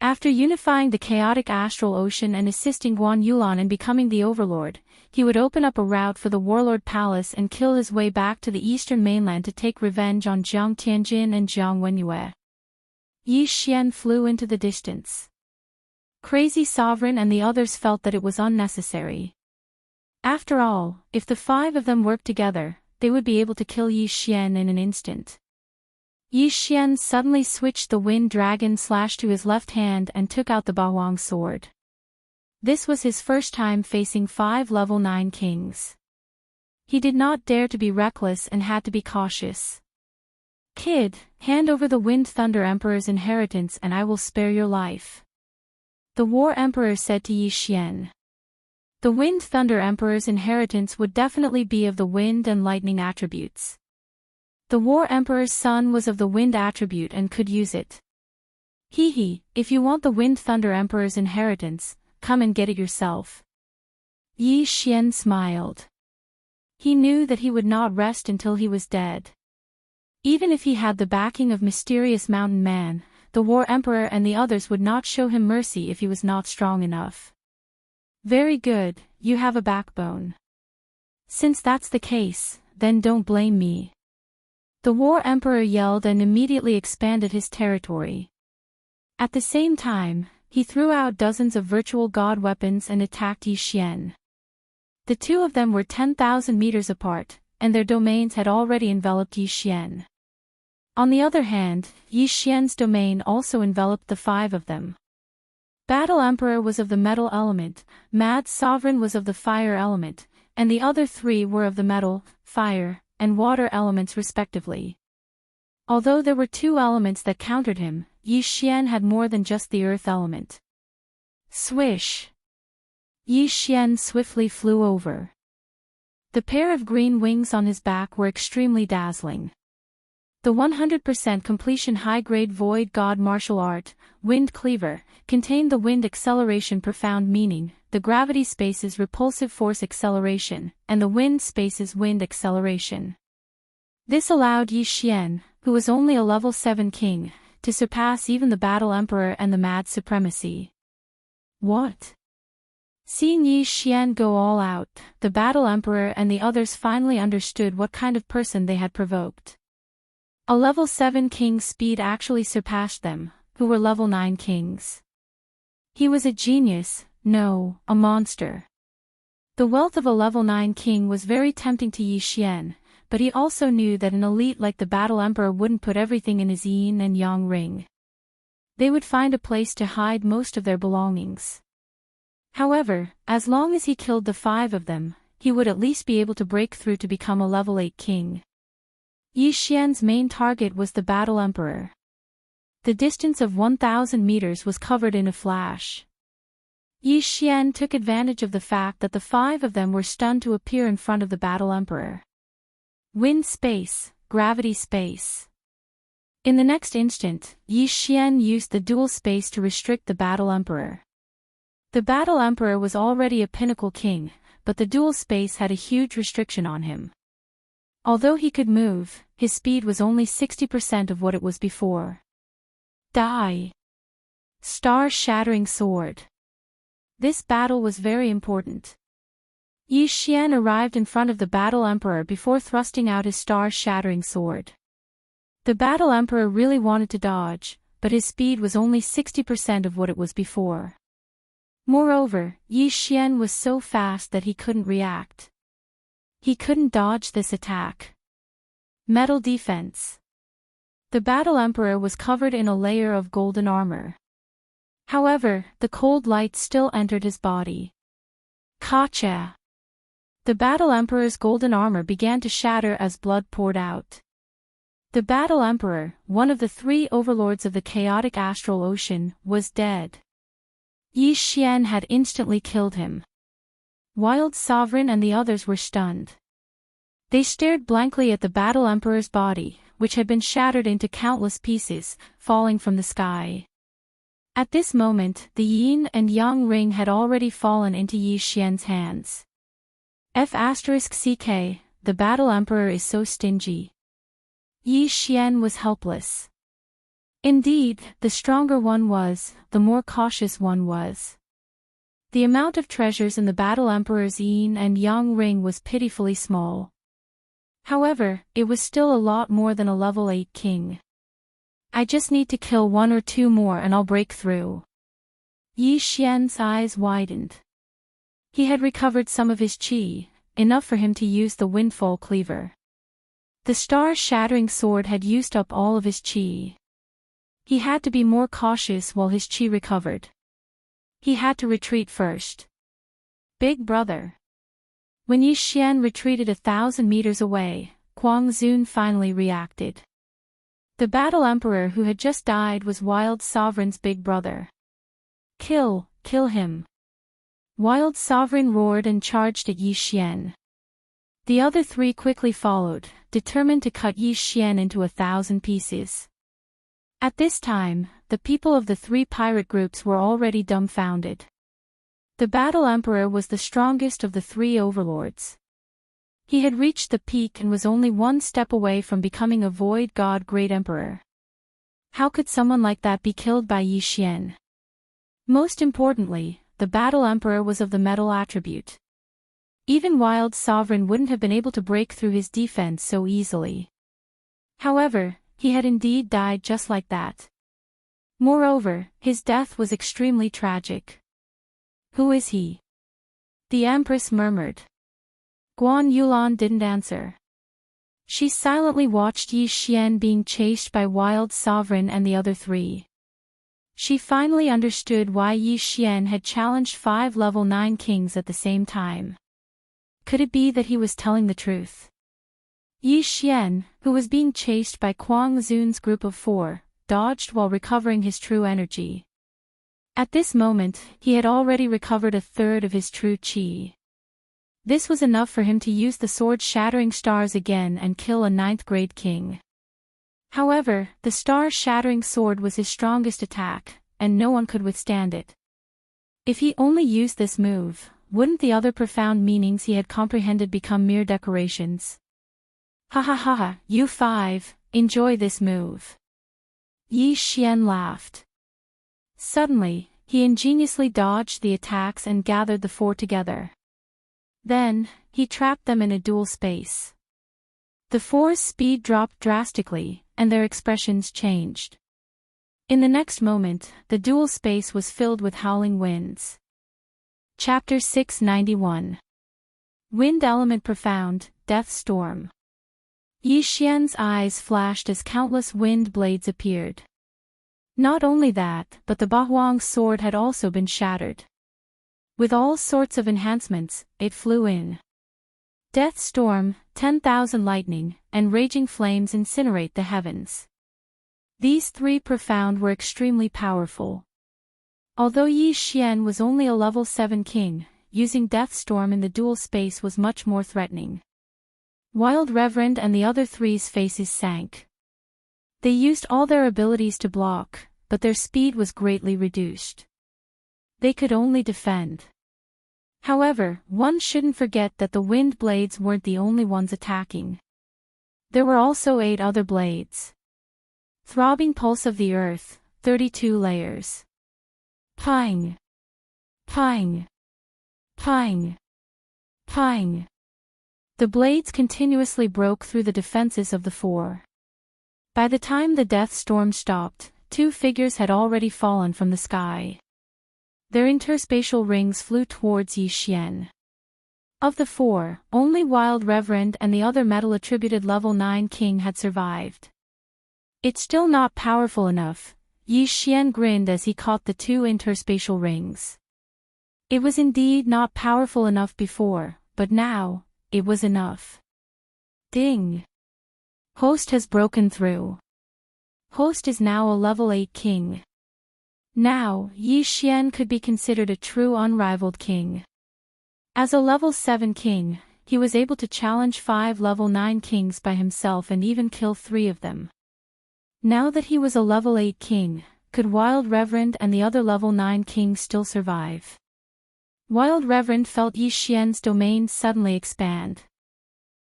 After unifying the chaotic astral ocean and assisting Guan Yulan in becoming the overlord, he would open up a route for the warlord palace and kill his way back to the eastern mainland to take revenge on Jiang Tianjin and Jiang Wenyue. Yi Xian flew into the distance. Crazy Sovereign and the others felt that it was unnecessary. After all, if the 5 of them worked together, they would be able to kill Yi Xian in an instant. Yi Xian suddenly switched the Wind Dragon slash to his left hand and took out the Bahuang sword. This was his first time facing 5 level 9 kings. He did not dare to be reckless and had to be cautious. Kid, hand over the Wind Thunder Emperor's inheritance and I will spare your life. The War Emperor said to Yi Xian. The Wind Thunder Emperor's inheritance would definitely be of the wind and lightning attributes. The War Emperor's son was of the wind attribute and could use it. Hee, if you want the Wind Thunder Emperor's inheritance, come and get it yourself. Yi Xian smiled. He knew that he would not rest until he was dead. Even if he had the backing of mysterious mountain man, the War Emperor and the others would not show him mercy if he was not strong enough. Very good, you have a backbone. Since that's the case, then don't blame me. The War Emperor yelled and immediately expanded his territory. At the same time, he threw out dozens of virtual god weapons and attacked Yi Xian. The two of them were 10,000 meters apart, and their domains had already enveloped Yi Xian. On the other hand, Yi Xian's domain also enveloped the five of them. Battle Emperor was of the metal element, Mad Sovereign was of the fire element, and the other three were of the metal, fire, and water elements respectively. Although there were two elements that countered him, Yi Xian had more than just the earth element. Swish! Yi Xian swiftly flew over. The pair of green wings on his back were extremely dazzling. The 100% completion high-grade void god martial art, Wind Cleaver, contained the wind acceleration profound meaning, the gravity space's repulsive force acceleration, and the wind space's wind acceleration. This allowed Yi Xian, who was only a level 7 king, to surpass even the Battle Emperor and the Mad Supremacy. What? Seeing Yi Xian go all out, the Battle Emperor and the others finally understood what kind of person they had provoked. A level 7 king's speed actually surpassed them, who were level 9 kings. He was a genius, no, a monster. The wealth of a level 9 king was very tempting to Yi Xian, but he also knew that an elite like the Battle Emperor wouldn't put everything in his yin and yang ring. They would find a place to hide most of their belongings. However, as long as he killed the five of them, he would at least be able to break through to become a level 8 king. Yi Xian's main target was the Battle Emperor. The distance of 1,000 meters was covered in a flash. Yi Xian took advantage of the fact that the five of them were stunned to appear in front of the Battle Emperor. Wind space, gravity space. In the next instant, Yi Xian used the dual space to restrict the Battle Emperor. The Battle Emperor was already a pinnacle king, but the dual space had a huge restriction on him. Although he could move, his speed was only 60% of what it was before. Die! Star-shattering sword. This battle was very important. Yi Xian arrived in front of the Battle Emperor before thrusting out his star-shattering sword. The Battle Emperor really wanted to dodge, but his speed was only 60% of what it was before. Moreover, Yi Xian was so fast that he couldn't react. He couldn't dodge this attack. Metal defense. The Battle Emperor was covered in a layer of golden armor. However, the cold light still entered his body. Gotcha! The Battle Emperor's golden armor began to shatter as blood poured out. The Battle Emperor, one of the three overlords of the chaotic astral ocean, was dead. Yi Xian had instantly killed him. Wild Sovereign and the others were stunned. They stared blankly at the Battle Emperor's body, which had been shattered into countless pieces, falling from the sky. At this moment, the yin and yang ring had already fallen into Yi Xian's hands. F***ck, the Battle Emperor is so stingy. Yi Xian was helpless. Indeed, the stronger one was, the more cautious one was. The amount of treasures in the Battle Emperor's yin and yang ring was pitifully small. However, it was still a lot more than a level 8 king. I just need to kill one or two more and I'll break through. Yi Xian's eyes widened. He had recovered some of his qi, enough for him to use the Windfall Cleaver. The star-shattering sword had used up all of his qi. He had to be more cautious while his qi recovered. He had to retreat first. Big brother. When Yi Xian retreated 1,000 meters away, Guang Zun finally reacted. The Battle Emperor who had just died was Wild Sovereign's big brother. Kill him. Wild Sovereign roared and charged at Yi Xian. The other three quickly followed, determined to cut Yi Xian into 1,000 pieces. At this time, the people of the three pirate groups were already dumbfounded. The Battle Emperor was the strongest of the three overlords. He had reached the peak and was only one step away from becoming a void god great emperor. How could someone like that be killed by Yi Xian? Most importantly, the Battle Emperor was of the metal attribute. Even Wild Sovereign wouldn't have been able to break through his defense so easily. However, he had indeed died just like that. Moreover, his death was extremely tragic. Who is he? The Empress murmured. Guan Yulan didn't answer. She silently watched Yi Xian being chased by Wild Sovereign and the other three. She finally understood why Yi Xian had challenged 5 level 9 kings at the same time. Could it be that he was telling the truth? Yi Xian, who was being chased by Kuang Zun's group of 4, dodged while recovering his true energy. At this moment, he had already recovered a third of his true qi. This was enough for him to use the sword-shattering stars again and kill a 9th grade king. However, the star-shattering sword was his strongest attack, and no one could withstand it. If he only used this move, wouldn't the other profound meanings he had comprehended become mere decorations? Ha ha ha ha, you 5, enjoy this move. Yi Xian laughed. Suddenly, he ingeniously dodged the attacks and gathered the 4 together. Then, he trapped them in a dual space. The 4's speed dropped drastically, and their expressions changed. In the next moment, the dual space was filled with howling winds. Chapter 691. Wind Element Profound, Death Storm. Yi Xian's eyes flashed as countless wind blades appeared. Not only that, but the Bahuang's sword had also been shattered. With all sorts of enhancements, it flew in. Death Storm, 10,000 lightning, and raging flames incinerate the heavens. These 3 profound were extremely powerful. Although Yi Xian was only a level 7 king, using Death Storm in the dual space was much more threatening. Wild Reverend and the other 3's faces sank. They used all their abilities to block, but their speed was greatly reduced. They could only defend. However, one shouldn't forget that the wind blades weren't the only ones attacking. There were also 8 other blades. Throbbing Pulse of the Earth, 32 layers. Pang! Pang! Pang! Pang! The blades continuously broke through the defenses of the 4. By the time the death storm stopped, 2 figures had already fallen from the sky. Their interspatial rings flew towards Yi Xian. Of the 4, only Wild Reverend and the other metal-attributed level 9 king had survived. It's still not powerful enough, Yi Xian grinned as he caught the 2 interspatial rings. It was indeed not powerful enough before, but now, it was enough. Ding! Host has broken through. Host is now a level 8 king. Now, Yi Xian could be considered a true unrivaled king. As a level 7 king, he was able to challenge 5 level 9 kings by himself and even kill 3 of them. Now that he was a level 8 king, could Wild Reverend and the other level 9 kings still survive? Wild Reverend felt Yi Xian's domain suddenly expand.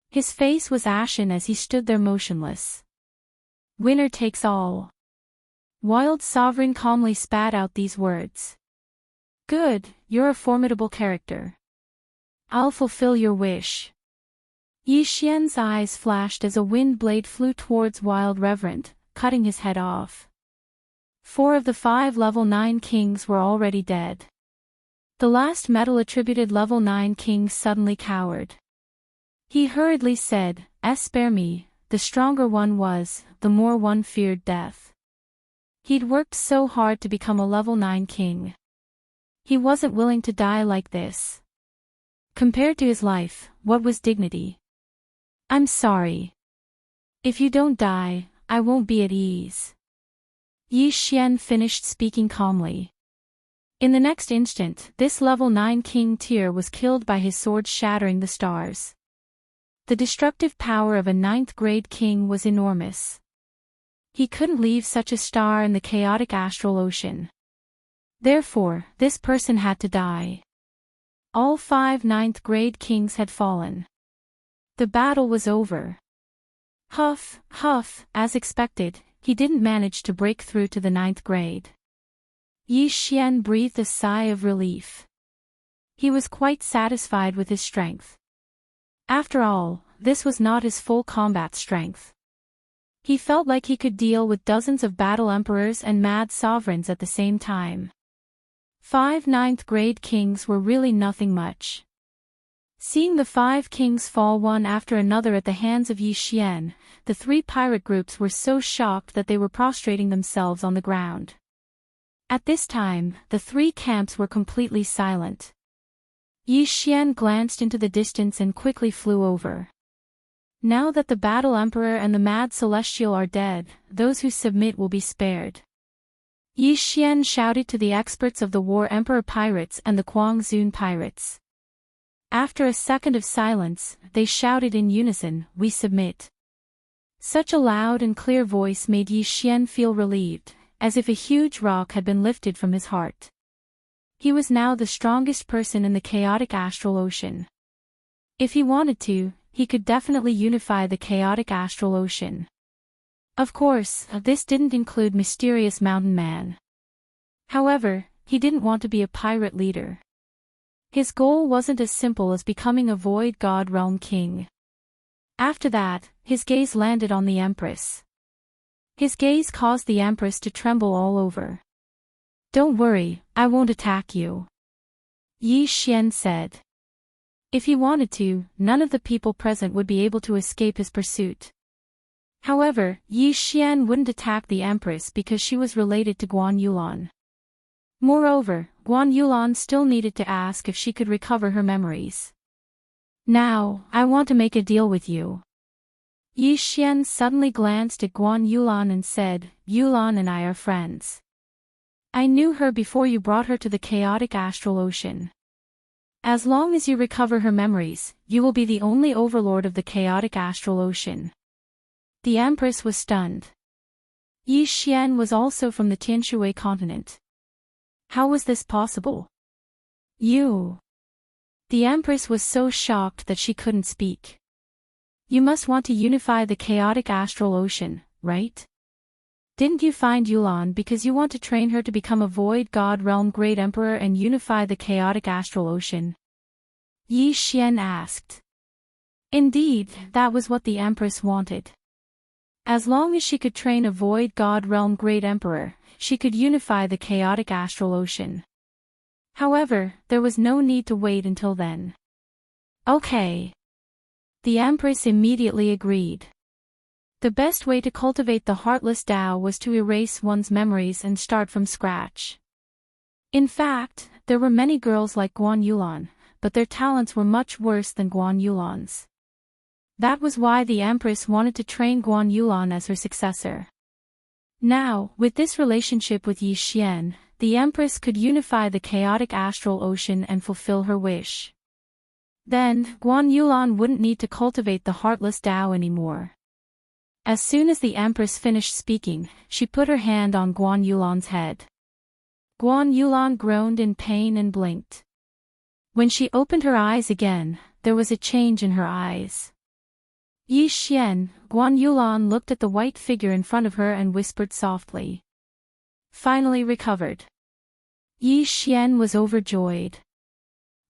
His face was ashen as he stood there motionless. Winner takes all. Wild Sovereign calmly spat out these words. Good, you're a formidable character. I'll fulfill your wish. Yi Xian's eyes flashed as a wind blade flew towards Wild Reverend, cutting his head off. 4 of the 5 level 9 kings were already dead. The last metal-attributed level 9 king suddenly cowered. He hurriedly said, "Spare me." The stronger one was, the more one feared death. He'd worked so hard to become a level 9 king. He wasn't willing to die like this. Compared to his life, what was dignity? I'm sorry. If you don't die, I won't be at ease. Yi Xian finished speaking calmly. In the next instant, this level 9 king tier was killed by his sword shattering the stars. The destructive power of a 9th grade king was enormous. He couldn't leave such a star in the chaotic astral ocean. Therefore, this person had to die. All 5 ninth-grade kings had fallen. The battle was over. Huff, huff, as expected, he didn't manage to break through to the 9th grade. Yi Xian breathed a sigh of relief. He was quite satisfied with his strength. After all, this was not his full combat strength. He felt like he could deal with dozens of battle emperors and mad sovereigns at the same time. 5 ninth-grade kings were really nothing much. Seeing the 5 kings fall one after another at the hands of Yi Xian, the 3 pirate groups were so shocked that they were prostrating themselves on the ground. At this time, the 3 camps were completely silent. Yi Xian glanced into the distance and quickly flew over. Now that the Battle Emperor and the Mad Celestial are dead, those who submit will be spared. Yi Xian shouted to the experts of the War Emperor pirates and the Guangzhou pirates. After a second of silence, they shouted in unison, "We submit." Such a loud and clear voice made Yi Xian feel relieved, as if a huge rock had been lifted from his heart. He was now the strongest person in the chaotic astral ocean. If he wanted to, he could definitely unify the chaotic astral ocean. Of course, this didn't include Mysterious Mountain Man. However, he didn't want to be a pirate leader. His goal wasn't as simple as becoming a Void God Realm King. After that, his gaze landed on the Empress. His gaze caused the Empress to tremble all over. "Don't worry, I won't attack you," Yi Xian said. If he wanted to, none of the people present would be able to escape his pursuit. However, Yi Xian wouldn't attack the Empress because she was related to Guan Yulan. Moreover, Guan Yulan still needed to ask if she could recover her memories. "Now, I want to make a deal with you." Yi Xian suddenly glanced at Guan Yulan and said, "Yulan and I are friends. I knew her before you brought her to the chaotic astral ocean. As long as you recover her memories, you will be the only overlord of the chaotic astral ocean." The Empress was stunned. Yi Xian was also from the Tianshui continent. How was this possible? "You." The Empress was so shocked that she couldn't speak. "You must want to unify the chaotic astral ocean, right? Didn't you find Yulan because you want to train her to become a Void God Realm Great Emperor and unify the chaotic astral ocean?" Yi Xian asked. Indeed, that was what the Empress wanted. As long as she could train a Void God Realm Great Emperor, she could unify the chaotic astral ocean. However, there was no need to wait until then. Okay. The Empress immediately agreed. The best way to cultivate the Heartless Tao was to erase one's memories and start from scratch. In fact, there were many girls like Guan Yulan, but their talents were much worse than Guan Yulan's. That was why the Empress wanted to train Guan Yulan as her successor. Now, with this relationship with Yi Xian, the Empress could unify the chaotic astral ocean and fulfill her wish. Then, Guan Yulan wouldn't need to cultivate the Heartless Tao anymore. As soon as the Empress finished speaking, she put her hand on Guan Yulan's head. Guan Yulan groaned in pain and blinked. When she opened her eyes again, there was a change in her eyes. Yi Xian, Guan Yulan looked at the white figure in front of her and whispered softly. "Finally recovered." Yi Xian was overjoyed.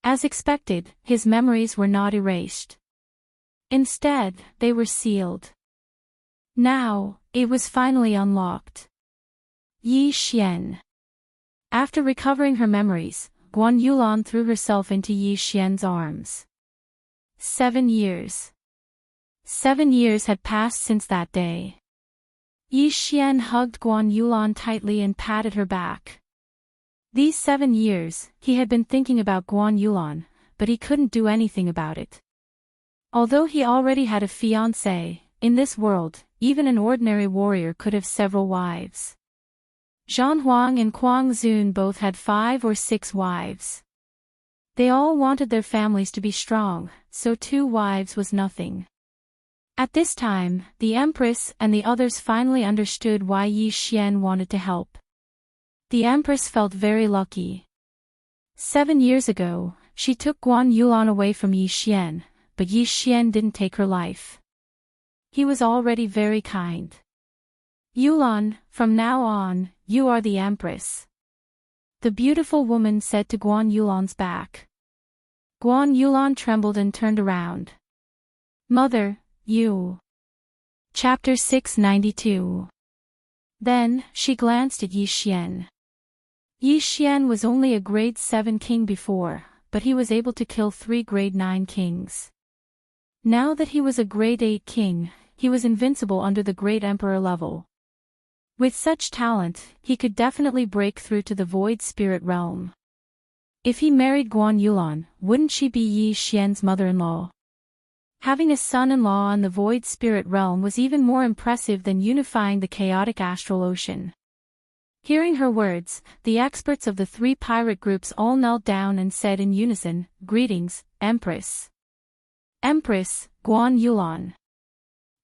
As expected, his memories were not erased. Instead, they were sealed. Now, it was finally unlocked. Yi Xian. After recovering her memories, Guan Yulan threw herself into Yi Xian's arms. 7 years. 7 years had passed since that day. Yi Xian hugged Guan Yulan tightly and patted her back. These 7 years, he had been thinking about Guan Yulan, but he couldn't do anything about it. Although he already had a fiancée, in this world, even an ordinary warrior could have several wives. Zhang Huang and Kuang Zun both had 5 or 6 wives. They all wanted their families to be strong, so 2 wives was nothing. At this time, the Empress and the others finally understood why Yi Xian wanted to help. The Empress felt very lucky. 7 years ago, she took Guan Yulan away from Yi Xian, but Yi Xian didn't take her life. He was already very kind. Yulan, from now on, you are the Empress. The beautiful woman said to Guan Yulan's back. Guan Yulan trembled and turned around. Mother, you. Chapter 692. Then, she glanced at Yi Xian. Yi Xian was only a grade 7 king before, but he was able to kill 3 grade 9 kings. Now that he was a grade 8 king, he was invincible under the great emperor level. With such talent, he could definitely break through to the void spirit realm. If he married Guan Yulan, wouldn't she be Yi Xian's mother-in-law? Having a son-in-law on the void spirit realm was even more impressive than unifying the chaotic astral ocean. Hearing her words, the experts of the 3 pirate groups all knelt down and said in unison, "Greetings, Empress." Empress, Guan Yulan.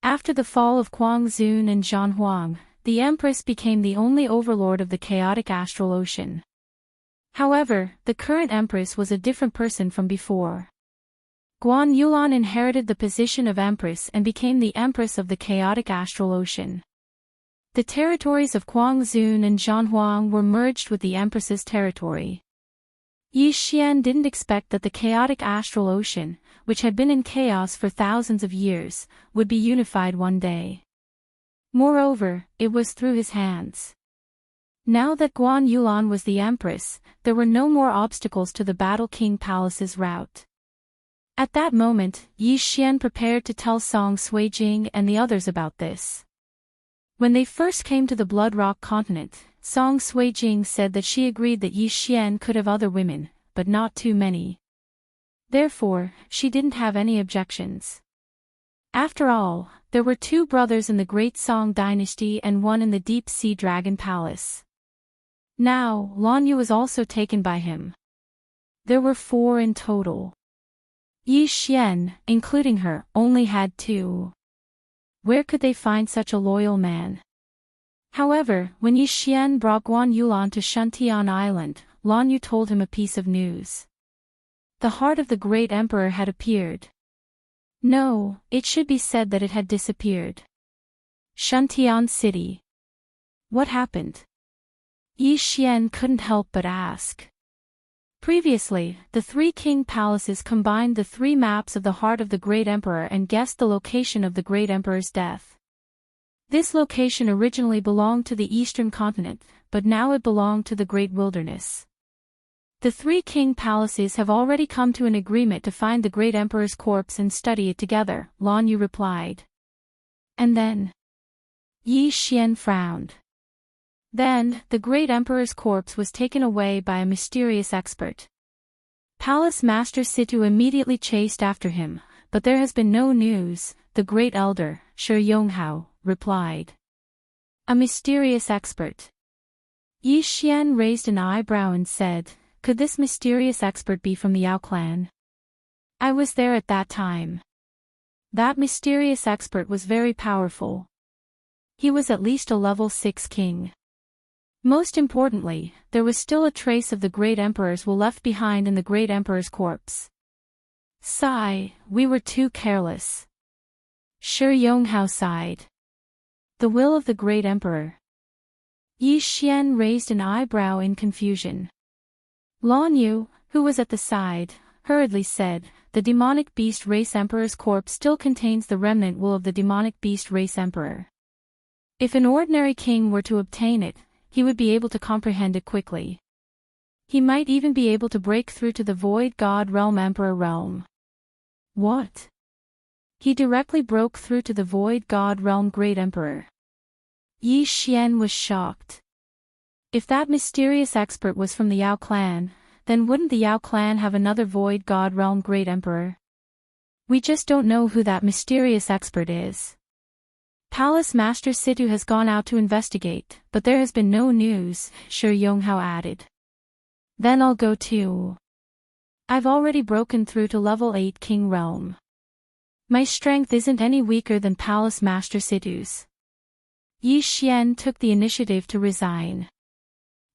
After the fall of Kuang Zun and Zhan Huang, the Empress became the only overlord of the chaotic astral ocean. However, the current Empress was a different person from before. Guan Yulan inherited the position of Empress and became the Empress of the chaotic astral ocean. The territories of Kuang Zun and Zhan Huang were merged with the Empress's territory. Yi Xian didn't expect that the chaotic astral ocean, which had been in chaos for thousands of years, would be unified one day. Moreover, it was through his hands. Now that Guan Yulan was the Empress, there were no more obstacles to the Battle King Palace's route. At that moment, Yi Xian prepared to tell Song Suijing and the others about this. When they first came to the Blood Rock continent, Song Suijing said that she agreed that Yi Xian could have other women, but not too many. Therefore, she didn't have any objections. After all, there were 2 brothers in the Great Song dynasty and 1 in the Deep Sea Dragon Palace. Now, Lan Yu was also taken by him. There were 4 in total. Yi Xian, including her, only had 2. Where could they find such a loyal man? However, when Yi Xian brought Guan Yulan to Shuntian Island, Lan Yu told him a piece of news. The heart of the great emperor had appeared. No, it should be said that it had disappeared. Shuntian City. What happened? Yi Xian couldn't help but ask. Previously, the 3 king palaces combined the 3 maps of the heart of the great emperor and guessed the location of the great emperor's death. This location originally belonged to the eastern continent, but now it belonged to the great wilderness. The 3 king palaces have already come to an agreement to find the great emperor's corpse and study it together, Lan Yu replied. And then? Yi Xian frowned. Then, the great emperor's corpse was taken away by a mysterious expert. Palace Master Situ immediately chased after him, but there has been no news, the great elder, Shi Yonghao, replied. A mysterious expert. Yi Xian raised an eyebrow and said, "Could this mysterious expert be from the Yao clan? I was there at that time." That mysterious expert was very powerful. He was at least a level 6 king. Most importantly, there was still a trace of the great emperor's will left behind in the great emperor's corpse. Sigh, we were too careless. Shi Yonghao sighed. The will of the great emperor. Yi Xian raised an eyebrow in confusion. Lan Yu, who was at the side, hurriedly said, "The demonic beast race emperor's corpse still contains the remnant will of the demonic beast race emperor. If an ordinary king were to obtain it, he would be able to comprehend it quickly. He might even be able to break through to the void god realm emperor realm." What? He directly broke through to the void god realm great emperor. Yi Xian was shocked. If that mysterious expert was from the Yao clan, then wouldn't the Yao clan have another void god realm great emperor? We just don't know who that mysterious expert is. Palace Master Situ has gone out to investigate, but there has been no news, Shi Yonghao added. Then I'll go too. I've already broken through to level 8 king realm. My strength isn't any weaker than Palace Master Situ's. Yi Xian took the initiative to resign.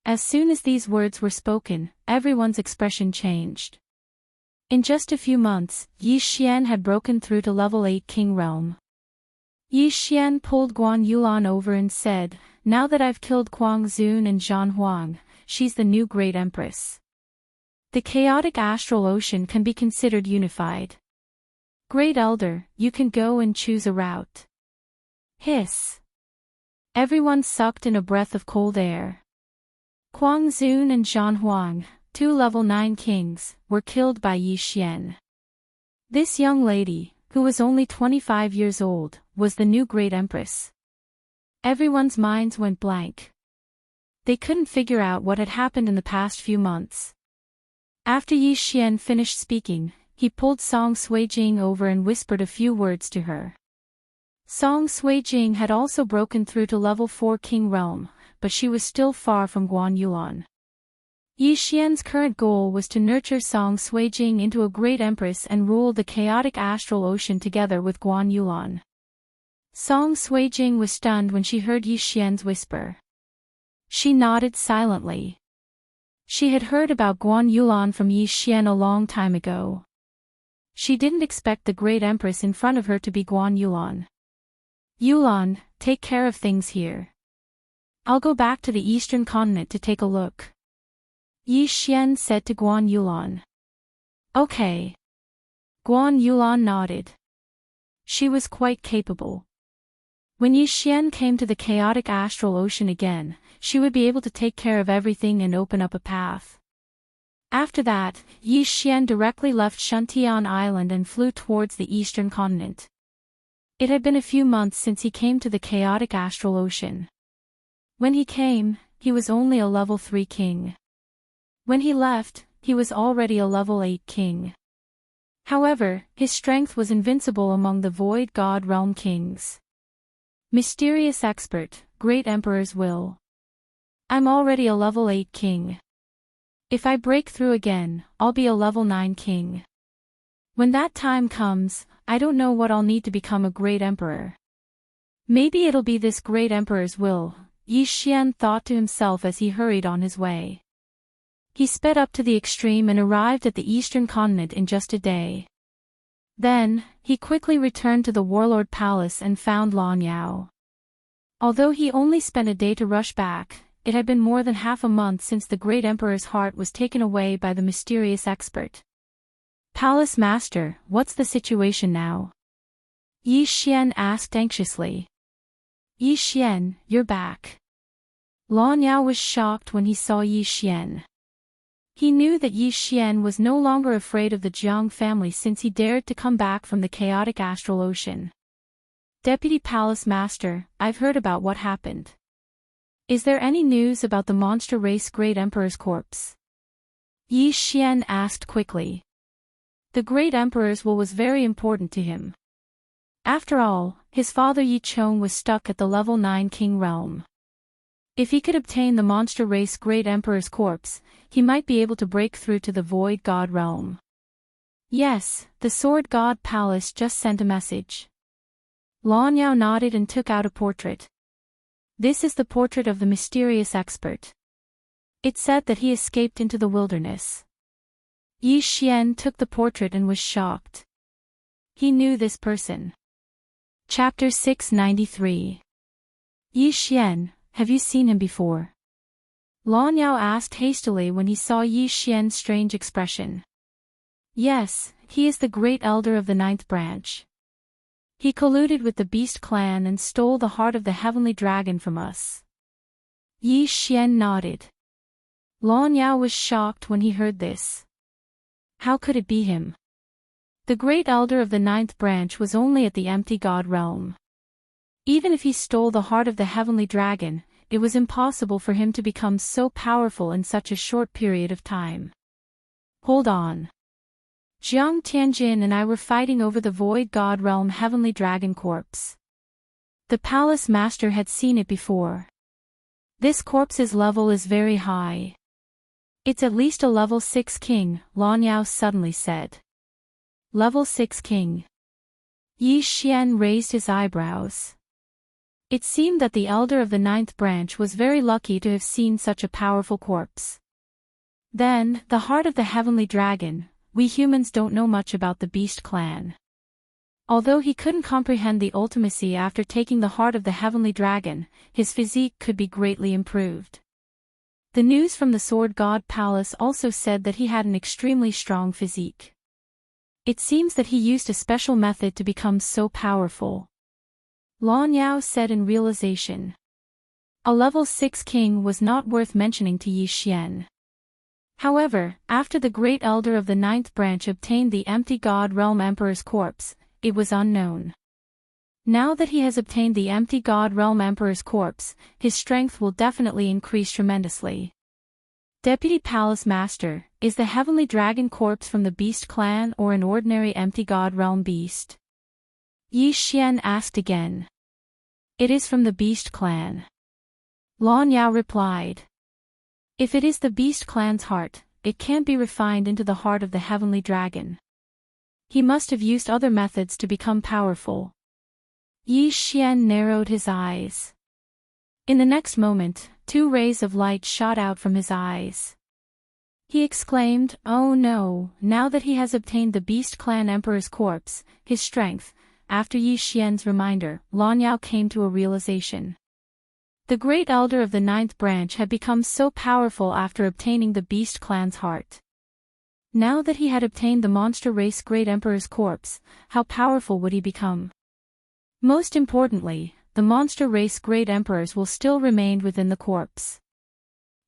As soon as these words were spoken, everyone's expression changed. In just a few months, Yi Xian had broken through to level 8 King Realm. Yi Xian pulled Guan Yulan over and said, "Now that I've killed Kuang Zun and Zhan Huang, she's the new Great Empress. The chaotic astral ocean can be considered unified. Great Elder, you can go and choose a route." Hiss. Everyone sucked in a breath of cold air. Kuang Zun and Zhan Huang, 2 level 9 kings, were killed by Yi Xian. This young lady, who was only 25 years old, was the new Great Empress. Everyone's minds went blank. They couldn't figure out what had happened in the past few months. After Yi Xian finished speaking, he pulled Song Suijing over and whispered a few words to her. Song Suijing had also broken through to level 4 King Realm, but she was still far from Guan Yulan. Yi Xian's current goal was to nurture Song Suijing into a great empress and rule the chaotic astral ocean together with Guan Yulan. Song Suijing was stunned when she heard Yi Xian's whisper. She nodded silently. She had heard about Guan Yulan from Yi Xian a long time ago. She didn't expect the great empress in front of her to be Guan Yulan. "Yulan, take care of things here. I'll go back to the eastern continent to take a look," Yi Xian said to Guan Yulan. "Okay." Guan Yulan nodded. She was quite capable. When Yi Xian came to the chaotic astral ocean again, she would be able to take care of everything and open up a path. After that, Yi Xian directly left Shuntian Island and flew towards the eastern continent. It had been a few months since he came to the chaotic astral ocean. When he came, he was only a level 3 king. When he left, he was already a level 8 king. However, his strength was invincible among the Void God Realm kings. Mysterious Expert, Great Emperor's Will. I'm already a level 8 king. If I break through again, I'll be a level 9 king. When that time comes, I don't know what I'll need to become a great emperor. Maybe it'll be this great emperor's will, Yi Xian thought to himself as he hurried on his way. He sped up to the extreme and arrived at the eastern continent in just a day. Then, he quickly returned to the Warlord Palace and found Lan Yao. Although he only spent a day to rush back, it had been more than half a month since the great emperor's heart was taken away by the mysterious expert. "Palace Master, what's the situation now?" Yi Xian asked anxiously. "Yi Xian, you're back." Lan Yao was shocked when he saw Yi Xian. He knew that Yi Xian was no longer afraid of the Jiang family since he dared to come back from the chaotic astral ocean. "Deputy Palace Master, I've heard about what happened. Is there any news about the monster race Great Emperor's corpse?" Yi Xian asked quickly. The Great Emperor's will was very important to him. After all, his father Yi Chong was stuck at the level 9 King Realm. If he could obtain the monster race Great Emperor's corpse, he might be able to break through to the Void God Realm. "Yes, the Sword God Palace just sent a message." Lan Yao nodded and took out a portrait. This is the portrait of the mysterious expert. It said that he escaped into the wilderness. Yi Xian took the portrait and was shocked. He knew this person. Chapter 693. Yi Xian, have you seen him before? Lan Yao asked hastily when he saw Yi Xian's strange expression. Yes, he is the great elder of the 9th branch. He colluded with the Beast clan and stole the heart of the heavenly dragon from us. Yi Xian nodded. Lan Yao was shocked when he heard this. How could it be him? The great elder of the 9th branch was only at the empty god realm. Even if he stole the heart of the heavenly dragon, it was impossible for him to become so powerful in such a short period of time. Hold on. Jiang Tianjin and I were fighting over the void god realm heavenly dragon corpse. The palace master had seen it before. This corpse's level is very high. It's at least a level 6 king, Lan Yao suddenly said. Level 6 king. Yi Xian raised his eyebrows. It seemed that the elder of the ninth branch was very lucky to have seen such a powerful corpse. Then, the heart of the heavenly dragon. We humans don't know much about the beast clan. Although he couldn't comprehend the ultimacy after taking the heart of the heavenly dragon, his physique could be greatly improved. The news from the Sword God Palace also said that he had an extremely strong physique. It seems that he used a special method to become so powerful. Lan Yao said in realization. A level 6 king was not worth mentioning to Yi Xian. However, after the great elder of the ninth branch obtained the empty God Realm Emperor's corpse, it was unknown. Now that he has obtained the empty God Realm Emperor's corpse, his strength will definitely increase tremendously. Deputy Palace Master, is the heavenly dragon corpse from the beast clan or an ordinary empty God Realm beast? Yi Xian asked again. It is from the beast clan. Lan Yao replied. If it is the beast clan's heart, it can't be refined into the heart of the heavenly dragon. He must have used other methods to become powerful. Yi Xian narrowed his eyes. In the next moment, 2 rays of light shot out from his eyes. He exclaimed, "Oh no, now that he has obtained the beast clan emperor's corpse, his strength." After Yi Xian's reminder, Lan Yao came to a realization. The great elder of the ninth branch had become so powerful after obtaining the beast clan's heart. Now that he had obtained the monster race great emperor's corpse, how powerful would he become? Most importantly, the monster race great emperors will still remain within the corpse.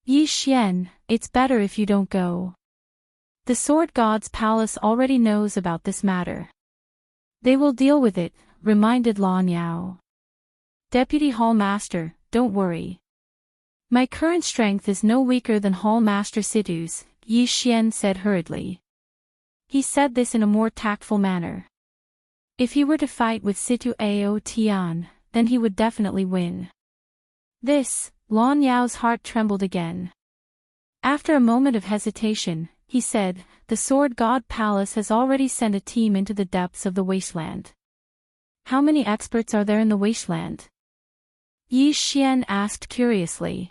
Yi Xian, it's better if you don't go. The Sword God's palace already knows about this matter. They will deal with it, reminded Lan Yao. Deputy Hall Master, don't worry. My current strength is no weaker than Hall Master Situ's, Yi Xian said hurriedly. He said this in a more tactful manner. If he were to fight with Situ Ao Tian, then he would definitely win. This, Lan Yao's heart trembled again. After a moment of hesitation, he said, the Sword God Palace has already sent a team into the depths of the wasteland. How many experts are there in the wasteland? Yi Xian asked curiously.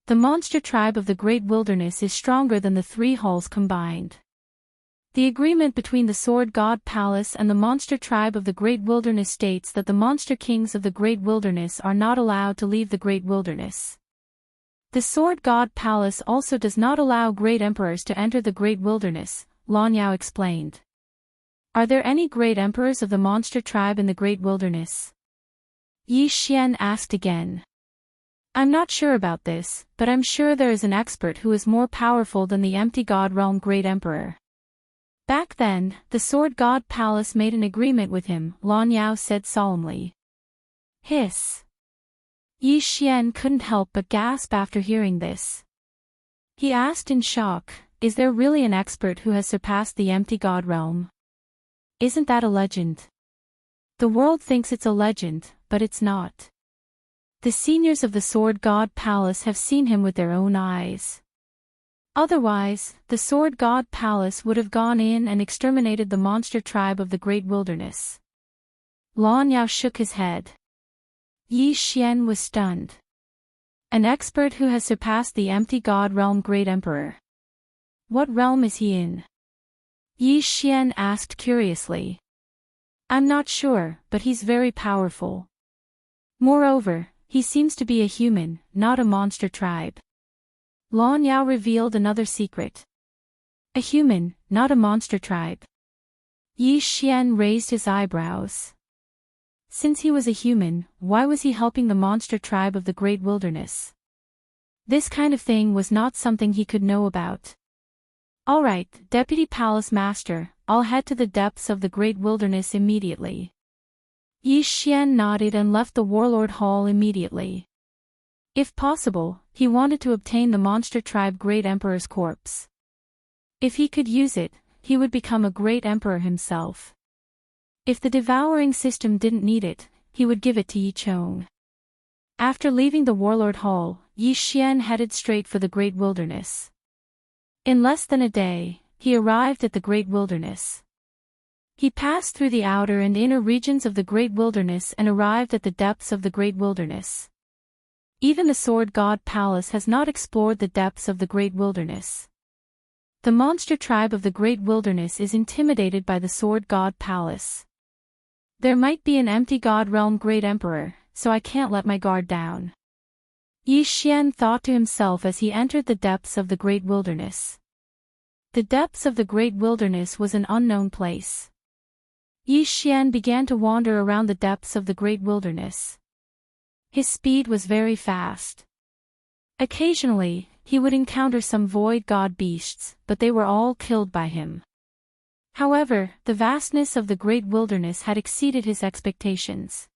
The monster tribe of the Great Wilderness is stronger than the 3 halls combined. The agreement between the Sword God Palace and the monster tribe of the Great Wilderness states that the monster kings of the Great Wilderness are not allowed to leave the Great Wilderness. The Sword God Palace also does not allow great emperors to enter the Great Wilderness, Lan Yao explained. Are there any great emperors of the monster tribe in the Great Wilderness? Yi Xian asked again. I'm not sure about this, but I'm sure there is an expert who is more powerful than the empty God Realm Great Emperor. Back then, the Sword God Palace made an agreement with him, Lan Yao said solemnly. Hiss. Yi Xian couldn't help but gasp after hearing this. He asked in shock, is there really an expert who has surpassed the empty God Realm? Isn't that a legend? The world thinks it's a legend, but it's not. The seniors of the Sword God Palace have seen him with their own eyes. Otherwise, the Sword God Palace would have gone in and exterminated the monster tribe of the Great Wilderness. Lan Yao shook his head. Yi Xian was stunned. An expert who has surpassed the empty God Realm Great Emperor. What realm is he in? Yi Xian asked curiously. I'm not sure, but he's very powerful. Moreover, he seems to be a human, not a monster tribe. Lan Yao revealed another secret. A human, not a monster tribe. Yi Xian raised his eyebrows. Since he was a human, why was he helping the monster tribe of the Great Wilderness? This kind of thing was not something he could know about. All right, Deputy Palace Master, I'll head to the depths of the Great Wilderness immediately. Yi Xian nodded and left the Warlord Hall immediately. If possible, he wanted to obtain the monster tribe Great Emperor's corpse. If he could use it, he would become a great emperor himself. If the devouring system didn't need it, he would give it to Yi Chong. After leaving the Warlord Hall, Yi Xian headed straight for the Great Wilderness. In less than a day, he arrived at the Great Wilderness. He passed through the outer and inner regions of the Great Wilderness and arrived at the depths of the Great Wilderness. Even the Sword God Palace has not explored the depths of the Great Wilderness. The monster tribe of the Great Wilderness is intimidated by the Sword God Palace. There might be an empty God realm Great Emperor, so I can't let my guard down. Yi Xian thought to himself as he entered the depths of the Great Wilderness. The depths of the Great Wilderness was an unknown place. Yi Xian began to wander around the depths of the Great Wilderness. His speed was very fast. Occasionally, he would encounter some void god beasts, but they were all killed by him. However, the vastness of the Great Wilderness had exceeded his expectations.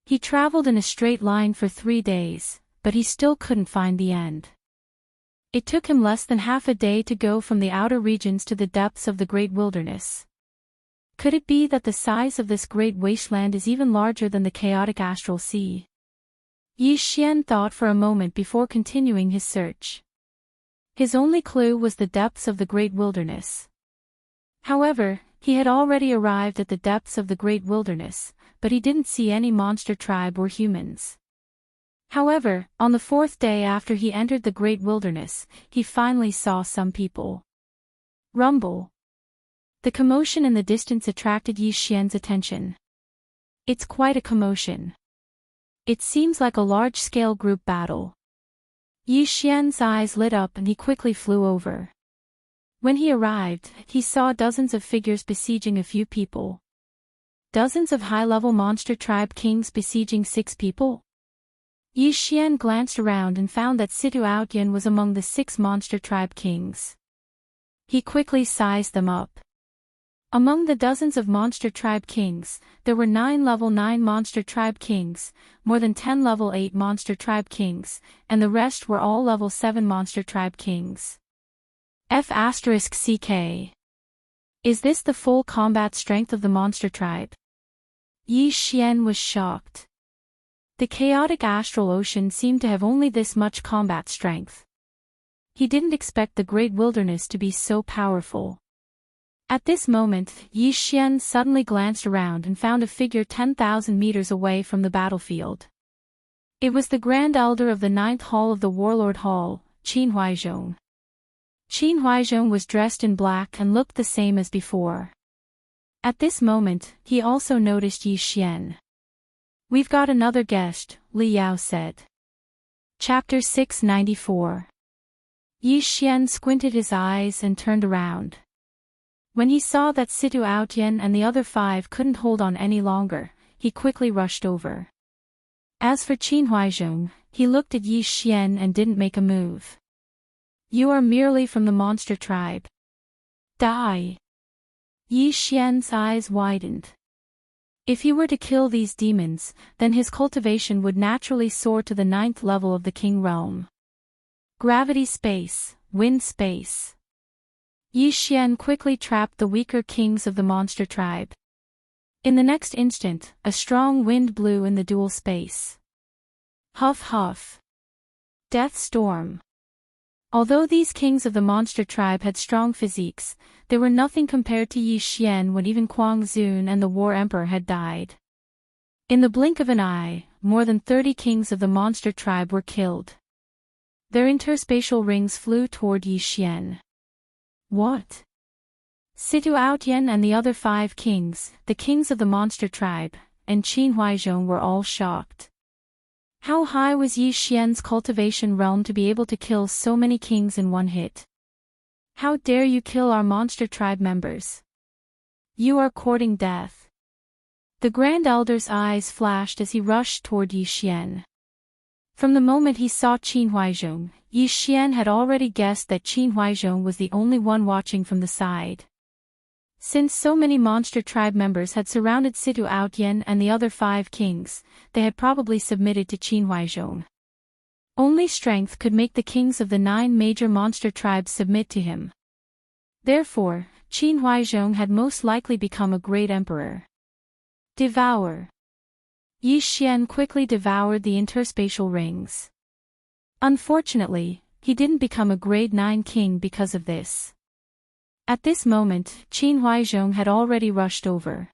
He traveled in a straight line for 3 days, but he still couldn't find the end. It took him less than half a day to go from the outer regions to the depths of the Great Wilderness. Could it be that the size of this great wasteland is even larger than the chaotic astral sea? Yi Xian thought for a moment before continuing his search. His only clue was the depths of the Great Wilderness. However, he had already arrived at the depths of the Great Wilderness, but he didn't see any monster tribe or humans. However, on the 4th day after he entered the Great Wilderness, he finally saw some people. Rumble. The commotion in the distance attracted Yi Xian's attention. It's quite a commotion. It seems like a large-scale group battle. Yi Xian's eyes lit up and he quickly flew over. When he arrived, he saw dozens of figures besieging a few people. Dozens of high-level monster tribe kings besieging 6 people? Yi Xian glanced around and found that Situ Outyan was among the 6 monster tribe kings. He quickly sized them up. Among the dozens of monster tribe kings, there were 9 level 9 monster tribe kings, more than 10 level 8 monster tribe kings, and the rest were all level 7 monster tribe kings. F***CK. Is this the full combat strength of the monster tribe? Yi Xian was shocked. The chaotic astral ocean seemed to have only this much combat strength. He didn't expect the Great Wilderness to be so powerful. At this moment, Yi Xian suddenly glanced around and found a figure 10,000 meters away from the battlefield. It was the Grand Elder of the 9th Hall of the Warlord Hall, Qin Huaizhong. Qin Huaizhong was dressed in black and looked the same as before. At this moment, he also noticed Yi Xian. "We've got another guest," Li Yao said. Chapter 694. Yi Xian squinted his eyes and turned around. When he saw that Situ Outyan and the other 5 couldn't hold on any longer, he quickly rushed over. As for Qin Huaizhong, he looked at Yi Xian and didn't make a move. "You are merely from the monster tribe. Die." Yi Xian's eyes widened. If he were to kill these demons, then his cultivation would naturally soar to the 9th level of the King Realm. Gravity space, wind space. Yi Xian quickly trapped the weaker kings of the monster tribe. In the next instant, a strong wind blew in the dual space. Huff huff. Death storm. Although these kings of the monster tribe had strong physiques, they were nothing compared to Yi Xian when even Kuang Zun and the War Emperor had died. In the blink of an eye, more than 30 kings of the monster tribe were killed. Their interspatial rings flew toward Yi Xian. What? Situ Outyan and the other 5 kings, the kings of the monster tribe, and Qin Huaizhong were all shocked. How high was Yi Xian's cultivation realm to be able to kill so many kings in one hit? How dare you kill our monster tribe members? You are courting death. The Grand Elder's eyes flashed as he rushed toward Yi Xian. From the moment he saw Qin Huaizhong, Yi Xian had already guessed that Qin Huaizhong was the only one watching from the side. Since so many monster tribe members had surrounded Situ Outyan and the other 5 kings, they had probably submitted to Qin Huaizhong. Only strength could make the kings of the 9 major monster tribes submit to him. Therefore, Qin Huaizhong had most likely become a great emperor. Devour. Yi Xian quickly devoured the interspatial rings. Unfortunately, he didn't become a grade 9 king because of this. At this moment, Qin Huaizhong had already rushed over.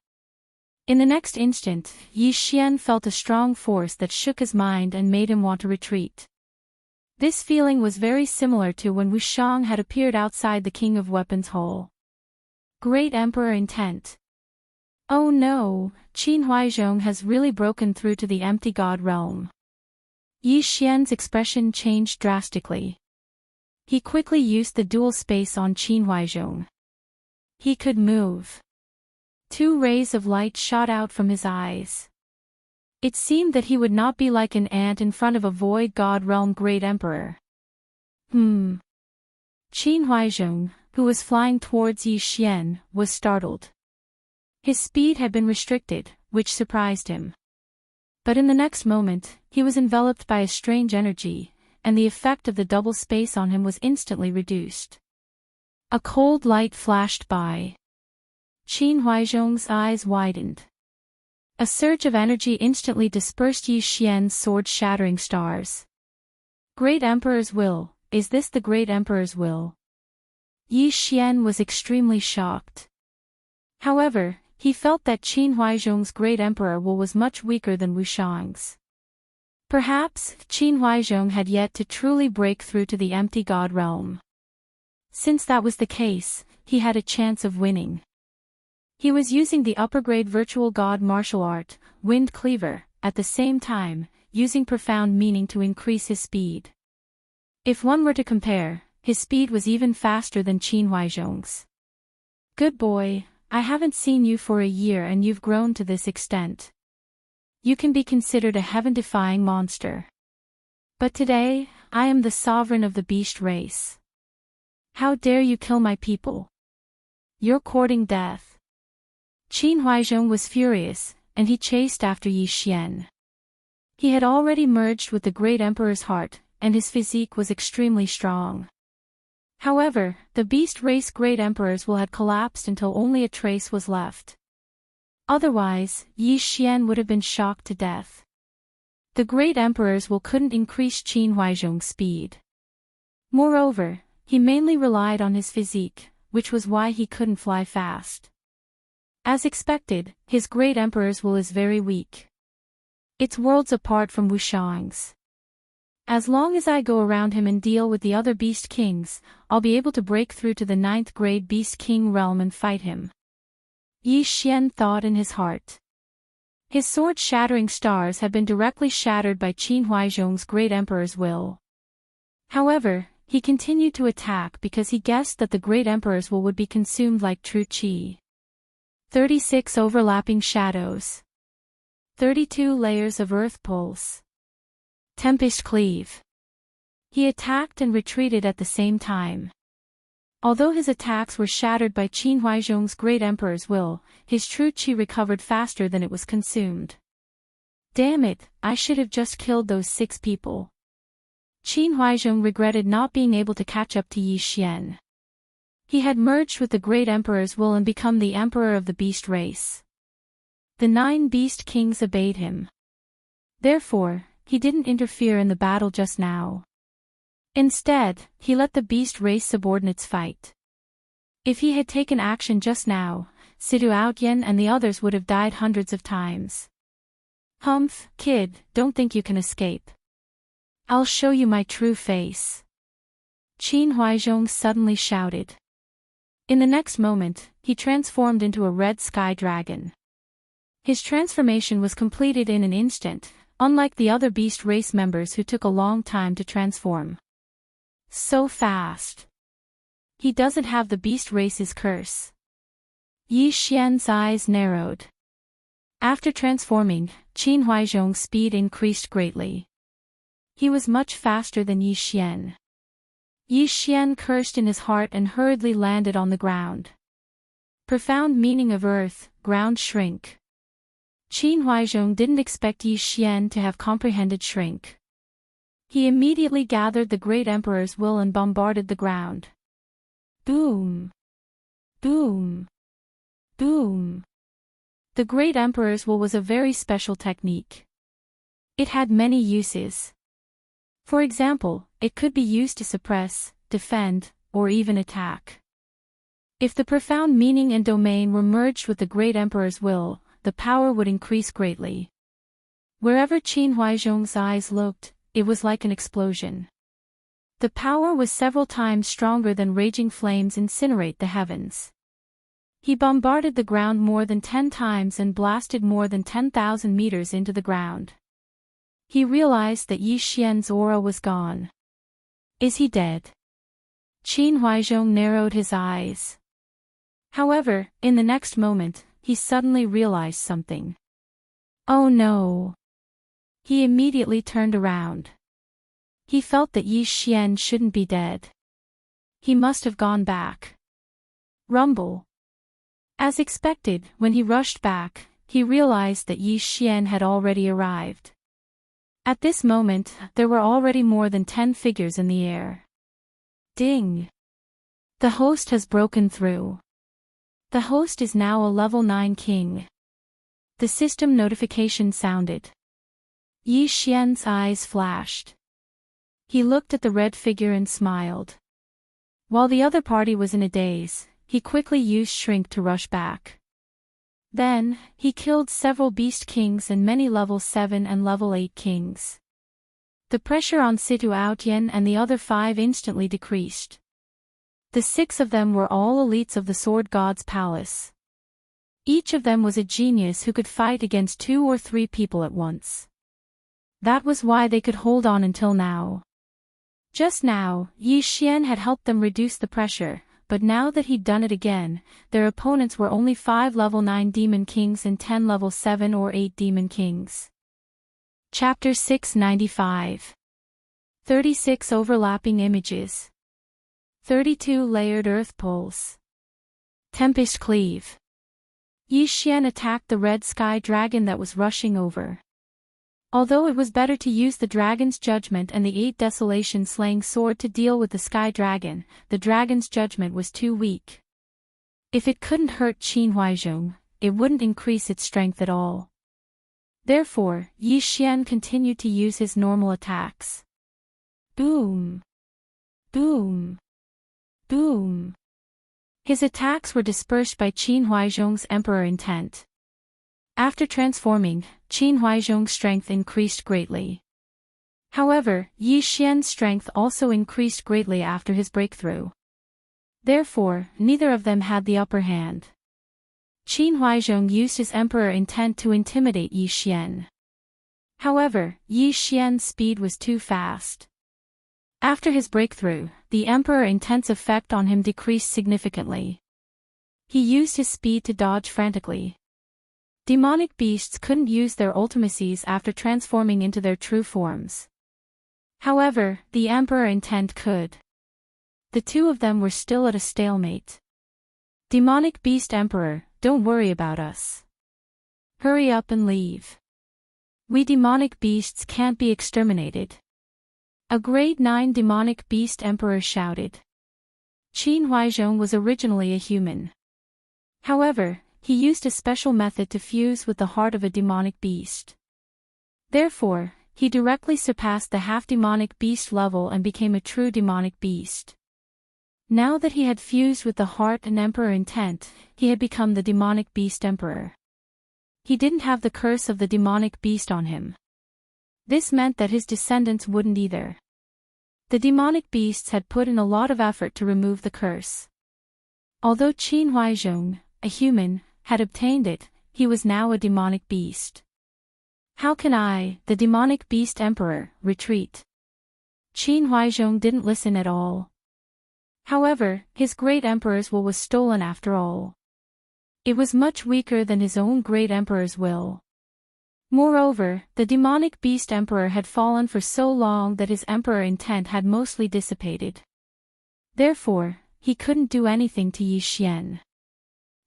In the next instant, Yi Xian felt a strong force that shook his mind and made him want to retreat. This feeling was very similar to when Wuxiang had appeared outside the King of Weapons Hall. Great Emperor intent. Oh no, Qin Huaizhong has really broken through to the empty god realm. Yi Xian's expression changed drastically. He quickly used the dual space on Qin Huaizhong. He could move. 2 rays of light shot out from his eyes. It seemed that he would not be like an ant in front of a void god realm great emperor. Qin Huaizhong, who was flying towards Yi Xian, was startled. His speed had been restricted, which surprised him. But in the next moment, he was enveloped by a strange energy, and the effect of the double space on him was instantly reduced. A cold light flashed by. Qin Huaizhong's eyes widened. A surge of energy instantly dispersed Yi Xian's sword-shattering stars. Great Emperor's will, is this the Great Emperor's will? Yi Xian was extremely shocked. However, he felt that Qin Huaizhong's Great Emperor will was much weaker than Wuxiang's. Perhaps, Qin Huaizhong had yet to truly break through to the empty god realm. Since that was the case, he had a chance of winning. He was using the upper-grade virtual god martial art, Wind Cleaver, at the same time, using profound meaning to increase his speed. If one were to compare, his speed was even faster than Qin Huaizhong's. Good boy, I haven't seen you for a year and you've grown to this extent. You can be considered a heaven-defying monster. But today, I am the sovereign of the beast race. How dare you kill my people? You're courting death. Qin Huaizhong was furious, and he chased after Yi Xian. He had already merged with the Great Emperor's heart, and his physique was extremely strong. However, the beast race Great Emperors will had collapsed until only a trace was left. Otherwise, Yi Xian would have been shocked to death. The Great Emperors will couldn't increase Qin Huaizhong's speed. Moreover, he mainly relied on his physique, which was why he couldn't fly fast. As expected, his Great Emperor's will is very weak. It's worlds apart from Wuxiang's. As long as I go around him and deal with the other Beast Kings, I'll be able to break through to the 9th grade Beast King realm and fight him. Yi Xian thought in his heart. His sword-shattering stars had been directly shattered by Qin Huaizhong's Great Emperor's will. However, he continued to attack because he guessed that the Great Emperor's will would be consumed like true qi. 36 overlapping shadows. 32 layers of earth pulse. Tempest cleave. He attacked and retreated at the same time. Although his attacks were shattered by Qin Huaizhong's Great Emperor's will, his true qi recovered faster than it was consumed. Damn it, I should have just killed those 6 people. Qin Huaizhong regretted not being able to catch up to Yi Xian. He had merged with the Great Emperor's will and become the Emperor of the Beast race. The 9 Beast Kings obeyed him. Therefore, he didn't interfere in the battle just now. Instead, he let the Beast race subordinates fight. If he had taken action just now, Sidu Outyen and the others would have died hundreds of times. Humph, kid, don't think you can escape. I'll show you my true face. Qin Huaizhong suddenly shouted. In the next moment, he transformed into a red sky dragon. His transformation was completed in an instant, unlike the other beast race members who took a long time to transform. So fast. He doesn't have the beast race's curse. Yi Xian's eyes narrowed. After transforming, Qin Huaizhong's speed increased greatly. He was much faster than Yi Xian. Yi Xian cursed in his heart and hurriedly landed on the ground. Profound meaning of earth, ground shrink. Qin Huaizhong didn't expect Yi Xian to have comprehended shrink. He immediately gathered the Great Emperor's will and bombarded the ground. Boom! Boom! Boom! The Great Emperor's will was a very special technique. It had many uses. For example, it could be used to suppress, defend, or even attack. If the profound meaning and domain were merged with the great emperor's will, the power would increase greatly. Wherever Qin Huaizhong's eyes looked, it was like an explosion. The power was several times stronger than raging flames incinerate the heavens. He bombarded the ground more than 10 times and blasted more than 10,000 meters into the ground. He realized that Yi Xian's aura was gone. Is he dead? Qin Huaizhong narrowed his eyes. However, in the next moment, he suddenly realized something. Oh no! He immediately turned around. He felt that Yi Xian shouldn't be dead. He must have gone back. Rumble. As expected, when he rushed back, he realized that Yi Xian had already arrived. At this moment, there were already more than 10 figures in the air. Ding! The host has broken through. The host is now a level 9 king. The system notification sounded. Yi Xian's eyes flashed. He looked at the red figure and smiled. While the other party was in a daze, he quickly used Shrink to rush back. Then, he killed several beast kings and many level 7 and level 8 kings. The pressure on Situ Aotian and the other 5 instantly decreased. The 6 of them were all elites of the Sword God's palace. Each of them was a genius who could fight against 2 or 3 people at once. That was why they could hold on until now. Just now, Yi Xian had helped them reduce the pressure, but now that he'd done it again, their opponents were only 5 level 9 demon kings and 10 level 7 or 8 demon kings. Chapter 695. 36 Overlapping Images. 32 Layered Earth Pulse. Tempest Cleave. Yi Xian attacked the red sky dragon that was rushing over. Although it was better to use the dragon's judgment and the 8 desolation slaying sword to deal with the sky dragon, the dragon's judgment was too weak. If it couldn't hurt Qin Huaizhong, it wouldn't increase its strength at all. Therefore, Yi Xian continued to use his normal attacks. Boom! Boom! Boom! His attacks were dispersed by Qin Huaizhong's emperor intent. After transforming, Qin Huaizhong's strength increased greatly. However, Yi Xian's strength also increased greatly after his breakthrough. Therefore, neither of them had the upper hand. Qin Huaizhong used his emperor intent to intimidate Yi Xian. However, Yi Xian's speed was too fast. After his breakthrough, the emperor intent's effect on him decreased significantly. He used his speed to dodge frantically. Demonic beasts couldn't use their ultimacies after transforming into their true forms. However, the Emperor Intent could. The two of them were still at a stalemate. Demonic Beast Emperor, don't worry about us. Hurry up and leave. We demonic beasts can't be exterminated. A grade 9 demonic beast emperor shouted. Qin Huaizhong was originally a human. However, he used a special method to fuse with the heart of a demonic beast. Therefore, he directly surpassed the half-demonic beast level and became a true demonic beast. Now that he had fused with the heart and emperor intent, he had become the demonic beast emperor. He didn't have the curse of the demonic beast on him. This meant that his descendants wouldn't either. The demonic beasts had put in a lot of effort to remove the curse. Although Qin Huaizhong, a human, had obtained it, he was now a demonic beast. How can I, the demonic beast emperor, retreat? Qin Huaizhong didn't listen at all. However, his great emperor's will was stolen after all. It was much weaker than his own great emperor's will. Moreover, the demonic beast emperor had fallen for so long that his emperor intent had mostly dissipated. Therefore, he couldn't do anything to Yi Xian.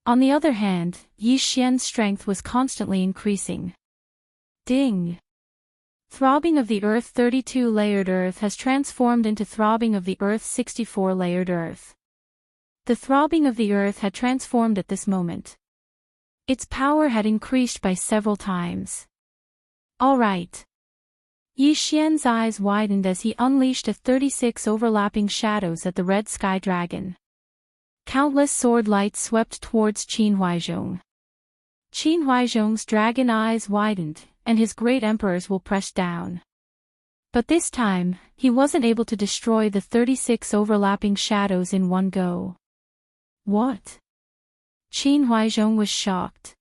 On the other hand, Yi Xian's strength was constantly increasing. Ding! Throbbing of the Earth 32 layered Earth has transformed into throbbing of the Earth 64 layered Earth. The throbbing of the Earth had transformed at this moment. Its power had increased by several times. All right. Yi Xian's eyes widened as he unleashed a 36 overlapping shadows at the red sky dragon. Countless sword lights swept towards Qin Huaizhong. Qin Huaizhong's dragon eyes widened, and his great emperor's will pressed down. But this time, he wasn't able to destroy the 36 overlapping shadows in one go. What? Qin Huaizhong was shocked.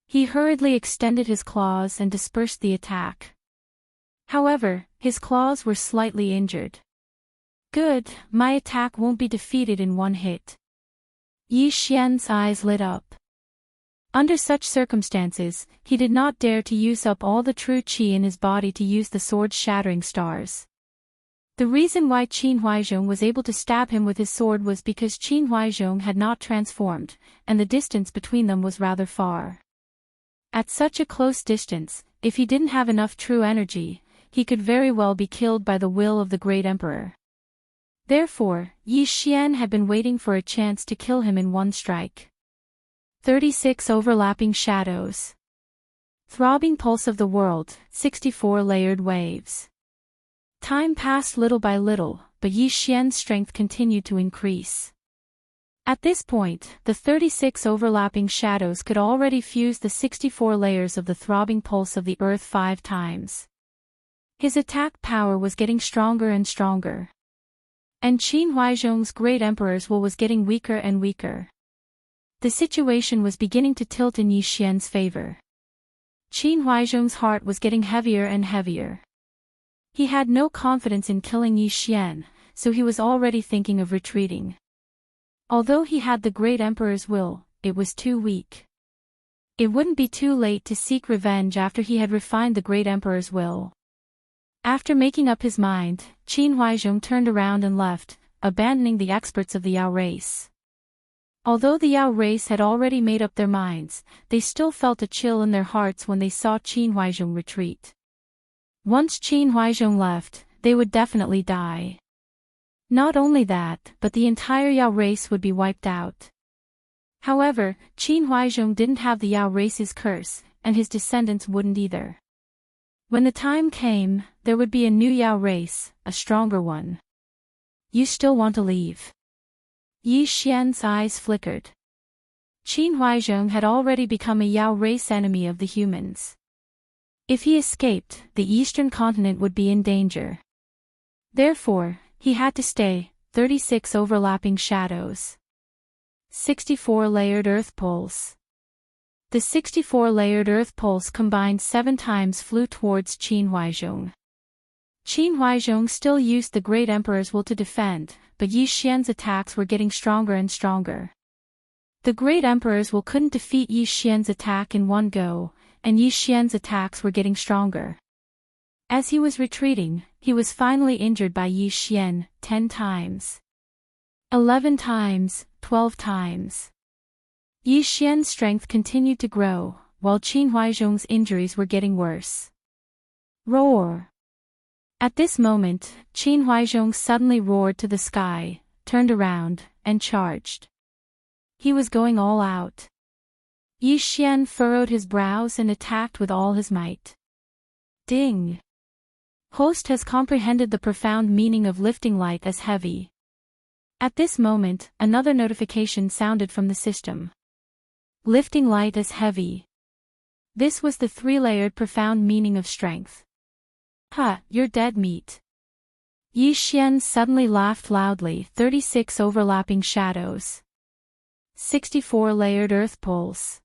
He hurriedly extended his claws and dispersed the attack. However, his claws were slightly injured. Good, my attack won't be defeated in one hit. Yi Xian's eyes lit up. Under such circumstances, he did not dare to use up all the true qi in his body to use the sword's shattering stars. The reason why Qin Huaizhong was able to stab him with his sword was because Qin Huaizhong had not transformed, and the distance between them was rather far. At such a close distance, if he didn't have enough true energy, he could very well be killed by the will of the great emperor. Therefore, Yi Xian had been waiting for a chance to kill him in one strike. 36 overlapping shadows. Throbbing pulse of the world, 64 layered waves. Time passed little by little, but Yi Xian's strength continued to increase. At this point, the 36 overlapping shadows could already fuse the 64 layers of the throbbing pulse of the earth 5 times. His attack power was getting stronger and stronger. And Qin Huaizhong's great emperor's will was getting weaker and weaker. The situation was beginning to tilt in Yi Xian's favor. Qin Huaizhong's heart was getting heavier and heavier. He had no confidence in killing Yi Xian, so he was already thinking of retreating. Although he had the great emperor's will, it was too weak. It wouldn't be too late to seek revenge after he had refined the great emperor's will. After making up his mind, Qin Huaizhong turned around and left, abandoning the experts of the Yao race. Although the Yao race had already made up their minds, they still felt a chill in their hearts when they saw Qin Huaizhong retreat. Once Qin Huaizhong left, they would definitely die. Not only that, but the entire Yao race would be wiped out. However, Qin Huaizhong didn't have the Yao race's curse, and his descendants wouldn't either. When the time came, there would be a new Yao race, a stronger one. You still want to leave? Yi Xian's eyes flickered. Qin Huaizhong had already become a Yao race enemy of the humans. If he escaped, the eastern continent would be in danger. Therefore, he had to stay. 36 overlapping shadows. 64 layered earth pulse. The 64 layered earth pulse combined 7 times flew towards Qin Huaizhong. Qin Huaizhong still used the great emperor's will to defend, but Yi Xian's attacks were getting stronger and stronger. The great emperor's will couldn't defeat Yi Xian's attack in one go, and Yi Xian's attacks were getting stronger. As he was retreating, he was finally injured by Yi Xian, 10 times. 11 times, 12 times. Yi Xian's strength continued to grow, while Qin Huaizhong's injuries were getting worse. Roar! At this moment, Qin Huaizhong suddenly roared to the sky, turned around, and charged. He was going all out. Yi Xian furrowed his brows and attacked with all his might. Ding! Host has comprehended the profound meaning of lifting light as heavy. At this moment, another notification sounded from the system. Lifting light as heavy. This was the 3-layered profound meaning of strength. Ha, you're dead meat. Yi Xian suddenly laughed loudly. 36 overlapping shadows. 64 layered earth pulse.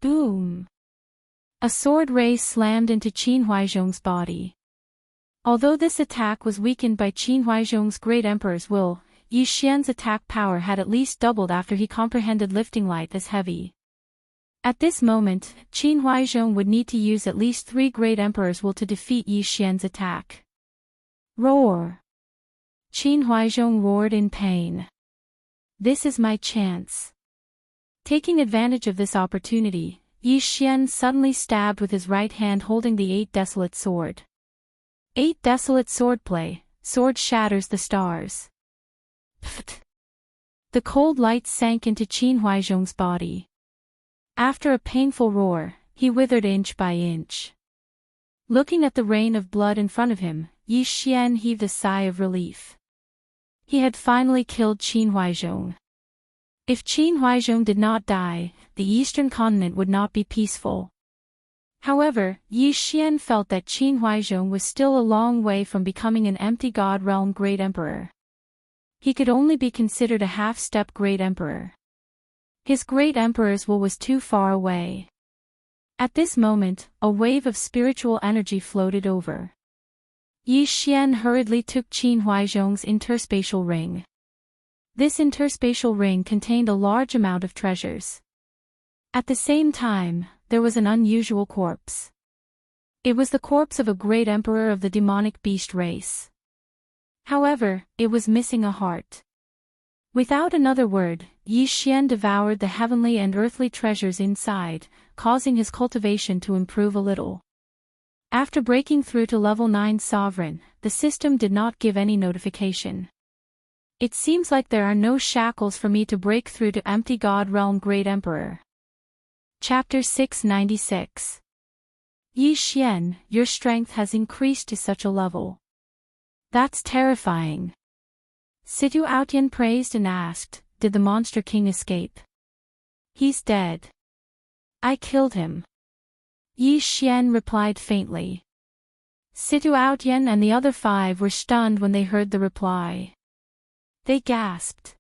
Boom! A sword ray slammed into Qin Huaizhong's body. Although this attack was weakened by Qin Huaizhong's great emperor's will, Yi Xian's attack power had at least doubled after he comprehended lifting light as heavy. At this moment, Qin Huaizhong would need to use at least 3 great emperor's will to defeat Yi Xian's attack. Roar! Qin Huaizhong roared in pain. This is my chance. Taking advantage of this opportunity, Yi Xian suddenly stabbed with his right hand holding the 8 desolate sword. 8 desolate swordplay, sword shatters the stars. Pfft! The cold light sank into Qin Huaizhong's body. After a painful roar, he withered inch by inch. Looking at the rain of blood in front of him, Yi Xian heaved a sigh of relief. He had finally killed Qin Huaizhong. If Qin Huaizhong did not die, the eastern continent would not be peaceful. However, Yi Xian felt that Qin Huaizhong was still a long way from becoming an empty god realm great emperor. He could only be considered a half-step great emperor. His great emperor's will was too far away. At this moment, a wave of spiritual energy floated over. Yi Xian hurriedly took Qin Huaizhong's interspatial ring. This interspatial ring contained a large amount of treasures. At the same time, there was an unusual corpse. It was the corpse of a great emperor of the demonic beast race. However, it was missing a heart. Without another word, Yi Xian devoured the heavenly and earthly treasures inside, causing his cultivation to improve a little. After breaking through to level 9 sovereign, the system did not give any notification. It seems like there are no shackles for me to break through to empty god realm great emperor. Chapter 696. Yi Xian, your strength has increased to such a level. That's terrifying. Situ Outyan praised and asked, did the monster king escape? He's dead. I killed him. Yi Xian replied faintly. Situ Outyan and the other 5 were stunned when they heard the reply. They gasped.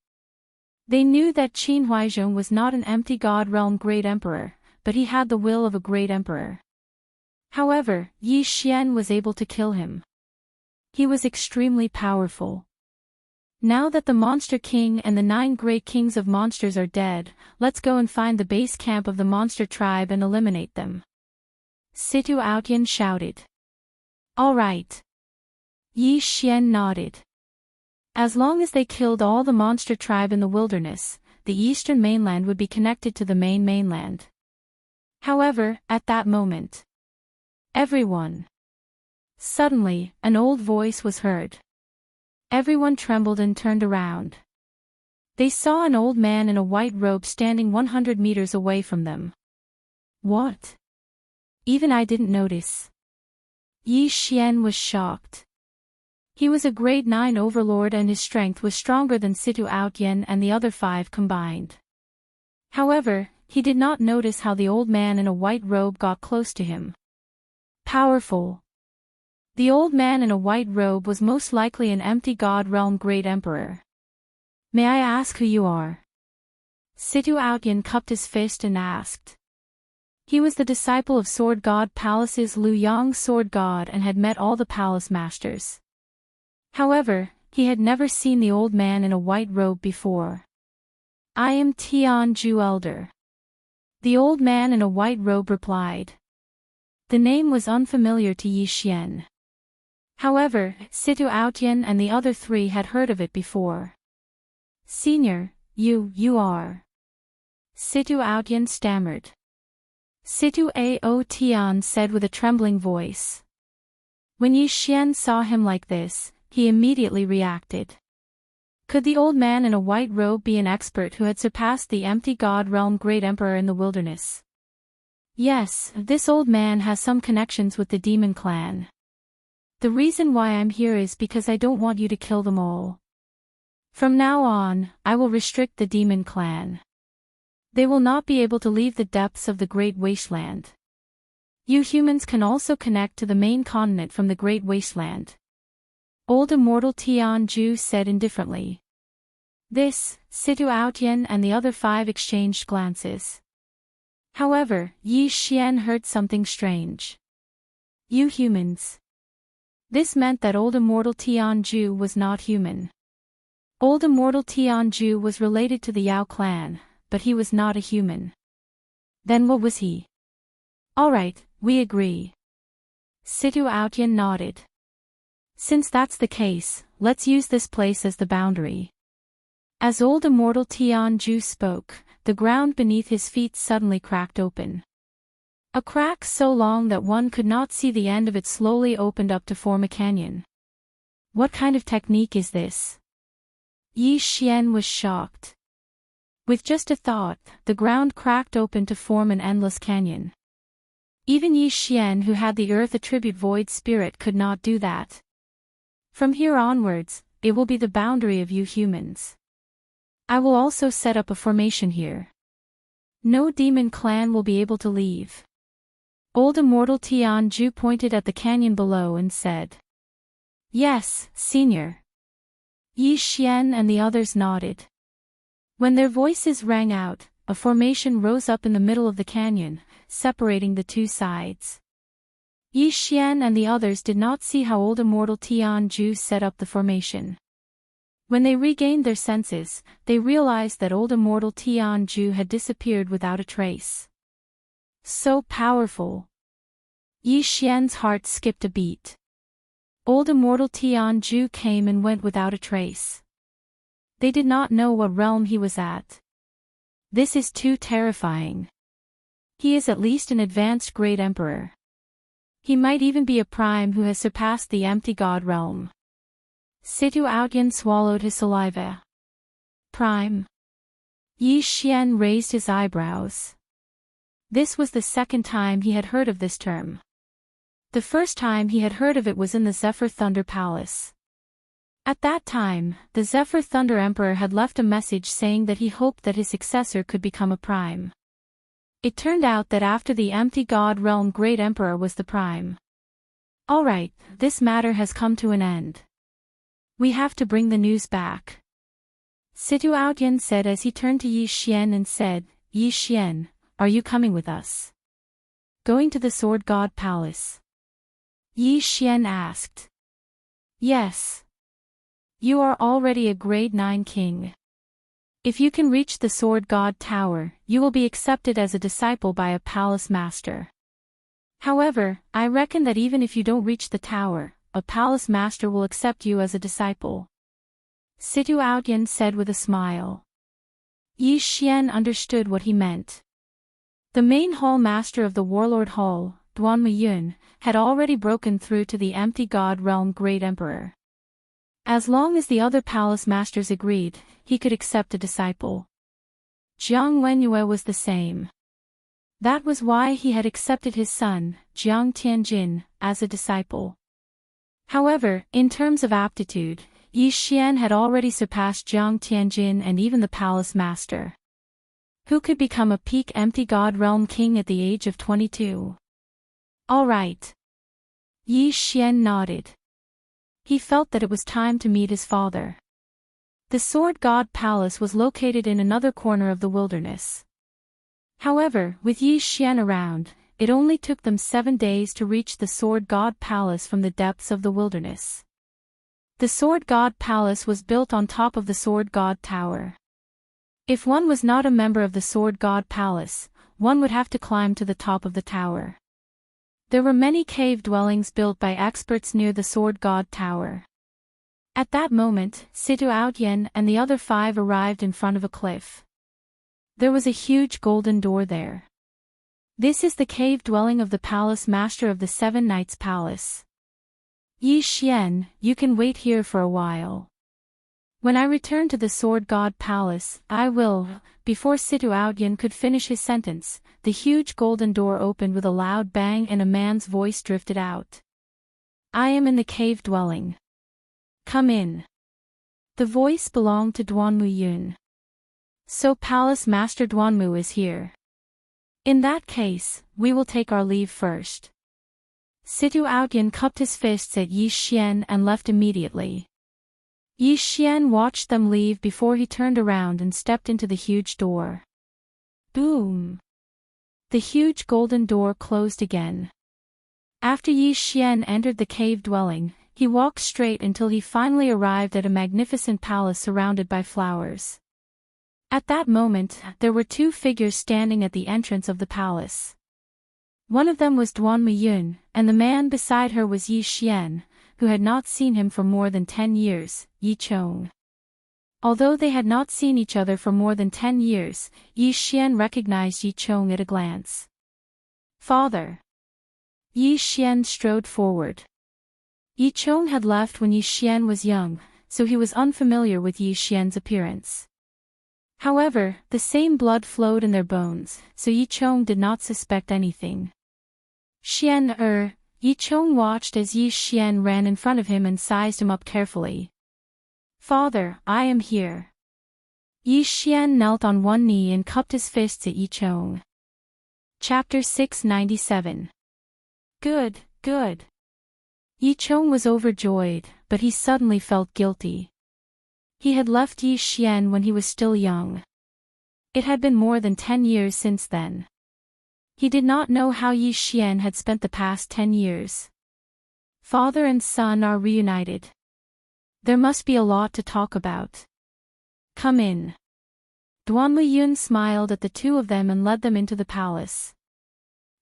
They knew that Qin Huaizhong was not an empty god realm great emperor, but he had the will of a great emperor. However, Yi Xian was able to kill him. He was extremely powerful. Now that the Monster King and the 9 great kings of monsters are dead, let's go and find the base camp of the monster tribe and eliminate them. Situ Outyan shouted. All right. Yi Xian nodded. As long as they killed all the monster tribe in the wilderness, the eastern mainland would be connected to the mainland. However, at that moment, everyone. Suddenly, an old voice was heard. Everyone trembled and turned around. They saw an old man in a white robe standing 100 meters away from them. What? Even I didn't notice. Yi Xian was shocked. He was a grade 9 overlord and his strength was stronger than Situ Outyan and the other 5 combined. However, he did not notice how the old man in a white robe got close to him. Powerful. The old man in a white robe was most likely an empty god realm great emperor. May I ask who you are? Situ Outyan cupped his fist and asked. He was the disciple of Sword God Palace's Liu Yang Sword God and had met all the palace masters. However, he had never seen the old man in a white robe before. I am Tianju Elder. The old man in a white robe replied. The name was unfamiliar to Yi Xian. However, Situ Outyan and the other 3 had heard of it before. Senior, you are. Situ Outyan stammered. Situ Ao Tian said with a trembling voice. When Yi Xian saw him like this, he immediately reacted. Could the old man in a white robe be an expert who had surpassed the empty god realm great emperor in the wilderness? Yes, this old man has some connections with the demon clan. The reason why I'm here is because I don't want you to kill them all. From now on, I will restrict the demon clan. They will not be able to leave the depths of the Great Wasteland. You humans can also connect to the main continent from the Great Wasteland. Old Immortal Tianju said indifferently. This, Situ Outyan and the other 5 exchanged glances. However, Yi Xian heard something strange. You humans. This meant that Old Immortal Tianju was not human. Old Immortal Tianju was related to the Yao clan, but he was not a human. Then what was he? Alright, we agree. Situ Outyan nodded. Since that's the case, let's use this place as the boundary. As Old Immortal Tianju spoke, the ground beneath his feet suddenly cracked open. A crack so long that one could not see the end of it slowly opened up to form a canyon. What kind of technique is this? Yi Xian was shocked. With just a thought, the ground cracked open to form an endless canyon. Even Yi Xian, who had the earth attribute void spirit, could not do that. From here onwards, it will be the boundary of you humans. I will also set up a formation here. No demon clan will be able to leave. Old Immortal Tianju pointed at the canyon below and said. Yes, senior. Yi Xian and the others nodded. When their voices rang out, a formation rose up in the middle of the canyon, separating the two sides. Yi Xian and the others did not see how old Immortal Tianju set up the formation. When they regained their senses, they realized that old Immortal Tianju had disappeared without a trace. So powerful. Yi Xian's heart skipped a beat. Old Immortal Tianju came and went without a trace. They did not know what realm he was at. This is too terrifying. He is at least an advanced great emperor. He might even be a prime who has surpassed the empty god realm. Situ Outyan swallowed his saliva. Prime. Yi Xian raised his eyebrows. This was the second time he had heard of this term. The first time he had heard of it was in the Zephyr Thunder Palace. At that time, the Zephyr Thunder Emperor had left a message saying that he hoped that his successor could become a prime. It turned out that after the empty god realm Great Emperor was the prime. Alright, this matter has come to an end. We have to bring the news back. Situ Outyan said as he turned to Yi Xian and said, Yi Xian, are you coming with us? Going to the Sword God Palace. Yi Xian asked. Yes. You are already a grade 9 king. If you can reach the Sword God Tower, you will be accepted as a disciple by a palace master. However, I reckon that even if you don't reach the tower, a palace master will accept you as a disciple. Situ Outyan said with a smile. Yi Xian understood what he meant. The main hall master of the Warlord Hall, Duan Muyun, had already broken through to the empty god realm Great Emperor. As long as the other palace masters agreed, he could accept a disciple. Jiang Wenyue was the same. That was why he had accepted his son, Jiang Tianjin, as a disciple. However, in terms of aptitude, Yi Xian had already surpassed Jiang Tianjin and even the palace master. Who could become a peak empty god realm king at the age of 22? All right. Yi Xian nodded. He felt that it was time to meet his father. The Sword God Palace was located in another corner of the wilderness. However, with Yi Xian around, it only took them 7 days to reach the Sword God Palace from the depths of the wilderness. The Sword God Palace was built on top of the Sword God Tower. If one was not a member of the Sword God Palace, one would have to climb to the top of the tower. There were many cave dwellings built by experts near the Sword God Tower. At that moment, Situ Outyan and the other 5 arrived in front of a cliff. There was a huge golden door there. This is the cave dwelling of the palace master of the 7 Knights Palace. Yi Xian, you can wait here for a while. When I return to the Sword God Palace, I will. Before Situ Outyan could finish his sentence, the huge golden door opened with a loud bang and a man's voice drifted out. I am in the cave dwelling. Come in. The voice belonged to Duanmu Yun. So Palace Master Duanmu is here. In that case, we will take our leave first. Situ Outyan cupped his fists at Yi Xian and left immediately. Yi Xian watched them leave before he turned around and stepped into the huge door. Boom! The huge golden door closed again. After Yi Xian entered the cave dwelling, he walked straight until he finally arrived at a magnificent palace surrounded by flowers. At that moment, there were 2 figures standing at the entrance of the palace. One of them was Duanmu Yun, and the man beside her was Yi Xian, who had not seen him for more than 10 years, Yi Chong. Although they had not seen each other for more than 10 years, Yi Xian recognized Yi Chong at a glance. Father. Yi Xian strode forward. Yi Chong had left when Yi Xian was young, so he was unfamiliar with Yi Xian's appearance. However, the same blood flowed in their bones, so Yi Chong did not suspect anything. Yi Chong watched as Yi Xian ran in front of him and sized him up carefully. Father, I am here. Yi Xian knelt on one knee and cupped his fists at Yi Chong. Chapter 697. Good, good. Yi Chong was overjoyed, but he suddenly felt guilty. He had left Yi Xian when he was still young. It had been more than 10 years since then. He did not know how Yi Xian had spent the past 10 years. Father and son are reunited. There must be a lot to talk about. Come in. Duan Liyun smiled at the two of them and led them into the palace.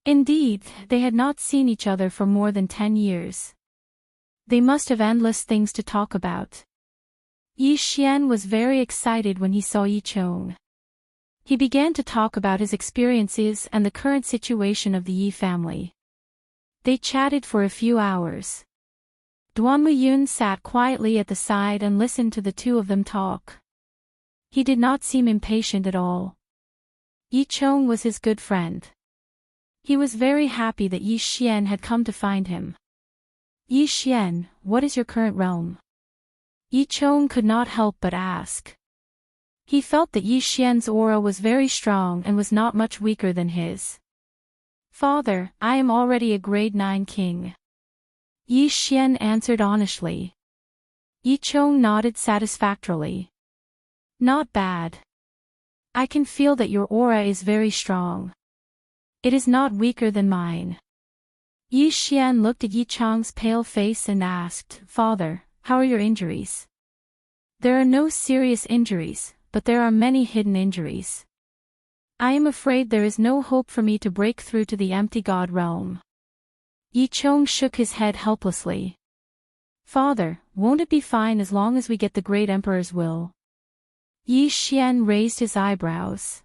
Indeed, they had not seen each other for more than 10 years. They must have endless things to talk about. Yi Xian was very excited when he saw Yi Chong. He began to talk about his experiences and the current situation of the Yi family. They chatted for a few hours. Duan Liyun sat quietly at the side and listened to the two of them talk. He did not seem impatient at all. Yi Chong was his good friend. He was very happy that Yi Xian had come to find him. Yi Xian, what is your current realm? Yi Chong could not help but ask. He felt that Yi Xian's aura was very strong and was not much weaker than his. Father, I am already a grade 9 king. Yi Xian answered honestly. Yi Chong nodded satisfactorily. Not bad. I can feel that your aura is very strong. It is not weaker than mine. Yi Xian looked at Yi Chong's pale face and asked, Father, how are your injuries? There are no serious injuries, but there are many hidden injuries. I am afraid there is no hope for me to break through to the empty god realm. Yi Chong shook his head helplessly. Father, won't it be fine as long as we get the great emperor's will? Yi Xian raised his eyebrows.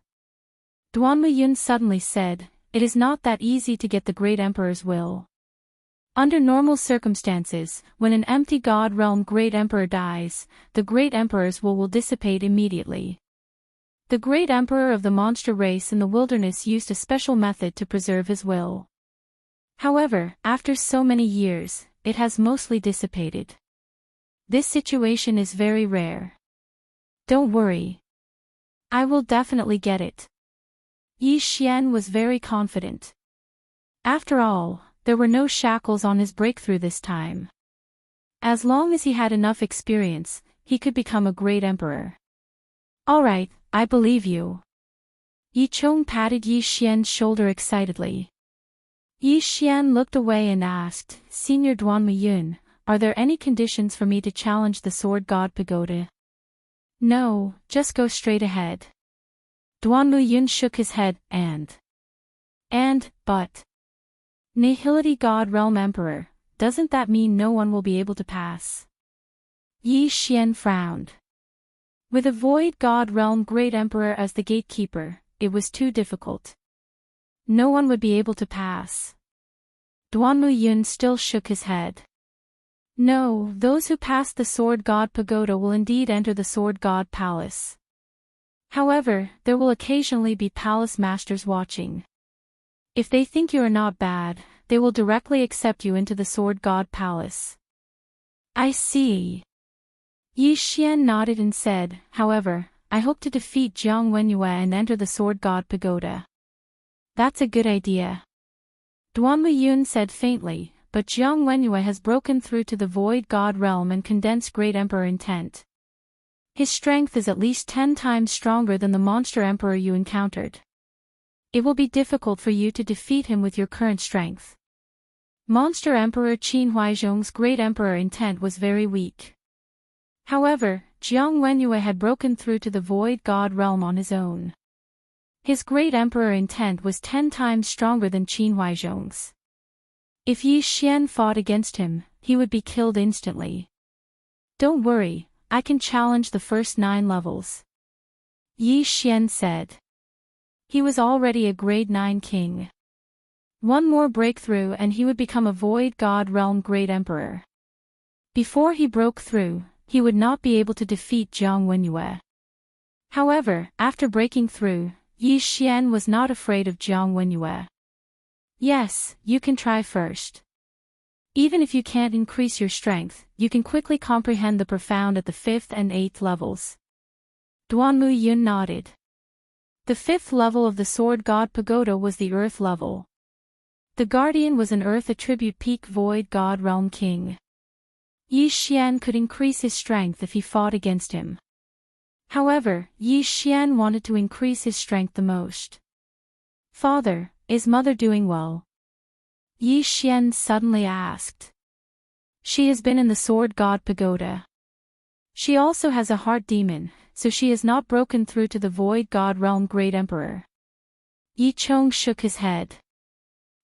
Duan Liyun suddenly said, It is not that easy to get the great emperor's will. Under normal circumstances, when an empty god realm great emperor dies, the great emperor's will dissipate immediately. The great emperor of the monster race in the wilderness used a special method to preserve his will. However, after so many years, it has mostly dissipated. This situation is very rare. Don't worry. I will definitely get it. Yi Xian was very confident. After all, there were no shackles on his breakthrough this time. As long as he had enough experience, he could become a great emperor. All right, I believe you. Yi Chong patted Yi Xian's shoulder excitedly. Yi Xian looked away and asked, Senior Duan Liyun, are there any conditions for me to challenge the Sword God Pagoda? No, just go straight ahead. Duan Liyun shook his head, but. Nihility God Realm Emperor, doesn't that mean no one will be able to pass? Yi Xian frowned. With a Void God Realm Great Emperor as the gatekeeper, it was too difficult. No one would be able to pass. Duan Liyun still shook his head. No, those who pass the Sword God Pagoda will indeed enter the Sword God Palace. However, there will occasionally be palace masters watching. If they think you are not bad, they will directly accept you into the Sword God Palace. I see. Yi Xian nodded and said, However, I hope to defeat Jiang Wenyue and enter the Sword God Pagoda. That's a good idea. Duan Liyun said faintly, but Jiang Wenyue has broken through to the Void God realm and condensed Great Emperor intent. His strength is at least 10 times stronger than the monster emperor you encountered. It will be difficult for you to defeat him with your current strength. Monster Emperor Qin Huaizhong's Great Emperor intent was very weak. However, Jiang Wenyue had broken through to the Void God realm on his own. His Great Emperor intent was 10 times stronger than Qin Huaizhong's. If Yi Xian fought against him, he would be killed instantly. Don't worry, I can challenge the first 9 levels. Yi Xian said. He was already a grade 9 king. One more breakthrough and he would become a Void God Realm Great Emperor. Before he broke through, he would not be able to defeat Jiang Wenyue. However, after breaking through, Yi Xian was not afraid of Jiang Wenyue. Yes, you can try first. Even if you can't increase your strength, you can quickly comprehend the profound at the 5th and 8th levels. Duanmu Yun nodded. The fifth level of the Sword God Pagoda was the Earth level. The Guardian was an Earth attribute peak Void God Realm King. Yi Xian could increase his strength if he fought against him. However, Yi Xian wanted to increase his strength the most. Father, is Mother doing well? Yi Xian suddenly asked. She has been in the Sword God Pagoda. She also has a heart demon, so she is not broken through to the Void God Realm Great Emperor. Yi Chong shook his head.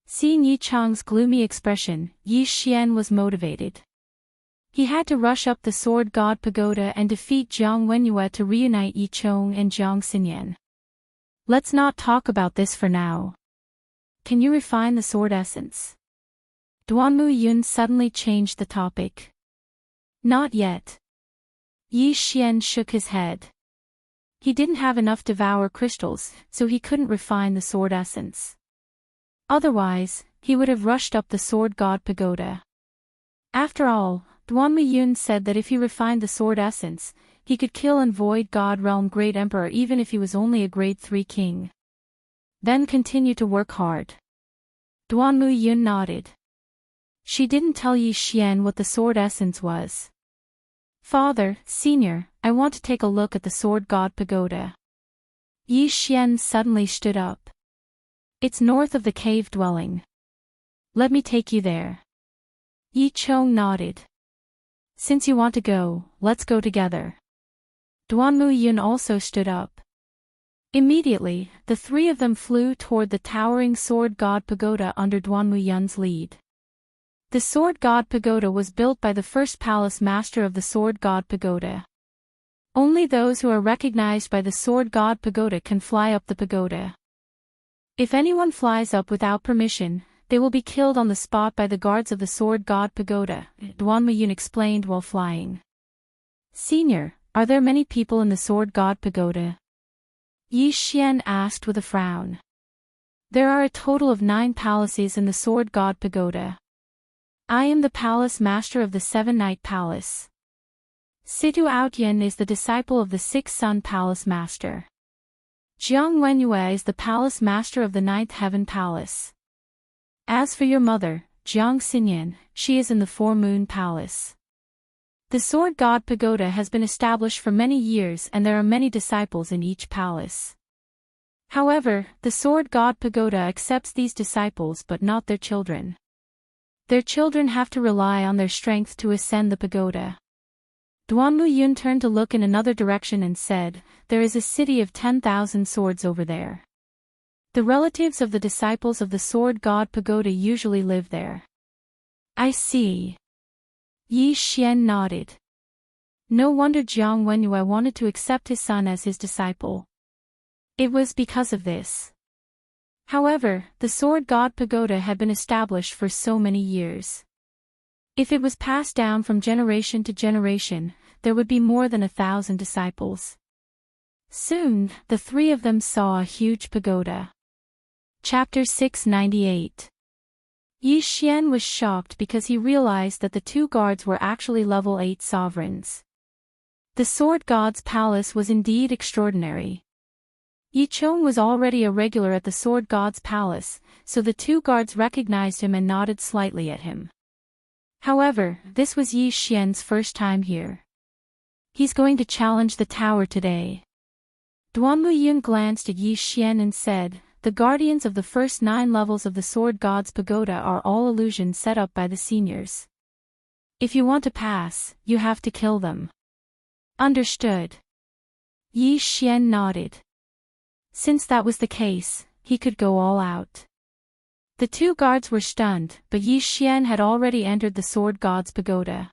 Seeing Yi Chong's gloomy expression, Yi Xian was motivated. He had to rush up the Sword God Pagoda and defeat Jiang Wenyue to reunite Yi Chong and Jiang Xinyan. Let's not talk about this for now. Can you refine the sword essence? Duanmu Yun suddenly changed the topic. Not yet. Yi Xian shook his head. He didn't have enough devour crystals, so he couldn't refine the sword essence. Otherwise, he would have rushed up the Sword God Pagoda. After all, Duanmu Yun said that if he refined the sword essence, he could kill and Void God Realm Great Emperor even if he was only a grade 3 king. Then continue to work hard. Duanmu Yun nodded. She didn't tell Yi Xian what the sword essence was. Father, Senior, I want to take a look at the Sword God Pagoda. Yi Xian suddenly stood up. It's north of the cave dwelling. Let me take you there. Yi Chong nodded. Since you want to go, let's go together. Duanmu Yun also stood up. Immediately, the three of them flew toward the towering Sword God Pagoda under Duanmu Yun's lead. The Sword God Pagoda was built by the first palace master of the Sword God Pagoda. Only those who are recognized by the Sword God Pagoda can fly up the pagoda. If anyone flies up without permission, they will be killed on the spot by the guards of the Sword God Pagoda, Duanmu Yun explained while flying. Senior, are there many people in the Sword God Pagoda? Yi Xian asked with a frown. There are a total of 9 palaces in the Sword God Pagoda. I am the palace master of the 7-Night Palace. Situ Outyan is the disciple of the 6-Sun Palace Master. Jiang Wenyue is the palace master of the 9th Heaven Palace. As for your mother, Jiang Xinyan, she is in the 4-Moon Palace. The Sword God Pagoda has been established for many years and there are many disciples in each palace. However, the Sword God Pagoda accepts these disciples but not their children. Their children have to rely on their strength to ascend the pagoda. Duanmu Yun turned to look in another direction and said, there is a city of 10,000 swords over there. The relatives of the disciples of the Sword God Pagoda usually live there. I see. Yi Xian nodded. No wonder Jiang Wenyue wanted to accept his son as his disciple. It was because of this. However, the Sword God Pagoda had been established for so many years. If it was passed down from generation to generation, there would be more than 1,000 disciples. Soon, the three of them saw a huge pagoda. Chapter 698. Yi Xian was shocked because he realized that the 2 guards were actually level 8 sovereigns. The Sword God's palace was indeed extraordinary. Yi Chong was already a regular at the Sword God's palace, so the 2 guards recognized him and nodded slightly at him. However, this was Yi Xian's first time here. He's going to challenge the tower today. Duanmu Yun glanced at Yi Xian and said, the guardians of the first 9 levels of the Sword God's pagoda are all illusions set up by the seniors. If you want to pass, you have to kill them. Understood. Yi Xian nodded. Since that was the case, he could go all out. The 2 guards were stunned, but Yi Xian had already entered the Sword God's pagoda.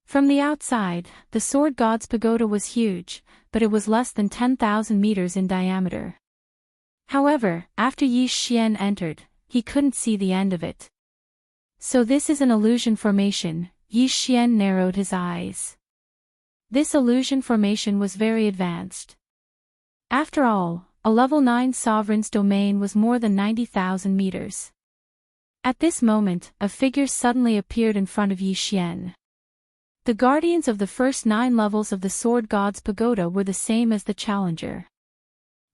From the outside, the Sword God's pagoda was huge, but it was less than 10,000 meters in diameter. However, after Yi Xian entered, he couldn't see the end of it. So this is an illusion formation, Yi Xian narrowed his eyes. This illusion formation was very advanced. After all, a level 9 sovereign's domain was more than 90,000 meters. At this moment, a figure suddenly appeared in front of Yi Xian. The guardians of the first 9 levels of the Sword God's pagoda were the same as the challenger.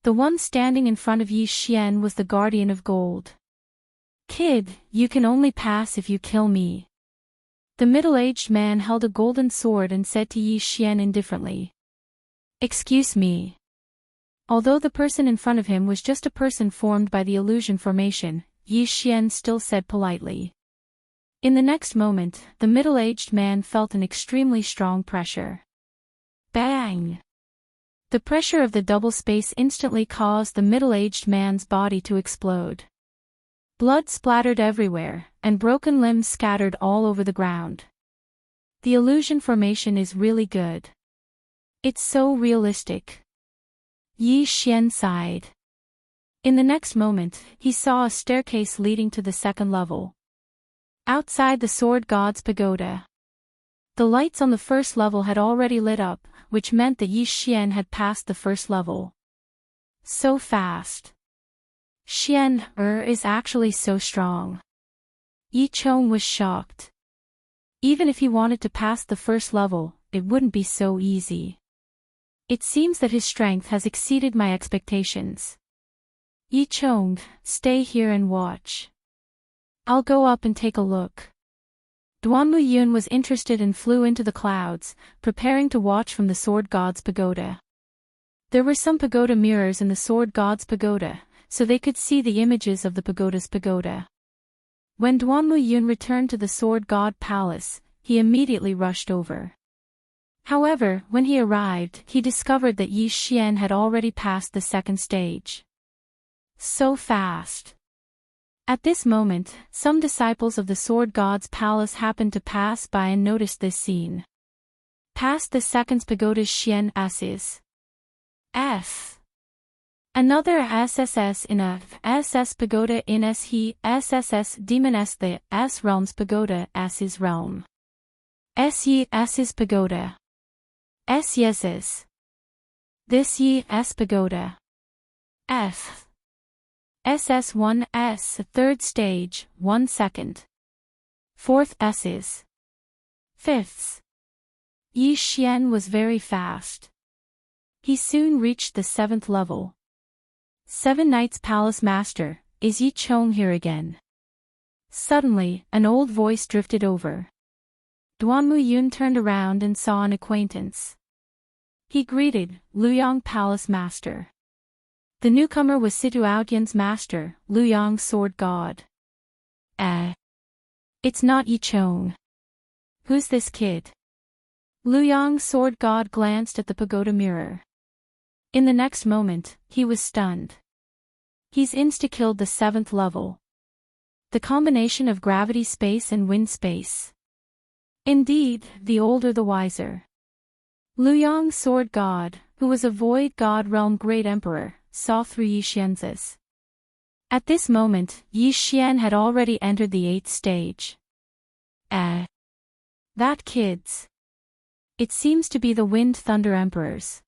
The one standing in front of Yi Xian was the guardian of gold. "Kid, you can only pass if you kill me." The middle-aged man held a golden sword and said to Yi Xian indifferently, "Excuse me." Although the person in front of him was just a person formed by the illusion formation, Yi Xian still said politely. In the next moment, the middle-aged man felt an extremely strong pressure. Bang! The pressure of the double space instantly caused the middle-aged man's body to explode. Blood splattered everywhere, and broken limbs scattered all over the ground. The illusion formation is really good. It's so realistic. Yi Xian sighed. In the next moment, he saw a staircase leading to the second level. Outside the Sword God's pagoda. The lights on the first level had already lit up, which meant that Yi Xian had passed the first level. So fast. Xian is actually so strong. Yi Chong was shocked. Even if he wanted to pass the first level, it wouldn't be so easy. It seems that his strength has exceeded my expectations. Yi Chong, stay here and watch. I'll go up and take a look. Duanmu Yun was interested and flew into the clouds, preparing to watch from the Sword God's pagoda. There were some pagoda mirrors in the Sword God's pagoda, so they could see the images of the pagoda's pagoda. When Duanmu Yun returned to the Sword God Palace, he immediately rushed over. However, when he arrived, he discovered that Yi Xian had already passed the second stage. So fast. At this moment, some disciples of the Sword God's palace happened to pass by and noticed this scene. Past the second pagoda's Xian S's. F. Another SSS in a SS pagoda in S he SSS demon S the S realm's pagoda S's realm. S ye S's pagoda. S yeses. This ye S pagoda. F. SS1S third stage, 1 second. Fourth S's. Fifths. Yi Xian was very fast. He soon reached the 7th level. 7 Knights Palace Master, is Yi Chong here again? Suddenly, an old voice drifted over. Duanmu Yun turned around and saw an acquaintance. He greeted, Luyang Palace Master. The newcomer was Situ Aotian's master, Luyang Sword God. It's not Yi Chong. Who's this kid? Luyang Sword God glanced at the pagoda mirror. In the next moment, he was stunned. He's insta-killed the 7th level. The combination of gravity space and wind space. Indeed, the older the wiser. Luyang Sword God, who was a void god realm great emperor, saw through Yi Xian's. At this moment, Yi Xian had already entered the 8th stage. That kid's. It seems to be the Wind Thunder Emperor's.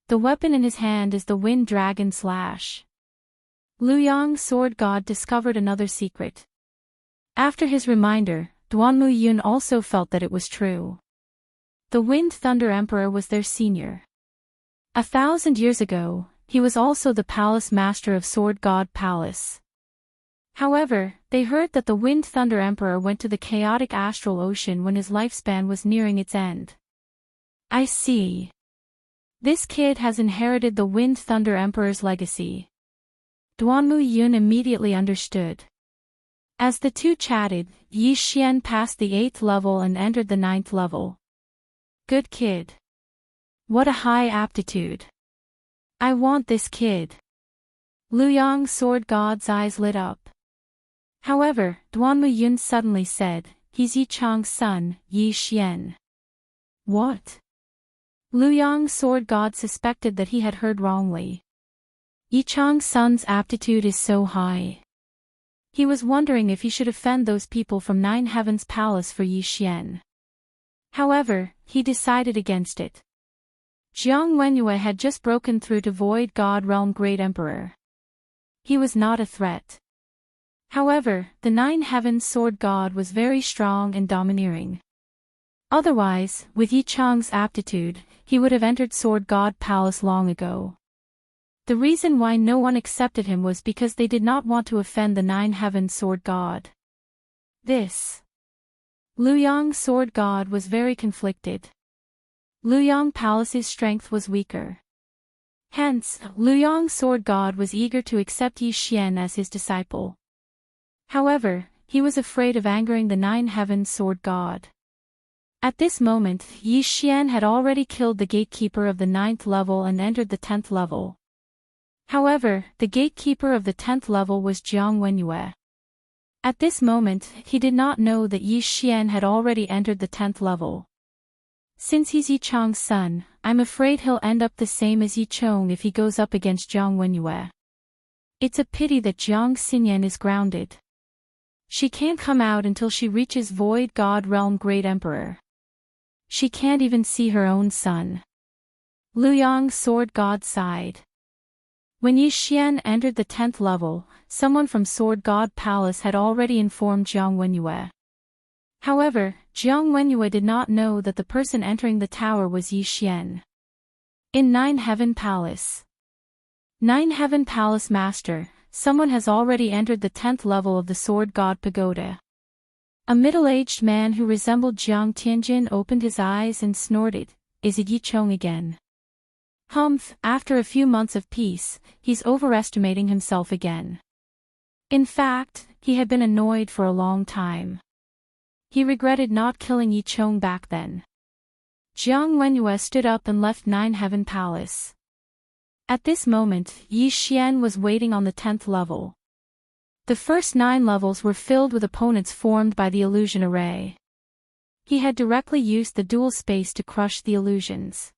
The weapon in his hand is the Wind Dragon Slash. Luyang Sword God discovered another secret. After his reminder, Duanmu Yun also felt that it was true. The Wind Thunder Emperor was their senior. 1,000 years ago, he was also the palace master of Sword God Palace. However, they heard that the Wind Thunder Emperor went to the chaotic astral ocean when his lifespan was nearing its end. I see. This kid has inherited the Wind Thunder Emperor's legacy. Duanmu Yun immediately understood. As the two chatted, Yi Xian passed the 8th level and entered the 9th level. Good kid. What a high aptitude. I want this kid. Luyang Sword God's eyes lit up. However, Duanmu Yun suddenly said, he's Yi Chong's son, Yi Xian. What? Luyang Sword God suspected that he had heard wrongly. Yi Chong's son's aptitude is so high. He was wondering if he should offend those people from 9 Heavens Palace for Yi Xian. However, he decided against it. Jiang Wenyue had just broken through to Void God Realm Great Emperor. He was not a threat. However, the 9 Heavens Sword God was very strong and domineering. Otherwise, with Yi Chang's aptitude, he would have entered Sword God Palace long ago. The reason why no one accepted him was because they did not want to offend the Nine Heaven Sword God. This Luoyang Sword God was very conflicted. Luoyang Palace's strength was weaker. Hence, Luoyang Sword God was eager to accept Yi Xian as his disciple. However, he was afraid of angering the Nine Heaven Sword God. At this moment, Yi Xian had already killed the gatekeeper of the 9th level and entered the 10th level. However, the gatekeeper of the 10th level was Jiang Wenyue. At this moment, he did not know that Yi Xian had already entered the 10th level. Since he's Yi Chang's son, I'm afraid he'll end up the same as Yi Chong if he goes up against Jiang Wenyue. It's a pity that Jiang Xinyan is grounded. She can't come out until she reaches Void God Realm Great Emperor. She can't even see her own son. Luoyang Sword God sighed. When Yi Xian entered the 10th level, someone from Sword God Palace had already informed Jiang Wenyue. However, Jiang Wenyue did not know that the person entering the tower was Yi Xian. In Nine Heaven Palace. Nine Heaven Palace Master, someone has already entered the 10th level of the Sword God Pagoda. A middle-aged man who resembled Jiang Tianjin opened his eyes and snorted, "Is it Yi Chong again?" Humph, after a few months of peace, he's overestimating himself again. In fact, he had been annoyed for a long time. He regretted not killing Yi Chong back then. Jiang Wenyue stood up and left Nine Heaven Palace. At this moment, Yi Xian was waiting on the 10th level. The first 9 levels were filled with opponents formed by the illusion array. He had directly used the dual space to crush the illusions.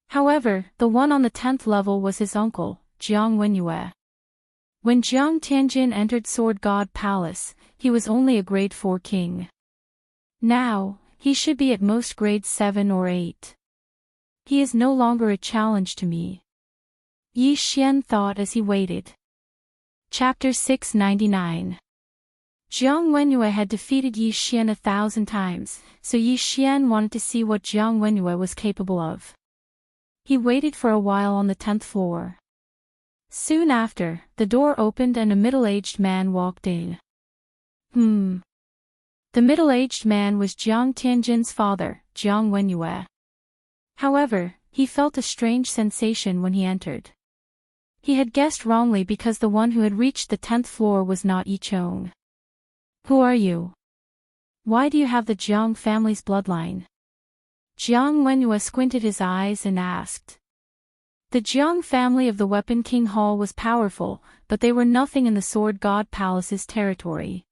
However, the one on the 10th level was his uncle, Jiang Wenyue. When Jiang Tianjin entered Sword God Palace, he was only a grade 4 king. Now, he should be at most grade 7 or 8. He is no longer a challenge to me. Yi Xian thought as he waited. Chapter 699. Jiang Wenyue had defeated Yi Xian 1,000 times, so Yi Xian wanted to see what Jiang Wenyue was capable of. He waited for a while on the 10th floor. Soon after, the door opened and a middle-aged man walked in. The middle-aged man was Jiang Tianjin's father, Jiang Wenyue. However, he felt a strange sensation when he entered. He had guessed wrongly because the one who had reached the 10th floor was not Yi Chong. "Who are you? Why do you have the Jiang family's bloodline?" Jiang Wenyue squinted his eyes and asked. The Jiang family of the Weapon King Hall was powerful, but they were nothing in the Sword God Palace's territory.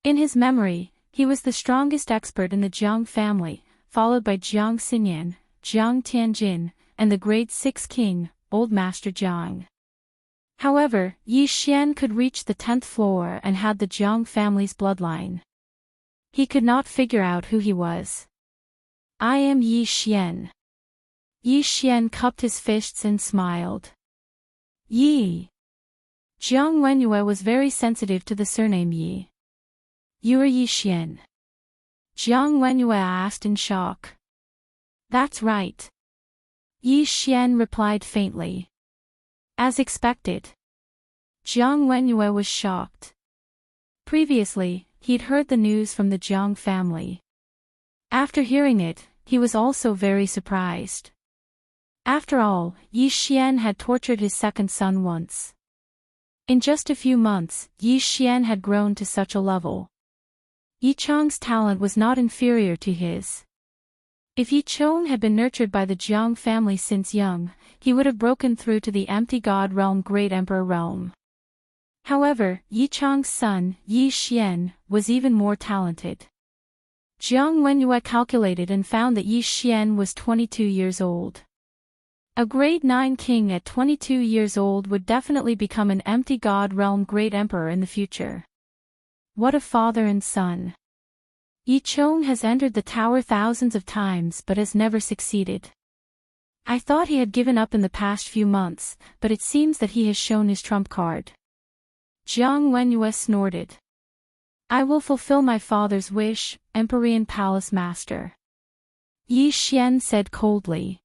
In his memory, he was the strongest expert in the Jiang family, followed by Jiang Xinyan, Jiang Tianjin, and the grade 6 king, Old Master Jiang. However, Yi Xian could reach the 10th floor and had the Jiang family's bloodline. He could not figure out who he was. "I am Yi Xian." Yi Xian cupped his fists and smiled. "Yi." Jiang Wenyue was very sensitive to the surname Yi. "You are Yi Xian?" Jiang Wenyue asked in shock. "That's right." Yi Xian replied faintly. As expected. Jiang Wenyue was shocked. Previously, he'd heard the news from the Jiang family. After hearing it, he was also very surprised. After all, Yi Xian had tortured his second son once. In just a few months, Yi Xian had grown to such a level. Yi Chong's talent was not inferior to his. If Yi Chong had been nurtured by the Jiang family since young, he would have broken through to the empty god realm Great Emperor realm. However, Yi Chong's son, Yi Xian, was even more talented. Jiang Wenyue calculated and found that Yi Xian was 22 years old. A grade 9 king at 22 years old would definitely become an empty god realm Great Emperor in the future. What a father and son. Yi Chong has entered the tower thousands of times but has never succeeded. I thought he had given up in the past few months, but it seems that he has shown his trump card. Jiang Wenyue snorted. I will fulfill my father's wish, Empyrean Palace Master. Yi Xian said coldly.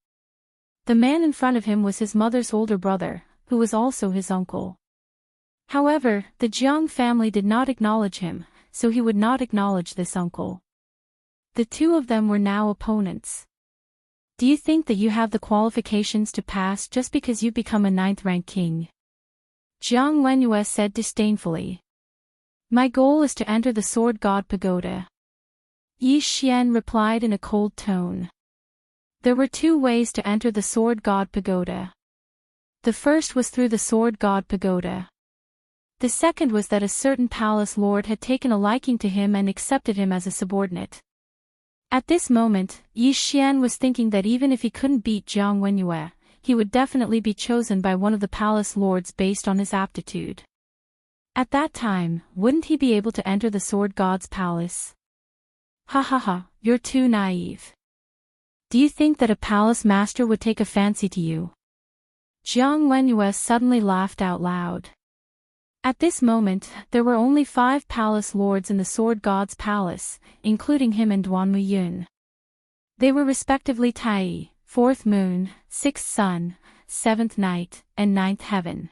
The man in front of him was his mother's older brother, who was also his uncle. However, the Jiang family did not acknowledge him, so he would not acknowledge this uncle. The two of them were now opponents. Do you think that you have the qualifications to pass just because you become a 9th-rank king? Jiang Wenyue said disdainfully. My goal is to enter the Sword God Pagoda. Yi Xian replied in a cold tone. There were 2 ways to enter the Sword God Pagoda. The first was through the Sword God Pagoda. The second was that a certain palace lord had taken a liking to him and accepted him as a subordinate. At this moment, Yi Xian was thinking that even if he couldn't beat Jiang Wenyue, he would definitely be chosen by one of the palace lords based on his aptitude. At that time, wouldn't he be able to enter the Sword God's palace? Ha ha ha, you're too naive. Do you think that a palace master would take a fancy to you? Jiang Wenyue suddenly laughed out loud. At this moment, there were only 5 palace lords in the Sword God's palace, including him and Duanmu Yun. They were respectively Tai, 4th moon, 6th sun, 7th night, and 9th heaven.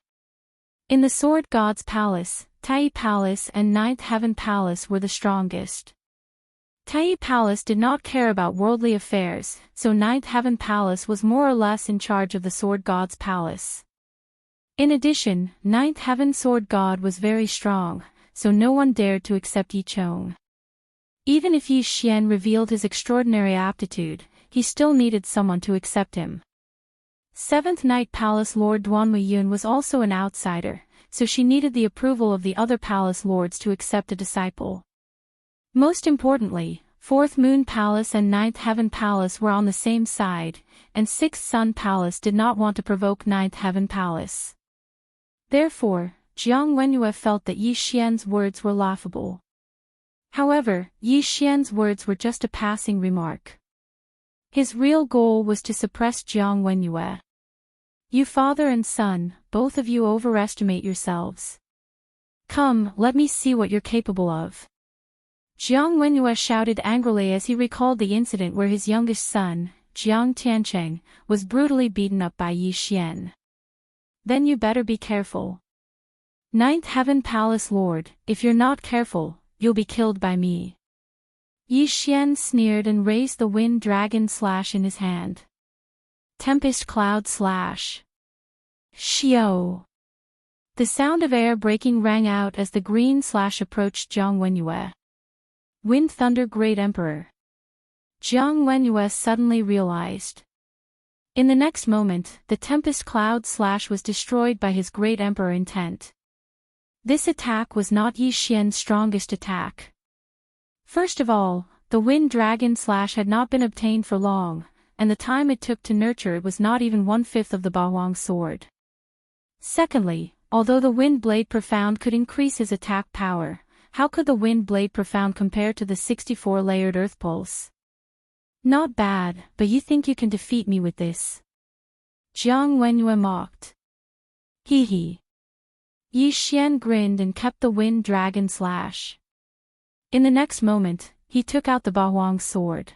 In the Sword God's palace, Tai Palace and 9th Heaven Palace were the strongest. Tai Palace did not care about worldly affairs, so 9th Heaven Palace was more or less in charge of the Sword God's palace. In addition, 9th Heaven Sword God was very strong, so no one dared to accept Yi Chong. Even if Yi Xian revealed his extraordinary aptitude, he still needed someone to accept him. 7th Night Palace Lord Duanmu Yun was also an outsider, so she needed the approval of the other palace lords to accept a disciple. Most importantly, 4th Moon Palace and 9th Heaven Palace were on the same side, and 6th Sun Palace did not want to provoke 9th Heaven Palace. Therefore, Jiang Wenyue felt that Yi Xian's words were laughable. However, Yi Xian's words were just a passing remark. His real goal was to suppress Jiang Wenyue. You father and son, both of you overestimate yourselves. Come, let me see what you're capable of. Jiang Wenyue shouted angrily as he recalled the incident where his youngest son, Jiang Tiancheng, was brutally beaten up by Yi Xian. Then you better be careful. 9th Heaven Palace Lord, if you're not careful, you'll be killed by me. Yi Xian sneered and raised the wind dragon slash in his hand. Tempest Cloud Slash. Xiao. The sound of air breaking rang out as the green slash approached Jiang Wenyue. Wind Thunder Great Emperor. Jiang Wenyue suddenly realized. In the next moment, the Tempest Cloud Slash was destroyed by his Great Emperor intent. This attack was not Yi Xian's strongest attack. First of all, the Wind Dragon Slash had not been obtained for long, and the time it took to nurture it was not even 1/5 of the Bahuang sword. Secondly, although the Wind Blade Profound could increase his attack power, how could the Wind Blade Profound compare to the 64-layered Earth Pulse? Not bad, but you think you can defeat me with this? Jiang Wenyue mocked. Hee hee. Yi Xian grinned and kept the Wind Dragon Slash. In the next moment, he took out the Bahuang sword.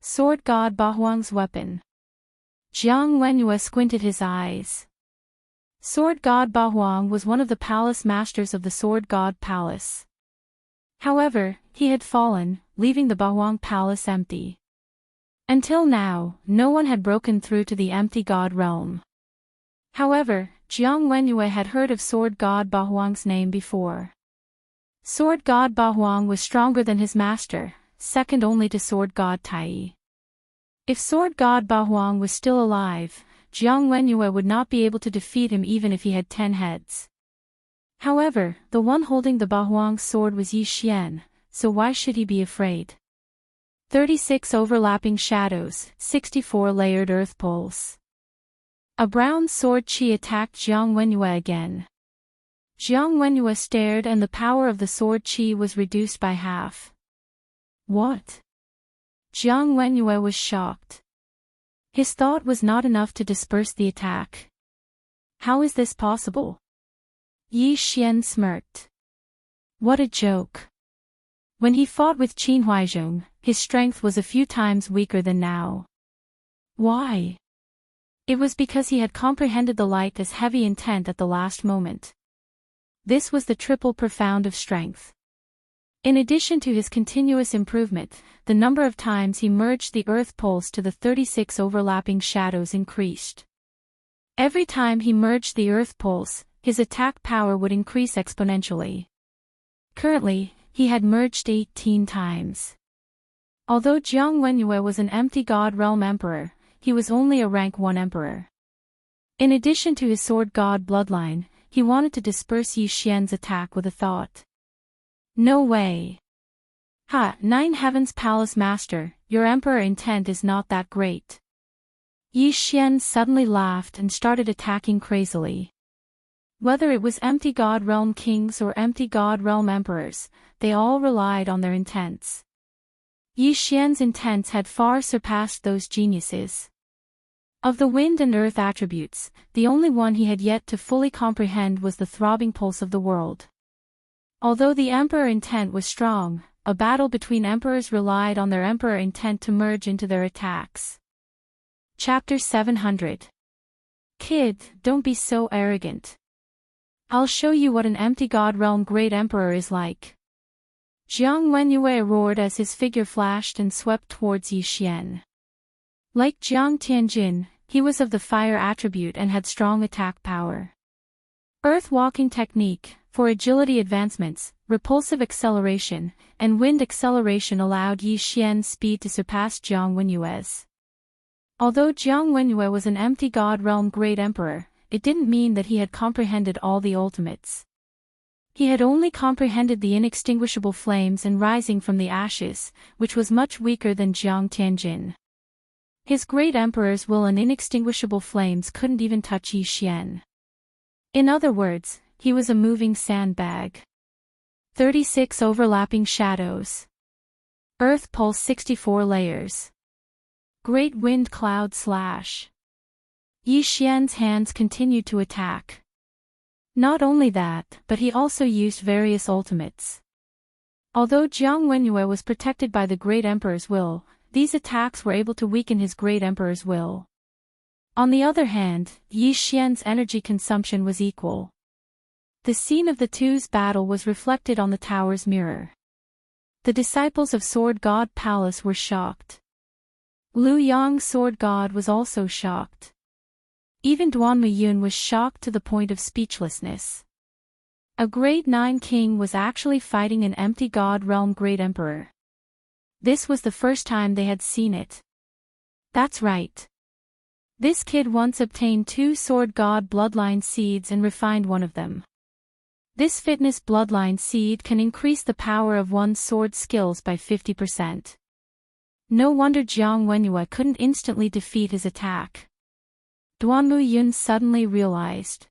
Sword God Bahuang's weapon. Jiang Wenyue squinted his eyes. Sword God Bahuang was one of the palace masters of the Sword God Palace. However, he had fallen, leaving the Bahuang Palace empty. Until now, no one had broken through to the empty God realm. However, Jiang Wenyue had heard of Sword God Bahuang's name before. Sword God Bahuang was stronger than his master, second only to Sword God Tai. If Sword God Bahuang was still alive, Jiang Wenyue would not be able to defeat him even if he had 10 heads. However, the one holding the Bahuang sword was Yi Xian, so why should he be afraid? 36 Overlapping Shadows, 64 Layered Earth Pulse. A brown sword chi attacked Jiang Wenyue again. Jiang Wenyue stared and the power of the sword chi was reduced by half. What? Jiang Wenyue was shocked. His thought was not enough to disperse the attack. How is this possible? Yi Xian smirked. What a joke. When he fought with Qin Huaizhong, his strength was a few times weaker than now. Why? It was because he had comprehended the light as heavy intent at the last moment. This was the triple profound of strength. In addition to his continuous improvement, the number of times he merged the earth pulse to the 36 overlapping shadows increased. Every time he merged the earth pulse, his attack power would increase exponentially. Currently, he had merged 18 times. Although Jiang Wenyue was an empty God Realm Emperor, he was only a rank 1 Emperor. In addition to his Sword God bloodline, he wanted to disperse Yi Xian's attack with a thought. No way. Ha, 9 Heavens Palace Master, your Emperor intent is not that great. Yi Xian suddenly laughed and started attacking crazily. Whether it was empty God Realm Kings or empty God Realm Emperors, they all relied on their intents. Yi Xian's intents had far surpassed those geniuses. Of the wind and earth attributes, the only one he had yet to fully comprehend was the throbbing pulse of the world. Although the Emperor intent was strong, a battle between emperors relied on their Emperor intent to merge into their attacks. Chapter 700. Kid, don't be so arrogant. I'll show you what an empty God Realm Great Emperor is like. Jiang Wenyue roared as his figure flashed and swept towards Yi Xian. Like Jiang Tianjin, he was of the fire attribute and had strong attack power. Earth walking technique, for agility advancements, repulsive acceleration, and wind acceleration allowed Yi Xian's speed to surpass Jiang Wenyue's. Although Jiang Wenyue was an empty God Realm Great Emperor, it didn't mean that he had comprehended all the ultimates. He had only comprehended the inextinguishable flames and rising from the ashes, which was much weaker than Jiang Tianjin. His great emperor's will and inextinguishable flames couldn't even touch Yi Xian. In other words, he was a moving sandbag. 36 overlapping shadows. Earth pulse 64 layers. Great wind cloud slash. Yi Xian's hands continued to attack. Not only that, but he also used various ultimates. Although Jiang Wenyue was protected by the Great Emperor's will, these attacks were able to weaken his Great Emperor's will. On the other hand, Yi Xian's energy consumption was equal. The scene of the two's battle was reflected on the tower's mirror. The disciples of Sword God Palace were shocked. Liu Yang's Sword God was also shocked. Even Duanmu Yun was shocked to the point of speechlessness. A Grade 9 king was actually fighting an empty God Realm Great Emperor. This was the first time they had seen it. That's right. This kid once obtained 2 Sword God bloodline seeds and refined one of them. This fitness bloodline seed can increase the power of one's sword skills by 50%. No wonder Jiang Wenyue couldn't instantly defeat his attack. Duanmu Yun suddenly realized.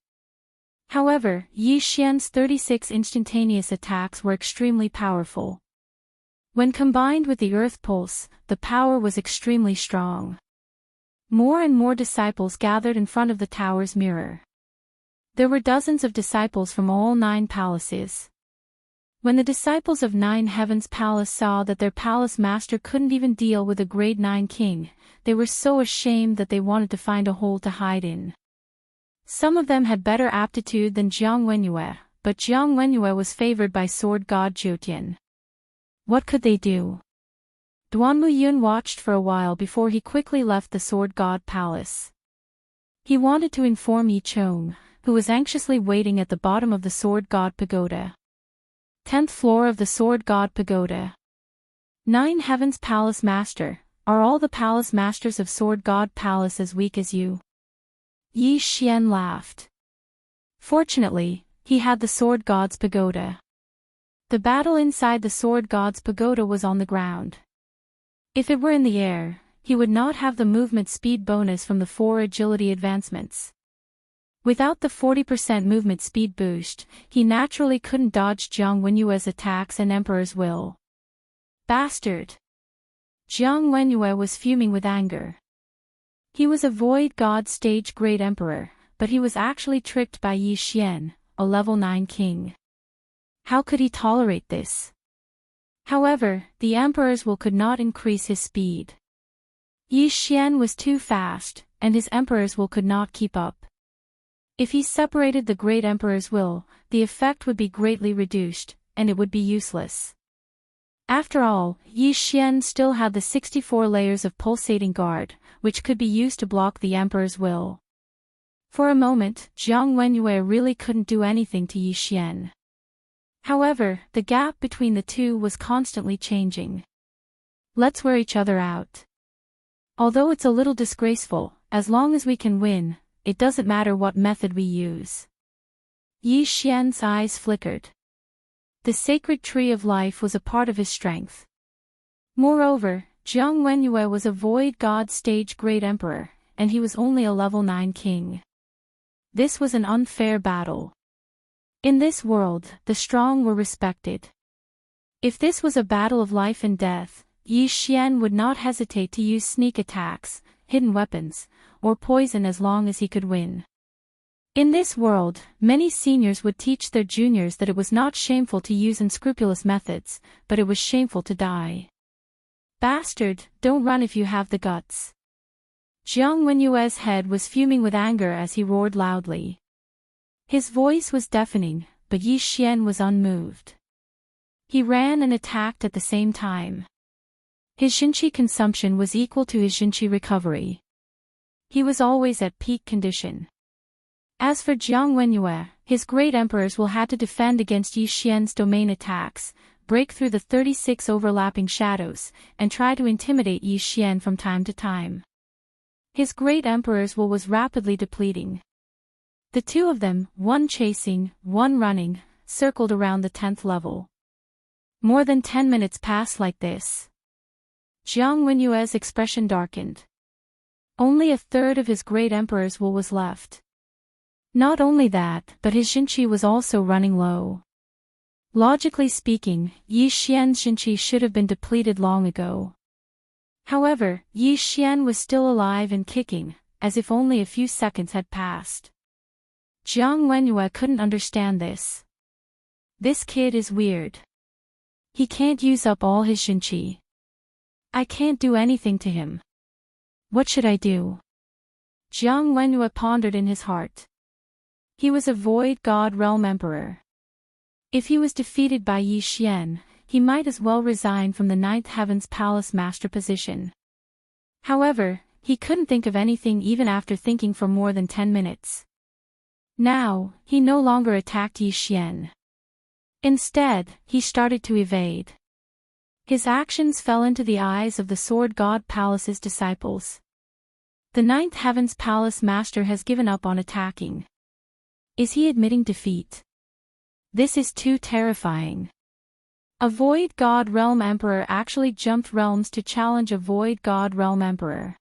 However, Yi Xian's 36 instantaneous attacks were extremely powerful. When combined with the earth pulse, the power was extremely strong. More and more disciples gathered in front of the tower's mirror. There were dozens of disciples from all 9 palaces. When the disciples of 9 Heavens Palace saw that their palace master couldn't even deal with a Grade 9 king, they were so ashamed that they wanted to find a hole to hide in. Some of them had better aptitude than Jiang Wenyue, but Jiang Wenyue was favored by Sword God Zhoutian. What could they do? Duanmu Yun watched for a while before he quickly left the Sword God Palace. He wanted to inform Yi Chong, who was anxiously waiting at the bottom of the Sword God Pagoda. 10th floor of the Sword God Pagoda. 9 Heavens Palace Master, are all the palace masters of Sword God Palace as weak as you? Yi Xian laughed. Fortunately, he had the Sword God's Pagoda. The battle inside the Sword God's Pagoda was on the ground. If it were in the air, he would not have the movement speed bonus from the 4 agility advancements. Without the 40% movement speed boost, he naturally couldn't dodge Jiang Wenyue's attacks and Emperor's will. Bastard! Jiang Wenyue was fuming with anger. He was a Void God stage Great Emperor, but he was actually tricked by Yi Xian, a level 9 king. How could he tolerate this? However, the emperor's will could not increase his speed. Yi Xian was too fast, and his emperor's will could not keep up. If he separated the great emperor's will, the effect would be greatly reduced, and it would be useless. After all, Yi Xian still had the 64 layers of pulsating guard, which could be used to block the emperor's will. For a moment, Jiang Wenyue really couldn't do anything to Yi Xian. However, the gap between the two was constantly changing. Let's wear each other out. Although it's a little disgraceful, as long as we can win, it doesn't matter what method we use. Yi Xian's eyes flickered. The sacred tree of life was a part of his strength. Moreover, Jiang Wenyue was a void god stage great emperor, and he was only a level 9 king. This was an unfair battle. In this world, the strong were respected. If this was a battle of life and death, Yi Xian would not hesitate to use sneak attacks, hidden weapons, or poison as long as he could win. In this world, many seniors would teach their juniors that it was not shameful to use unscrupulous methods, but it was shameful to die. Bastard, don't run if you have the guts. Jiang Wenyue's head was fuming with anger as he roared loudly. His voice was deafening, but Yi Xian was unmoved. He ran and attacked at the same time. His Xinqi consumption was equal to his Xinqi recovery. He was always at peak condition. As for Jiang Wenyue, his great emperors will had to defend against Yi Xian's domain attacks, break through the 36 overlapping shadows, and try to intimidate Yi Xian from time to time. His great emperor's will was rapidly depleting. The two of them, one chasing, one running, circled around the 10th level. More than 10 minutes passed like this. Jiang Wenyue's expression darkened. Only a third of his great emperor's will was left. Not only that, but his Xinqi was also running low. Logically speaking, Yi Xian's Xinqi should have been depleted long ago. However, Yi Xian was still alive and kicking, as if only a few seconds had passed. Jiang Wenyue couldn't understand this. This kid is weird. He can't use up all his Xinqi. I can't do anything to him. What should I do? Jiang Wenyue pondered in his heart. He was a void god realm emperor. If he was defeated by Yi Xian, he might as well resign from the Ninth Heaven's Palace master position. However, he couldn't think of anything even after thinking for more than 10 minutes. Now, he no longer attacked Yi Xian. Instead, he started to evade. His actions fell into the eyes of the Sword God Palace's disciples. The Ninth Heaven's Palace master has given up on attacking. Is he admitting defeat? This is too terrifying. A Void God Realm Emperor actually jumped realms to challenge a Void God Realm Emperor.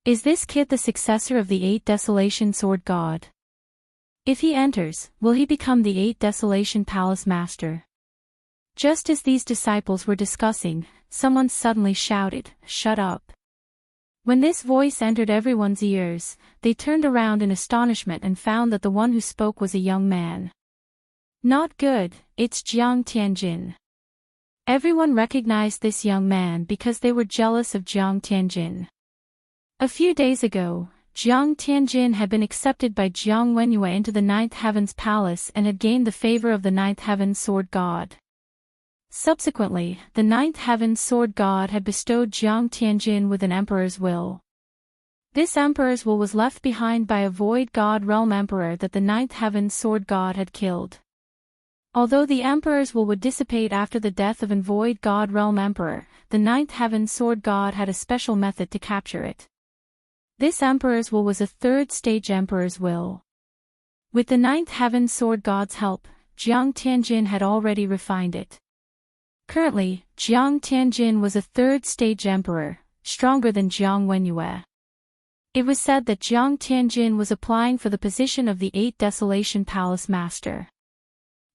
Is this kid the successor of the 8 Desolation Sword God? If he enters, will he become the 8 Desolation Palace Master? Just as these disciples were discussing, someone suddenly shouted, "Shut up." When this voice entered everyone's ears, they turned around in astonishment and found that the one who spoke was a young man. Not good, it's Jiang Tianjin. Everyone recognized this young man because they were jealous of Jiang Tianjin. A few days ago, Jiang Tianjin had been accepted by Jiang Wenyue into the Ninth Heaven's Palace and had gained the favor of the Ninth Heaven's Sword God. Subsequently, the Ninth Heaven's Sword God had bestowed Jiang Tianjin with an emperor's will. This emperor's will was left behind by a Void God Realm Emperor that the Ninth Heaven's Sword God had killed. Although the emperor's will would dissipate after the death of an Void God Realm Emperor, the Ninth Heaven's Sword God had a special method to capture it. This emperor's will was a 3rd stage emperor's will. With the Ninth Heaven's Sword God's help, Jiang Tianjin had already refined it. Currently, Jiang Tianjin was a 3rd stage emperor, stronger than Jiang Wenyue. It was said that Jiang Tianjin was applying for the position of the 8 Desolation Palace Master.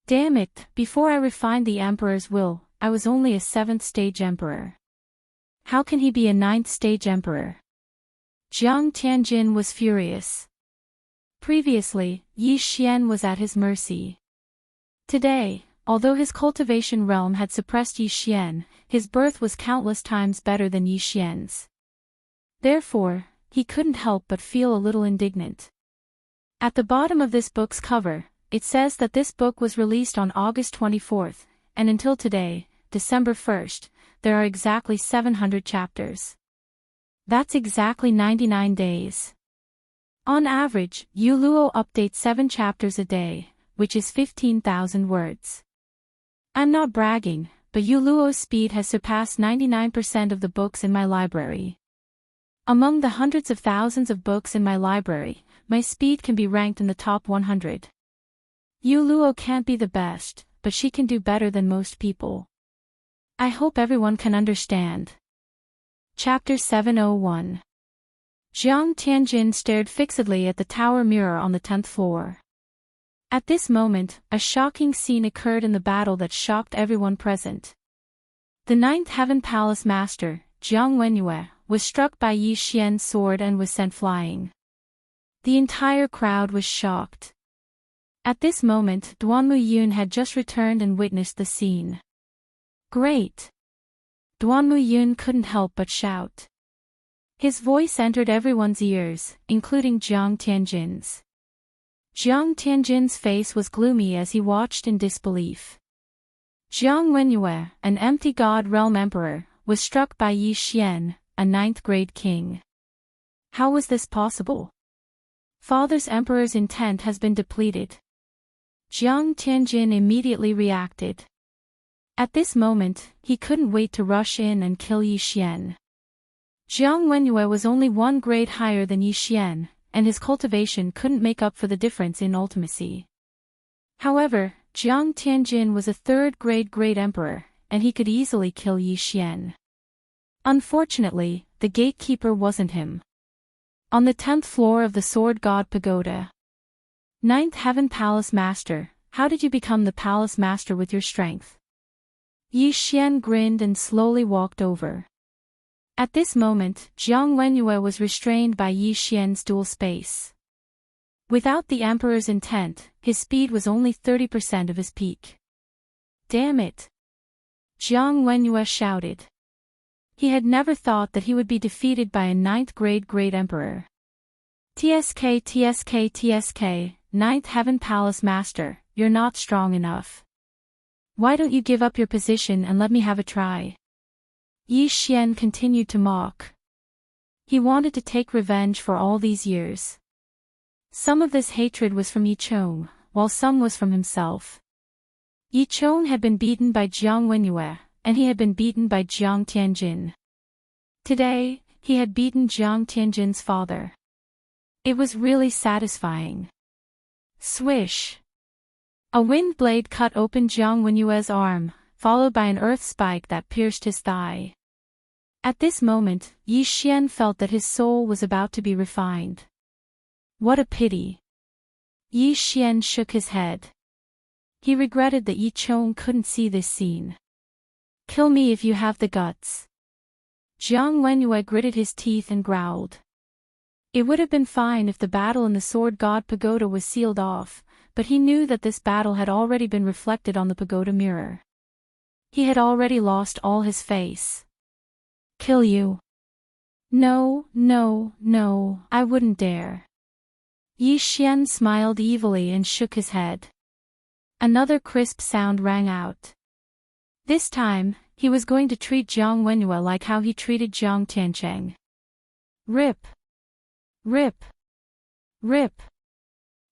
Damn it, before I refined the emperor's will, I was only a 7th stage emperor. How can he be a 9th stage emperor? Jiang Tianjin was furious. Previously, Yi Xian was at his mercy. Today, although his cultivation realm had suppressed Yi Xian, his birth was countless times better than Yi Xian's. Therefore, he couldn't help but feel a little indignant. At the bottom of this book's cover, it says that this book was released on August 24th, and until today, December 1st, there are exactly 700 chapters. That's exactly 99 days. On average, Yu Luo updates 7 chapters a day, which is 15,000 words. I'm not bragging, but Yu Luo's speed has surpassed 99% of the books in my library. Among the hundreds of thousands of books in my library, my speed can be ranked in the top 100. Yu Luo can't be the best, but she can do better than most people. I hope everyone can understand. Chapter 701. Jiang Tianjin stared fixedly at the tower mirror on the 10th floor. At this moment, a shocking scene occurred in the battle that shocked everyone present. The 9th Heaven Palace Master, Jiang Wenyue, was struck by Yi Xian's sword and was sent flying. The entire crowd was shocked. At this moment, Duanmu Yun had just returned and witnessed the scene. Great! Duanmu Yun couldn't help but shout. His voice entered everyone's ears, including Jiang Tianjin's. Jiang Tianjin's face was gloomy as he watched in disbelief. Jiang Wenyue, an empty god realm emperor, was struck by Yi Xian, a 9th grade king. How was this possible? Father's emperor's intent has been depleted. Jiang Tianjin immediately reacted. At this moment, he couldn't wait to rush in and kill Yi Xian. Jiang Wenyue was only 1 grade higher than Yi Xian, and his cultivation couldn't make up for the difference in ultimacy. However, Jiang Tianjin was a 3rd grade great emperor, and he could easily kill Yi Xian. Unfortunately, the gatekeeper wasn't him. On the 10th floor of the Sword God Pagoda. 9th Heaven Palace Master, how did you become the Palace Master with your strength? Yi Xian grinned and slowly walked over. At this moment, Jiang Wenyue was restrained by Yi Xian's dual space. Without the Emperor's intent, his speed was only 30% of his peak. Damn it! Jiang Wenyue shouted. He had never thought that he would be defeated by a 9th grade great emperor. TSK, 9th Heaven Palace Master, you're not strong enough. Why don't you give up your position and let me have a try? Yi Xian continued to mock. He wanted to take revenge for all these years. Some of this hatred was from Yi Chong, while some was from himself. Yi Chong had been beaten by Jiang Wenyue, and he had been beaten by Jiang Tianjin. Today, he had beaten Jiang Tianjin's father. It was really satisfying. Swish! A wind blade cut open Jiang Wenyue's arm, followed by an earth spike that pierced his thigh. At this moment, Yi Xian felt that his soul was about to be refined. What a pity! Yi Xian shook his head. He regretted that Yi Chong couldn't see this scene. Kill me if you have the guts. Jiang Wenyue gritted his teeth and growled. It would have been fine if the battle in the Sword God Pagoda was sealed off, but he knew that this battle had already been reflected on the pagoda mirror. He had already lost all his face. Kill you? No, I wouldn't dare. Yi Xian smiled evilly and shook his head. Another crisp sound rang out. This time, he was going to treat Jiang Wenyue like how he treated Jiang Tiancheng. Rip! Rip! Rip!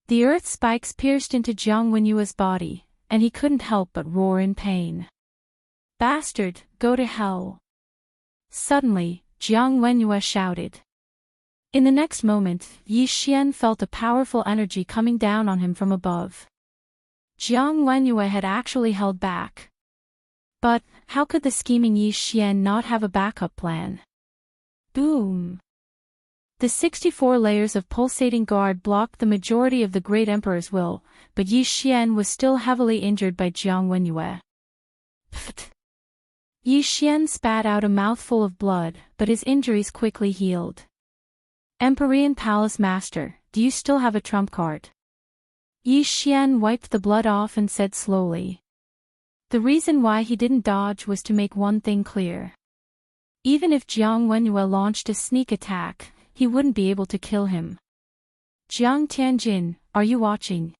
The earth spikes pierced into Jiang Wenyue's body, and he couldn't help but roar in pain. Bastard, go to hell! Suddenly, Jiang Wenyue shouted. In the next moment, Yi Xian felt a powerful energy coming down on him from above. Jiang Wenyue had actually held back. But, how could the scheming Yi Xian not have a backup plan? Boom! The 64 layers of pulsating guard blocked the majority of the Great Emperor's will, but Yi Xian was still heavily injured by Jiang Wenyue. Pfft! Yi Xian spat out a mouthful of blood, but his injuries quickly healed. Empyrean Palace Master, do you still have a trump card? Yi Xian wiped the blood off and said slowly. The reason why he didn't dodge was to make one thing clear. Even if Jiang Wenyue launched a sneak attack, he wouldn't be able to kill him. Jiang Tianjin, are you watching?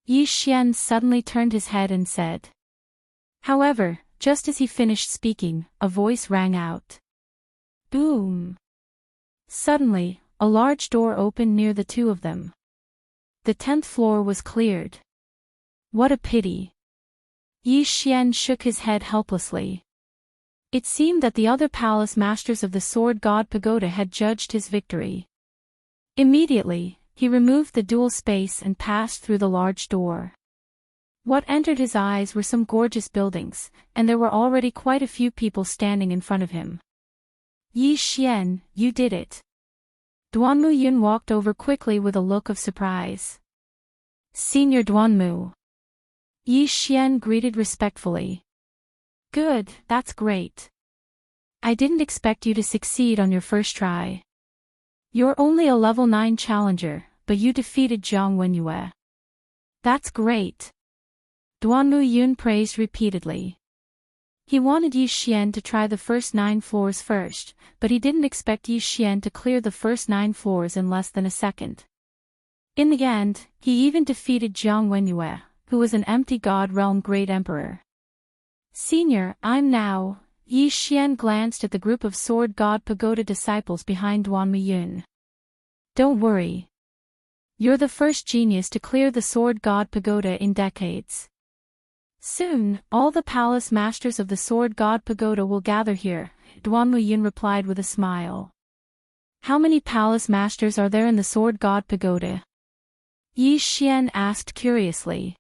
Yi Xian suddenly turned his head and said. However, just as he finished speaking, a voice rang out. Boom! Suddenly, a large door opened near the two of them. The 10th floor was cleared. What a pity. Yi Xian shook his head helplessly. It seemed that the other palace masters of the Sword God Pagoda had judged his victory. Immediately, he removed the dual space and passed through the large door. What entered his eyes were some gorgeous buildings, and there were already quite a few people standing in front of him. Yi Xian, you did it. Duanmu Yun walked over quickly with a look of surprise. Senior Duanmu. Yi Xian greeted respectfully. Good, that's great. I didn't expect you to succeed on your first try. You're only a level 9 challenger, but you defeated Jiang Wenyue. That's great. Duanmu Yun praised repeatedly. He wanted Yi Xian to try the first 9 floors first, but he didn't expect Yi Xian to clear the first 9 floors in less than a second. In the end, he even defeated Jiang Wenyue, who was an empty God Realm Great Emperor. Senior, I'm now. Yi Xian glanced at the group of Sword God Pagoda disciples behind Duanmu Yun. Don't worry. You're the first genius to clear the Sword God Pagoda in decades. Soon, all the palace masters of the Sword God Pagoda will gather here, Duanmu Yun replied with a smile. How many palace masters are there in the Sword God Pagoda? Yi Xian asked curiously.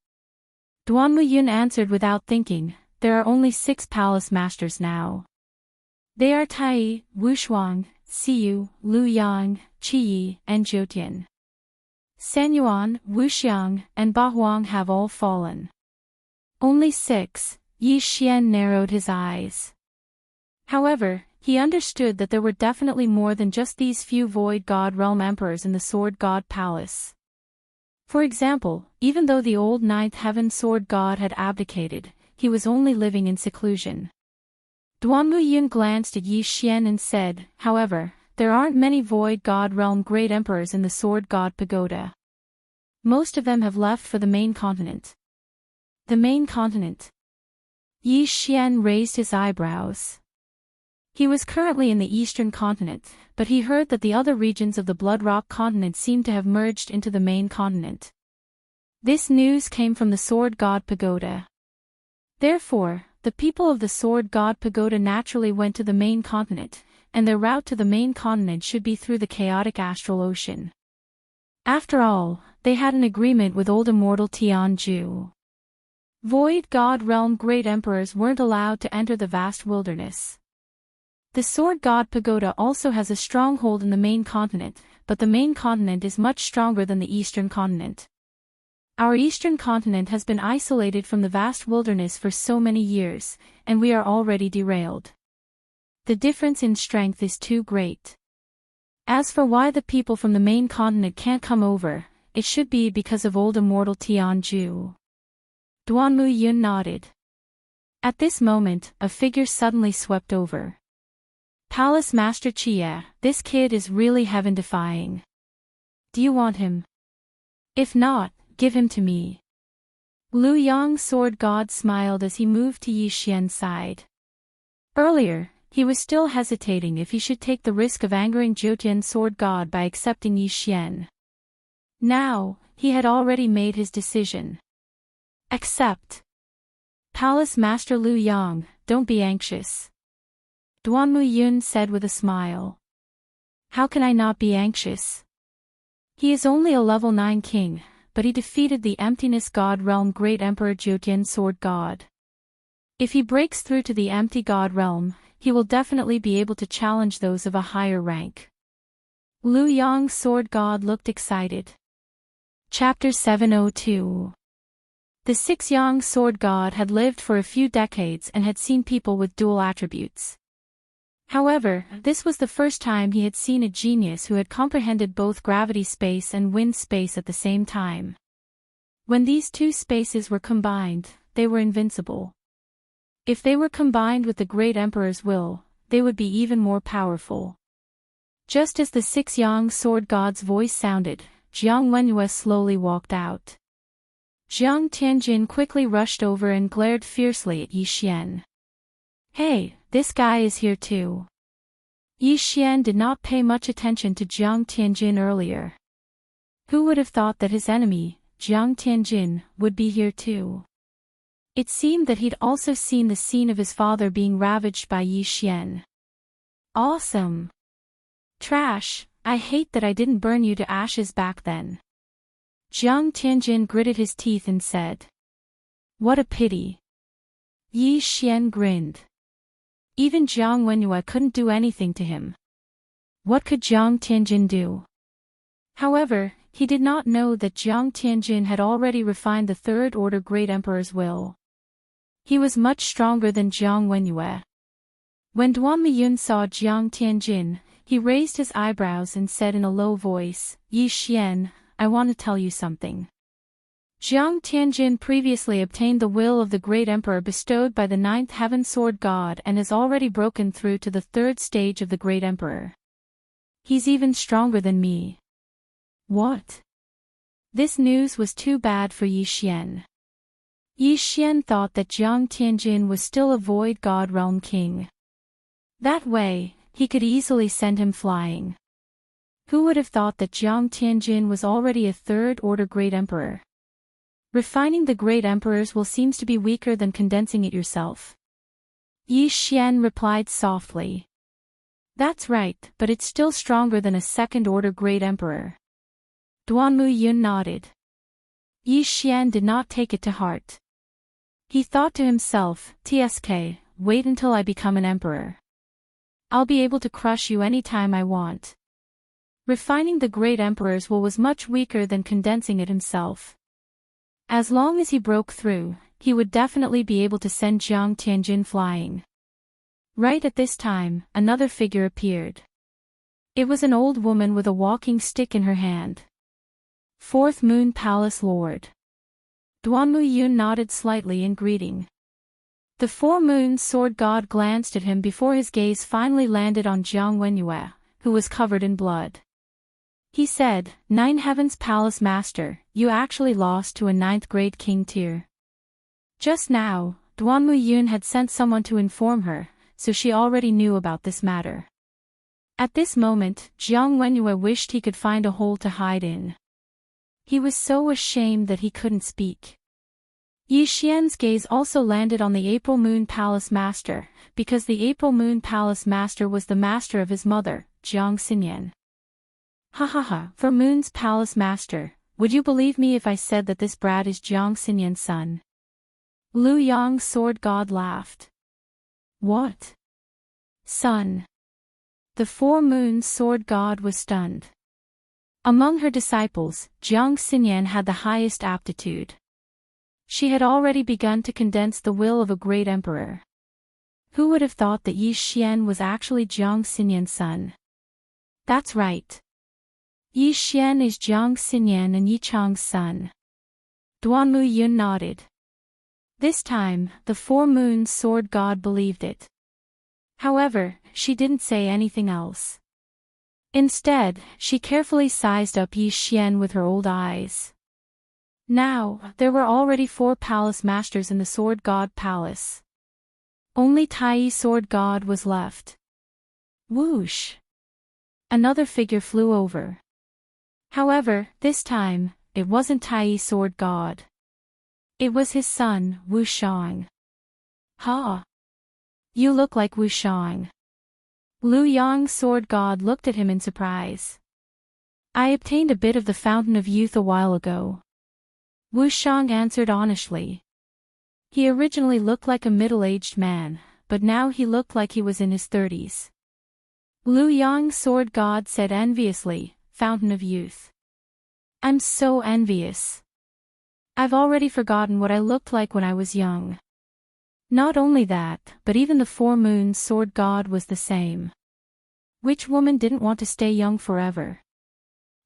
Duanmu Yun answered without thinking, there are only 6 palace masters now. They are Tai, Wushuang, Siyu, Lu Yang, Qi, and Jiutian. Sanyuan, Wuxiang, and Bahuang have all fallen. Only 6, Yi Xian narrowed his eyes. However, he understood that there were definitely more than just these few Void God Realm Emperors in the Sword God Palace. For example, even though the old 9th Heaven Sword God had abdicated, he was only living in seclusion. Duanmu Yun glanced at Yi Xian and said, however, there aren't many Void God Realm Great Emperors in the Sword God Pagoda. Most of them have left for the main continent. The main continent. Yi Xian raised his eyebrows. He was currently in the eastern continent, but he heard that the other regions of the Blood Rock continent seemed to have merged into the main continent. This news came from the Sword God Pagoda. Therefore, the people of the Sword God Pagoda naturally went to the main continent, and their route to the main continent should be through the chaotic astral ocean. After all, they had an agreement with old Immortal Tianju. Void God Realm Great Emperors weren't allowed to enter the vast wilderness. The Sword God Pagoda also has a stronghold in the main continent, but the main continent is much stronger than the eastern continent. Our eastern continent has been isolated from the vast wilderness for so many years, and we are already derailed. The difference in strength is too great. As for why the people from the main continent can't come over, it should be because of old Immortal Tianju. Duanmu Yun nodded. At this moment, a figure suddenly swept over. Palace Master Chia, this kid is really heaven-defying. Do you want him? If not, give him to me. Lu Yang Sword God smiled as he moved to Yi Xian's side. Earlier, he was still hesitating if he should take the risk of angering Jiutian Sword God by accepting Yi Xian. Now, he had already made his decision. Accept. Palace Master Lu Yang, don't be anxious. Duanmu Yun said with a smile. How can I not be anxious? He is only a level 9 king, but he defeated the Emptiness God Realm Great Emperor Jiutian Sword God. If he breaks through to the Empty God Realm, he will definitely be able to challenge those of a higher rank. Lu Yang Sword God looked excited. Chapter 702. The 6 Yang Sword God had lived for a few decades and had seen people with dual attributes. However, this was the first time he had seen a genius who had comprehended both gravity space and wind space at the same time. When these two spaces were combined, they were invincible. If they were combined with the great emperor's will, they would be even more powerful. Just as the 6 young sword gods' voice sounded, Jiang Wenyue slowly walked out. Jiang Tianjin quickly rushed over and glared fiercely at Yi Xian. Hey, this guy is here too. Yi Xian did not pay much attention to Jiang Tianjin earlier. Who would have thought that his enemy, Jiang Tianjin, would be here too? It seemed that he'd also seen the scene of his father being ravaged by Yi Xian. Awesome. Trash, I hate that I didn't burn you to ashes back then. Jiang Tianjin gritted his teeth and said. What a pity. Yi Xian grinned. Even Jiang Wenyue couldn't do anything to him. What could Jiang Tianjin do? However, he did not know that Jiang Tianjin had already refined the Third Order Great Emperor's will. He was much stronger than Jiang Wenyue. When Duan Miyun saw Jiang Tianjin, he raised his eyebrows and said in a low voice, Yi Xian, I want to tell you something. Jiang Tianjin previously obtained the will of the great emperor bestowed by the 9th Heaven Sword God and has already broken through to the 3rd stage of the great emperor. He's even stronger than me. What? This news was too bad for Yi Xian. Yi Xian thought that Jiang Tianjin was still a Void God Realm King. That way, he could easily send him flying. Who would have thought that Jiang Tianjin was already a Third Order Great Emperor? Refining the Great Emperor's will seems to be weaker than condensing it yourself. Yi Xian replied softly. That's right, but it's still stronger than a Second Order Great Emperor. Duan Muyun nodded. Yi Xian did not take it to heart. He thought to himself, TSK, wait until I become an emperor. I'll be able to crush you anytime I want. Refining the great emperor's will was much weaker than condensing it himself. As long as he broke through, he would definitely be able to send Jiang Tianjin flying. Right at this time, another figure appeared. It was an old woman with a walking stick in her hand. 4th Moon Palace Lord. Duan Muyun nodded slightly in greeting. The 4 Moon Sword God glanced at him before his gaze finally landed on Jiang Wenyue, who was covered in blood. He said, 9 Heavens Palace Master, you actually lost to a 9th grade king tier. Just now, Duan Muyun had sent someone to inform her, so she already knew about this matter. At this moment, Jiang Wenyue wished he could find a hole to hide in. He was so ashamed that he couldn't speak. Yi Xian's gaze also landed on the April Moon Palace Master, because the April Moon Palace Master was the master of his mother, Jiang Xinyan. Ha ha ha, for Moon's Palace Master, would you believe me if I said that this brat is Jiang Xinyan's son? Lu Yang Sword God laughed. What? Son? The 4 Moon Sword God was stunned. Among her disciples, Jiang Xinyan had the highest aptitude. She had already begun to condense the will of a great emperor. Who would have thought that Yi Xian was actually Jiang Xinyan's son? That's right. Yi Xian is Jiang Xinyan and Yi Chang's son. Duan Muyun nodded. This time, the 4 Moon Sword God believed it. However, she didn't say anything else. Instead, she carefully sized up Yi Xian with her old eyes. Now, there were already 4 palace masters in the Sword God Palace. Only Tai Sword God was left. Whoosh! Another figure flew over. However, this time, it wasn't Tai Sword God. It was his son, Wuxia. Ha! You look like Wuxia. Lu Yang Sword God looked at him in surprise. I obtained a bit of the Fountain of Youth a while ago. Wuxiang answered honestly. He originally looked like a middle-aged man, but now he looked like he was in his 30s. Lu Yang Sword God said enviously, Fountain of Youth. I'm so envious. I've already forgotten what I looked like when I was young. Not only that, but even the 4 Moon Sword God was the same. Which woman didn't want to stay young forever?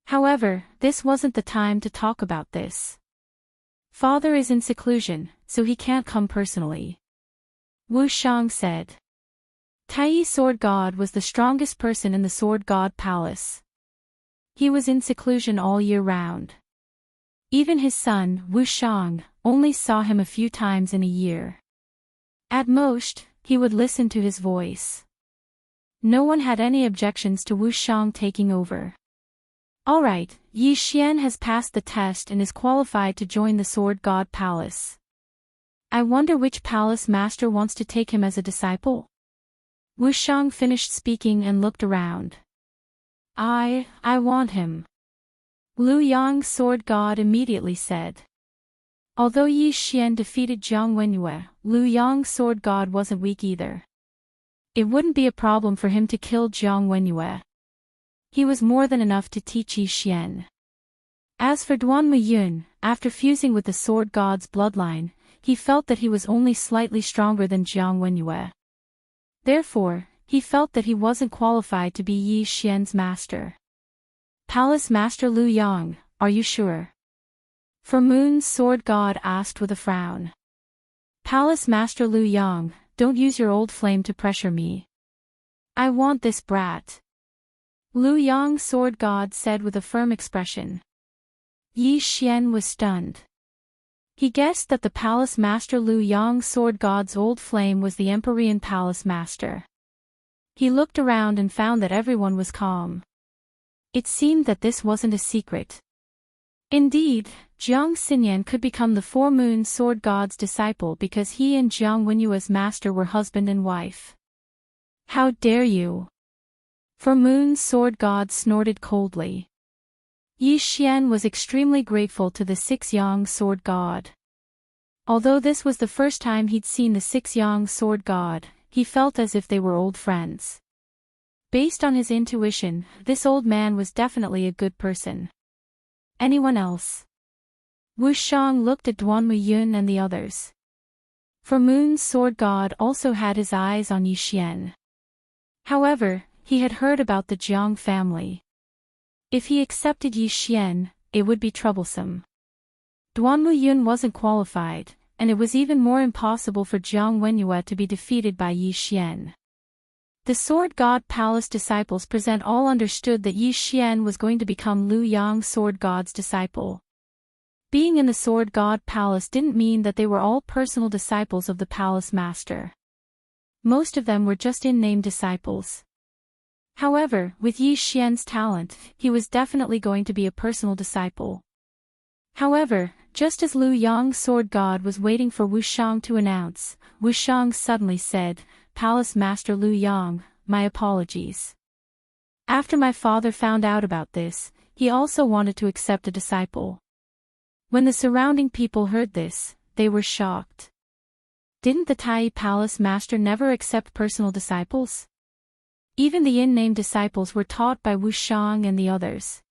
However, this wasn't the time to talk about this. Father is in seclusion, so he can't come personally. Wuxiang said. Tai Sword God was the strongest person in the Sword God Palace. He was in seclusion all year round. Even his son, Wuxiang, only saw him a few times in a year. At most, he would listen to his voice. No one had any objections to Wuxiang taking over. Alright, Yi Xian has passed the test and is qualified to join the Sword God Palace. I wonder which palace master wants to take him as a disciple? Wuxiang finished speaking and looked around. I want him. Lu Yang's Sword God immediately said. Although Yi Xian defeated Jiang Wenyue, Lu Yang's Sword God wasn't weak either. It wouldn't be a problem for him to kill Jiang Wenyue. He was more than enough to teach Yi Xian. As for Duan Muyun, after fusing with the Sword God's bloodline, he felt that he was only slightly stronger than Jiang Wenyue. Therefore, he felt that he wasn't qualified to be Yi Xian's master. Palace Master Lu Yang, are you sure? For Moon's Sword God asked with a frown. Palace Master Lu Yang, don't use your old flame to pressure me. I want this brat. Lu Yang's Sword God said with a firm expression. Yi Xian was stunned. He guessed that the Palace Master Lu Yang's Sword God's old flame was the Empyrean Palace Master. He looked around and found that everyone was calm. It seemed that this wasn't a secret. Indeed, Jiang Xinyan could become the Four Moon Sword God's disciple because he and Jiang Wenyue's master were husband and wife. How dare you? Four Moon Sword God snorted coldly. Yi Xian was extremely grateful to the Six Yang Sword God. Although this was the first time he'd seen the Six Yang Sword God, he felt as if they were old friends. Based on his intuition, this old man was definitely a good person. Anyone else? Wuxiang looked at Duan Muyun and the others. For Moon's Sword God also had his eyes on Yi Xian. However, he had heard about the Jiang family. If he accepted Yi Xian, it would be troublesome. Duan Muyun wasn't qualified, and it was even more impossible for Jiang Wenyue to be defeated by Yi Xian. The Sword God Palace disciples present all understood that Yi Xian was going to become Lu Yang's Sword God's disciple. Being in the Sword God Palace didn't mean that they were all personal disciples of the Palace Master. Most of them were just in-name disciples. However, with Yi Xian's talent, he was definitely going to be a personal disciple. However, just as Lu Yang's Sword God was waiting for Wuxiang to announce, Wuxiang suddenly said, Palace Master Lu Yang, my apologies. After my father found out about this, he also wanted to accept a disciple. When the surrounding people heard this, they were shocked. Didn't the Tai Palace Master never accept personal disciples? Even the in-name disciples were taught by Wuxiang and the others.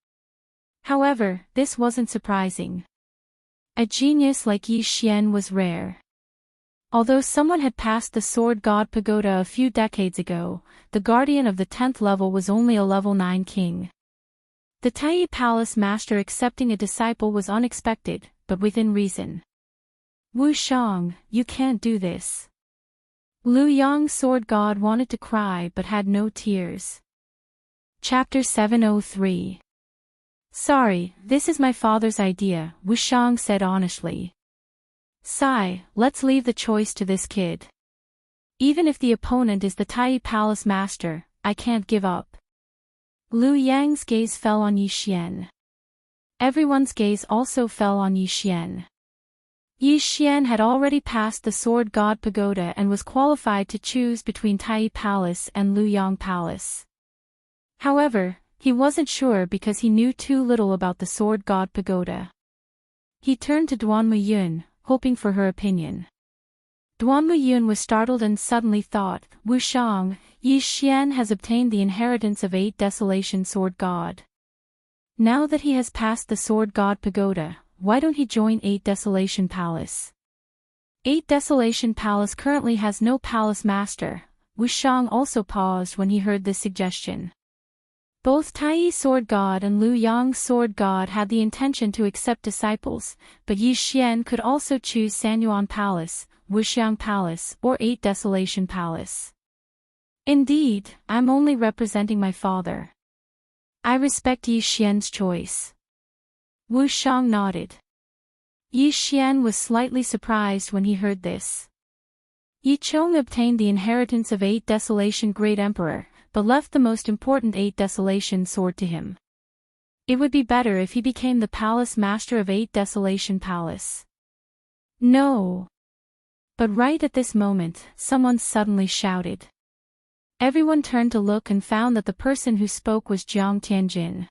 However, this wasn't surprising. A genius like Yi Xian was rare. Although someone had passed the Sword God Pagoda a few decades ago, the guardian of the 10th level was only a level 9 king. The Tai Palace Master accepting a disciple was unexpected, but within reason. Wuxiang, you can't do this. Lu Yang's Sword God wanted to cry but had no tears. Chapter 703. Sorry, this is my father's idea, Wuxiang said honestly. Sigh, let's leave the choice to this kid. Even if the opponent is the Tai Palace Master, I can't give up. Lu Yang's gaze fell on Yi Xian. Everyone's gaze also fell on Yi Xian. Yi Xian had already passed the Sword God Pagoda and was qualified to choose between Tai Palace and Lu Yang Palace. However, he wasn't sure because he knew too little about the Sword God Pagoda. He turned to Duan Muyun, hoping for her opinion. Duan Muyun was startled and suddenly thought, Wuxiang, Yi Xian has obtained the inheritance of 8 Desolation Sword God. Now that he has passed the Sword God Pagoda, why don't he join 8 Desolation Palace? 8 Desolation Palace currently has no palace master. Wuxiang also paused when he heard this suggestion. Both Tai Sword God and Lu Yang's Sword God had the intention to accept disciples, but Yi Xian could also choose Sanyuan Palace, Wuxia Palace, or 8 Desolation Palace. Indeed, I'm only representing my father. I respect Yi Xian's choice. Wu Shang nodded. Yi Xian was slightly surprised when he heard this. Yi Chong obtained the inheritance of 8 Desolation Great Emperor, but left the most important 8 Desolation sword to him. It would be better if he became the palace master of 8 Desolation Palace. No. But right at this moment, someone suddenly shouted. Everyone turned to look and found that the person who spoke was Jiang Tianjin.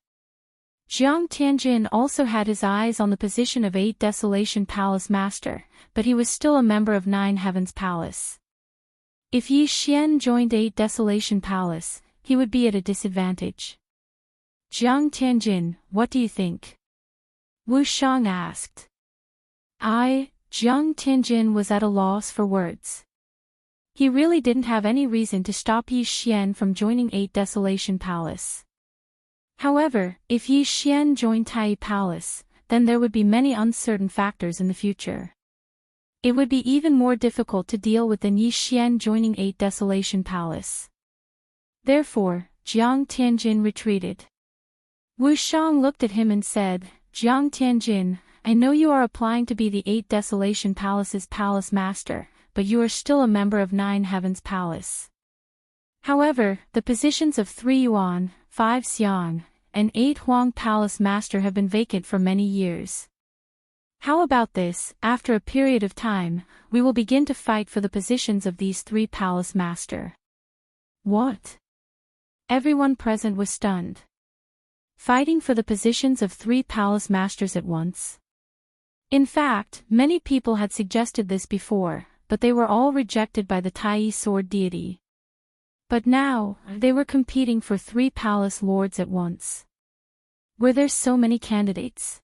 Jiang Tianjin also had his eyes on the position of 8 Desolation Palace Master, but he was still a member of 9 Heavens Palace. If Yi Xian joined 8 Desolation Palace, he would be at a disadvantage. Jiang Tianjin, what do you think? Wu Shang asked. Jiang Tianjin was at a loss for words. He really didn't have any reason to stop Yi Xian from joining 8 Desolation Palace. However, if Yi Xian joined Tai Palace, then there would be many uncertain factors in the future. It would be even more difficult to deal with than Yi Xian joining 8 Desolation Palace. Therefore, Jiang Tianjin retreated. Wu Shang looked at him and said, Jiang Tianjin, I know you are applying to be the 8 Desolation Palace's palace master, but you are still a member of 9 Heavens Palace. However, the positions of 3 Yuan, 5 Xiang, and 8 Huang Palace Master have been vacant for many years. How about this, after a period of time, we will begin to fight for the positions of these 3 Palace Master. What? Everyone present was stunned. Fighting for the positions of 3 Palace Masters at once? In fact, many people had suggested this before, but they were all rejected by the Tai Sword deity. But now, they were competing for 3 palace lords at once. Were there so many candidates?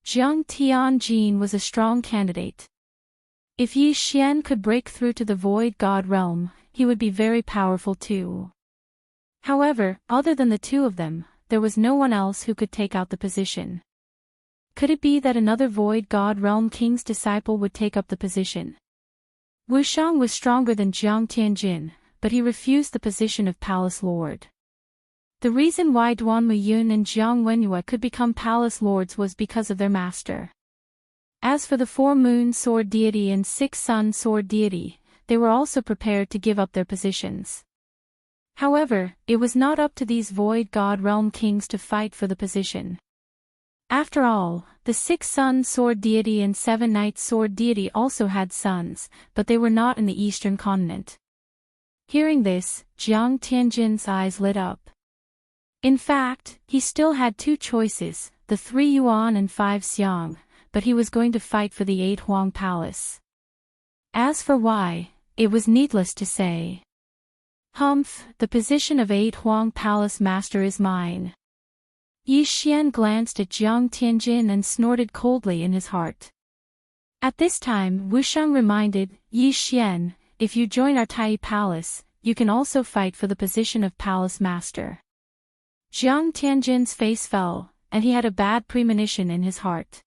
Jiang Tianjin was a strong candidate. If Yi Xian could break through to the Void God realm, he would be very powerful too. However, other than the 2 of them, there was no one else who could take out the position. Could it be that another Void God realm king's disciple would take up the position? Wu Shang was stronger than Jiang Tianjin, but he refused the position of Palace Lord. The reason why Duan Muyun and Jiang Wenyue could become Palace Lords was because of their master. As for the 4 Moon Sword Deity and 6 Sun Sword Deity, they were also prepared to give up their positions. However, it was not up to these Void God Realm Kings to fight for the position. After all, the 6 Sun Sword Deity and 7 Night Sword Deity also had sons, but they were not in the Eastern Continent. Hearing this, Jiang Tianjin's eyes lit up. In fact, he still had 2 choices, the 3 Yuan and 5 Xiang, but he was going to fight for the 8 Huang Palace. As for why, it was needless to say. Humph, the position of 8 Huang Palace Master is mine. Yi Xian glanced at Jiang Tianjin and snorted coldly in his heart. At this time, Wu Shang reminded, Yi Xian, if you join our Tai Palace, you can also fight for the position of Palace Master. Jiang Tianjin's face fell, and he had a bad premonition in his heart.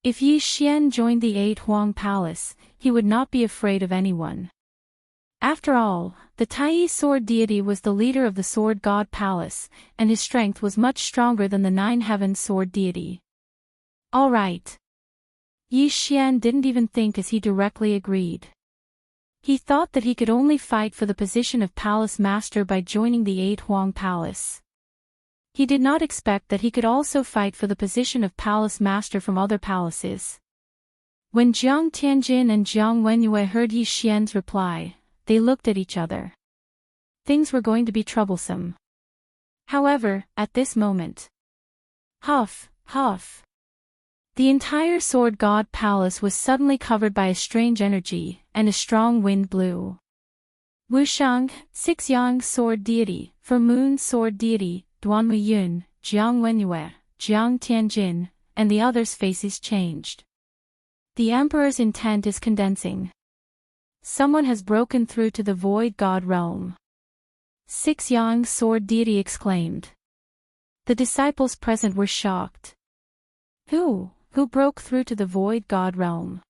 If Yi Xian joined the 8 Huang Palace, he would not be afraid of anyone. After all, the Tai Sword Deity was the leader of the Sword God Palace, and his strength was much stronger than the 9 Heaven Sword Deity. All right. Yi Xian didn't even think as he directly agreed. He thought that he could only fight for the position of Palace Master by joining the 8 Huang Palace. He did not expect that he could also fight for the position of Palace Master from other palaces. When Jiang Tianjin and Jiang Wenyue heard Yi Xian's reply, they looked at each other. Things were going to be troublesome. However, at this moment. Huff, huff. The entire Sword God Palace was suddenly covered by a strange energy, and a strong wind blew. Wu Shang, 6 Yang Sword Deity, 4 Moon Sword Deity, Duan Muyun, Jiang Wenyue, Jiang Tianjin, and the others' faces changed. The Emperor's intent is condensing. Someone has broken through to the Void God realm. 6 Yang Sword Deity exclaimed. The disciples present were shocked. Who broke through to the Void God realm?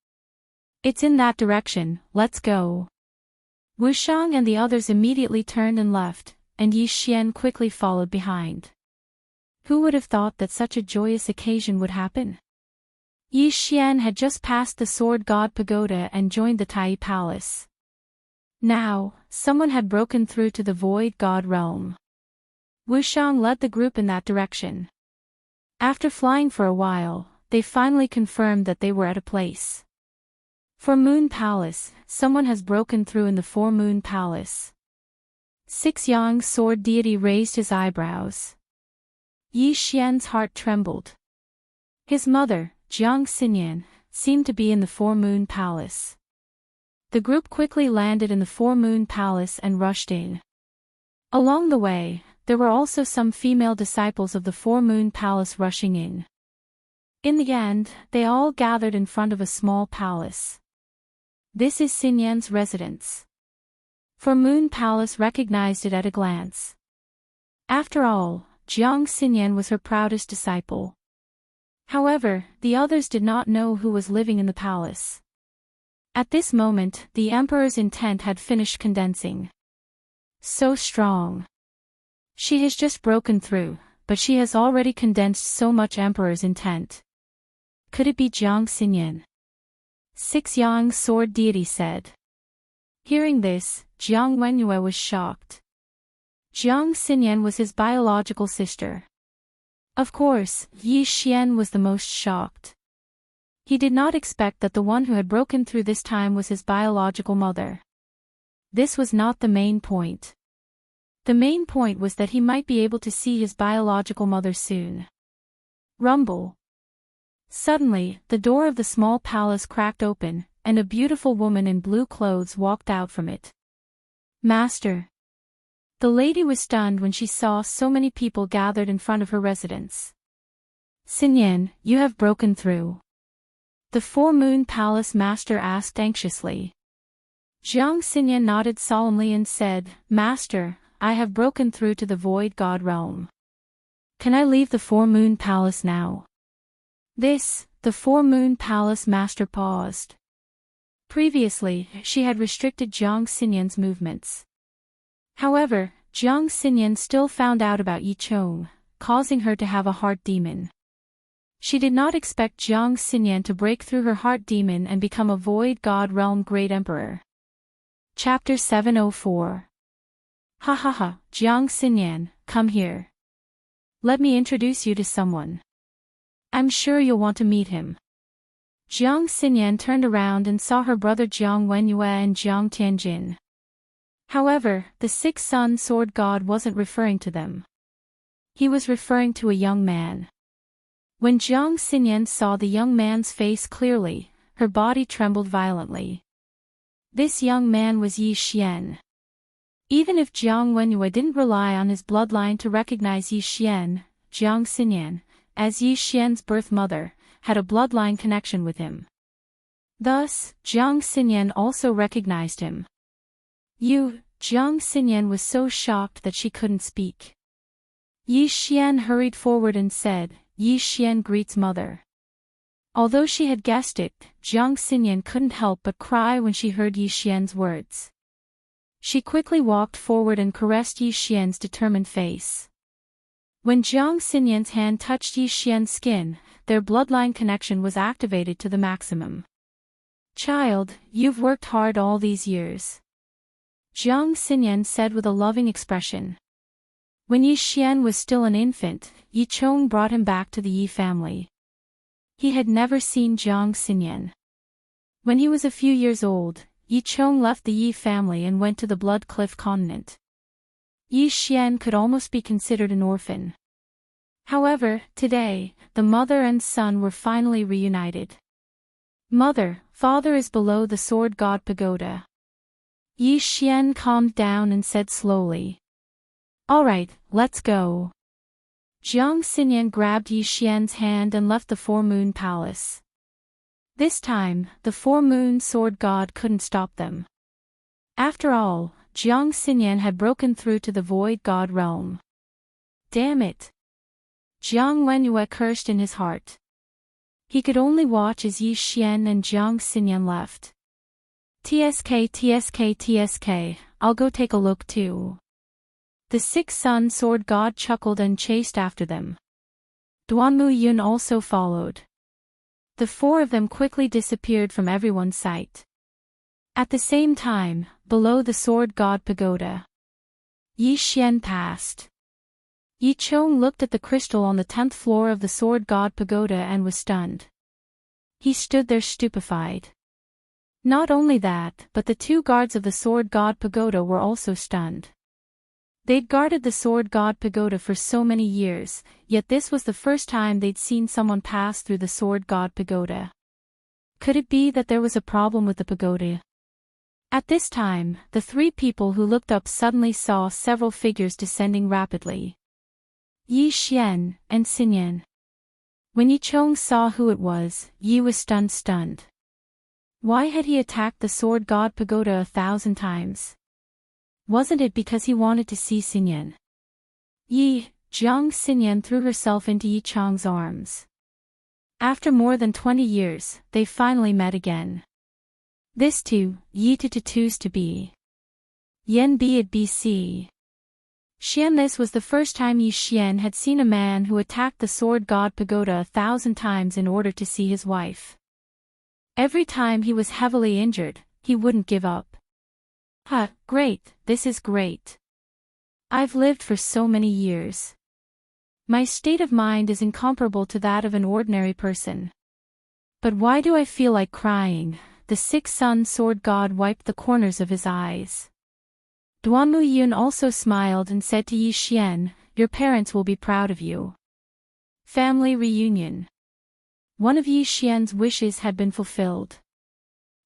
It's in that direction, let's go. Wuxiang and the others immediately turned and left, and Yi Xian quickly followed behind. Who would have thought that such a joyous occasion would happen? Yi Xian had just passed the Sword God Pagoda and joined the Tai Palace. Now, someone had broken through to the Void God realm. Wuxiang led the group in that direction. After flying for a while, they finally confirmed that they were at a place. For Moon Palace, someone has broken through in the For Moon Palace. Six Yang's sword deity raised his eyebrows. Yi Xian's heart trembled. His mother, Jiang Xinyan, seemed to be in the For Moon Palace. The group quickly landed in the For Moon Palace and rushed in. Along the way, there were also some female disciples of the For Moon Palace rushing in. In the end, they all gathered in front of a small palace. This is Xinyan's residence. For Moon Palace recognized it at a glance. After all, Jiang Xinyan was her proudest disciple. However, the others did not know who was living in the palace. At this moment, the emperor's intent had finished condensing. So strong. She has just broken through, but she has already condensed so much emperor's intent. Could it be Jiang Xinyan? Six Yang's sword deity said. Hearing this, Jiang Wenyue was shocked. Jiang Xinyan was his biological sister. Of course, Yi Xian was the most shocked. He did not expect that the one who had broken through this time was his biological mother. This was not the main point. The main point was that he might be able to see his biological mother soon. Rumble. Suddenly, the door of the small palace cracked open, and a beautiful woman in blue clothes walked out from it. Master. The lady was stunned when she saw so many people gathered in front of her residence. Xinyan, you have broken through. The For Moon Palace master asked anxiously. Jiang Xinyan nodded solemnly and said, Master, I have broken through to the Void God realm. Can I leave the For Moon Palace now? The For Moon Palace master paused. Previously, she had restricted Jiang Xinyan's movements. However, Jiang Xinyan still found out about Yi Chong, causing her to have a heart demon. She did not expect Jiang Xinyan to break through her heart demon and become a Void God realm Great Emperor. Chapter 704. Ha ha ha, Jiang Xinyan, come here. Let me introduce you to someone. I'm sure you'll want to meet him. Jiang Xinyan turned around and saw her brother Jiang Wenyue and Jiang Tianjin. However, the six-sun sword god wasn't referring to them. He was referring to a young man. When Jiang Xinyan saw the young man's face clearly, her body trembled violently. This young man was Yi Xian. Even if Jiang Wenyue didn't rely on his bloodline to recognize Yi Xian, Jiang Xinyan, as Yi Xian's birth mother, had a bloodline connection with him. Thus, Jiang Xinyan also recognized him. Jiang Xinyan was so shocked that she couldn't speak. Yi Xian hurried forward and said, Yi Xian greets mother. Although she had guessed it, Jiang Xinyan couldn't help but cry when she heard Yi Xian's words. She quickly walked forward and caressed Yi Xian's determined face. When Jiang Xinyan's hand touched Yi Xian's skin, their bloodline connection was activated to the maximum. Child, you've worked hard all these years. Jiang Xinyan said with a loving expression. When Yi Xian was still an infant, Yi Chong brought him back to the Yi family. He had never seen Jiang Xinyan. When he was a few years old, Yi Chong left the Yi family and went to the Blood Cliff continent. Yi Xian could almost be considered an orphan. However, today, the mother and son were finally reunited. Mother, father is below the Sword God Pagoda. Yi Xian calmed down and said slowly. Alright, let's go. Jiang Xinyan grabbed Yi Xian's hand and left the For Moon Palace. This time, the For Moon Sword God couldn't stop them. After all, Jiang Xinyan had broken through to the Void God realm. Damn it! Jiang Wenyue cursed in his heart. He could only watch as Yi Xian and Jiang Xinyan left. TSK, I'll go take a look too. The six-sun sword god chuckled and chased after them. Duanmu Yun also followed. The four of them quickly disappeared from everyone's sight. At the same time, below the sword god pagoda, Yi Xian passed. Yi Chong looked at the crystal on the 10th floor of the sword god pagoda and was stunned. He stood there stupefied. Not only that, but the two guards of the sword god pagoda were also stunned. They'd guarded the sword god pagoda for so many years, yet this was the first time they'd seen someone pass through the sword god pagoda. Could it be that there was a problem with the pagoda? At this time, the three people who looked up suddenly saw several figures descending rapidly. Yi Xian and Xinyan. When Yi Chong saw who it was, Yi was stunned. Why had he attacked the sword god pagoda 1,000 times? Wasn't it because he wanted to see Xinyan? Jiang Xinyan threw herself into Yi Chong's arms. After more than 20 years, they finally met again. This too, Yi to twos to be. Yen be it BC. Xian. This was the first time Yi Xian had seen a man who attacked the sword god pagoda 1,000 times in order to see his wife. Every time he was heavily injured, he wouldn't give up. Great, this is great. I've lived for so many years. My state of mind is incomparable to that of an ordinary person. But why do I feel like crying? The six-sun sword god wiped the corners of his eyes. Duanmu Yun also smiled and said to Yi Xian, your parents will be proud of you. Family reunion. One of Yi Xian's wishes had been fulfilled.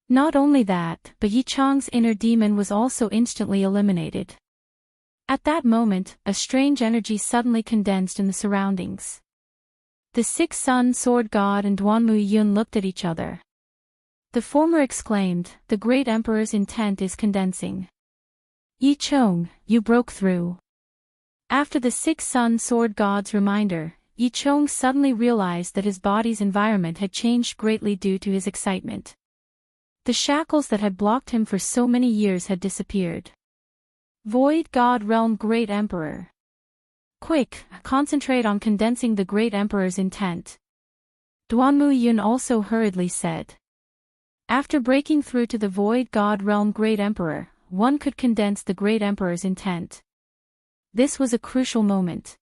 Not only that, but Yi Chong's inner demon was also instantly eliminated. At that moment, a strange energy suddenly condensed in the surroundings. The six-sun sword god and Duanmu Yun looked at each other. The former exclaimed, the great emperor's intent is condensing. Yi Chong, you broke through. After the six-sun sword god's reminder, Yi Chong suddenly realized that his body's environment had changed greatly due to his excitement. The shackles that had blocked him for so many years had disappeared. Void God Realm Great Emperor. Quick, concentrate on condensing the Great Emperor's intent. Duanmu Yun also hurriedly said. After breaking through to the Void God Realm Great Emperor, one could condense the Great Emperor's intent. This was a crucial moment.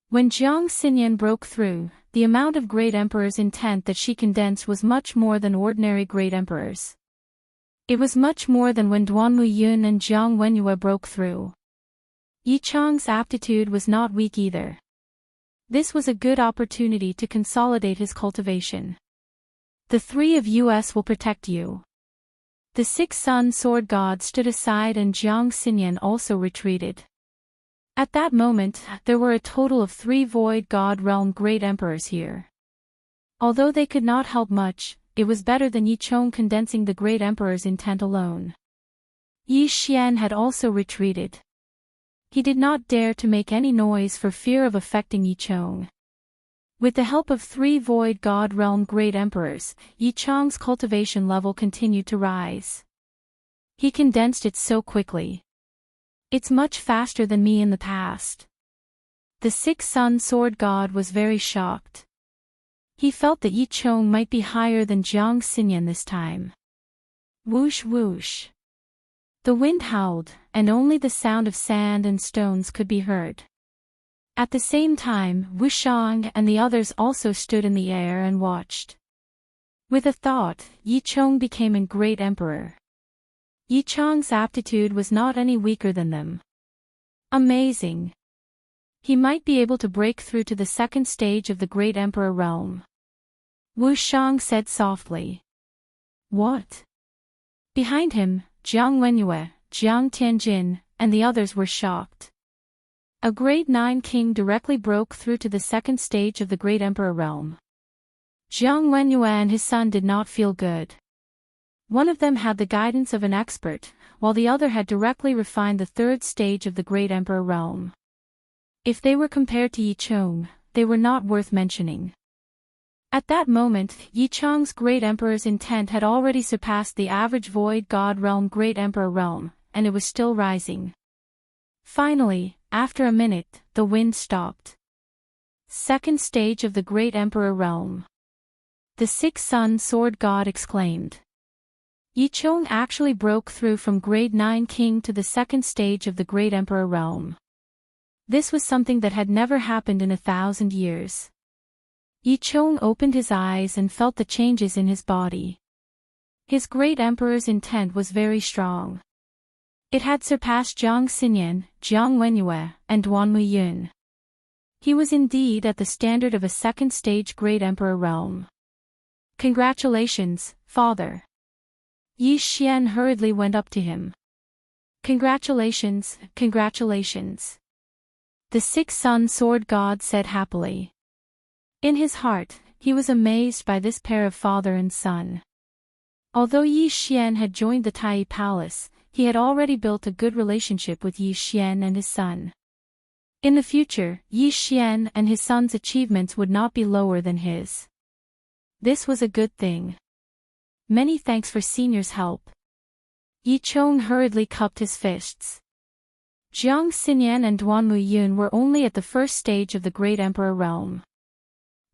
When Jiang Xinyan broke through, the amount of Great Emperor's intent that she condensed was much more than ordinary Great Emperors. It was much more than when Duanmu Yun and Jiang Wenyue broke through. Yi Chong's aptitude was not weak either. This was a good opportunity to consolidate his cultivation. The three of us will protect you. The six-sun sword god stood aside and Jiang Xinyan also retreated. At that moment, there were a total of 3 Void God Realm Great Emperors here. Although they could not help much, it was better than Yi Chong condensing the Great Emperor's intent alone. Yi Xian had also retreated. He did not dare to make any noise for fear of affecting Yi Chong. With the help of 3 Void God Realm Great Emperors, Yi Chong's cultivation level continued to rise. He condensed it so quickly. It's much faster than me in the past. The six-sun sword god was very shocked. He felt that Yi Chong might be higher than Jiang Xinyan this time. Whoosh whoosh. The wind howled, and only the sound of sand and stones could be heard. At the same time, Wuxia and the others also stood in the air and watched. With a thought, Yi Chong became a great emperor. Yi Chong's aptitude was not any weaker than them. Amazing. He might be able to break through to the second stage of the Great Emperor realm. Wu Shang said softly. What? Behind him, Jiang Wenyue, Jiang Tianjin, and the others were shocked. A Grade 9 king directly broke through to the second stage of the Great Emperor realm. Jiang Wenyue and his son did not feel good. One of them had the guidance of an expert, while the other had directly refined the third stage of the Great Emperor realm. If they were compared to Yi Chong, they were not worth mentioning. At that moment, Yi Chang's Great Emperor's intent had already surpassed the average Void God Realm Great Emperor realm, and it was still rising. Finally, after a minute, the wind stopped. Second stage of the Great Emperor realm. The six-sun sword god exclaimed. Yi Chang actually broke through from grade 9 king to the second stage of the Great Emperor realm. This was something that had never happened in 1,000 years. Yi Chang opened his eyes and felt the changes in his body. His Great Emperor's intent was very strong. It had surpassed Jiang Xinyan, Jiang Wenyue, and Duan Muyun. He was indeed at the standard of a second-stage Great Emperor realm. Congratulations, father. Yi Xian hurriedly went up to him. Congratulations, congratulations. The six-sun sword god said happily. In his heart, he was amazed by this pair of father and son. Although Yi Xian had joined the Tai Palace, he had already built a good relationship with Yi Xian and his son. In the future, Yi Xian and his son's achievements would not be lower than his. This was a good thing. Many thanks for senior's help. Yi Chang hurriedly cupped his fists. Jiang Xinyan and Duan Muyun were only at the first stage of the Great Emperor realm.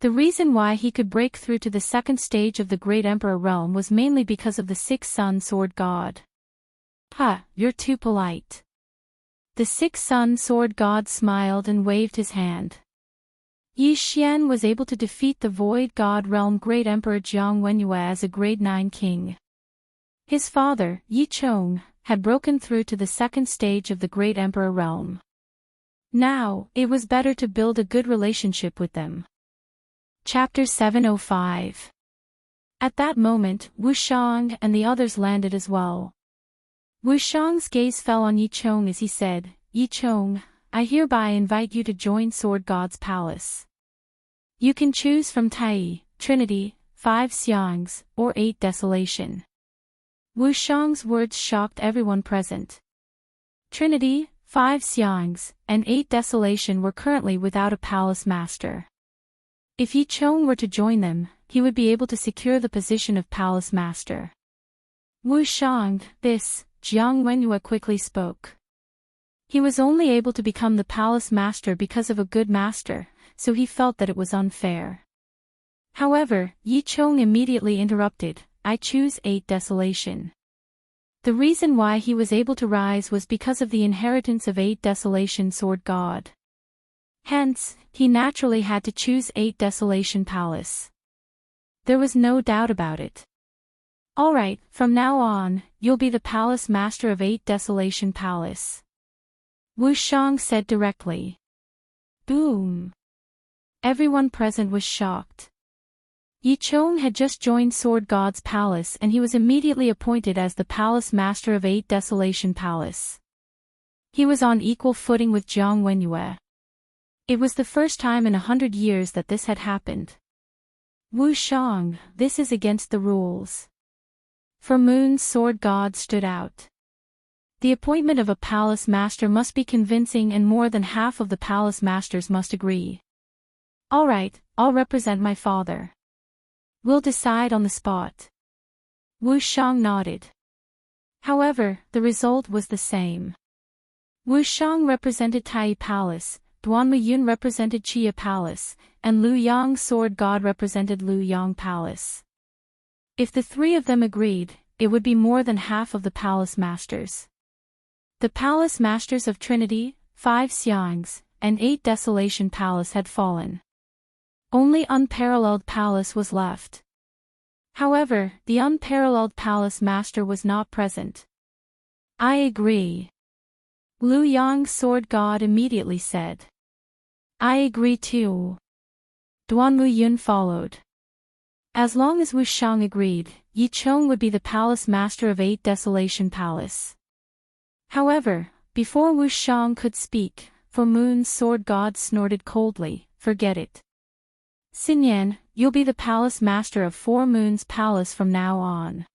The reason why he could break through to the second stage of the Great Emperor realm was mainly because of the six-sun sword god. You're too polite. The six-sun sword god smiled and waved his hand. Yi Xian was able to defeat the Void God Realm Great Emperor Jiang Wenyue as a grade 9 king. His father, Yi Chang, had broken through to the second stage of the Great Emperor realm. Now, it was better to build a good relationship with them. Chapter 705. At that moment, Wu Shang and the others landed as well. Wu Shang's gaze fell on Yi Chang as he said, Yi Chang, I hereby invite you to join Sword God's palace. You can choose from Tai, Trinity, 5 Xiangs, or 8 Desolation. Wu Shang's words shocked everyone present. Trinity, 5 Xiangs, and 8 Desolation were currently without a palace master. If Yi Chang were to join them, he would be able to secure the position of palace master. Wu Shang, Jiang Wenyue quickly spoke. He was only able to become the palace master because of a good master, so he felt that it was unfair. However, Yi Chang immediately interrupted, I choose 8 Desolation. The reason why he was able to rise was because of the inheritance of 8 Desolation Sword God. Hence, he naturally had to choose 8 Desolation Palace. There was no doubt about it. Alright, from now on, you'll be the palace master of 8 Desolation Palace. Wu Shang said directly. Boom. Everyone present was shocked. Yi Chang had just joined Sword God's palace and he was immediately appointed as the palace master of 8 Desolation Palace. He was on equal footing with Jiang Wenyue. It was the first time in 100 years that this had happened. Wu Shang, this is against the rules. For Moon's Sword God stood out. The appointment of a palace master must be convincing and more than half of the palace masters must agree. Alright, I'll represent my father. We'll decide on the spot. Wu Shang nodded. However, the result was the same. Wu Shang represented Tai Palace, Duan Muyun represented Chia Palace, and Lu Yang Sword God represented Lu Yang Palace. If the three of them agreed, it would be more than half of the palace masters. The palace masters of Trinity, 5 Xiangs, and 8 Desolation Palace had fallen. Only Unparalleled Palace was left. However, the Unparalleled Palace Master was not present. I agree. Lu Yang Sword God immediately said. I agree too. Duan Muyun followed. As long as Wu Shang agreed, Yi Chang would be the palace master of 8 Desolation Palace. However, before Wu Shang could speak, For Moon's Sword God snorted coldly, forget it. Xinyan, you'll be the palace master of 4 Moons Palace from now on.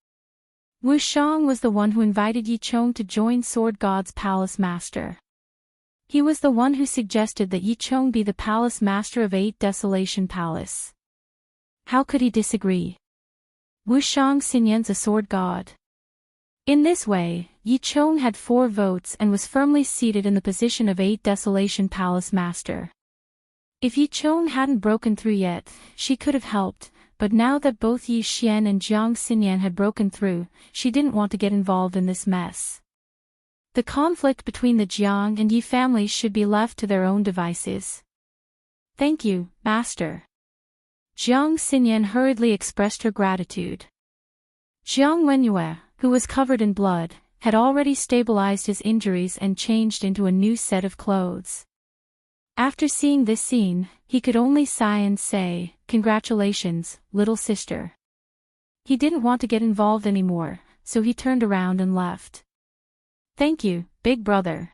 Wu Shang was the one who invited Yi Chang to join Sword God's palace master. He was the one who suggested that Yi Chang be the palace master of 8 Desolation Palace. How could he disagree? Wuxiang Xinyan's a sword god. In this way, Yi Chong had 4 votes and was firmly seated in the position of 8 Desolation Palace Master. If Yi Chong hadn't broken through yet, she could have helped, but now that both Yi Xian and Jiang Xinyan had broken through, she didn't want to get involved in this mess. The conflict between the Jiang and Yi families should be left to their own devices. Thank you, Master. Jiang Xinyan hurriedly expressed her gratitude. Jiang Wenyue, who was covered in blood, had already stabilized his injuries and changed into a new set of clothes. After seeing this scene, he could only sigh and say, "Congratulations, little sister." He didn't want to get involved anymore, so he turned around and left. Thank you, big brother.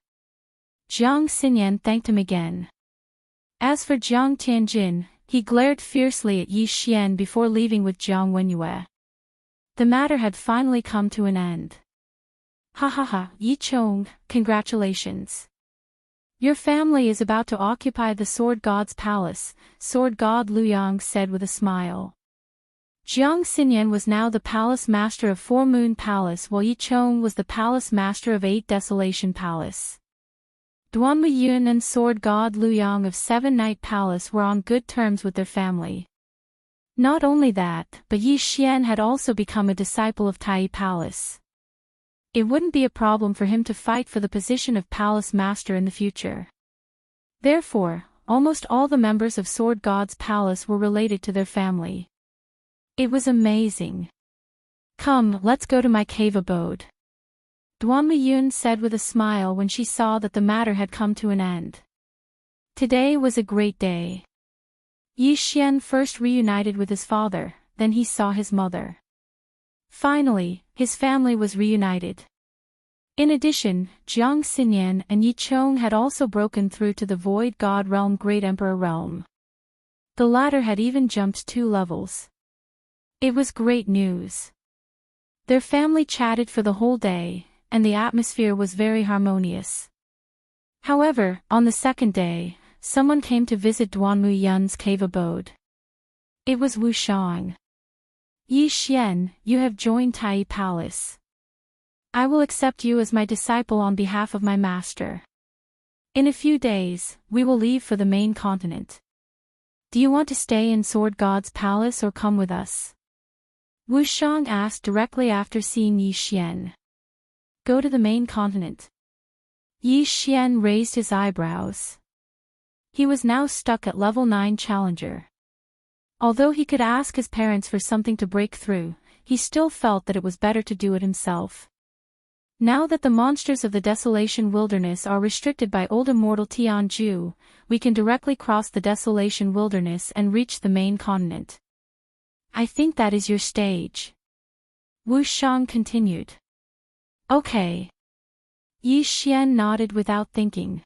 Jiang Xinyan thanked him again. As for Jiang Tianjin, he glared fiercely at Yi Xian before leaving with Jiang Wenyue. The matter had finally come to an end. Ha ha ha, Yi Chong, congratulations. Your family is about to occupy the Sword God's palace, Sword God Lu Yang said with a smile. Jiang Xinyan was now the palace master of 4 Moon Palace while Yi Chong was the palace master of 8 Desolation Palace. Duanmu Yun and Sword God Lu Yang of 7 Night Palace were on good terms with their family. Not only that, but Yi Xian had also become a disciple of Tai Palace. It wouldn't be a problem for him to fight for the position of palace master in the future. Therefore, almost all the members of Sword God's palace were related to their family. It was amazing. Come, let's go to my cave abode. Duanmu Yun said with a smile when she saw that the matter had come to an end. Today was a great day. Yi Xian first reunited with his father, then he saw his mother. Finally, his family was reunited. In addition, Jiang Xinyan and Yi Chong had also broken through to the Void God Realm Great Emperor Realm. The latter had even jumped 2 levels. It was great news. Their family chatted for the whole day, and the atmosphere was very harmonious. However, on the second day, someone came to visit Duanmu Yun's cave abode. It was Wu Shang. Yi Xian, you have joined Tai Palace. I will accept you as my disciple on behalf of my master. In a few days, we will leave for the main continent. Do you want to stay in Sword God's palace or come with us? Wu Shang asked directly after seeing Yi Xian. Go to the main continent. Yi Xian raised his eyebrows. He was now stuck at level 9 challenger. Although he could ask his parents for something to break through, he still felt that it was better to do it himself. Now that the monsters of the Desolation Wilderness are restricted by old Immortal Tianju, we can directly cross the Desolation Wilderness and reach the main continent. I think that is your stage. Wu Shang continued. Okay. Yi Xian nodded without thinking.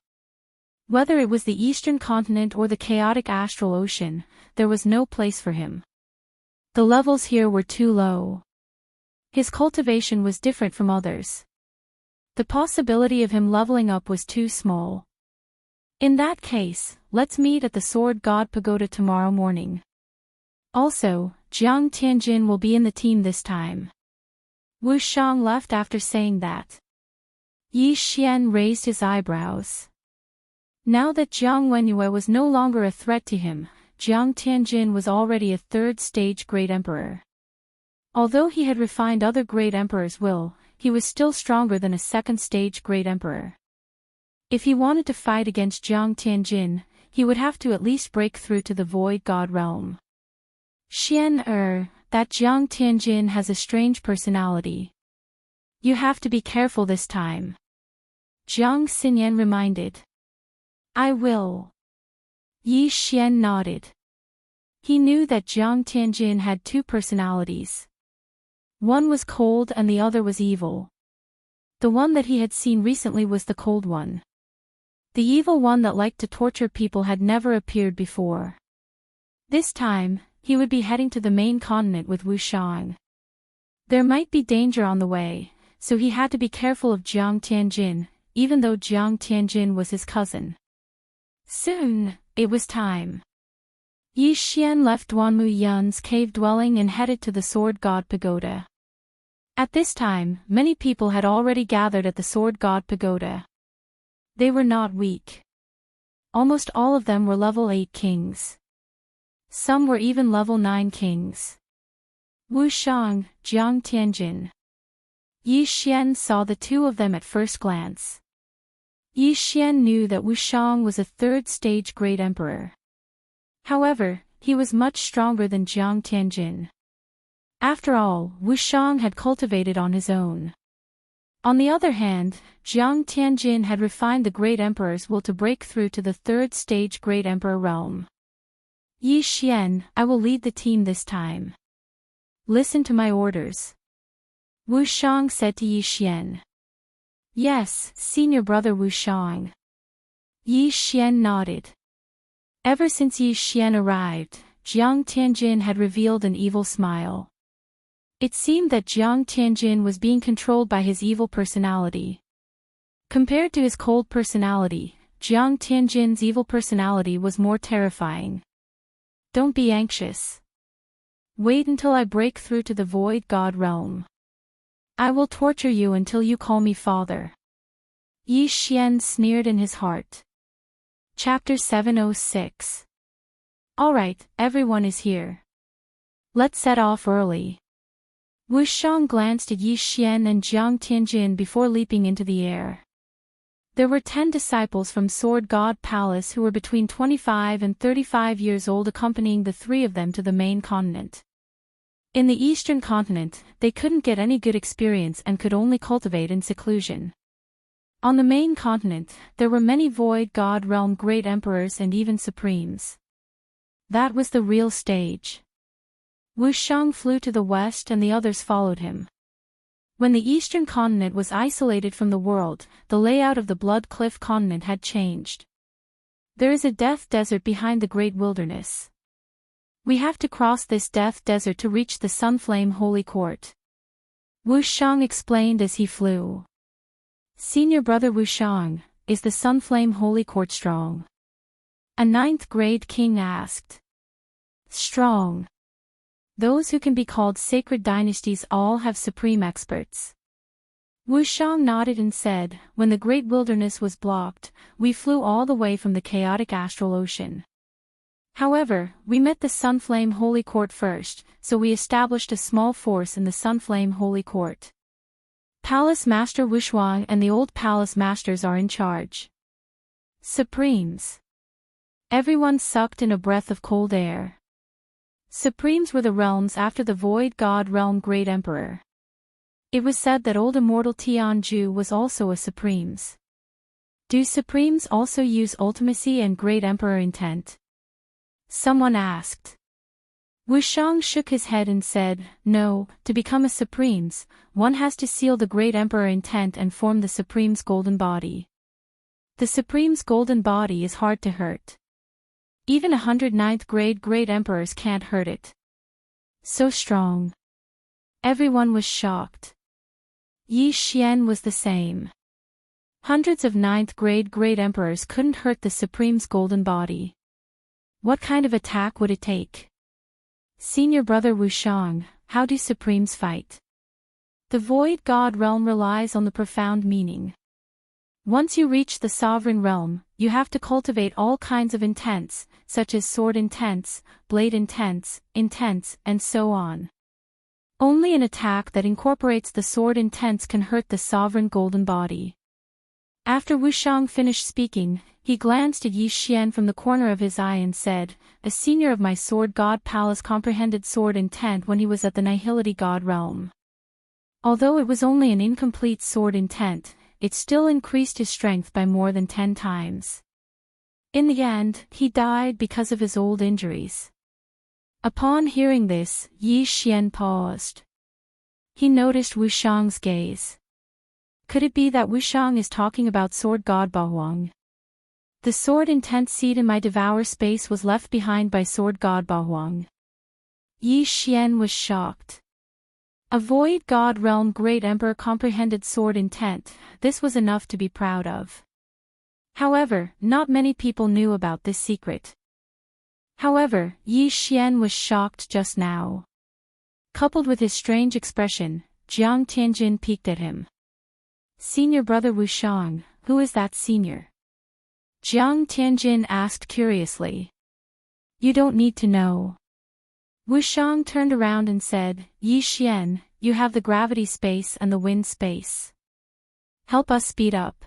Whether it was the Eastern Continent or the chaotic Astral Ocean, there was no place for him. The levels here were too low. His cultivation was different from others. The possibility of him leveling up was too small. In that case, let's meet at the Sword God Pagoda tomorrow morning. Also, Jiang Tianjin will be in the team this time. Wu Shang left after saying that. Yi Xian raised his eyebrows. Now that Jiang Wenyue was no longer a threat to him, Jiang Tianjin was already a 3rd-stage Great Emperor. Although he had refined other Great Emperor's will, he was still stronger than a 2nd-stage Great Emperor. If he wanted to fight against Jiang Tianjin, he would have to at least break through to the Void God Realm. That Jiang Tianjin has a strange personality. You have to be careful this time. Jiang Xinyan reminded. I will. Yi Xian nodded. He knew that Jiang Tianjin had 2 personalities. One was cold and the other was evil. The one that he had seen recently was the cold one. The evil one that liked to torture people had never appeared before. This time, he would be heading to the main continent with Wu Shang. There might be danger on the way, so he had to be careful of Jiang Tianjin, even though Jiang Tianjin was his cousin. Soon, it was time. Yi Xian left Duanmu Yun's cave dwelling and headed to the Sword God Pagoda. At this time, many people had already gathered at the Sword God Pagoda. They were not weak. Almost all of them were level 8 kings. Some were even level 9 kings. Wu Shang, Jiang Tianjin. Yi Xian saw the two of them at first glance. Yi Xian knew that Wu Shang was a third-stage great emperor. However, he was much stronger than Jiang Tianjin. After all, Wu Shang had cultivated on his own. On the other hand, Jiang Tianjin had refined the great emperor's will to break through to the third-stage great emperor realm. Yi Xian, I will lead the team this time. Listen to my orders. Wu Shang said to Yi Xian. Yes, senior brother Wu Shang. Yi Xian nodded. Ever since Yi Xian arrived, Jiang Tianjin had revealed an evil smile. It seemed that Jiang Tianjin was being controlled by his evil personality. Compared to his cold personality, Jiang Tianjin's evil personality was more terrifying. Don't be anxious. Wait until I break through to the Void God realm. I will torture you until you call me father. Yi Xian sneered in his heart. Chapter 706. Alright, everyone is here. Let's set off early. Wu Shang glanced at Yi Xian and Jiang Tianjin before leaping into the air. There were 10 disciples from Sword God Palace who were between 25 and 35 years old accompanying the three of them to the main continent. In the eastern continent, they couldn't get any good experience and could only cultivate in seclusion. On the main continent, there were many Void God Realm great emperors and even supremes. That was the real stage. Wu Shang flew to the west and the others followed him. When the eastern continent was isolated from the world, the layout of the Blood Cliff continent had changed. There is a death desert behind the Great Wilderness. We have to cross this death desert to reach the Sunflame Holy Court. Wu Shang explained as he flew. Senior brother Wu Shang, is the Sunflame Holy Court strong? A 9th grade king asked. Strong. Those who can be called sacred dynasties all have supreme experts. Wu Shang nodded and said, when the Great Wilderness was blocked, we flew all the way from the chaotic astral ocean. However, we met the Sunflame Holy Court first, so we established a small force in the Sunflame Holy Court. Palace Master Wuxia and the old Palace Masters are in charge. Supremes. Everyone sucked in a breath of cold air. Supremes were the realms after the Void God Realm Great Emperor. It was said that old Immortal Tianju was also a Supremes. Do Supremes also use ultimacy and Great Emperor intent? Someone asked. Wu Shang shook his head and said, no, to become a Supremes, one has to seal the Great Emperor intent and form the Supreme's golden body. The Supreme's golden body is hard to hurt. Even 109th grade Great Emperors can't hurt it. So strong. Everyone was shocked. Yi Xian was the same. Hundreds of 9th grade Great Emperors couldn't hurt the Supreme's golden body. What kind of attack would it take? Senior brother Wu Shang, how do Supremes fight? The Void God Realm relies on the profound meaning. Once you reach the Sovereign Realm, you have to cultivate all kinds of intents, such as sword intents, blade intents, and so on. Only an attack that incorporates the sword intents can hurt the sovereign golden body. After Wu Shang finished speaking, he glanced at Yi Xian from the corner of his eye and said, a senior of my Sword God Palace comprehended sword intent when he was at the Nihility God Realm. Although it was only an incomplete sword intent, it still increased his strength by more than 10 times. In the end, he died because of his old injuries. Upon hearing this, Yi Xian paused. He noticed Wu Shang's gaze. Could it be that Wu Shang is talking about Sword God Bahuang? The sword intent seed in my devour space was left behind by Sword God Bahuang. Yi Xian was shocked. A Void God Realm Great Emperor comprehended sword intent, this was enough to be proud of. However, not many people knew about this secret. However, Yi Xian was shocked just now. Coupled with his strange expression, Jiang Tianjin peeked at him. Senior brother Wuxiang, who is that senior? Jiang Tianjin asked curiously. You don't need to know. Wuxiang turned around and said, Yi Xian, you have the gravity space and the wind space. Help us speed up.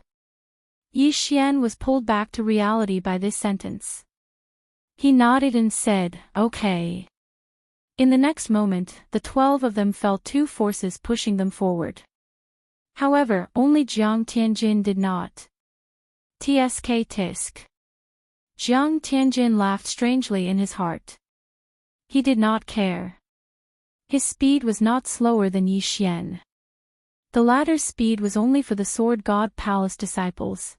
Yi Xian was pulled back to reality by this sentence. He nodded and said, okay. In the next moment, the 12 of them felt two forces pushing them forward. However, only Jiang Tianjin did not. Tsk tisk. Jiang Tianjin laughed strangely in his heart. He did not care. His speed was not slower than Yi Xian. The latter's speed was only for the Sword God Palace disciples.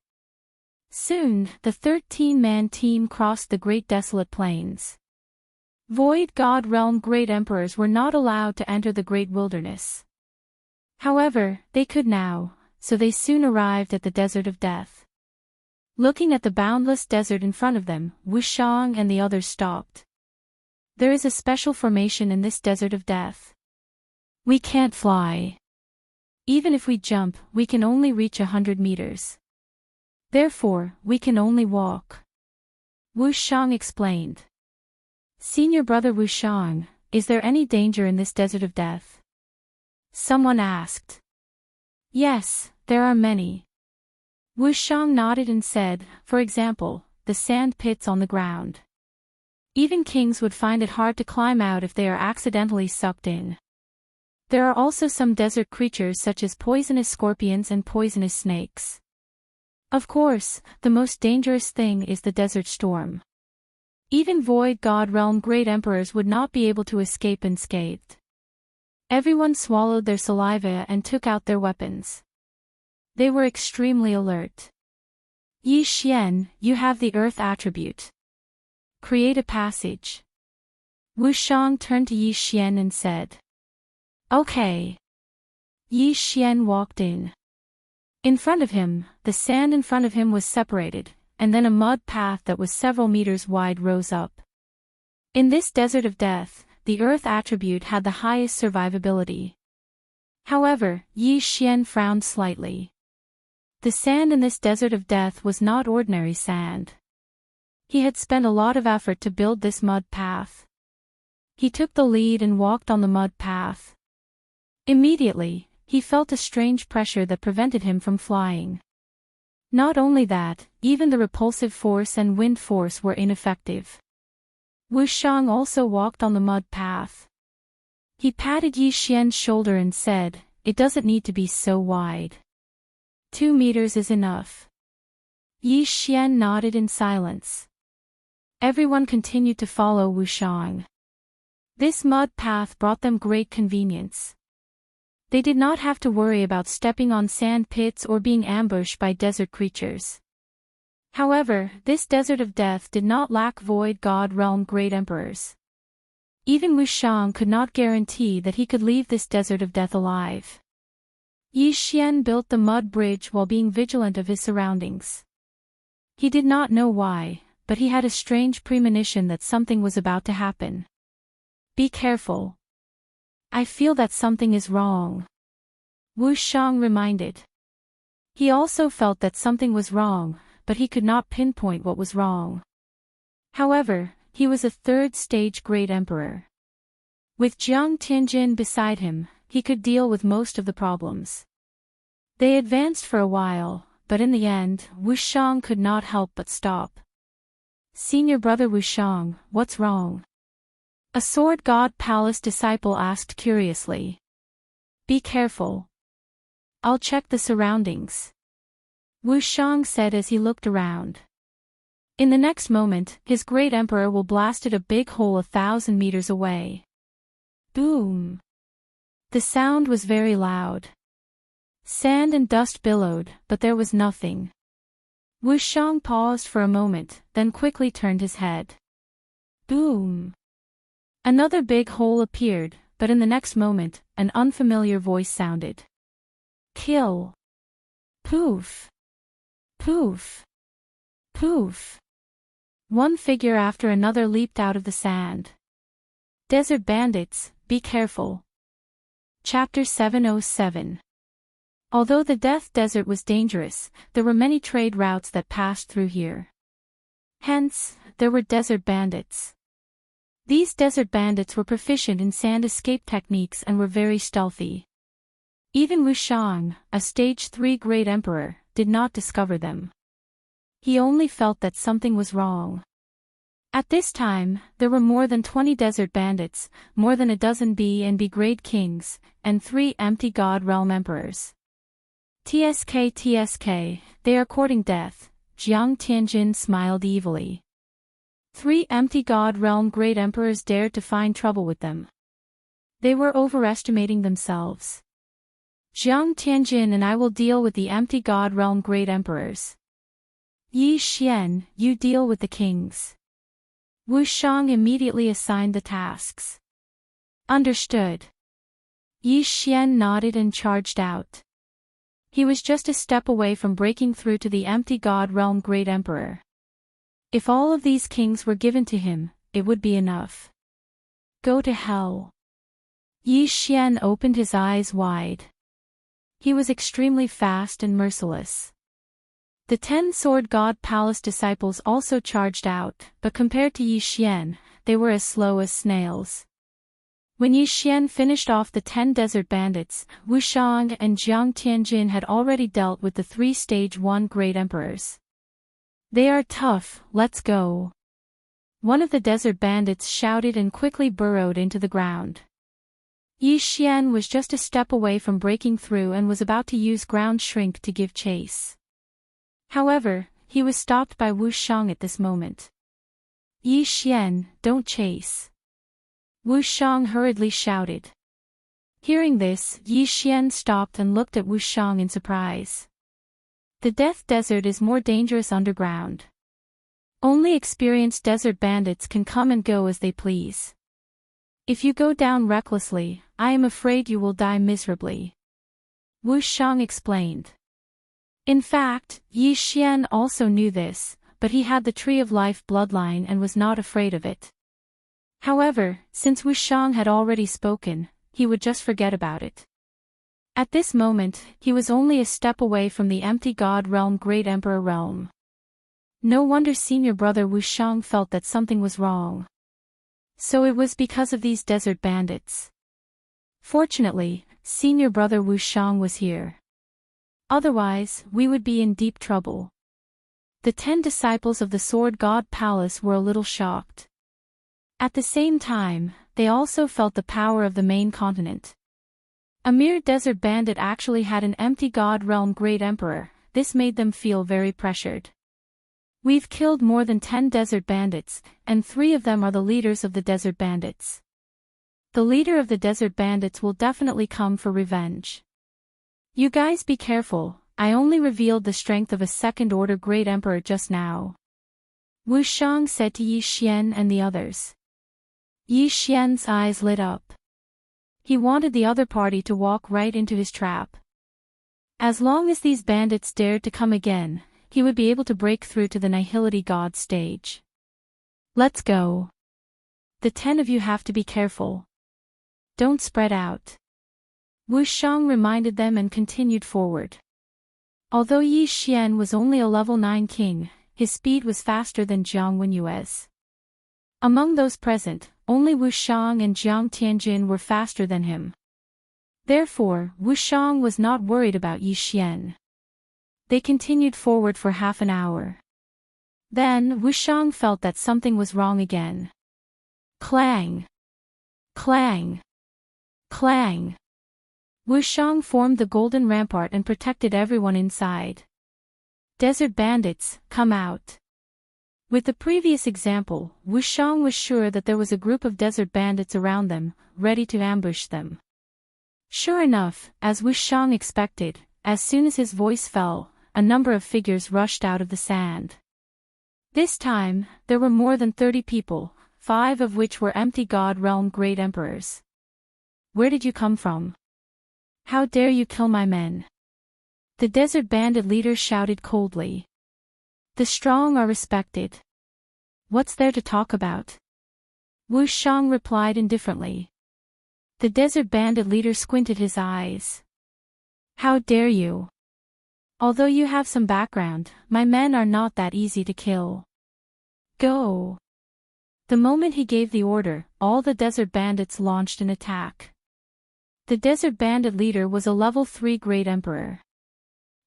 Soon, the 13-man team crossed the Great Desolate Plains. Void God Realm Great Emperors were not allowed to enter the Great Wilderness. However, they could now, so they soon arrived at the Desert of Death. Looking at the boundless desert in front of them, Wuxiang and the others stopped. There is a special formation in this Desert of Death. We can't fly. Even if we jump, we can only reach 100 meters. Therefore, we can only walk. Wuxiang explained. Senior brother Wuxiang, is there any danger in this Desert of Death? Someone asked. Yes, there are many. Wuxiang nodded and said, for example, the sand pits on the ground. Even kings would find it hard to climb out if they are accidentally sucked in. There are also some desert creatures such as poisonous scorpions and poisonous snakes. Of course, the most dangerous thing is the desert storm. Even Void God Realm Great Emperors would not be able to escape unscathed. Everyone swallowed their saliva and took out their weapons. They were extremely alert. Yi Xian, you have the earth attribute. Create a passage. Wuxiang turned to Yi Xian and said. Okay. Yi Xian walked in. In front of him, the sand in front of him was separated, and then a mud path that was several meters wide rose up. In this Desert of Death, the earth attribute had the highest survivability. However, Yi Xian frowned slightly. The sand in this Desert of Death was not ordinary sand. He had spent a lot of effort to build this mud path. He took the lead and walked on the mud path. Immediately, he felt a strange pressure that prevented him from flying. Not only that, even the repulsive force and wind force were ineffective. Wuxiang also walked on the mud path. He patted Yi Xian's shoulder and said, it doesn't need to be so wide. 2 meters is enough. Yi Xian nodded in silence. Everyone continued to follow Wuxiang. This mud path brought them great convenience. They did not have to worry about stepping on sand pits or being ambushed by desert creatures. However, this Desert of Death did not lack Void God Realm Great Emperors. Even Wuxiang could not guarantee that he could leave this Desert of Death alive. Yi Xian built the mud bridge while being vigilant of his surroundings. He did not know why, but he had a strange premonition that something was about to happen. Be careful. I feel that something is wrong. Wuxiang reminded. He also felt that something was wrong, but he could not pinpoint what was wrong. However, he was a third-stage Great Emperor. With Jiang Tianjin beside him, he could deal with most of the problems. They advanced for a while, but in the end, Wuxiang could not help but stop. Senior brother Wuxiang, what's wrong? A Sword God Palace disciple asked curiously. Be careful. I'll check the surroundings. Wuxiang said as he looked around. In the next moment, his great emperor will blasted a big hole 1,000 meters away. Boom! The sound was very loud. Sand and dust billowed, but there was nothing. Wuxiang paused for a moment, then quickly turned his head. Boom! Another big hole appeared, but in the next moment, an unfamiliar voice sounded. Kill! Poof! Poof! Poof! One figure after another leaped out of the sand. Desert bandits, be careful. Chapter 707. Although the Death Desert was dangerous, there were many trade routes that passed through here. Hence, there were desert bandits. These desert bandits were proficient in sand escape techniques and were very stealthy. Even Wuxiang, a stage 3 great emperor, did not discover them. He only felt that something was wrong. At this time, there were more than 20 desert bandits, more than a dozen B and B grade kings, and 3 empty god realm emperors. TSK, they are courting death, Jiang Tianjin smiled evilly. 3 empty god realm great emperors dared to find trouble with them. They were overestimating themselves. Jiang Tianjin and I will deal with the empty god realm great emperors. Yi Xian, you deal with the kings. Wuxiang immediately assigned the tasks. Understood. Yi Xian nodded and charged out. He was just a step away from breaking through to the empty god realm great emperor. If all of these kings were given to him, it would be enough. Go to hell. Yi Xian opened his eyes wide. He was extremely fast and merciless. The 10-sword god palace disciples also charged out, but compared to Yi Xian, they were as slow as snails. When Yi Xian finished off the 10 desert bandits, Wuxiang and Jiang Tianjin had already dealt with the 3 stage 1 great emperors. They are tough, let's go. One of the desert bandits shouted and quickly burrowed into the ground. Yi Xian was just a step away from breaking through and was about to use ground shrink to give chase. However, he was stopped by Wuxiang at this moment. Yi Xian, don't chase. Wuxiang hurriedly shouted. Hearing this, Yi Xian stopped and looked at Wuxiang in surprise. The Death Desert is more dangerous underground. Only experienced desert bandits can come and go as they please. If you go down recklessly, I am afraid you will die miserably. Wuxiang explained. In fact, Yi Xian also knew this, but he had the Tree of Life bloodline and was not afraid of it. However, since Wuxiang had already spoken, he would just forget about it. At this moment, he was only a step away from the empty god realm great emperor realm. No wonder senior brother Wuxiang felt that something was wrong. So it was because of these desert bandits. Fortunately, senior brother Wuxiang was here. Otherwise, we would be in deep trouble. The 10 disciples of the Sword God Palace were a little shocked. At the same time, they also felt the power of the main continent. A mere desert bandit actually had an empty god realm great emperor. This made them feel very pressured. We've killed more than 10 desert bandits, and 3 of them are the leaders of the desert bandits. The leader of the desert bandits will definitely come for revenge. You guys be careful, I only revealed the strength of a second-order great emperor just now. Wuxiang said to Yi Xian and the others. Yi Xian's eyes lit up. He wanted the other party to walk right into his trap. As long as these bandits dared to come again, he would be able to break through to the Nihility God stage. Let's go. The 10 of you have to be careful. Don't spread out. Wuxiang reminded them and continued forward. Although Yi Xian was only a level 9 king, his speed was faster than Jiang Wenyue's. Among those present, only Wuxiang and Jiang Tianjin were faster than him. Therefore, Wuxiang was not worried about Yi Xian. They continued forward for half an hour. Then, Wuxiang felt that something was wrong again. Clang! Clang! Clang! Wuxiang formed the golden rampart and protected everyone inside. Desert bandits, come out. With the previous example, Wuxiang was sure that there was a group of desert bandits around them, ready to ambush them. Sure enough, as Wuxiang expected, as soon as his voice fell, a number of figures rushed out of the sand. This time, there were more than 30 people, 5 of which were empty god realm great emperors. Where did you come from? How dare you kill my men? The desert bandit leader shouted coldly. The strong are respected. What's there to talk about? Wuxiang replied indifferently. The desert bandit leader squinted his eyes. How dare you? Although you have some background, my men are not that easy to kill. Go. The moment he gave the order, all the desert bandits launched an attack. The desert bandit leader was a level 3 Great Emperor.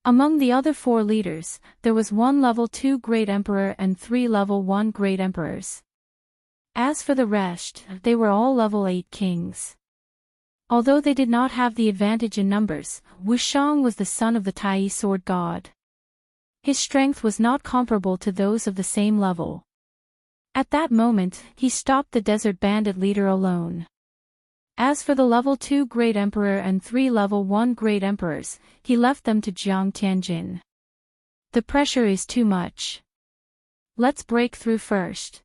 Among the other 4 leaders, there was 1 level 2 Great Emperor and 3 level 1 Great Emperors. As for the rest, they were all level 8 kings. Although they did not have the advantage in numbers, Wuxiang was the son of the Tai sword god. His strength was not comparable to those of the same level. At that moment, he stopped the desert bandit leader alone. As for the level 2 Great Emperor and 3 level 1 Great Emperors, he left them to Jiang Tianjin. The pressure is too much. Let's break through first.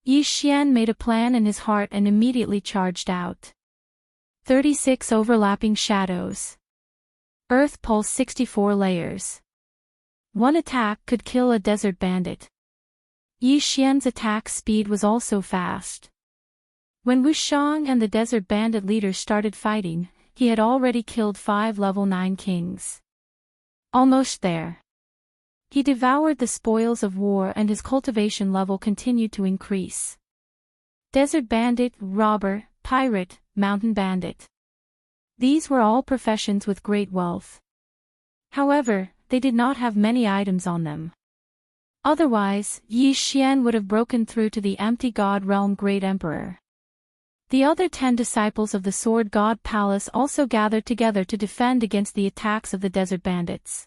Yi Xian made a plan in his heart and immediately charged out. 36 overlapping shadows. Earth pulse 64 layers. One attack could kill a desert bandit. Yi Xian's attack speed was also fast. When Wuxiang and the desert bandit leader started fighting, he had already killed 5 level 9 kings. Almost there. He devoured the spoils of war and his cultivation level continued to increase. Desert bandit, robber, pirate, mountain bandit. These were all professions with great wealth. However, they did not have many items on them. Otherwise, Yi Xian would have broken through to the empty god realm Great Emperor. The other 10 disciples of the Sword God Palace also gathered together to defend against the attacks of the desert bandits.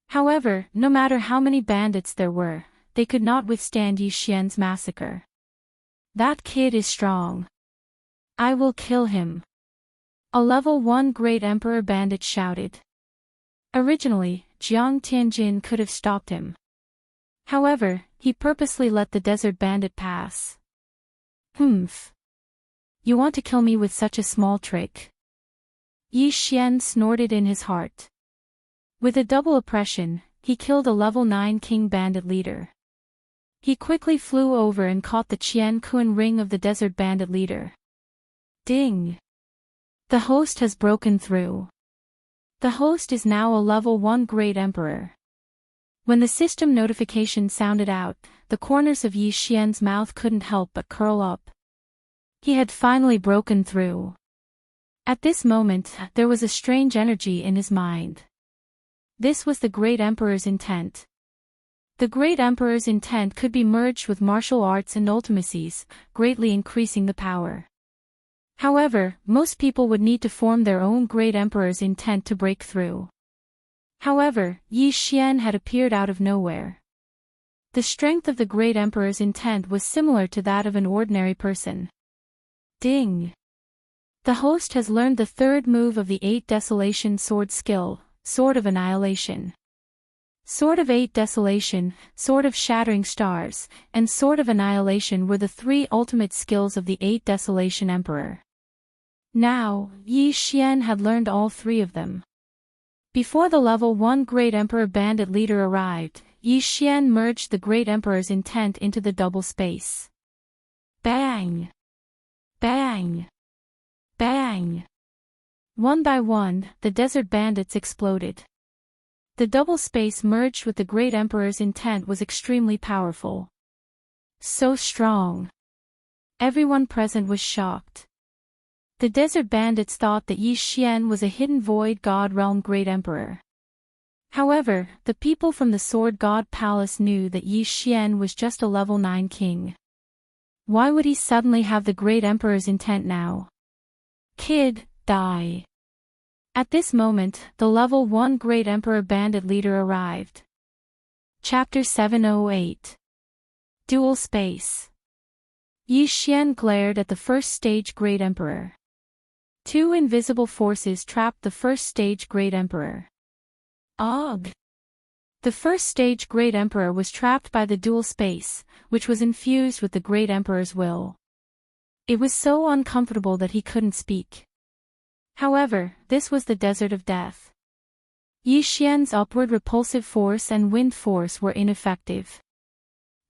However, no matter how many bandits there were, they could not withstand Yi Xian's massacre. That kid is strong. I will kill him. A level 1 Great Emperor bandit shouted. Originally, Jiang Tianjin could have stopped him. However, he purposely let the desert bandit pass. Humph. You want to kill me with such a small trick? Yi Xian snorted in his heart. With a double oppression, he killed a level 9 king bandit leader. He quickly flew over and caught the Qian Kun ring of the desert bandit leader. Ding! The host has broken through. The host is now a level 1 Great Emperor. When the system notification sounded out, the corners of Yi Xian's mouth couldn't help but curl up. He had finally broken through. At this moment, there was a strange energy in his mind. This was the Great Emperor's intent. The Great Emperor's intent could be merged with martial arts and ultimacies, greatly increasing the power. However, most people would need to form their own Great Emperor's intent to break through. However, Yi Xian had appeared out of nowhere. The strength of the Great Emperor's intent was similar to that of an ordinary person. Ding! The host has learned the 3rd move of the 8 Desolation sword skill, Sword of Annihilation. Sword of 8 Desolation, Sword of Shattering Stars, and Sword of Annihilation were the 3 ultimate skills of the 8 Desolation Emperor. Now, Yi Xian had learned all 3 of them. Before the level 1 Great Emperor bandit leader arrived, Yi Xian merged the Great Emperor's intent into the double space. Bang! Bang! Bang! One by one, the desert bandits exploded. The double space merged with the Great Emperor's intent was extremely powerful. So strong. Everyone present was shocked. The desert bandits thought that Yi Xian was a hidden void god realm Great Emperor. However, the people from the Sword God Palace knew that Yi Xian was just a level 9 king. Why would he suddenly have the Great Emperor's intent now? Kid, die. At this moment, the level 1 Great Emperor bandit leader arrived. Chapter 708. Dual Space. Yi Xian glared at the first stage Great Emperor. 2 invisible forces trapped the first stage Great Emperor. Ugh! The first stage Great Emperor was trapped by the dual space, which was infused with the Great Emperor's will. It was so uncomfortable that he couldn't speak. However, this was the desert of death. Yi Xian's upward repulsive force and wind force were ineffective.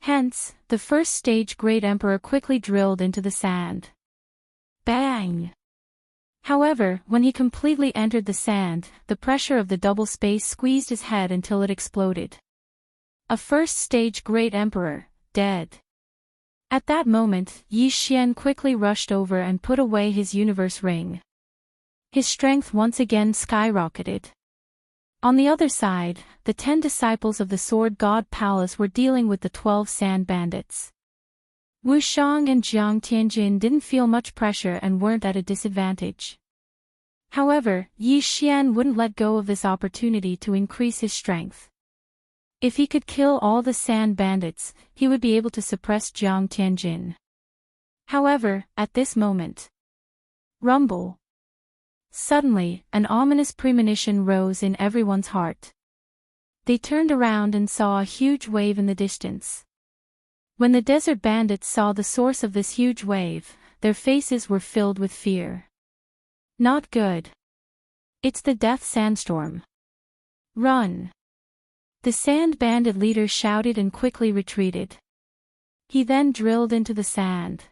Hence, the first stage Great Emperor quickly drilled into the sand. Bang! However, when he completely entered the sand, the pressure of the double space squeezed his head until it exploded. A first stage Great Emperor, dead. At that moment, Yi Xian quickly rushed over and put away his universe ring. His strength once again skyrocketed. On the other side, the 10 disciples of the Sword God Palace were dealing with the 12 sand bandits. Wuxiang and Jiang Tianjin didn't feel much pressure and weren't at a disadvantage. However, Yi Xian wouldn't let go of this opportunity to increase his strength. If he could kill all the sand bandits, he would be able to suppress Jiang Tianjin. However, at this moment, rumble. Suddenly, an ominous premonition rose in everyone's heart. They turned around and saw a huge wave in the distance. When the desert bandits saw the source of this huge wave, their faces were filled with fear. Not good. It's the death sandstorm. Run! The sand bandit leader shouted and quickly retreated. He then drilled into the sand.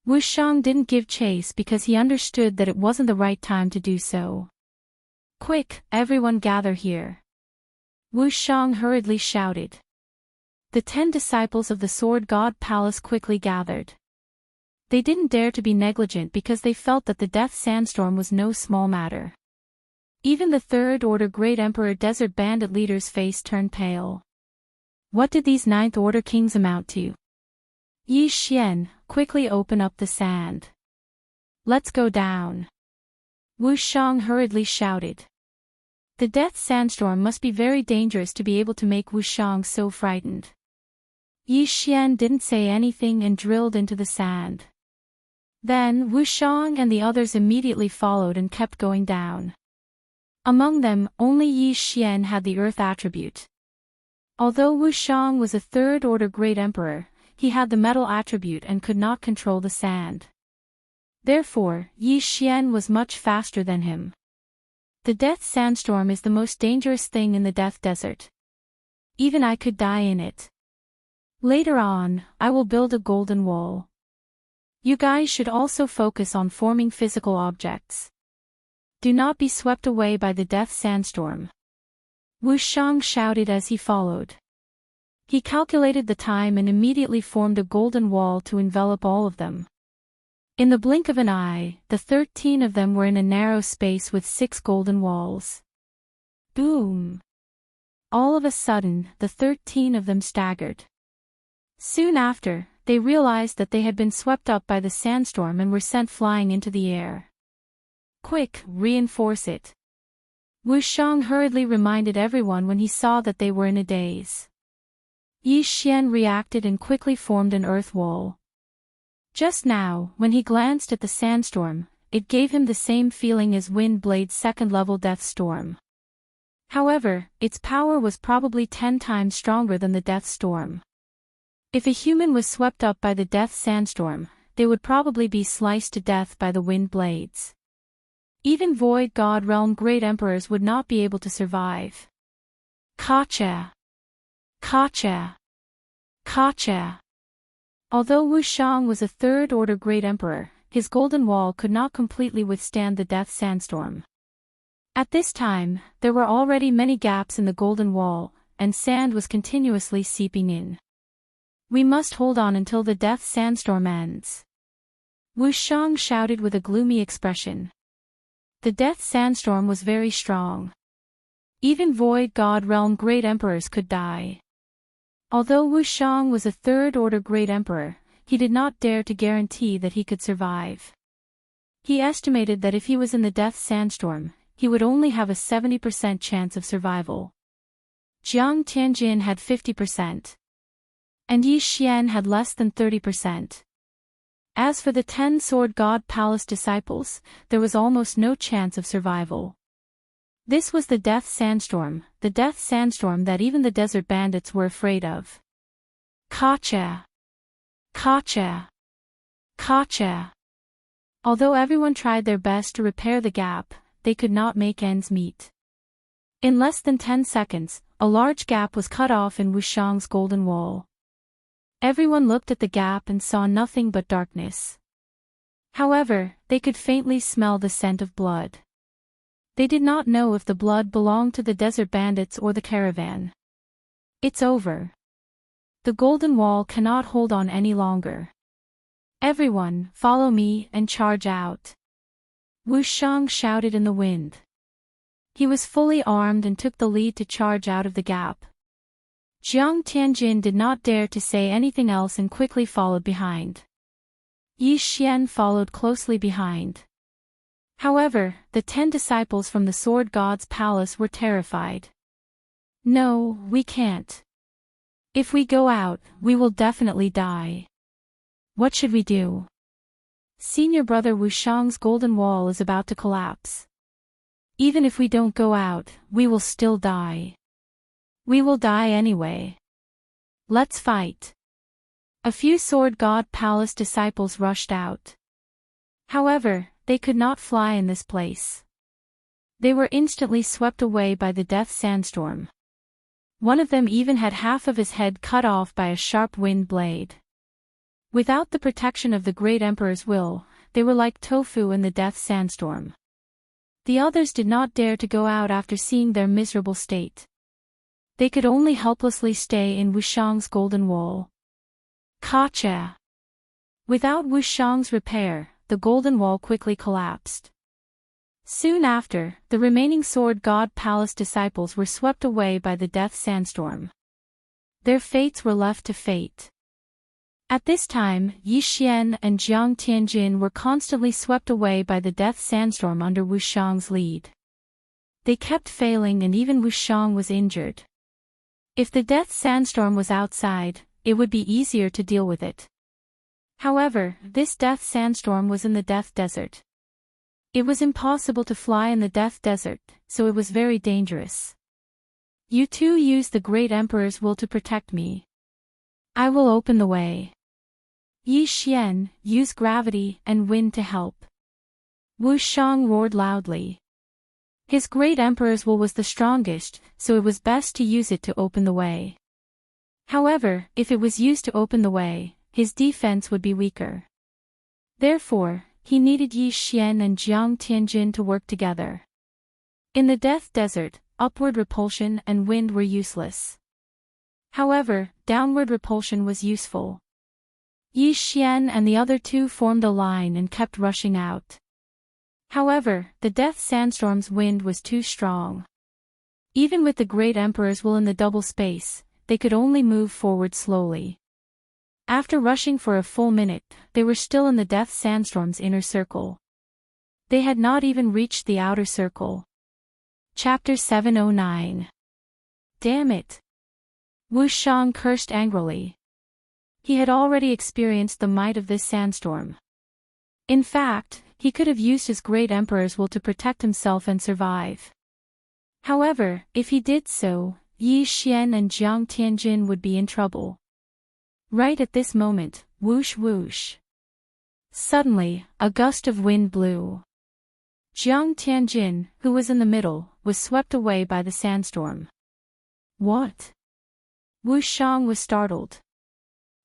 Wuxiang didn't give chase because he understood that it wasn't the right time to do so. Quick, everyone gather here. Wuxiang hurriedly shouted. The 10 disciples of the Sword God Palace quickly gathered. They didn't dare to be negligent because they felt that the death sandstorm was no small matter. Even the Third Order Great Emperor Desert Bandit leader's face turned pale. What did these Ninth Order kings amount to? Yi Xian, quickly open up the sand. Let's go down. Wuxiang hurriedly shouted. The death sandstorm must be very dangerous to be able to make Wuxiang so frightened. Yi Xian didn't say anything and drilled into the sand. Then Wuxiang and the others immediately followed and kept going down. Among them, only Yi Xian had the earth attribute. Although Wuxiang was a Third Order Great Emperor, he had the metal attribute and could not control the sand. Therefore, Yi Xian was much faster than him. The death sandstorm is the most dangerous thing in the death desert. Even I could die in it. Later on, I will build a golden wall. You guys should also focus on forming physical objects. Do not be swept away by the death sandstorm. Wuxiang shouted as he followed. He calculated the time and immediately formed a golden wall to envelop all of them. In the blink of an eye, the 13 of them were in a narrow space with 6 golden walls. Boom! All of a sudden, the 13 of them staggered. Soon after, they realized that they had been swept up by the sandstorm and were sent flying into the air. Quick, reinforce it. Wuxiang hurriedly reminded everyone when he saw that they were in a daze. Yi Xian reacted and quickly formed an earth wall. Just now, when he glanced at the sandstorm, it gave him the same feeling as Wind Blade's second-level death storm. However, its power was probably 10 times stronger than the death storm. If a human was swept up by the death sandstorm, they would probably be sliced to death by the wind blades. Even Void God Realm Great Emperors would not be able to survive. Gotcha! Gotcha! Gotcha! Although Wuxiang was a Third Order Great Emperor, his golden wall could not completely withstand the death sandstorm. At this time, there were already many gaps in the golden wall, and sand was continuously seeping in. We must hold on until the death sandstorm ends. Wuxiang shouted with a gloomy expression. The death sandstorm was very strong. Even Void God Realm Great Emperors could die. Although Wuxiang was a Third Order Great Emperor, he did not dare to guarantee that he could survive. He estimated that if he was in the death sandstorm, he would only have a 70% chance of survival. Jiang Tianjin had 50%. And Yi Xian had less than 30%. As for the 10 Sword God Palace disciples, there was almost no chance of survival. This was the death sandstorm that even the desert bandits were afraid of. Gotcha! Gotcha! Gotcha! Although everyone tried their best to repair the gap, they could not make ends meet. In less than 10 seconds, a large gap was cut off in Wuxiang's golden wall. Everyone looked at the gap and saw nothing but darkness. However, they could faintly smell the scent of blood. They did not know if the blood belonged to the desert bandits or the caravan. It's over. The golden wall cannot hold on any longer. Everyone, follow me and charge out. Wuxiang shouted in the wind. He was fully armed and took the lead to charge out of the gap. Jiang Tianjin did not dare to say anything else and quickly followed behind. Yi Xian followed closely behind. However, the 10 disciples from the Sword God's palace were terrified. No, we can't. If we go out, we will definitely die. What should we do? Senior brother Wuxiang's golden wall is about to collapse. Even if we don't go out, we will still die. We will die anyway. Let's fight. A few Sword God Palace disciples rushed out. However, they could not fly in this place. They were instantly swept away by the death sandstorm. One of them even had half of his head cut off by a sharp wind blade. Without the protection of the great emperor's will, they were like tofu in the death sandstorm. The others did not dare to go out after seeing their miserable state. They could only helplessly stay in Wuxiang's golden wall. Gotcha! Without Wuxiang's repair, the golden wall quickly collapsed. Soon after, the remaining Sword God Palace disciples were swept away by the death sandstorm. Their fates were left to fate. At this time, Yi Xian and Jiang Tianjin were constantly swept away by the death sandstorm under Wuxiang's lead. They kept failing and even Wuxiang was injured. If the death sandstorm was outside, it would be easier to deal with it. However, this death sandstorm was in the death desert. It was impossible to fly in the death desert, so it was very dangerous. You two use the great emperor's will to protect me. I will open the way. Yi Xian, use gravity and wind to help. Wuxiang roared loudly. His great emperor's will was the strongest, so it was best to use it to open the way. However, if it was used to open the way, his defense would be weaker. Therefore, he needed Yi Xian and Jiang Tianjin to work together. In the death desert, upward repulsion and wind were useless. However, downward repulsion was useful. Yi Xian and the other two formed a line and kept rushing out. However, the death sandstorm's wind was too strong. Even with the great emperor's will in the double space, they could only move forward slowly. After rushing for a full minute, they were still in the death sandstorm's inner circle. They had not even reached the outer circle. Chapter 709. Damn it! Wuxiang cursed angrily. He had already experienced the might of this sandstorm. In fact, he could have used his great emperor's will to protect himself and survive. However, if he did so, Yi Xian and Jiang Tianjin would be in trouble. Right at this moment, whoosh whoosh. Suddenly, a gust of wind blew. Jiang Tianjin, who was in the middle, was swept away by the sandstorm. What? Wuxiang was startled.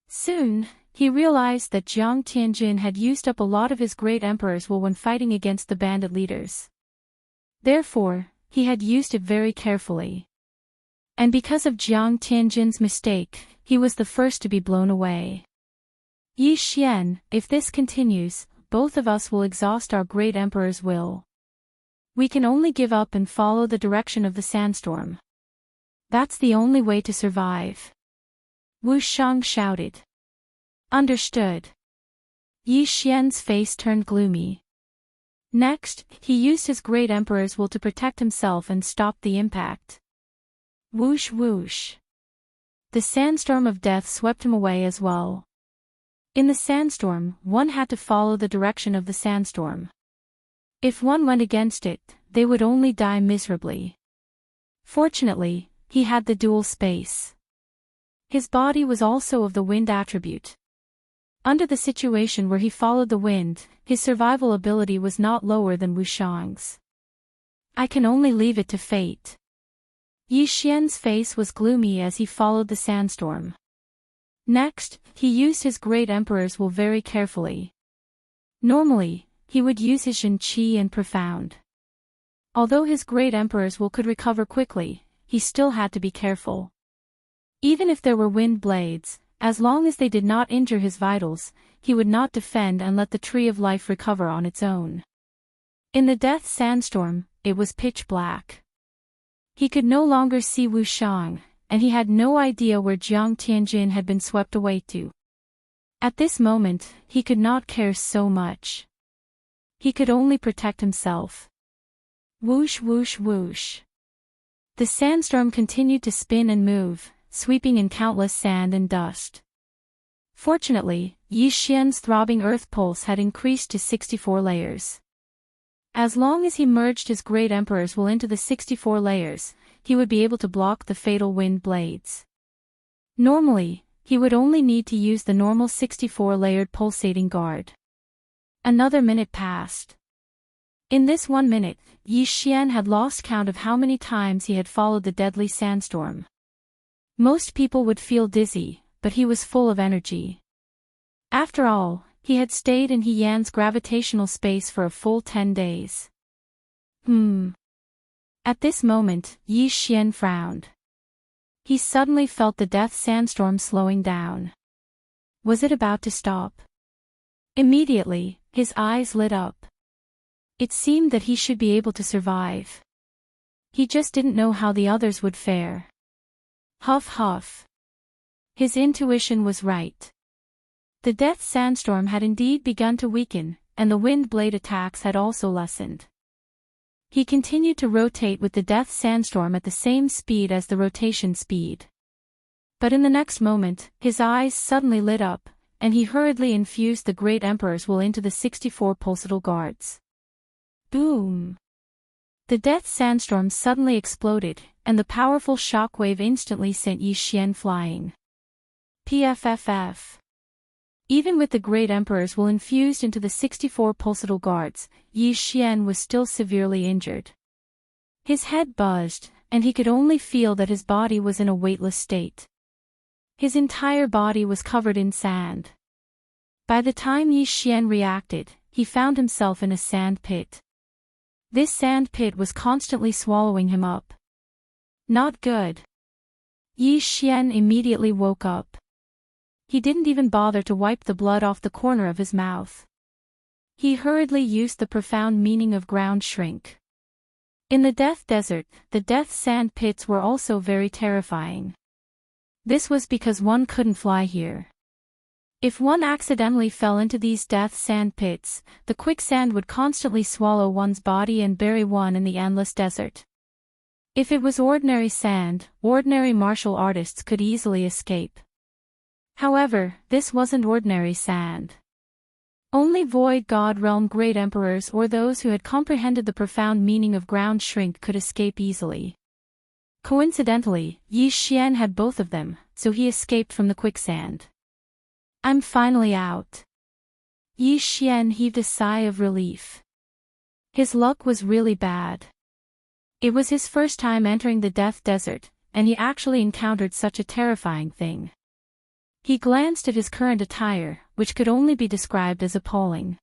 Soon, he realized that Jiang Tianjin had used up a lot of his great emperor's will when fighting against the bandit leaders. Therefore, he had used it very carefully. And because of Jiang Tianjin's mistake, he was the first to be blown away. Yi Xian, if this continues, both of us will exhaust our great emperor's will. We can only give up and follow the direction of the sandstorm. That's the only way to survive. Wuxiang shouted. Understood. Yi Xian's face turned gloomy. Next, he used his great emperor's will to protect himself and stop the impact. Whoosh whoosh. The sandstorm of death swept him away as well. In the sandstorm, one had to follow the direction of the sandstorm. If one went against it, they would only die miserably. Fortunately, he had the dual space. His body was also of the wind attribute. Under the situation where he followed the wind, his survival ability was not lower than Wuxiang's. I can only leave it to fate. Yi Xian's face was gloomy as he followed the sandstorm. Next, he used his great emperor's will very carefully. Normally, he would use his Shen Qi and profound. Although his great emperor's will could recover quickly, he still had to be careful. Even if there were wind blades, as long as they did not injure his vitals, he would not defend and let the tree of life recover on its own. In the death sandstorm, it was pitch black. He could no longer see Wuxiang, and he had no idea where Jiang Tianjin had been swept away to. At this moment, he could not care so much. He could only protect himself. Whoosh whoosh whoosh. The sandstorm continued to spin and move, sweeping in countless sand and dust. Fortunately, Yi Xian's throbbing earth pulse had increased to 64 layers. As long as he merged his great emperor's will into the 64 layers, he would be able to block the fatal wind blades. Normally, he would only need to use the normal 64-layered pulsating guard. Another minute passed. In this 1 minute, Yi Xian had lost count of how many times he had followed the deadly sandstorm. Most people would feel dizzy, but he was full of energy. After all, he had stayed in He Yan's gravitational space for a full 10 days. At this moment, Yi Xian frowned. He suddenly felt the death sandstorm slowing down. Was it about to stop? Immediately, his eyes lit up. It seemed that he should be able to survive. He just didn't know how the others would fare. Huff huff. His intuition was right. The death sandstorm had indeed begun to weaken, and the wind blade attacks had also lessened. He continued to rotate with the death sandstorm at the same speed as the rotation speed. But in the next moment, his eyes suddenly lit up, and he hurriedly infused the great emperor's will into the 64 pulsatile guards. Boom! The death sandstorm suddenly exploded, and the powerful shockwave instantly sent Yi Xian flying. PFFF. Even with the great emperor's will infused into the 64 pulsatile guards, Yi Xian was still severely injured. His head buzzed, and he could only feel that his body was in a weightless state. His entire body was covered in sand. By the time Yi Xian reacted, he found himself in a sand pit. This sand pit was constantly swallowing him up. Not good. Yi Xian immediately woke up. He didn't even bother to wipe the blood off the corner of his mouth. He hurriedly used the profound meaning of ground shrink. In the death desert, the death sand pits were also very terrifying. This was because one couldn't fly here. If one accidentally fell into these death sand pits, the quicksand would constantly swallow one's body and bury one in the endless desert. If it was ordinary sand, ordinary martial artists could easily escape. However, this wasn't ordinary sand. Only Void God Realm Great Emperors or those who had comprehended the profound meaning of ground shrink could escape easily. Coincidentally, Yi Xian had both of them, so he escaped from the quicksand. I'm finally out. Yi Xian heaved a sigh of relief. His luck was really bad. It was his first time entering the death desert, and he actually encountered such a terrifying thing. He glanced at his current attire, which could only be described as appalling.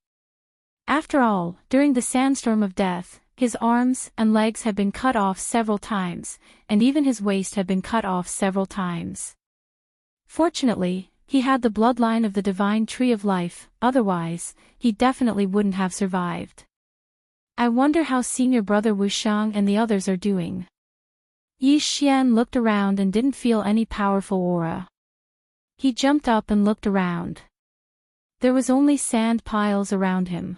After all, during the sandstorm of death, his arms and legs had been cut off several times, and even his waist had been cut off several times. Fortunately, he had the bloodline of the divine tree of life, otherwise, he definitely wouldn't have survived. I wonder how senior brother Wuxiang and the others are doing. Yi Xian looked around and didn't feel any powerful aura. He jumped up and looked around. There was only sand piles around him.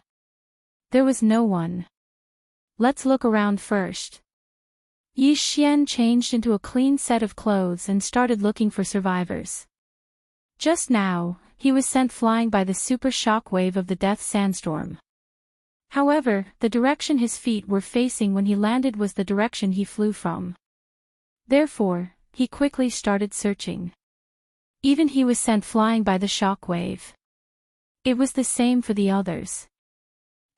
There was no one. Let's look around first. Yi Xian changed into a clean set of clothes and started looking for survivors. Just now, he was sent flying by the super shock wave of the death sandstorm. However, the direction his feet were facing when he landed was the direction he flew from. Therefore, he quickly started searching. Even he was sent flying by the shock wave. It was the same for the others.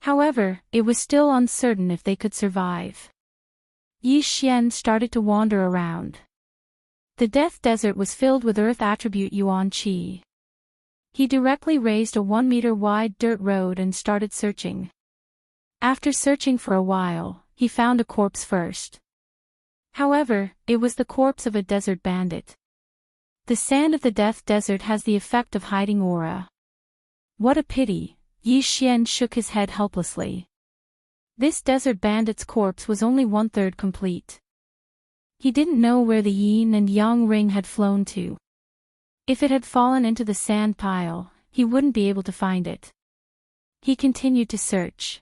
However, it was still uncertain if they could survive. Yi Xian started to wander around. The death desert was filled with earth attribute yuan qi. He directly raised a 1-meter wide dirt road and started searching. After searching for a while, he found a corpse first. However, it was the corpse of a desert bandit. The sand of the Death Desert has the effect of hiding aura. What a pity, Yi Xian shook his head helplessly. This desert bandit's corpse was only 1/3 complete. He didn't know where the yin and yang ring had flown to. If it had fallen into the sand pile, he wouldn't be able to find it. He continued to search.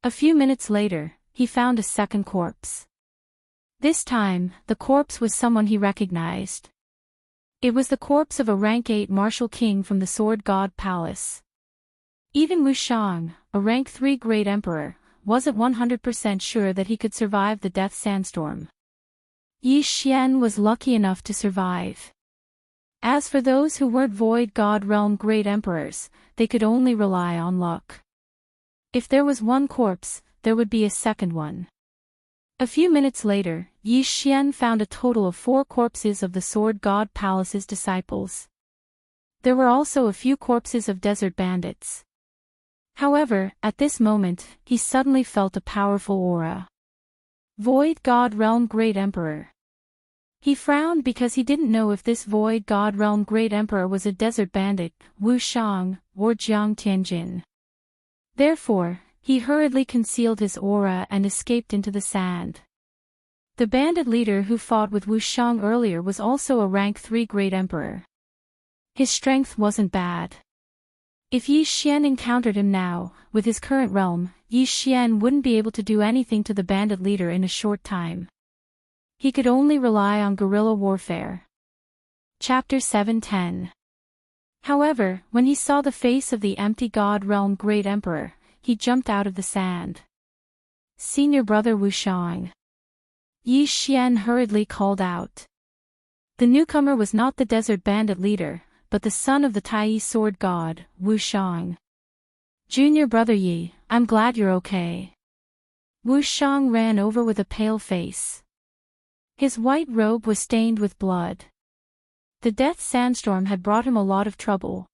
A few minutes later, he found a second corpse. This time, the corpse was someone he recognized. It was the corpse of a rank 8 martial king from the Sword God Palace. Even Wuxiang, a rank 3 great emperor, wasn't 100% sure that he could survive the death sandstorm. Yi Xian was lucky enough to survive. As for those who weren't Void God Realm great emperors, they could only rely on luck. If there was one corpse, there would be a second one. A few minutes later, Yi Xian found a total of 4 corpses of the Sword God Palace's disciples. There were also a few corpses of desert bandits. However, at this moment, he suddenly felt a powerful aura. Void God Realm Great Emperor. He frowned because he didn't know if this Void God Realm Great Emperor was a desert bandit, Wuxiang, or Jiang Tianjin. Therefore, he hurriedly concealed his aura and escaped into the sand. The bandit leader who fought with Wuxiang earlier was also a rank 3 great emperor. His strength wasn't bad. If Yi Xian encountered him now, with his current realm, Yi Xian wouldn't be able to do anything to the bandit leader in a short time. He could only rely on guerrilla warfare. Chapter 7:10. However, when he saw the face of the empty God Realm Great Emperor, he jumped out of the sand. Senior brother Wuxiang. Yi Xian hurriedly called out. The newcomer was not the desert bandit leader, but the son of the Tai sword god, Wuxiang. Junior brother Yi, I'm glad you're okay. Wuxiang ran over with a pale face. His white robe was stained with blood. The death sandstorm had brought him a lot of trouble.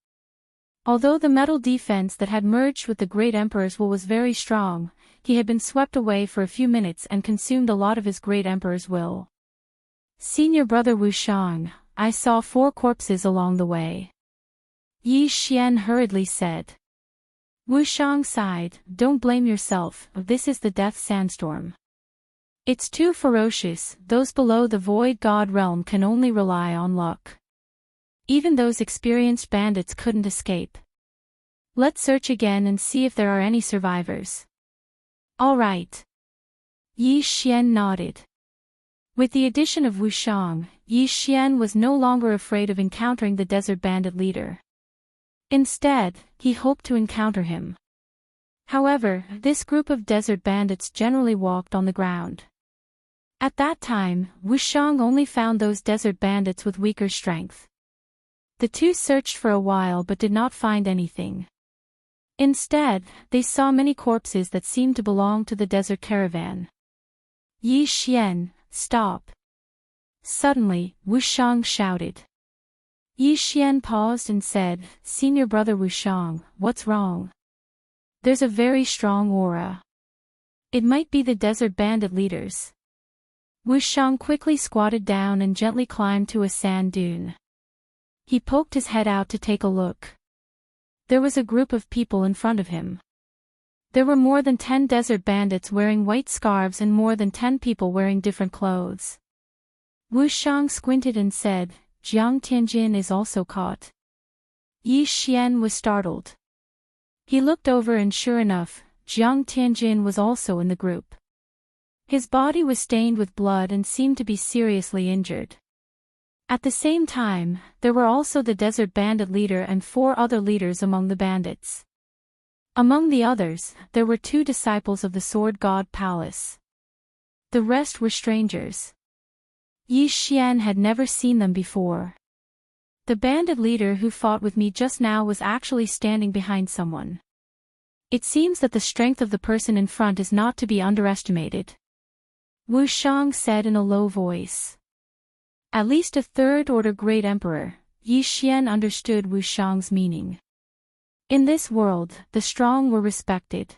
Although the metal defense that had merged with the Great Emperor's will was very strong, he had been swept away for a few minutes and consumed a lot of his Great Emperor's will. Senior brother Wuxiang, I saw 4 corpses along the way. Yi Xian hurriedly said. Wuxiang sighed, don't blame yourself, this is the death sandstorm. It's too ferocious, those below the Void God realm can only rely on luck. Even those experienced bandits couldn't escape. Let's search again and see if there are any survivors. All right. Yi Xian nodded. With the addition of Wuxiang, Yi Xian was no longer afraid of encountering the desert bandit leader. Instead, he hoped to encounter him. However, this group of desert bandits generally walked on the ground. At that time, Wuxiang only found those desert bandits with weaker strength. The two searched for a while but did not find anything. Instead, they saw many corpses that seemed to belong to the desert caravan. Yi Xian, stop. Suddenly, Wuxiang shouted. Yi Xian paused and said, Senior brother Wuxiang, what's wrong? There's a very strong aura. It might be the desert bandit leaders. Wuxiang quickly squatted down and gently climbed to a sand dune. He poked his head out to take a look. There was a group of people in front of him. There were more than 10 desert bandits wearing white scarves and more than 10 people wearing different clothes. Wuxiang squinted and said, Jiang Tianjin is also caught. Yi Xian was startled. He looked over and sure enough, Jiang Tianjin was also in the group. His body was stained with blood and seemed to be seriously injured. At the same time, there were also the desert bandit leader and 4 other leaders among the bandits. Among the others, there were 2 disciples of the Sword God Palace. The rest were strangers. Yi Xian had never seen them before. The bandit leader who fought with me just now was actually standing behind someone. It seems that the strength of the person in front is not to be underestimated. Wuxiang said in a low voice. At least a 3rd-order great emperor, Yi Xian understood Wuxiang's meaning. In this world, the strong were respected.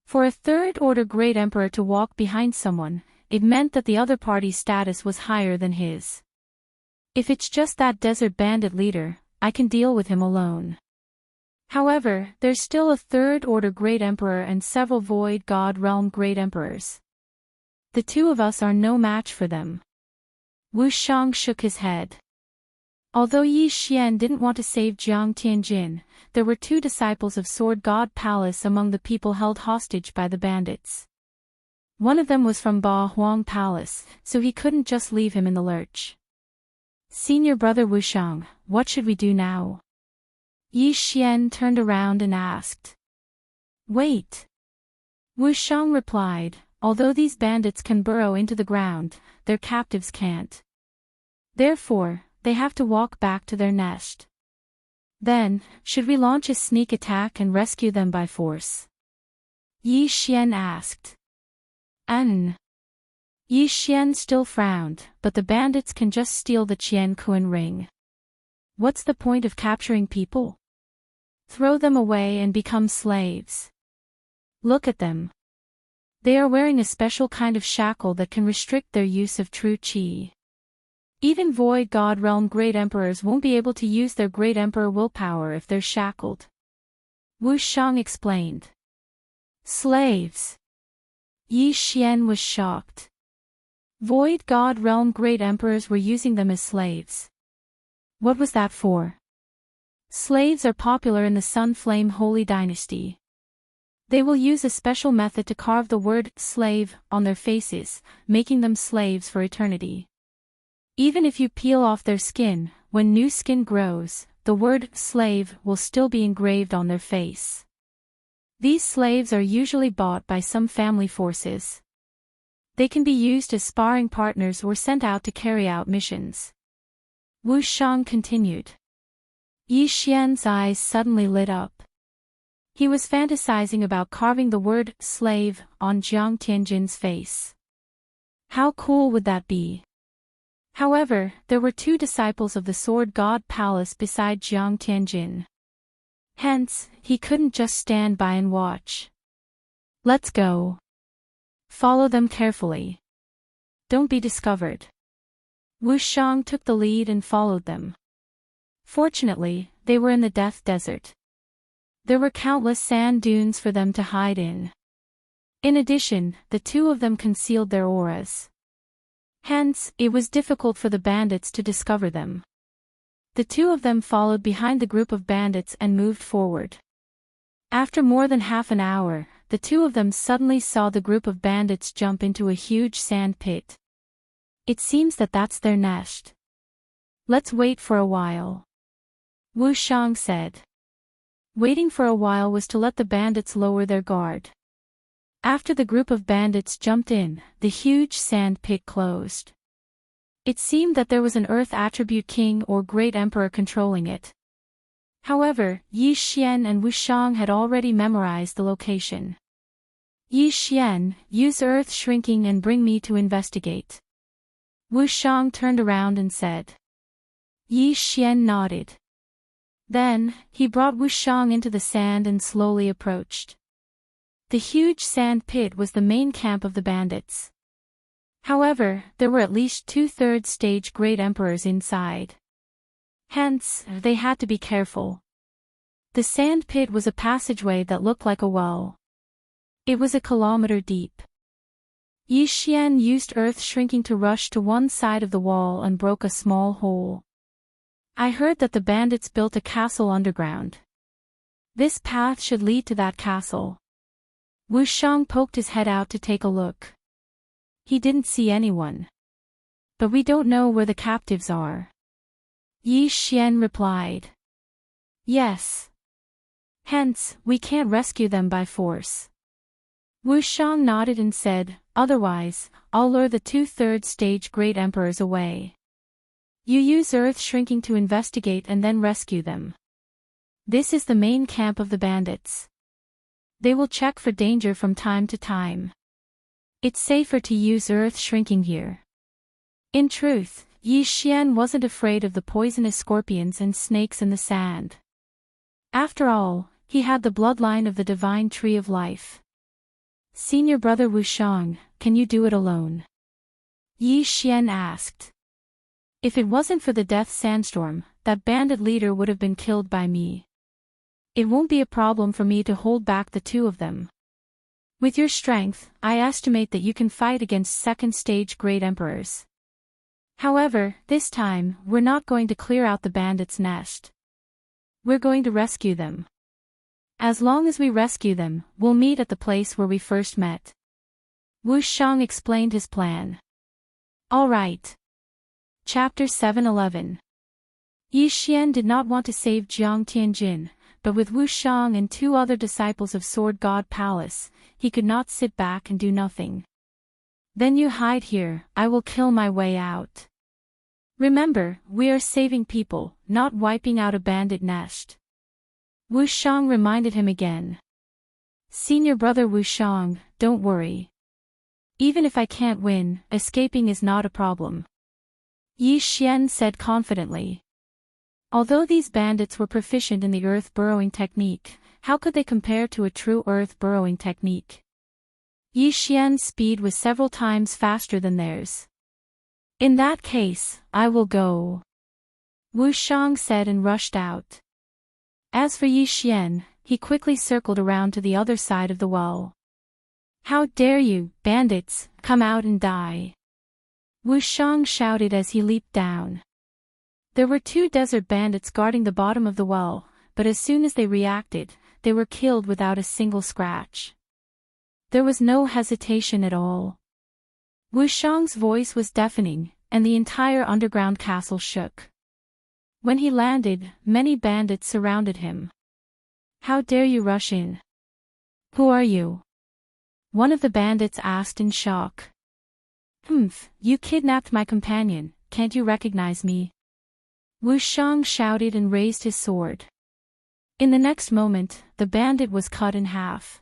For a third-order great emperor to walk behind someone, it meant that the other party's status was higher than his. If it's just that desert bandit leader, I can deal with him alone. However, there's still a third-order great emperor and several void god realm great emperors. The two of us are no match for them. Wuxiang shook his head. Although Yi Xian didn't want to save Jiang Tianjin, there were two disciples of Sword God Palace among the people held hostage by the bandits. One of them was from Ba Huang Palace, so he couldn't just leave him in the lurch. Senior brother Wuxiang, what should we do now? Yi Xian turned around and asked. Wait. Wuxiang replied, although these bandits can burrow into the ground, their captives can't. Therefore, they have to walk back to their nest. Then, should we launch a sneak attack and rescue them by force? Yi Xian asked. Yi Xian still frowned, but the bandits can just steal the Qian Kun ring. What's the point of capturing people? Throw them away and become slaves. Look at them. They are wearing a special kind of shackle that can restrict their use of true qi. Even Void God Realm Great Emperors won't be able to use their Great Emperor willpower if they're shackled. Wuxiang explained. Slaves. Yi Xian was shocked. Void God Realm Great Emperors were using them as slaves. What was that for? Slaves are popular in the Sun Flame Holy Dynasty. They will use a special method to carve the word slave on their faces, making them slaves for eternity. Even if you peel off their skin, when new skin grows, the word slave will still be engraved on their face. These slaves are usually bought by some family forces. They can be used as sparring partners or sent out to carry out missions. Wuxiang continued. Yi Xian's eyes suddenly lit up. He was fantasizing about carving the word slave on Jiang Tianjin's face. How cool would that be? However, there were two disciples of the Sword God Palace beside Jiang Tianjin. Hence, he couldn't just stand by and watch. Let's go. Follow them carefully. Don't be discovered. Wuxiang took the lead and followed them. Fortunately, they were in the Death Desert. There were countless sand dunes for them to hide in. In addition, the two of them concealed their auras. Hence, it was difficult for the bandits to discover them. The two of them followed behind the group of bandits and moved forward. After more than half an hour, the two of them suddenly saw the group of bandits jump into a huge sand pit. It seems that that's their nest. Let's wait for a while. Wuxiang said. Waiting for a while was to let the bandits lower their guard. After the group of bandits jumped in, the huge sand pit closed. It seemed that there was an Earth Attribute King or Great Emperor controlling it. However, Yi Xian and Wuxiang had already memorized the location. Yi Xian, use Earth Shrinking and bring me to investigate. Wuxiang turned around and said. Yi Xian nodded. Then, he brought Wuxiang into the sand and slowly approached. The huge sand pit was the main camp of the bandits. However, there were at least 2/3 stage Great Emperors inside. Hence, they had to be careful. The sand pit was a passageway that looked like a well. It was a kilometer deep. Yi Xian used Earth Shrinking to rush to one side of the wall and broke a small hole. I heard that the bandits built a castle underground. This path should lead to that castle. Wuxiang poked his head out to take a look. He didn't see anyone. But we don't know where the captives are. Yi Xian replied. Yes. Hence, we can't rescue them by force. Wuxiang nodded and said, otherwise, I'll lure the 2/3 stage Great Emperors away. You use Earth Shrinking to investigate and then rescue them. This is the main camp of the bandits. They will check for danger from time to time. It's safer to use Earth Shrinking here. In truth, Yi Xian wasn't afraid of the poisonous scorpions and snakes in the sand. After all, he had the bloodline of the divine tree of life. Senior brother Wuxiang, can you do it alone? Yi Xian asked. If it wasn't for the death sandstorm, that bandit leader would have been killed by me. It won't be a problem for me to hold back the two of them. With your strength, I estimate that you can fight against second-stage great emperors. However, this time, we're not going to clear out the bandits' nest. We're going to rescue them. As long as we rescue them, we'll meet at the place where we first met. Wuxiang explained his plan. All right. Chapter 711. Yi Xian did not want to save Jiang Tianjin, but with Wuxiang and 2 other disciples of Sword God Palace, he could not sit back and do nothing. Then you hide here, I will kill my way out. Remember, we are saving people, not wiping out a bandit nest. Wuxiang reminded him again. Senior brother Wuxiang, don't worry. Even if I can't win, escaping is not a problem. Yi Xian said confidently. Although these bandits were proficient in the earth burrowing technique, how could they compare to a true earth burrowing technique? Yi Xian's speed was several times faster than theirs. In that case, I will go. Wuxiang said and rushed out. As for Yi Xian, he quickly circled around to the other side of the well. How dare you, bandits, come out and die! Wuxiang shouted as he leaped down. There were 2 desert bandits guarding the bottom of the well, but as soon as they reacted, they were killed without a single scratch. There was no hesitation at all. Wuxiang's voice was deafening, and the entire underground castle shook. When he landed, many bandits surrounded him. How dare you rush in? Who are you? One of the bandits asked in shock. You kidnapped my companion, can't you recognize me? Wuxiang shouted and raised his sword. In the next moment, the bandit was cut in half.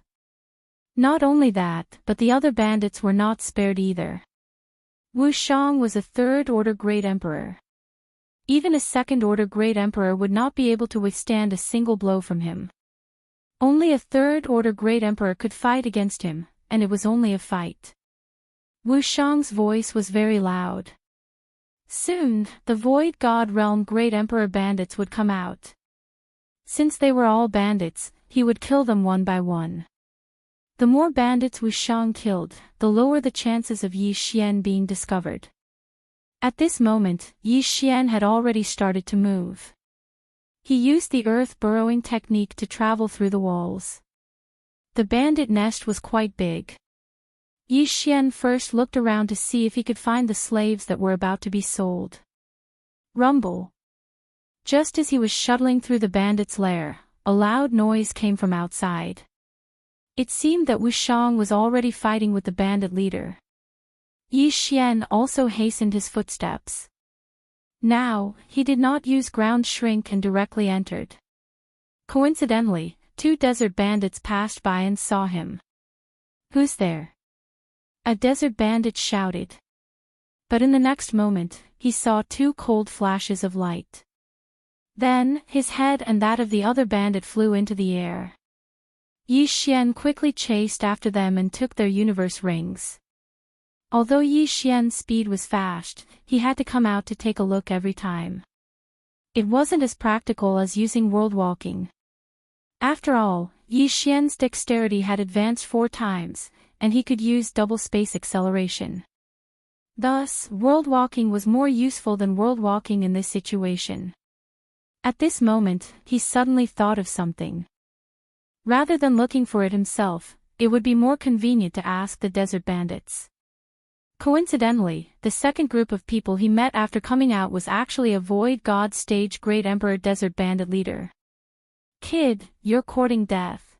Not only that, but the other bandits were not spared either. Wuxiang was a third-order great emperor. Even a second-order great emperor would not be able to withstand a single blow from him. Only a third-order great emperor could fight against him, and it was only a fight. Wuxiang's voice was very loud. Soon, the Void God Realm Great Emperor bandits would come out. Since they were all bandits, he would kill them one by one. The more bandits Wuxiang killed, the lower the chances of Yi Xian being discovered. At this moment, Yi Xian had already started to move. He used the earth burrowing technique to travel through the walls. The bandit nest was quite big. Yi Xian first looked around to see if he could find the slaves that were about to be sold. Rumble. Just as he was shuttling through the bandit's lair, a loud noise came from outside. It seemed that Wuxiang was already fighting with the bandit leader. Yi Xian also hastened his footsteps. Now, he did not use ground shrink and directly entered. Coincidentally, 2 desert bandits passed by and saw him. Who's there? A desert bandit shouted. But in the next moment, he saw 2 cold flashes of light. Then, his head and that of the other bandit flew into the air. Yi Xian quickly chased after them and took their universe rings. Although Yi Xian's speed was fast, he had to come out to take a look every time. It wasn't as practical as using world walking. After all, Yi Xian's dexterity had advanced 4 times, and he could use double space acceleration. Thus, world walking was more useful than world walking in this situation. At this moment, he suddenly thought of something. Rather than looking for it himself, it would be more convenient to ask the desert bandits. Coincidentally, the second group of people he met after coming out was actually a Void God Stage Great Emperor Desert Bandit leader. Kid, you're courting death.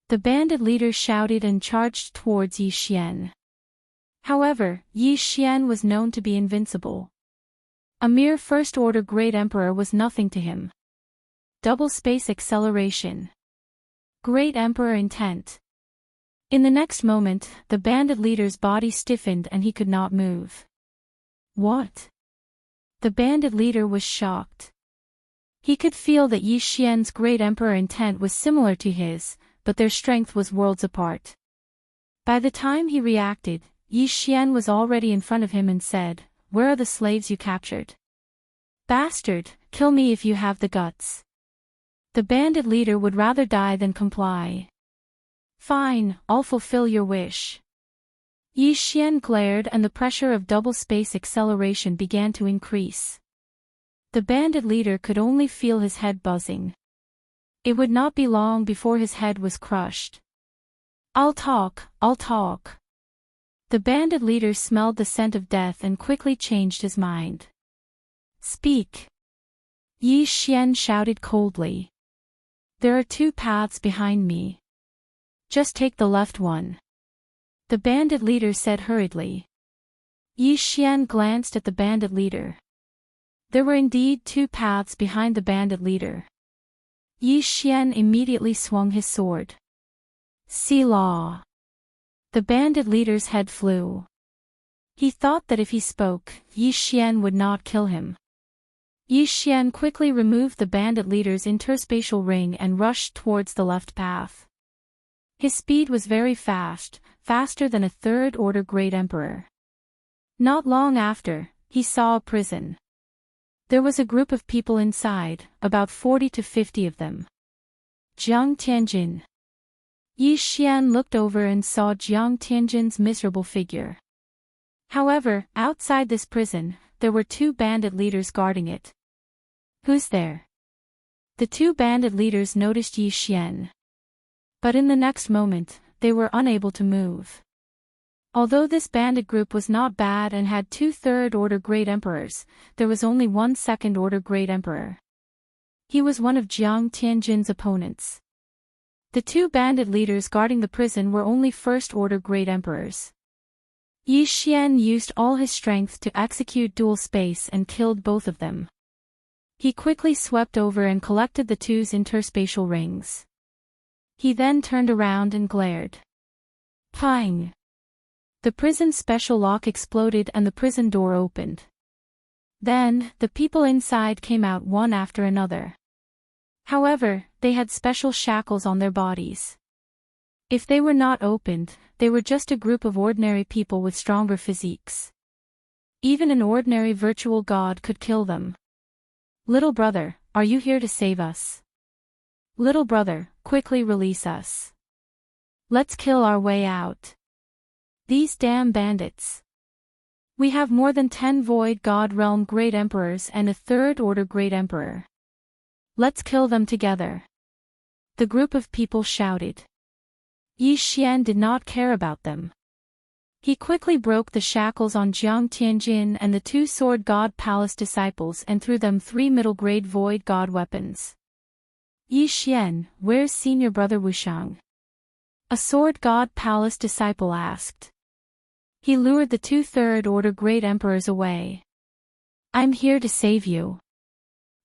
The bandit leader shouted and charged towards Yi Xian. However, Yi Xian was known to be invincible. A mere first-order Great Emperor was nothing to him. Double space acceleration. Great Emperor intent. In the next moment, the bandit leader's body stiffened and he could not move. What? The bandit leader was shocked. He could feel that Yi Xian's great emperor intent was similar to his, but their strength was worlds apart. By the time he reacted, Yi Xian was already in front of him and said, "Where are the slaves you captured? Bastard, kill me if you have the guts." The bandit leader would rather die than comply. "Fine, I'll fulfill your wish." Yi Xian glared and the pressure of double space acceleration began to increase. The bandit leader could only feel his head buzzing. It would not be long before his head was crushed. I'll talk. The bandit leader smelled the scent of death and quickly changed his mind. "Speak." Yi Xian shouted coldly. "There are two paths behind me. Just take the left one," the bandit leader said hurriedly. Yi Xian glanced at the bandit leader. There were indeed two paths behind the bandit leader. Yi Xian immediately swung his sword. "See law." The bandit leader's head flew. He thought that if he spoke, Yi Xian would not kill him. Yi Xian quickly removed the bandit leader's interspatial ring and rushed towards the left path. His speed was very fast, faster than a third-order great emperor. Not long after, he saw a prison. There was a group of people inside, about 40 to 50 of them. Jiang Tianjin. Yi Xian looked over and saw Jiang Tianjin's miserable figure. However, outside this prison, there were two bandit leaders guarding it. "Who's there?" The two bandit leaders noticed Yi Xian. But in the next moment, they were unable to move. Although this bandit group was not bad and had two third-order great emperors, there was only one second-order great emperor. He was one of Jiang Tianjin's opponents. The two bandit leaders guarding the prison were only first-order great emperors. Yi Xian used all his strength to execute dual space and killed both of them. He quickly swept over and collected the two's interspatial rings. He then turned around and glared. Pang! The prison special lock exploded and the prison door opened. Then, the people inside came out one after another. However, they had special shackles on their bodies. If they were not opened, they were just a group of ordinary people with stronger physiques. Even an ordinary virtual god could kill them. "Little brother, are you here to save us? Little brother, quickly release us. Let's kill our way out. These damn bandits. We have more than 10 Void God Realm Great Emperors and a Third Order Great Emperor. Let's kill them together." The group of people shouted. Yi Xian did not care about them. He quickly broke the shackles on Jiang Tianjin and the two Sword God Palace disciples and threw them 3 middle-grade Void God weapons. "Yi Xian, where's senior brother Wuxiang?" a Sword God Palace disciple asked. He lured the two third-order great emperors away. "I'm here to save you,"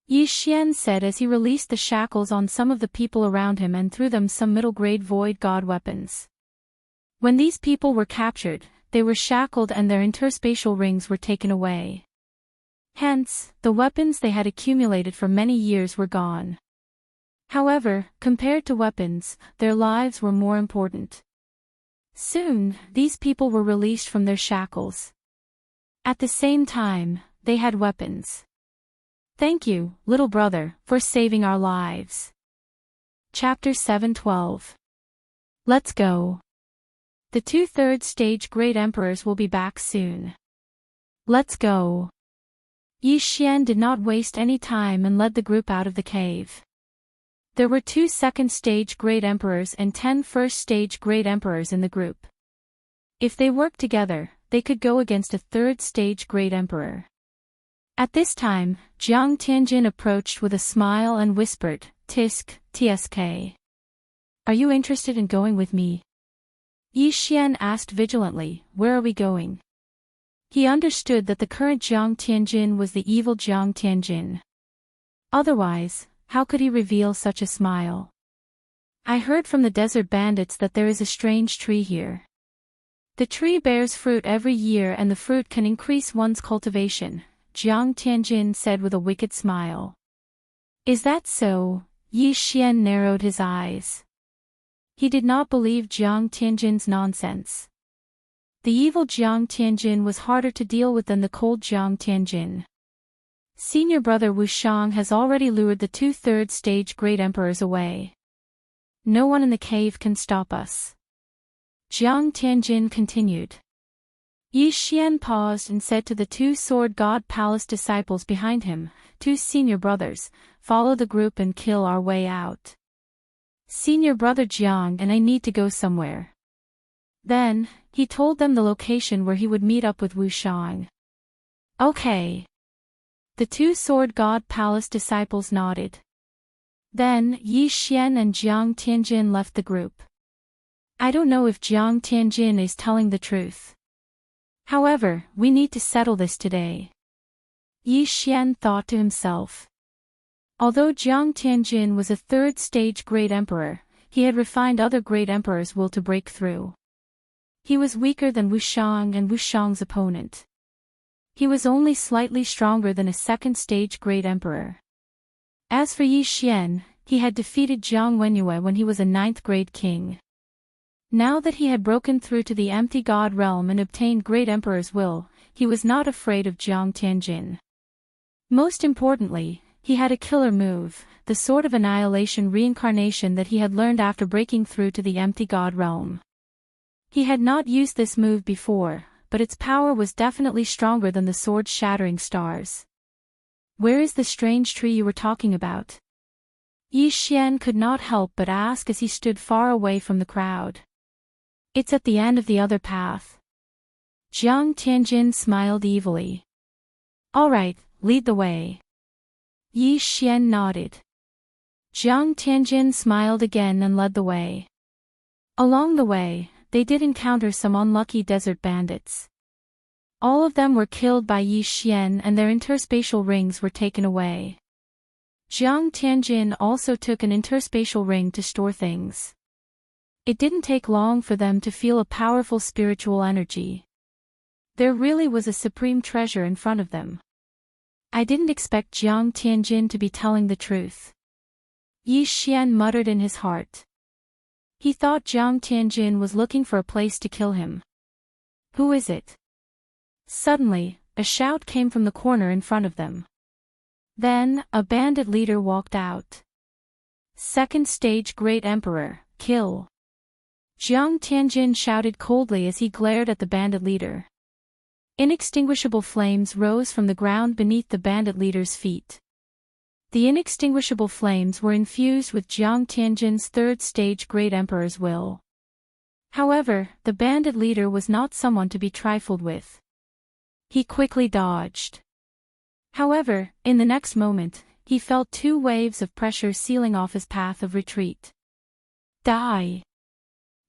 Yi Xian said as he released the shackles on some of the people around him and threw them some middle-grade Void God weapons. When these people were captured, they were shackled and their interspatial rings were taken away. Hence, the weapons they had accumulated for many years were gone. However, compared to weapons, their lives were more important. Soon, these people were released from their shackles. At the same time, they had weapons. "Thank you, little brother, for saving our lives." Chapter 7:12. Let's go. The two third-stage great emperors will be back soon. Let's go. Yi Xian did not waste any time and led the group out of the cave. There were 2 second-stage great emperors and 10 first-stage great emperors in the group. If they worked together, they could go against a third-stage great emperor. At this time, Jiang Tianjin approached with a smile and whispered, "Tisk, tsk. Are you interested in going with me?" Yi Xian asked vigilantly, "Where are we going?" He understood that the current Jiang Tianjin was the evil Jiang Tianjin. Otherwise, how could he reveal such a smile? "I heard from the desert bandits that there is a strange tree here. The tree bears fruit every year and the fruit can increase one's cultivation. Jiang Tianjin said with a wicked smile. Is that so? Yi Xian narrowed his eyes. He did not believe Jiang Tianjin's nonsense. The evil Jiang Tianjin was harder to deal with than the cold Jiang Tianjin. Senior brother Wuxiang has already lured the 2/3 stage great emperors away. No one in the cave can stop us. Jiang Tianjin continued. Yi Xian paused and said to the 2 sword god palace disciples behind him, 2 senior brothers, follow the group and kill our way out. Senior brother Jiang and I need to go somewhere. Then, he told them the location where he would meet up with Wuxiang. Okay. The 2 sword god palace disciples nodded. Then, Yi Xian and Jiang Tianjin left the group. I don't know if Jiang Tianjin is telling the truth. However, we need to settle this today. Yi Xian thought to himself. Although Jiang Tianjin was a 3rd stage great emperor, he had refined other great emperors' will to break through. He was weaker than Wuxiang and Wuxiang's opponent. He was only slightly stronger than a 2nd stage great emperor. As for Yi Xian, he had defeated Jiang Wenyue when he was a 9th grade king. Now that he had broken through to the empty god realm and obtained great emperor's will, he was not afraid of Jiang Tianjin. Most importantly, he had a killer move, the sword of annihilation reincarnation that he had learned after breaking through to the empty god realm. He had not used this move before, but its power was definitely stronger than the sword shattering stars. Where is the strange tree you were talking about? Yi Xian could not help but ask as he stood far away from the crowd. It's at the end of the other path. Jiang Tianjin smiled evilly. All right, lead the way. Yi Xian nodded. Jiang Tianjin smiled again and led the way. Along the way, they did encounter some unlucky desert bandits. All of them were killed by Yi Xian and their interspatial rings were taken away. Jiang Tianjin also took an interspatial ring to store things. It didn't take long for them to feel a powerful spiritual energy. There really was a supreme treasure in front of them. I didn't expect Jiang Tianjin to be telling the truth. Yi Xian muttered in his heart. He thought Jiang Tianjin was looking for a place to kill him. Who is it? Suddenly, a shout came from the corner in front of them. Then, a bandit leader walked out. 2nd stage Great Emperor, kill. Jiang Tianjin shouted coldly as he glared at the bandit leader. Inextinguishable flames rose from the ground beneath the bandit leader's feet. The inextinguishable flames were infused with Jiang Tianjin's 3rd stage Great Emperor's will. However, the bandit leader was not someone to be trifled with. He quickly dodged. However, in the next moment, he felt 2 waves of pressure sealing off his path of retreat. Die!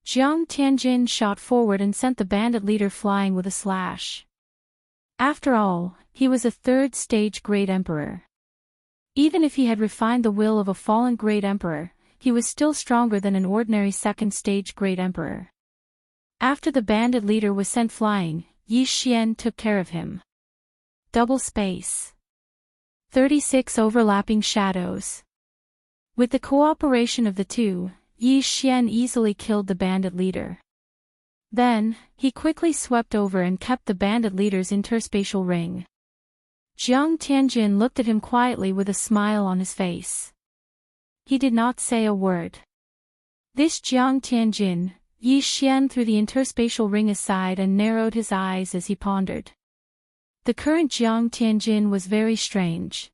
Jiang Tianjin shot forward and sent the bandit leader flying with a slash. After all, he was a 3rd stage Great Emperor. Even if he had refined the will of a fallen Great Emperor, he was still stronger than an ordinary 2nd stage Great Emperor. After the bandit leader was sent flying, Yi Xian took care of him. Double space. 36 overlapping shadows. With the cooperation of the 2, Yi Xian easily killed the bandit leader. Then, he quickly swept over and kept the bandit leader's interspatial ring. Jiang Tianjin looked at him quietly with a smile on his face. He did not say a word. This Jiang Tianjin, Yi Xian threw the interspatial ring aside and narrowed his eyes as he pondered. The current Jiang Tianjin was very strange.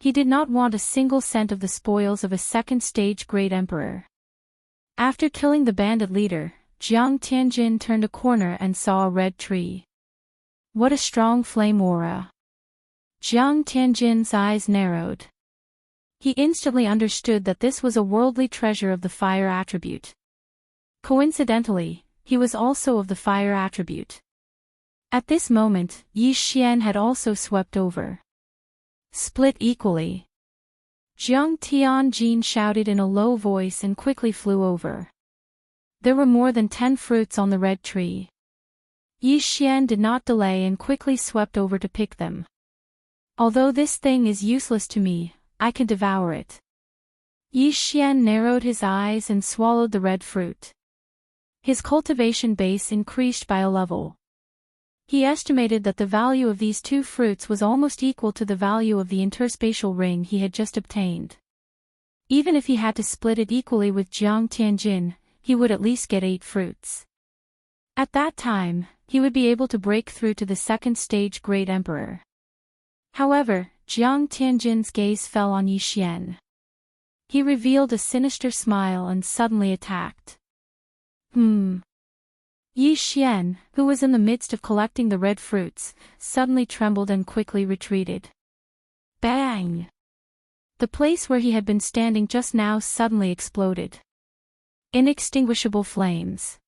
He did not want a single cent of the spoils of a 2nd stage Great Emperor. After killing the bandit leader, Jiang Tianjin turned a corner and saw a red tree. What a strong flame aura! Jiang Tianjin's eyes narrowed. He instantly understood that this was a worldly treasure of the fire attribute. Coincidentally, he was also of the fire attribute. At this moment, Yi Xian had also swept over. Split equally. Jiang Tianjin shouted in a low voice and quickly flew over. There were more than 10 fruits on the red tree. Yi Xian did not delay and quickly swept over to pick them. Although this thing is useless to me, I can devour it. Yi Xian narrowed his eyes and swallowed the red fruit. His cultivation base increased by a level. He estimated that the value of these two fruits was almost equal to the value of the interspatial ring he had just obtained. Even if he had to split it equally with Jiang Tianjin, he would at least get 8 fruits. At that time, he would be able to break through to the second stage Great Emperor. However, Jiang Tianjin's gaze fell on Yi Xian. He revealed a sinister smile and suddenly attacked. Yi Xian, who was in the midst of collecting the red fruits, suddenly trembled and quickly retreated. Bang! The place where he had been standing just now suddenly exploded. Inextinguishable flames.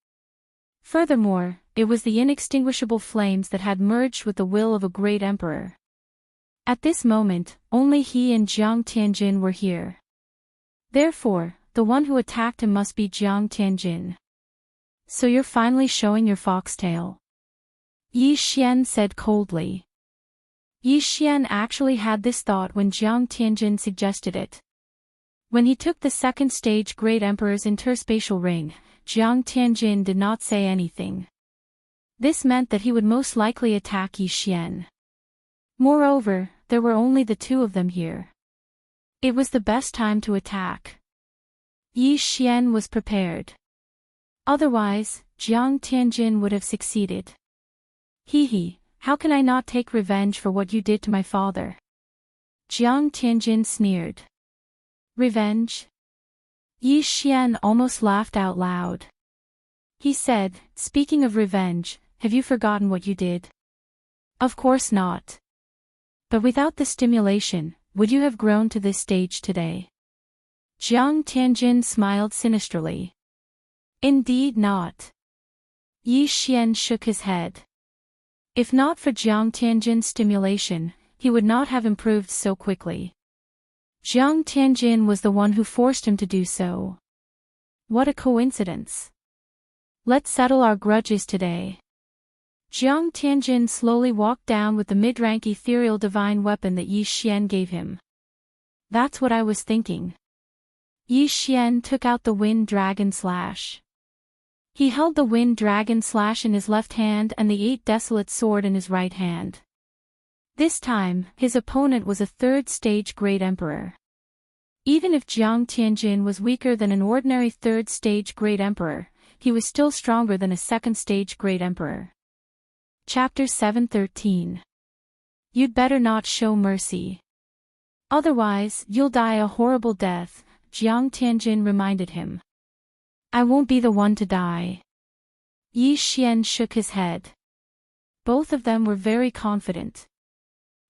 Furthermore, it was the inextinguishable flames that had merged with the will of a great emperor. At this moment, only he and Jiang Tianjin were here. Therefore, the one who attacked him must be Jiang Tianjin. So you're finally showing your foxtail? Yi Xian said coldly. Yi Xian actually had this thought when Jiang Tianjin suggested it. When he took the second stage Great Emperor's interspatial ring, Jiang Tianjin did not say anything. This meant that he would most likely attack Yi Xian. Moreover, there were only the two of them here. It was the best time to attack. Yi Xian was prepared. Otherwise, Jiang Tianjin would have succeeded. Hee, how can I not take revenge for what you did to my father? Jiang Tianjin sneered. Revenge? Yi Xian almost laughed out loud. He said, speaking of revenge, have you forgotten what you did? Of course not. But without the stimulation, would you have grown to this stage today? Jiang Tianjin smiled sinisterly. Indeed not. Yi Xian shook his head. If not for Jiang Tianjin's stimulation, he would not have improved so quickly. Jiang Tianjin was the one who forced him to do so. What a coincidence. Let's settle our grudges today. Jiang Tianjin slowly walked down with the mid-rank ethereal divine weapon that Yi Xian gave him. That's what I was thinking. Yi Xian took out the Wind Dragon Slash. He held the Wind Dragon Slash in his left hand and the 8 Desolate Sword in his right hand. This time, his opponent was a third stage Great Emperor. Even if Jiang Tianjin was weaker than an ordinary third stage Great Emperor, he was still stronger than a second stage Great Emperor. Chapter 7:13. You'd better not show mercy. Otherwise, you'll die a horrible death, Jiang Tianjin reminded him. I won't be the one to die. Yi Xian shook his head. Both of them were very confident.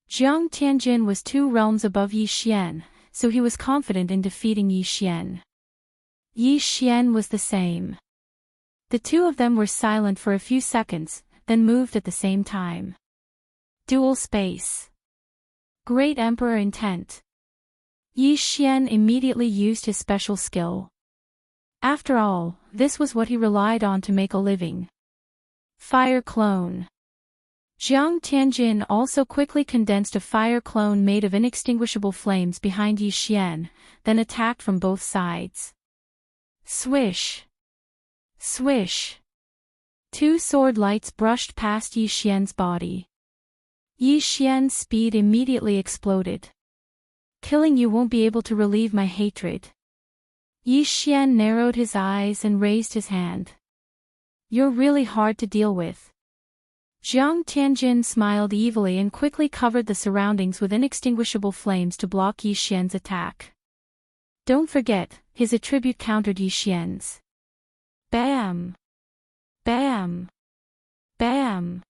Jiang Tianjin was 2 realms above Yi Xian, so he was confident in defeating Yi Xian. Yi Xian was the same. The two of them were silent for a few seconds, then moved at the same time. Dual space. Great Emperor intent. Yi Xian immediately used his special skill. After all, this was what he relied on to make a living. Fire clone. Jiang Tianjin also quickly condensed a fire clone made of inextinguishable flames behind Yi Xian, then attacked from both sides. Swish. Swish. 2 sword lights brushed past Yi Xian's body. Yi Xian's speed immediately exploded. Killing you won't be able to relieve my hatred. Yi Xian narrowed his eyes and raised his hand. You're really hard to deal with. Jiang Tianjin smiled evilly and quickly covered the surroundings with inextinguishable flames to block Yi Xian's attack. Don't forget, his attribute countered Yi Xian's. Bam! Bam! Bam!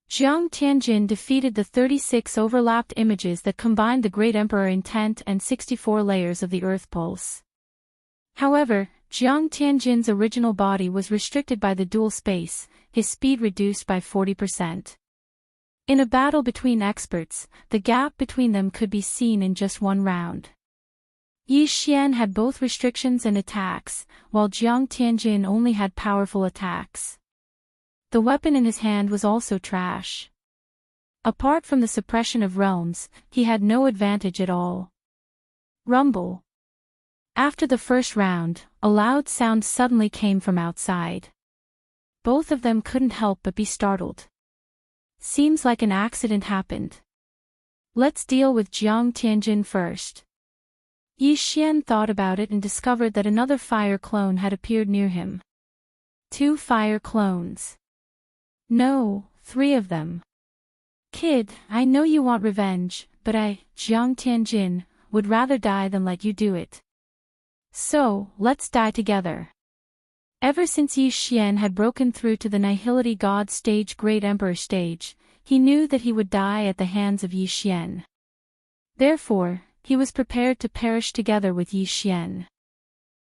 Jiang Tianjin defeated the 36 overlapped images that combined the Great Emperor intent and 64 layers of the Earth Pulse. However, Jiang Tianjin's original body was restricted by the dual space, his speed reduced by 40%. In a battle between experts, the gap between them could be seen in just 1 round. Yi Xian had both restrictions and attacks, while Jiang Tianjin only had powerful attacks. The weapon in his hand was also trash. Apart from the suppression of realms, he had no advantage at all. Rumble. After the first round, a loud sound suddenly came from outside. Both of them couldn't help but be startled. Seems like an accident happened. Let's deal with Jiang Tianjin first. Yi Xian thought about it and discovered that another fire clone had appeared near him. 2 fire clones. No, 3 of them. Kid, I know you want revenge, but I, Jiang Tianjin, would rather die than let you do it. So, let's die together. Ever since Yi Xian had broken through to the Nihility God stage Great Emperor stage, he knew that he would die at the hands of Yi Xian. Therefore, he was prepared to perish together with Yi Xian.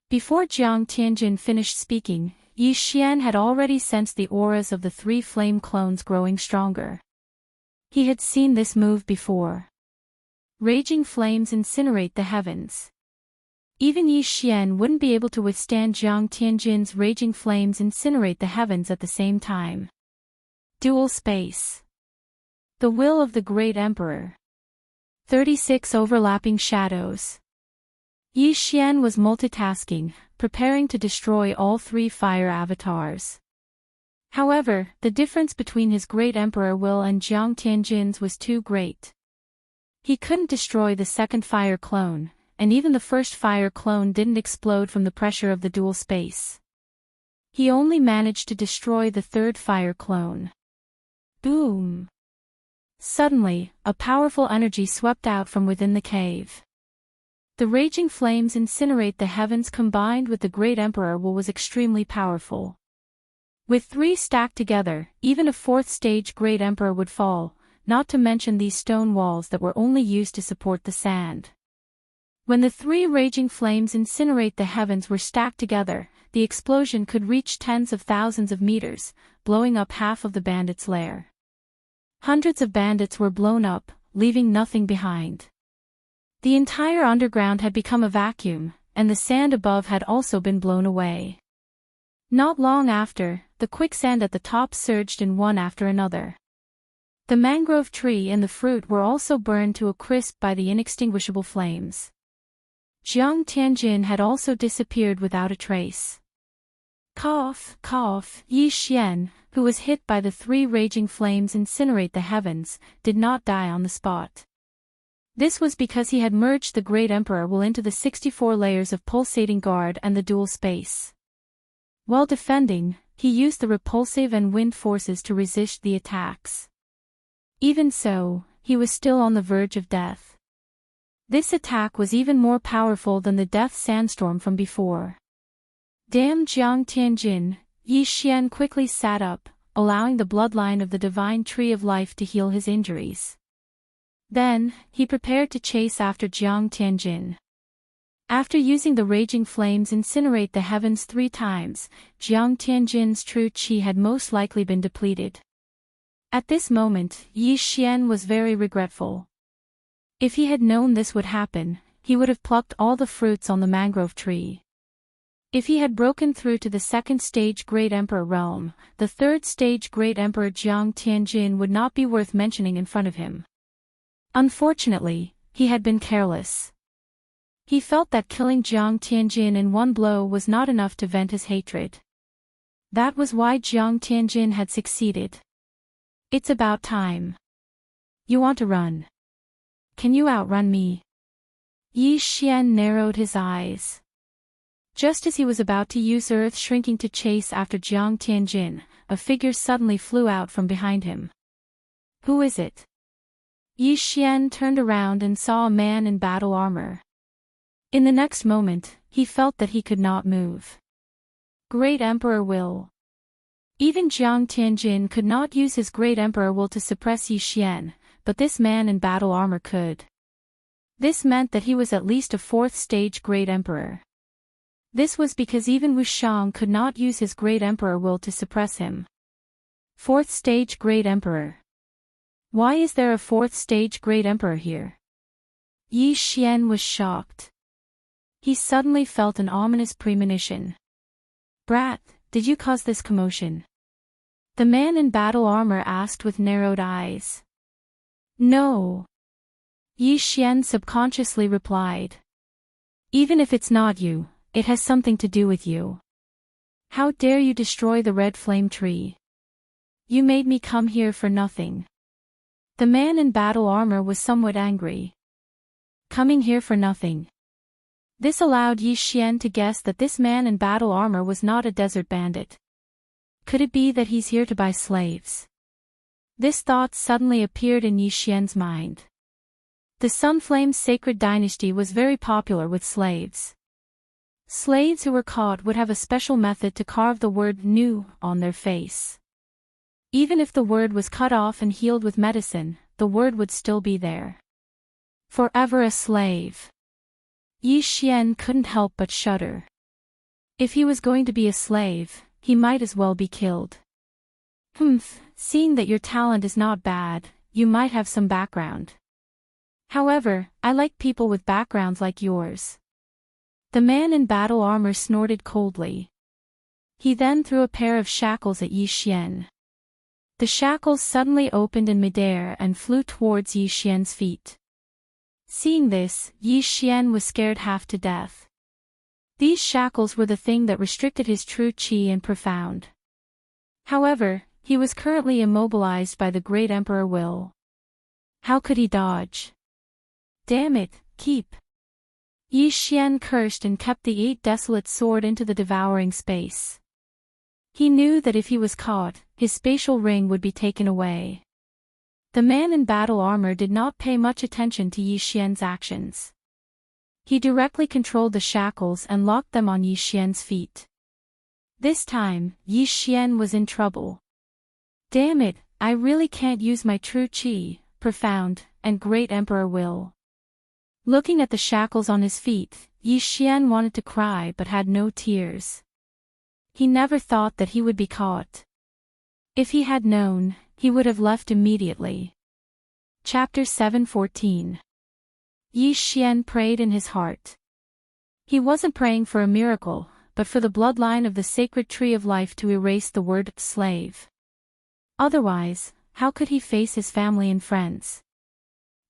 Before Jiang Tianjin finished speaking, Yi Xian had already sensed the auras of the 3 flame clones growing stronger. He had seen this move before. Raging flames incinerate the heavens. Even Yi Xian wouldn't be able to withstand Jiang Tianjin's raging flames incinerate the heavens at the same time. Dual space. The will of the Great Emperor. 36 overlapping shadows. Yi Xian was multitasking, preparing to destroy all 3 fire avatars. However, the difference between his Great Emperor will and Jiang Tianjin's was too great. He couldn't destroy the second fire clone, and even the first fire clone didn't explode from the pressure of the dual space. He only managed to destroy the third fire clone. Boom! Suddenly, a powerful energy swept out from within the cave. The raging flames incinerate the heavens combined with the Great Emperor will was extremely powerful. With 3 stacked together, even a 4th stage Great Emperor would fall, not to mention these stone walls that were only used to support the sand. When the 3 raging flames incinerate the heavens were stacked together, the explosion could reach tens of thousands of meters, blowing up half of the bandits' lair. Hundreds of bandits were blown up, leaving nothing behind. The entire underground had become a vacuum, and the sand above had also been blown away. Not long after, the quicksand at the top surged in one after another. The mangrove tree and the fruit were also burned to a crisp by the inextinguishable flames. Jiang Tianjin had also disappeared without a trace. Cough, cough, Yi Xian, who was hit by the 3 raging flames incinerate the heavens, did not die on the spot. This was because he had merged the Great Emperor will into the 64 layers of pulsating guard and the dual space. While defending, he used the repulsive and wind forces to resist the attacks. Even so, he was still on the verge of death. This attack was even more powerful than the death sandstorm from before. Damn Jiang Tianjin, Yi Xian quickly sat up, allowing the bloodline of the divine tree of life to heal his injuries. Then, he prepared to chase after Jiang Tianjin. After using the raging flames incinerate the heavens 3 times, Jiang Tianjin's true qi had most likely been depleted. At this moment, Yi Xian was very regretful. If he had known this would happen, he would have plucked all the fruits on the mangrove tree. If he had broken through to the 2nd stage Great Emperor realm, the 3rd stage Great Emperor Jiang Tianjin would not be worth mentioning in front of him. Unfortunately, he had been careless. He felt that killing Jiang Tianjin in one blow was not enough to vent his hatred. That was why Jiang Tianjin had succeeded. It's about time. You want to run? Can you outrun me? Yi Xian narrowed his eyes. Just as he was about to use earth shrinking to chase after Jiang Tianjin, a figure suddenly flew out from behind him. Who is it? Yi Xian turned around and saw a man in battle armor. In the next moment, he felt that he could not move. Great Emperor will. Even Jiang Tianjin could not use his Great Emperor will to suppress Yi Xian, but this man in battle armor could. This meant that he was at least a 4th stage Great Emperor. This was because even Wuxia could not use his Great Emperor will to suppress him. 4th stage Great Emperor. Why is there a 4th stage Great Emperor here? Yi Xian was shocked. He suddenly felt an ominous premonition. Brat, did you cause this commotion? The man in battle armor asked with narrowed eyes. No. Yi Xian subconsciously replied. Even if it's not you, it has something to do with you. How dare you destroy the red flame tree? You made me come here for nothing. The man in battle armor was somewhat angry. Coming here for nothing. This allowed Yi Xian to guess that this man in battle armor was not a desert bandit. Could it be that he's here to buy slaves? This thought suddenly appeared in Yi Xian's mind. The Sunflame's sacred dynasty was very popular with slaves. Slaves who were caught would have a special method to carve the word "nu" on their face. Even if the word was cut off and healed with medicine, the word would still be there. Forever a slave. Yi Xian couldn't help but shudder. If he was going to be a slave, he might as well be killed. Seeing that your talent is not bad, you might have some background. However, I like people with backgrounds like yours. The man in battle armor snorted coldly. He then threw a pair of shackles at Yi Xian. The shackles suddenly opened in midair and flew towards Yi Xian's feet. Seeing this, Yi Xian was scared half to death. These shackles were the thing that restricted his true qi and profound. However, he was currently immobilized by the great emperor will. How could he dodge? Damn it, keep! Yi Xian cursed and kept the 8 desolate sword into the devouring space. He knew that if he was caught, his spatial ring would be taken away. The man in battle armor did not pay much attention to Yi Xian's actions. He directly controlled the shackles and locked them on Yi Xian's feet. This time, Yi Xian was in trouble. Damn it, I really can't use my true qi, profound, and great emperor will. Looking at the shackles on his feet, Yi Xian wanted to cry but had no tears. He never thought that he would be caught. If he had known, he would have left immediately. Chapter 7:14. Yi Xian prayed in his heart. He wasn't praying for a miracle, but for the bloodline of the sacred tree of life to erase the word slave. Otherwise, how could he face his family and friends?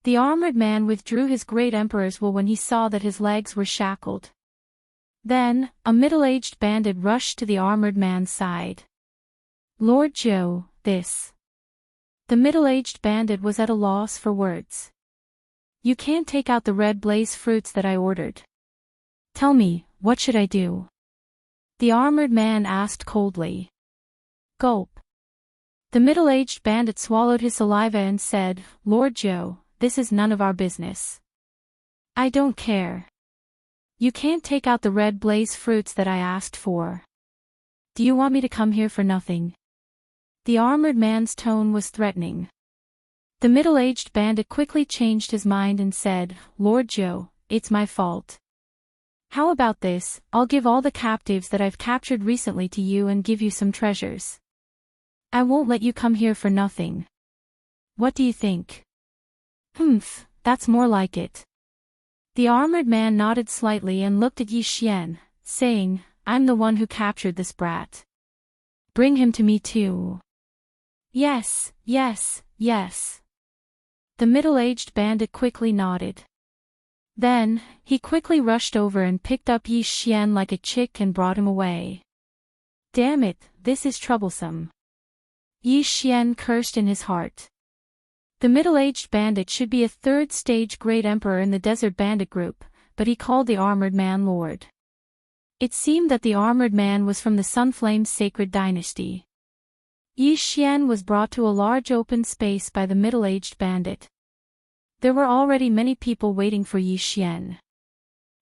The armored man withdrew his great emperor's will when he saw that his legs were shackled. Then, a middle-aged bandit rushed to the armored man's side. Lord Zhou, this. The middle-aged bandit was at a loss for words. You can't take out the red blaze fruits that I ordered. Tell me, what should I do? The armored man asked coldly. Gulp. The middle-aged bandit swallowed his saliva and said, Lord Zhou, this is none of our business. I don't care. You can't take out the red blaze fruits that I asked for. Do you want me to come here for nothing? The armored man's tone was threatening. The middle-aged bandit quickly changed his mind and said, Lord Zhou, it's my fault. How about this, I'll give all the captives that I've captured recently to you and give you some treasures. I won't let you come here for nothing. What do you think? That's more like it. The armored man nodded slightly and looked at Yi Xian, saying, I'm the one who captured this brat. Bring him to me too. Yes, yes, yes. The middle-aged bandit quickly nodded. Then, he quickly rushed over and picked up Yi Xian like a chick and brought him away. Damn it, this is troublesome. Yi Xian cursed in his heart. The middle-aged bandit should be a third-stage great emperor in the desert bandit group, but he called the armored man lord. It seemed that the armored man was from the Sunflame's sacred dynasty. Yi Xian was brought to a large open space by the middle-aged bandit. There were already many people waiting for Yi Xian.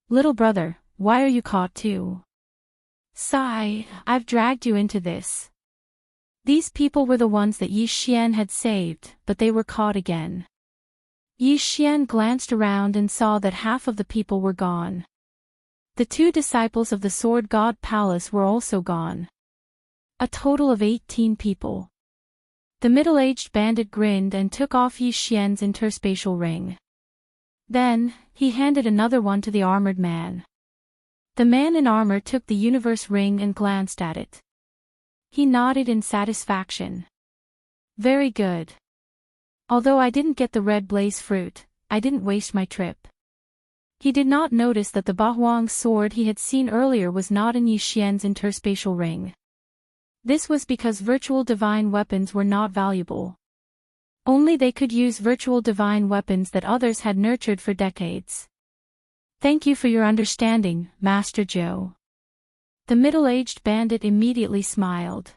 Little brother, why are you caught too? Sigh, I've dragged you into this. These people were the ones that Yi Xian had saved, but they were caught again. Yi Xian glanced around and saw that half of the people were gone. The 2 disciples of the Sword God Palace were also gone. A total of 18 people. The middle-aged bandit grinned and took off Yi Xian's interspatial ring. Then, he handed another one to the armored man. The man in armor took the universe ring and glanced at it. He nodded in satisfaction. Very good. Although I didn't get the red blaze fruit, I didn't waste my trip. He did not notice that the Bahuang sword he had seen earlier was not in Yi Xian's interspatial ring. This was because virtual divine weapons were not valuable. Only they could use virtual divine weapons that others had nurtured for decades. Thank you for your understanding, Master Zhou. The middle-aged bandit immediately smiled.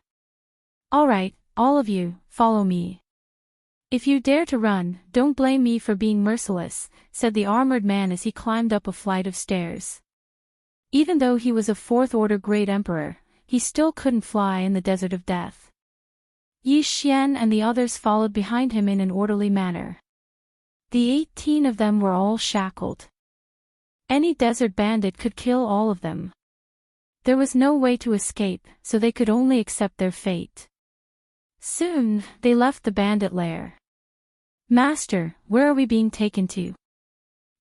All right, all of you, follow me. If you dare to run, don't blame me for being merciless, said the armored man as he climbed up a flight of stairs. Even though he was a fourth-order Great Emperor, he still couldn't fly in the desert of death. Yi Xian and the others followed behind him in an orderly manner. The 18 of them were all shackled. Any desert bandit could kill all of them. There was no way to escape, so they could only accept their fate. Soon, they left the bandit lair. Master, where are we being taken to?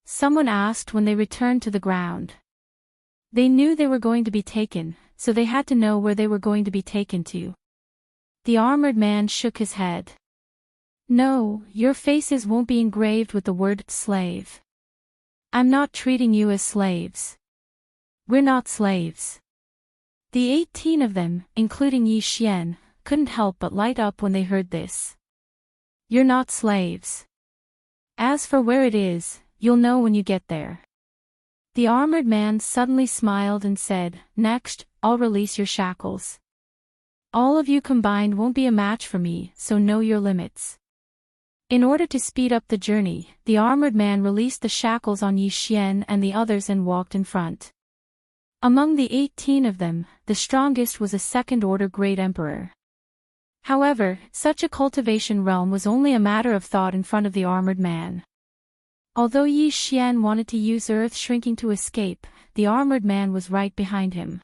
Someone asked when they returned to the ground. They knew they were going to be taken, so they had to know where they were going to be taken to. The armored man shook his head. No, your faces won't be engraved with the word slave. I'm not treating you as slaves. We're not slaves. The 18 of them, including Yi Xian, couldn't help but light up when they heard this. You're not slaves. As for where it is, you'll know when you get there. The armored man suddenly smiled and said, Next, I'll release your shackles. All of you combined won't be a match for me, so know your limits. In order to speed up the journey, the armored man released the shackles on Yi Xian and the others and walked in front. Among the 18 of them, the strongest was a second-order Great Emperor. However, such a cultivation realm was only a matter of thought in front of the armored man. Although Yi Xian wanted to use earth shrinking to escape, the armored man was right behind him.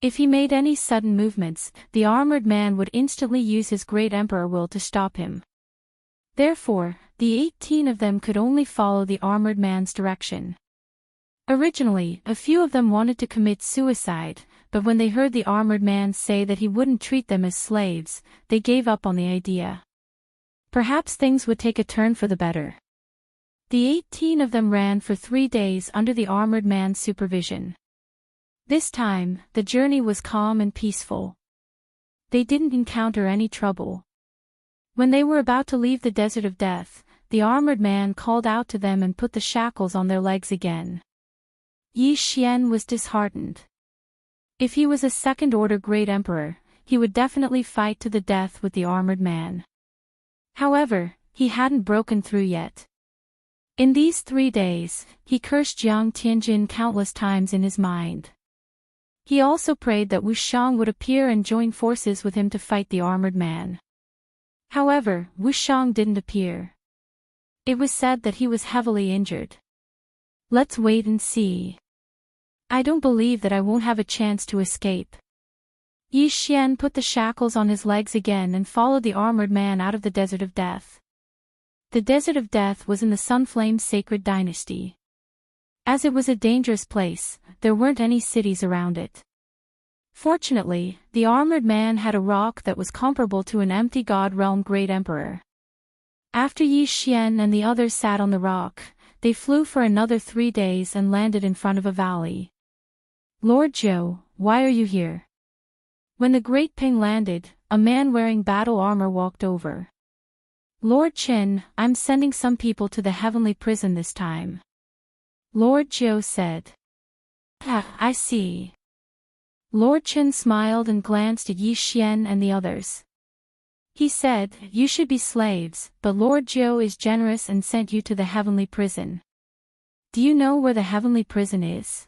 If he made any sudden movements, the armored man would instantly use his Great Emperor will to stop him. Therefore, the 18 of them could only follow the armored man's direction. Originally, a few of them wanted to commit suicide, but when they heard the armored man say that he wouldn't treat them as slaves, they gave up on the idea. Perhaps things would take a turn for the better. The 18 of them ran for 3 days under the armored man's supervision. This time, the journey was calm and peaceful. They didn't encounter any trouble. When they were about to leave the desert of death, the armored man called out to them and put the shackles on their legs again. Yi Xian was disheartened. If he was a second-order Great Emperor, he would definitely fight to the death with the armored man. However, he hadn't broken through yet. In these 3 days, he cursed Jiang Tianjin countless times in his mind. He also prayed that Wu Shang would appear and join forces with him to fight the armored man. However, Wu Shang didn't appear. It was said that he was heavily injured. Let's wait and see. I don't believe that I won't have a chance to escape. Yi Xian put the shackles on his legs again and followed the armored man out of the desert of death. The desert of death was in the Sunflame Sacred Dynasty. As it was a dangerous place, there weren't any cities around it. Fortunately, the armored man had a rock that was comparable to an empty God Realm Great Emperor. After Yi Xian and the others sat on the rock, they flew for another 3 days and landed in front of a valley. Lord Zhou, why are you here? When the Great Ping landed, a man wearing battle armor walked over. Lord Qin, I'm sending some people to the heavenly prison this time. Lord Zhou said. Ah, I see. Lord Qin smiled and glanced at Yi Xian and the others. He said, You should be slaves, but Lord Zhou is generous and sent you to the heavenly prison. Do you know where the heavenly prison is?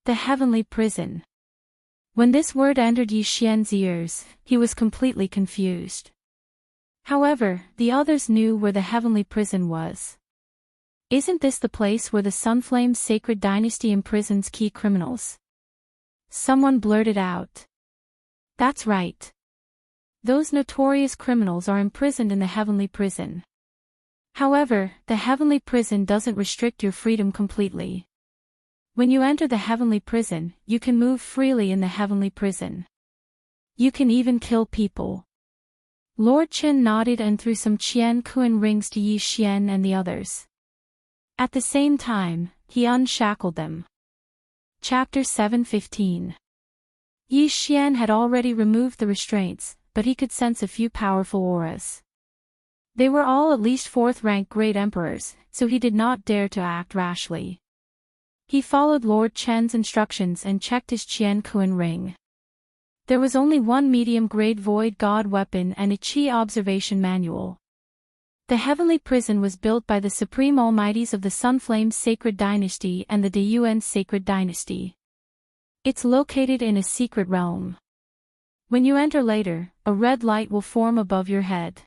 The heavenly prison. When this word entered Yi Xian's ears, he was completely confused. However, the others knew where the heavenly prison was. Isn't this the place where the Sunflame Sacred Dynasty imprisons key criminals? Someone blurted out. That's right. Those notorious criminals are imprisoned in the heavenly prison. However, the heavenly prison doesn't restrict your freedom completely. When you enter the heavenly prison, you can move freely in the heavenly prison. You can even kill people. Lord Chen nodded and threw some Qian Kuan rings to Yi Xian and the others. At the same time, he unshackled them. Chapter 7:15. Yi Xian had already removed the restraints, but he could sense a few powerful auras. They were all at least 4th-rank great emperors, so he did not dare to act rashly. He followed Lord Chen's instructions and checked his Qian Kuan ring. There was only one medium-grade void god weapon and a Qi observation manual. The heavenly prison was built by the supreme almighties of the Sunflame's sacred dynasty and the Deyuan's sacred dynasty. It's located in a secret realm. When you enter later, a red light will form above your head.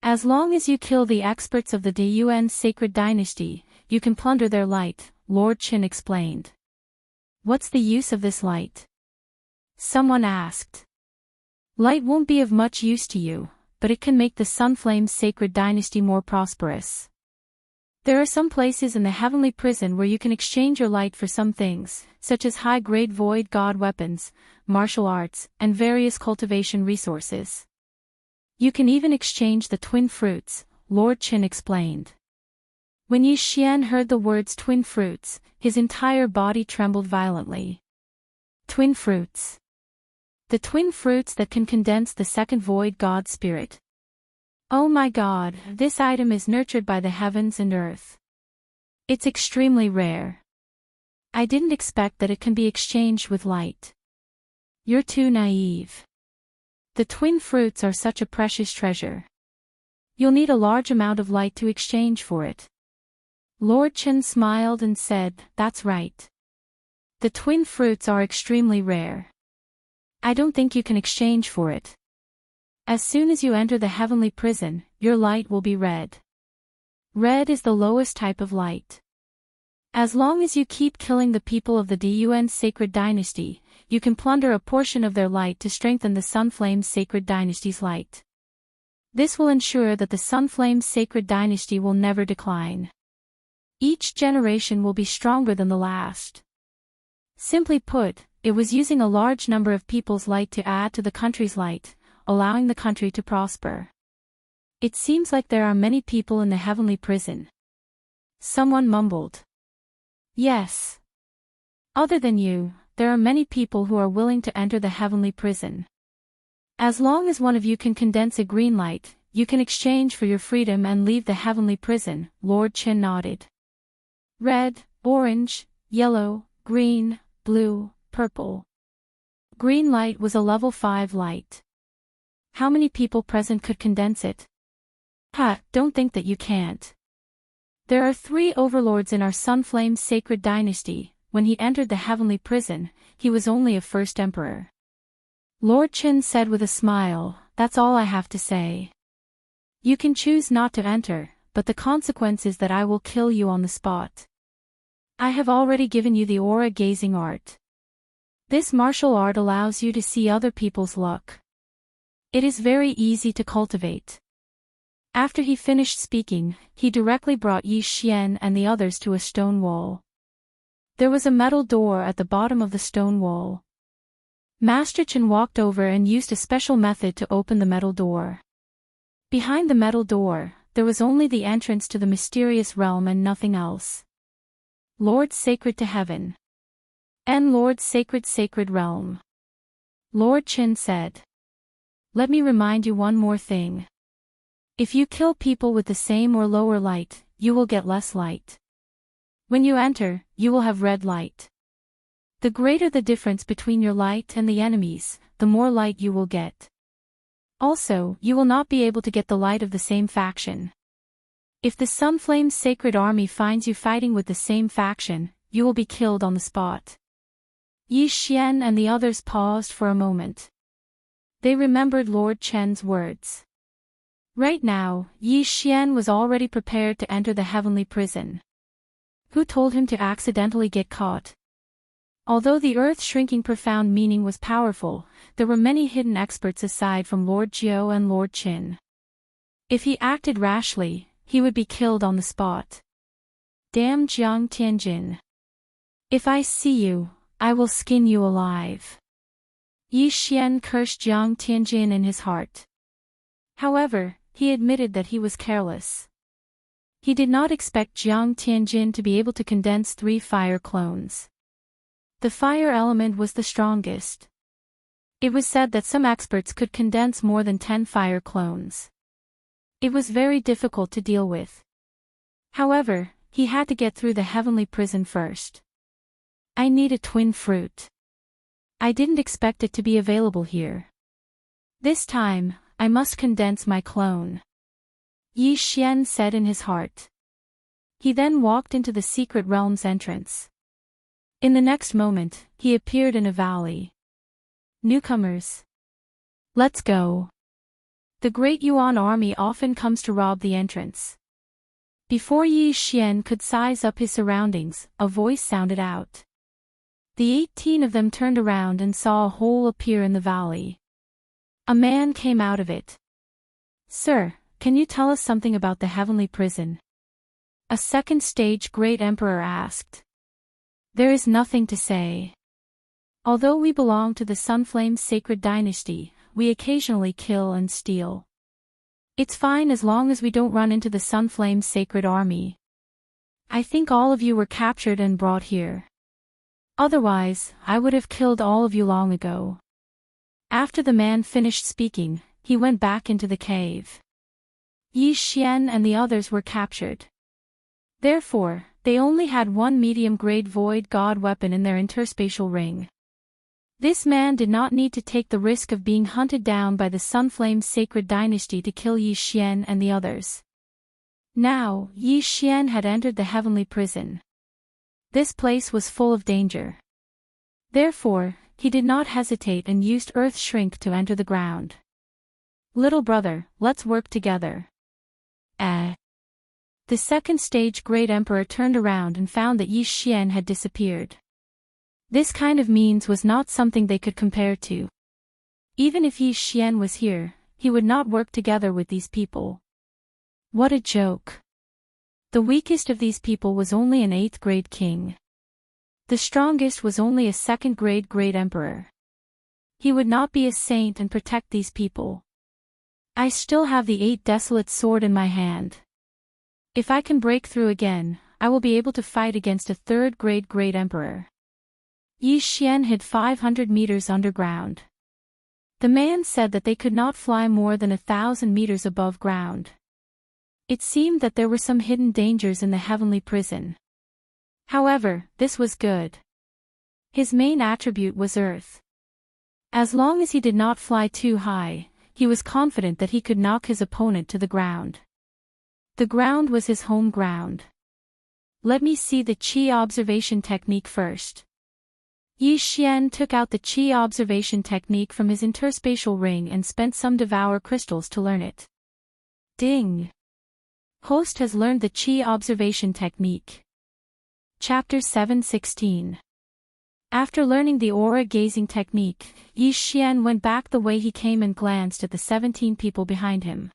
As long as you kill the experts of the Deyuan's sacred dynasty, you can plunder their light, Lord Qin explained. What's the use of this light? Someone asked. Light won't be of much use to you, but it can make the Sunflame's sacred dynasty more prosperous. There are some places in the heavenly prison where you can exchange your light for some things, such as high-grade void god weapons, martial arts, and various cultivation resources. You can even exchange the twin fruits, Lord Qin explained. When Yi Xian heard the words twin fruits, his entire body trembled violently. Twin fruits. The twin fruits that can condense the second void god spirit. Oh my god, this item is nurtured by the heavens and earth. It's extremely rare. I didn't expect that it can be exchanged with light. You're too naive. The twin fruits are such a precious treasure. You'll need a large amount of light to exchange for it. Lord Chen smiled and said, that's right. The twin fruits are extremely rare. I don't think you can exchange for it. As soon as you enter the heavenly prison, your light will be red. Red is the lowest type of light. As long as you keep killing the people of the Deyuan sacred dynasty, you can plunder a portion of their light to strengthen the Sunflame's sacred dynasty's light. This will ensure that the Sunflame's sacred dynasty will never decline. Each generation will be stronger than the last. Simply put, it was using a large number of people's light to add to the country's light, allowing the country to prosper. It seems like there are many people in the heavenly prison. Someone mumbled. Yes. Other than you, there are many people who are willing to enter the heavenly prison. As long as one of you can condense a green light, you can exchange for your freedom and leave the heavenly prison, Lord Qin nodded. Red, orange, yellow, green, blue, purple. Green light was a level 5 light. How many people present could condense it? Don't think that you can't. There are 3 overlords in our Sunflame's sacred dynasty. When he entered the heavenly prison, he was only a first emperor. Lord Qin said with a smile, that's all I have to say. You can choose not to enter, but the consequence is that I will kill you on the spot. I have already given you the aura gazing art. This martial art allows you to see other people's luck. It is very easy to cultivate. After he finished speaking, he directly brought Yi Xian and the others to a stone wall. There was a metal door at the bottom of the stone wall. Master Chen walked over and used a special method to open the metal door. Behind the metal door, there was only the entrance to the mysterious realm and nothing else. Lord Sacred to Heaven. And Lord Sacred Realm. Lord Qin said. Let me remind you one more thing. If you kill people with the same or lower light, you will get less light. When you enter, you will have red light. The greater the difference between your light and the enemies, the more light you will get. Also, you will not be able to get the light of the same faction. If the Sunflame's sacred army finds you fighting with the same faction, you will be killed on the spot. Yi Xian and the others paused for a moment. They remembered Lord Chen's words. Right now, Yi Xian was already prepared to enter the heavenly prison. Who told him to accidentally get caught? Although the earth-shrinking profound meaning was powerful, there were many hidden experts aside from Lord Jiao and Lord Qin. If he acted rashly, he would be killed on the spot. Damn Jiang Tianjin. If I see you, I will skin you alive. Yi Xian cursed Jiang Tianjin in his heart. However, he admitted that he was careless. He did not expect Jiang Tianjin to be able to condense 3 fire clones. The fire element was the strongest. It was said that some experts could condense more than 10 fire clones. It was very difficult to deal with. However, he had to get through the heavenly prison first. I need a twin fruit. I didn't expect it to be available here. This time, I must condense my clone. Yi Xian said in his heart. He then walked into the secret realm's entrance. In the next moment, he appeared in a valley. Newcomers. Let's go. The Great Yuan army often comes to rob the entrance. Before Yi Xian could size up his surroundings, a voice sounded out. The 18 of them turned around and saw a hole appear in the valley. A man came out of it. Sir, can you tell us something about the heavenly prison? A second stage Great Emperor asked. There is nothing to say. Although we belong to the Sunflame Sacred Dynasty, we occasionally kill and steal. It's fine as long as we don't run into the Sunflame Sacred Army. I think all of you were captured and brought here. Otherwise, I would have killed all of you long ago. After the man finished speaking, he went back into the cave. Yi Xian and the others were captured. Therefore, they only had one medium-grade void god weapon in their interspatial ring. This man did not need to take the risk of being hunted down by the Sunflame Sacred Dynasty to kill Yi Xian and the others. Now, Yi Xian had entered the heavenly prison. This place was full of danger. Therefore, he did not hesitate and used earth shrink to enter the ground. Little brother, let's work together. The second stage Great Emperor turned around and found that Yi Xian had disappeared. This kind of means was not something they could compare to. Even if Yi Xian was here, he would not work together with these people. What a joke. The weakest of these people was only an 8th grade king. The strongest was only a 2nd grade Great Emperor. He would not be a saint and protect these people. I still have the 8 desolate sword in my hand. If I can break through again, I will be able to fight against a 3rd grade Great Emperor. Yi Xian hid 500 meters underground. The man said that they could not fly more than 1,000 meters above ground. It seemed that there were some hidden dangers in the heavenly prison. However, this was good. His main attribute was earth. As long as he did not fly too high, he was confident that he could knock his opponent to the ground. The ground was his home ground. Let me see the Qi observation technique first. Yi Xian took out the Qi observation technique from his interspatial ring and spent some devour crystals to learn it. Ding! Host has learned the Qi observation technique. Chapter 7:16. After learning the aura gazing technique, Yi Xian went back the way he came and glanced at the 17 people behind him.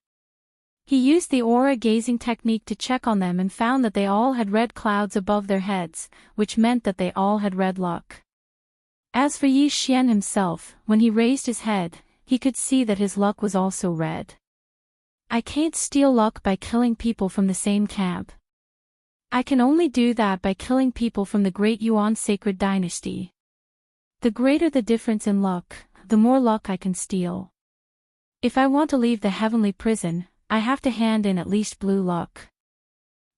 He used the aura gazing technique to check on them and found that they all had red clouds above their heads, which meant that they all had red luck. As for Yi Xian himself, when he raised his head, he could see that his luck was also red. I can't steal luck by killing people from the same camp. I can only do that by killing people from the Great Yuan Sacred Dynasty. The greater the difference in luck, the more luck I can steal. If I want to leave the heavenly prison, I have to hand in at least blue luck.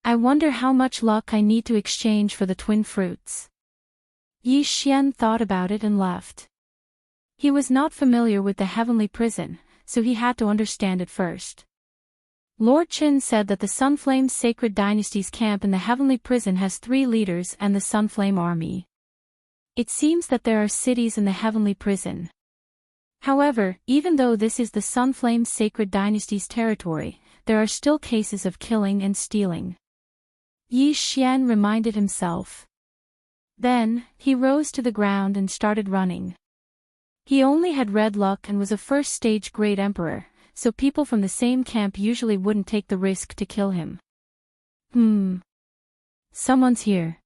I wonder how much luck I need to exchange for the twin fruits. Yi Xian thought about it and left. He was not familiar with the heavenly prison, so he had to understand it first. Lord Qin said that the Sunflame Sacred Dynasty's camp in the heavenly prison has 3 leaders and the Sunflame Army. It seems that there are cities in the heavenly prison. However, even though this is the Sunflame Sacred Dynasty's territory, there are still cases of killing and stealing. Yi Xian reminded himself. Then, he rose to the ground and started running. He only had red luck and was a 1st stage Great Emperor, so people from the same camp usually wouldn't take the risk to kill him. Someone's here.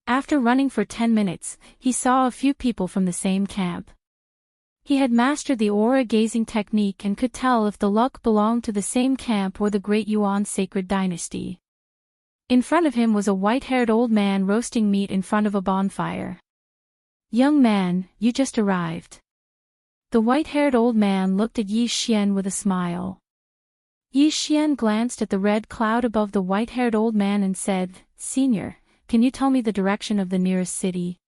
After running for 10 minutes, he saw a few people from the same camp. He had mastered the aura-gazing technique and could tell if the luck belonged to the same camp or the Great Yuan sacred dynasty. In front of him was a white-haired old man roasting meat in front of a bonfire. "Young man, you just arrived." The white-haired old man looked at Yi Xian with a smile. Yi Xian glanced at the red cloud above the white-haired old man and said, "Senior, can you tell me the direction of the nearest city?"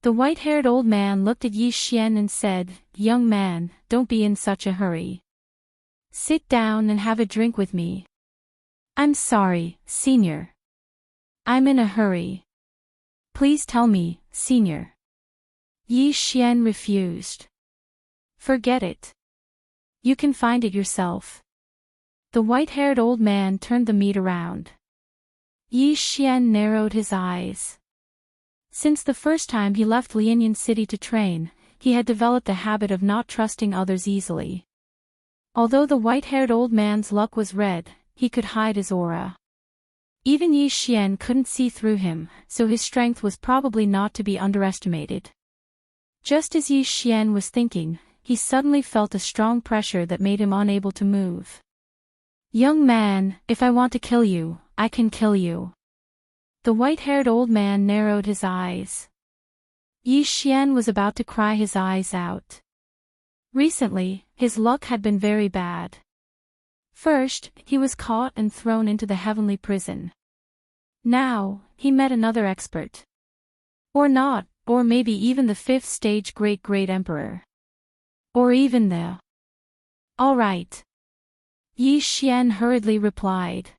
The white-haired old man looked at Yi Xian and said, "Young man, don't be in such a hurry. Sit down and have a drink with me." "I'm sorry, Senior. I'm in a hurry. Please tell me, Senior." Yi Xian refused. "Forget it. You can find it yourself." The white-haired old man turned the meat around. Yi Xian narrowed his eyes. Since the first time he left Lianyan City to train, he had developed a habit of not trusting others easily. Although the white-haired old man's luck was red, he could hide his aura. Even Yi Xian couldn't see through him, so his strength was probably not to be underestimated. Just as Yi Xian was thinking, he suddenly felt a strong pressure that made him unable to move. "Young man, if I want to kill you, I can kill you." The white-haired old man narrowed his eyes. Yi Xian was about to cry his eyes out. Recently, his luck had been very bad. First, he was caught and thrown into the heavenly prison. Now, he met another expert. Or not, or maybe even the 5th stage great emperor. Or even the... "All right." Yi Xian hurriedly replied.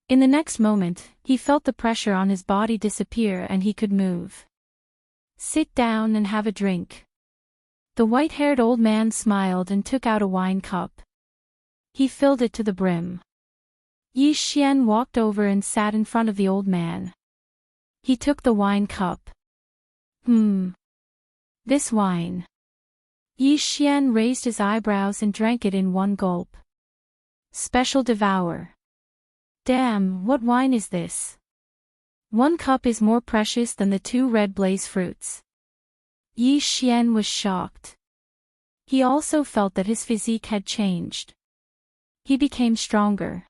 In the next moment, he felt the pressure on his body disappear and he could move. "Sit down and have a drink." The white-haired old man smiled and took out a wine cup. He filled it to the brim. Yi Xian walked over and sat in front of the old man. He took the wine cup. This wine." Yi Xian raised his eyebrows and drank it in one gulp. "Special Devour. Damn, what wine is this? 1 cup is more precious than the 2 red blaze fruits." Yi Xian was shocked. He also felt that his physique had changed. He became stronger.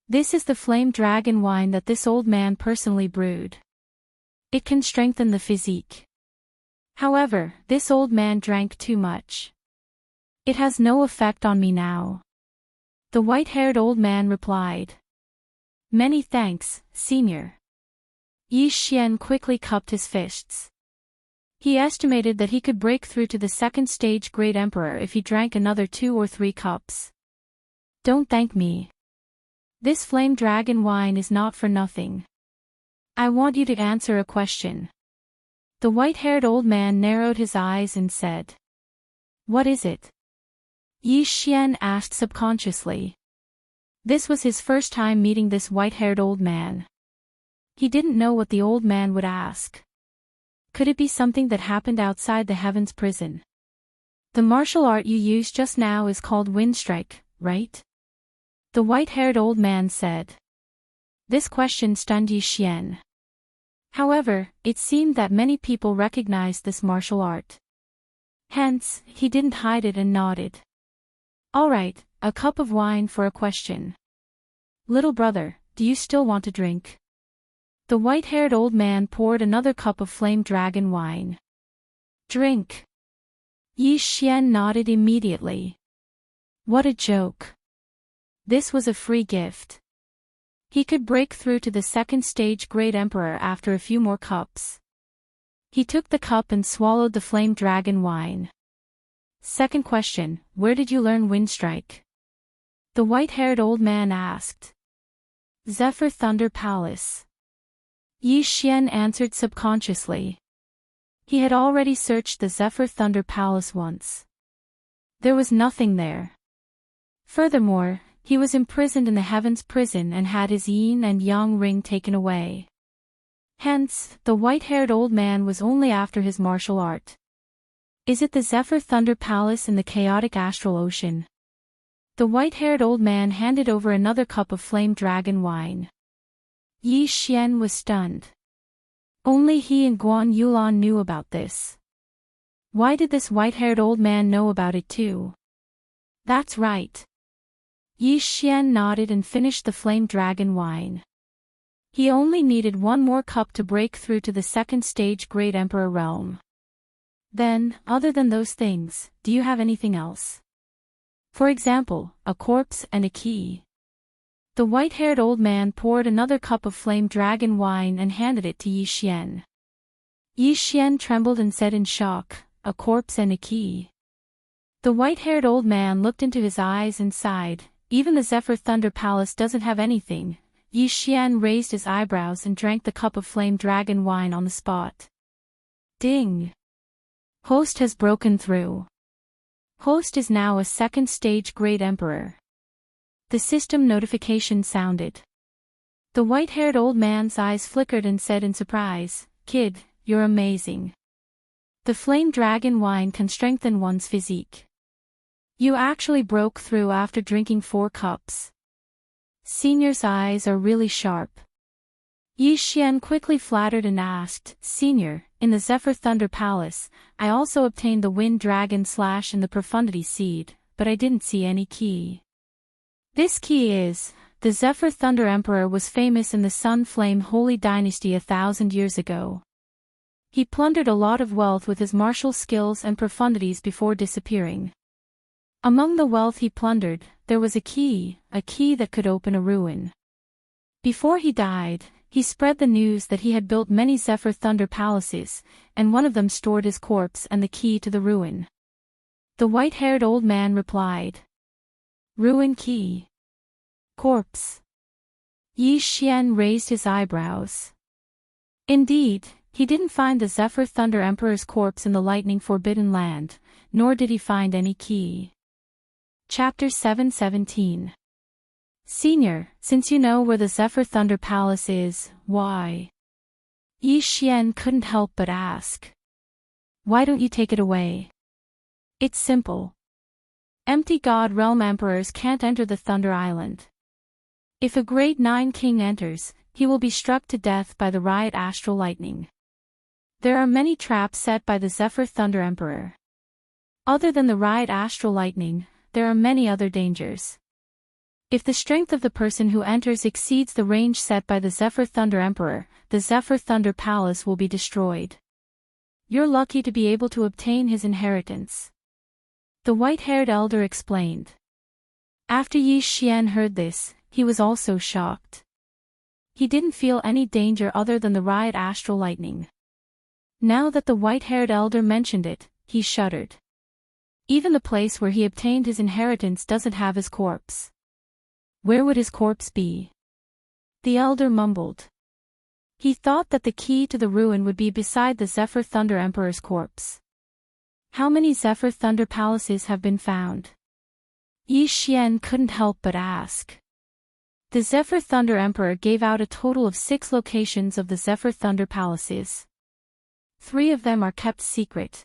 "This is the flame dragon wine that this old man personally brewed. It can strengthen the physique. However, this old man drank too much. It has no effect on me now." The white-haired old man replied. "Many thanks, Senior." Yi Xian quickly cupped his fists. He estimated that he could break through to the 2nd stage Great Emperor if he drank another 2 or 3 cups. "Don't thank me. This flame dragon wine is not for nothing. I want you to answer a question." The white-haired old man narrowed his eyes and said. "What is it?" Yi Xian asked subconsciously. This was his first time meeting this white-haired old man. He didn't know what the old man would ask. Could it be something that happened outside the heavens prison? "The martial art you used just now is called wind strike, right?" The white-haired old man said. This question stunned Yi Xian. However, it seemed that many people recognized this martial art. Hence, he didn't hide it and nodded. "All right, a cup of wine for a question. Little brother, do you still want to drink?" The white-haired old man poured another cup of flame dragon wine. "Drink." Yi Xian nodded immediately. What a joke. This was a free gift. He could break through to the 2nd stage Great Emperor after a few more cups. He took the cup and swallowed the flame dragon wine. "Second question, where did you learn wind strike?" The white-haired old man asked. "Zephyr Thunder Palace." Yi Xian answered subconsciously. He had already searched the Zephyr Thunder Palace once. There was nothing there. Furthermore, he was imprisoned in the Heavens prison and had his yin and yang ring taken away. Hence, the white-haired old man was only after his martial art. Is it the Zephyr Thunder Palace in the chaotic astral ocean? The white-haired old man handed over another cup of flame dragon wine. Yi Xian was stunned. Only he and Guan Yulan knew about this. Why did this white-haired old man know about it too? That's right. Yi Xian nodded and finished the flame dragon wine. He only needed one more cup to break through to the second stage Great Emperor realm. Then, other than those things, do you have anything else? For example, a corpse and a key. The white-haired old man poured another cup of flame dragon wine and handed it to Yi Xian. Yi Xian trembled and said in shock, "A corpse and a key." The white-haired old man looked into his eyes and sighed, "Even the Zephyr Thunder Palace doesn't have anything." Yi Xian raised his eyebrows and drank the cup of flame dragon wine on the spot. Ding! Host has broken through. Host is now a second stage Great Emperor. The system notification sounded. The white-haired old man's eyes flickered and said in surprise, "Kid, you're amazing. The flame dragon wine can strengthen one's physique. You actually broke through after drinking 4 cups. Senior's eyes are really sharp." Yi Xian quickly flattered and asked, "Senior, in the Zephyr Thunder Palace, I also obtained the Wind Dragon Slash and the Profundity Seed, but I didn't see any key." This key is, the Zephyr Thunder Emperor was famous in the Sun Flame Holy Dynasty 1,000 years ago. He plundered a lot of wealth with his martial skills and profundities before disappearing. Among the wealth he plundered, there was a key that could open a ruin. Before he died, he spread the news that he had built many Zephyr Thunder Palaces, and one of them stored his corpse and the key to the ruin. The white-haired old man replied. Ruin key. Corpse. Yi Xian raised his eyebrows. Indeed, he didn't find the Zephyr Thunder Emperor's corpse in the lightning forbidden land, nor did he find any key. Chapter 717. Senior, since you know where the Zephyr Thunder Palace is, why? Yi Xian couldn't help but ask. Why don't you take it away? It's simple. Empty God Realm Emperors can't enter the Thunder Island. If a Great Nine King enters, he will be struck to death by the Riot Astral Lightning. There are many traps set by the Zephyr Thunder Emperor. Other than the Riot Astral Lightning, there are many other dangers. If the strength of the person who enters exceeds the range set by the Zephyr Thunder Emperor, the Zephyr Thunder Palace will be destroyed. You're lucky to be able to obtain his inheritance. The white-haired elder explained. After Yi Xian heard this, he was also shocked. He didn't feel any danger other than the Riot Astral Lightning. Now that the white-haired elder mentioned it, he shuddered. Even the place where he obtained his inheritance doesn't have his corpse. Where would his corpse be? The elder mumbled. He thought that the key to the ruin would be beside the Zephyr Thunder Emperor's corpse. How many Zephyr Thunder Palaces have been found? Yi Xian couldn't help but ask. The Zephyr Thunder Emperor gave out a total of 6 locations of the Zephyr Thunder Palaces. 3 of them are kept secret.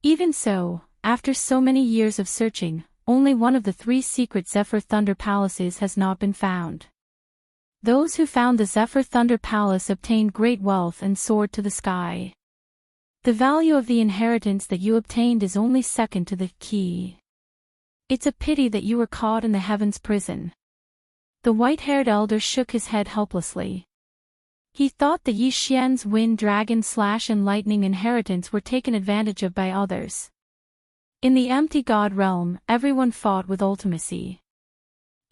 Even so, after so many years of searching, only one of the 3 secret Zephyr Thunder Palaces has not been found. Those who found the Zephyr Thunder Palace obtained great wealth and soared to the sky. The value of the inheritance that you obtained is only second to the key. It's a pity that you were caught in the heavens prison. The white-haired elder shook his head helplessly. He thought that Yi Xian's Wind Dragon Slash and Lightning inheritance were taken advantage of by others. In the empty God realm, everyone fought with ultimacy.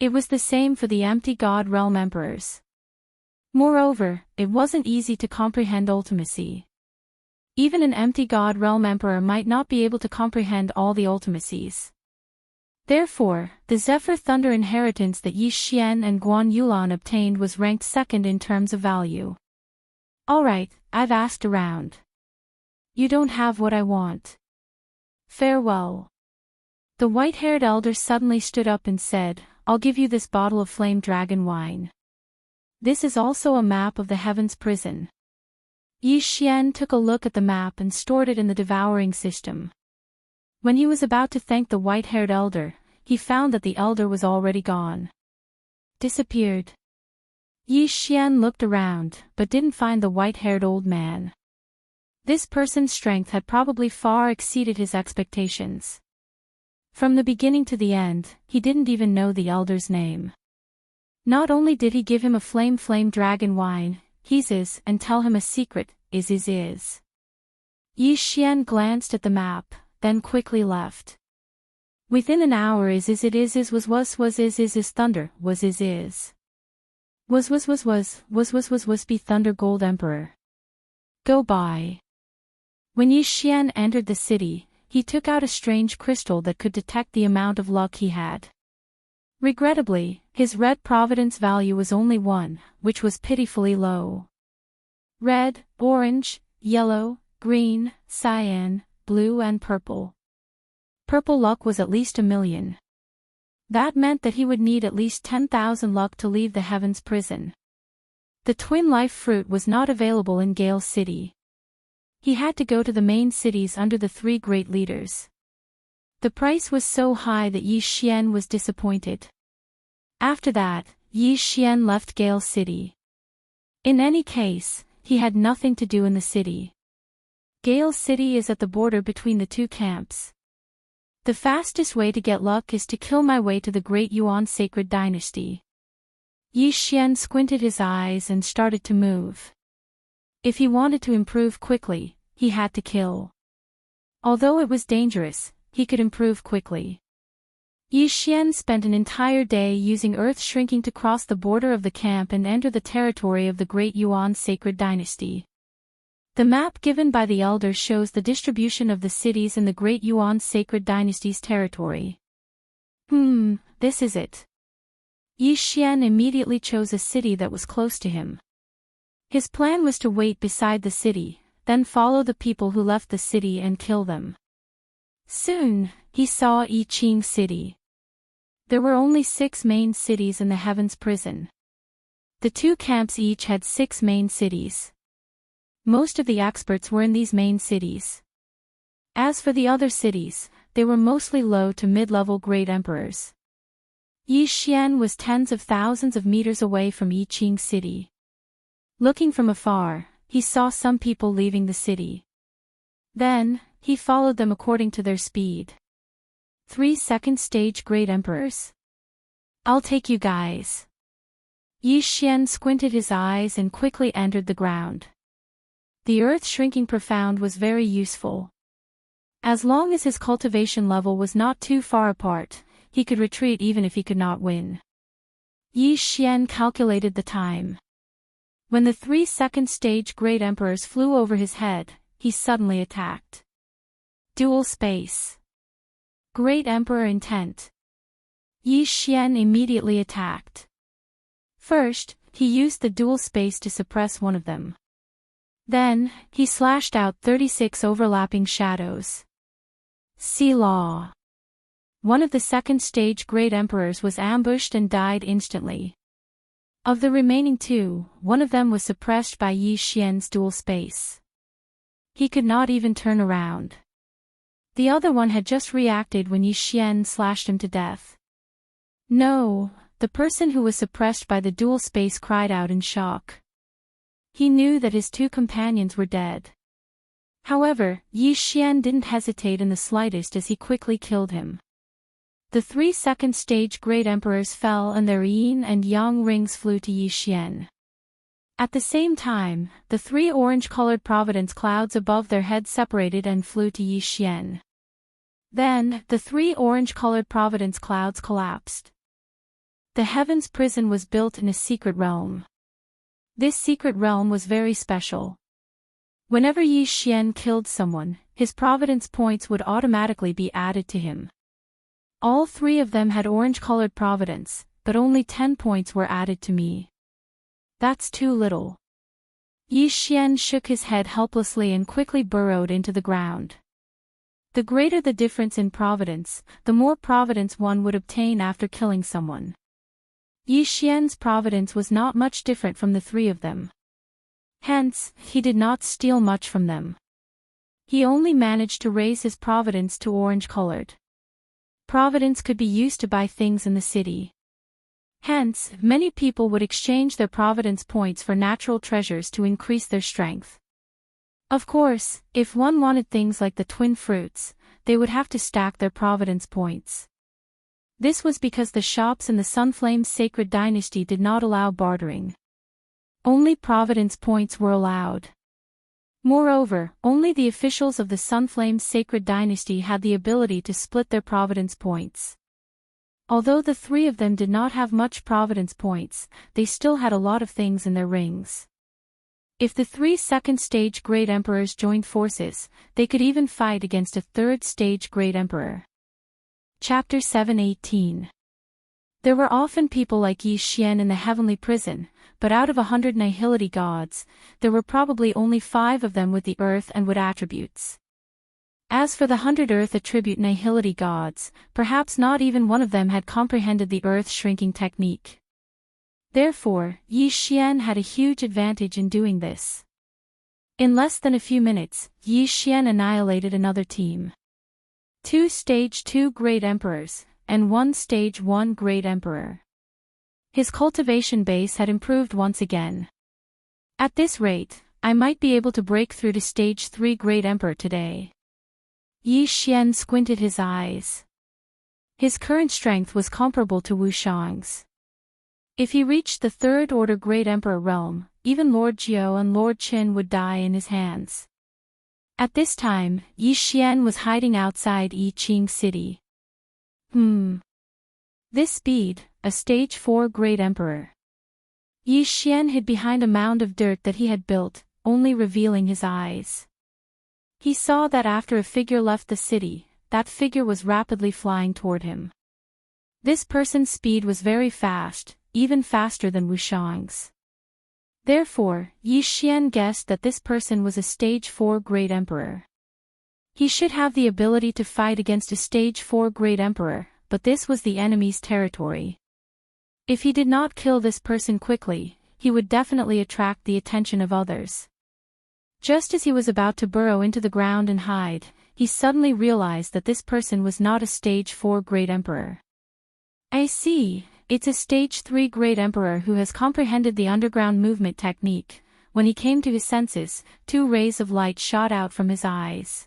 It was the same for the empty God realm emperors. Moreover, it wasn't easy to comprehend ultimacy. Even an empty God realm emperor might not be able to comprehend all the ultimacies. Therefore, the Zephyr Thunder inheritance that Yi Xian and Guan Yulan obtained was ranked second in terms of value. Alright, I've asked around. You don't have what I want. Farewell. The white-haired elder suddenly stood up and said, I'll give you this bottle of flame dragon wine. This is also a map of the heavens prison. Yi Xian took a look at the map and stored it in the Devouring system. When he was about to thank the white-haired elder, he found that the elder was already gone. Disappeared. Yi Xian looked around, but didn't find the white-haired old man. This person's strength had probably far exceeded his expectations. From the beginning to the end, he didn't even know the elder's name. Not only did he give him a flame dragon wine, his, and tell him a secret, is. Yi Xian glanced at the map, then quickly left. Within an hour was thunder, was be Thunder Gold Emperor. Go by. When Yi Xian entered the city, he took out a strange crystal that could detect the amount of luck he had. Regrettably, his red providence value was only 1, which was pitifully low. Red, orange, yellow, green, cyan, blue and purple. Purple luck was at least 1,000,000. That meant that he would need at least 10,000 luck to leave the Heaven's prison. The twin life fruit was not available in Gale City. He had to go to the main cities under the 3 great leaders. The price was so high that Yi Xian was disappointed. After that, Yi Xian left Gale City. In any case, he had nothing to do in the city. Gale City is at the border between the 2 camps. The fastest way to get luck is to kill my way to the Great Yuan Sacred Dynasty. Yi Xian squinted his eyes and started to move. If he wanted to improve quickly, he had to kill. Although it was dangerous, he could improve quickly. Yi Xian spent an entire day using earth shrinking to cross the border of the camp and enter the territory of the Great Yuan Sacred Dynasty. The map given by the elder shows the distribution of the cities in the Great Yuan Sacred Dynasty's territory. This is it. Yi Xian immediately chose a city that was close to him. His plan was to wait beside the city, then follow the people who left the city and kill them. Soon, he saw Yiqing City. There were only 6 main cities in the Heaven's prison. The 2 camps each had 6 main cities. Most of the experts were in these main cities. As for the other cities, they were mostly low to mid-level great emperors. Yi Xian was tens of thousands of meters away from Yiqing City. Looking from afar, he saw some people leaving the city. Then, he followed them according to their speed. 3 second-stage great emperors? I'll take you guys. Yi Xian squinted his eyes and quickly entered the ground. The earth shrinking profound was very useful. As long as his cultivation level was not too far apart, he could retreat even if he could not win. Yi Xian calculated the time. When the 3 second-stage great emperors flew over his head, he suddenly attacked. Dual space. Great Emperor intent. Yi Xian immediately attacked. First, he used the dual space to suppress one of them. Then, he slashed out 36 overlapping shadows. See law. One of the second-stage great emperors was ambushed and died instantly. Of the remaining 2, one of them was suppressed by Yi Xian's dual space. He could not even turn around. The other one had just reacted when Yi Xian slashed him to death. No, the person who was suppressed by the dual space cried out in shock. He knew that his 2 companions were dead. However, Yi Xian didn't hesitate in the slightest as he quickly killed him. The 3 second-stage great emperors fell and their yin and yang rings flew to Yi Xian. At the same time, the 3 orange-colored providence clouds above their heads separated and flew to Yi Xian. Then, the 3 orange-colored providence clouds collapsed. The Heaven's prison was built in a secret realm. This secret realm was very special. Whenever Yi Xian killed someone, his providence points would automatically be added to him. All 3 of them had orange-colored providence, but only 10 points were added to me. That's too little. Yi Xian shook his head helplessly and quickly burrowed into the ground. The greater the difference in providence, the more providence one would obtain after killing someone. Yi Xian's providence was not much different from the 3 of them. Hence, he did not steal much from them. He only managed to raise his providence to orange-colored. Providence could be used to buy things in the city. Hence, many people would exchange their providence points for natural treasures to increase their strength. Of course, if one wanted things like the twin fruits, they would have to stack their providence points. This was because the shops in the Sunflame's sacred dynasty did not allow bartering. Only providence points were allowed. Moreover, only the officials of the Sunflame's sacred dynasty had the ability to split their providence points. Although the three of them did not have much providence points, they still had a lot of things in their rings. If the three second-stage Great Emperors joined forces, they could even fight against a third-stage Great Emperor. Chapter 7:18. There were often people like Yi Xian in the heavenly prison, but out of 100 nihility gods, there were probably only 5 of them with the earth and wood attributes. As for the 100 earth attribute nihility gods, perhaps not even one of them had comprehended the earth shrinking technique. Therefore, Yi Xian had a huge advantage in doing this. In less than a few minutes, Yi Xian annihilated another team. 2 Stage 2 Great Emperors, and 1 Stage 1 Great Emperor. His cultivation base had improved once again. At this rate, I might be able to break through to Stage 3 Great Emperor today. Yi Xian squinted his eyes. His current strength was comparable to Wuxia's. If he reached the Third Order Great Emperor realm, even Lord Jiao and Lord Qin would die in his hands. At this time, Yi Xian was hiding outside Yiqing City. This speed, a Stage 4 Great Emperor. Yi Xian hid behind a mound of dirt that he had built, only revealing his eyes. He saw that after a figure left the city, that figure was rapidly flying toward him. This person's speed was very fast, even faster than Wuxia's. Therefore, Yi Xian guessed that this person was a Stage 4 Great Emperor. He should have the ability to fight against a Stage 4 Great Emperor, but this was the enemy's territory. If he did not kill this person quickly, he would definitely attract the attention of others. Just as he was about to burrow into the ground and hide, he suddenly realized that this person was not a Stage 4 Great Emperor. I see, it's a Stage 3 Great Emperor who has comprehended the underground movement technique. When he came to his senses, 2 rays of light shot out from his eyes.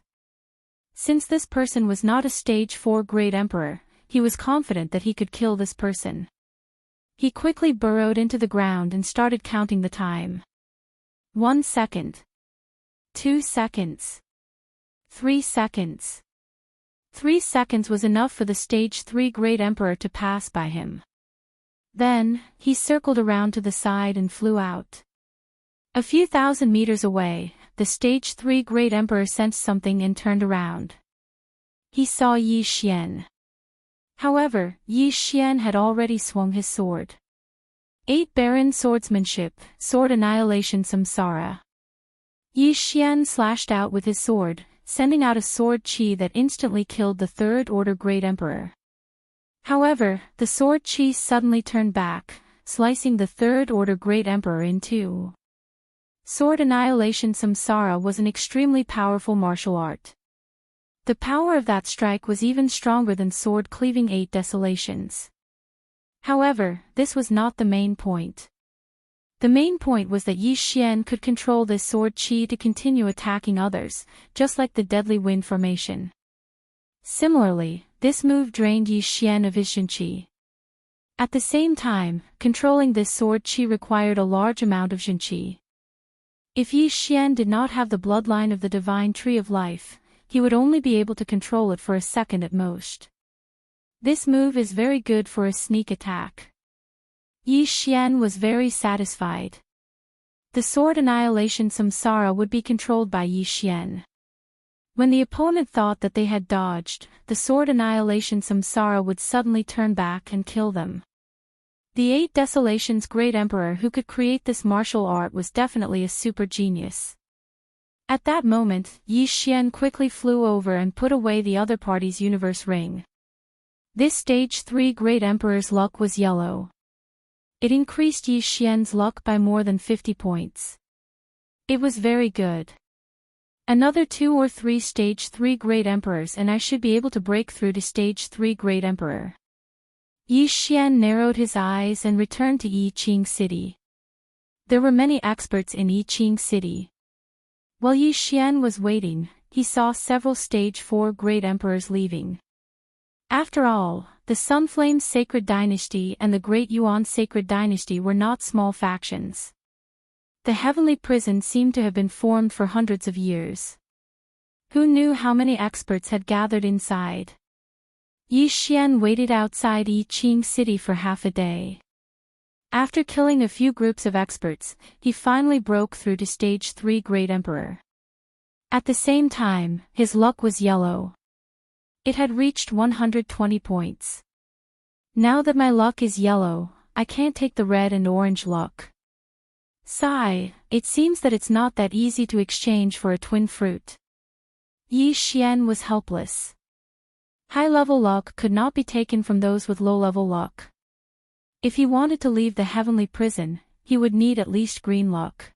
Since this person was not a Stage 4 Great Emperor, he was confident that he could kill this person. He quickly burrowed into the ground and started counting the time. 1 second. 2 seconds. 3 seconds. 3 seconds was enough for the Stage 3 Great Emperor to pass by him. Then, he circled around to the side and flew out. A few thousand meters away, the Stage 3 Great Emperor sensed something and turned around. He saw Yi Xian. However, Yi Xian had already swung his sword. 8 Baron Swordsmanship, Sword Annihilation Samsara. Yi Xian slashed out with his sword, sending out a sword chi that instantly killed the Third Order Great Emperor. However, the sword chi suddenly turned back, slicing the Third Order Great Emperor in 2. Sword Annihilation Samsara was an extremely powerful martial art. The power of that strike was even stronger than sword cleaving 8 desolations. However, this was not the main point. The main point was that Yi Xian could control this sword chi to continue attacking others, just like the deadly wind formation. Similarly, this move drained Yi Xian of his Shin Qi. At the same time, controlling this sword chi required a large amount of Shin Qi. If Yi Xian did not have the bloodline of the divine tree of life, he would only be able to control it for a second at most. This move is very good for a sneak attack. Yi Xian was very satisfied. The Sword Annihilation Samsara would be controlled by Yi Xian. When the opponent thought that they had dodged, the Sword Annihilation Samsara would suddenly turn back and kill them. The 8 Desolations Great Emperor who could create this martial art was definitely a super genius. At that moment, Yi Xian quickly flew over and put away the other party's universe ring. This Stage 3 Great Emperor's luck was yellow. It increased Yi Xian's luck by more than 50 points. It was very good. Another 2 or 3 Stage 3 Great Emperors and I should be able to break through to Stage 3 Great Emperor. Yi Xian narrowed his eyes and returned to Yiqing City. There were many experts in Yiqing City. While Yi Xian was waiting, he saw several stage 4 great emperors leaving. After all, the Sunflame Sacred Dynasty and the Great Yuan Sacred Dynasty were not small factions. The heavenly prison seemed to have been formed for hundreds of years. Who knew how many experts had gathered inside? Yi Xian waited outside Yiqing City for half a day. After killing a few groups of experts, he finally broke through to stage 3 Great Emperor. At the same time, his luck was yellow. It had reached 120 points. Now that my luck is yellow, I can't take the red and orange luck. Sigh, it seems that it's not that easy to exchange for a twin fruit. Yi Xian was helpless. High-level luck could not be taken from those with low-level luck. If he wanted to leave the heavenly prison, he would need at least green luck.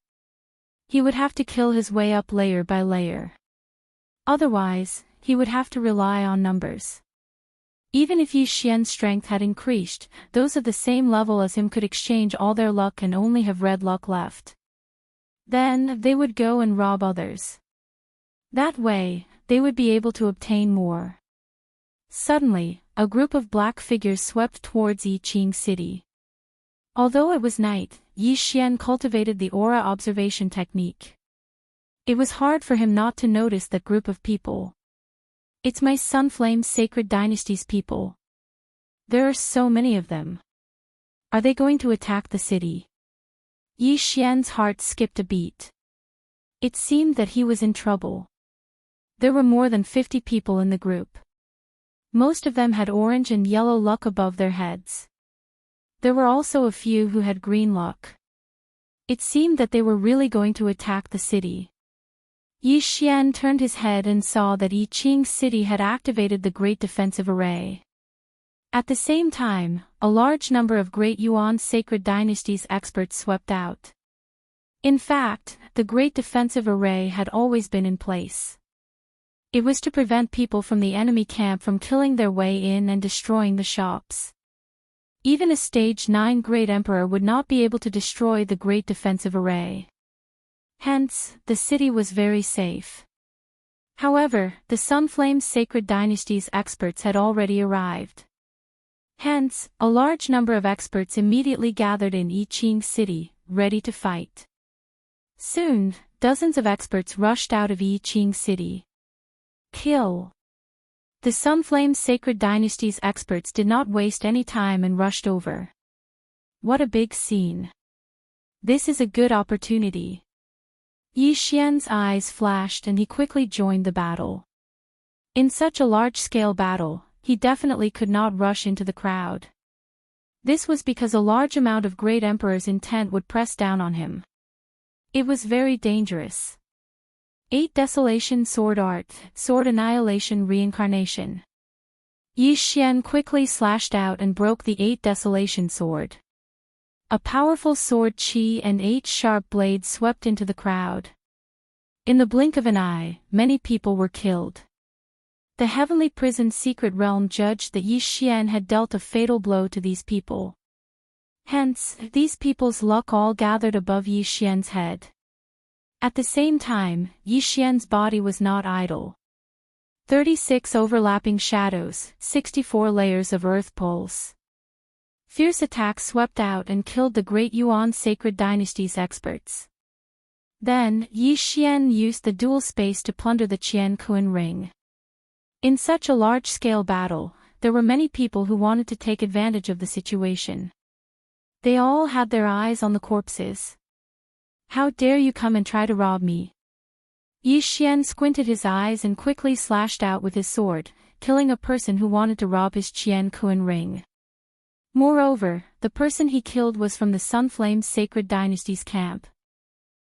He would have to kill his way up layer by layer. Otherwise, he would have to rely on numbers. Even if Yi Xian's strength had increased, those of the same level as him could exchange all their luck and only have red luck left. Then, they would go and rob others. That way, they would be able to obtain more. Suddenly, a group of black figures swept towards Yiqing City. Although it was night, Yi Xian cultivated the aura observation technique. It was hard for him not to notice that group of people. It's my Sunflame Sacred Dynasty's people. There are so many of them. Are they going to attack the city? Yi Xian's heart skipped a beat. It seemed that he was in trouble. There were more than 50 people in the group. Most of them had orange and yellow luck above their heads. There were also a few who had green luck. It seemed that they were really going to attack the city. Yi Xian turned his head and saw that Yiqing City had activated the Great Defensive Array. At the same time, a large number of Great Yuan Sacred Dynasty's experts swept out. In fact, the Great Defensive Array had always been in place. It was to prevent people from the enemy camp from killing their way in and destroying the shops. Even a stage 9 Great Emperor would not be able to destroy the Great Defensive Array. Hence, the city was very safe. However, the Sunflame Sacred Dynasty's experts had already arrived. Hence, a large number of experts immediately gathered in Yiqing City, ready to fight. Soon, dozens of experts rushed out of Yiqing City. Kill. The Sunflame Sacred Dynasty's experts did not waste any time and rushed over. What a big scene. This is a good opportunity. Yi Xian's eyes flashed and he quickly joined the battle. In such a large-scale battle, he definitely could not rush into the crowd. This was because a large amount of Great Emperor's intent would press down on him. It was very dangerous. 8 Desolation Sword Art, Sword Annihilation Reincarnation. Yi Xian quickly slashed out and broke the 8 Desolation Sword. A powerful sword chi and 8 sharp blades swept into the crowd. In the blink of an eye, many people were killed. The Heavenly Prison's secret realm judged that Yi Xian had dealt a fatal blow to these people. Hence, these people's luck all gathered above Yi Xian's head. At the same time, Yi Xian's body was not idle. 36 overlapping shadows, 64 layers of earth pulse. Fierce attacks swept out and killed the Great Yuan Sacred Dynasty's experts. Then, Yi Xian used the dual space to plunder the Qian Kun ring. In such a large-scale battle, there were many people who wanted to take advantage of the situation. They all had their eyes on the corpses. How dare you come and try to rob me? Yi Xian squinted his eyes and quickly slashed out with his sword, killing a person who wanted to rob his Qian Kun ring. Moreover, the person he killed was from the Sunflame Sacred Dynasty's camp.